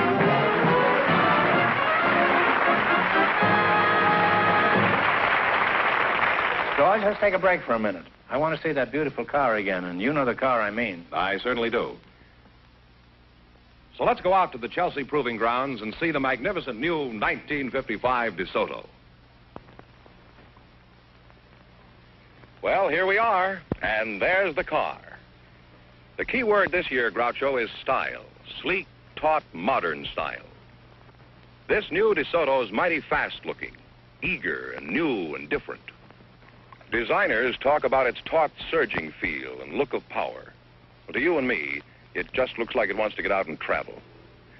George, let's take a break for a minute. I want to see that beautiful car again, and you know the car I mean. I certainly do. So let's go out to the Chelsea Proving Grounds and see the magnificent new 1955 DeSoto. Well, here we are, and there's the car. The key word this year, Groucho, is style. Sleek, taut, modern style. This new DeSoto is mighty fast-looking, eager and new and different. Designers talk about its taut, surging feel and look of power. But to you and me, it just looks like it wants to get out and travel.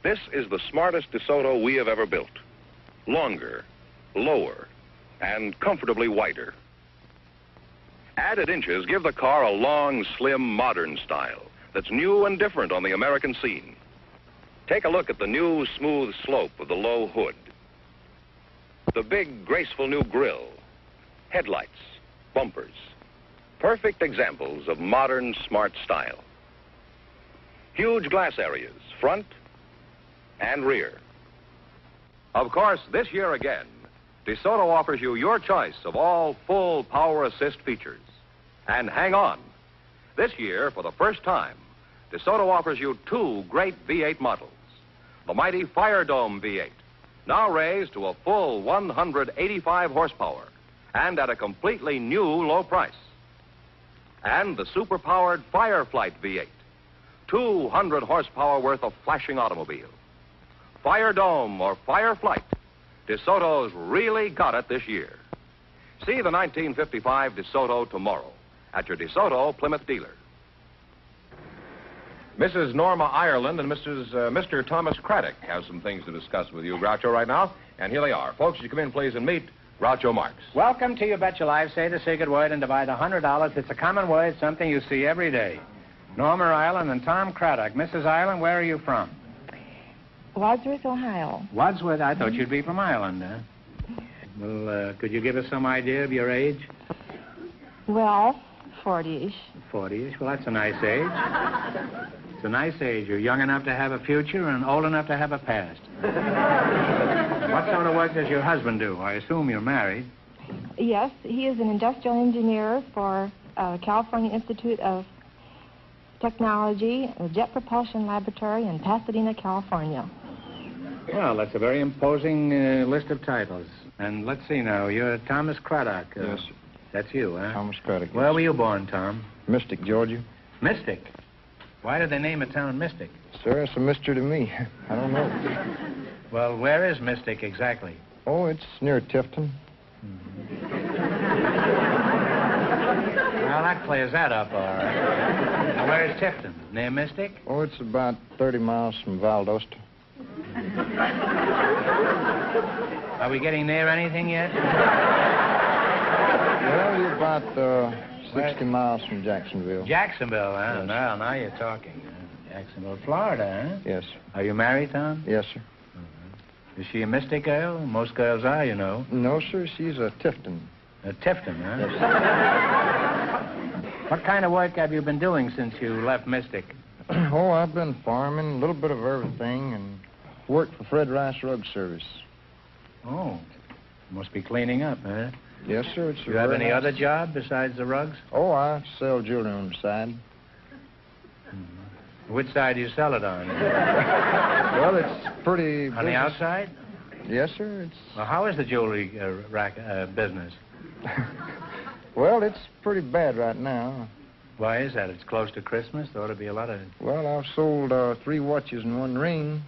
This is the smartest DeSoto we have ever built. Longer, lower, and comfortably wider. Added inches give the car a long, slim, modern style that's new and different on the American scene. Take a look at the new, smooth slope of the low hood. The big, graceful new grille, headlights, bumpers. Perfect examples of modern, smart style. Huge glass areas, front and rear. Of course, this year again, DeSoto offers you your choice of all full power assist features. And hang on. This year, for the first time, DeSoto offers you 2 great V8 models. The mighty Fire Dome V8, now raised to a full 185 horsepower and at a completely new low price. And the super-powered Fireflight V8, 200 horsepower worth of flashing automobile. Fire Dome or Fireflight, DeSoto's really got it this year. See the 1955 DeSoto tomorrow at your DeSoto Plymouth dealer. Mrs. Norma Ireland and Mr. Thomas Craddock have some things to discuss with you, Groucho, right now. And here they are. Folks, you come in, please, and meet Groucho Marx. Welcome to You Bet Your Life. Say the secret word and divide $100. It's a common word, something you see every day. Norma Ireland and Tom Craddock. Mrs. Ireland, where are you from? Wadsworth, Ohio. Wadsworth? I thought you'd be from Ireland, huh? Well, could you give us some idea of your age? Well, 40-ish. 40-ish? Well, that's a nice age. It's a nice age. You're young enough to have a future and old enough to have a past. What sort of work does your husband do? I assume you're married. Yes, he is an industrial engineer for California Institute of Technology, a Jet Propulsion Laboratory in Pasadena, California. Well, that's a very imposing list of titles. And let's see now, you're Thomas Craddock. Yes, sir. That's you, huh? Thomas Craddock. Where were you born, Tom? Mystic, Georgia. Mystic? Why did they name a town Mystic? Sir, it's a mystery to me. I don't know. Well, where is Mystic exactly? Oh, it's near Tifton. Well, that clears that up, all right. Now, where is Tifton? Near Mystic? Oh, it's about 30 miles from Valdosta. Are we getting near anything yet? Well, you're about 60 miles from Jacksonville. Jacksonville, huh? Yes. Well, now you're talking. Jacksonville, Florida, huh? Yes. Are you married, Tom? Yes, sir. Is she a Mystic girl? Most girls are, you know. No, sir, she's a Tifton. A Tifton, huh? Yes. What kind of work have you been doing since you left Mystic? Oh, I've been farming, a little bit of everything, and worked for Fred Rice Rug Service. Oh, must be cleaning up, huh? Yes, sir. You have any other job besides the rugs? Oh, I sell jewelry on the side. Which side do you sell it on? Well, it's pretty... On the outside? Yes, sir. It's... Well, how is the jewelry business? Well, it's pretty bad right now. Why is that? It's close to Christmas. There ought to be a lot of... Well, I've sold 3 watches and 1 ring.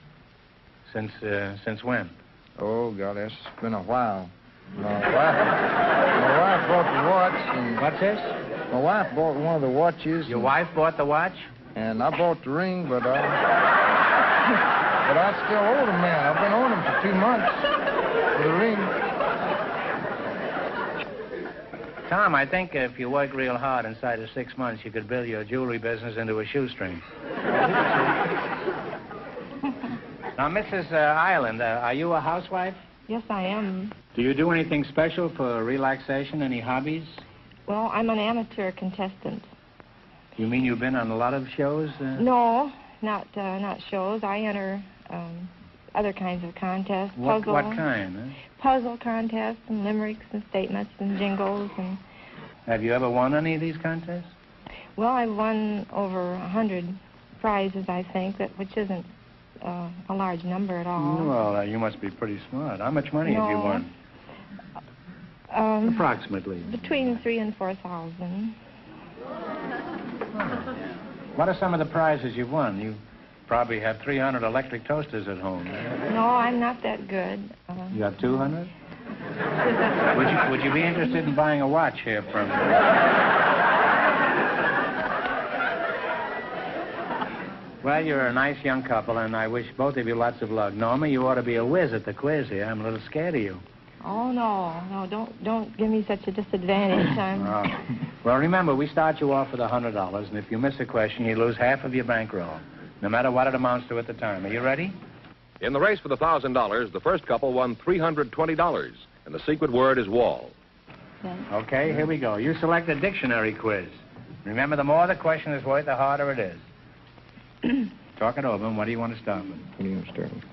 Since when? Oh, God, that's been a while. My wife bought the watch and... What's this? My wife bought one of the watches. Your wife bought the watch? And I bought the ring, but I still owe the man. I've been owing him for 2 months for the ring. Tom, I think if you work real hard inside of 6 months, you could build your jewelry business into a shoestring. Now, Mrs. Ireland, are you a housewife? Yes, I am. Do you do anything special for relaxation? Any hobbies? Well, I'm an amateur contestant. You mean you've been on a lot of shows? No, not shows. I enter other kinds of contests. What kind? Huh? Puzzle contests and limericks and statements and jingles and... Have you ever won any of these contests? Well, I've won over 100 prizes, I think, which isn't a large number at all. Well, you must be pretty smart. How much money have you won? Approximately. Between 3,000 and 4,000. What are some of the prizes you've won? You probably have 300 electric toasters at home. No, I'm not that good. You have 200? Would you be interested in buying a watch here from me? Well, you're a nice young couple, and I wish both of you lots of luck. Norma, you ought to be a whiz at the quiz here. I'm a little scared of you. Oh, no, don't give me such a disadvantage. Well, remember, we start you off with $100, and if you miss a question, you lose half of your bankroll, no matter what it amounts to at the time. Are you ready? In the race for the $1,000, the first couple won $320, and the secret word is wall. Okay, here we go. You select a dictionary quiz. Remember, the more the question is worth, the harder it is. Talk it over, and what do you want to start with? What do you want to start with?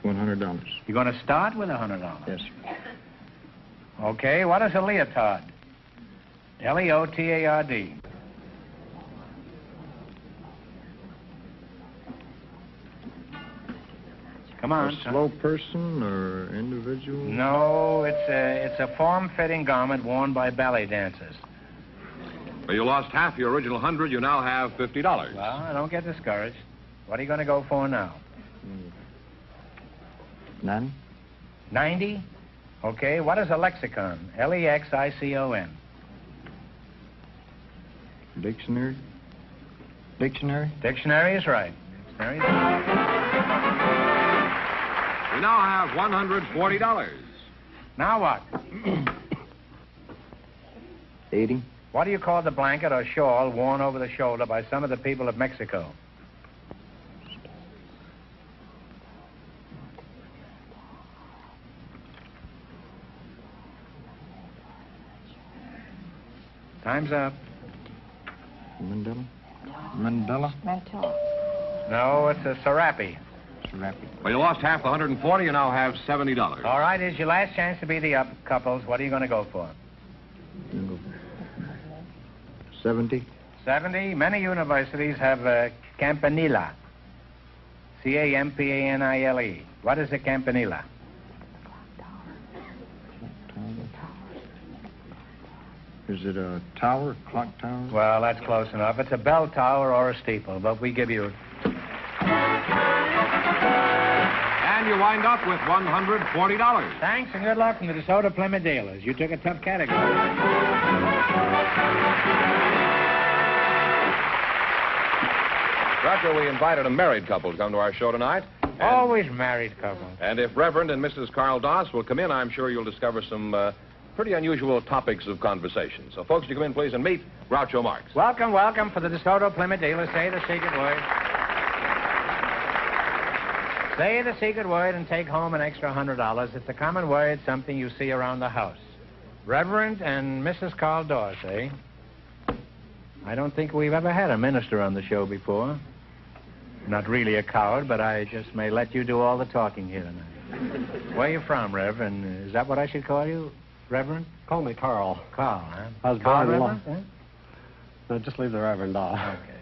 $100. You're going to start with $100? Yes, sir. Okay, what is a leotard? Leotard. Come on. A slow person or individual? No, it's a form-fitting garment worn by ballet dancers. Well, you lost half your original 100. You now have $50. Well, don't get discouraged. What are you going to go for now? 90. 90? Okay, what is a lexicon? Lexicon. Dictionary? Dictionary? Dictionary is right. Dictionary is right. We now have $140. Now what? 80. What do you call the blanket or shawl worn over the shoulder by some of the people of Mexico? Time's up. Mandela? Mandela? No, it's a serape. Well, you lost half the 140. You now have $70. All right, here's your last chance to be the up couples. What are you going to go for? 70. 70. Many universities have campanile. Campanile. What is a campanile? Is it a tower, clock tower? Well, that's close enough. It's a bell tower or a steeple, but we give you... And you wind up with $140. Thanks, and good luck from the DeSoto Plymouth dealers. You took a tough category. Groucho, we invited a married couple to come to our show tonight. Always married couples. And if Reverend and Mrs. Carl Doss will come in, I'm sure you'll discover some pretty unusual topics of conversation. So, folks, you come in, please, and meet Groucho Marx. Welcome, welcome for the DeSoto Plymouth dealers. Say the secret word. Say the secret word and take home an extra $100. It's a common word, something you see around the house. Reverend and Mrs. Carl Doss, eh? I don't think we've ever had a minister on the show before. Not really a coward, but I just may let you do all the talking here tonight. Where are you from, Reverend? Is that what I should call you, Reverend? Call me Carl. Carl, huh? I was Carl, born in Reverend? No, just leave the Reverend off. Okay.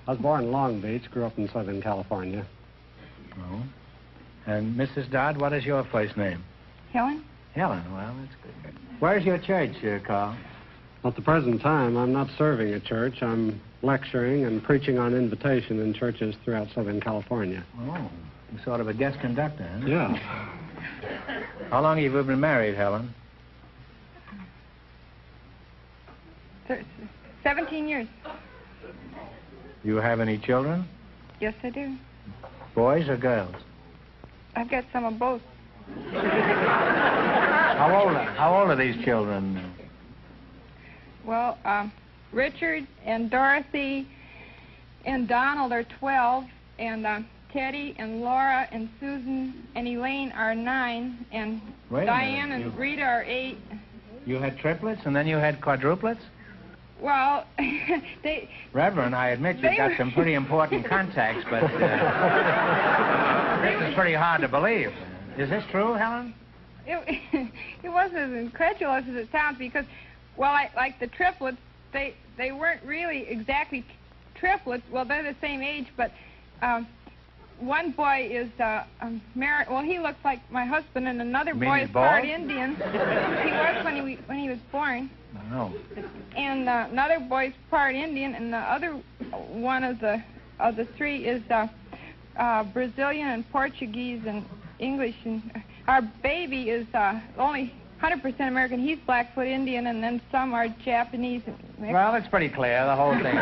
I was born in Long Beach, grew up in Southern California. Oh. And Mrs. Dodd, what is your first name? Helen? Helen. Well, that's good. Where's your church, Carl? At the present time, I'm not serving a church. I'm lecturing and preaching on invitation in churches throughout Southern California. Oh, you're sort of a guest conductor, huh? Yeah. How long have you been married, Helen? 17 years. You have any children? Yes, I do. Boys or girls? I've got some of both. How old are these children? Well, Richard and Dorothy and Donald are 12, and Teddy and Laura and Susan and Elaine are 9, and Diane and Rita are 8. You had triplets and then you had quadruplets? Well, Reverend, I admit you've got some pretty important contacts, but this is pretty hard to believe. Is this true, Helen? It wasn't as incredulous as it sounds because, well, like the triplets, they weren't really exactly triplets. Well, they're the same age, but one boy is married. Well, he looks like my husband, and another boy is part Indian. He was when he was born. No. And another boy's part Indian, and the other one of the three is Brazilian and Portuguese and English. And our baby is only 100% American. He's Blackfoot Indian, and then some are Japanese. Well, it's pretty clear, the whole thing.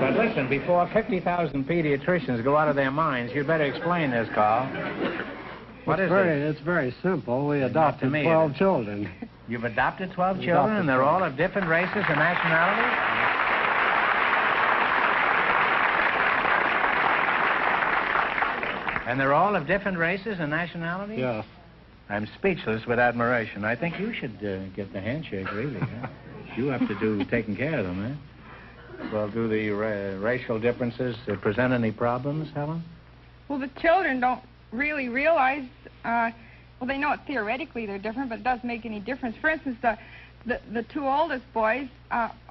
But listen, before 50,000 pediatricians go out of their minds, you'd better explain this, Carl. It's very simple. We adopted 12 children. You've adopted 12 children, and they're all of different races and nationalities? And they're all of different races and nationalities? Yes. I'm speechless with admiration. I think you should get the handshake, really. Huh? You have to do taking care of them, eh? Well, do the racial differences present any problems, Helen? Well, the children don't really realize... well, they know it theoretically they're different, but it doesn't make any difference. For instance, the two oldest boys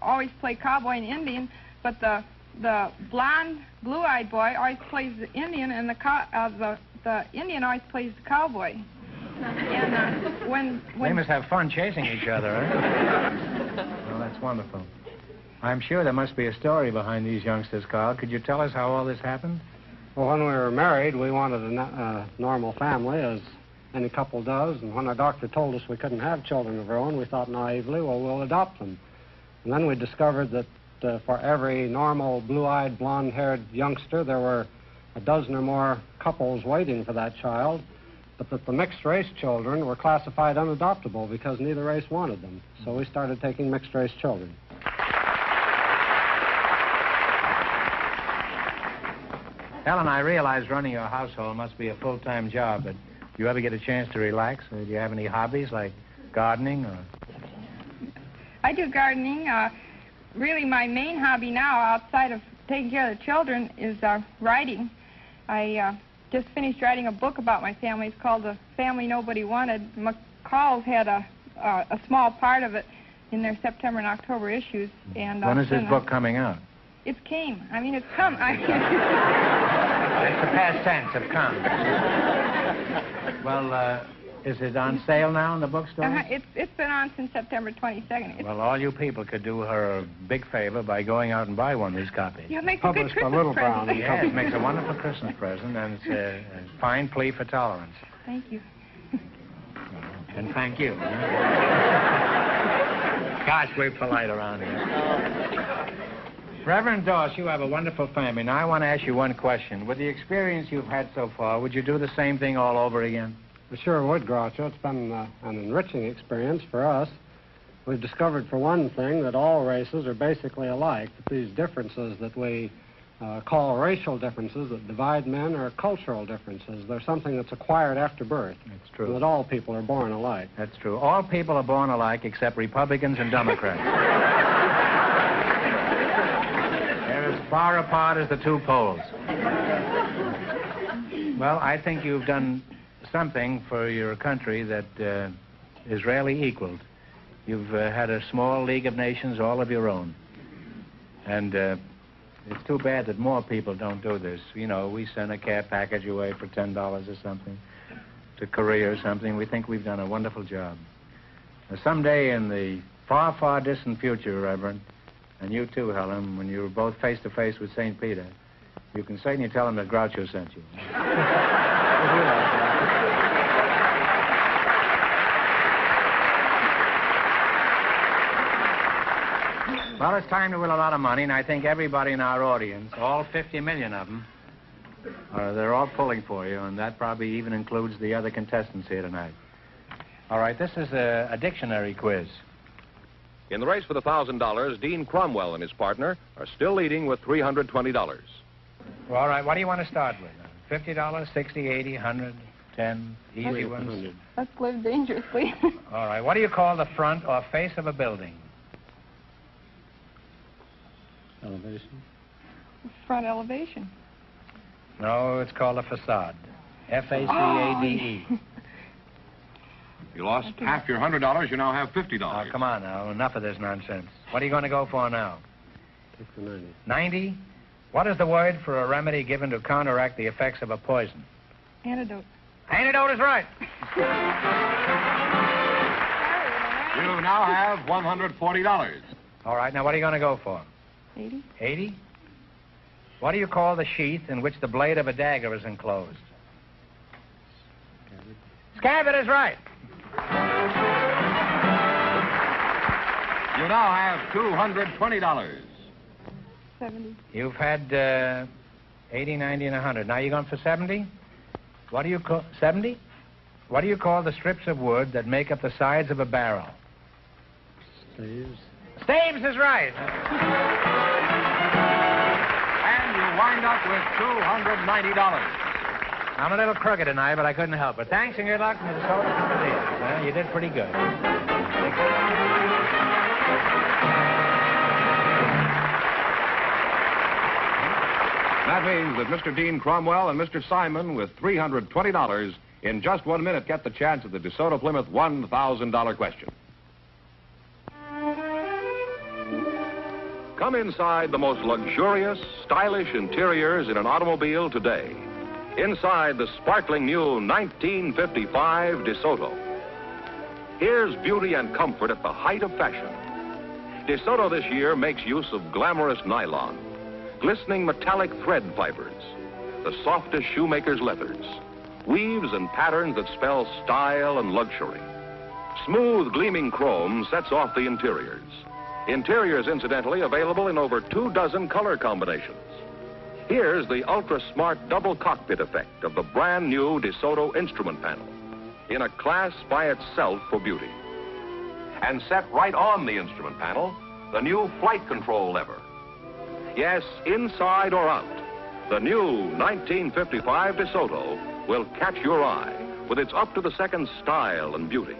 always play cowboy and Indian, but the blonde, blue-eyed boy always plays the Indian, and the Indian always plays the cowboy. And when they must have fun chasing each other, eh? Well, that's wonderful. I'm sure there must be a story behind these youngsters, Carl. Could you tell us how all this happened? Well, when we were married, we wanted a normal family, as any couple does, and when our doctor told us we couldn't have children of our own, we thought naively, well, we'll adopt them. And then we discovered that for every normal, blue-eyed, blonde-haired youngster, there were a dozen or more couples waiting for that child, but that the mixed-race children were classified unadoptable because neither race wanted them. So we started taking mixed-race children. Helen, I realize running your household must be a full-time job, but do you ever get a chance to relax? Or do you have any hobbies like gardening? Or... I do gardening. Really, my main hobby now, outside of taking care of the children, is writing. I just finished writing a book about my family. It's called The Family Nobody Wanted. McCall's had a small part of it in their September and October issues. And when is this book coming out? It came. I mean, it's come. It's the past tense of come. Well, is it on sale now in the bookstore? It's been on since September 22nd. Well, all you people could do her a big favor by going out and buy one of these copies. You'll make a good Christmas present. Yeah, it makes a wonderful Christmas present, and it's a fine plea for tolerance. Thank you. And thank you. Gosh, we're polite around here. Reverend Doss, you have a wonderful family. Now, I want to ask you one question. With the experience you've had so far, would you do the same thing all over again? We sure would, Groucho. It's been an enriching experience for us. We've discovered, for one thing, that all races are basically alike, that these differences that we call racial differences that divide men are cultural differences. They're something that's acquired after birth. That's true. And that all people are born alike. That's true. All people are born alike except Republicans and Democrats. They're as far apart as the two poles. Well, I think you've done something for your country that is rarely equaled. You've had a small League of Nations all of your own. And It's too bad that more people don't do this. You know, we send a care package away for $10 or something to Korea or something. We think we've done a wonderful job. Now, someday in the far, far distant future, Reverend, and you too, Helen, when you're both face-to-face with St. Peter, you can certainly tell him that Groucho sent you. Well, it's time to win a lot of money, and I think everybody in our audience, all 50 million of them, they're all pulling for you, and that probably even includes the other contestants here tonight. All right, this is a dictionary quiz. In the race for the $1,000, Dean Cromwell and his partner are still leading with $320. Well, all right, what do you want to start with? $50, 60, 80, 100, 10, easy ones? Let's live dangerously. All right, what do you call the front or face of a building? Elevation. Front elevation. No, it's called a facade. F-A-C-A-D-E. You lost half your $100. You now have $50. Oh, come on now. Enough of this nonsense. What are you going to go for now? 90. 90? What is the word for a remedy given to counteract the effects of a poison? Antidote. Antidote is right. You now have $140. All right, now what are you going to go for? 80. 80? What do you call the sheath in which the blade of a dagger is enclosed? Scabbard is right. You now have $220. 70. You've had 80, 90, and 100. Now you're going for 70? What do you call... 70? What do you call the strips of wood that make up the sides of a barrel? Staves. Staves is right. And you wind up with $290. I'm a little crooked tonight, but I couldn't help it. Thanks and good luck, Mrs. Soda. You did pretty good. That means that Mr. Dean Cromwell and Mr. Simon, with $320, in just 1 minute get the chance at the DeSoto Plymouth $1,000 question. Come inside the most luxurious, stylish interiors in an automobile today. Inside the sparkling new 1955 DeSoto. Here's beauty and comfort at the height of fashion. DeSoto this year makes use of glamorous nylon, glistening metallic thread fibers, the softest shoemaker's leathers, weaves and patterns that spell style and luxury. Smooth, gleaming chrome sets off the interiors. Interiors, incidentally, available in over 24 color combinations. Here's the ultra-smart double cockpit effect of the brand new DeSoto instrument panel, in a class by itself for beauty. And set right on the instrument panel, the new flight control lever. Yes, inside or out, the new 1955 DeSoto will catch your eye with its up-to-the-second style and beauty.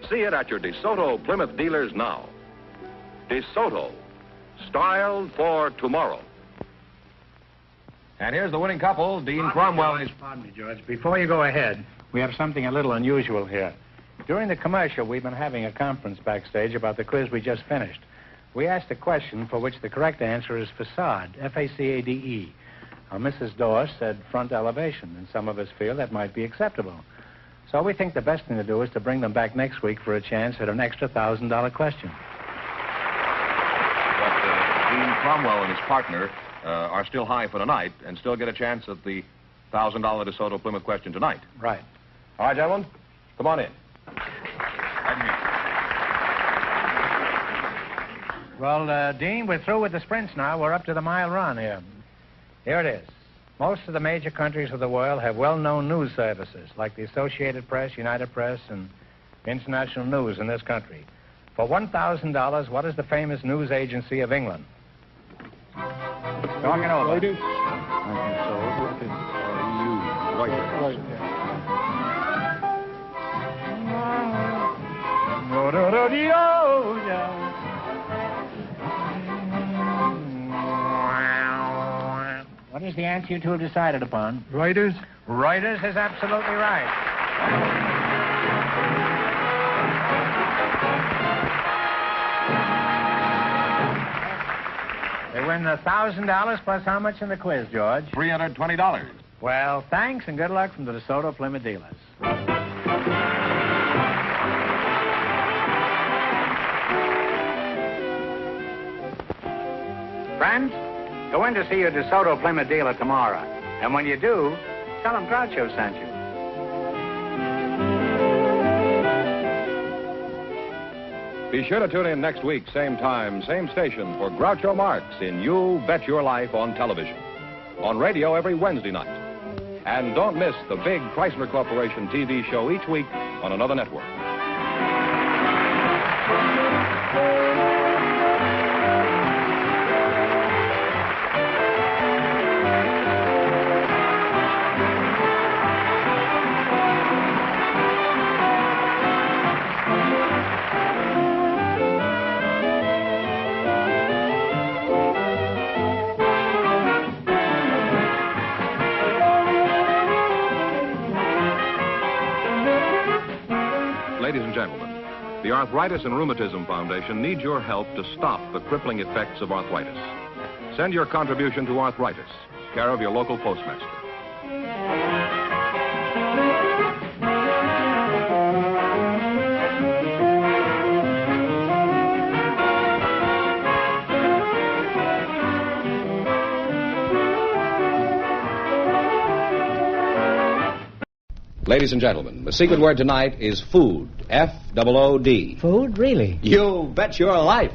See it at your DeSoto Plymouth dealers now. DeSoto, styled for tomorrow. And here's the winning couple, Dean Cromwell and his... Pardon me, George. Before you go ahead, we have something a little unusual here. During the commercial, we've been having a conference backstage about the quiz we just finished. We asked a question for which the correct answer is facade, F-A-C-A-D-E. Now, Mrs. Dorr said front elevation, and some of us feel that might be acceptable. So we think the best thing to do is to bring them back next week for a chance at an extra $1,000 question. But Dean Cromwell and his partner are still high for tonight and still get a chance at the $1,000 DeSoto Plymouth question tonight. Right. All right, gentlemen, come on in. Well, Dean, we're through with the sprints now. We're up to the mile run here. Here it is. Most of the major countries of the world have well-known news services, like the Associated Press, United Press, and International News in this country. For $1,000, what is the famous news agency of England? Talk it over. Reuters. What is the answer you two have decided upon? Reuters. Reuters is absolutely right. They win $1,000 plus how much in the quiz, George? $320. Well, thanks and good luck from the DeSoto Plymouth dealers. Friends, go in to see your DeSoto Plymouth dealer tomorrow. And when you do, tell him Groucho sent you. Be sure to tune in next week, same time, same station, for Groucho Marx in You Bet Your Life on television. On radio every Wednesday night. And don't miss the big Chrysler Corporation TV show each week on another network. Ladies and gentlemen, the Arthritis and Rheumatism Foundation needs your help to stop the crippling effects of arthritis. Send your contribution to Arthritis, care of your local postmaster. Ladies and gentlemen, the secret word tonight is food. F-O-O-D. Food? Really? You bet your life.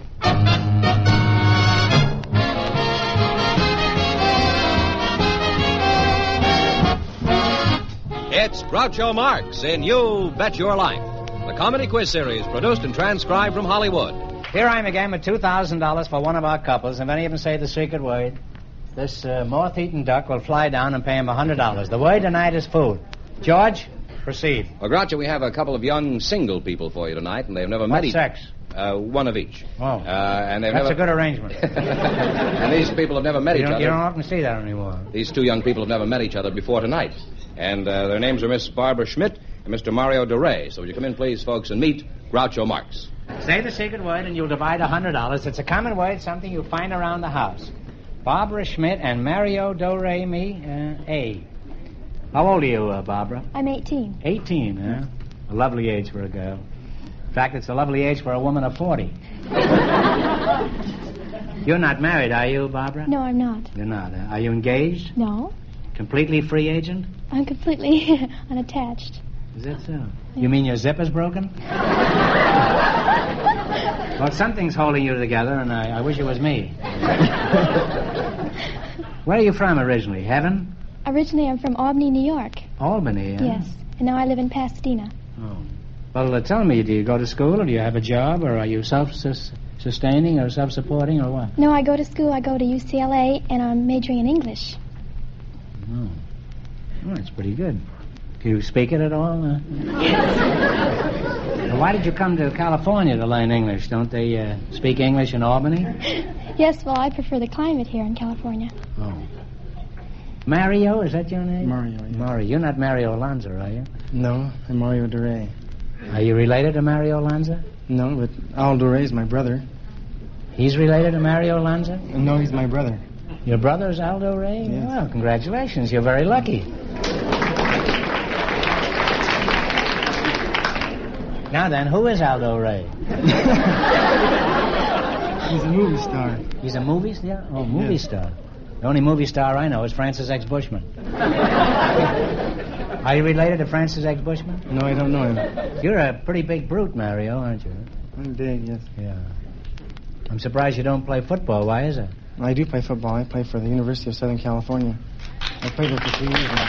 It's Groucho Marx in You Bet Your Life, the comedy quiz series produced and transcribed from Hollywood. Here I am again with $2,000 for one of our couples, and if any of them say the secret word, this moth-eaten duck will fly down and pay him $100. The word tonight is food. George, proceed. Well, Groucho, we have a couple of young single people for you tonight, and they've never met each sex? One of each. Oh. And they've That's never... a good arrangement. And these people have never met each other. You don't often see that anymore. These two young people have never met each other before tonight. And their names are Miss Barbara Schmidt and Mr. Mario DeRay. So would you come in, please, folks, and meet Groucho Marx. Say the secret word and you'll divide $100. It's a common word, something you find around the house. Barbara Schmidt and Mario DeRay A. How old are you, Barbara? I'm 18. 18, huh? A lovely age for a girl. In fact, it's a lovely age for a woman of 40. You're not married, are you, Barbara? No, I'm not. You're not. Are you engaged? No. Completely free agent? I'm completely unattached. Is that so? You mean your zipper's broken? Well, something's holding you together, and I wish it was me. Where are you from originally? Heaven? Originally, I'm from Albany, New York. Albany, huh? Yes, and now I live in Pasadena. Oh. Well, tell me, do you go to school, or do you have a job, or are you self-sustaining or self-supporting, or what? No, I go to school. I go to UCLA, and I'm majoring in English. Oh. Oh, that's pretty good. Do you speak it at all? Yes. Well, why did you come to California to learn English? Don't they speak English in Albany? Yes, well, I prefer the climate here in California. Oh. Mario, is that your name? Mario, yeah. Mario. You're not Mario Lanza, are you? No, I'm Mario DeRay. Are you related to Mario Lanza? No, but Al DeRay is my brother. He's related to Mario Lanza? No, he's my brother. Your brother's Aldo Ray? Yes. Well, congratulations. You're very lucky. Now then, who is Aldo Ray? He's a movie star. He's a movie star? Oh, movie Yes. star. The only movie star I know is Francis X. Bushman. Are you related to Francis X. Bushman? No, I don't know him. You're a pretty big brute, Mario, aren't you? I'm big, yes. Yeah. I'm surprised you don't play football. Why is it? I do play football. I play for the University of Southern California. I played there for 3 years now.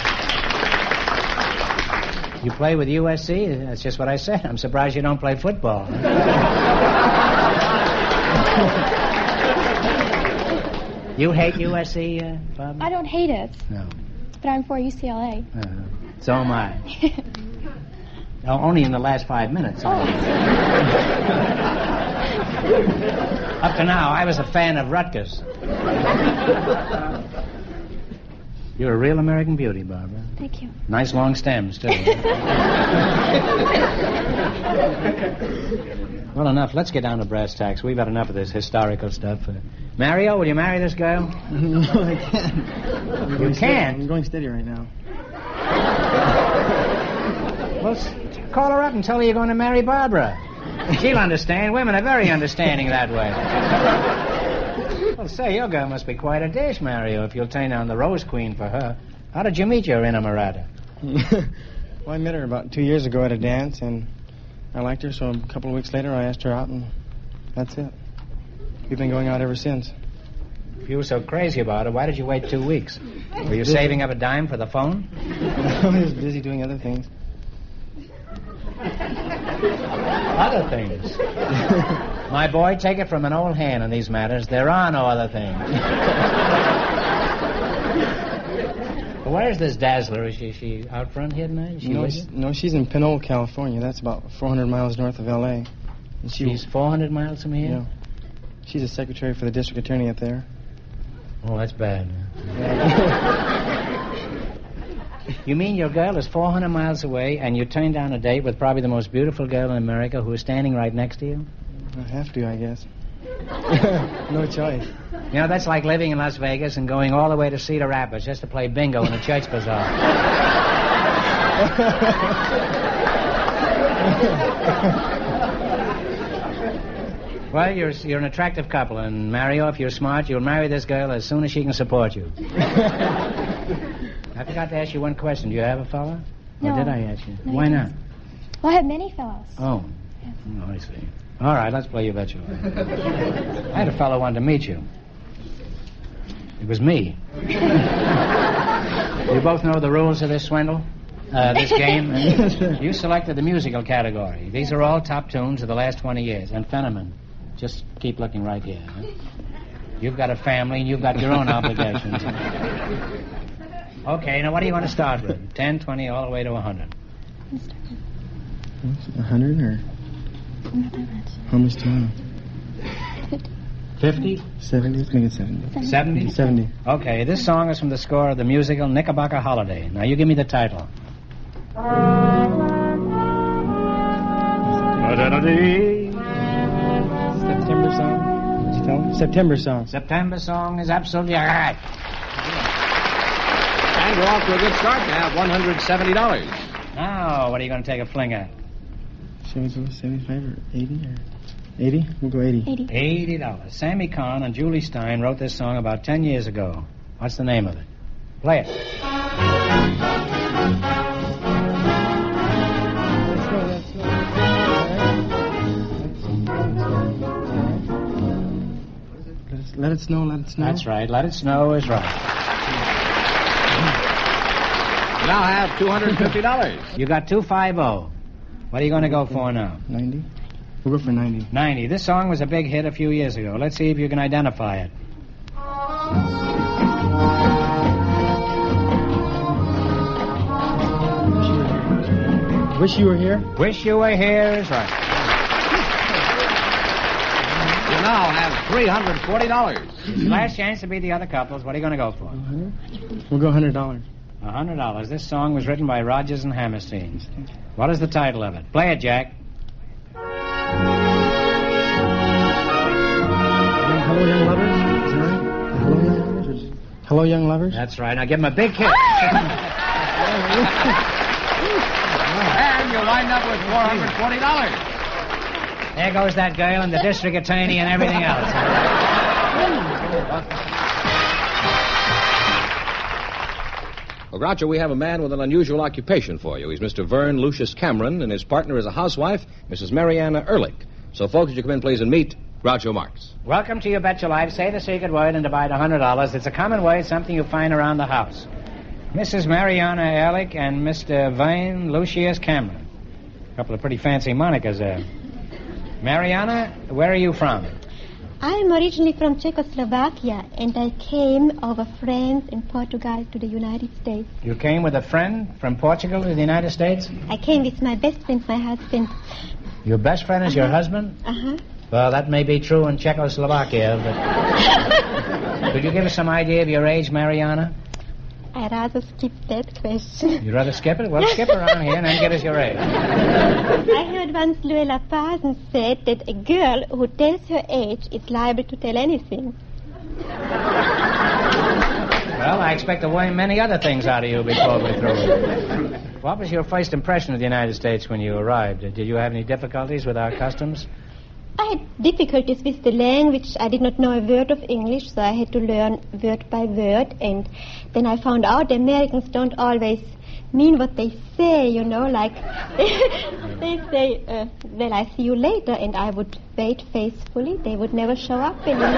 You play with USC? That's just what I said. I'm surprised you don't play football. You hate USC, Bob? I don't hate it. No. But I'm for UCLA. So am I. No, only in the last 5 minutes. Oh. Up to now, I was a fan of Rutgers. You're a real American beauty, Barbara. Thank you. Nice long stems, too. Well, enough. Let's get down to brass tacks. We've had enough of this historical stuff. Mario, will you marry this girl? No, I can't. You can't? I'm going steady right now. Well, call her up and tell her you're going to marry Barbara. She'll understand. Women are very understanding that way. Well, say, your girl must be quite a dish, Mario, if you'll turn down the Rose Queen for her. How did you meet your inamorata? Well, I met her about 2 years ago at a dance, and I liked her, so a couple of weeks later I asked her out, and that's it. We've been going out ever since. If you were so crazy about her, why did you wait 2 weeks? Were you saving up a dime for the phone? I was busy doing other things. Other things? My boy, take it from an old hand in these matters. There are no other things. Where's this Dazzler? Is she out front here tonight? No, she's in Pinole, California. That's about 400 miles north of L.A. And She's 400 miles from here? Yeah. She's a secretary for the district attorney up there. Oh, that's bad. You mean your girl is 400 miles away and you turned down a date with probably the most beautiful girl in America who is standing right next to you? I have to, I guess. No choice. You know, that's like living in Las Vegas and going all the way to Cedar Rapids just to play bingo in a church bazaar. Well, you're an attractive couple, and Mario, if you're smart, you'll marry this girl as soon as she can support you. I forgot to ask you one question. Do you have a fella? No. Or did I ask you? No, Why you not? didn't. Well, I have many fellows. Oh. Oh, I see. All right, let's play You Bet Your Life. I had a fellow wanted to meet you. It was me. You both know the rules of this swindle? This game? You selected the musical category. These are all top tunes of the last 20 years. And Fenneman. Just keep looking right here. Huh? You've got a family and you've got your own obligations. Okay, now what do you want to start with? 10, 20, all the way to 100. 100 or? Not that much. How much do you want? 50? 70? Let's make it 70. 70? 70. Okay, this song is from the score of the musical Knickerbocker Holiday. Now you give me the title. September song? Did you tell me? September song. September song is absolutely all right. And we're off to a good start to have $170. Now, what are you going to take a fling at? Shall we go 75 or 80 or 80? We'll go 80. $80. Sammy Kahn and Julie Stein wrote this song about 10 years ago. What's the name of it? Play it. Let it snow, let it snow. That's right. Let it snow is right. You now have $250. You got 250. What are you going to go for now? 90. We'll go for 90. 90. This song was a big hit a few years ago. Let's see if you can identify it. Wish You Were Here? Wish You Were Here is right. You now have $340. Last chance to beat the other couples. What are you going to go for? We'll go $100. $100. This song was written by Rodgers and Hammerstein. What is the title of it? Play it, Jack. Hello, Young Lovers? Is that right? Hello, Young Lovers? Hello, Young Lovers? That's right. Now give him a big kick. And you're lined up with $440. There goes that girl and the district attorney and everything else. Well, Groucho, we have a man with an unusual occupation for you. He's Mr. Vern Lucius Cameron, and his partner is a housewife, Mrs. Mariana Ehrlich. So, folks, would you come in, please, and meet Groucho Marx. Welcome to You Bet Your Life. Say the secret word and divide $100. It's a common word, something you find around the house. Mrs. Mariana Ehrlich and Mr. Vern Lucius Cameron. A couple of pretty fancy monikers there. Mariana, where are you from? I am originally from Czechoslovakia, and I came over friends in Portugal to the United States. You came with a friend from Portugal to the United States? I came with my best friend, my husband. Your best friend is your husband? Uh-huh. Well, that may be true in Czechoslovakia, but... Could you give us some idea of your age, Mariana? I'd rather skip that question. You'd rather skip it? Well, skip around here and then give us your age. I heard once Luella Parsons said that a girl who tells her age is liable to tell anything. Well, I expect to learn many other things out of you before we're through. What was your first impression of the United States when you arrived? Did you have any difficulties with our customs? I had difficulties with the language. I did not know a word of English, so I had to learn word by word. And then I found out the Americans don't always mean what they say, you know, like they say, well, I see you later, and I would wait faithfully. They would never show up anymore.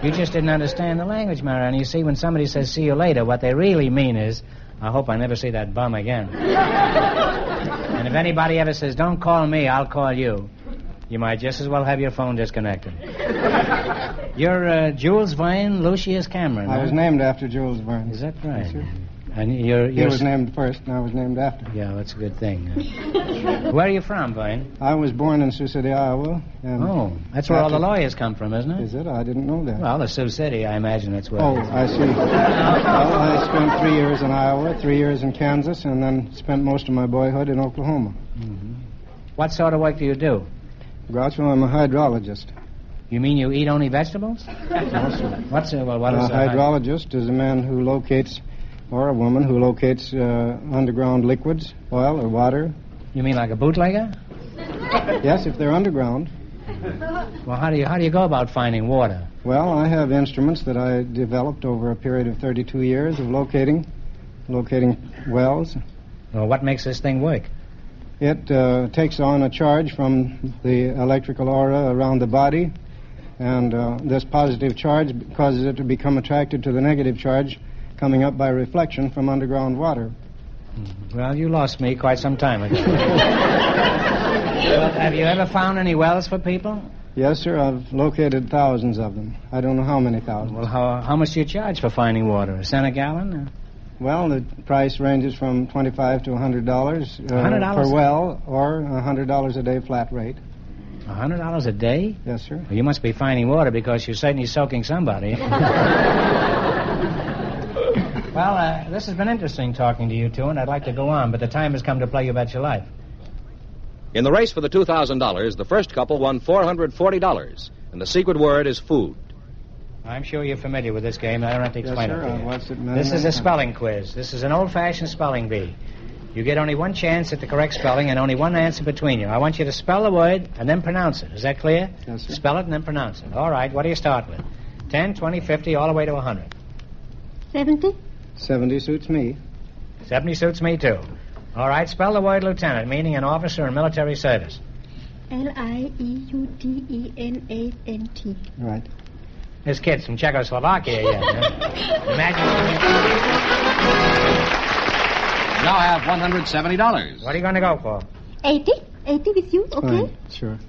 You just didn't understand the language, Marion. You see, when somebody says, see you later, what they really mean is, I hope I never see that bum again. And if anybody ever says, don't call me, I'll call you, you might just as well have your phone disconnected. You're Jules Verne Lucius Cameron. I was named after Jules Verne. Is that right? Yes, sir. And you're He was named first, and I was named after. Yeah, that's a good thing. Where are you from, Vine? I was born in Sioux City, Iowa. And Oh, that's where all the lawyers come from, isn't it? Is it? I didn't know that. Well, the Sioux City, I imagine that's where. Oh, I see. Well, I spent 3 years in Iowa, 3 years in Kansas, and then spent most of my boyhood in Oklahoma. Mm-hmm. What sort of work do you do? Groucho, I'm a hydrologist. You mean you eat only vegetables? What is A hydrologist is a man who locates, or a woman who locates underground liquids, oil or water. You mean like a bootlegger? Yes, if they're underground. Well, how do you go about finding water? Well, I have instruments that I developed over a period of 32 years of locating wells. Well, what makes this thing work? It takes on a charge from the electrical aura around the body, and this positive charge causes it to become attracted to the negative charge coming up by reflection from underground water. Well, you lost me quite some time ago. Well, have you ever found any wells for people? Yes, sir. I've located thousands of them. I don't know how many thousands. Well, how much do you charge for finding water? A cent a gallon? Well, the price ranges from $25 to $100 $100 per well, or $100 a day flat rate. $100 a day? Yes, sir. Well, you must be finding water because you're certainly soaking somebody. Well, this has been interesting talking to you two, and I'd like to go on, but the time has come to play You Bet Your Life. In the race for the $2,000, the first couple won $440, and the secret word is food. I'm sure you're familiar with this game. I don't have to explain Yes, sir. it to you. Watched it This is a spelling quiz. This is an old-fashioned spelling bee. You get only one chance at the correct spelling and only one answer between you. I want you to spell the word and then pronounce it. Is that clear? Yes, sir. Spell it and then pronounce it. All right, what do you start with? 10, 20, 50, all the way to 100. 70? 70 suits me. 70 suits me, too. All right, spell the word lieutenant, meaning an officer in military service. L-I-E-U-T-E-N-A-N-T. Right. This kid's from Czechoslovakia, yeah. Imagine. You now have $170. What are you going to go for? 80? 80 with you, okay? Fine. Sure.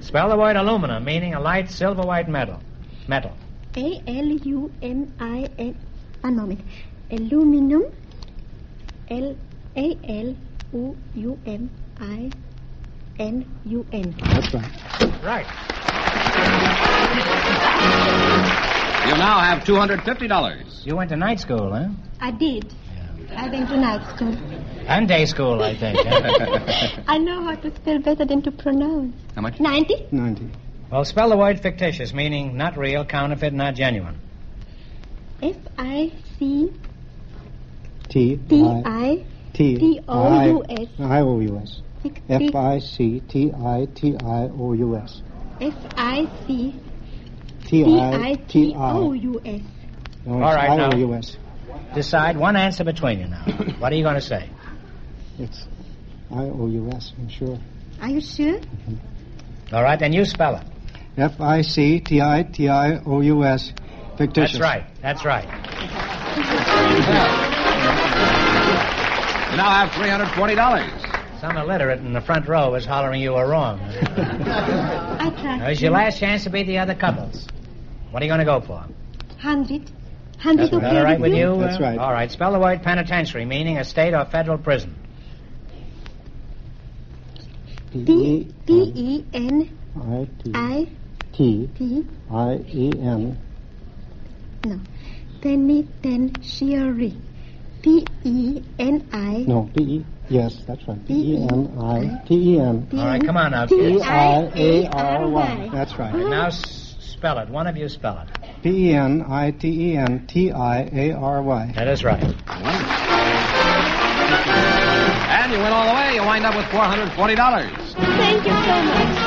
Spell the word aluminum, meaning a light silver-white metal. Metal. A-L-U-M-I-N... One moment. Aluminum. L-A-L-U-M-I-N-U-M. That's right. Right. You now have $250. You went to night school, huh? I did. I went to night school. And day school, I think. I know how to spell better than to pronounce. How much? 90? 90. Well, spell the word fictitious, meaning not real, counterfeit, not genuine. F-I-C... T-I... T-O-U-S. I-O-U-S. F-I-C-T-I-T-I-O-U-S. F-I-C... T-I-T-I-O-U-S. All right, now. I-O-U-S. Decide one answer between you now. What are you going to say? It's I-O-U-S, I'm sure. Are you sure? All right, then you spell it. F-I-C-T-I-T-I-O-U-S. Fictitious. That's right. You now have $340. Some illiterate in the front row is hollering you were wrong. I tried. Now, it's your last chance to beat the other couples. What are you going to go for? 100. 100 Is that all right with you? That's right. All right, spell the word penitentiary, meaning a state or federal prison. P-E-N-I-T. P-I-E-N. No. Penitentiary. P-E-N-I. No, P-E. Yes, that's right. P-E-N-I-T-E-N. All right, come on now. T-I-A-R-Y. That's right. Now spell it. One of you spell it. P-E-N-I-T-E-N-T-I-A-R-Y. That is right. And you win all the way. You wind up with $440. Thank you so much.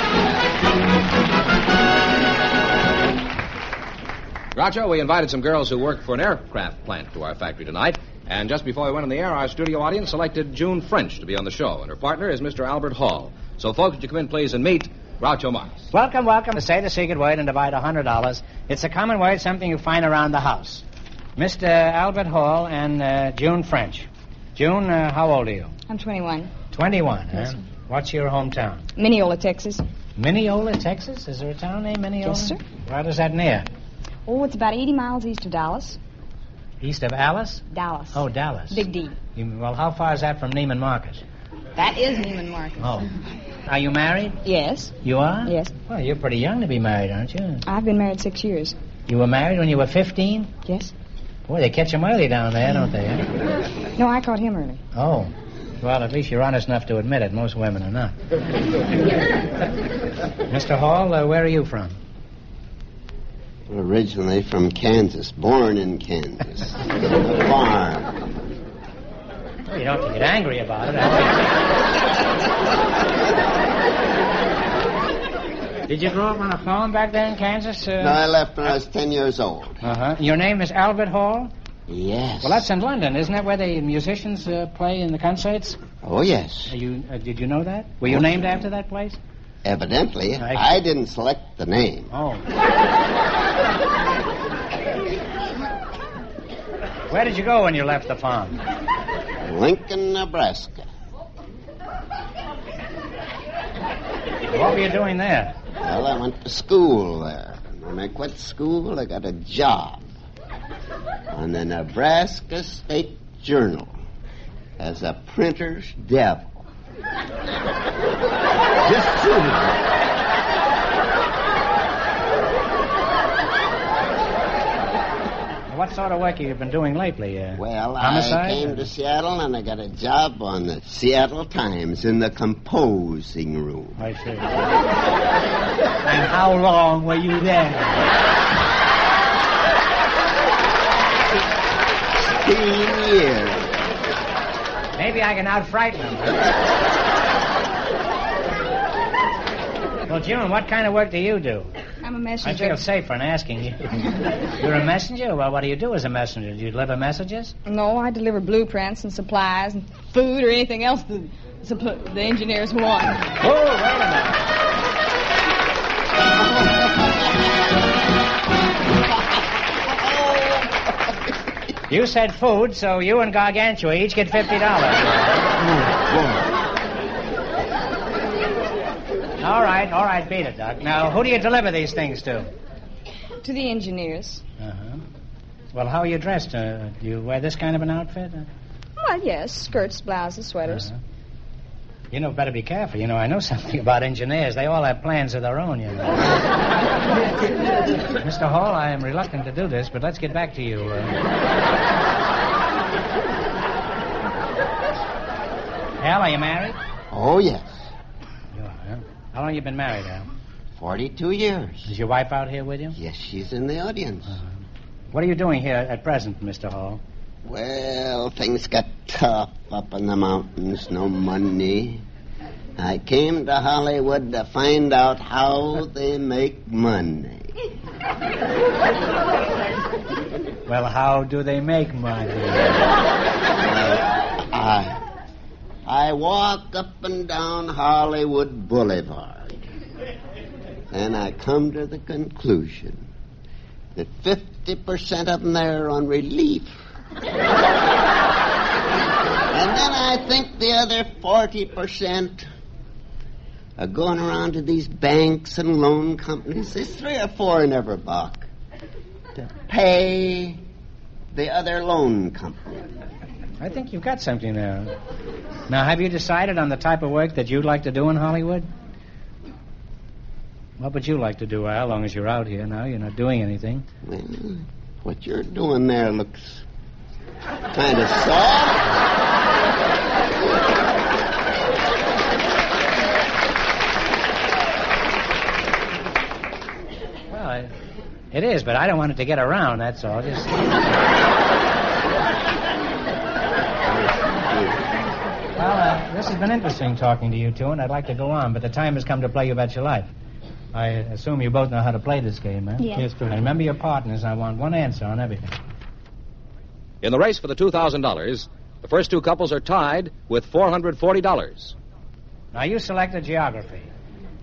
Groucho, we invited some girls who work for an aircraft plant to our factory tonight. And just before we went on the air, our studio audience selected June French to be on the show. And her partner is Mr. Albert Hall. So, folks, would you come in, please, and meet Groucho Marx. Welcome, welcome. To say the secret word and divide $100. It's a common word, something you find around the house. Mr. Albert Hall and June French. June, how old are you? I'm 21. 21, Yes, huh? sir. What's your hometown? Mineola, Texas. Mineola, Texas? Is there a town named Mineola? Yes, sir. Where is that near? Oh, it's about 80 miles east of Dallas. East of Alice? Dallas. Oh, Dallas. Big D. Well, how far is that from Neiman Marcus? That is Neiman Marcus. Oh. Are you married? Yes. You are? Yes. Well, you're pretty young to be married, aren't you? I've been married 6 years. You were married when you were 15? Yes. Boy, they catch them early down there, don't they? Eh? No, I caught him early. Oh. Well, at least you're honest enough to admit it. Most women are not. Mr. Hall, where are you from? Originally from Kansas, born in Kansas. A farm. Well, you don't have to get angry about it. Did you grow up on a farm back there in Kansas? No, I left when I was 10 years old. Uh-huh. Your name is Albert Hall? Yes. Well, that's in London. Isn't that where the musicians play in the concerts? Oh, yes. Did you know that? Were you named after that place? Evidently. I didn't select the name. Oh. Where did you go when you left the farm? Lincoln, Nebraska. What were you doing there? Well, I went to school there. And when I quit school, I got a job on the Nebraska State Journal as a printer's devil. Just suited What sort of work have you been doing lately? Well, homicide? I came to Seattle and I got a job on the Seattle Times in the composing room. I see. And how long were you there? 16 years. Maybe I can out-frighten them. Well, June, what kind of work do you do? I'm a I messenger. feel safer in asking you. You're a messenger? Well, what do you do as a messenger? Do you deliver messages? No, I deliver blueprints and supplies and food or anything else the engineers want. Oh, wait a minute. You said food, so you and Gargantua each get $50. All right, beat it, Doc. Now, who do you deliver these things to? To the engineers. Uh-huh. Well, how are you dressed? Do you wear this kind of an outfit? Well, yes, skirts, blouses, sweaters. Uh-huh. You know, better be careful. You know, I know something about engineers. They all have plans of their own, you know. Mr. Hall, I am reluctant to do this, but let's get back to you. Al, are you married? Oh, yes. You are, huh? How long have you been married, Al? 42 years. Is your wife out here with you? Yes, she's in the audience. What are you doing here at present, Mr. Hall? Well, things got tough up in the mountains. No money. I came to Hollywood to find out how they make money. Well, how do they make money? I walk up and down Hollywood Boulevard, and I come to the conclusion that 50% of them there are on relief. And then I think the other 40% are going around to these banks and loan companies. There's 3 or 4 in every block to pay the other loan company. I think you've got something there. Now, have you decided on the type of work that you'd like to do in Hollywood? What would you like to do, Al, as long as you're out here now? You're not doing anything. Well, what you're doing there looks kind of soft. Well, it is, but I don't want it to get around, that's all. Just... Well, this has been interesting talking to you two, and I'd like to go on, but the time has come to play You Bet Your Life. I assume you both know how to play this game, huh? Yes. And remember your partners. I want one answer on everything. In the race for the $2,000, the first two couples are tied with $440. Now, you selected geography.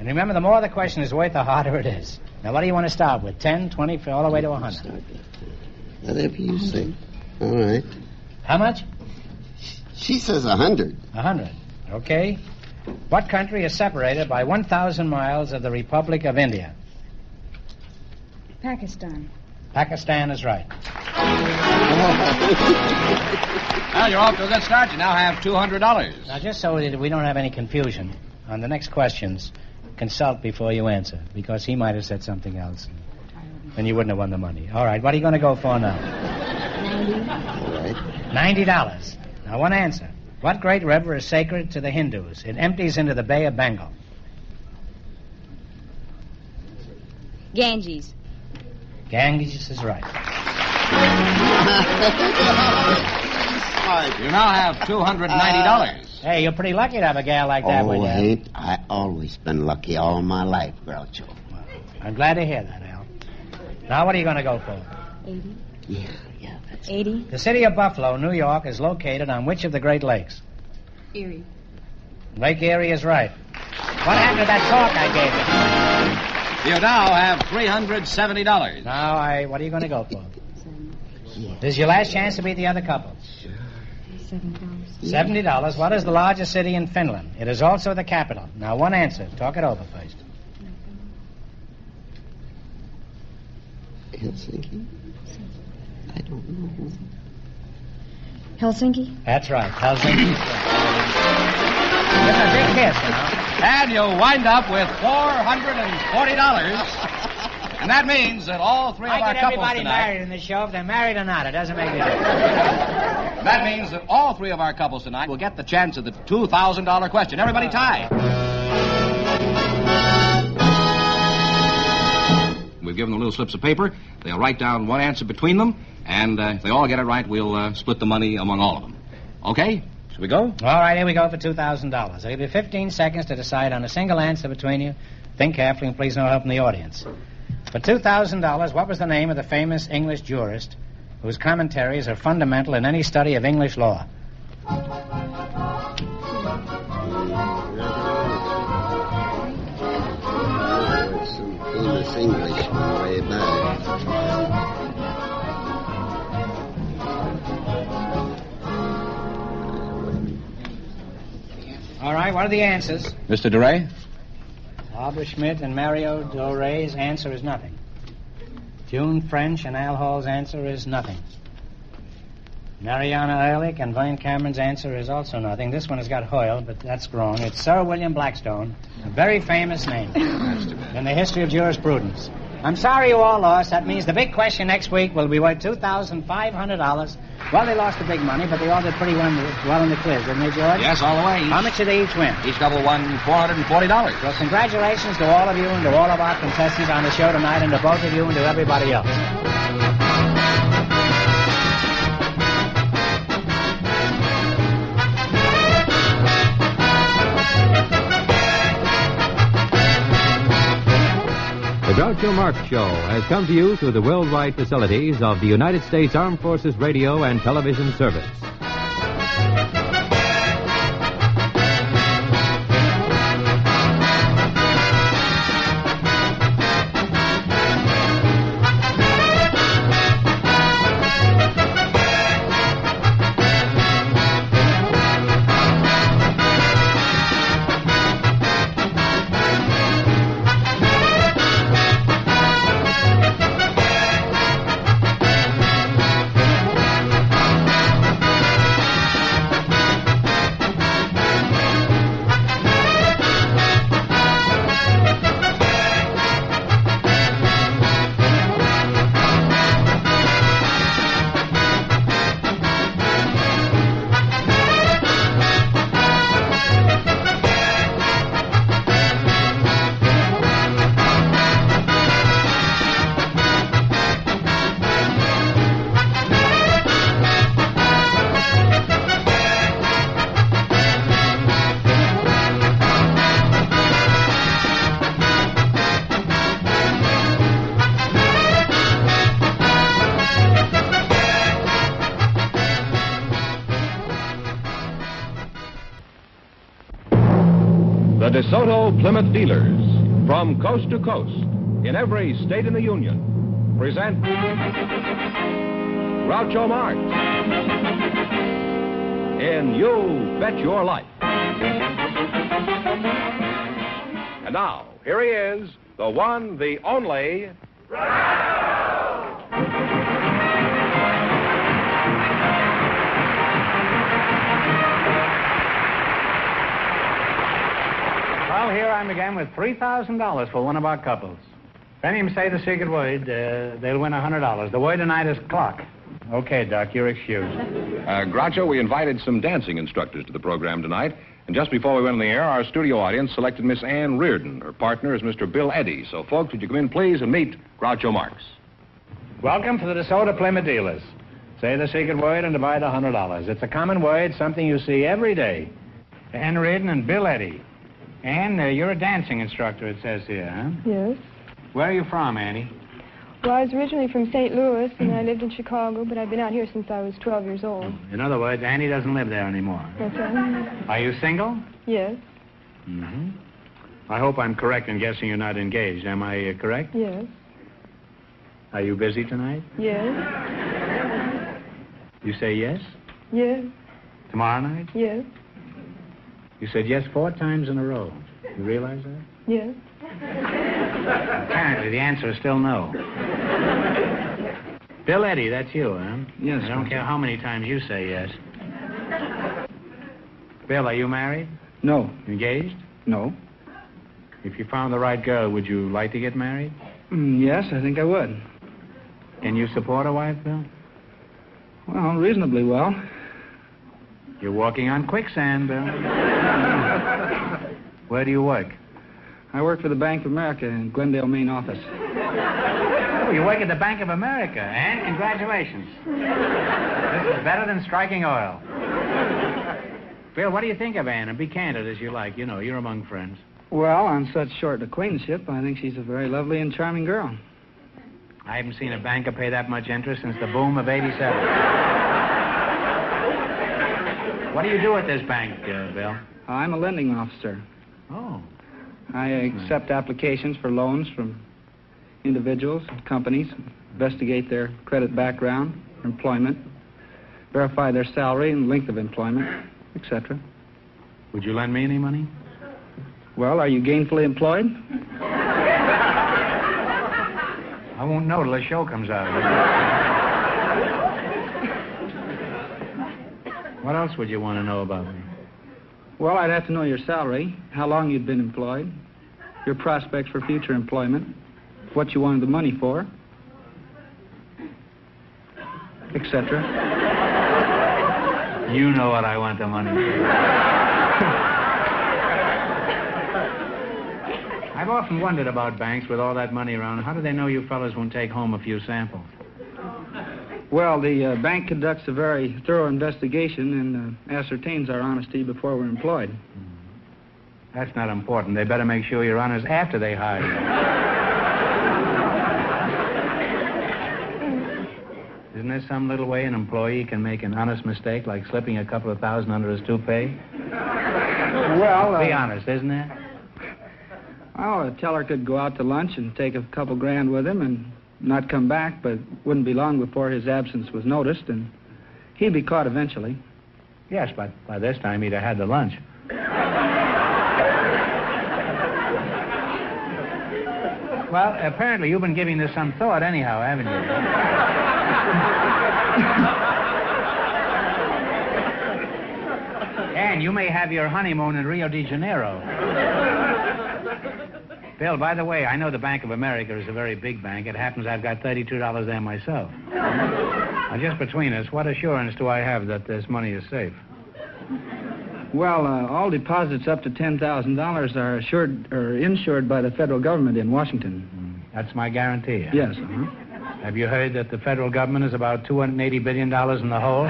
And remember, the more the question is worth, the harder it is. Now, what do you want to start with? 10, 20, all the way to 100? Whatever you say. All right. How much? She says 100. 100. Okay. What country is separated by 1,000 miles of the Republic of India? Pakistan. Pakistan is right. Well, you're off to a good start. You now have $200. Now, just so that we don't have any confusion, on the next questions, consult before you answer, because he might have said something else, and you wouldn't have won the money. All right, what are you going to go for now? 90. All right. $90. Now, one answer. What great river is sacred to the Hindus? It empties into the Bay of Bengal. Ganges. Ganges is right. You now have $290. Hey, you're pretty lucky to have a gal like that. Oh, ain't I always been lucky all my life, Groucho. Well, I'm glad to hear that, Al. Now, what are you going to go for? 80. Yeah, that's 80. The city of Buffalo, New York, is located on which of the Great Lakes? Erie. Lake Erie is right. What happened to that talk I gave you? You now have $370. Now, what are you going to go for? This is your last chance to beat the other couple. $70. What is the largest city in Finland? It is also the capital. Now, one answer. Talk it over first. Helsinki? I don't know. Helsinki? That's right. Helsinki. Give him a big kiss now. And you'll wind up with $440. And that means that all three of our couples everybody tonight... married in the show. If they're married or not, it doesn't make any difference. That means that all three of our couples tonight will get the chance of the $2,000 question. Everybody tie. We've given them little slips of paper. They'll write down one answer between them, and if they all get it right, we'll split the money among all of them. Okay? Shall we go? All right, here we go for $2,000. I'll give you 15 seconds to decide on a single answer between you. Think carefully, and please no help from the audience. For $2,000, what was the name of the famous English jurist whose commentaries are fundamental in any study of English law? Some famous Englishman way back. All right, what are the answers? Mr. DeRay? Barbara Schmidt and Mario Doray's answer is nothing. June French and Al Hall's answer is nothing. Mariana Ehrlich and Vine Cameron's answer is also nothing. This one has got Hoyle, but that's wrong. It's Sir William Blackstone, a very famous name in the history of jurisprudence. I'm sorry you all lost. That means the big question next week will be worth $2,500. Well, they lost the big money, but they all did pretty well in the quiz, didn't they, George? Yes, all the way. How much did they each win? Each couple won $440. Well, congratulations to all of you and to all of our contestants on the show tonight, and to both of you and to everybody else. The Groucho Marx Show has come to you through the worldwide facilities of the United States Armed Forces Radio and Television Service. DeSoto Plymouth dealers, from coast to coast, in every state in the Union, present Groucho Marx in You Bet Your Life. And now, here he is, the one, the only... Well, here I'm again with $3,000 for one of our couples. If any of them say the secret word, they'll win $100. The word tonight is clock. Okay, Doc, you're excused. Groucho, we invited some dancing instructors to the program tonight. And just before we went on the air, our studio audience selected Miss Ann Reardon. Her partner is Mr. Bill Eddy. So, folks, would you come in, please, and meet Groucho Marx. Welcome to the DeSoto Plymouth dealers. Say the secret word and divide $100. It's a common word, something you see every day. Ann Reardon and Bill Eddy. Ann, you're a dancing instructor, it says here, huh? Yes. Where are you from, Annie? Well, I was originally from St. Louis, and I lived in Chicago, but I've been out here since I was 12 years old. In other words, Annie doesn't live there anymore. That's right. Are you single? Yes. Mm-hmm. I hope I'm correct in guessing you're not engaged. Am I correct? Yes. Are you busy tonight? Yes. You say yes? Yes. Tomorrow night? Yes. You said yes 4 times in a row. You realize that? Yes. Apparently, the answer is still no. Bill Eddy, that's you, huh? Yes. I don't care how many times you say yes. Bill, are you married? No. Engaged? No. If you found the right girl, would you like to get married? Yes, I think I would. Can you support a wife, Bill? Well, reasonably well. You're walking on quicksand, Bill. Where do you work? I work for the Bank of America in Glendale, main office. Oh, you work at the Bank of America, and congratulations. This is better than striking oil. Bill, what do you think of Ann? And be candid as you like. You know, you're among friends. Well, on such short acquaintanceship, I think she's a very lovely and charming girl. I haven't seen a banker pay that much interest since the boom of '87. What do you do at this bank, Bill? I'm a lending officer. Oh. I accept applications for loans from individuals and companies, investigate their credit background, employment, verify their salary and length of employment, etc. Would you lend me any money? Well, are you gainfully employed? I won't know till the show comes out. What else would you want to know about me? Well, I'd have to know your salary, how long you'd been employed, your prospects for future employment, what you wanted the money for, etc. You know what I want the money for. I've often wondered about banks with all that money around. How do they know you fellas won't take home a few samples? Well, the bank conducts a very thorough investigation and ascertains our honesty before we're employed. That's not important. They better make sure you're honest after they hire you. Isn't there some little way an employee can make an honest mistake, like slipping a couple of thousand under his toupee? Well, be honest, isn't there? Well, a teller could go out to lunch and take a couple grand with him and not come back, but wouldn't be long before his absence was noticed, and he'd be caught eventually. Yes, but by this time he'd have had the lunch. Well, apparently you've been giving this some thought anyhow, haven't you? And you may have your honeymoon in Rio de Janeiro. Bill, by the way, I know the Bank of America is a very big bank. It happens I've got $32 there myself. Now, just between us, what assurance do I have that this money is safe? Well, all deposits up to $10,000 are assured or insured by the federal government in Washington. That's my guarantee. Huh? Yes. Have you heard that the federal government is about $280 billion in the hole?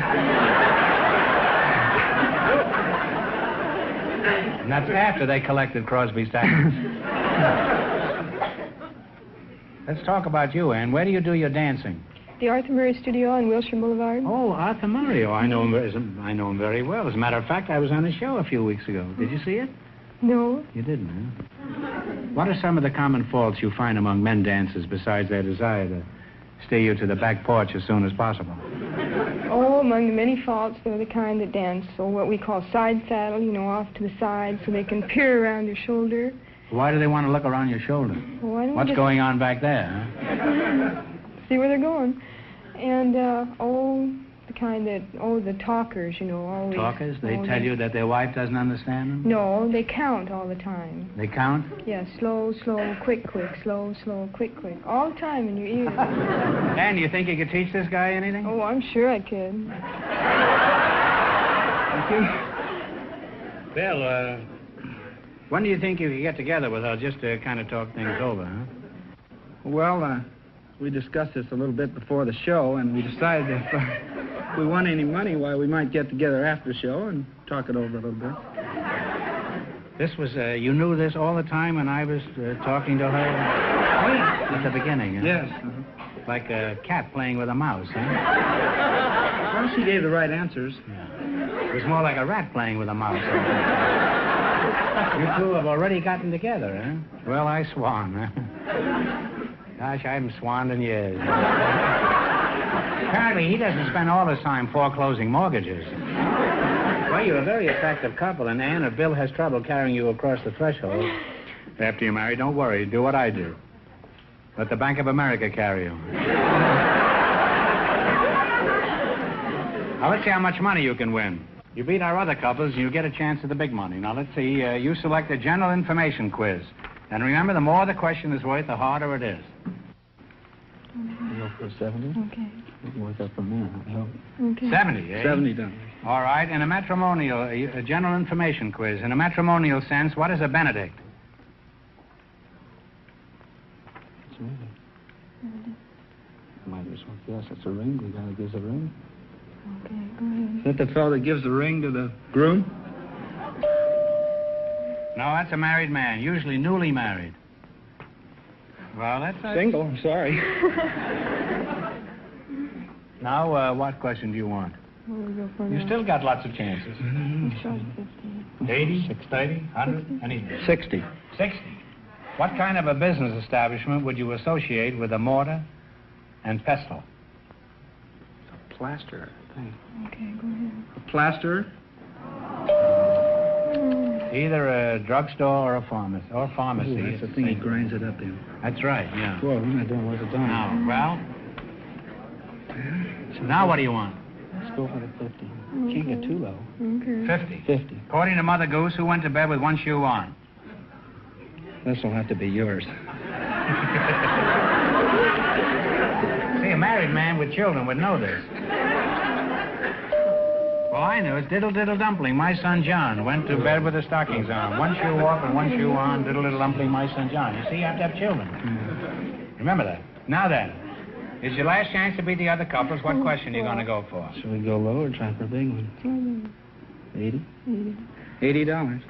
And that's after they collected Crosby's taxes. Let's talk about you, Ann. Where do you do your dancing? The Arthur Murray Studio on Wilshire Boulevard. Oh, Arthur Murray. Oh, I know him very well. As a matter of fact, I was on his show a few weeks ago. Did you see it? No. You didn't, huh? What are some of the common faults you find among men dancers besides their desire to steer you to the back porch as soon as possible? Oh, among the many faults, they're the kind that dance, or what we call side saddle, off to the side so they can peer around your shoulder. Why do they want to look around your shoulder? Well, why don't What's going on back there, huh? See where they're going. And, the kind that, the talkers, always. Talkers? They tell you that their wife doesn't understand them? No, they count all the time. They count? Yes, slow, slow, quick, quick, slow, slow, quick, quick. All the time in your ear. And you think you could teach this guy anything? Oh, I'm sure I could. Bill, when do you think you could get together with her just to kind of talk things over, huh? Well, we discussed this a little bit before the show, and we decided if we won any money, why, we might get together after the show and talk it over a little bit. This was, you knew this all the time when I was talking to her at the beginning, huh? Yes. Like a cat playing with a mouse, huh? Well, she gave the right answers. Yeah. It was more like a rat playing with a mouse. You two have already gotten together, huh? Well, I swan, huh? Gosh, I haven't swanned in years. Apparently, he doesn't spend all his time foreclosing mortgages. Well, you're a very attractive couple, and Anne, if Bill has trouble carrying you across the threshold, after you're married, don't worry. Do what I do. Let the Bank of America carry you. Now, let's see how much money you can win. You beat our other couples, and you get a chance at the big money. Now, let's see. You select a general information quiz. And remember, the more the question is worth, the harder it is. You go for 70? Okay. We can work up from there. Okay. 70, eh? $70. All right. In a matrimonial, a general information quiz. In a matrimonial sense, what is a benedict? It's a ring. Might as well guess it's a ring. The guy that gives a ring. Okay, go ahead. Is that the fellow that gives the ring to the groom? No, that's a married man, usually newly married. Well, that's a... Single, I'm sorry. Now, what question do you want? You still got lots of chances. 80, 30, 100, anything. 60. 60. What kind of a business establishment would you associate with a mortar and pestle? A plaster thing. Okay, go ahead. A plaster? Either a drugstore or a pharmacy. Or pharmacy. Ooh, that's the thing he grinds it up in. That's right, yeah. Whoa, we're not doing what it's done. Now, well... Now what do you want? Let's go for the 50. Can't get too low. Okay. 50. 50. According to Mother Goose, who went to bed with one shoe on? This will have to be yours. See, a married man with children would know this. Well, I knew it. Diddle Diddle Dumpling, my son John, went to bed with the stockings on. One shoe off and one shoe on. Diddle Diddle Dumpling, my son John. You see, you have to have children. Remember that. Now then, it's your last chance to beat the other couples. What question are you going to go for? Should we go low or try for a big one? 80? $80.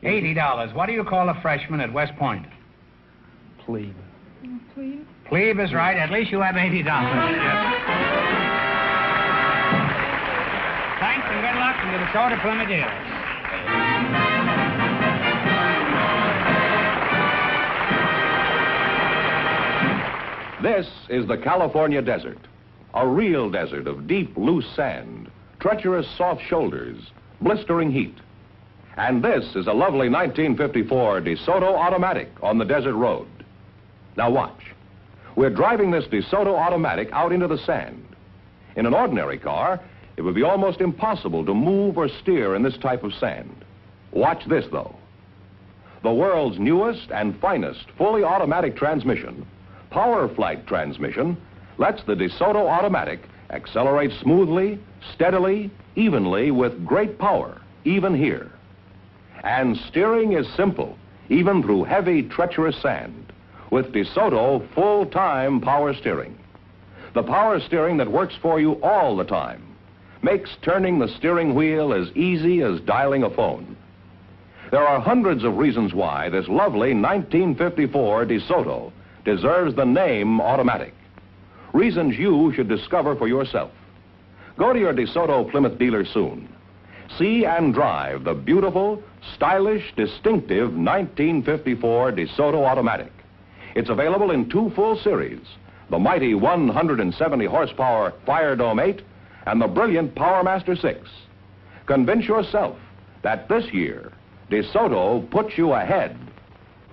$80. What do you call a freshman at West Point? Plebe. Plebe? Plebe is right. At least you have $80. Yes. Thanks and good luck into the Soda Plymouth Dealers. This is the California desert, a real desert of deep, loose sand, treacherous, soft shoulders, blistering heat. And this is a lovely 1954 DeSoto Automatic on the desert road. Now watch. We're driving this DeSoto Automatic out into the sand. In an ordinary car, it would be almost impossible to move or steer in this type of sand. Watch this, though. The world's newest and finest fully automatic transmission, Power Flight transmission, lets the DeSoto Automatic accelerate smoothly, steadily, evenly with great power, even here. And steering is simple, even through heavy, treacherous sand, with DeSoto full-time power steering. The power steering that works for you all the time, makes turning the steering wheel as easy as dialing a phone. There are hundreds of reasons why this lovely 1954 DeSoto deserves the name automatic. Reasons you should discover for yourself. Go to your DeSoto Plymouth dealer soon See and drive the beautiful, stylish, distinctive 1954 DeSoto Automatic. It's available in 2 full series, the mighty 170 horsepower Fire Dome 8 and the brilliant Power Master 6. Convince yourself that this year, DeSoto puts you ahead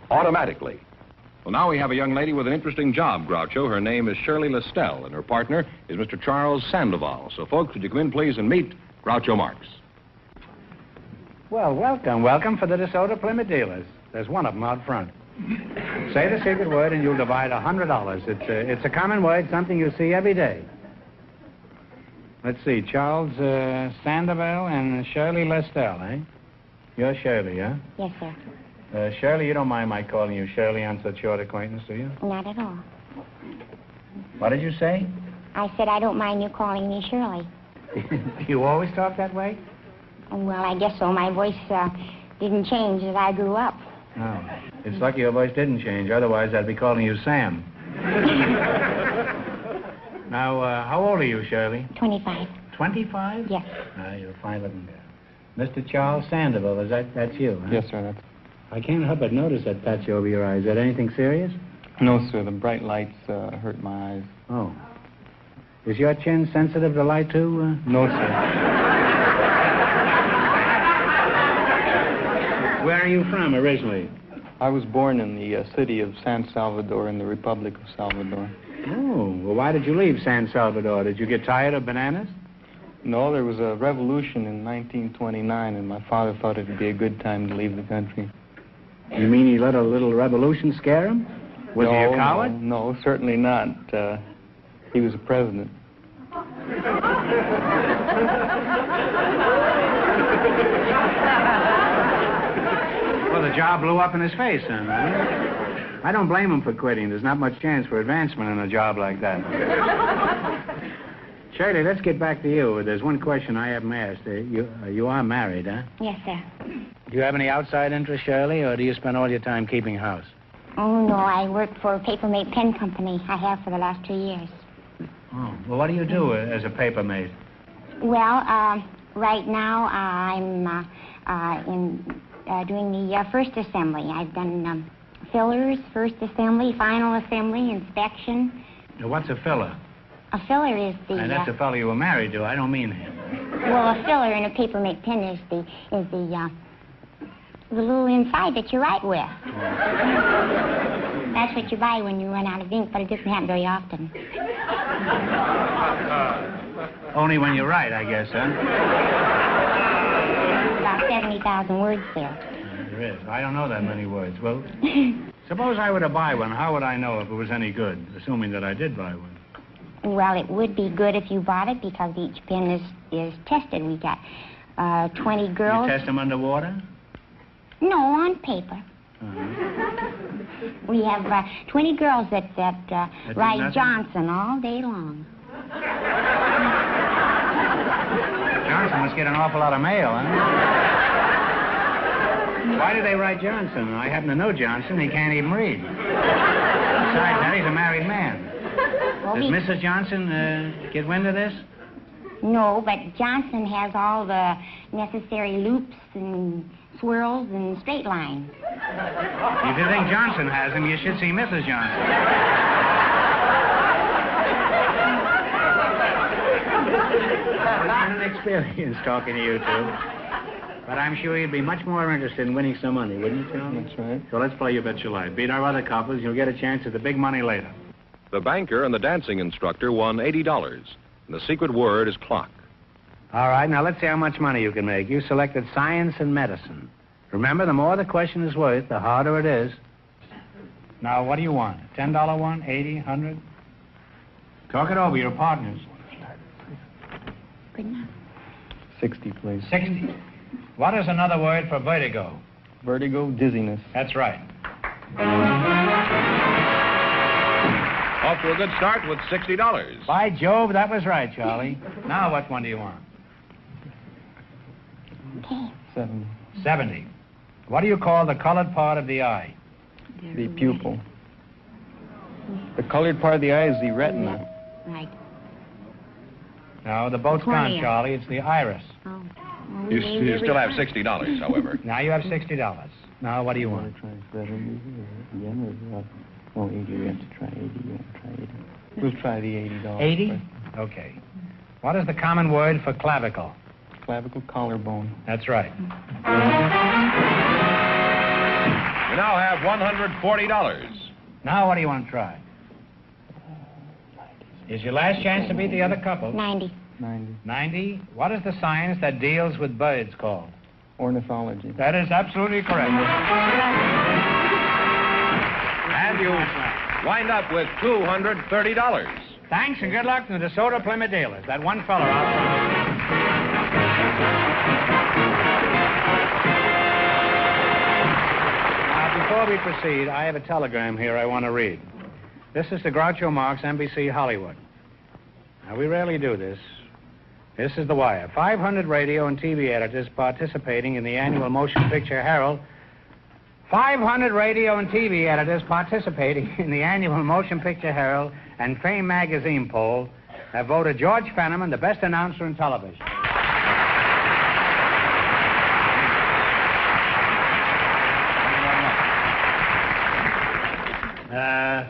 automatically. Well, now we have a young lady with an interesting job, Groucho. Her name is Shirley Lestelle, and her partner is Mr. Charles Sandoval. So, folks, would you come in, please, and meet Groucho Marx. Well, welcome for the DeSoto Plymouth dealers. There's one of them out front. Say the secret word and you'll divide $100. It's a common word, something you see every day. Let's see, Charles Sandoval and Shirley Lestelle, eh? You're Shirley, huh? Yes, sir. Shirley, you don't mind my calling you Shirley on such short acquaintance, do you? Not at all. What did you say? I said I don't mind you calling me Shirley. Do you always talk that way? Well, I guess so. My voice didn't change as I grew up. No. It's lucky your voice didn't change. Otherwise, I'd be calling you Sam. Now, how old are you, Shirley? 25. 25? Yes. You're a fine-looking girl. Mr. Charles Sandoval, that's you, huh? Yes, sir. That's... I can't help but notice that patch over your eye. Is that anything serious? No, sir. The bright lights hurt my eyes. Oh. Is your chin sensitive to light, too? No, sir. Where are you from originally? I was born in the city of San Salvador in the Republic of Salvador. Oh, well, why did you leave San Salvador? Did you get tired of bananas? No, there was a revolution in 1929, and my father thought it would be a good time to leave the country. You mean he let a little revolution scare him? Was he a coward? No, certainly not. He was a president. Well, the job blew up in his face, then, huh? I don't blame him for quitting. There's not much chance for advancement in a job like that. Shirley, let's get back to you. There's one question I haven't asked. You are married, huh? Yes, sir. Do you have any outside interest, Shirley, or do you spend all your time keeping house? Oh, no, I work for a paper-made pen company. I have for the last 2 years. Oh, well, what do you do as a paper maid? Well, right now I'm doing the first assembly. I've done fillers, first assembly, final assembly, inspection. Now, what's a filler? A filler is the... And that's the fellow you were married to. I don't mean him. Well, a filler in a paper-made pen is the little inside that you write with. That's what you buy when you run out of ink, but it doesn't happen very often. Only when you write, I guess, huh? About 70,000 words there. There is. I don't know that many words. Well, suppose I were to buy one. How would I know if it was any good, assuming that I did buy one? Well, it would be good if you bought it because each pen is tested. We got 20 girls. You test them underwater? No, on paper. We have 20 girls that ride Johnson all day long. Johnson must get an awful lot of mail, huh? Why do they write Johnson? I happen to know Johnson. He can't even read. Besides that, he's a married man. Well, Does Mrs. Johnson get wind of this? No, but Johnson has all the necessary loops and swirls and straight lines. If you think Johnson has them, you should see Mrs. Johnson. Well, it's been an experience talking to you two. But I'm sure you'd be much more interested in winning some money, wouldn't you, Charlie? That's right. So let's play You Bet Your Life. Beat our other couples, you'll get a chance at the big money later. The banker and the dancing instructor won $80, and the secret word is clock. All right, now let's see how much money you can make. You selected science and medicine. Remember, the more the question is worth, the harder it is. Now, what do you want? $10 one, 80, 100? Talk it over, your partners. Good enough. 60, please. 60. What is another word for vertigo? Vertigo, dizziness. That's right. Off to a good start with $60. By Jove, that was right, Charlie. Now what one do you want? Okay. 70. 70. What do you call the colored part of the eye? The pupil. The colored part of the eye is the retina. Right. No, the boat's gone, Cornea. Charlie. It's the iris. Oh. You still have $60, however. Now you have $60. Now what do you want? Try again, or 80. We have to try 80. We'll try the $80. 80? Okay. What is the common word for clavicle? Clavicle, collarbone. That's right. You now have $140. Now what do you want to try? Is your last chance to beat the other couple? 90. 90? What is the science that deals with birds called? Ornithology. That is absolutely correct. And you wind up with $230. Thanks and good luck to the DeSoto Plymouth dealers. That one fella out front. Now, before we proceed, I have a telegram here I want to read. This is to Groucho Marx, NBC Hollywood. Now, we rarely do this. This is the wire. 500 radio and TV editors participating in the annual Motion Picture Herald. 500 radio and TV editors participating in the annual Motion Picture Herald and Fame magazine poll have voted George Fenneman the best announcer in television.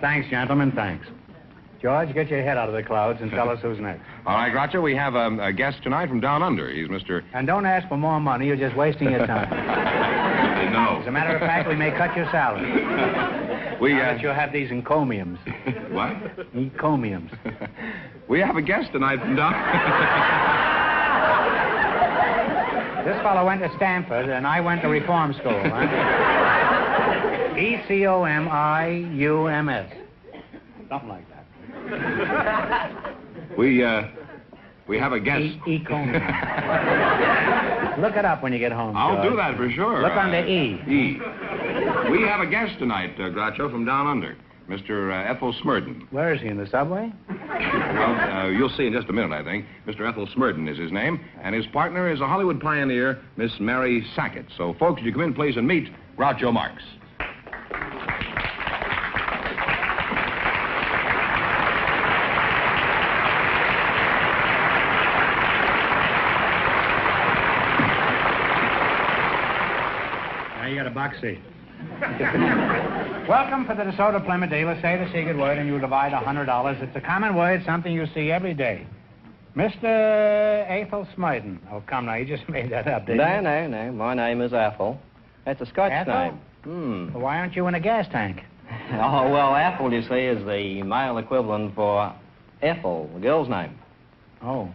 Thanks, gentlemen, thanks. George, get your head out of the clouds and tell us who's next. All right, Groucho, we have a guest tonight from down under. He's Mr. And don't ask for more money. You're just wasting your time. No. As a matter of fact, we may cut your salary. Now that you'll have these encomiums. What? Encomiums. We have a guest tonight from down... This fellow went to Stanford, and I went to reform school. Huh? ECOMIUMS. Something like that. We have a guest. Look it up when you get home, I'll George. do that for sure. Look under E. E. We have a guest tonight, Groucho, from down under. Mr. Ethel Smurden. Where is he, in the subway? Well, you'll see in just a minute, I think. Mr. Ethel Smurden is his name, and his partner is a Hollywood pioneer, Miss Mary Sackett. So, folks, would you come in, please, and meet Groucho Marx. Now you got a box seat. Welcome for the DeSoto Plymouth dealer. Say the secret word and you divide $100. It's a common word, something you see every day. Mr. Ethel Smurden. Oh, come now, you just made that up, didn't you? No. My name is Ethel. That's a Scotch Ethel? name. Well, why aren't you in a gas tank? Oh, well, Ethel, you see, is the male equivalent for Ethel, the girl's name. Oh.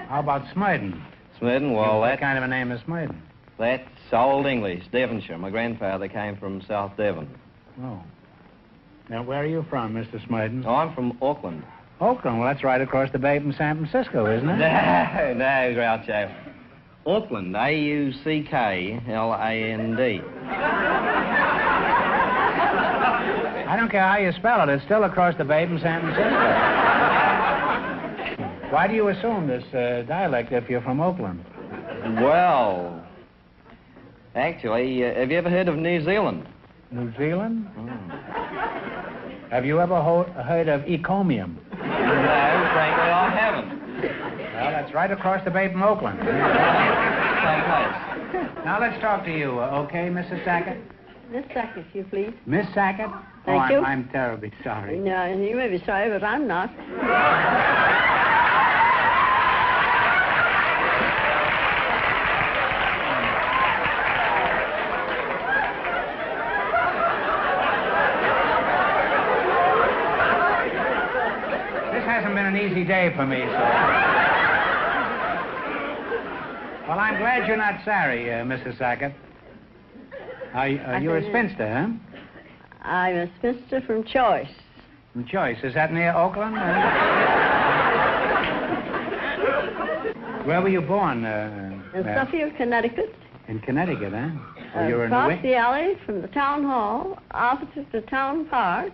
How about Smurden? Smurden, well, What that... kind of a name is Smurden? That's Old English, Devonshire. My grandfather came from South Devon. Oh. Now, where are you from, Mr. Smurden? Oh, I'm from Auckland. Auckland? Well, that's right across the bay from San Francisco, isn't it? No, Groucho. Auckland, A-U-C-K-L-A-N-D. I don't care how you spell it. It's still across the bay from San Francisco. Why do you assume this dialect if you're from Auckland? Well... Actually, have you ever heard of New Zealand? New Zealand? Oh. Have you ever heard of Ecomium? No, frankly, I haven't. Well, that's right across the bay from Oakland. Same place. Now, let's talk to you, okay, Mrs. Sackett? Miss Sackett, you please. Miss Sackett? Thank you. I'm terribly sorry. No, you may be sorry, but I'm not. An easy day for me, sir. Well, I'm glad you're not sorry, Mrs. Sackett. You're a spinster, huh? I'm a spinster from Choice. From Choice. Is that near Oakland? Where were you born? In Suffield, Connecticut. In Connecticut, huh? Well, you were across the alley from the town hall, opposite the town park,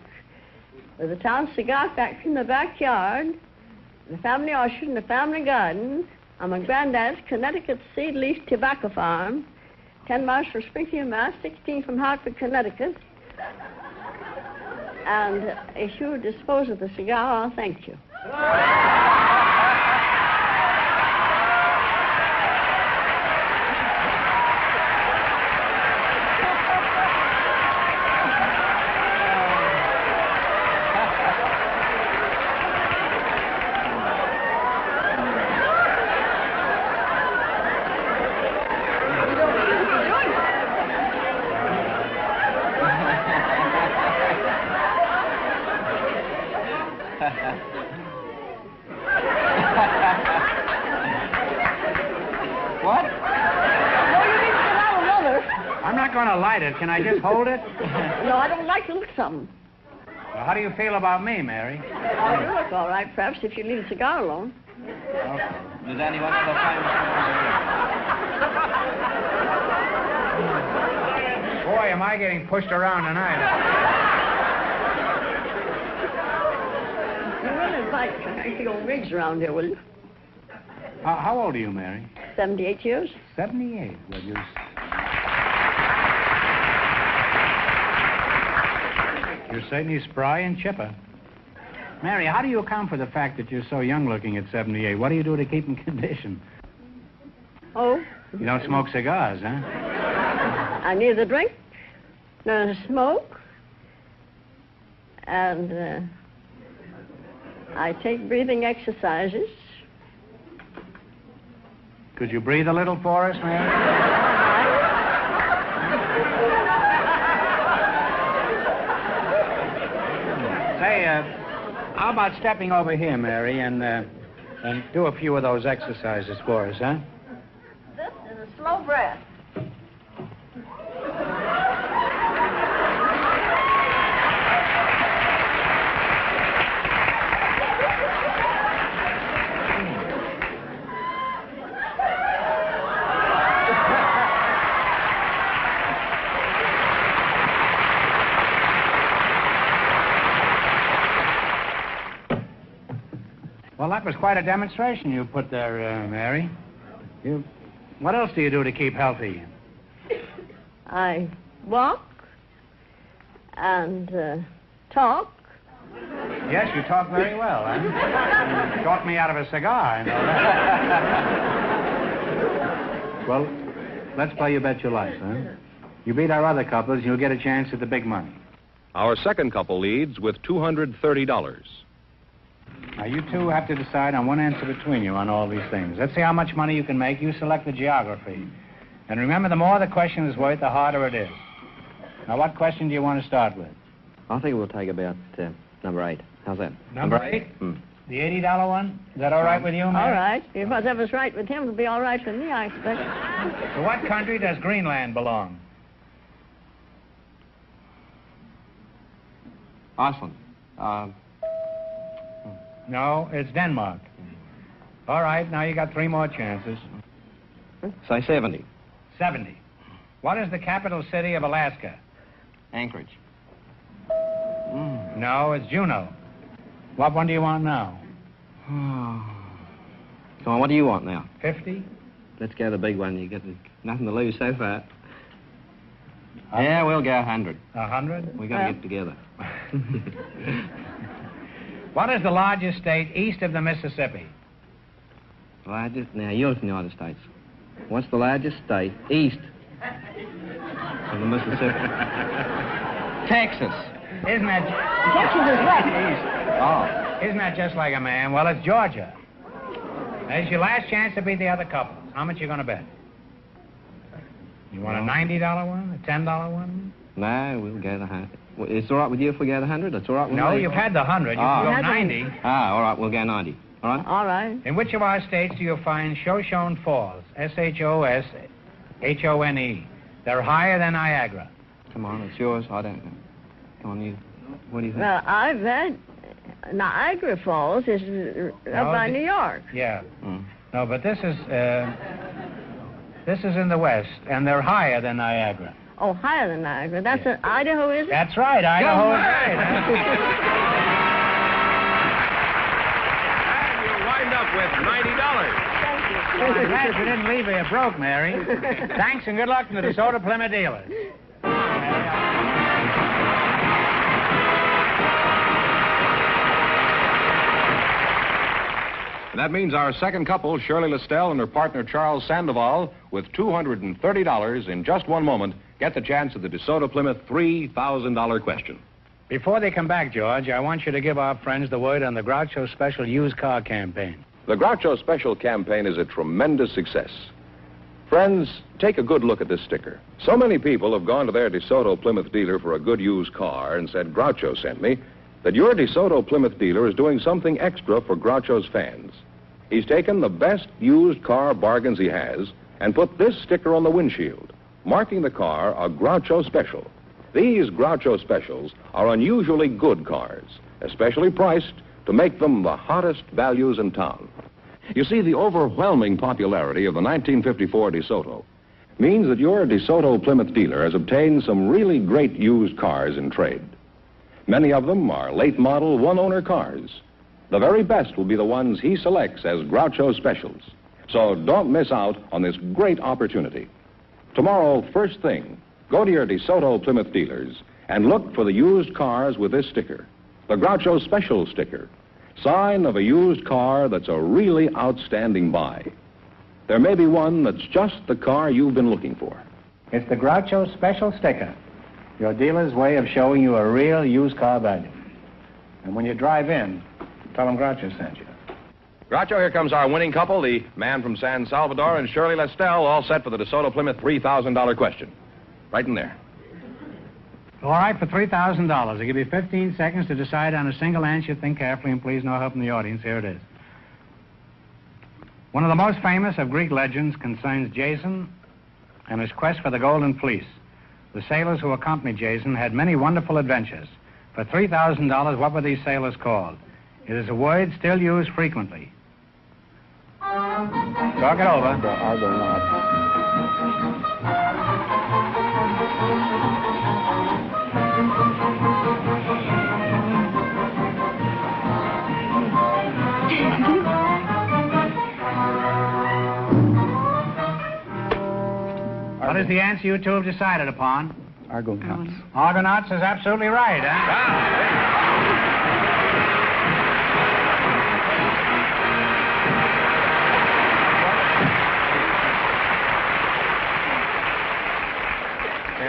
with the town cigar factory in the backyard, the family orchard and the family garden, on my granddad's Connecticut seed leaf tobacco farm, 10 miles from Springfield, Mass., 16 from Hartford, Connecticut. And if you dispose of the cigar, I'll thank you. What? No, you didn't sit down another. I'm not going to light it. Can I just hold it? No, I don't like to look something. Well, how do you feel about me, Mary? Oh, you look all right, perhaps, if you leave the cigar alone. Okay. Does anyone ever find Boy, am I getting pushed around tonight. You will invite the old rigs around here, will you? How old are you, Mary? 78 years. 78. Well, you're certainly spry and chipper. Mary, how do you account for the fact that you're so young-looking at 78? What do you do to keep in condition? Oh? You don't smoke cigars, huh? I neither drink nor smoke. And I take breathing exercises. Could you breathe a little for us, Mary? Say, how about stepping over here, Mary, and do a few of those exercises for us, huh? This is a slow breath. Well, that was quite a demonstration you put there, Mary. What else do you do to keep healthy? I walk and talk. Yes, you talk very well, huh? You talked me out of a cigar, I know that. Well, let's play You Bet Your Life, huh? You beat our other couples, you'll get a chance at the big money. Our second couple leads with $230. Now, you two have to decide on one answer between you on all these things. Let's see how much money you can make. You select the geography. And remember, the more the question is worth, the harder it is. Now, what question do you want to start with? I think we'll take about number 8. How's that? Number 8? The $80 one? Is that all right with you, Mary? All right. If whatever's right with him, it'll be all right with me, I expect. To what country does Greenland belong? Iceland. No, it's Denmark. All right, now you got 3 more chances. Say 70. 70. What is the capital city of Alaska? Anchorage. No, it's Juneau. What one do you want now? Come on, what do you want now? 50? Let's go the big one. You got nothing to lose so far. Yeah, we'll go 100. 100? We got to get together. What is the largest state east of the Mississippi? Largest? Now, you're in the United States. What's the largest state east of the Mississippi? Texas. Isn't that... Texas is right. East. Oh. Isn't that just like a man? Well, it's Georgia. There's your last chance to beat the other couples. How much you going to bet? You want a $90 one? A $10 one? No, we'll go the 100. It's all right with you if we go the 100? It's all right with me? No, you've had the 100. You can go 90. All right, we'll go 90. All right? All right. In which of our states do you find Shoshone Falls? Shoshone. They're higher than Niagara. Come on, it's yours. I don't know. Come on, you. What do you think? Well, I've had Niagara Falls is up by New York. Yeah. No, but this is in the west, and they're higher than Niagara. Oh, higher than Niagara. That's in Idaho, is it? That's right. Idaho is right. And you'll wind up with $90. Well, I'm glad you didn't leave me broke, Mary. Thanks and good luck to the DeSoto Plymouth dealers. That means our second couple, Shirley Listell and her partner Charles Sandoval, with $230 in just one moment, get the chance at the DeSoto Plymouth $3,000 question. Before they come back, George, I want you to give our friends the word on the Groucho Special Used Car Campaign. The Groucho Special campaign is a tremendous success. Friends, take a good look at this sticker. So many people have gone to their DeSoto Plymouth dealer for a good used car and said, Groucho sent me, that your DeSoto Plymouth dealer is doing something extra for Groucho's fans. He's taken the best used car bargains he has and put this sticker on the windshield, marking the car a Groucho Special. These Groucho Specials are unusually good cars, especially priced to make them the hottest values in town. You see, the overwhelming popularity of the 1954 DeSoto means that your DeSoto Plymouth dealer has obtained some really great used cars in trade. Many of them are late-model, one-owner cars. The very best will be the ones he selects as Groucho Specials. So don't miss out on this great opportunity. Tomorrow, first thing, go to your DeSoto Plymouth dealers and look for the used cars with this sticker, the Groucho Special sticker, sign of a used car that's a really outstanding buy. There may be one that's just the car you've been looking for. It's the Groucho Special sticker, your dealer's way of showing you a real used car value. And when you drive in, tell them Groucho sent you. Groucho, here comes our winning couple, the man from San Salvador and Shirley Lestel, all set for the DeSoto Plymouth $3,000 question. Right in there. All right, for $3,000. I'll give you 15 seconds to decide on a single answer. Think carefully, and please no help from the audience. Here it is. One of the most famous of Greek legends concerns Jason and his quest for the Golden Fleece. The sailors who accompanied Jason had many wonderful adventures. For $3,000, what were these sailors called? It is a word still used frequently. Talk it over. The Argonauts. What is the answer you two have decided upon? Argonauts. Argonauts is absolutely right, huh?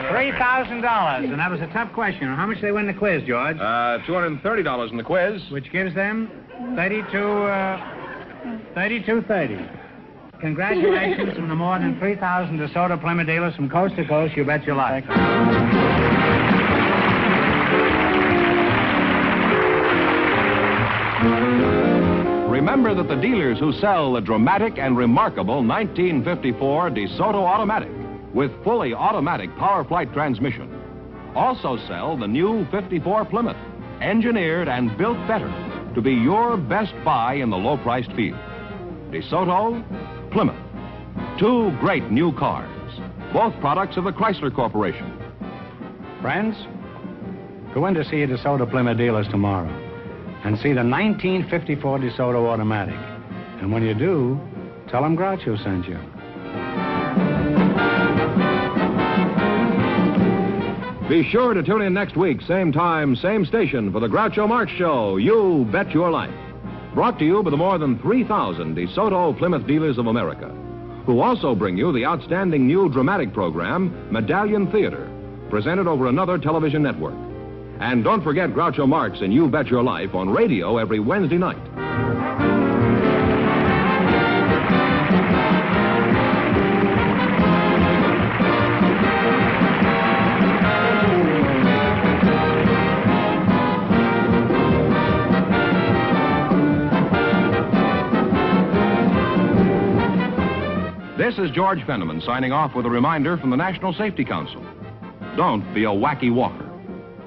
$3,000, and that was a tough question. How much did they win the quiz, George? $230 in the quiz. Which gives them 3230. Congratulations from the more than 3,000 DeSoto Plymouth dealers from coast to coast. You bet your life. Remember that the dealers who sell the dramatic and remarkable 1954 DeSoto Automatic with fully automatic power flight transmission also sell the new 54 Plymouth, engineered and built better to be your best buy in the low-priced field. DeSoto, Plymouth, two great new cars, both products of the Chrysler Corporation. Friends, go in to see your DeSoto Plymouth dealers tomorrow and see the 1954 DeSoto Automatic. And when you do, tell them Groucho sent you. Be sure to tune in next week, same time, same station, for the Groucho Marx Show, You Bet Your Life. Brought to you by the more than 3,000 DeSoto Plymouth dealers of America, who also bring you the outstanding new dramatic program, Medallion Theater, presented over another television network. And don't forget Groucho Marx and You Bet Your Life on radio every Wednesday night. This is George Fenneman signing off with a reminder from the National Safety Council. Don't be a wacky walker.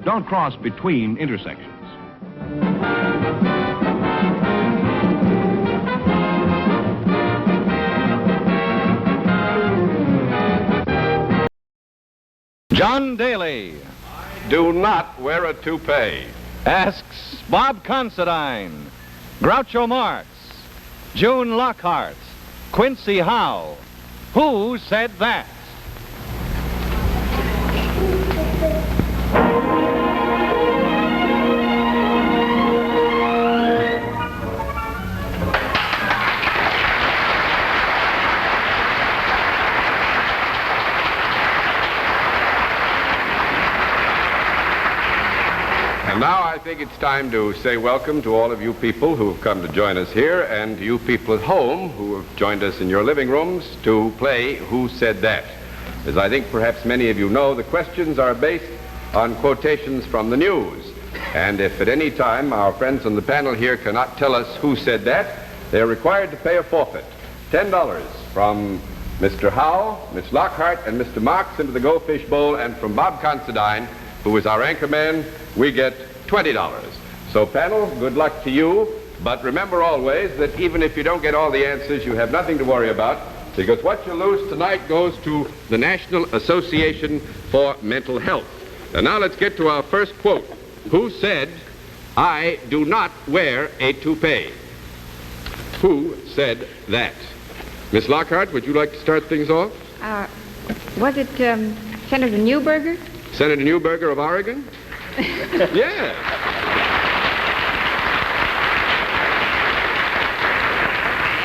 Don't cross between intersections. John Daly. Do not wear a toupee. Asks Bob Considine, Groucho Marx, June Lockhart, Quincy Howe. Who said that? And now I think it's time to say welcome to all of you people who have come to join us here, and to you people at home who have joined us in your living rooms to play Who Said That? As I think perhaps many of you know, the questions are based on quotations from the news. And if at any time our friends on the panel here cannot tell us who said that, they are required to pay a forfeit. $10 from Mr. Howe, Miss Lockhart, and Mr. Marx into the Goldfish Bowl, and from Bob Considine, who is our anchor man, we get $20. So panel, good luck to you, but remember always that even if you don't get all the answers, you have nothing to worry about, because what you lose tonight goes to the National Association for Mental Health. And now let's get to our first quote. Who said, "I do not wear a toupee"? Who said that? Miss Lockhart, would you like to start things off? Was it Senator Newberger? Senator Newberger of Oregon? Yeah.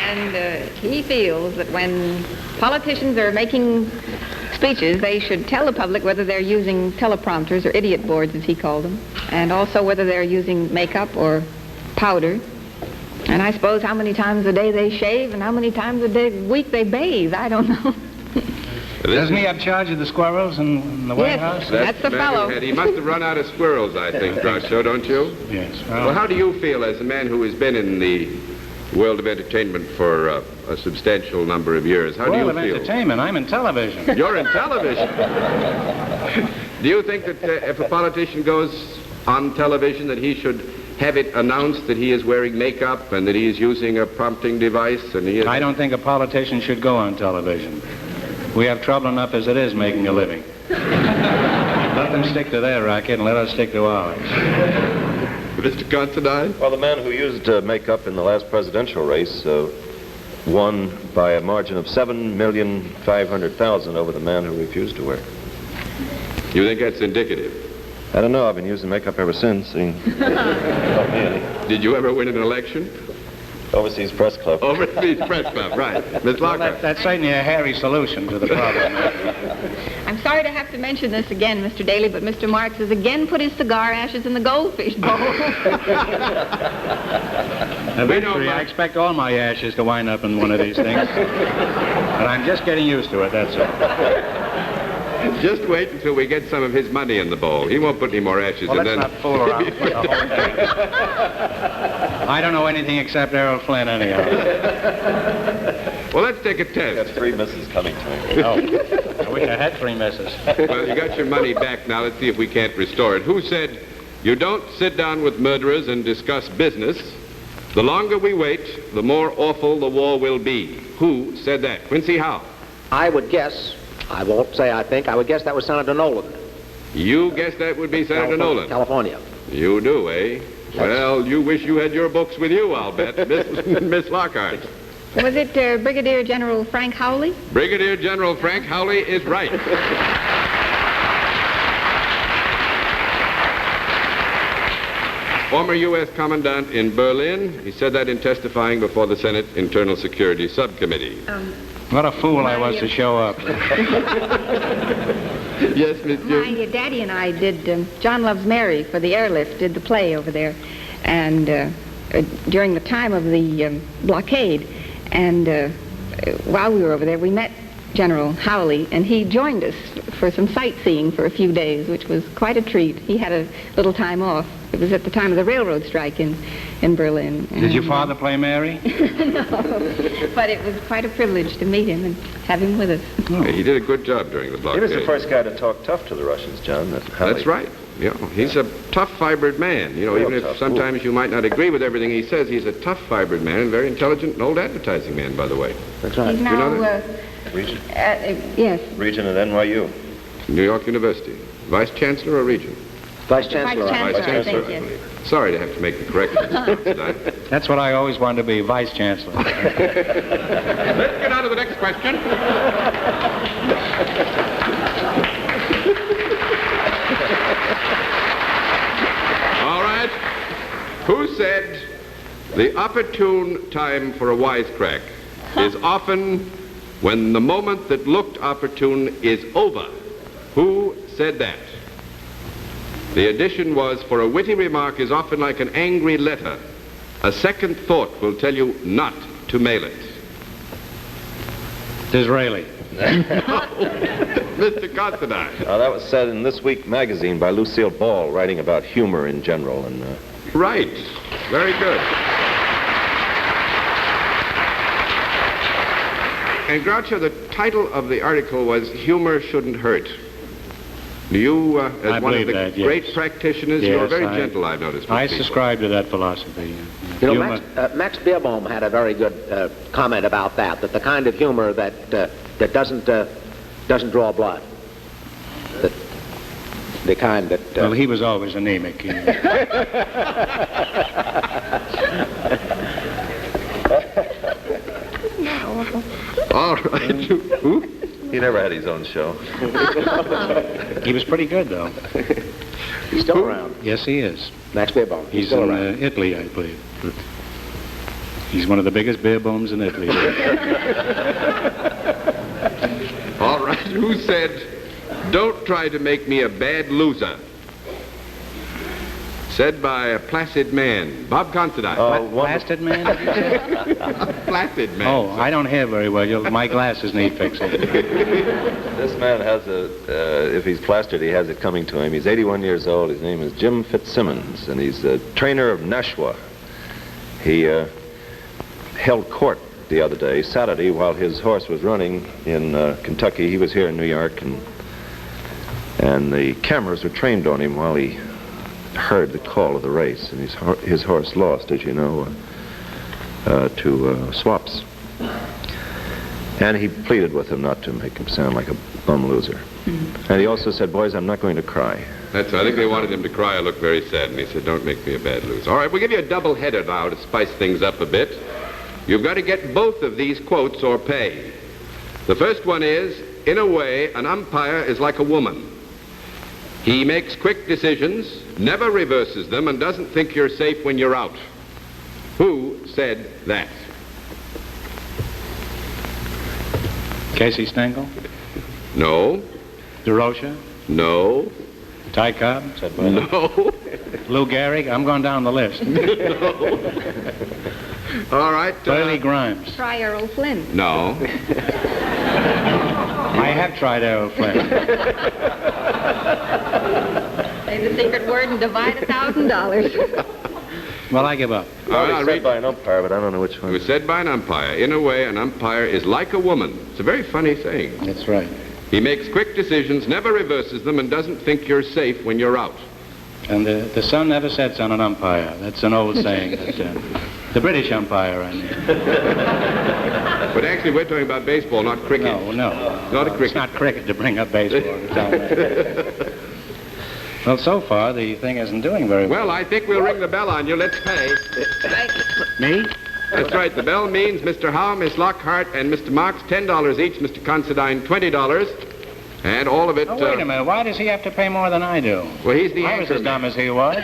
And he feels that when politicians are making speeches, they should tell the public whether they're using teleprompters or idiot boards, as he called them, and also whether they're using makeup or powder. And I suppose how many times a day they shave and how many times a week they bathe. I don't know. Doesn't he have charge of the squirrels in the White House? That's the fellow. He must have run out of squirrels, I think, Groucho, don't you? Yes. Well, how do you feel as a man who has been in the world of entertainment for a substantial number of years? How do you feel? World of entertainment? I'm in television. You're in television. Do you think that if a politician goes on television that he should have it announced that he is wearing makeup and that he is using a prompting device? And he is... I don't think a politician should go on television. We have trouble enough as it is making a living. Let them stick to their racket and let us stick to ours. Mr. Considine? Well, the man who used makeup in the last presidential race won by a margin of 7,500,000 over the man who refused to wear it. You think that's indicative? I don't know. I've been using makeup ever since. Did you ever win an election? Overseas Press Club. Overseas Press Club, right. Miss Lockhart. That's certainly a hairy solution to the problem. I'm sorry to have to mention this again, Mr. Daly, but Mr. Marx has again put his cigar ashes in the goldfish bowl. Eventually, I expect all my ashes to wind up in one of these things. But I'm just getting used to it, that's all. Just wait until we get some of his money in the bowl. He won't put any more ashes well, in let's then. Not fool around with the whole thing. I don't know anything except Errol Flynn anyhow. Well, let's take a test. I've got 3 misses coming to me. Oh, I wish I had 3 misses. Well, you got your money back now. Let's see if we can't restore it. Who said, "You don't sit down with murderers and discuss business. The longer we wait, the more awful the war will be"? Who said that? Quincy Howe. I would guess, I won't say I think, I would guess that was Senator Nolan. You guess that would be Senator Nolan? California. You do, eh? Yes. Well, you wish you had your books with you, I'll bet. Miss Lockhart. Was it Brigadier General Frank Howley? Brigadier General Frank Howley is right. Former U.S. Commandant in Berlin. He said that in testifying before the Senate Internal Security Subcommittee. What a fool I was to show up. Yes, Miss My daddy and I did John Loves Mary for the airlift, did the play over there, and during the time of the blockade. And while we were over there, we met General Howley, and he joined us for some sightseeing for a few days, which was quite a treat. He had a little time off. It was at the time of the railroad strike in Berlin. Did your father play Mary? No, but it was quite a privilege to meet him and have him with us. Oh. He did a good job during the blockade. He was the first guy to talk tough to the Russians, John. That's right. You know, he's a tough-fibered man. You know, Real even tough. if sometimes you might not agree with everything he says, he's a tough-fibered man and very intelligent and old advertising man, by the way. That's right. He's now, you know that? Regent? Yes. Regent at NYU. New York University. Vice Chancellor or Regent? Vice Chancellor. Vice Chancellor, I think, yes. Sorry to have to make the correction. That's what I always wanted to be, Vice Chancellor. Let's get on to the next question. All right. Who said the opportune time for a wisecrack is often when the moment that looked opportune is over? Who said that? The addition was, for a witty remark is often like an angry letter. A second thought will tell you not to mail it. Disraeli. Mr. Considine. That was said in This Week magazine by Lucille Ball, writing about humor in general. And Right. Very good. And Groucho, the title of the article was Humor Shouldn't Hurt. Do you, as one of the great practitioners, Yes, you're very gentle, I've noticed. I subscribe to that philosophy. You know, Max Beerbohm had a very good comment about that the kind of humor that doesn't draw blood. The kind that... Well, he was always anemic. All right. Who? he never had his own show. He was pretty good, though. He's still around. Yes, he is. Max Beerbohm. He's still in around. Italy, I believe. He's one of the biggest beer booms in Italy. All right. Who said, "Don't try to make me a bad loser"? Said by a placid man. Bob Considine. Placid man? Placid man. Oh, I don't hear very well. My glasses need fixing. This man has if he's plastered, he has it coming to him. He's 81 years old. His name is Jim Fitzsimmons, and he's a trainer of Nashua. He held court the other day, Saturday, while his horse was running in Kentucky. He was here in New York, and the cameras were trained on him while he heard the call of the race, and his horse lost, as you know, to Swaps. And he pleaded with him not to make him sound like a bum loser. And he also said, "Boys, I'm not going to cry." That's right. I think they wanted him to cry or look very sad, and he said, "Don't make me a bad loser." All right, we'll give you a double header now to spice things up a bit. You've got to get both of these quotes or pay. The first one is, "In a way, an umpire is like a woman. He makes quick decisions, never reverses them, and doesn't think you're safe when you're out." Who said that? Casey Stengel? No. DeRocha? No. Ty Cobb? No. Lou Gehrig? I'm going down the list. No. All right. Burley Grimes? Try Errol Flynn. No. I have tried Errol Flynn. Say the secret word and divide $1,000. Well, I give up. All right, I'll read by an umpire, but I don't know which one. It was said by an umpire. In a way, an umpire is like a woman. It's a very funny saying. That's right. He makes quick decisions, never reverses them, and doesn't think you're safe when you're out. And the sun never sets on an umpire. That's an old saying. The British umpire, I mean. But actually, we're talking about baseball, not cricket. No. Not a cricket. It's not cricket to bring up baseball. Well, so far, the thing isn't doing very well. Well, I think we'll ring the bell on you. Let's pay. Me? That's right. The bell means Mr. Howe, Miss Lockhart, and Mr. Marx, $10 each. Mr. Considine, $20. And all of it... Oh, wait a minute. Why does he have to pay more than I do? Well, he's the I was anchor as dumb man. as he was.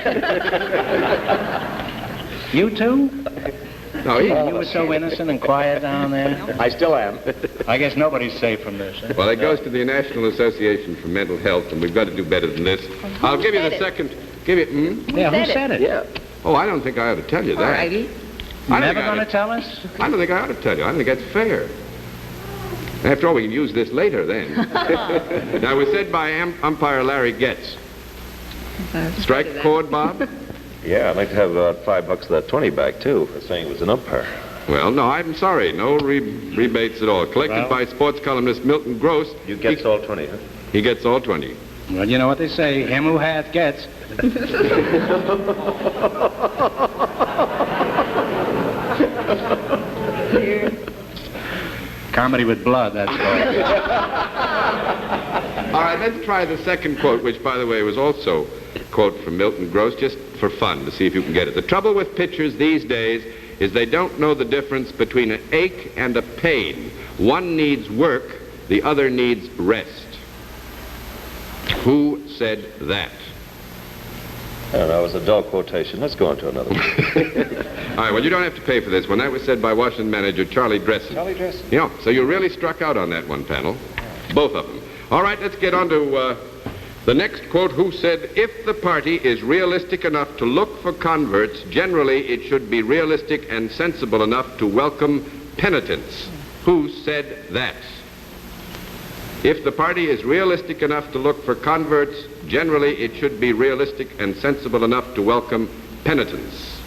You too? No, you were so innocent and quiet down there. I still am. I guess nobody's safe from this. Eh? Well, it goes to the National Association for Mental Health, and we've got to do better than this. I'll give you the second... Give you... Yeah, who said it? Yeah. Oh, I don't think I ought to tell you that. All righty. Never going to tell us? I don't think I ought to tell you. I don't think that's fair. After all, we can use this later then. Now, it was said by umpire Larry Getz. Strike chord, Bob? Yeah, I'd like to have about $5 of that 20 back, too, for saying it was an umpire. Well, no, I'm sorry. No rebates at all. Collected by sports columnist Milton Gross. You gets all 20, huh? He gets all 20. Well, you know what they say, him who hath gets. Comedy with blood, that's all. All right, let's try the second quote, which, by the way, was also a quote from Milton Gross, just for fun, to see if you can get it. The trouble with pitchers these days is they don't know the difference between an ache and a pain. One needs work, the other needs rest. Who said that? I don't know, it was a dull quotation. Let's go on to another one. All right, well, you don't have to pay for this one. That was said by Washington manager Charlie Dressen. Charlie Dressen? Yeah, so you really struck out on that one, panel. Both of them. All right, let's get on to the next quote. Who said, "If the party is realistic enough to look for converts, generally it should be realistic and sensible enough to welcome penitents." Who said that? If the party is realistic enough to look for converts, generally it should be realistic and sensible enough to welcome penitents.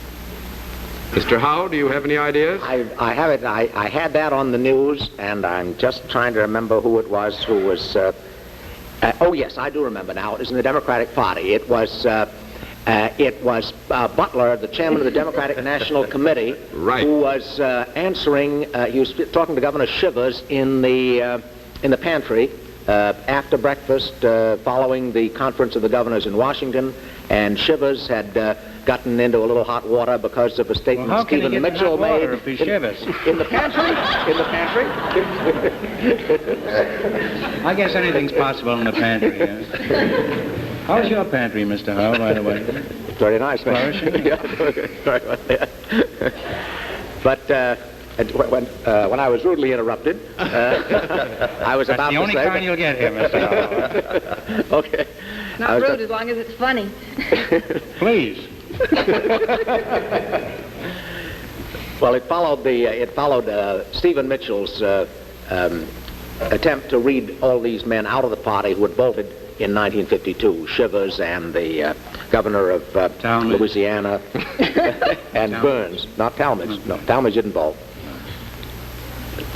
Mr. Howe, do you have any ideas? I have it. I had that on the news, and I'm just trying to remember who it was who was... oh, yes, I do remember now. It was in the Democratic Party. It was Butler, the chairman of the Democratic National Committee, who was answering... he was talking to Governor Shivers in the pantry after breakfast following the conference of the governors in Washington, and Shivers had gotten into a little hot water because of a statement Stephen Mitchell made if he shivers? In the pantry. In the pantry. I guess anything's possible in the pantry. How's your pantry, Mr. Howe, by the way? Very nice, man. But when I was rudely interrupted, I was about to say... That's the only kind you'll get here, Mr. Howe. Okay. Not rude as long as it's funny. Please. Well, it followed Stephen Mitchell's attempt to read all these men out of the party who had bolted in 1952, Shivers and the governor of Louisiana and Burns. Not Talmadge. No, Talmadge didn't bolt.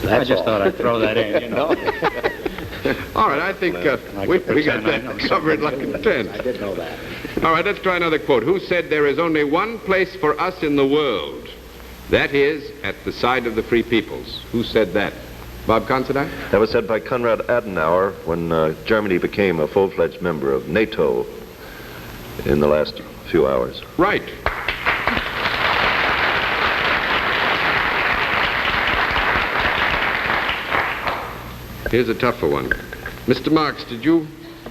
I just thought I'd throw that in, you know. All right, I think we got that covered like a tent. I did know that. All right, let's try another quote. Who said there is only one place for us in the world? That is at the side of the free peoples. Who said that? Bob Considine? That was said by Konrad Adenauer when Germany became a full-fledged member of NATO in the last few hours. Right. Here's a tougher one. Mr. Marx, did you,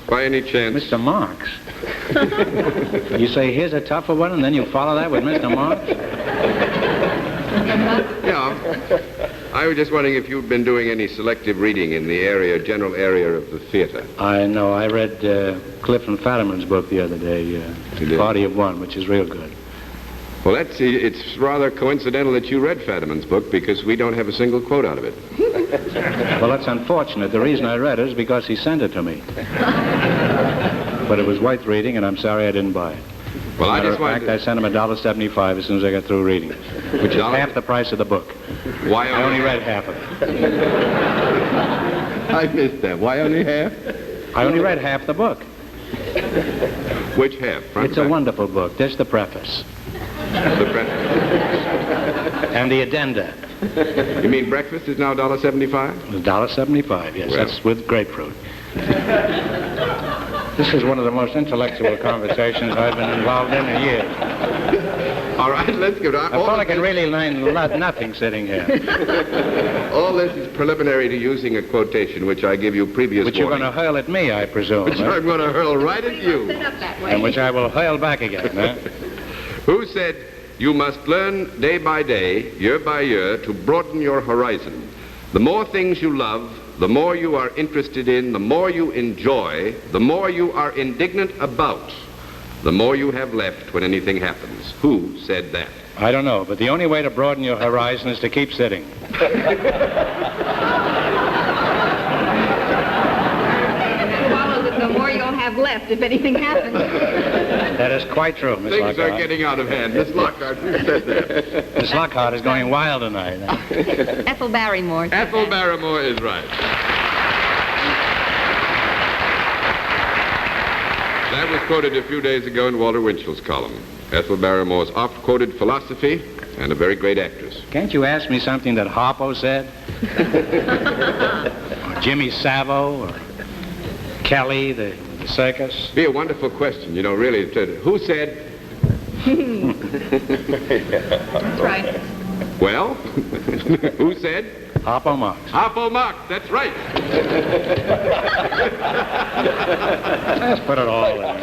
by any chance... Mr. Marx? You say, here's a tougher one, and then you follow that with Mr. Marx? Yeah. I was just wondering if you'd been doing any selective reading in the general area of the theater. I know. I read Cliff and Fadiman's book the other day, Party of One, which is real good. Well, it's rather coincidental that you read Fadiman's book because we don't have a single quote out of it. Well, that's unfortunate. The reason I read it is because he sent it to me. But it was worth reading, and I'm sorry I didn't buy it. Well, As a matter of fact, I sent him $1.75 as soon as I got through reading it, which is half the price of the book. Why I only read half of it. I missed that. Why only half? I only read half the book. Which half? It's a wonderful book. There's the preface. The preface. And the addenda. You mean breakfast is now $1.75? $1.75, yes. Well. That's with grapefruit. This is one of the most intellectual conversations I've been involved in years. All right, let's give it. I thought I could really learn nothing sitting here. All this is preliminary to using a quotation which I give you previous Which you're going to hurl at me, I presume. Which I'm going to hurl right at you. And which I will hurl back again, huh? Who said, you must learn day by day, year by year, to broaden your horizon. The more things you love, the more you are interested in, the more you enjoy, the more you are indignant about, the more you have left when anything happens. Who said that? I don't know, but the only way to broaden your horizon is to keep sitting. The more you'll have left if anything happens. That is quite true, Miss Lockhart. Things are getting out of hand. Miss Lockhart, who said that? Miss Lockhart is going wild tonight. Ethel Barrymore. Ethel Barrymore is right. That was quoted a few days ago in Walter Winchell's column. Ethel Barrymore's oft-quoted philosophy and a very great actress. Can't you ask me something that Harpo said? Or Jimmy Savo, or Kelly, the circus? Be a wonderful question, you know, really. Who said... That's right. Well, who said? Harpo Marx. Harpo Marx, that's right. Let's put it all in there.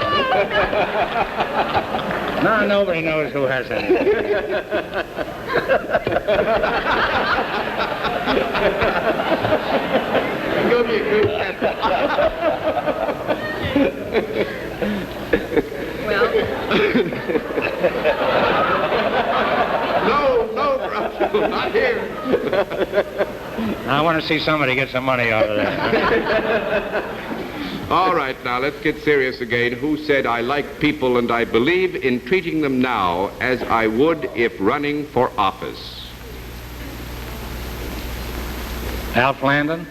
Now nobody knows who has anything. Go be a good Well. No, Groucho. not here. I want to see somebody get some money out of that. All right, now let's get serious again. Who said, I like people and I believe in treating them now as I would if running for office? Alf Landon?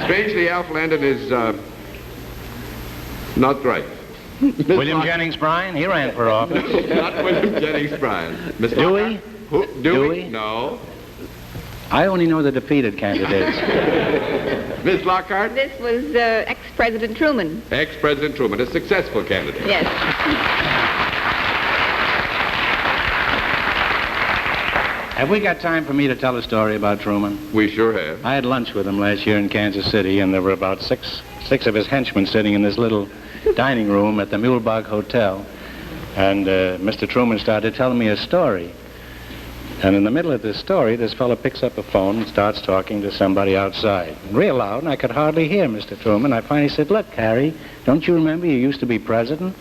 Strangely, Alf Landon is not right. William Jennings Bryan? He ran for office. Not William Jennings Bryan. Miss Dewey? Who? Dewey? No. I only know the defeated candidates. Miss Lockhart? This was ex-President Truman. Ex-President Truman, a successful candidate. Yes. Have we got time for me to tell a story about Truman? We sure have. I had lunch with him last year in Kansas City, and there were about six of his henchmen sitting in this little dining room at the Mulebach Hotel. And Mr. Truman started telling me a story. And in the middle of this story, this fellow picks up a phone and starts talking to somebody outside. Real loud, and I could hardly hear Mr. Truman. I finally said, look, Harry, don't you remember you used to be president?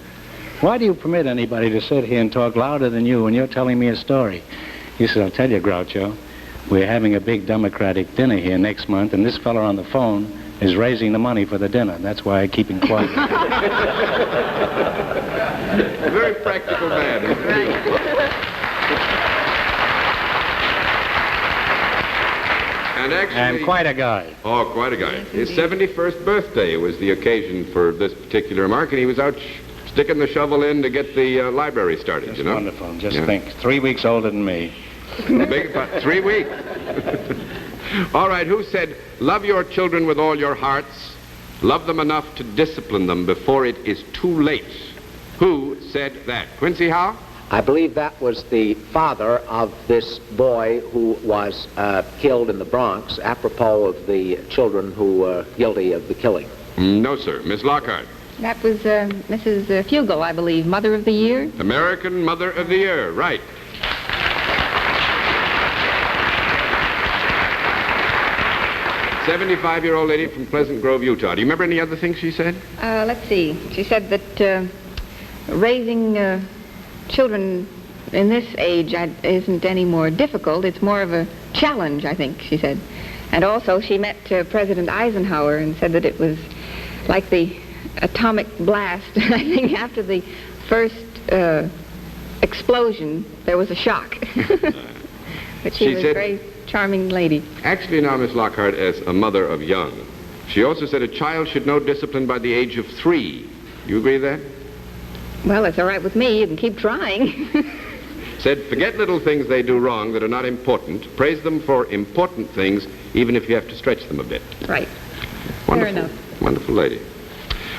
Why do you permit anybody to sit here and talk louder than you when you're telling me a story? He said, I'll tell you, Groucho, we're having a big Democratic dinner here next month, and this fellow on the phone is raising the money for the dinner. That's why I keep him quiet. A very practical man. And quite a guy. Oh, quite a guy. His 71st birthday was the occasion for this particular remark, and he was out sticking the shovel in to get the library started, That's you know? Wonderful. Just think, 3 weeks older than me. Big 3 weeks. All right, who said, love your children with all your hearts, love them enough to discipline them before it is too late? Who said that? Quincy Howe? I believe that was the father of this boy who was killed in the Bronx, apropos of the children who were guilty of the killing. No, sir. Miss Lockhart. That was Mrs. Fugel, I believe, Mother of the Year. American Mother of the Year, right. A 75-year-old lady from Pleasant Grove, Utah. Do you remember any other things she said? Let's see. She said that raising children in this age isn't any more difficult. It's more of a challenge, I think, she said. And also she met President Eisenhower and said that it was like the atomic blast. I think after the first explosion, there was a shock. But she was a very charming lady. Actually now, Miss Lockhart, as a mother of young, she also said a child should know discipline by the age of 3. You agree with that? Well, it's all right with me. You can keep trying. Said, forget little things they do wrong that are not important. Praise them for important things, even if you have to stretch them a bit. Right. Wonderful. Fair enough. Wonderful lady.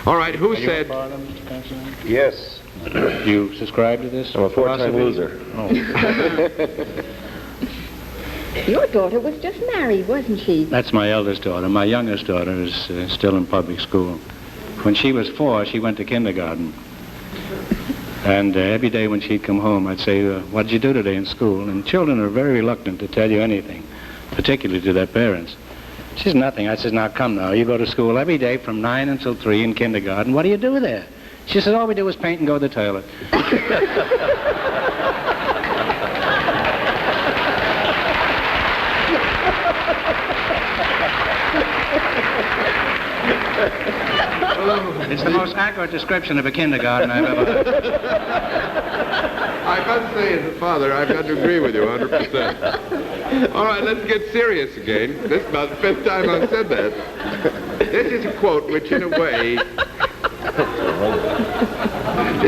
All right, who said... Yes. Do you subscribe to this? I'm a 4-time loser. Oh. Your daughter was just married, wasn't she? That's my eldest daughter. My youngest daughter is still in public school. When she was 4, she went to kindergarten. And every day when she'd come home, I'd say, what did you do today in school? And children are very reluctant to tell you anything, particularly to their parents. She says, nothing. I says, now come now. You go to school every day from 9 until 3 in kindergarten. What do you do there? She says, all we do is paint and go to the toilet. It's the most accurate description of a kindergarten I've ever heard. I must say, as a father, I've got to agree with you 100%. All right, let's get serious again. This is about the 5th time I've said that. This is a quote which, in a way,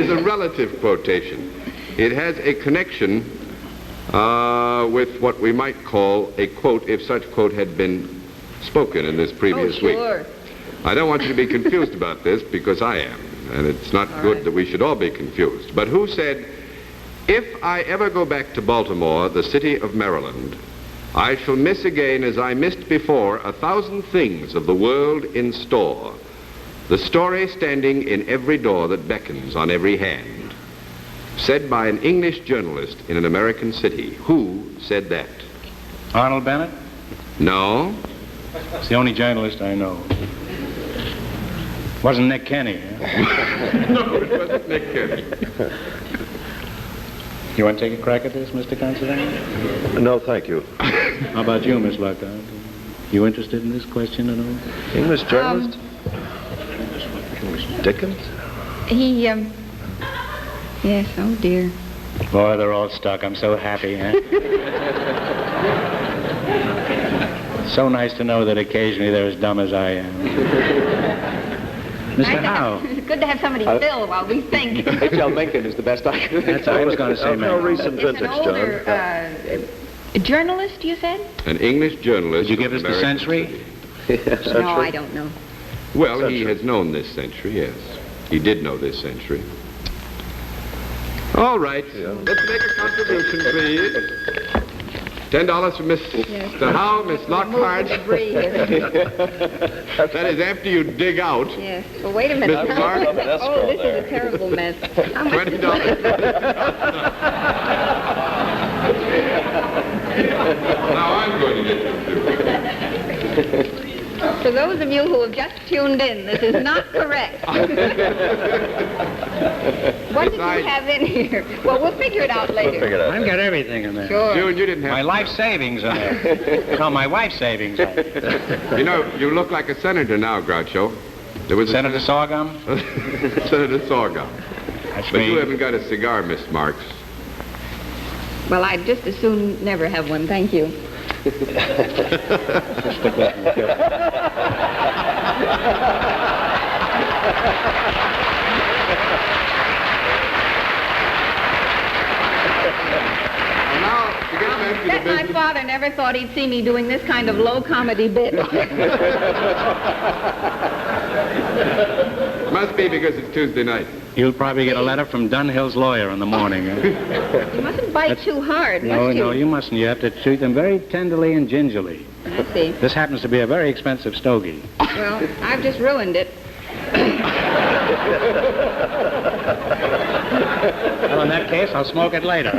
is a relative quotation. It has a connection with what we might call a quote, if such quote had been spoken in this previous week. I don't want you to be confused about this, because I am, and it's not good that we should all be confused. But who said, if I ever go back to Baltimore, the city of Maryland, I shall miss again, as I missed before, 1,000 things of the world in store, the story standing in every door that beckons on every hand. Said by an English journalist in an American city. Who said that? Arnold Bennett? No. It's the only journalist I know. Wasn't Nick Kenny, huh? No, it wasn't Nick Kenny. You want to take a crack at this, Mr. Considine? No, thank you. How about you, Miss Lockhart? You interested in this question at all? English journalist? Dickens? He, yes, oh dear. Boy, they're all stuck. I'm so happy, huh? So nice to know that occasionally they're as dumb as I am. Mr. Howe. It's good to have somebody fill while we think. H.L. Mencken is the best I could think. That's what I was going to say, No ma'am. recent It's vintage, an older, a journalist, you said? An English journalist. Did you give us the American century? City. No, I don't know. Well, he has known this century, yes. He did know this century. All right. Let's make a contribution, please. $10 from Mr. Howe, Miss Lockhart. That is after you dig out. Yes. Well, wait a minute. Mrs. Mark? Oh, this is a terrible mess. How much? $20. Now I'm going to get you. For those of you who have just tuned in, this is not correct. What did you have in here? Well, we'll figure it out later. I've got everything in there. Sure. June, you didn't have My life savings in there. No, my wife's savings. You know, you look like a senator now, Groucho. There was Senator Sorghum? Senator Sorghum. That's But me. you haven't got a cigar, Miss Marx. Well, I'd just as soon never have one, thank you. Bet my father never thought he'd see me doing this kind of low comedy bit. Must be because it's Tuesday night. You'll probably get a letter from Dunhill's lawyer in the morning. You mustn't bite too hard, No, must you? no, you mustn't. You have to treat them very tenderly and gingerly. I see. This happens to be a very expensive stogie. Well, I've just ruined it. Well, in that case, I'll smoke it later.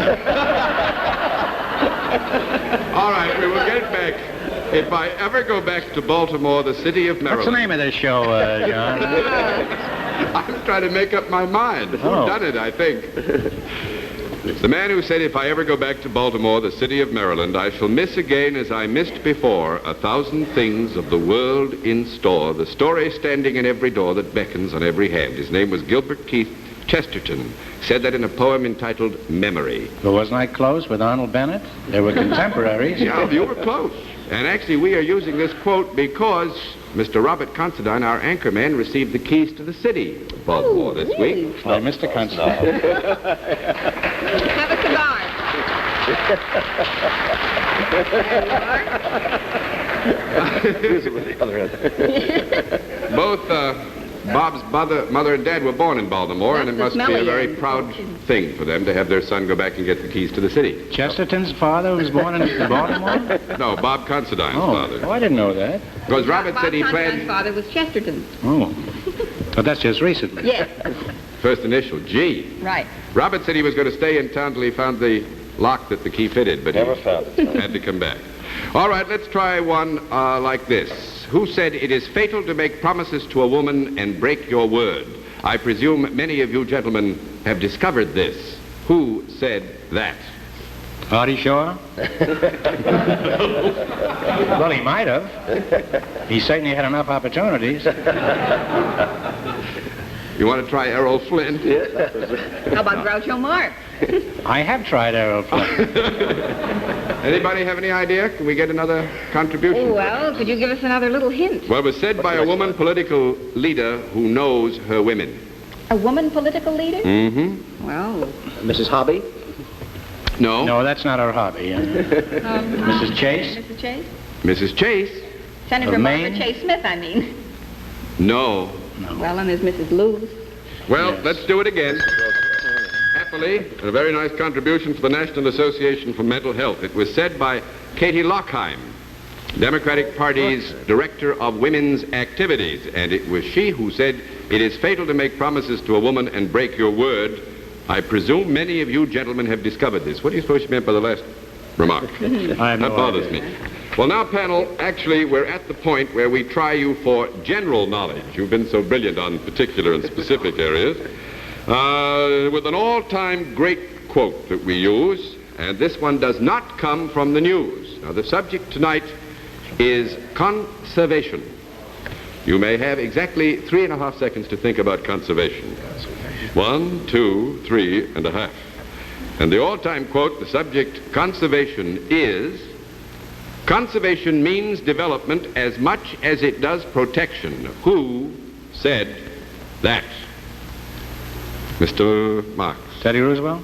All right, we will get back. If I ever go back to Baltimore, the city of Maryland. What's the name of this show, John? I was trying to make up my mind. Who done it, I think. The man who said, if I ever go back to Baltimore, the city of Maryland, I shall miss again as I missed before 1,000 things of the world in store, the story standing in every door that beckons on every hand. His name was Gilbert Keith Chesterton. Said that in a poem entitled Memory. But wasn't I close with Arnold Bennett? They were contemporaries. Yeah, you were close. And actually, we are using this quote because Mr. Robert Considine, our anchorman, received the keys to the city of Baltimore this week. Why, Mr. Considine. Have a cigar. Both Bob's mother and dad were born in Baltimore, and it must be a very proud thing for them to have their son go back and get the keys to the city. Chesterton's father was born in Baltimore? No, Bob Considine's father. Oh, I didn't know that. Because Robert said he Considine's planned... father was Chesterton. Oh. But that's just recently. Yes. First initial, G. Right. Robert said he was going to stay in town till he found the lock that the key fitted, but Never he found it. had to come back. All right, let's try one like this. Who said it is fatal to make promises to a woman and break your word? I presume many of you gentlemen have discovered this. Who said that? Artie Shaw? Well, he might have. He certainly had enough opportunities. You want to try Errol Flynn? How about Groucho Marx? I have tried Errol Flynn. Anybody have any idea? Can we get another contribution? Well, could you give us another little hint? Well, it was said by a woman political leader who knows her women. A woman political leader? Mm-hmm. Well, Mrs. Hobby? No. No, that's not our hobby. Mrs. Chase? Mrs. Chase? Mrs. Chase? Senator Of Margaret Maine? Chase Smith, I mean. No. Well, and there's Mrs. Lewis. Well, let's do it again. Happily, and a very nice contribution for the National Association for Mental Health. It was said by Katie Lockheim, Democratic Party's Director of Women's Activities, and it was she who said, it is fatal to make promises to a woman and break your word. I presume many of you gentlemen have discovered this. What do you suppose she meant by the last remark? I have no That bothers idea. me. Well, now, panel, actually, we're at the point where we try you for general knowledge. You've been so brilliant on particular and specific areas. With an all-time great quote that we use, and this one does not come from the news. Now, the subject tonight is conservation. You may have exactly 3.5 seconds to think about conservation. 1, 2, 3.5. And the all-time quote, the subject, conservation, is, conservation means development as much as it does protection. Who said that? Mr. Marx. Teddy Roosevelt?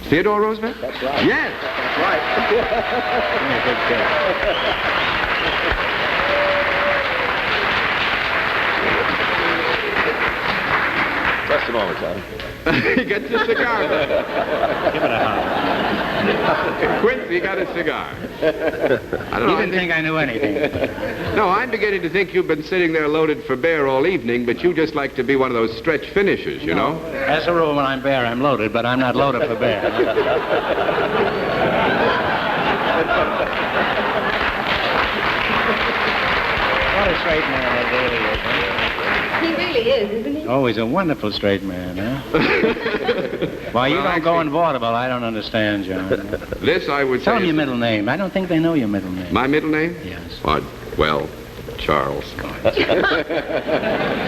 Theodore Roosevelt? That's right. Yes. That's right. Just a moment, Charlie. He gets a cigar. Give it a hug. Quincy got a cigar. I don't know. You didn't think I knew anything. No, I'm beginning to think you've been sitting there loaded for bear all evening, but you just like to be one of those stretch finishers, you know? As a rule, when I'm bear, I'm loaded, but I'm not loaded for bear. What a straight man that Daly is. He really is, isn't he? Oh, he's a wonderful straight man, huh? Why, you don't go in Vaudeville, I don't understand, John. This, I would Tell say... them your middle name. I don't think they know your middle name. My middle name? Yes. Well, Charles.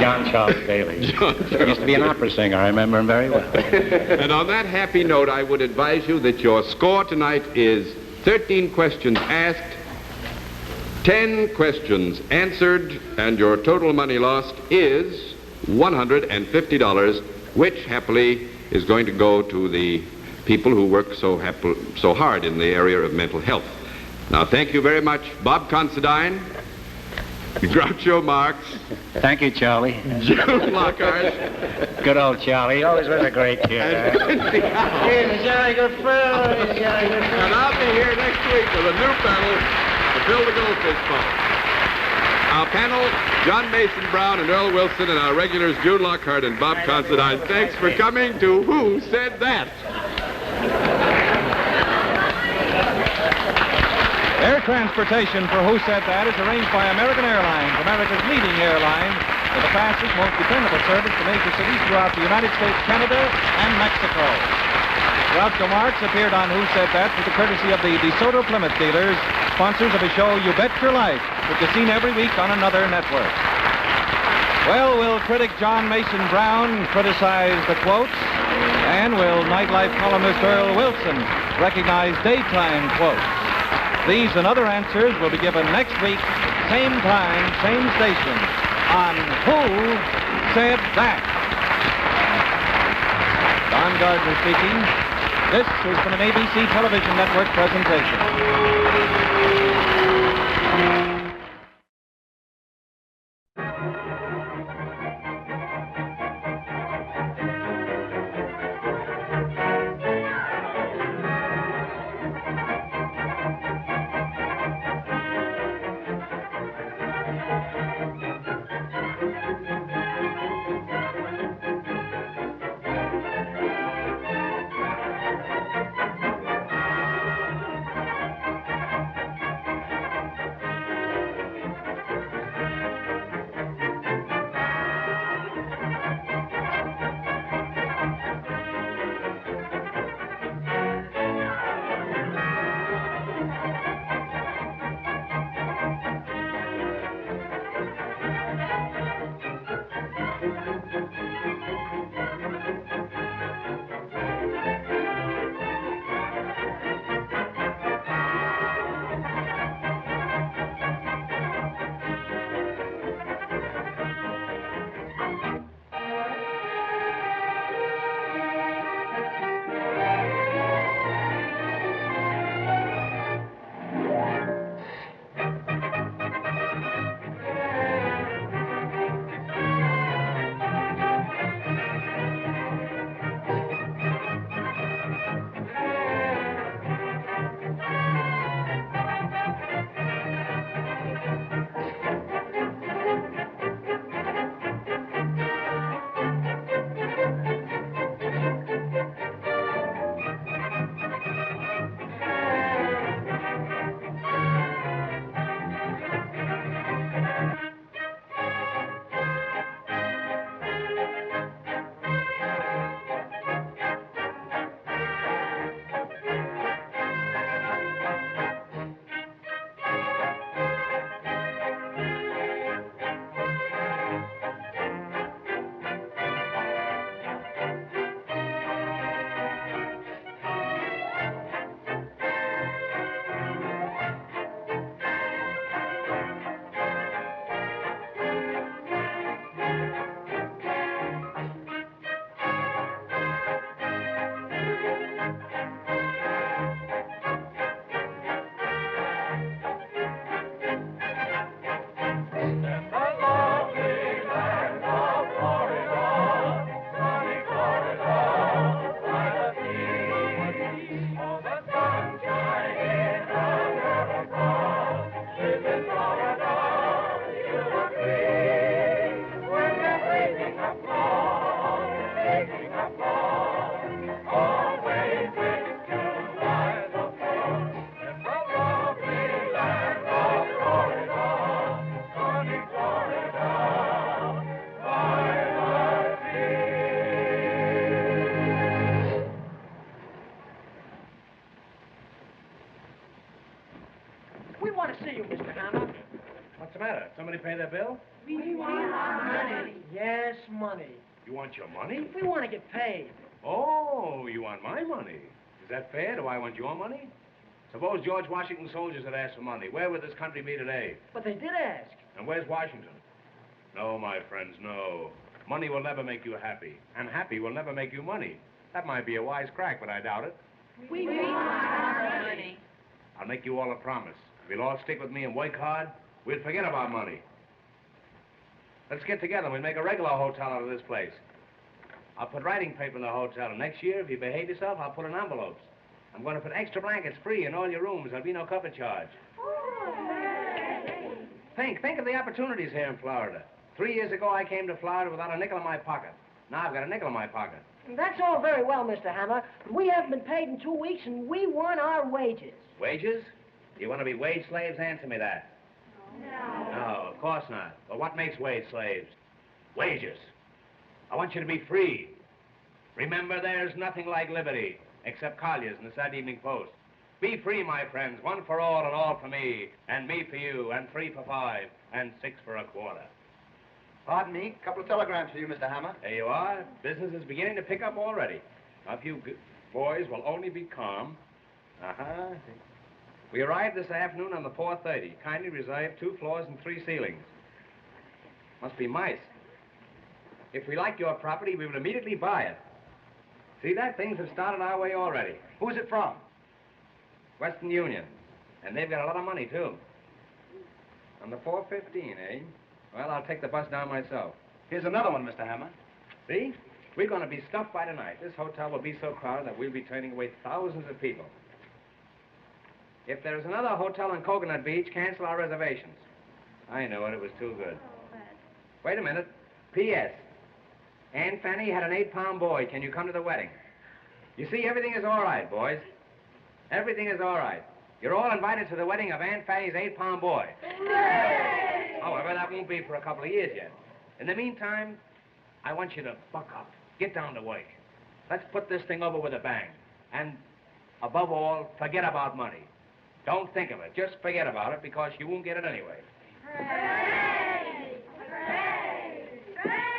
John Charles Daly. He used to be an opera singer. I remember him very well. And on that happy note, I would advise you that your score tonight is 13 questions asked, 10 questions answered, and your total money lost is $150, which happily is going to go to the people who work so hard in the area of mental health. Now, thank you very much, Bob Considine, Groucho Marx. Thank you, Charlie. June Lockhart. Good old Charlie. He always was a great kid. And I'll be here next week with a new panel to fill the goldfish pond. Our panel, John Mason Brown and Earl Wilson, and our regulars, June Lockhart and Bob Considine. Thanks for coming to Who Said That? Air transportation for Who Said That is arranged by American Airlines, America's leading airline, with the fastest, most dependable service to major cities throughout the United States, Canada, and Mexico. Groucho Marx appeared on Who Said That with the courtesy of the DeSoto Plymouth dealers, sponsors of a show You Bet Your Life, which is seen every week on another network. Well, will critic John Mason Brown criticize the quotes? And will nightlife columnist Earl Wilson recognize daytime quotes? These and other answers will be given next week, same time, same station, on Who Said That? Don Gardner speaking. This is from an ABC television network presentation. We want to see you, Mr. Hammer. What's the matter? Somebody pay their bill? We want our money. Yes, money. You want your money? We want to get paid. Oh, you want my money. Is that fair? Do I want your money? Suppose George Washington's soldiers had asked for money. Where would this country be today? But they did ask. And where's Washington? No, my friends, no. Money will never make you happy. And happy will never make you money. That might be a wise crack, but I doubt it. We want our money. I'll make you all a promise. If you'll all stick with me and work hard, we'll forget about money. Let's get together and we'll make a regular hotel out of this place. I'll put writing paper in the hotel, and next year, if you behave yourself, I'll put in envelopes. I'm going to put extra blankets free in all your rooms. There'll be no cover charge. Think of the opportunities here in Florida. 3 years ago, I came to Florida without a nickel in my pocket. Now I've got a nickel in my pocket. That's all very well, Mr. Hammer, but we haven't been paid in 2 weeks, and we want our wages. Wages? You want to be wage slaves? Answer me that. No, of course not. Well, what makes wage slaves? Wages. I want you to be free. Remember, there's nothing like liberty, except Collier's and the Saturday Evening Post. Be free, my friends, one for all and all for me, and me for you, and 3 for 5, and 6 for a quarter. Pardon me, a couple of telegrams for you, Mr. Hammer. There you are. Business is beginning to pick up already. Now, if you boys will only be calm. We arrived this afternoon on the 4:30. Kindly reserve 2 floors and 3 ceilings. Must be mice. If we like your property, we will immediately buy it. See that? Things have started our way already. Who's it from? Western Union. And they've got a lot of money, too. On the 4:15, eh? Well, I'll take the bus down myself. Here's another one, Mr. Hammer. See? We're going to be stuffed by tonight. This hotel will be so crowded that we'll be turning away thousands of people. If there's another hotel in Coconut Beach, cancel our reservations. I know it. It was too good. Wait a minute. P.S. Aunt Fanny had an 8-pound boy. Can you come to the wedding? You see, everything is all right, boys. Everything is all right. You're all invited to the wedding of Aunt Fanny's 8-pound boy. However, that won't be for a couple of years yet. In the meantime, I want you to buck up. Get down to work. Let's put this thing over with a bang. And, above all, forget about money. Don't think of it. Just forget about it, because you won't get it anyway. Hooray! Hooray! Hooray!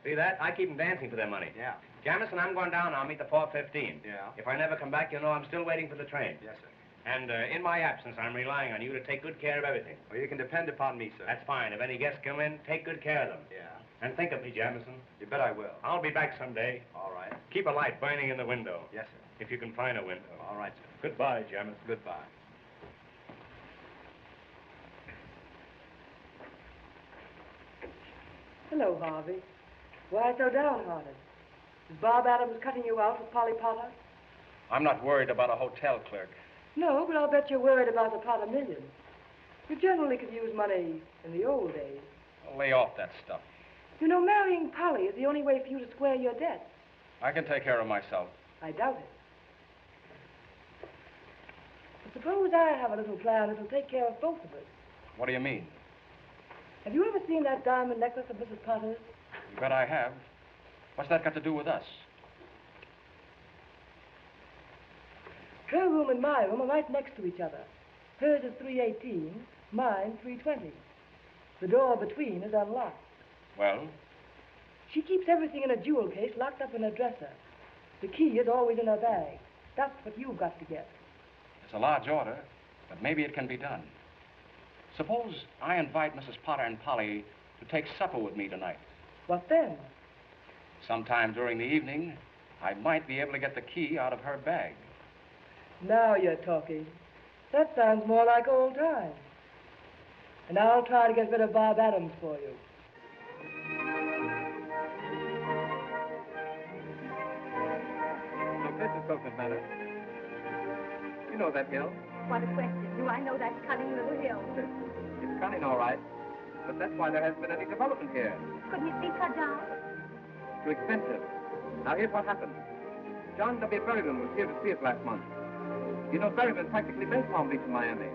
See that? I keep them dancing for their money. Yeah. Jamison, I'm going down. I'll meet the 4:15. Yeah. If I never come back, you'll know I'm still waiting for the train. Yes, sir. And in my absence, I'm relying on you to take good care of everything. Well, you can depend upon me, sir. That's fine. If any guests come in, take good care of them. Yeah. And think of me, Jamison. You bet I will. I'll be back someday. All right. Keep a light burning in the window. Yes, sir. If you can find a window. All right, sir. Goodbye, Jamison. Goodbye. Hello, Harvey. Why so downhearted? Is Bob Adams cutting you out with Polly Potter? I'm not worried about a hotel clerk. No, but I'll bet you're worried about the Potter million. You generally could use money in the old days. Lay off that stuff. You know, marrying Polly is the only way for you to square your debts. I can take care of myself. I doubt it. But suppose I have a little plan that'll take care of both of us. What do you mean? Have you ever seen that diamond necklace of Mrs. Potter's? You bet I have. What's that got to do with us? Her room and my room are right next to each other. Hers is 318, mine 320. The door between is unlocked. Well? She keeps everything in a jewel case locked up in her dresser. The key is always in her bag. That's what you've got to get. It's a large order, but maybe it can be done. Suppose I invite Mrs. Potter and Polly to take supper with me tonight. What then? Sometime during the evening, I might be able to get the key out of her bag. Now you're talking. That sounds more like old times. And I'll try to get rid of Bob Adams for you. Look, this is Coconut Matter. You know that hill. What a question. Do I know that cunning little hill? It's cunning, all right. But that's why there hasn't been any development here. Couldn't it be cut down? Too expensive. Now, here's what happened. John W. Berryman was here to see us last month. You know, Berryman practically made Palm Beach in Miami.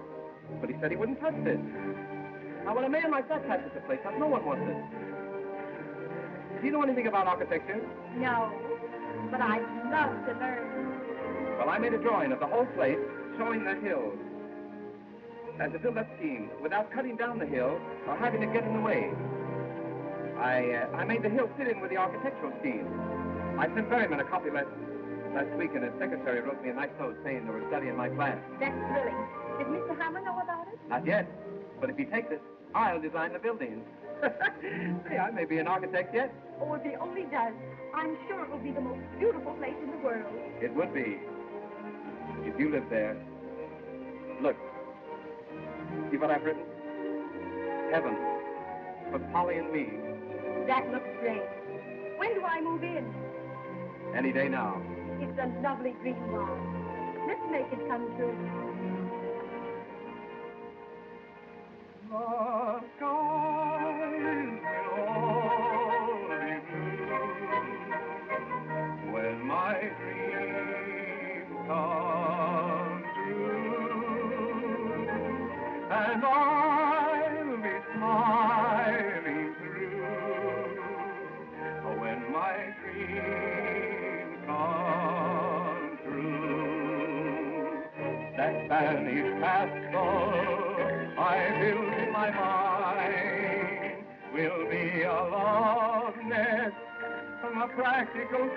But he said he wouldn't touch this. Now, when a man like that touches the place up, no one wants it. Do you know anything about architecture? No. But I'd love to learn. Well, I made a drawing of the whole place showing the hills. And to build that scheme without cutting down the hill or having it get in the way. I made the hill fit in with the architectural scheme. I sent Berryman a copy last week, and his secretary wrote me a nice note saying they were studying my plan. That's thrilling. Did Mr. Hammer know about it? Not yet, but if he takes it, I'll design the buildings. Say, I may be an architect yet. Oh, if he only does, I'm sure it will be the most beautiful place in the world. It would be, if you lived there. Look, see what I've written? Heaven, for Polly and me. That looks great. When do I move in? Any day now. It's a lovely dream, Bob. Let's make it come true. The skies will all be blue when my dreams come true, and I'll be smiling through when my dreams come true. That Spanish castle I build in my mind will be a love nest from a practical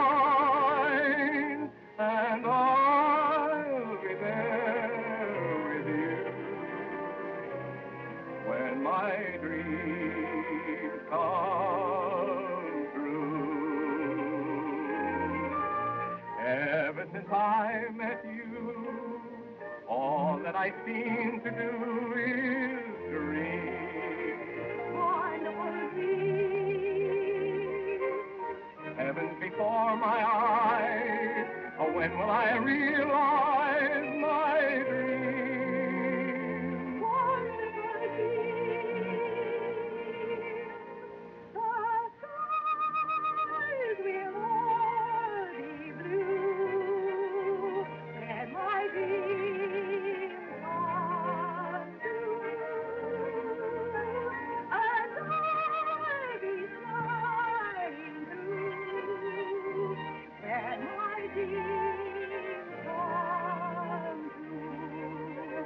kind, and I'll be there with you when my dreams come true. Ever since I met you, all that I seem to do is dream. Wonderful dream. Heaven's before my eyes. Oh, when will I realize my dream? Wonderful dream. The skies will all be blue, and my dream come true, and I'll be smiling through when my dream come true.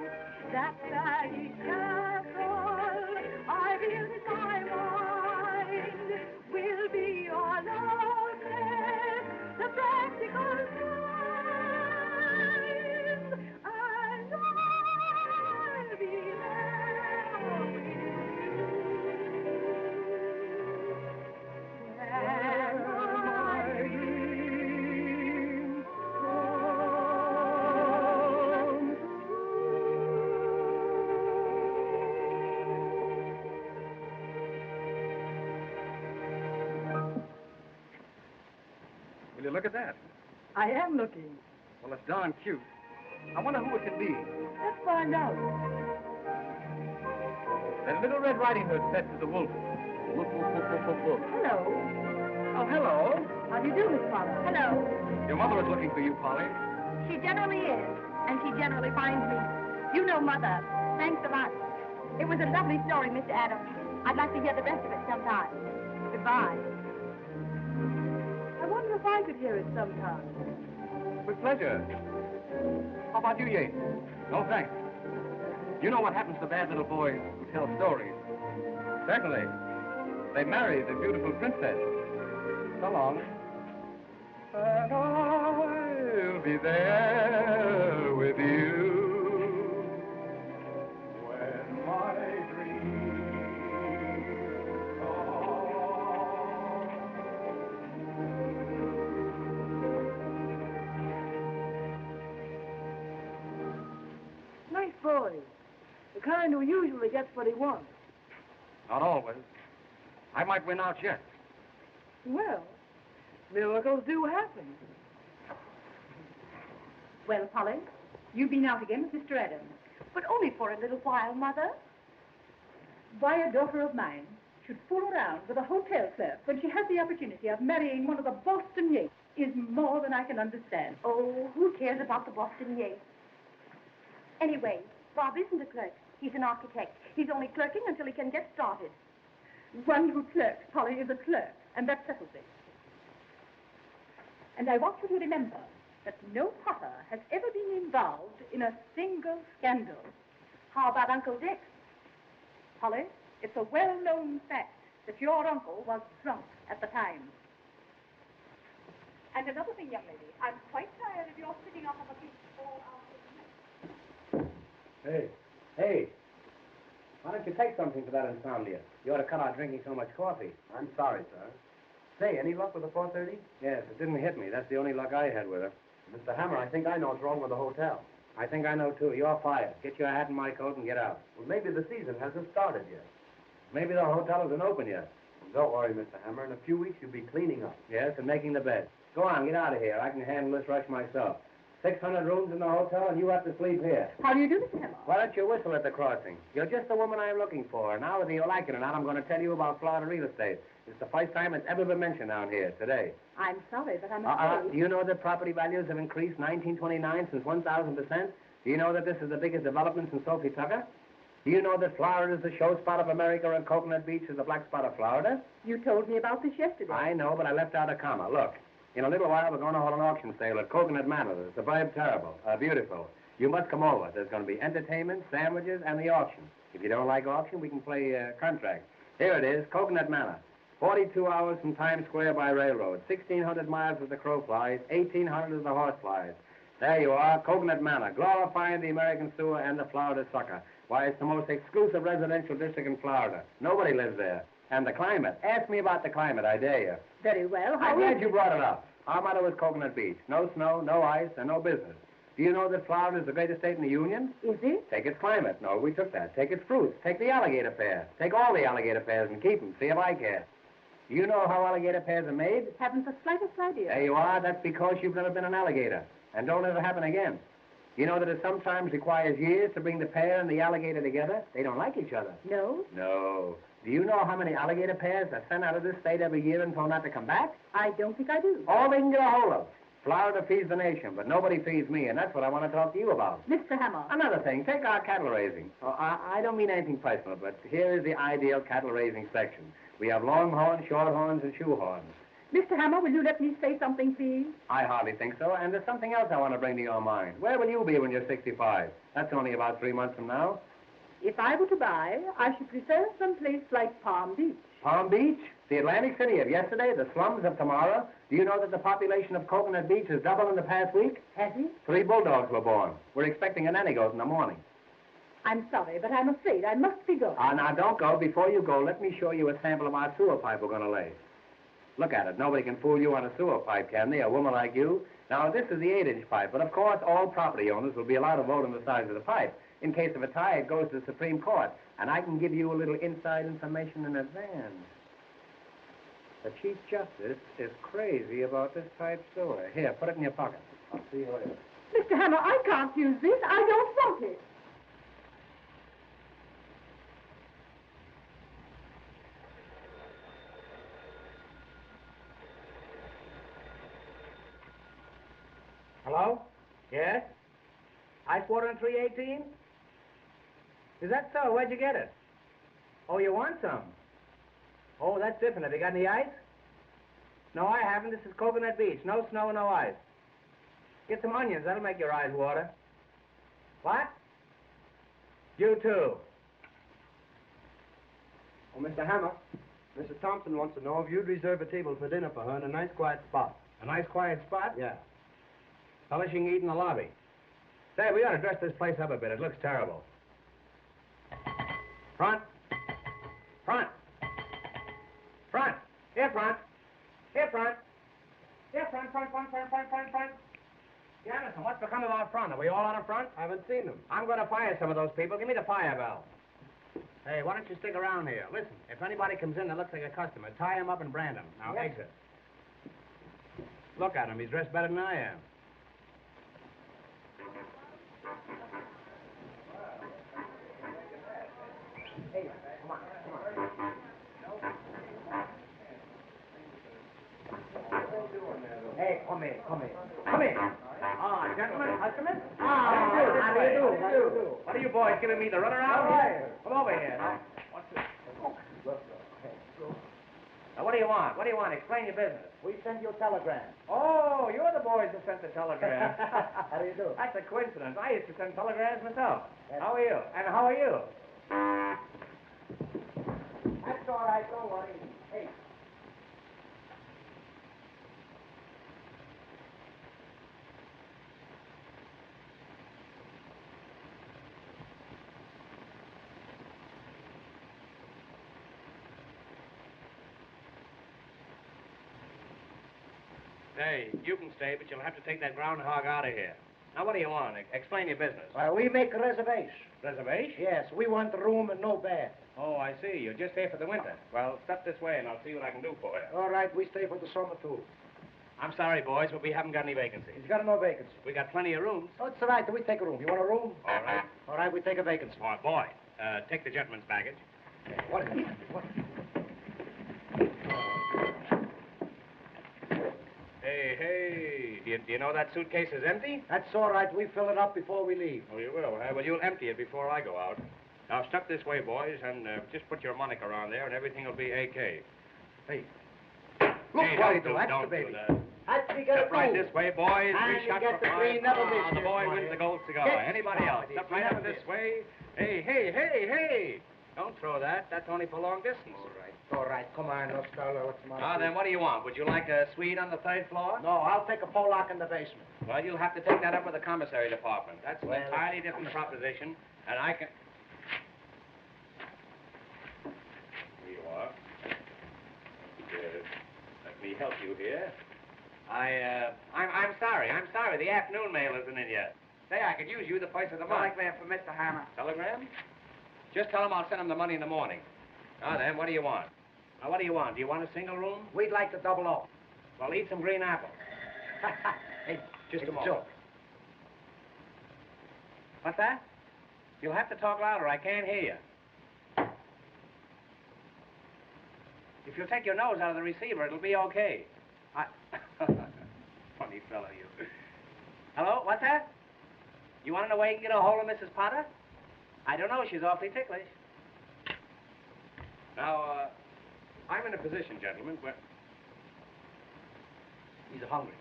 That baggy castle I built in my mind will be your love nest, the practical kind, and I'll be there with you when my dreams come Will you look at that? I am looking. Well, it's darn cute. I wonder who it can be. Let's find out. That little Red Riding Hood said to the wolf. Woof, woof, woof, woof, woof, woof. Hello. Oh, hello. How do you do, Miss Potter? Hello. Your mother is looking for you, Polly. She generally is, and she generally finds me. You know, Mother. Thanks a lot. It was a lovely story, Mr. Adams. I'd like to hear the rest of it sometime. Goodbye. I wonder if I could hear it sometime. With pleasure. How about you, Yates? No, thanks. You know what happens to bad little boys who tell stories. Certainly. They marry the beautiful princess. So long. And I'll be there with you when my Nice boy. The kind who usually gets what he wants. Not always. I might win out yet. Well, miracles do happen. Well, Polly, you've been out again with Mr. Adams. But only for a little while, Mother. Why a daughter of mine should fool around with a hotel clerk when she has the opportunity of marrying one of the Boston Yates is more than I can understand. Oh, who cares about the Boston Yates? Anyway, Bob isn't a clerk. He's an architect. He's only clerking until he can get started. One who clerks, Polly, is a clerk, and that settles it. And I want you to remember that no Potter has ever been involved in a single scandal. How about Uncle Dick? Polly, it's a well-known fact that your uncle was drunk at the time. And another thing, young lady, I'm quite tired of your sitting up on the beach all afternoon. Hey. Why don't you take something for that insomnia? You ought to cut out drinking so much coffee. I'm sorry, sir. Say, any luck with the 4:30? Yes, it didn't hit me. That's the only luck I had with her. Mr. Hammer, I think I know what's wrong with the hotel. I think I know, too. You're fired. Get your hat and my coat and get out. Well, maybe the season hasn't started yet. Maybe the hotel isn't open yet. Don't worry, Mr. Hammer. In a few weeks, you'll be cleaning up. Yes, and making the bed. Go on, get out of here. I can handle this rush myself. 600 rooms in the hotel, and you have to sleep here. How do you do, Mr. Hammer? Why don't you whistle at the crossing? You're just the woman I'm looking for. Now, whether you like it or not, I'm going to tell you about Florida real estate. It's the first time it's ever been mentioned down here, today. I'm sorry, but I'm afraid... Do you know that property values have increased 1929 since 1,000%? Do you know that this is the biggest development since Sophie Tucker? Do you know that Florida is the show spot of America and Coconut Beach is the black spot of Florida? You told me about this yesterday. I know, but I left out a comma. Look. In a little while, we're going to hold an auction sale at Coconut Manor. The suburb terrible, beautiful. You must come over. There's going to be entertainment, sandwiches, and the auction. If you don't like auction, we can play contract. Here it is, Coconut Manor. 42 hours from Times Square by railroad. 1,600 miles as the crow flies. 1,800 as the horse flies. There you are, Coconut Manor, glorifying the American sewer and the Florida sucker. Why, it's the most exclusive residential district in Florida. Nobody lives there. And the climate. Ask me about the climate, I dare you. Very well. I'm glad you brought it up. Our motto is Coconut Beach. No snow, no ice, and no business. Do you know that Florida is the greatest state in the Union? Is it? Take its climate. No, we took that. Take its fruits. Take the alligator pear. Take all the alligator pears and keep them. See if I care. Do you know how alligator pears are made? Haven't the slightest idea. There you are. That's because you've never been an alligator. And don't let it happen again. You know that it sometimes requires years to bring the pear and the alligator together? They don't like each other. No? No. Do you know how many alligator pears are sent out of this state every year and told not to come back? I don't think I do. All they can get a hold of. Florida feeds the nation, but nobody feeds me, and that's what I want to talk to you about. Mr. Hammer. Another thing, take our cattle raising. Oh, I don't mean anything personal, but here is the ideal cattle raising section. We have longhorns, shorthorns, and shoehorns. Mr. Hammer, will you let me say something, please? I hardly think so, and there's something else I want to bring to your mind. Where will you be when you're 65? That's only about 3 months from now. If I were to buy, I should prefer some place like Palm Beach. Palm Beach? The Atlantic City of yesterday, the slums of tomorrow. Do you know that the population of Coconut Beach has doubled in the past week? Has it? 3 bulldogs were born. We're expecting a nanny goat in the morning. I'm sorry, but I'm afraid I must be going. Now don't go. Before you go, let me show you a sample of our sewer pipe we're going to lay. Look at it. Nobody can fool you on a sewer pipe, can they? A woman like you. Now, this is the 8-inch pipe, but of course, all property owners will be allowed to vote on the size of the pipe. In case of a tie, it goes to the Supreme Court, and I can give you a little inside information in advance. The Chief Justice is crazy about this type sewer. Here, put it in your pocket. I'll see you later. Mr. Hammer, I can't use this. I don't want it. Hello? Yes? Ice water in 318? Is that so? Where'd you get it? Oh, you want some? Oh, that's different. Have you got any ice? No, I haven't. This is Coconut Beach. No snow, no ice. Get some onions. That'll make your eyes water. What? You too. Oh, Mr. Hammer, Mrs. Thompson wants to know if you'd reserve a table for dinner for her in a nice quiet spot. A nice quiet spot? Yeah. Tell her she can eat in the lobby. Say, we ought to dress this place up a bit. It looks terrible. Front. Front. Front. Here, front. Here, front. Here, front. Jamison, what's become of our front? Are we all out of front? I haven't seen them. I'm going to fire some of those people. Give me the fire bell. Hey, why don't you stick around here? Listen, if anybody comes in that looks like a customer, tie him up and brand him. Now, Yes. exit. Look at him. He's dressed better than I am. Hey, come on. Hey, come here. Ah, gentlemen, customers? How do you do? What are you boys giving me the runaround? All right. Come over here. Now, what's this? Now, what do you want? What do you want? Explain your business. We send you a telegram. Oh, you're the boys who sent the telegram. How do you do? That's a coincidence. I used to send telegrams myself. Yes. How are you? And how are you? That's all right, don't worry. Hey. Hey, you can stay, but you'll have to take that groundhog out of here. Now, what do you want? Explain your business. Well, we make a reservation. Reservation? Yes, we want the room and no bed. Oh, I see. You're just here for the winter. Well, step this way, and I'll see what I can do for you. All right, we stay for the summer, too. I'm sorry, boys, but we haven't got any vacancies. He's got no vacancy. We got plenty of rooms. Oh, it's all right. We take a room. You want a room? All right. All right, we take a vacancy. Oh, boy. Take the gentleman's baggage. What is it? What? Hey. Do you know that suitcase is empty? That's all right. We fill it up before we leave. Oh, you will, huh? Well, you'll empty it before I go out. Now, step this way, boys, and just put your moniker on there, and everything will be AK. Hey. Look Hey, what don't don't the do baby. that. That's we got Step right this way, boys. And Three you shots get for the five. green, never miss The this, boy boy. wins the gold cigar. Get Anybody else? started. Step You right never up this miss. way. Hey. Don't throw that. That's only for long distance. All right. Come on, let's go. What's the matter? Now, then, what do you want? Would you like a suite on the third floor? No, I'll take a Pollock in the basement. Well, you'll have to take that up with the commissary department. That's an Well, entirely different proposition, and I can... Here you are. Let me help you here. I'm sorry. The afternoon mail isn't in yet. Say, I could use you the first of the month. Telegram for Mr. Hammer. Telegram? Just tell him I'll send him the money in the morning. Now then, what do you want? Now, what do you want? Do you want a single room? We'd like to double up. Well, eat some green apples. Hey, Just it's a moment. joke. What's that? You'll have to talk louder. I can't hear you. If you'll take your nose out of the receiver, it'll be okay. Funny fellow, you. Hello? What's that? You want to know where you can get a hold of Mrs. Potter? I don't know. She's awfully ticklish. Now, I'm in a position, gentlemen, where... He's hungry.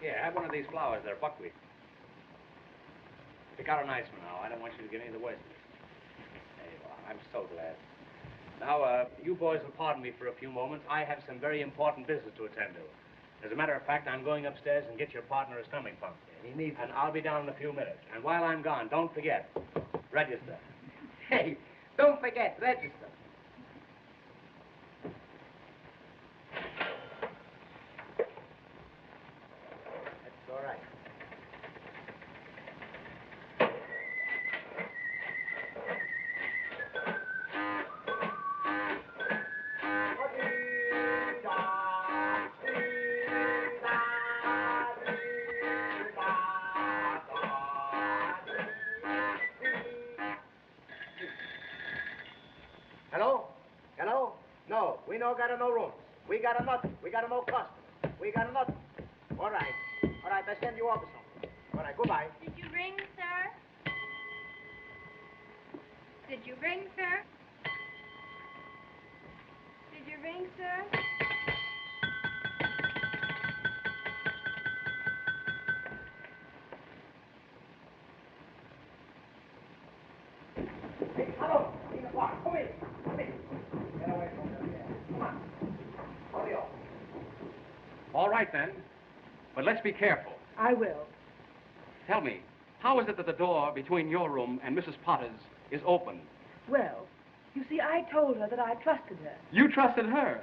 Here, have one of these flowers. They're buckwheat. Pick out a nice one now. I don't want you to get any of the worst of it. There you are. I'm so glad. Now, you boys will pardon me for a few moments. I have some very important business to attend to. As a matter of fact, I'm going upstairs and get your partner a stomach pump. He needs it. And I'll be down in a few minutes. And while I'm gone, don't forget, register. Hey, don't forget, register. That's all right. Hello? We no got no rooms. We got a nothing. We got no customers. We got a nothing. All right. All right, I send you off or something. All right, goodbye. Did you ring, sir? Did you ring, sir? Did you ring, sir? Hey, hello. In the bar. Come in. Come in. Get away from there. Come on. Hurry up. All right, then. But let's be careful. I will. Tell me, how is it that the door between your room and Mrs. Potter's is open? Well, you see, I told her that I trusted her. You trusted her.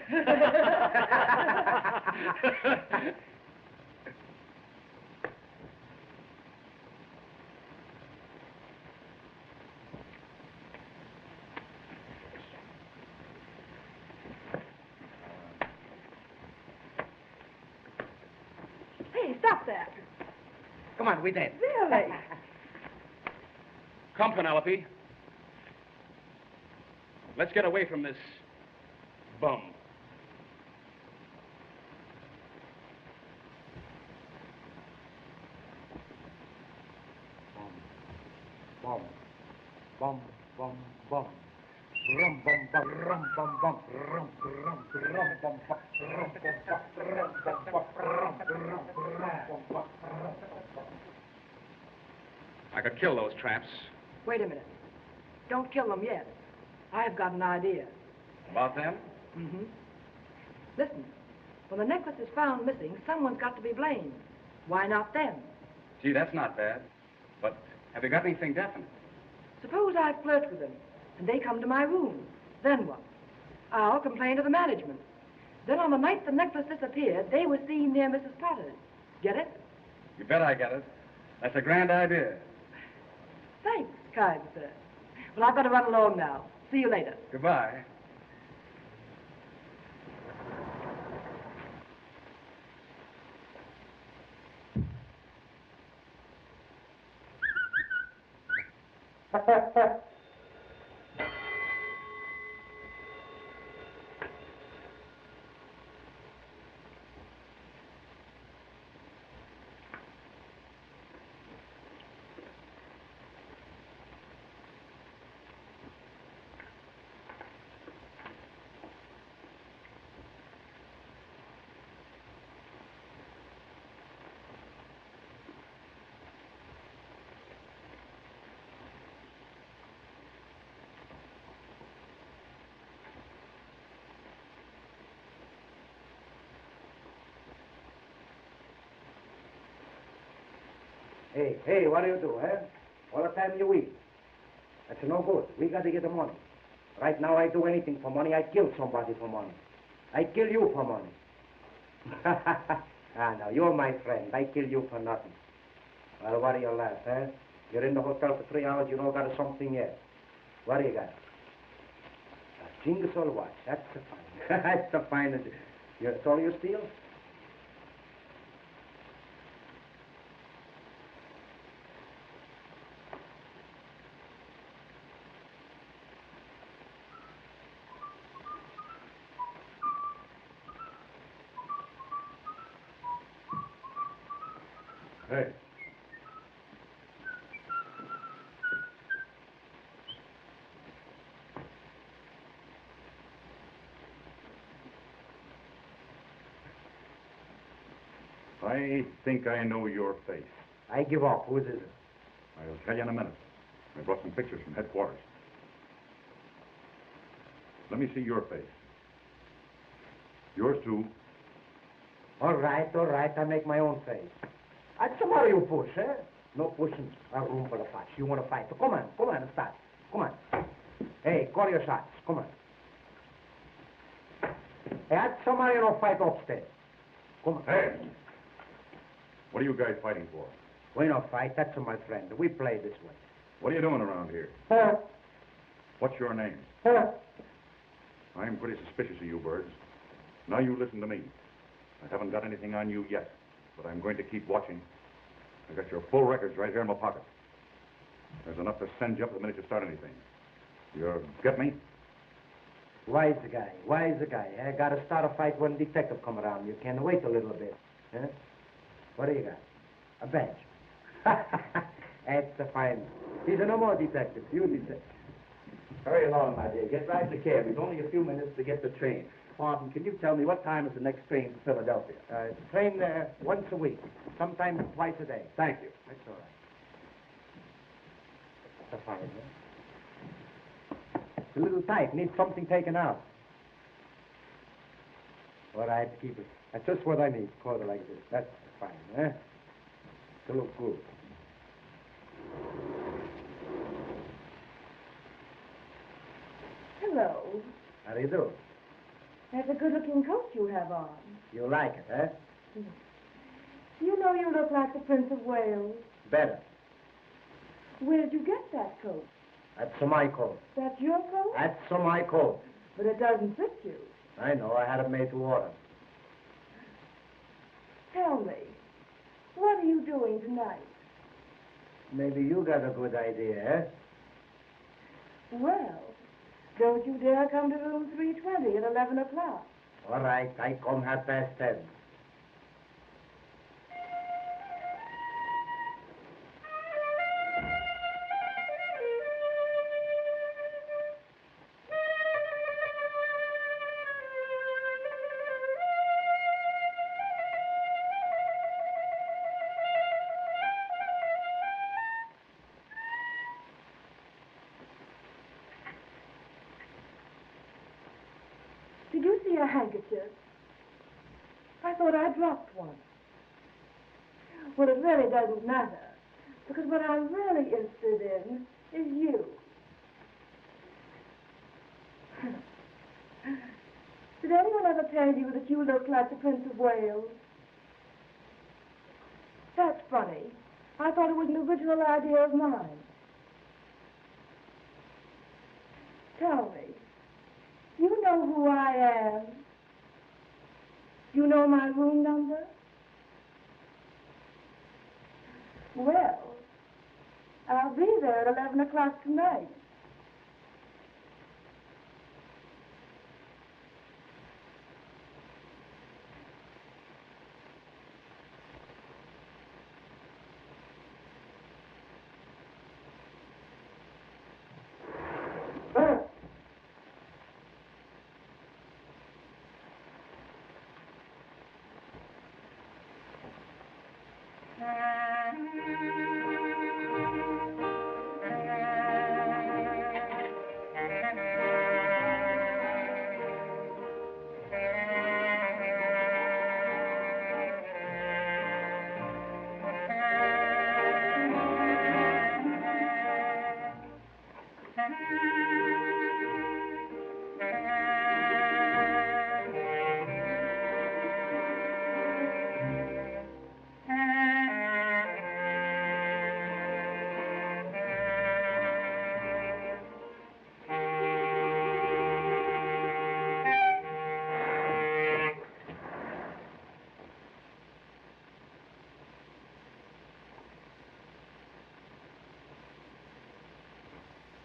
Hey, stop that. Come on, we dead. Really? Come, Penelope. Let's get away from this bum. Bum, bum, bum, bum. Rum, bum, bum, rum, bum, bum, rum, rum, rum, bum, bum, rum, bum, bum, rum, bum, bum, rum, rum, rum, bum, bum. I could kill those traps. Wait a minute. Don't kill them yet. I've got an idea. About them? Mm-hmm. Listen, when the necklace is found missing, someone's got to be blamed. Why not them? Gee, that's not bad. But have you got anything definite? Suppose I flirt with them, and they come to my room. Then what? I'll complain to the management. Then on the night the necklace disappeared, they were seen near Mrs. Potter's. Get it? You bet I get it. That's a grand idea. Thanks, kind sir. Well, I've got to run along now. See you later. Goodbye. Hey, what do you do, eh? All the time you eat. That's no good. We got to get the money. Right now, I do anything for money. I kill somebody for money. I kill you for money. No, you're my friend. I kill you for nothing. Well, what do you laugh, eh? You're in the hotel for 3 hours, you don't got something yet. What do you got? A Jingle watch. That's the fine. That's the finest. That's all you steal? Hey. I think I know your face. I give up. Who is it? I'll tell you in a minute. I brought some pictures from headquarters. Let me see your face. Yours too. All right, I make my own face. That's somebody you push, eh? No pushing. A room for the fight. You want to fight? Come on, start. Come on. Hey, call your shots. Come on. Hey, that's somebody you don't fight upstairs. Come on. Hey! What are you guys fighting for? We don't fight. That's my friend. We play this way. What are you doing around here? What's your name? I'm pretty suspicious of you birds. Now you listen to me. I haven't got anything on you yet, but I'm going to keep watching. I got your full records right here in my pocket. There's enough to send you up the minute you start anything. You get me? Wise guy. I gotta start a fight when detective come around. You can wait a little bit. Huh? What do you got? A badge. That's a fine. He's a no more detective. You detective. Hurry along, my dear. Get right in the cab. We've only a few minutes to get the train. Martin, can you tell me what time is the next train to Philadelphia? Train once a week, sometimes twice a day. Thank you. That's all right. That's a fine, huh? It's a little tight. Needs something taken out. All right, keep it. That's just what I need. Quarter like this. That's fine, huh? To look good. Hello. How do you do? That's a good-looking coat you have on. You like it, huh? You know you look like the Prince of Wales. Better. Where did you get that coat? That's my coat. That's your coat? That's my coat. But it doesn't fit you. I know. I had it made to order. Tell me, what are you doing tonight? Maybe you got a good idea, eh? Well, don't you dare come to room 320 at 11 o'clock. All right, I come 10:30. Did you see a handkerchief? I thought I dropped one. Well, it really doesn't matter, because what I'm really interested in is you. Did anyone ever tell you that you look like the Prince of Wales? That's funny. I thought it was an original idea of mine. Tell me, you know who I am? You know my room number? Well, I'll be there at 11 o'clock tonight.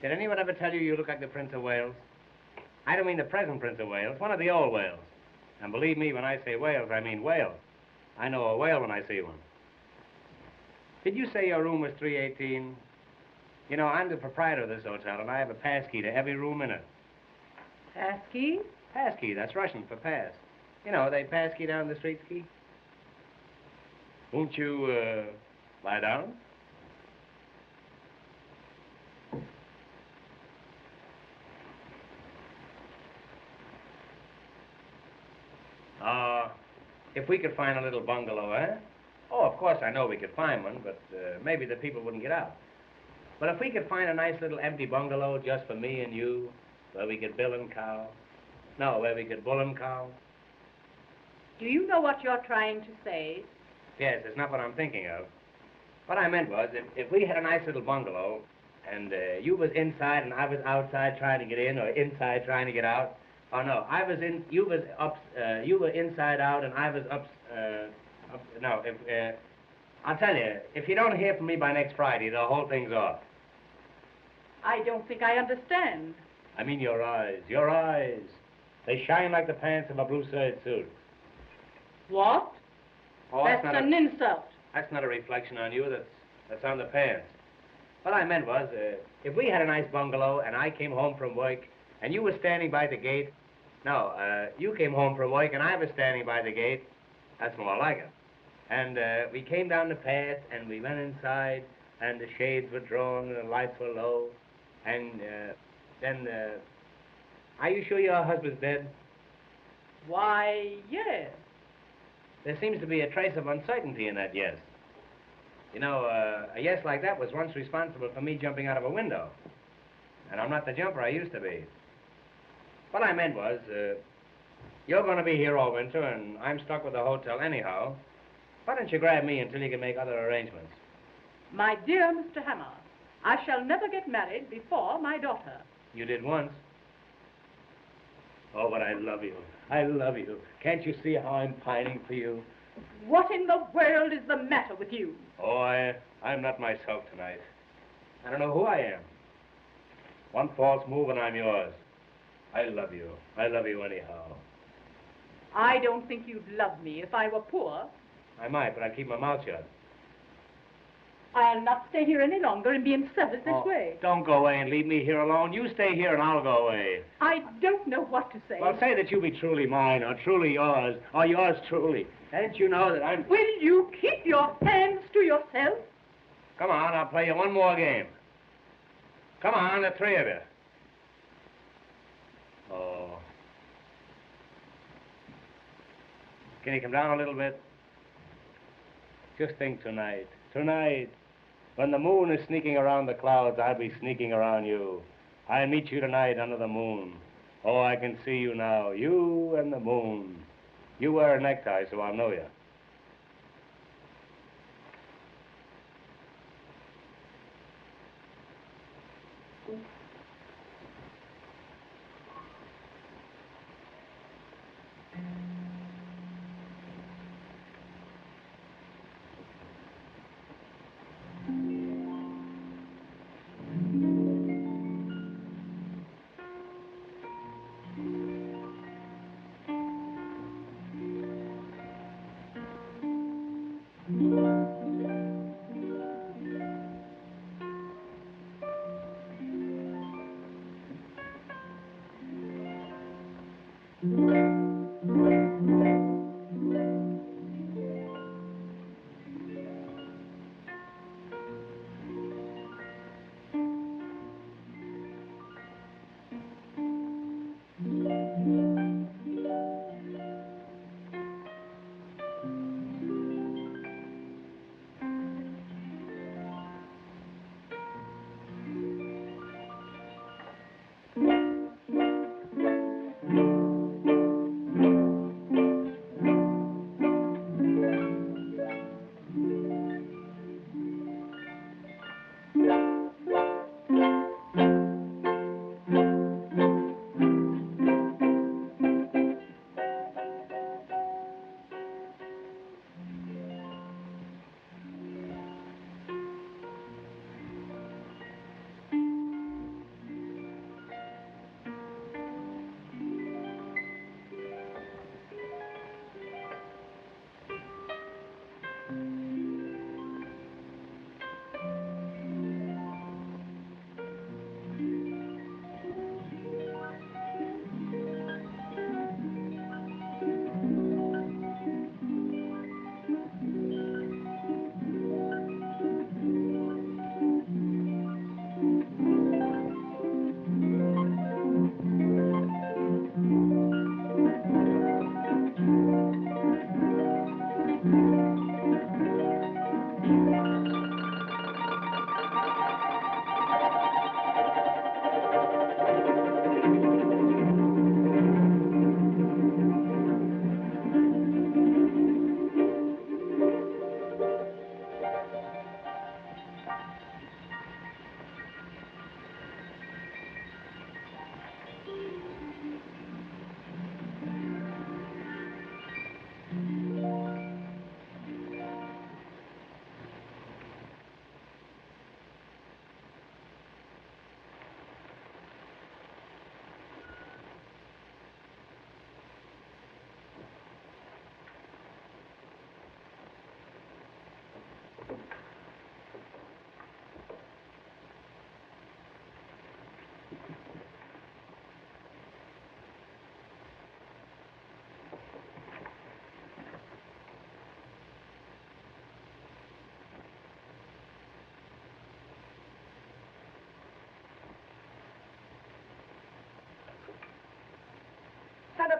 Did anyone ever tell you you look like the Prince of Wales? I don't mean the present Prince of Wales, one of the old Wales. And believe me, when I say Wales, I mean whale. I know a whale when I see one. Did you say your room was 318? You know, I'm the proprietor of this hotel, and I have a pass key to every room in it. Pass key? Pass key, that's Russian for pass. You know, they pass key down the street ski. Won't you, lie down? If we could find a little bungalow, eh? Oh, of course, I know we could find one, but maybe the people wouldn't get out. But if we could find a nice little empty bungalow just for me and you, where we could bill and cow. No, where we could bull and cow. Do you know what you're trying to say? Yes, it's not what I'm thinking of. What I meant was, if we had a nice little bungalow, and you was inside and I was outside trying to get in, or inside trying to get out. Oh no, I was in, you was up, you were inside out and I was up, no, I'll tell you, if you don't hear from me by next Friday, the whole thing's off. I don't think I understand. I mean your eyes. Your eyes. They shine like the pants of a blue suede suit. What? Oh, That's an insult. That's not a reflection on you. That's on the pants. What I meant was, if we had a nice bungalow and I came home from work and you were standing by the gate, no, you came home from work and I was standing by the gate, that's more like it. And we came down the path and we went inside and the shades were drawn and the lights were low. And then, are you sure your husband's dead? Why, yes. There seems to be a trace of uncertainty in that yes. You know, a yes like that was once responsible for me jumping out of a window. And I'm not the jumper I used to be. What I meant was, you're going to be here all winter, and I'm stuck with the hotel anyhow. Why don't you grab me until you can make other arrangements? My dear Mr. Hammer, I shall never get married before my daughter. You did once. Oh, but I love you. I love you. Can't you see how I'm pining for you? What in the world is the matter with you? Oh, I'm not myself tonight. I don't know who I am. One false move and I'm yours. I love you. I love you anyhow. I don't think you'd love me if I were poor. I might, but I'd keep my mouth shut. I'll not stay here any longer and be in service this way. Don't go away and leave me here alone. You stay here and I'll go away. I don't know what to say. Well, say that you be truly mine, or truly yours, or yours truly. Don't you know that I'm... Will you keep your hands to yourself? Come on, I'll play you one more game. Come on, the three of you. Oh. Can you come down a little bit? Just think tonight. Tonight. When the moon is sneaking around the clouds, I'll be sneaking around you. I'll meet you tonight under the moon. Oh, I can see you now. You and the moon. You wear a necktie, so I'll know you.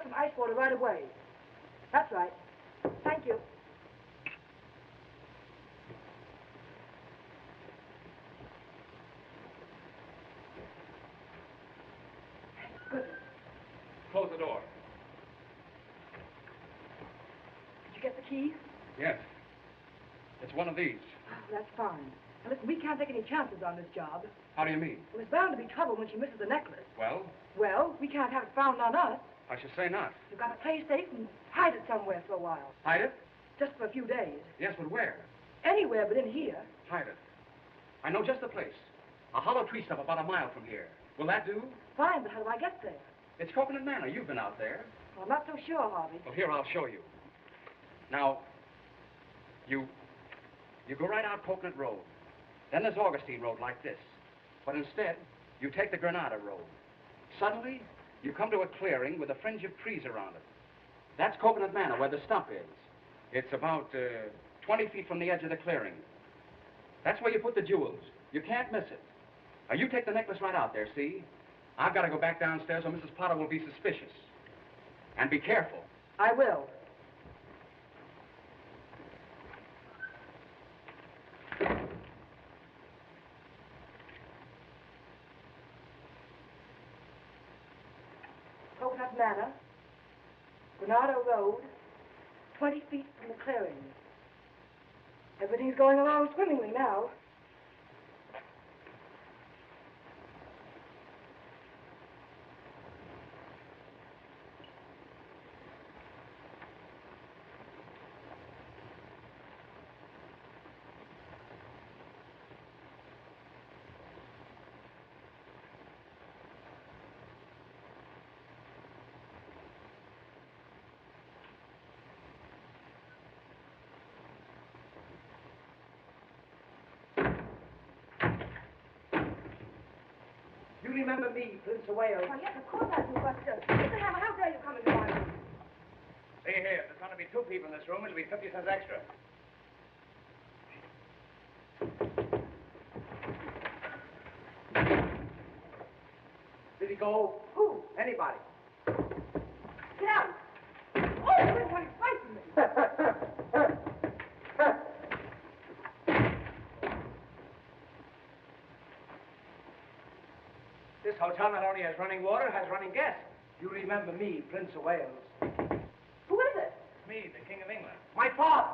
up some ice water right away. That's right. Thank you. Good. Close the door. Did you get the keys? Yes. It's one of these. Oh, that's fine. Now, listen, we can't take any chances on this job. How do you mean? Well, there's bound to be trouble when she misses the necklace. Well, Well, we can't have it found on us. I should say not. You've got to play safe and hide it somewhere for a while. Hide it? Just for a few days. Yes, but where? Anywhere but in here. Hide it. I know just the place. A hollow tree stump about a mile from here. Will that do? Fine, but how do I get there? It's Coconut Manor. You've been out there. Well, I'm not so sure, Harvey. Well, here, I'll show you. Now, you go right out Coconut Road. Then there's Augustine Road like this. But instead, you take the Granada Road. Suddenly, you come to a clearing with a fringe of trees around it. That's Coconut Manor, where the stump is. It's about 20 feet from the edge of the clearing. That's where you put the jewels. You can't miss it. Now, you take the necklace right out there, see? I've got to go back downstairs or Mrs. Potter will be suspicious. And be careful. I will. Coconut Manor, Granada Road, 20 feet from the clearing. Everything's going along swimmingly now. You remember me, Prince of Wales? Well, yes, of course I do, but Mr. Hammer, how dare you come into my room? See here, if there's going to be 2 people in this room, it'll be 50 cents extra. Did he go? Who? Anybody. Get out! Oh, you're trying to frighten me. This hotel not only has running water, has running gas. You remember me, Prince of Wales? Who is it? Me, the King of England. My father.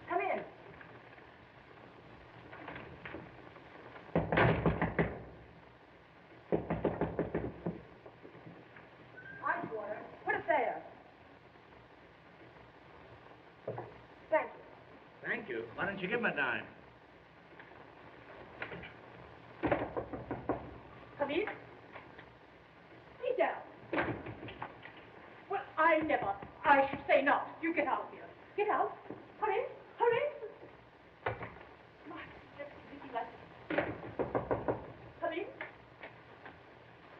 Come in. Ice water. Put it there. Thank you. Thank you. Why don't you give him a dime? Come in. Sit down. Well, I never. I should say not. You get out of here. Get out. Hurry. Hurry. My, just looking like this. Come in.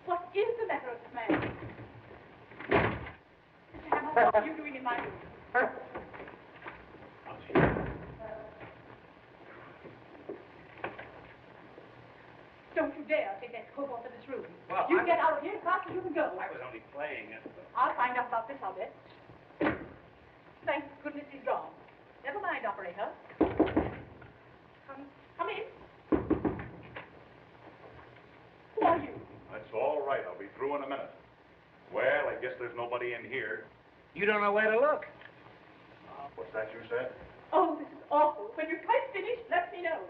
What is the matter with this man? Mr. Hammer, what are you doing in my room? Don't you dare take that cobalt in this room. Well, you get out of here as fast as you can go. I was only playing it. I'll find out about this, I'll bet. Thank goodness he's gone. Never mind, operator. Come in. Who are you? That's all right. I'll be through in a minute. Well, I guess there's nobody in here. You don't know where to look. What's that you said? Oh, this is awful. When you're quite finished, let me know.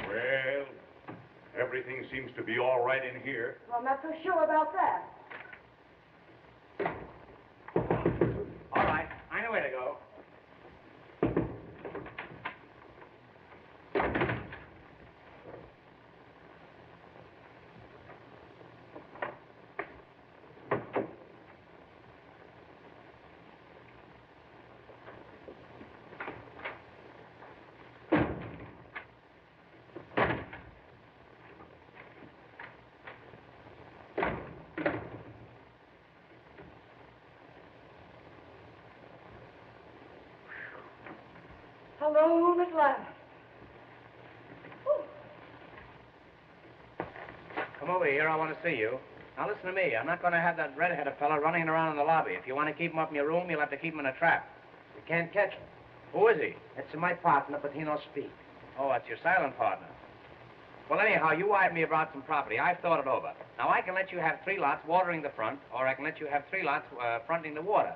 Well, everything seems to be all right in here. Well, I'm not so sure about that. All right. I know where to go. alone at last. Come over here. I want to see you. Now, listen to me. I'm not going to have that red-headed fella running around in the lobby. If you want to keep him up in your room, you'll have to keep him in a trap. You can't catch him. Who is he? It's my partner, but he don't speak. Oh, that's your silent partner. Well, anyhow, you wired me about some property. I've thought it over. Now, I can let you have 3 lots watering the front, or I can let you have 3 lots fronting the water.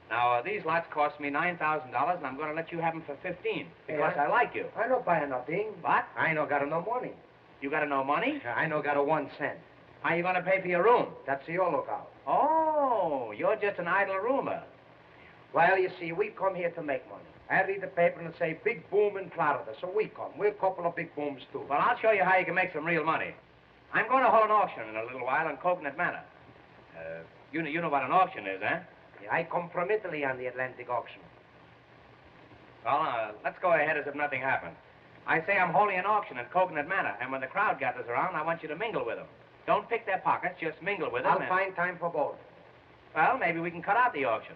Now, these lots cost me $9,000, and I'm going to let you have them for 15 because I like you. I don't buy nothing. What? I no got no money. You got no money? I no got 1 cent. How you going to pay for your room? That's your lookout. Oh, you're just an idle rumor. Well, you see, we come here to make money. I read the paper and say big boom in Florida, so we come. We're a couple of big booms, too. Well, I'll show you how you can make some real money. I'm going to hold an auction in a little while on Coconut Manor. You know what an auction is, eh? Yeah, I come from Italy on the Atlantic auction. Well, let's go ahead as if nothing happened. I say I'm holding an auction at Coconut Manor, and when the crowd gathers around, I want you to mingle with them. Don't pick their pockets, just mingle with them. I'll find time for both. Well, maybe we can cut out the auction.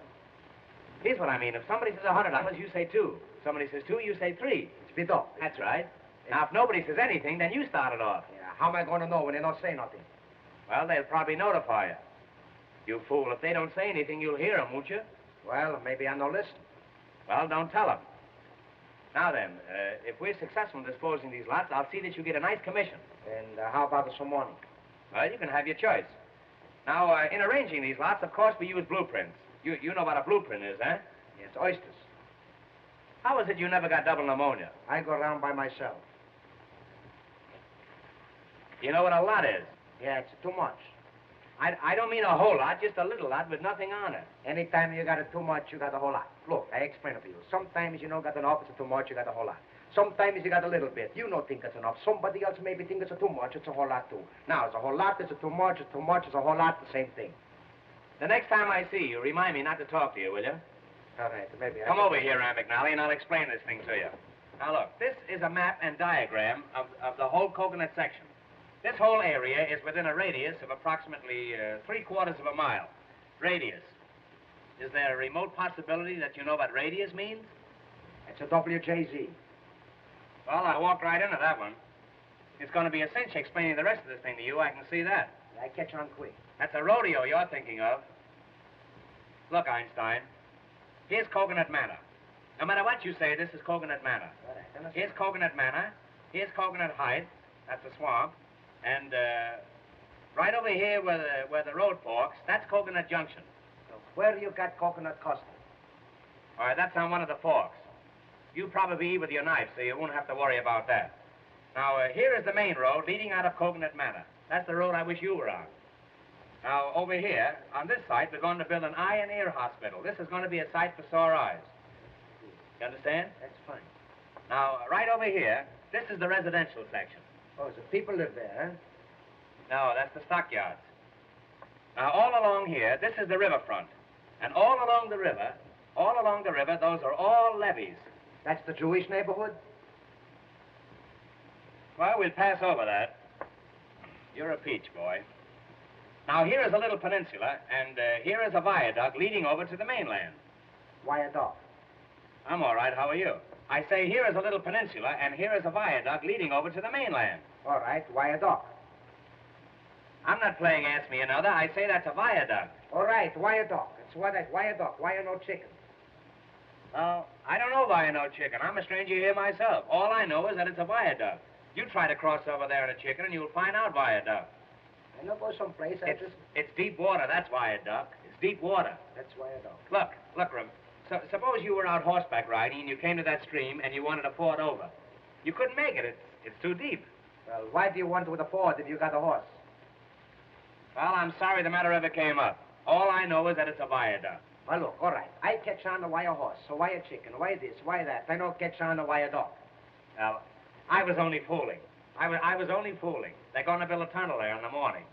Here's what I mean. If somebody says $100, you say 2. Somebody says 2, you say 3. It's bid off. That's right. Now, if nobody says anything, then you start it off. Yeah, how am I going to know when they don't say nothing? Well, they'll probably notify you. You fool, if they don't say anything, you'll hear them, won't you? Well, maybe I no listen. Well, don't tell them. Now then, if we're successful in disposing these lots, I'll see that you get a nice commission. And how about some money? Well, you can have your choice. Now, in arranging these lots, of course, we use blueprints. You know what a blueprint is, eh? Yes, oysters. How is it you never got double pneumonia? I go around by myself. You know what a lot is? Yeah, it's too much. I don't mean a whole lot, just a little lot with nothing on it. Anytime you got it too much, you got a whole lot. Look, I explain it to you. Sometimes you don't got enough, it's too much, you got a whole lot. Sometimes you got a little bit. You don't think it's enough. Somebody else maybe think it's too much, it's a whole lot too. Now, it's a whole lot, it's too much, it's too much, it's a whole lot, the same thing. The next time I see you, remind me not to talk to you, will you? All right, maybe. Come over here, Aunt McNally, and I'll explain this thing to you. Now, look, this is a map and diagram of the whole Coconut section. This whole area is within a radius of approximately 3/4 of a mile. Radius. Is there a remote possibility that you know what radius means? It's a WJZ. Well, I walked right into that one. It's going to be a cinch explaining the rest of this thing to you. I can see that. I catch on quick. That's a rodeo you're thinking of. Look, Einstein, here's Coconut Manor. No matter what you say, this is Coconut Manor. Right, here's Coconut Manor. Here's Coconut Heights. That's a swamp. And right over here where the road forks, that's Coconut Junction. So where you got Coconut Custom? All right, that's on one of the forks. You probably eat with your knife, so you won't have to worry about that. Now, here is the main road leading out of Coconut Manor. That's the road I wish you were on. Now, over here, on this site, we're going to build an eye and ear hospital. This is going to be a site for sore eyes. You understand? That's fine. Now, right over here, this is the residential section. Oh, so people live there, huh? No, that's the stockyards. Now, all along here, this is the riverfront. And all along the river, those are all levees. That's the Jewish neighborhood? Well, we'll pass over that. You're a peach, boy. Now, here is a little peninsula, and here is a viaduct leading over to the mainland. Viaduct. I'm all right. How are you? I say here is a little peninsula, and here is a viaduct leading over to the mainland. All right, viaduct. I'm not playing Ask Me Another. I say that's a viaduct. All right, viaduct. It's what that viaduct. Why you no chicken? Well, I don't know why I know chicken. I'm a stranger here myself. All I know is that it's a viaduct. You try to cross over there in a chicken, and you'll find out viaduct. I know go someplace. It's deep water. That's viaduct. It's deep water. That's viaduct. Look, Rim. Suppose you were out horseback riding and you came to that stream and you wanted to ford over. You couldn't make it. It's too deep. Well, why do you want to with a ford if you got a horse? Well, I'm sorry the matter ever came up. All I know is that it's a viaduct. Well, look, all right. I catch on to why a horse, so why a chicken, why this, why that. I don't catch on to why a dog. Now, I was only fooling. I was only fooling. They're going to build a tunnel there in the morning.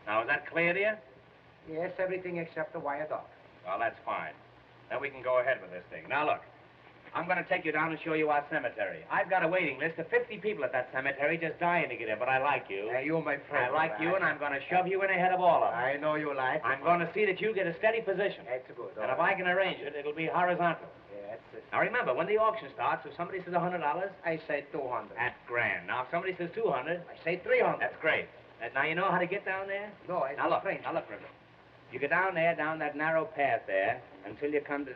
Now, is that clear to you? Yes, everything except the wire dog. Well, that's fine. Then we can go ahead with this thing. Now, look. I'm going to take you down and show you our cemetery. I've got a waiting list of 50 people at that cemetery just dying to get in, but I like you. Hey, you're my friend. I like you, and I'm going to shove you in ahead of all of them. I know you like. I'm going to see that you get a steady position. That's good. And if I can arrange it, it'll be horizontal. Yeah, Now remember, when the auction starts, if somebody says $100, I say 200. that's grand. Now if somebody says 200, I say 300. that's great. Now you know how to get down there? No, I Now look, River. You go down there, down that narrow path there, until you come to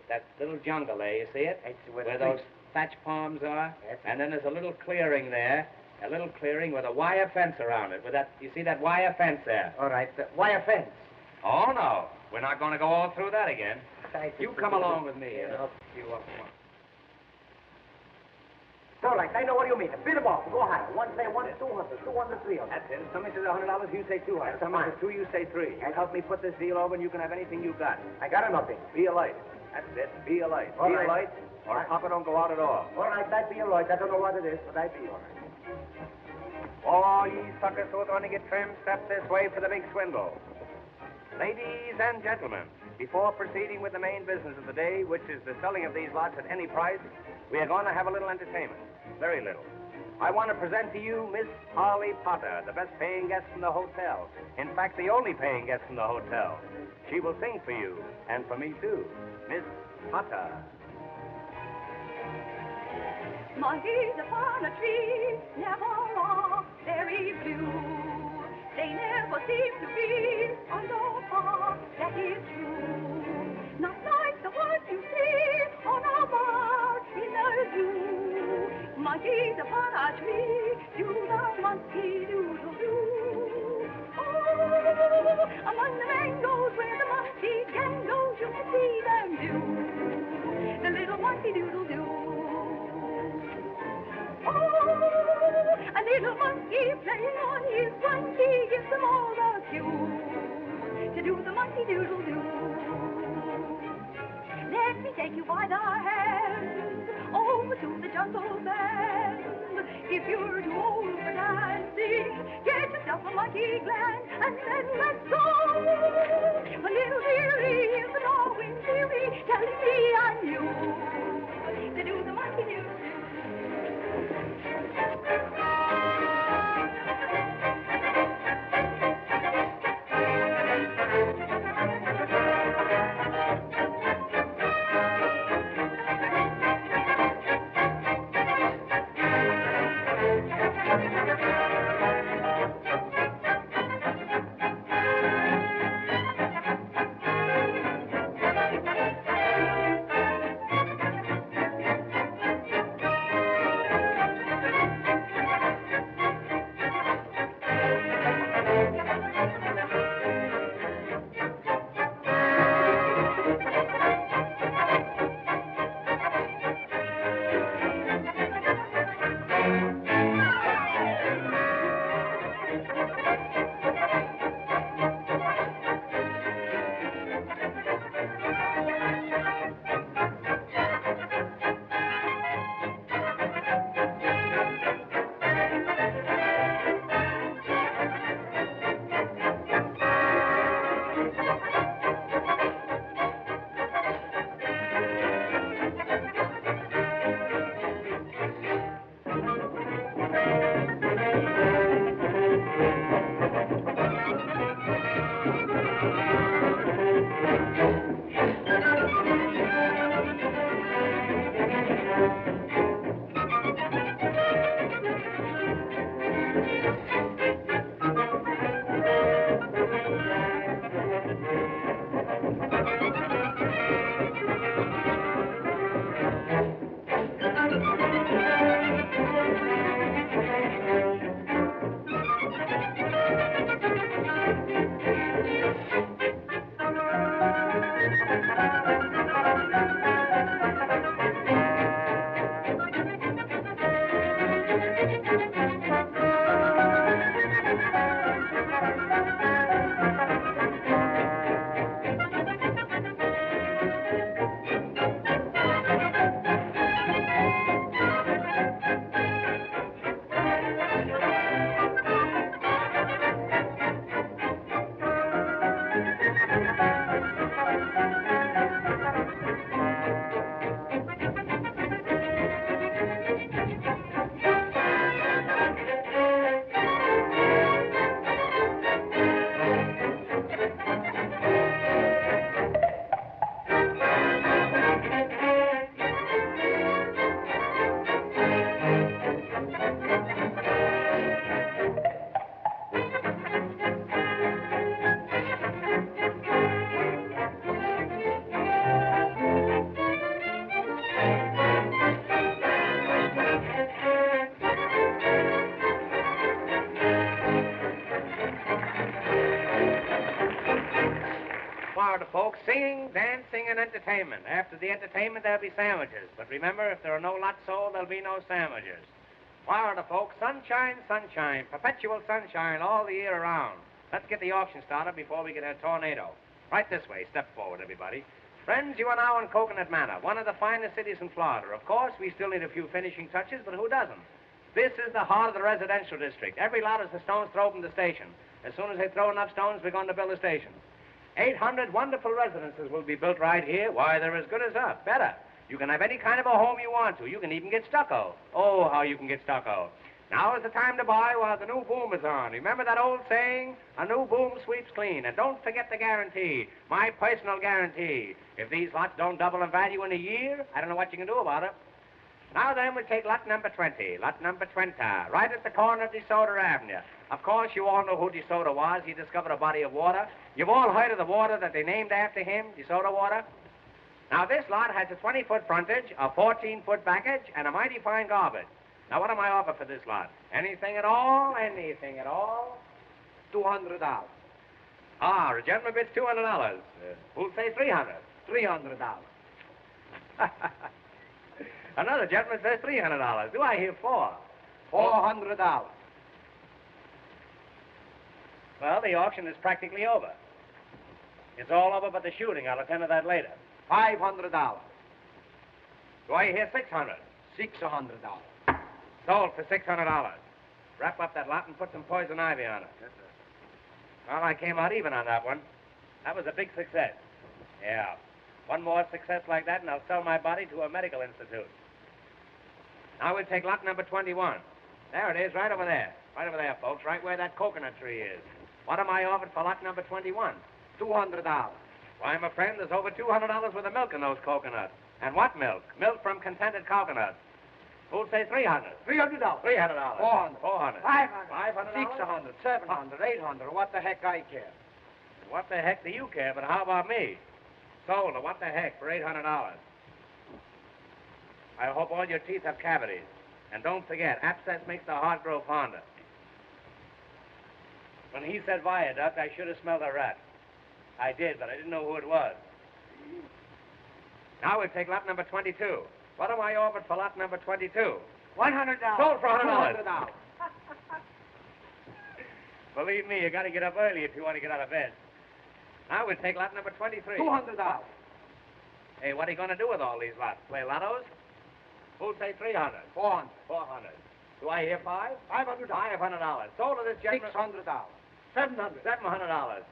that little jungle there. You see it? Where those thatch palms are? Yes. And then there's a little clearing there. A little clearing with a wire fence around it. You see that wire fence there? All right, wire fence. Oh, no. We're not going to go all through that again. You come along with me. I'll pick you up. All right, I know what you mean. Bid them off. Go higher. One say 200, 200, 300. That's it. If somebody says $100, you say 200. If somebody says 2, you say 3. You help me put this deal over, and you can have anything you got. I got nothing. Be a light. That's it. Be a light. All Be right. a light, or Papa don't go out at all. All right, that be all right. I don't know what it is, but I be all right. All ye suckers who are going to get trimmed, step this way for the big swindle. Ladies and gentlemen, before proceeding with the main business of the day, which is the selling of these lots at any price, we are going to have a little entertainment. Very little. I want to present to you Miss Polly Potter, the best paying guest in the hotel. In fact, the only paying guest in the hotel. She will sing for you, and for me too. Miss Potter. Monkeys upon a tree never are very blue. They never seem to be on the park, that is true. Not like the ones you see on a mark in the zoo. Monkeys upon a tree, do the monkey doodle-doo. Oh, among the mangoes where the monkey can go, you can see them do. The little monkey doodle-doo. Oh, a little monkey playing on his monkey gives them all a cue to do the monkey doodle-doo. Let me take you by the hand over to the jungle band. If you're too old for dancing, get yourself a monkey gland and then let's go. A little dearie is the Darwin theory telling me I'm you to do the monkey doodle-doo. folks, singing, dancing, and entertainment. After the entertainment, there'll be sandwiches. But remember, if there are no lots sold, there'll be no sandwiches. Florida, folks, sunshine, sunshine, perpetual sunshine all the year around. Let's get the auction started before we get a tornado. Right this way. Step forward, everybody. Friends, you are now in Coconut Manor, one of the finest cities in Florida. Of course, we still need a few finishing touches, but who doesn't? This is the heart of the residential district. Every lot is the stones throw from the station. As soon as they throw enough stones, we're going to build a station. 800 wonderful residences will be built right here. Why, they're as good as up. Better. You can have any kind of a home you want to. You can even get stucco. Oh, how you can get stucco. Now is the time to buy while the new boom is on. Remember that old saying? A new boom sweeps clean. And don't forget the guarantee. My personal guarantee. If these lots don't double in value in a year, I don't know what you can do about it. Now then, we take lot number 20. Lot number 20. Right at the corner of DeSoto Avenue. Of course, you all know who DeSoto was. He discovered a body of water. You've all heard of the water that they named after him, DeSoto water. Now, this lot has a 20-foot frontage, a 14-foot backage, and a mighty fine garbage. Now, what am I offer for this lot? Anything at all? Anything at all? $200. Ah, the gentleman bids $200. Who'll say $300? $300. Another gentleman says $300. Do I hear $400? $400. Well, the auction is practically over. It's all over but the shooting. I'll attend to that later. $500. Do I hear $600? $600. Sold for $600. Wrap up that lot and put some poison ivy on it. Yes, sir. Well, I came out even on that one. That was a big success. Yeah. One more success like that, and I'll sell my body to a medical institute. Now we'll take lot number 21. There it is, right over there. Right over there, folks, right where that coconut tree is. What am I offered for lot number 21? $200. Why, my friend, there's over $200 worth of milk in those coconuts. And what milk? Milk from contented coconuts. Who'll say $300? $300. $300. $400. $400. $500. $600. $700. $800. What the heck I care? What the heck do you care? But how about me? Sold her. What the heck for $800? I hope all your teeth have cavities. And don't forget, abscess makes the heart grow fonder. When he said viaduct, I should have smelled a rat. I did, but I didn't know who it was. Now we'll take lot number 22. What am I offered for lot number 22? $100. Sold for $100. $200. Believe me, you got to get up early if you want to get out of bed. Now we'll take lot number 23. $200. Hey, what are you going to do with all these lots? Play lottos? Who'll say $300? $400. $400. Do I hear $500? $500. $500. Sold to this gentleman. $600. $700. $700.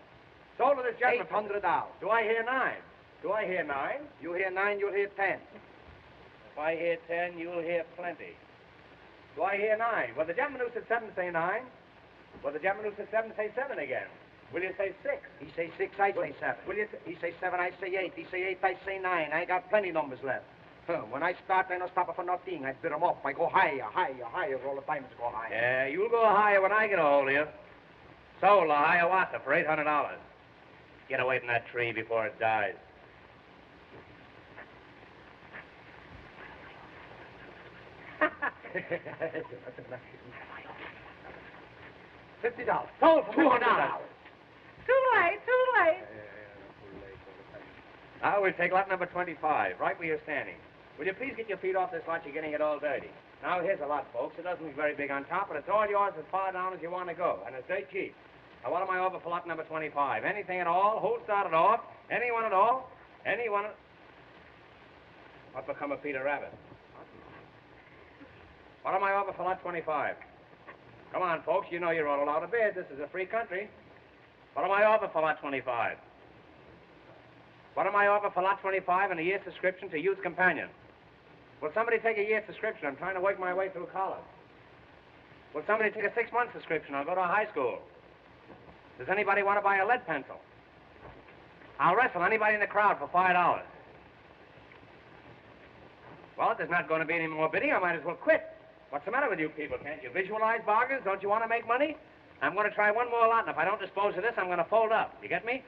Sold to this gentleman. $800. Do I hear $9? Do I hear $9? You hear $9, you'll hear $10. If I hear 10, you'll hear plenty. Do I hear 9? Well, the gentleman who said 7 say 9. Well, the gentleman who said 7 say 7 again. Will you say 6? He say 6, I say 7. Will you say... He say 7, I say 8. He say 8, I say 9. I got plenty numbers left. When I start, I don't stop for nothing. I bid them up. I go higher, higher, higher. All the time it's go higher. Yeah, you'll go higher when I get a hold of you. Sold a Hiawatha for $800. Get away from that tree before it dies. $50. Sold for $200. Too late, too late. Now we'll take lot number 25, right where you're standing. Will you please get your feet off this lot? You're getting it all dirty. Now, here's a lot, folks. It doesn't look very big on top, but it's all yours as far down as you want to go, and it's dirt cheap. Now, what am I over for lot number 25? Anything at all? Who'll start it off? Anyone at all? Anyone at... What become of Peter Rabbit? What am I over for lot 25? Come on, folks. You know you're all allowed to bid. This is a free country. What am I over for lot 25? What am I offer for lot 25 and a year's subscription to Youth Companion? Will somebody take a year's subscription? I'm trying to work my way through college. Will somebody take a 6-month subscription? I'll go to a high school. Does anybody want to buy a lead pencil? I'll wrestle anybody in the crowd for $5. Well, if there's not going to be any more bidding, I might as well quit. What's the matter with you people? Can't you visualize bargains? Don't you want to make money? I'm going to try one more lot, and if I don't dispose of this, I'm going to fold up. You get me?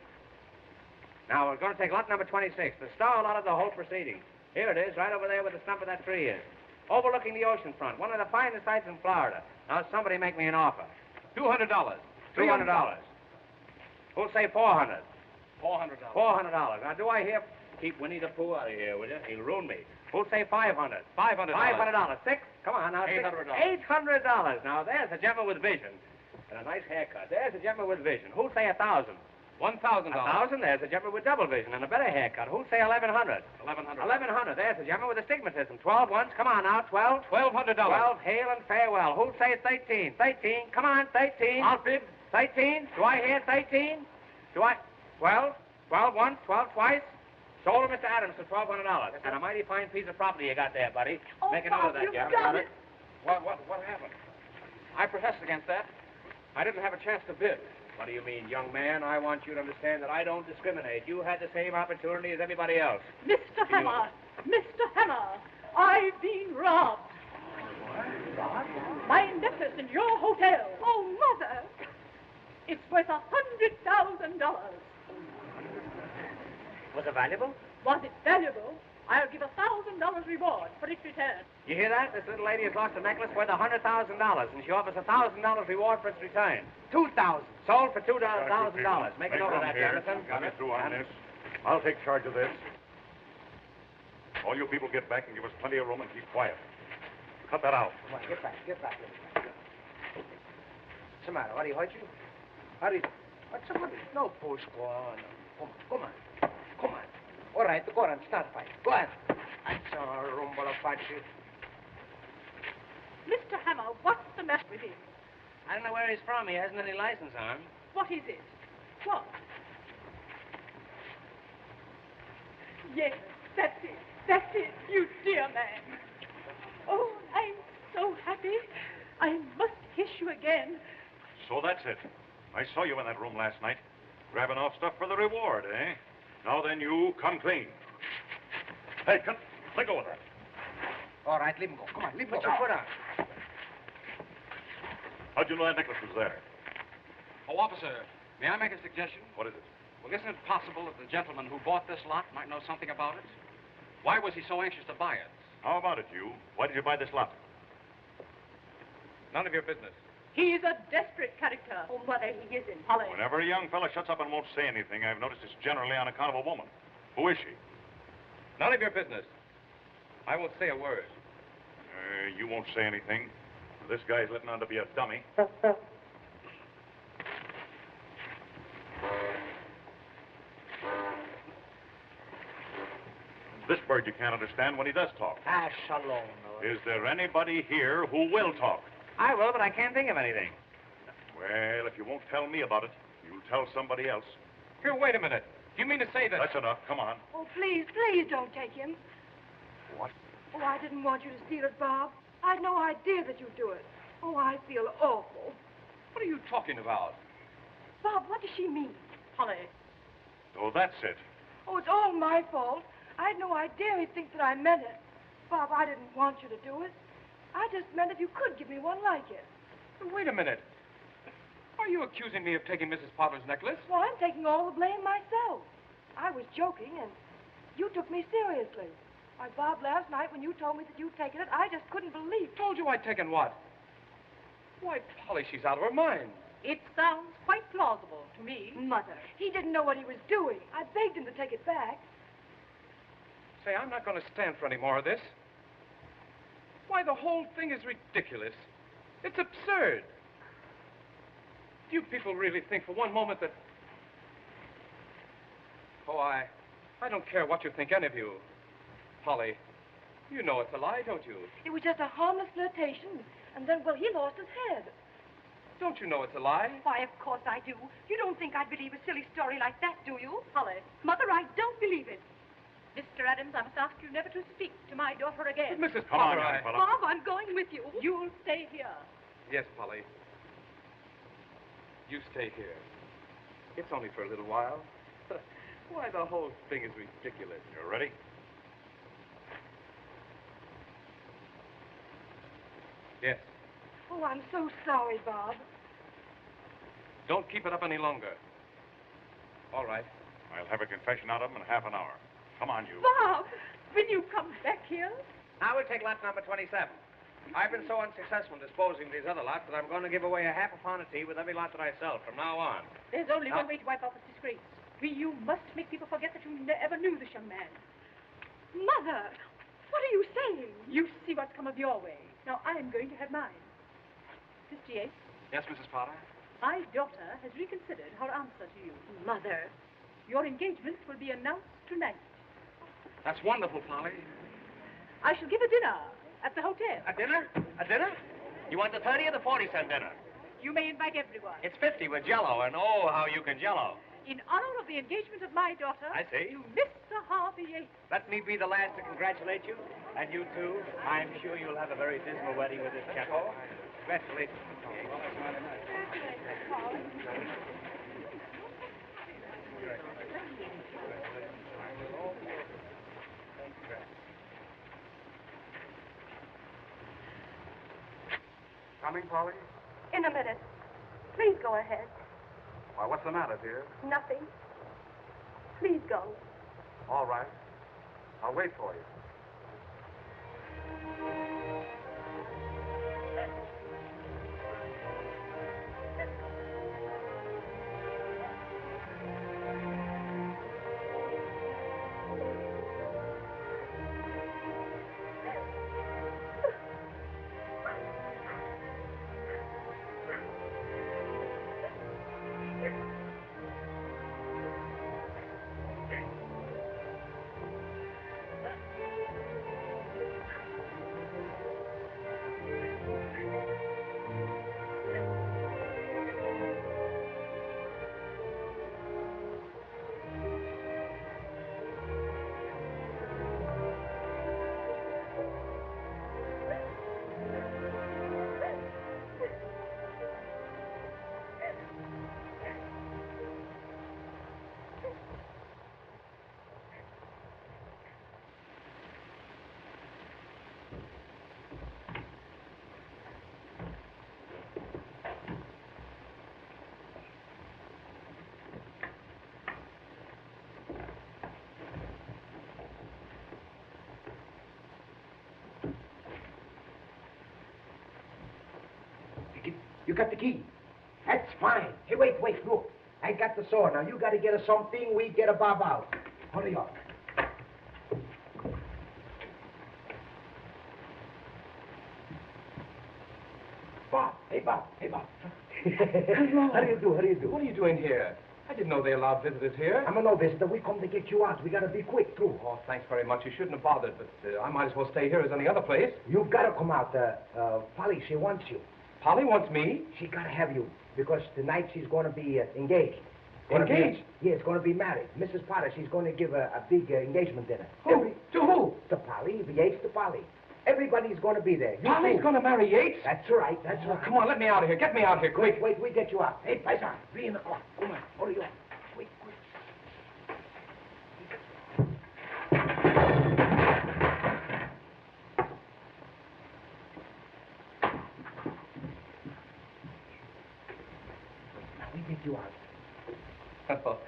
Now, we're going to take lot number 26, the star lot of the whole proceeding. Here it is, right over there where the stump of that tree is. Overlooking the ocean front, one of the finest sights in Florida. Now, somebody make me an offer. $200. $300. Who'll say $400? $400. $400. Now, do I hear... Keep Winnie the Pooh out of here, will you? He'll ruin me. Who'll say $500? $500. $500. Six? Come on now. $800. $800. Now, there's a gentleman with vision. And a nice haircut. There's a gentleman with vision. Who'll say $1,000? $1,000. $1,000. There's a gentleman with double vision and a better haircut. Who'll say $1,100? $1,100. $1,100. There's a gentleman with astigmatism. 12 once. Come on now. 12. $1,200. 12. Hail and farewell. Who'll say 13? 13. Come on. 13. I'll bid. 13. Do I hear 13? Do I? 12. 12 once. 12 twice. Sold to Mr. Adams for $1,200. And a mighty fine piece of property you got there, buddy. Oh, Make a note of that, you've Jeff. done it. What happened? I protest against that. I didn't have a chance to bid. What do you mean, young man? I want you to understand that I don't discriminate. You had the same opportunity as everybody else. Mr. Hammer, Mr. Hammer, I've been robbed. Robbed? My necklace in your hotel. Oh, Mother. It's worth $100,000. Was it valuable? Was it valuable? I'll give $1,000 reward for its return. You hear that? This little lady has lost a necklace worth $100,000, and she offers $1,000 reward for its return. $2,000. Sold for $2,000. Make a note of that, Jefferson. Got me through on this. I'll take charge of this. All you people get back and give us plenty of room and keep quiet. Cut that out. Come on, get back. What's the matter? What, he hurt you? What's the matter? No push, go on. Come on. All right, go on, start fight. Go on. That's a rumble of fight. Mr. Hammer, what's the matter with him? I don't know where he's from. He hasn't any license on him. What is it? What? Yes, that's it, you dear man. Oh, I'm so happy. I must kiss you again. So that's it. I saw you in that room last night, grabbing off stuff for the reward, eh? Now then, you come clean. Hey, let go of that. All right, leave him go. Come on, leave him Put go. your foot on. How'd you know that necklace was there? Oh, officer, may I make a suggestion? What is it? Well, isn't it possible that the gentleman who bought this lot might know something about it? Why was he so anxious to buy it? How about it, you? Why did you buy this lot? None of your business. He's a desperate character. Oh, Mother, he isn't. Holly. Whenever a young fella shuts up and won't say anything, I've noticed it's generally on account of a woman. Who is she? None of your business. I won't say a word. You won't say anything. This guy's letting on to be a dummy. This bird you can't understand when he does talk. Shalom. Is there anybody here who will talk? I will, but I can't think of anything. Well, if you won't tell me about it, you'll tell somebody else. Here, wait a minute. Do you mean to say that... That's enough. Come on. Oh, please don't take him. What? Oh, I didn't want you to steal it, Bob. I'd no idea that you'd do it. Oh, I feel awful. What are you talking about? Bob, what does she mean? Holly. Oh, that's it. Oh, it's all my fault. I had no idea he'd think that I meant it. Bob, I didn't want you to do it. I just meant if you could give me one like it. Wait a minute. Are you accusing me of taking Mrs. Potter's necklace? Well, I'm taking all the blame myself. I was joking, and you took me seriously. Why, Bob, last night when you told me that you'd taken it, I just couldn't believe it. Told you I'd taken what? Why, Polly, she's out of her mind. It sounds quite plausible to me. Mother, he didn't know what he was doing. I begged him to take it back. Say, I'm not going to stand for any more of this. Why, the whole thing is ridiculous. It's absurd. Do you people really think for one moment that... Oh, I don't care what you think, any of you. Polly, you know it's a lie, don't you? It was just a harmless flirtation, and then, well, he lost his head. Don't you know it's a lie? Why, of course I do. You don't think I'd believe a silly story like that, do you? Holly. Mother, I don't believe it. Mr. Adams, I must ask you never to speak to my daughter again. But Mrs. Come on, Potter, young fella. Bob, I'm going with you. You'll stay here. Yes, Polly. You stay here. It's only for a little while. Why, the whole thing is ridiculous. You ready? Yes. Oh, I'm so sorry, Bob. Don't keep it up any longer. All right. I'll have a confession out of him in half an hour. Come on, you. Bob, will you come back here? Now we'll take lot number 27. I've been so unsuccessful in disposing of these other lots that I'm going to give away a half a pound of tea with every lot that I sell from now on. There's only one way to wipe off his disgrace. You must make people forget that you ever knew this young man. Mother, what are you saying? You see what's come of your way. Now I'm going to have mine. Mr. Yates? Yes, Mrs. Potter? My daughter has reconsidered her answer to you. Mother, your engagement will be announced tonight. That's wonderful, Polly. I shall give a dinner at the hotel. A dinner? A dinner? You want the 30 or the 40-cent dinner? You may invite everyone. It's 50 with Jell-O, and oh, how you can Jell-O. In honor of the engagement of my daughter. I see. To Mr. Harvey Yates. Let me be the last to congratulate you, and you too. I'm sure you'll have a very dismal wedding with this chap. Congratulations. Coming, Polly? In a minute. Please go ahead. Why, what's the matter, dear? Nothing. Please go. All right. I'll wait for you. You got the key. That's fine. Hey, wait, look. I got the saw. Now, you got to get us something. We get a bob out. Hurry up. Bob. Hey, Bob. Hello. How do you do? What are you doing here? I didn't know they allowed visitors here. I'm a no visitor. We come to get you out. We got to be quick, too. Oh, thanks very much. You shouldn't have bothered, but I might as well stay here as any other place. You've got to come out. Polly, she wants you. Polly wants me? She got to have you, because tonight she's going to be engaged. Engaged? Yes, going to be married. Mrs. Potter, she's going to give a big engagement dinner. Who? To who? To Polly, the Yates to Polly. Everybody's going to be there. Polly's going to marry Yates? That's right. Come on, let me out of here. Get me out of here, quick. Wait, we get you out. Hey, Paisan, 3 in the clock. Come on, hurry up. Quick. Now, we get you out.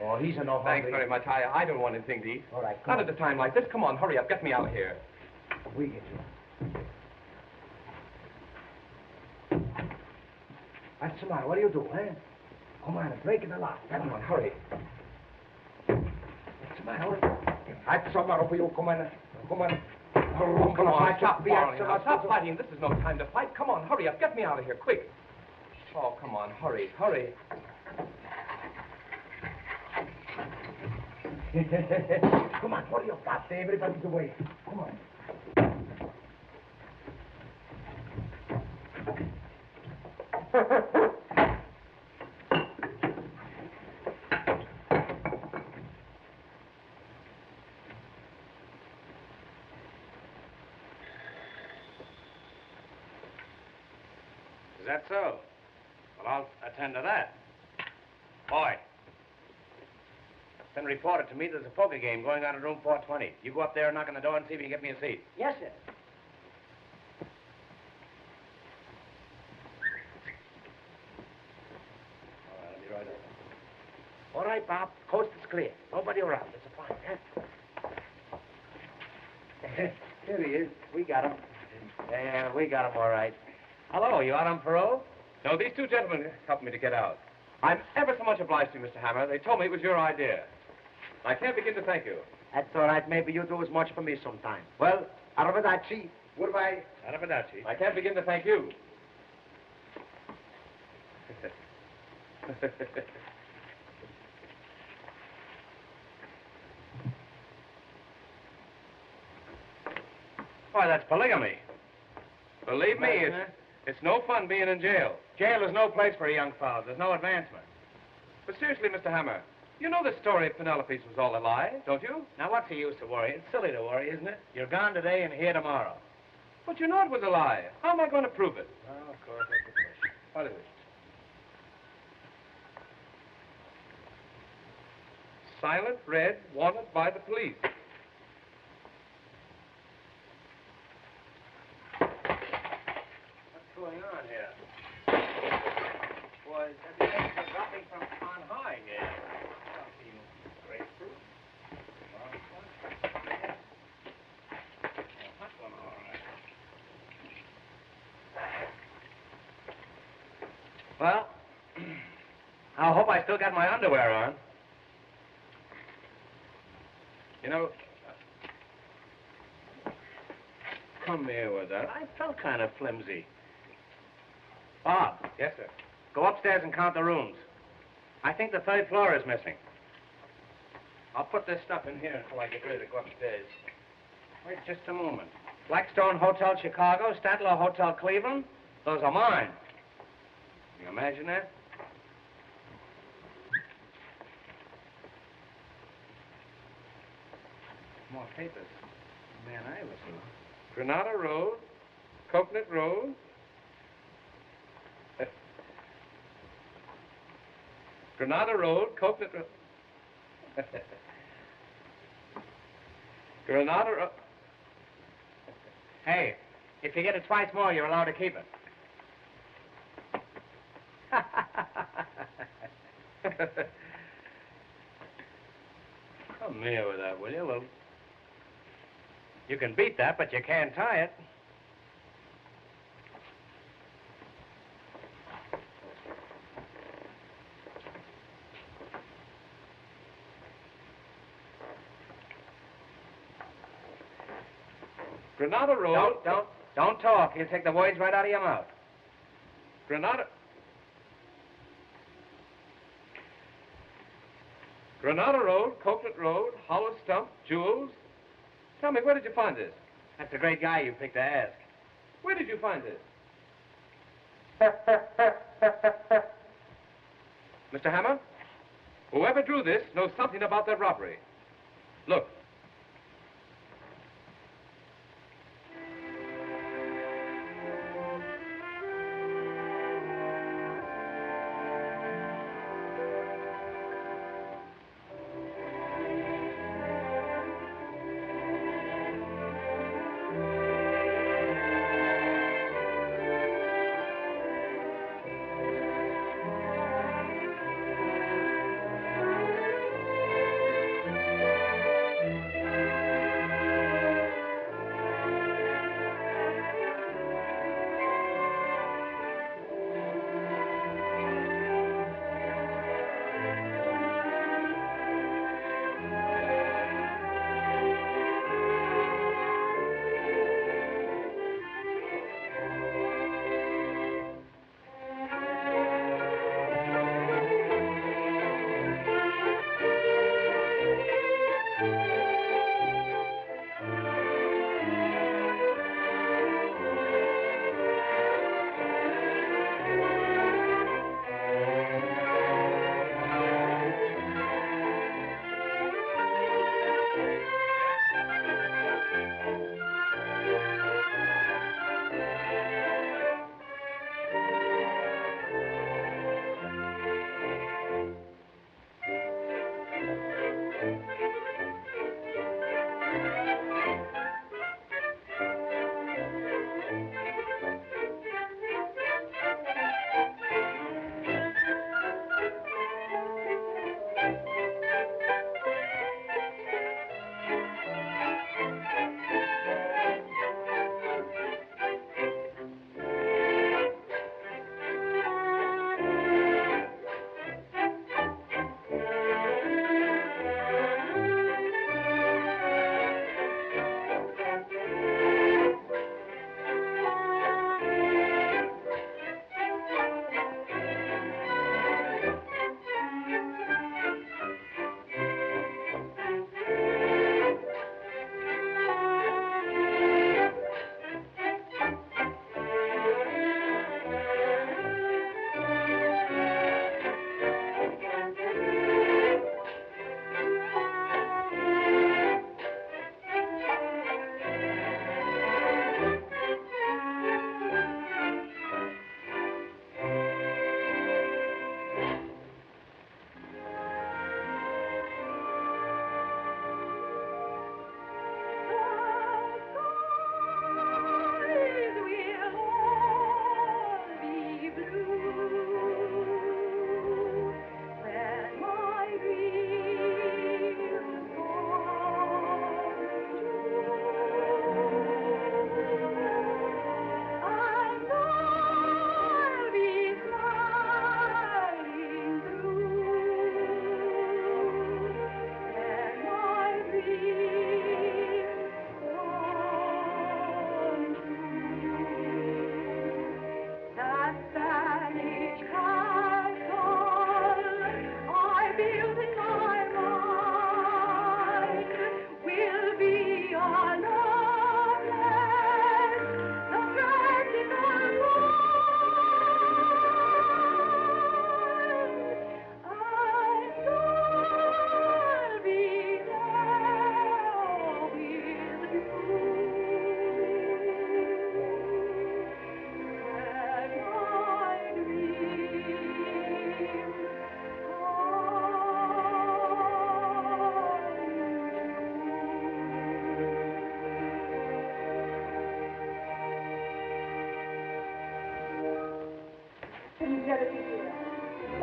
Oh, he's an awful. Thanks very much. I don't want anything to eat. All right, Not at a time like this. Come on, hurry up. Get me out of here. We get you out. What's the matter? What do you do, eh? Come on, break the lock. Come on, hurry. What's the matter? What's the matter for you? Come on. Come on, stop quarreling now. Stop fighting. This is no time to fight. Come on, hurry up. Get me out of here, quick. Oh, come on, hurry. Come on, hurry up, Pop. Everybody's away. Come on. Is that so? Well, I'll attend to that. Boy, it's been reported to me there's a poker game going on in room 420. You go up there and knock on the door and see if you can get me a seat. Yes, sir. All right, I'll be right over. All right, Bob. Coast is clear. Nobody around. It's a fine, huh? Here he is. We got him. Yeah, we got him all right. Hello, you out on parole? No, these two gentlemen helped me to get out. I'm ever so much obliged to you, Mr. Hammer. They told me it was your idea. I can't begin to thank you. That's all right. Maybe you do as much for me sometime. Well, arrivederci. Goodbye. Arrivederci. I can't begin to thank you. Why, that's polygamy. Believe me, it's no fun being in jail. Jail is no place for a young fellow. There's no advancement. But seriously, Mr. Hammer, you know the story of Penelope's was all a lie, don't you? Now, what's the use to worry? It's silly to worry, isn't it? You're gone today and here tomorrow. But you know it was a lie. How am I going to prove it? Well, of course, that's the question. What is it? Silent red, wanted by the police. What's going on here? Boy, everything's dropping from on high here. Something grapefruit. Hot one, all right. Well, I hope I still got my underwear on. You know, come here with that. I felt kind of flimsy. Bob. Yes, sir. Go upstairs and count the rooms. I think the third floor is missing. I'll put this stuff in here until I get ready to go upstairs. Wait just a moment. Blackstone Hotel Chicago, Statler Hotel Cleveland. Those are mine. Can you imagine that? More papers. Man, I was Granada Road, Coconut Road. Granada Road, Coconut Road. Granada Road. Hey, if you get it twice more, you're allowed to keep it. Come here with that, will you? Well, you can beat that, but you can't tie it. Granada Road. Don't talk. You'll take the words right out of your mouth. Granada Road, Coconut Road, Hollow Stump, Jewels. Tell me, where did you find this? That's a great guy you picked to ask. Where did you find this? Mr. Hammer, whoever drew this knows something about that robbery. Look.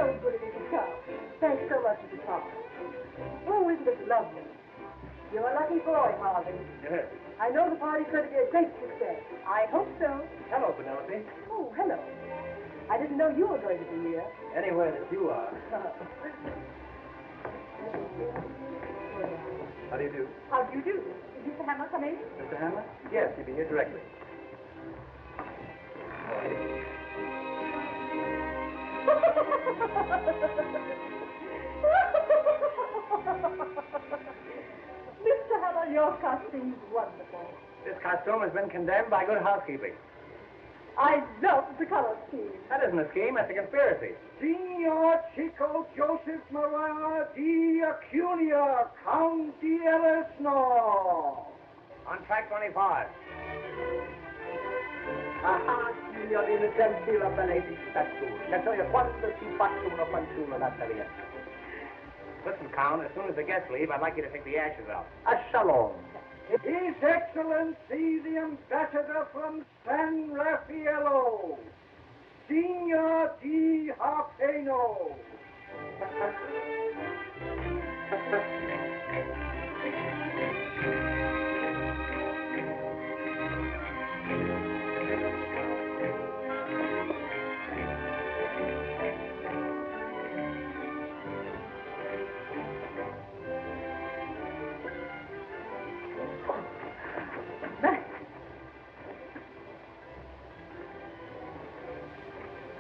very good of you to come. Thanks so much, Mr. Thomas. Oh, isn't it lovely? You're a lucky boy, Harvey. Yes. I know the party's going to be a great success. I hope so. Hello, Penelope. Oh, hello. I didn't know you were going to be here. Anywhere that you are. How do you do? How do you do? Is Mr. Hammer come in? Mr. Hammer? Yes, he'll be here directly. Mr. Hammer, your costume's wonderful. This costume has been condemned by good housekeeping. I love the color scheme. That isn't a scheme, that's a conspiracy. Signor Chico Joseph Maria di Acunia, Count di Ellisno. On track 25. Ah, signor innocenti la bellezza statue. Che so io quando si faccio una fanciulla da Italiano. Listen, Count, as soon as the guests leave, I'd like you to take the ashes out. A shalom. His Excellency, the ambassador from San Raffaello, Signor Di Harpeno.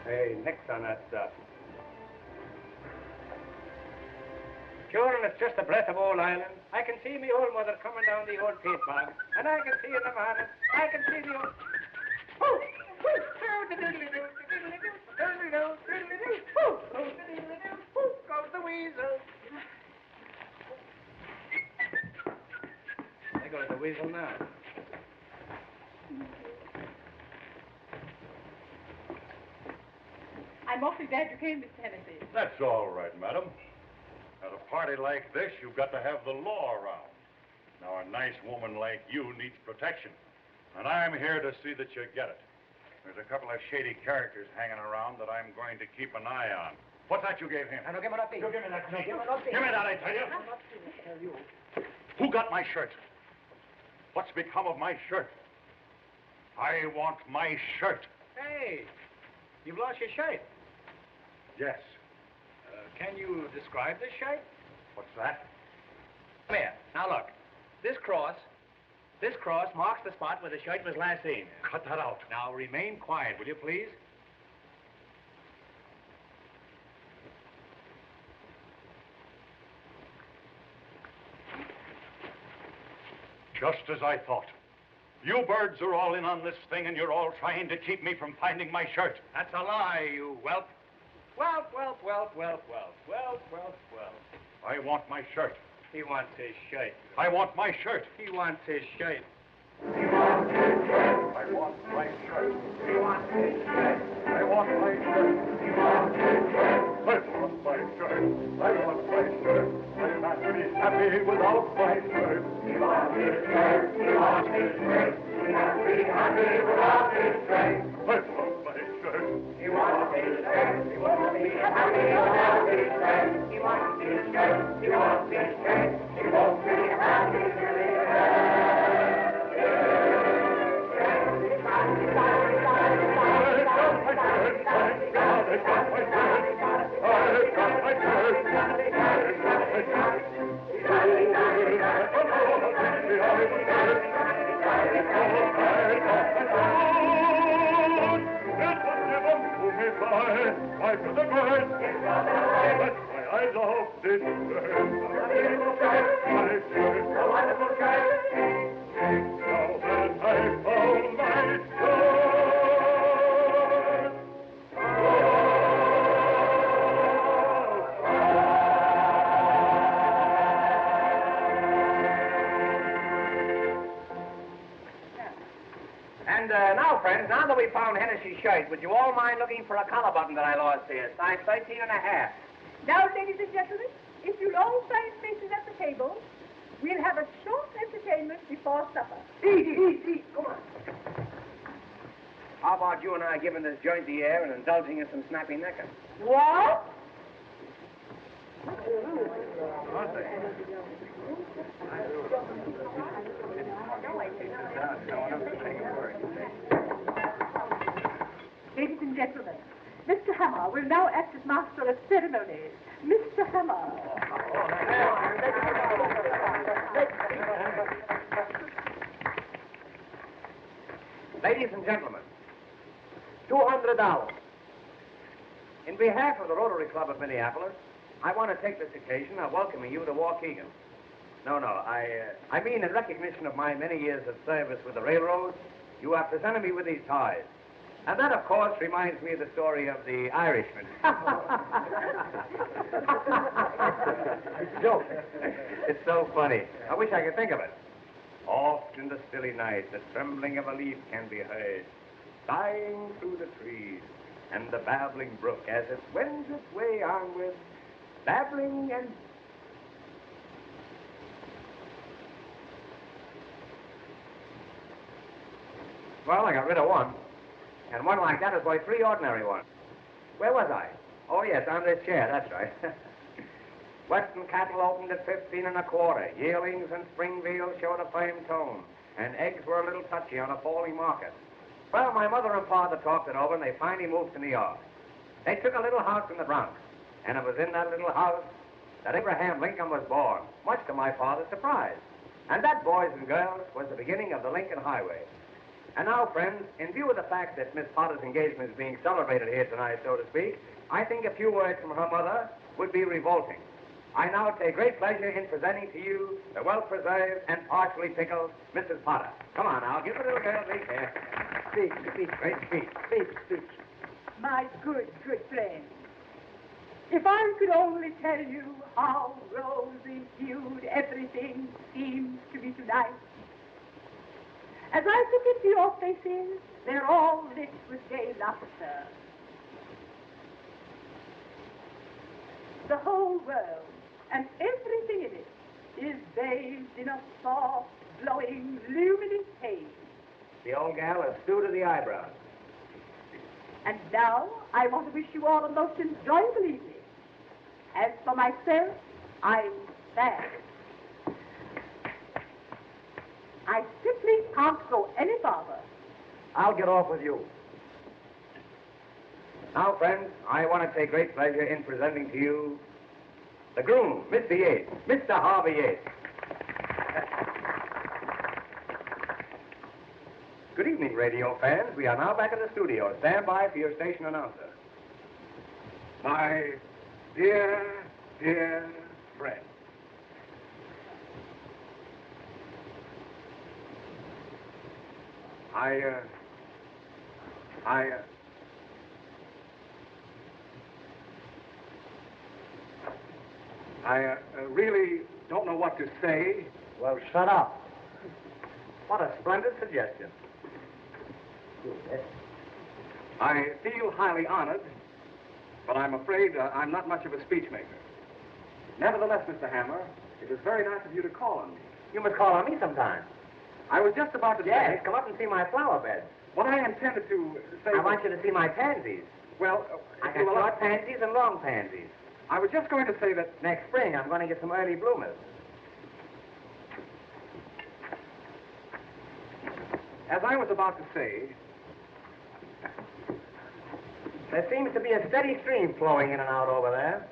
Hey, nix on that stuff. Children, it's just a breath of old Ireland. I can see me old mother coming down the old peat bog, and I can see in the morning, I can see the old... Goes the weasel. There goes the weasel now. I'm awfully glad you came, Mr. Hennessy. That's all right, madam. At a party like this, you've got to have the law around. Now, a nice woman like you needs protection, and I'm here to see that you get it. There's a couple of shady characters hanging around that I'm going to keep an eye on. What's that you gave him? No, give me that. You give me that. No, give me that. Give me that, I tell you. Who got my shirt? What's become of my shirt? I want my shirt. Hey, you've lost your shirt. Yes. Can you describe this shirt? What's that? Come here. Now look. This cross marks the spot where the shirt was last seen. Cut that out. Now remain quiet, will you please? Just as I thought. You birds are all in on this thing, and you're all trying to keep me from finding my shirt. That's a lie, you whelp. Whelp. I want my shirt. He wants his shirt. I want my shirt. He wants his shirt. He wants his shirt. I want my shirt. He wants his shirt. I want my shirt. He wants his shirt. I want my shirt. I want my shirt. I can't be happy without my shirt. He wants his shirt. He wants his shirt. He can't be happy without his shirt. I want my shirt. He wants his shirt. He won't be happy without his shirt. He wants his shirt. He wants his shirt. He won't be happy till he Now, friends, now that we found Hennessy's shirt, would you all mind looking for a collar button that I lost here? Size 13 and a half. Now, ladies and gentlemen, if you'll all find places at the table, we'll have a short entertainment before supper. Eat. Come on. How about you and I giving this joint the air and indulging in some snappy necking? What? Master of Ceremonies, Mr. Hammer. Ladies and gentlemen, $200. In behalf of the Rotary Club of Minneapolis, I want to take this occasion of welcoming you to Waukegan. No, I mean in recognition of my many years of service with the railroad, you have presented me with these ties. And that, of course, reminds me of the story of the Irishman. It's a joke. It's so funny. I wish I could think of it. Oft in the stilly night, the trembling of a leaf can be heard, sighing through the trees, and the babbling brook as it wends its way onward, babbling and... Well, I got rid of one. And one like that is worth 3 ordinary ones. Where was I? Oh, yes, on this chair, that's right. Western cattle opened at 15 1/4. Yearlings and spring veals showed a firm tone, and eggs were a little touchy on a falling market. Well, my mother and father talked it over, and they finally moved to New York. They took a little house in the Bronx, and it was in that little house that Abraham Lincoln was born, much to my father's surprise. And that, boys and girls, was the beginning of the Lincoln Highway. And now, friends, in view of the fact that Miss Potter's engagement is being celebrated here tonight, so to speak, I think a few words from her mother would be revolting. I now take great pleasure in presenting to you the well-preserved and partially pickled Mrs. Potter. Come on now, give the little girl a here. Speak, great speak. My good friend, if I could only tell you how rosy-hued everything seems to be tonight. As I look into your faces, they're all lit with gay laughter. The whole world and everything in it is bathed in a soft, glowing, luminous haze. The old gal is stew to the eyebrows. And now, I want to wish you all a most enjoyable evening. As for myself, I'm sad. I simply can't go any farther. I'll get off with you. Now, friends, I want to take great pleasure in presenting to you the groom, Mr. Yates, Mr. Harvey Yates. Good evening, radio fans. We are now back in the studio. Stand by for your station announcer. My dear friend. I really don't know what to say. Well, shut up. What a splendid suggestion. I feel highly honored, but I'm afraid I'm not much of a speech maker. Nevertheless, Mr. Hammer, it was very nice of you to call on me. You must call on me sometime. I was just about to say... come up and see my flower bed. What I intended to say... I want you to see my pansies. Well, I got short pansies and long pansies. I was just going to say that... Next spring, I'm going to get some early bloomers. As I was about to say... There seems to be a steady stream flowing in and out over there.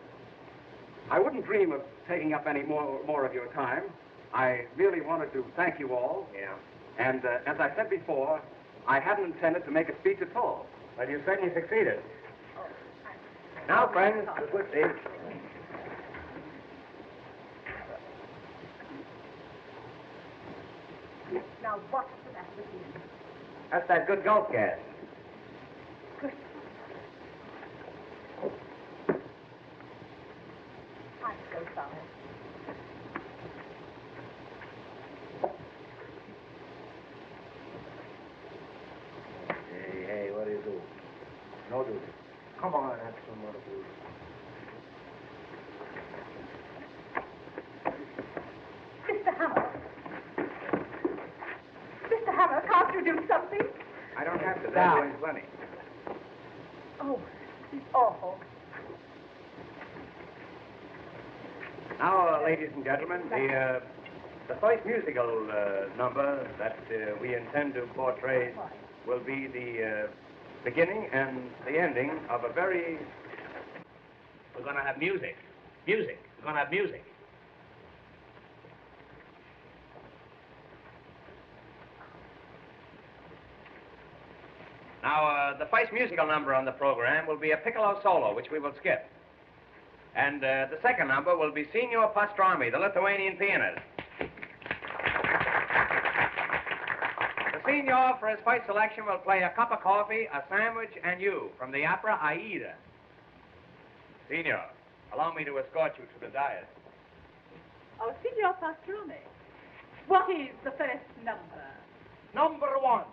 I wouldn't dream of taking up any more of your time. I really wanted to thank you all. Yeah. And as I said before, I hadn't intended to make a speech at all. Well, you certainly succeeded. Now, friends, the good stage. Now, what's the matter with you? That's that good gulp gas. Good. I'm so sorry. Hey, what do you do? No duty. Come on, have some more food. Mr. Hammer. Mr. Hammer, can't you do something? I don't have to. They're doing plenty. Oh, this is awful. Now, ladies and gentlemen, the first musical number that we intend to portray will be the beginning and the ending of a very We're going to have music. Music. We're going to have music. Now, the first musical number on the program will be a piccolo solo, which we will skip. And the second number will be Signor Pastrami, the Lithuanian pianist. The Signor, for his first selection, will play a cup of coffee, a sandwich, and you from the opera Aida. Signor, allow me to escort you to the dais. Oh, Signor Pastrami, what is the first number? Number 1.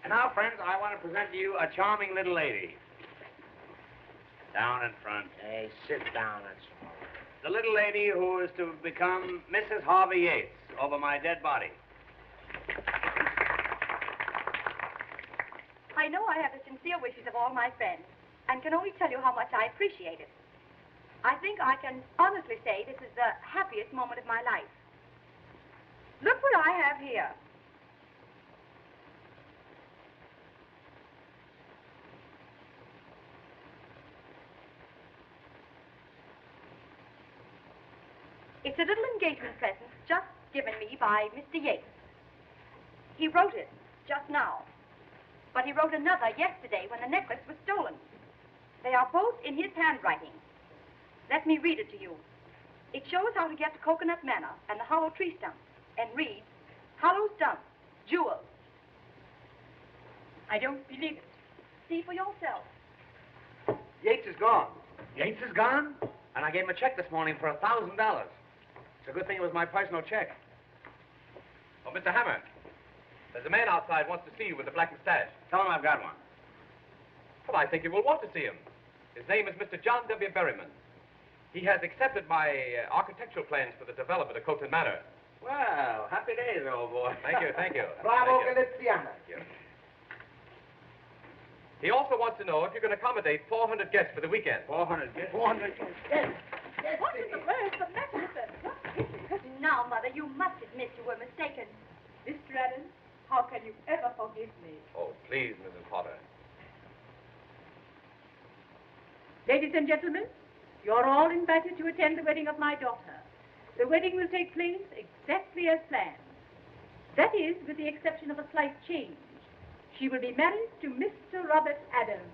And now, friends, I want to present to you a charming little lady. Down in front. Hey, sit down, that's all. The little lady who is to become Mrs. Harvey Yates over my dead body. I know I have the sincere wishes of all my friends, and can only tell you how much I appreciate it. I think I can honestly say this is the happiest moment of my life. Look what I have here. It's a little engagement present just given me by Mr. Yates. He wrote it just now, but he wrote another yesterday when the necklace was stolen. They are both in his handwriting. Let me read it to you. It shows how to get to Coconut Manor and the hollow tree stump, and reads, hollow stump, jewels. I don't believe it. See for yourself. Yates is gone. Yates is gone? And I gave him a check this morning for $1,000. It's a good thing it was my personal check. Oh, Mr. Hammer, there's a man outside wants to see you with a black mustache. Tell him I've got one. Well, I think you will want to see him. His name is Mr. John W. Berryman. He has accepted my architectural plans for the development of Coconut Manor. Well, happy days, old boy. Thank you, thank you. Bravo, Thank you. Galiziano. Thank you. He also wants to know if you can accommodate 400 guests for the weekend. 400 guests? 400 guests. Yes. What in the world is the matter with them? What is it? Now, Mother, you must admit you were mistaken. Mr. Adams, how can you ever forgive me? Oh, please, Mrs. Potter. Ladies and gentlemen, you're all invited to attend the wedding of my daughter. The wedding will take place exactly as planned. That is, with the exception of a slight change. She will be married to Mr. Robert Adams.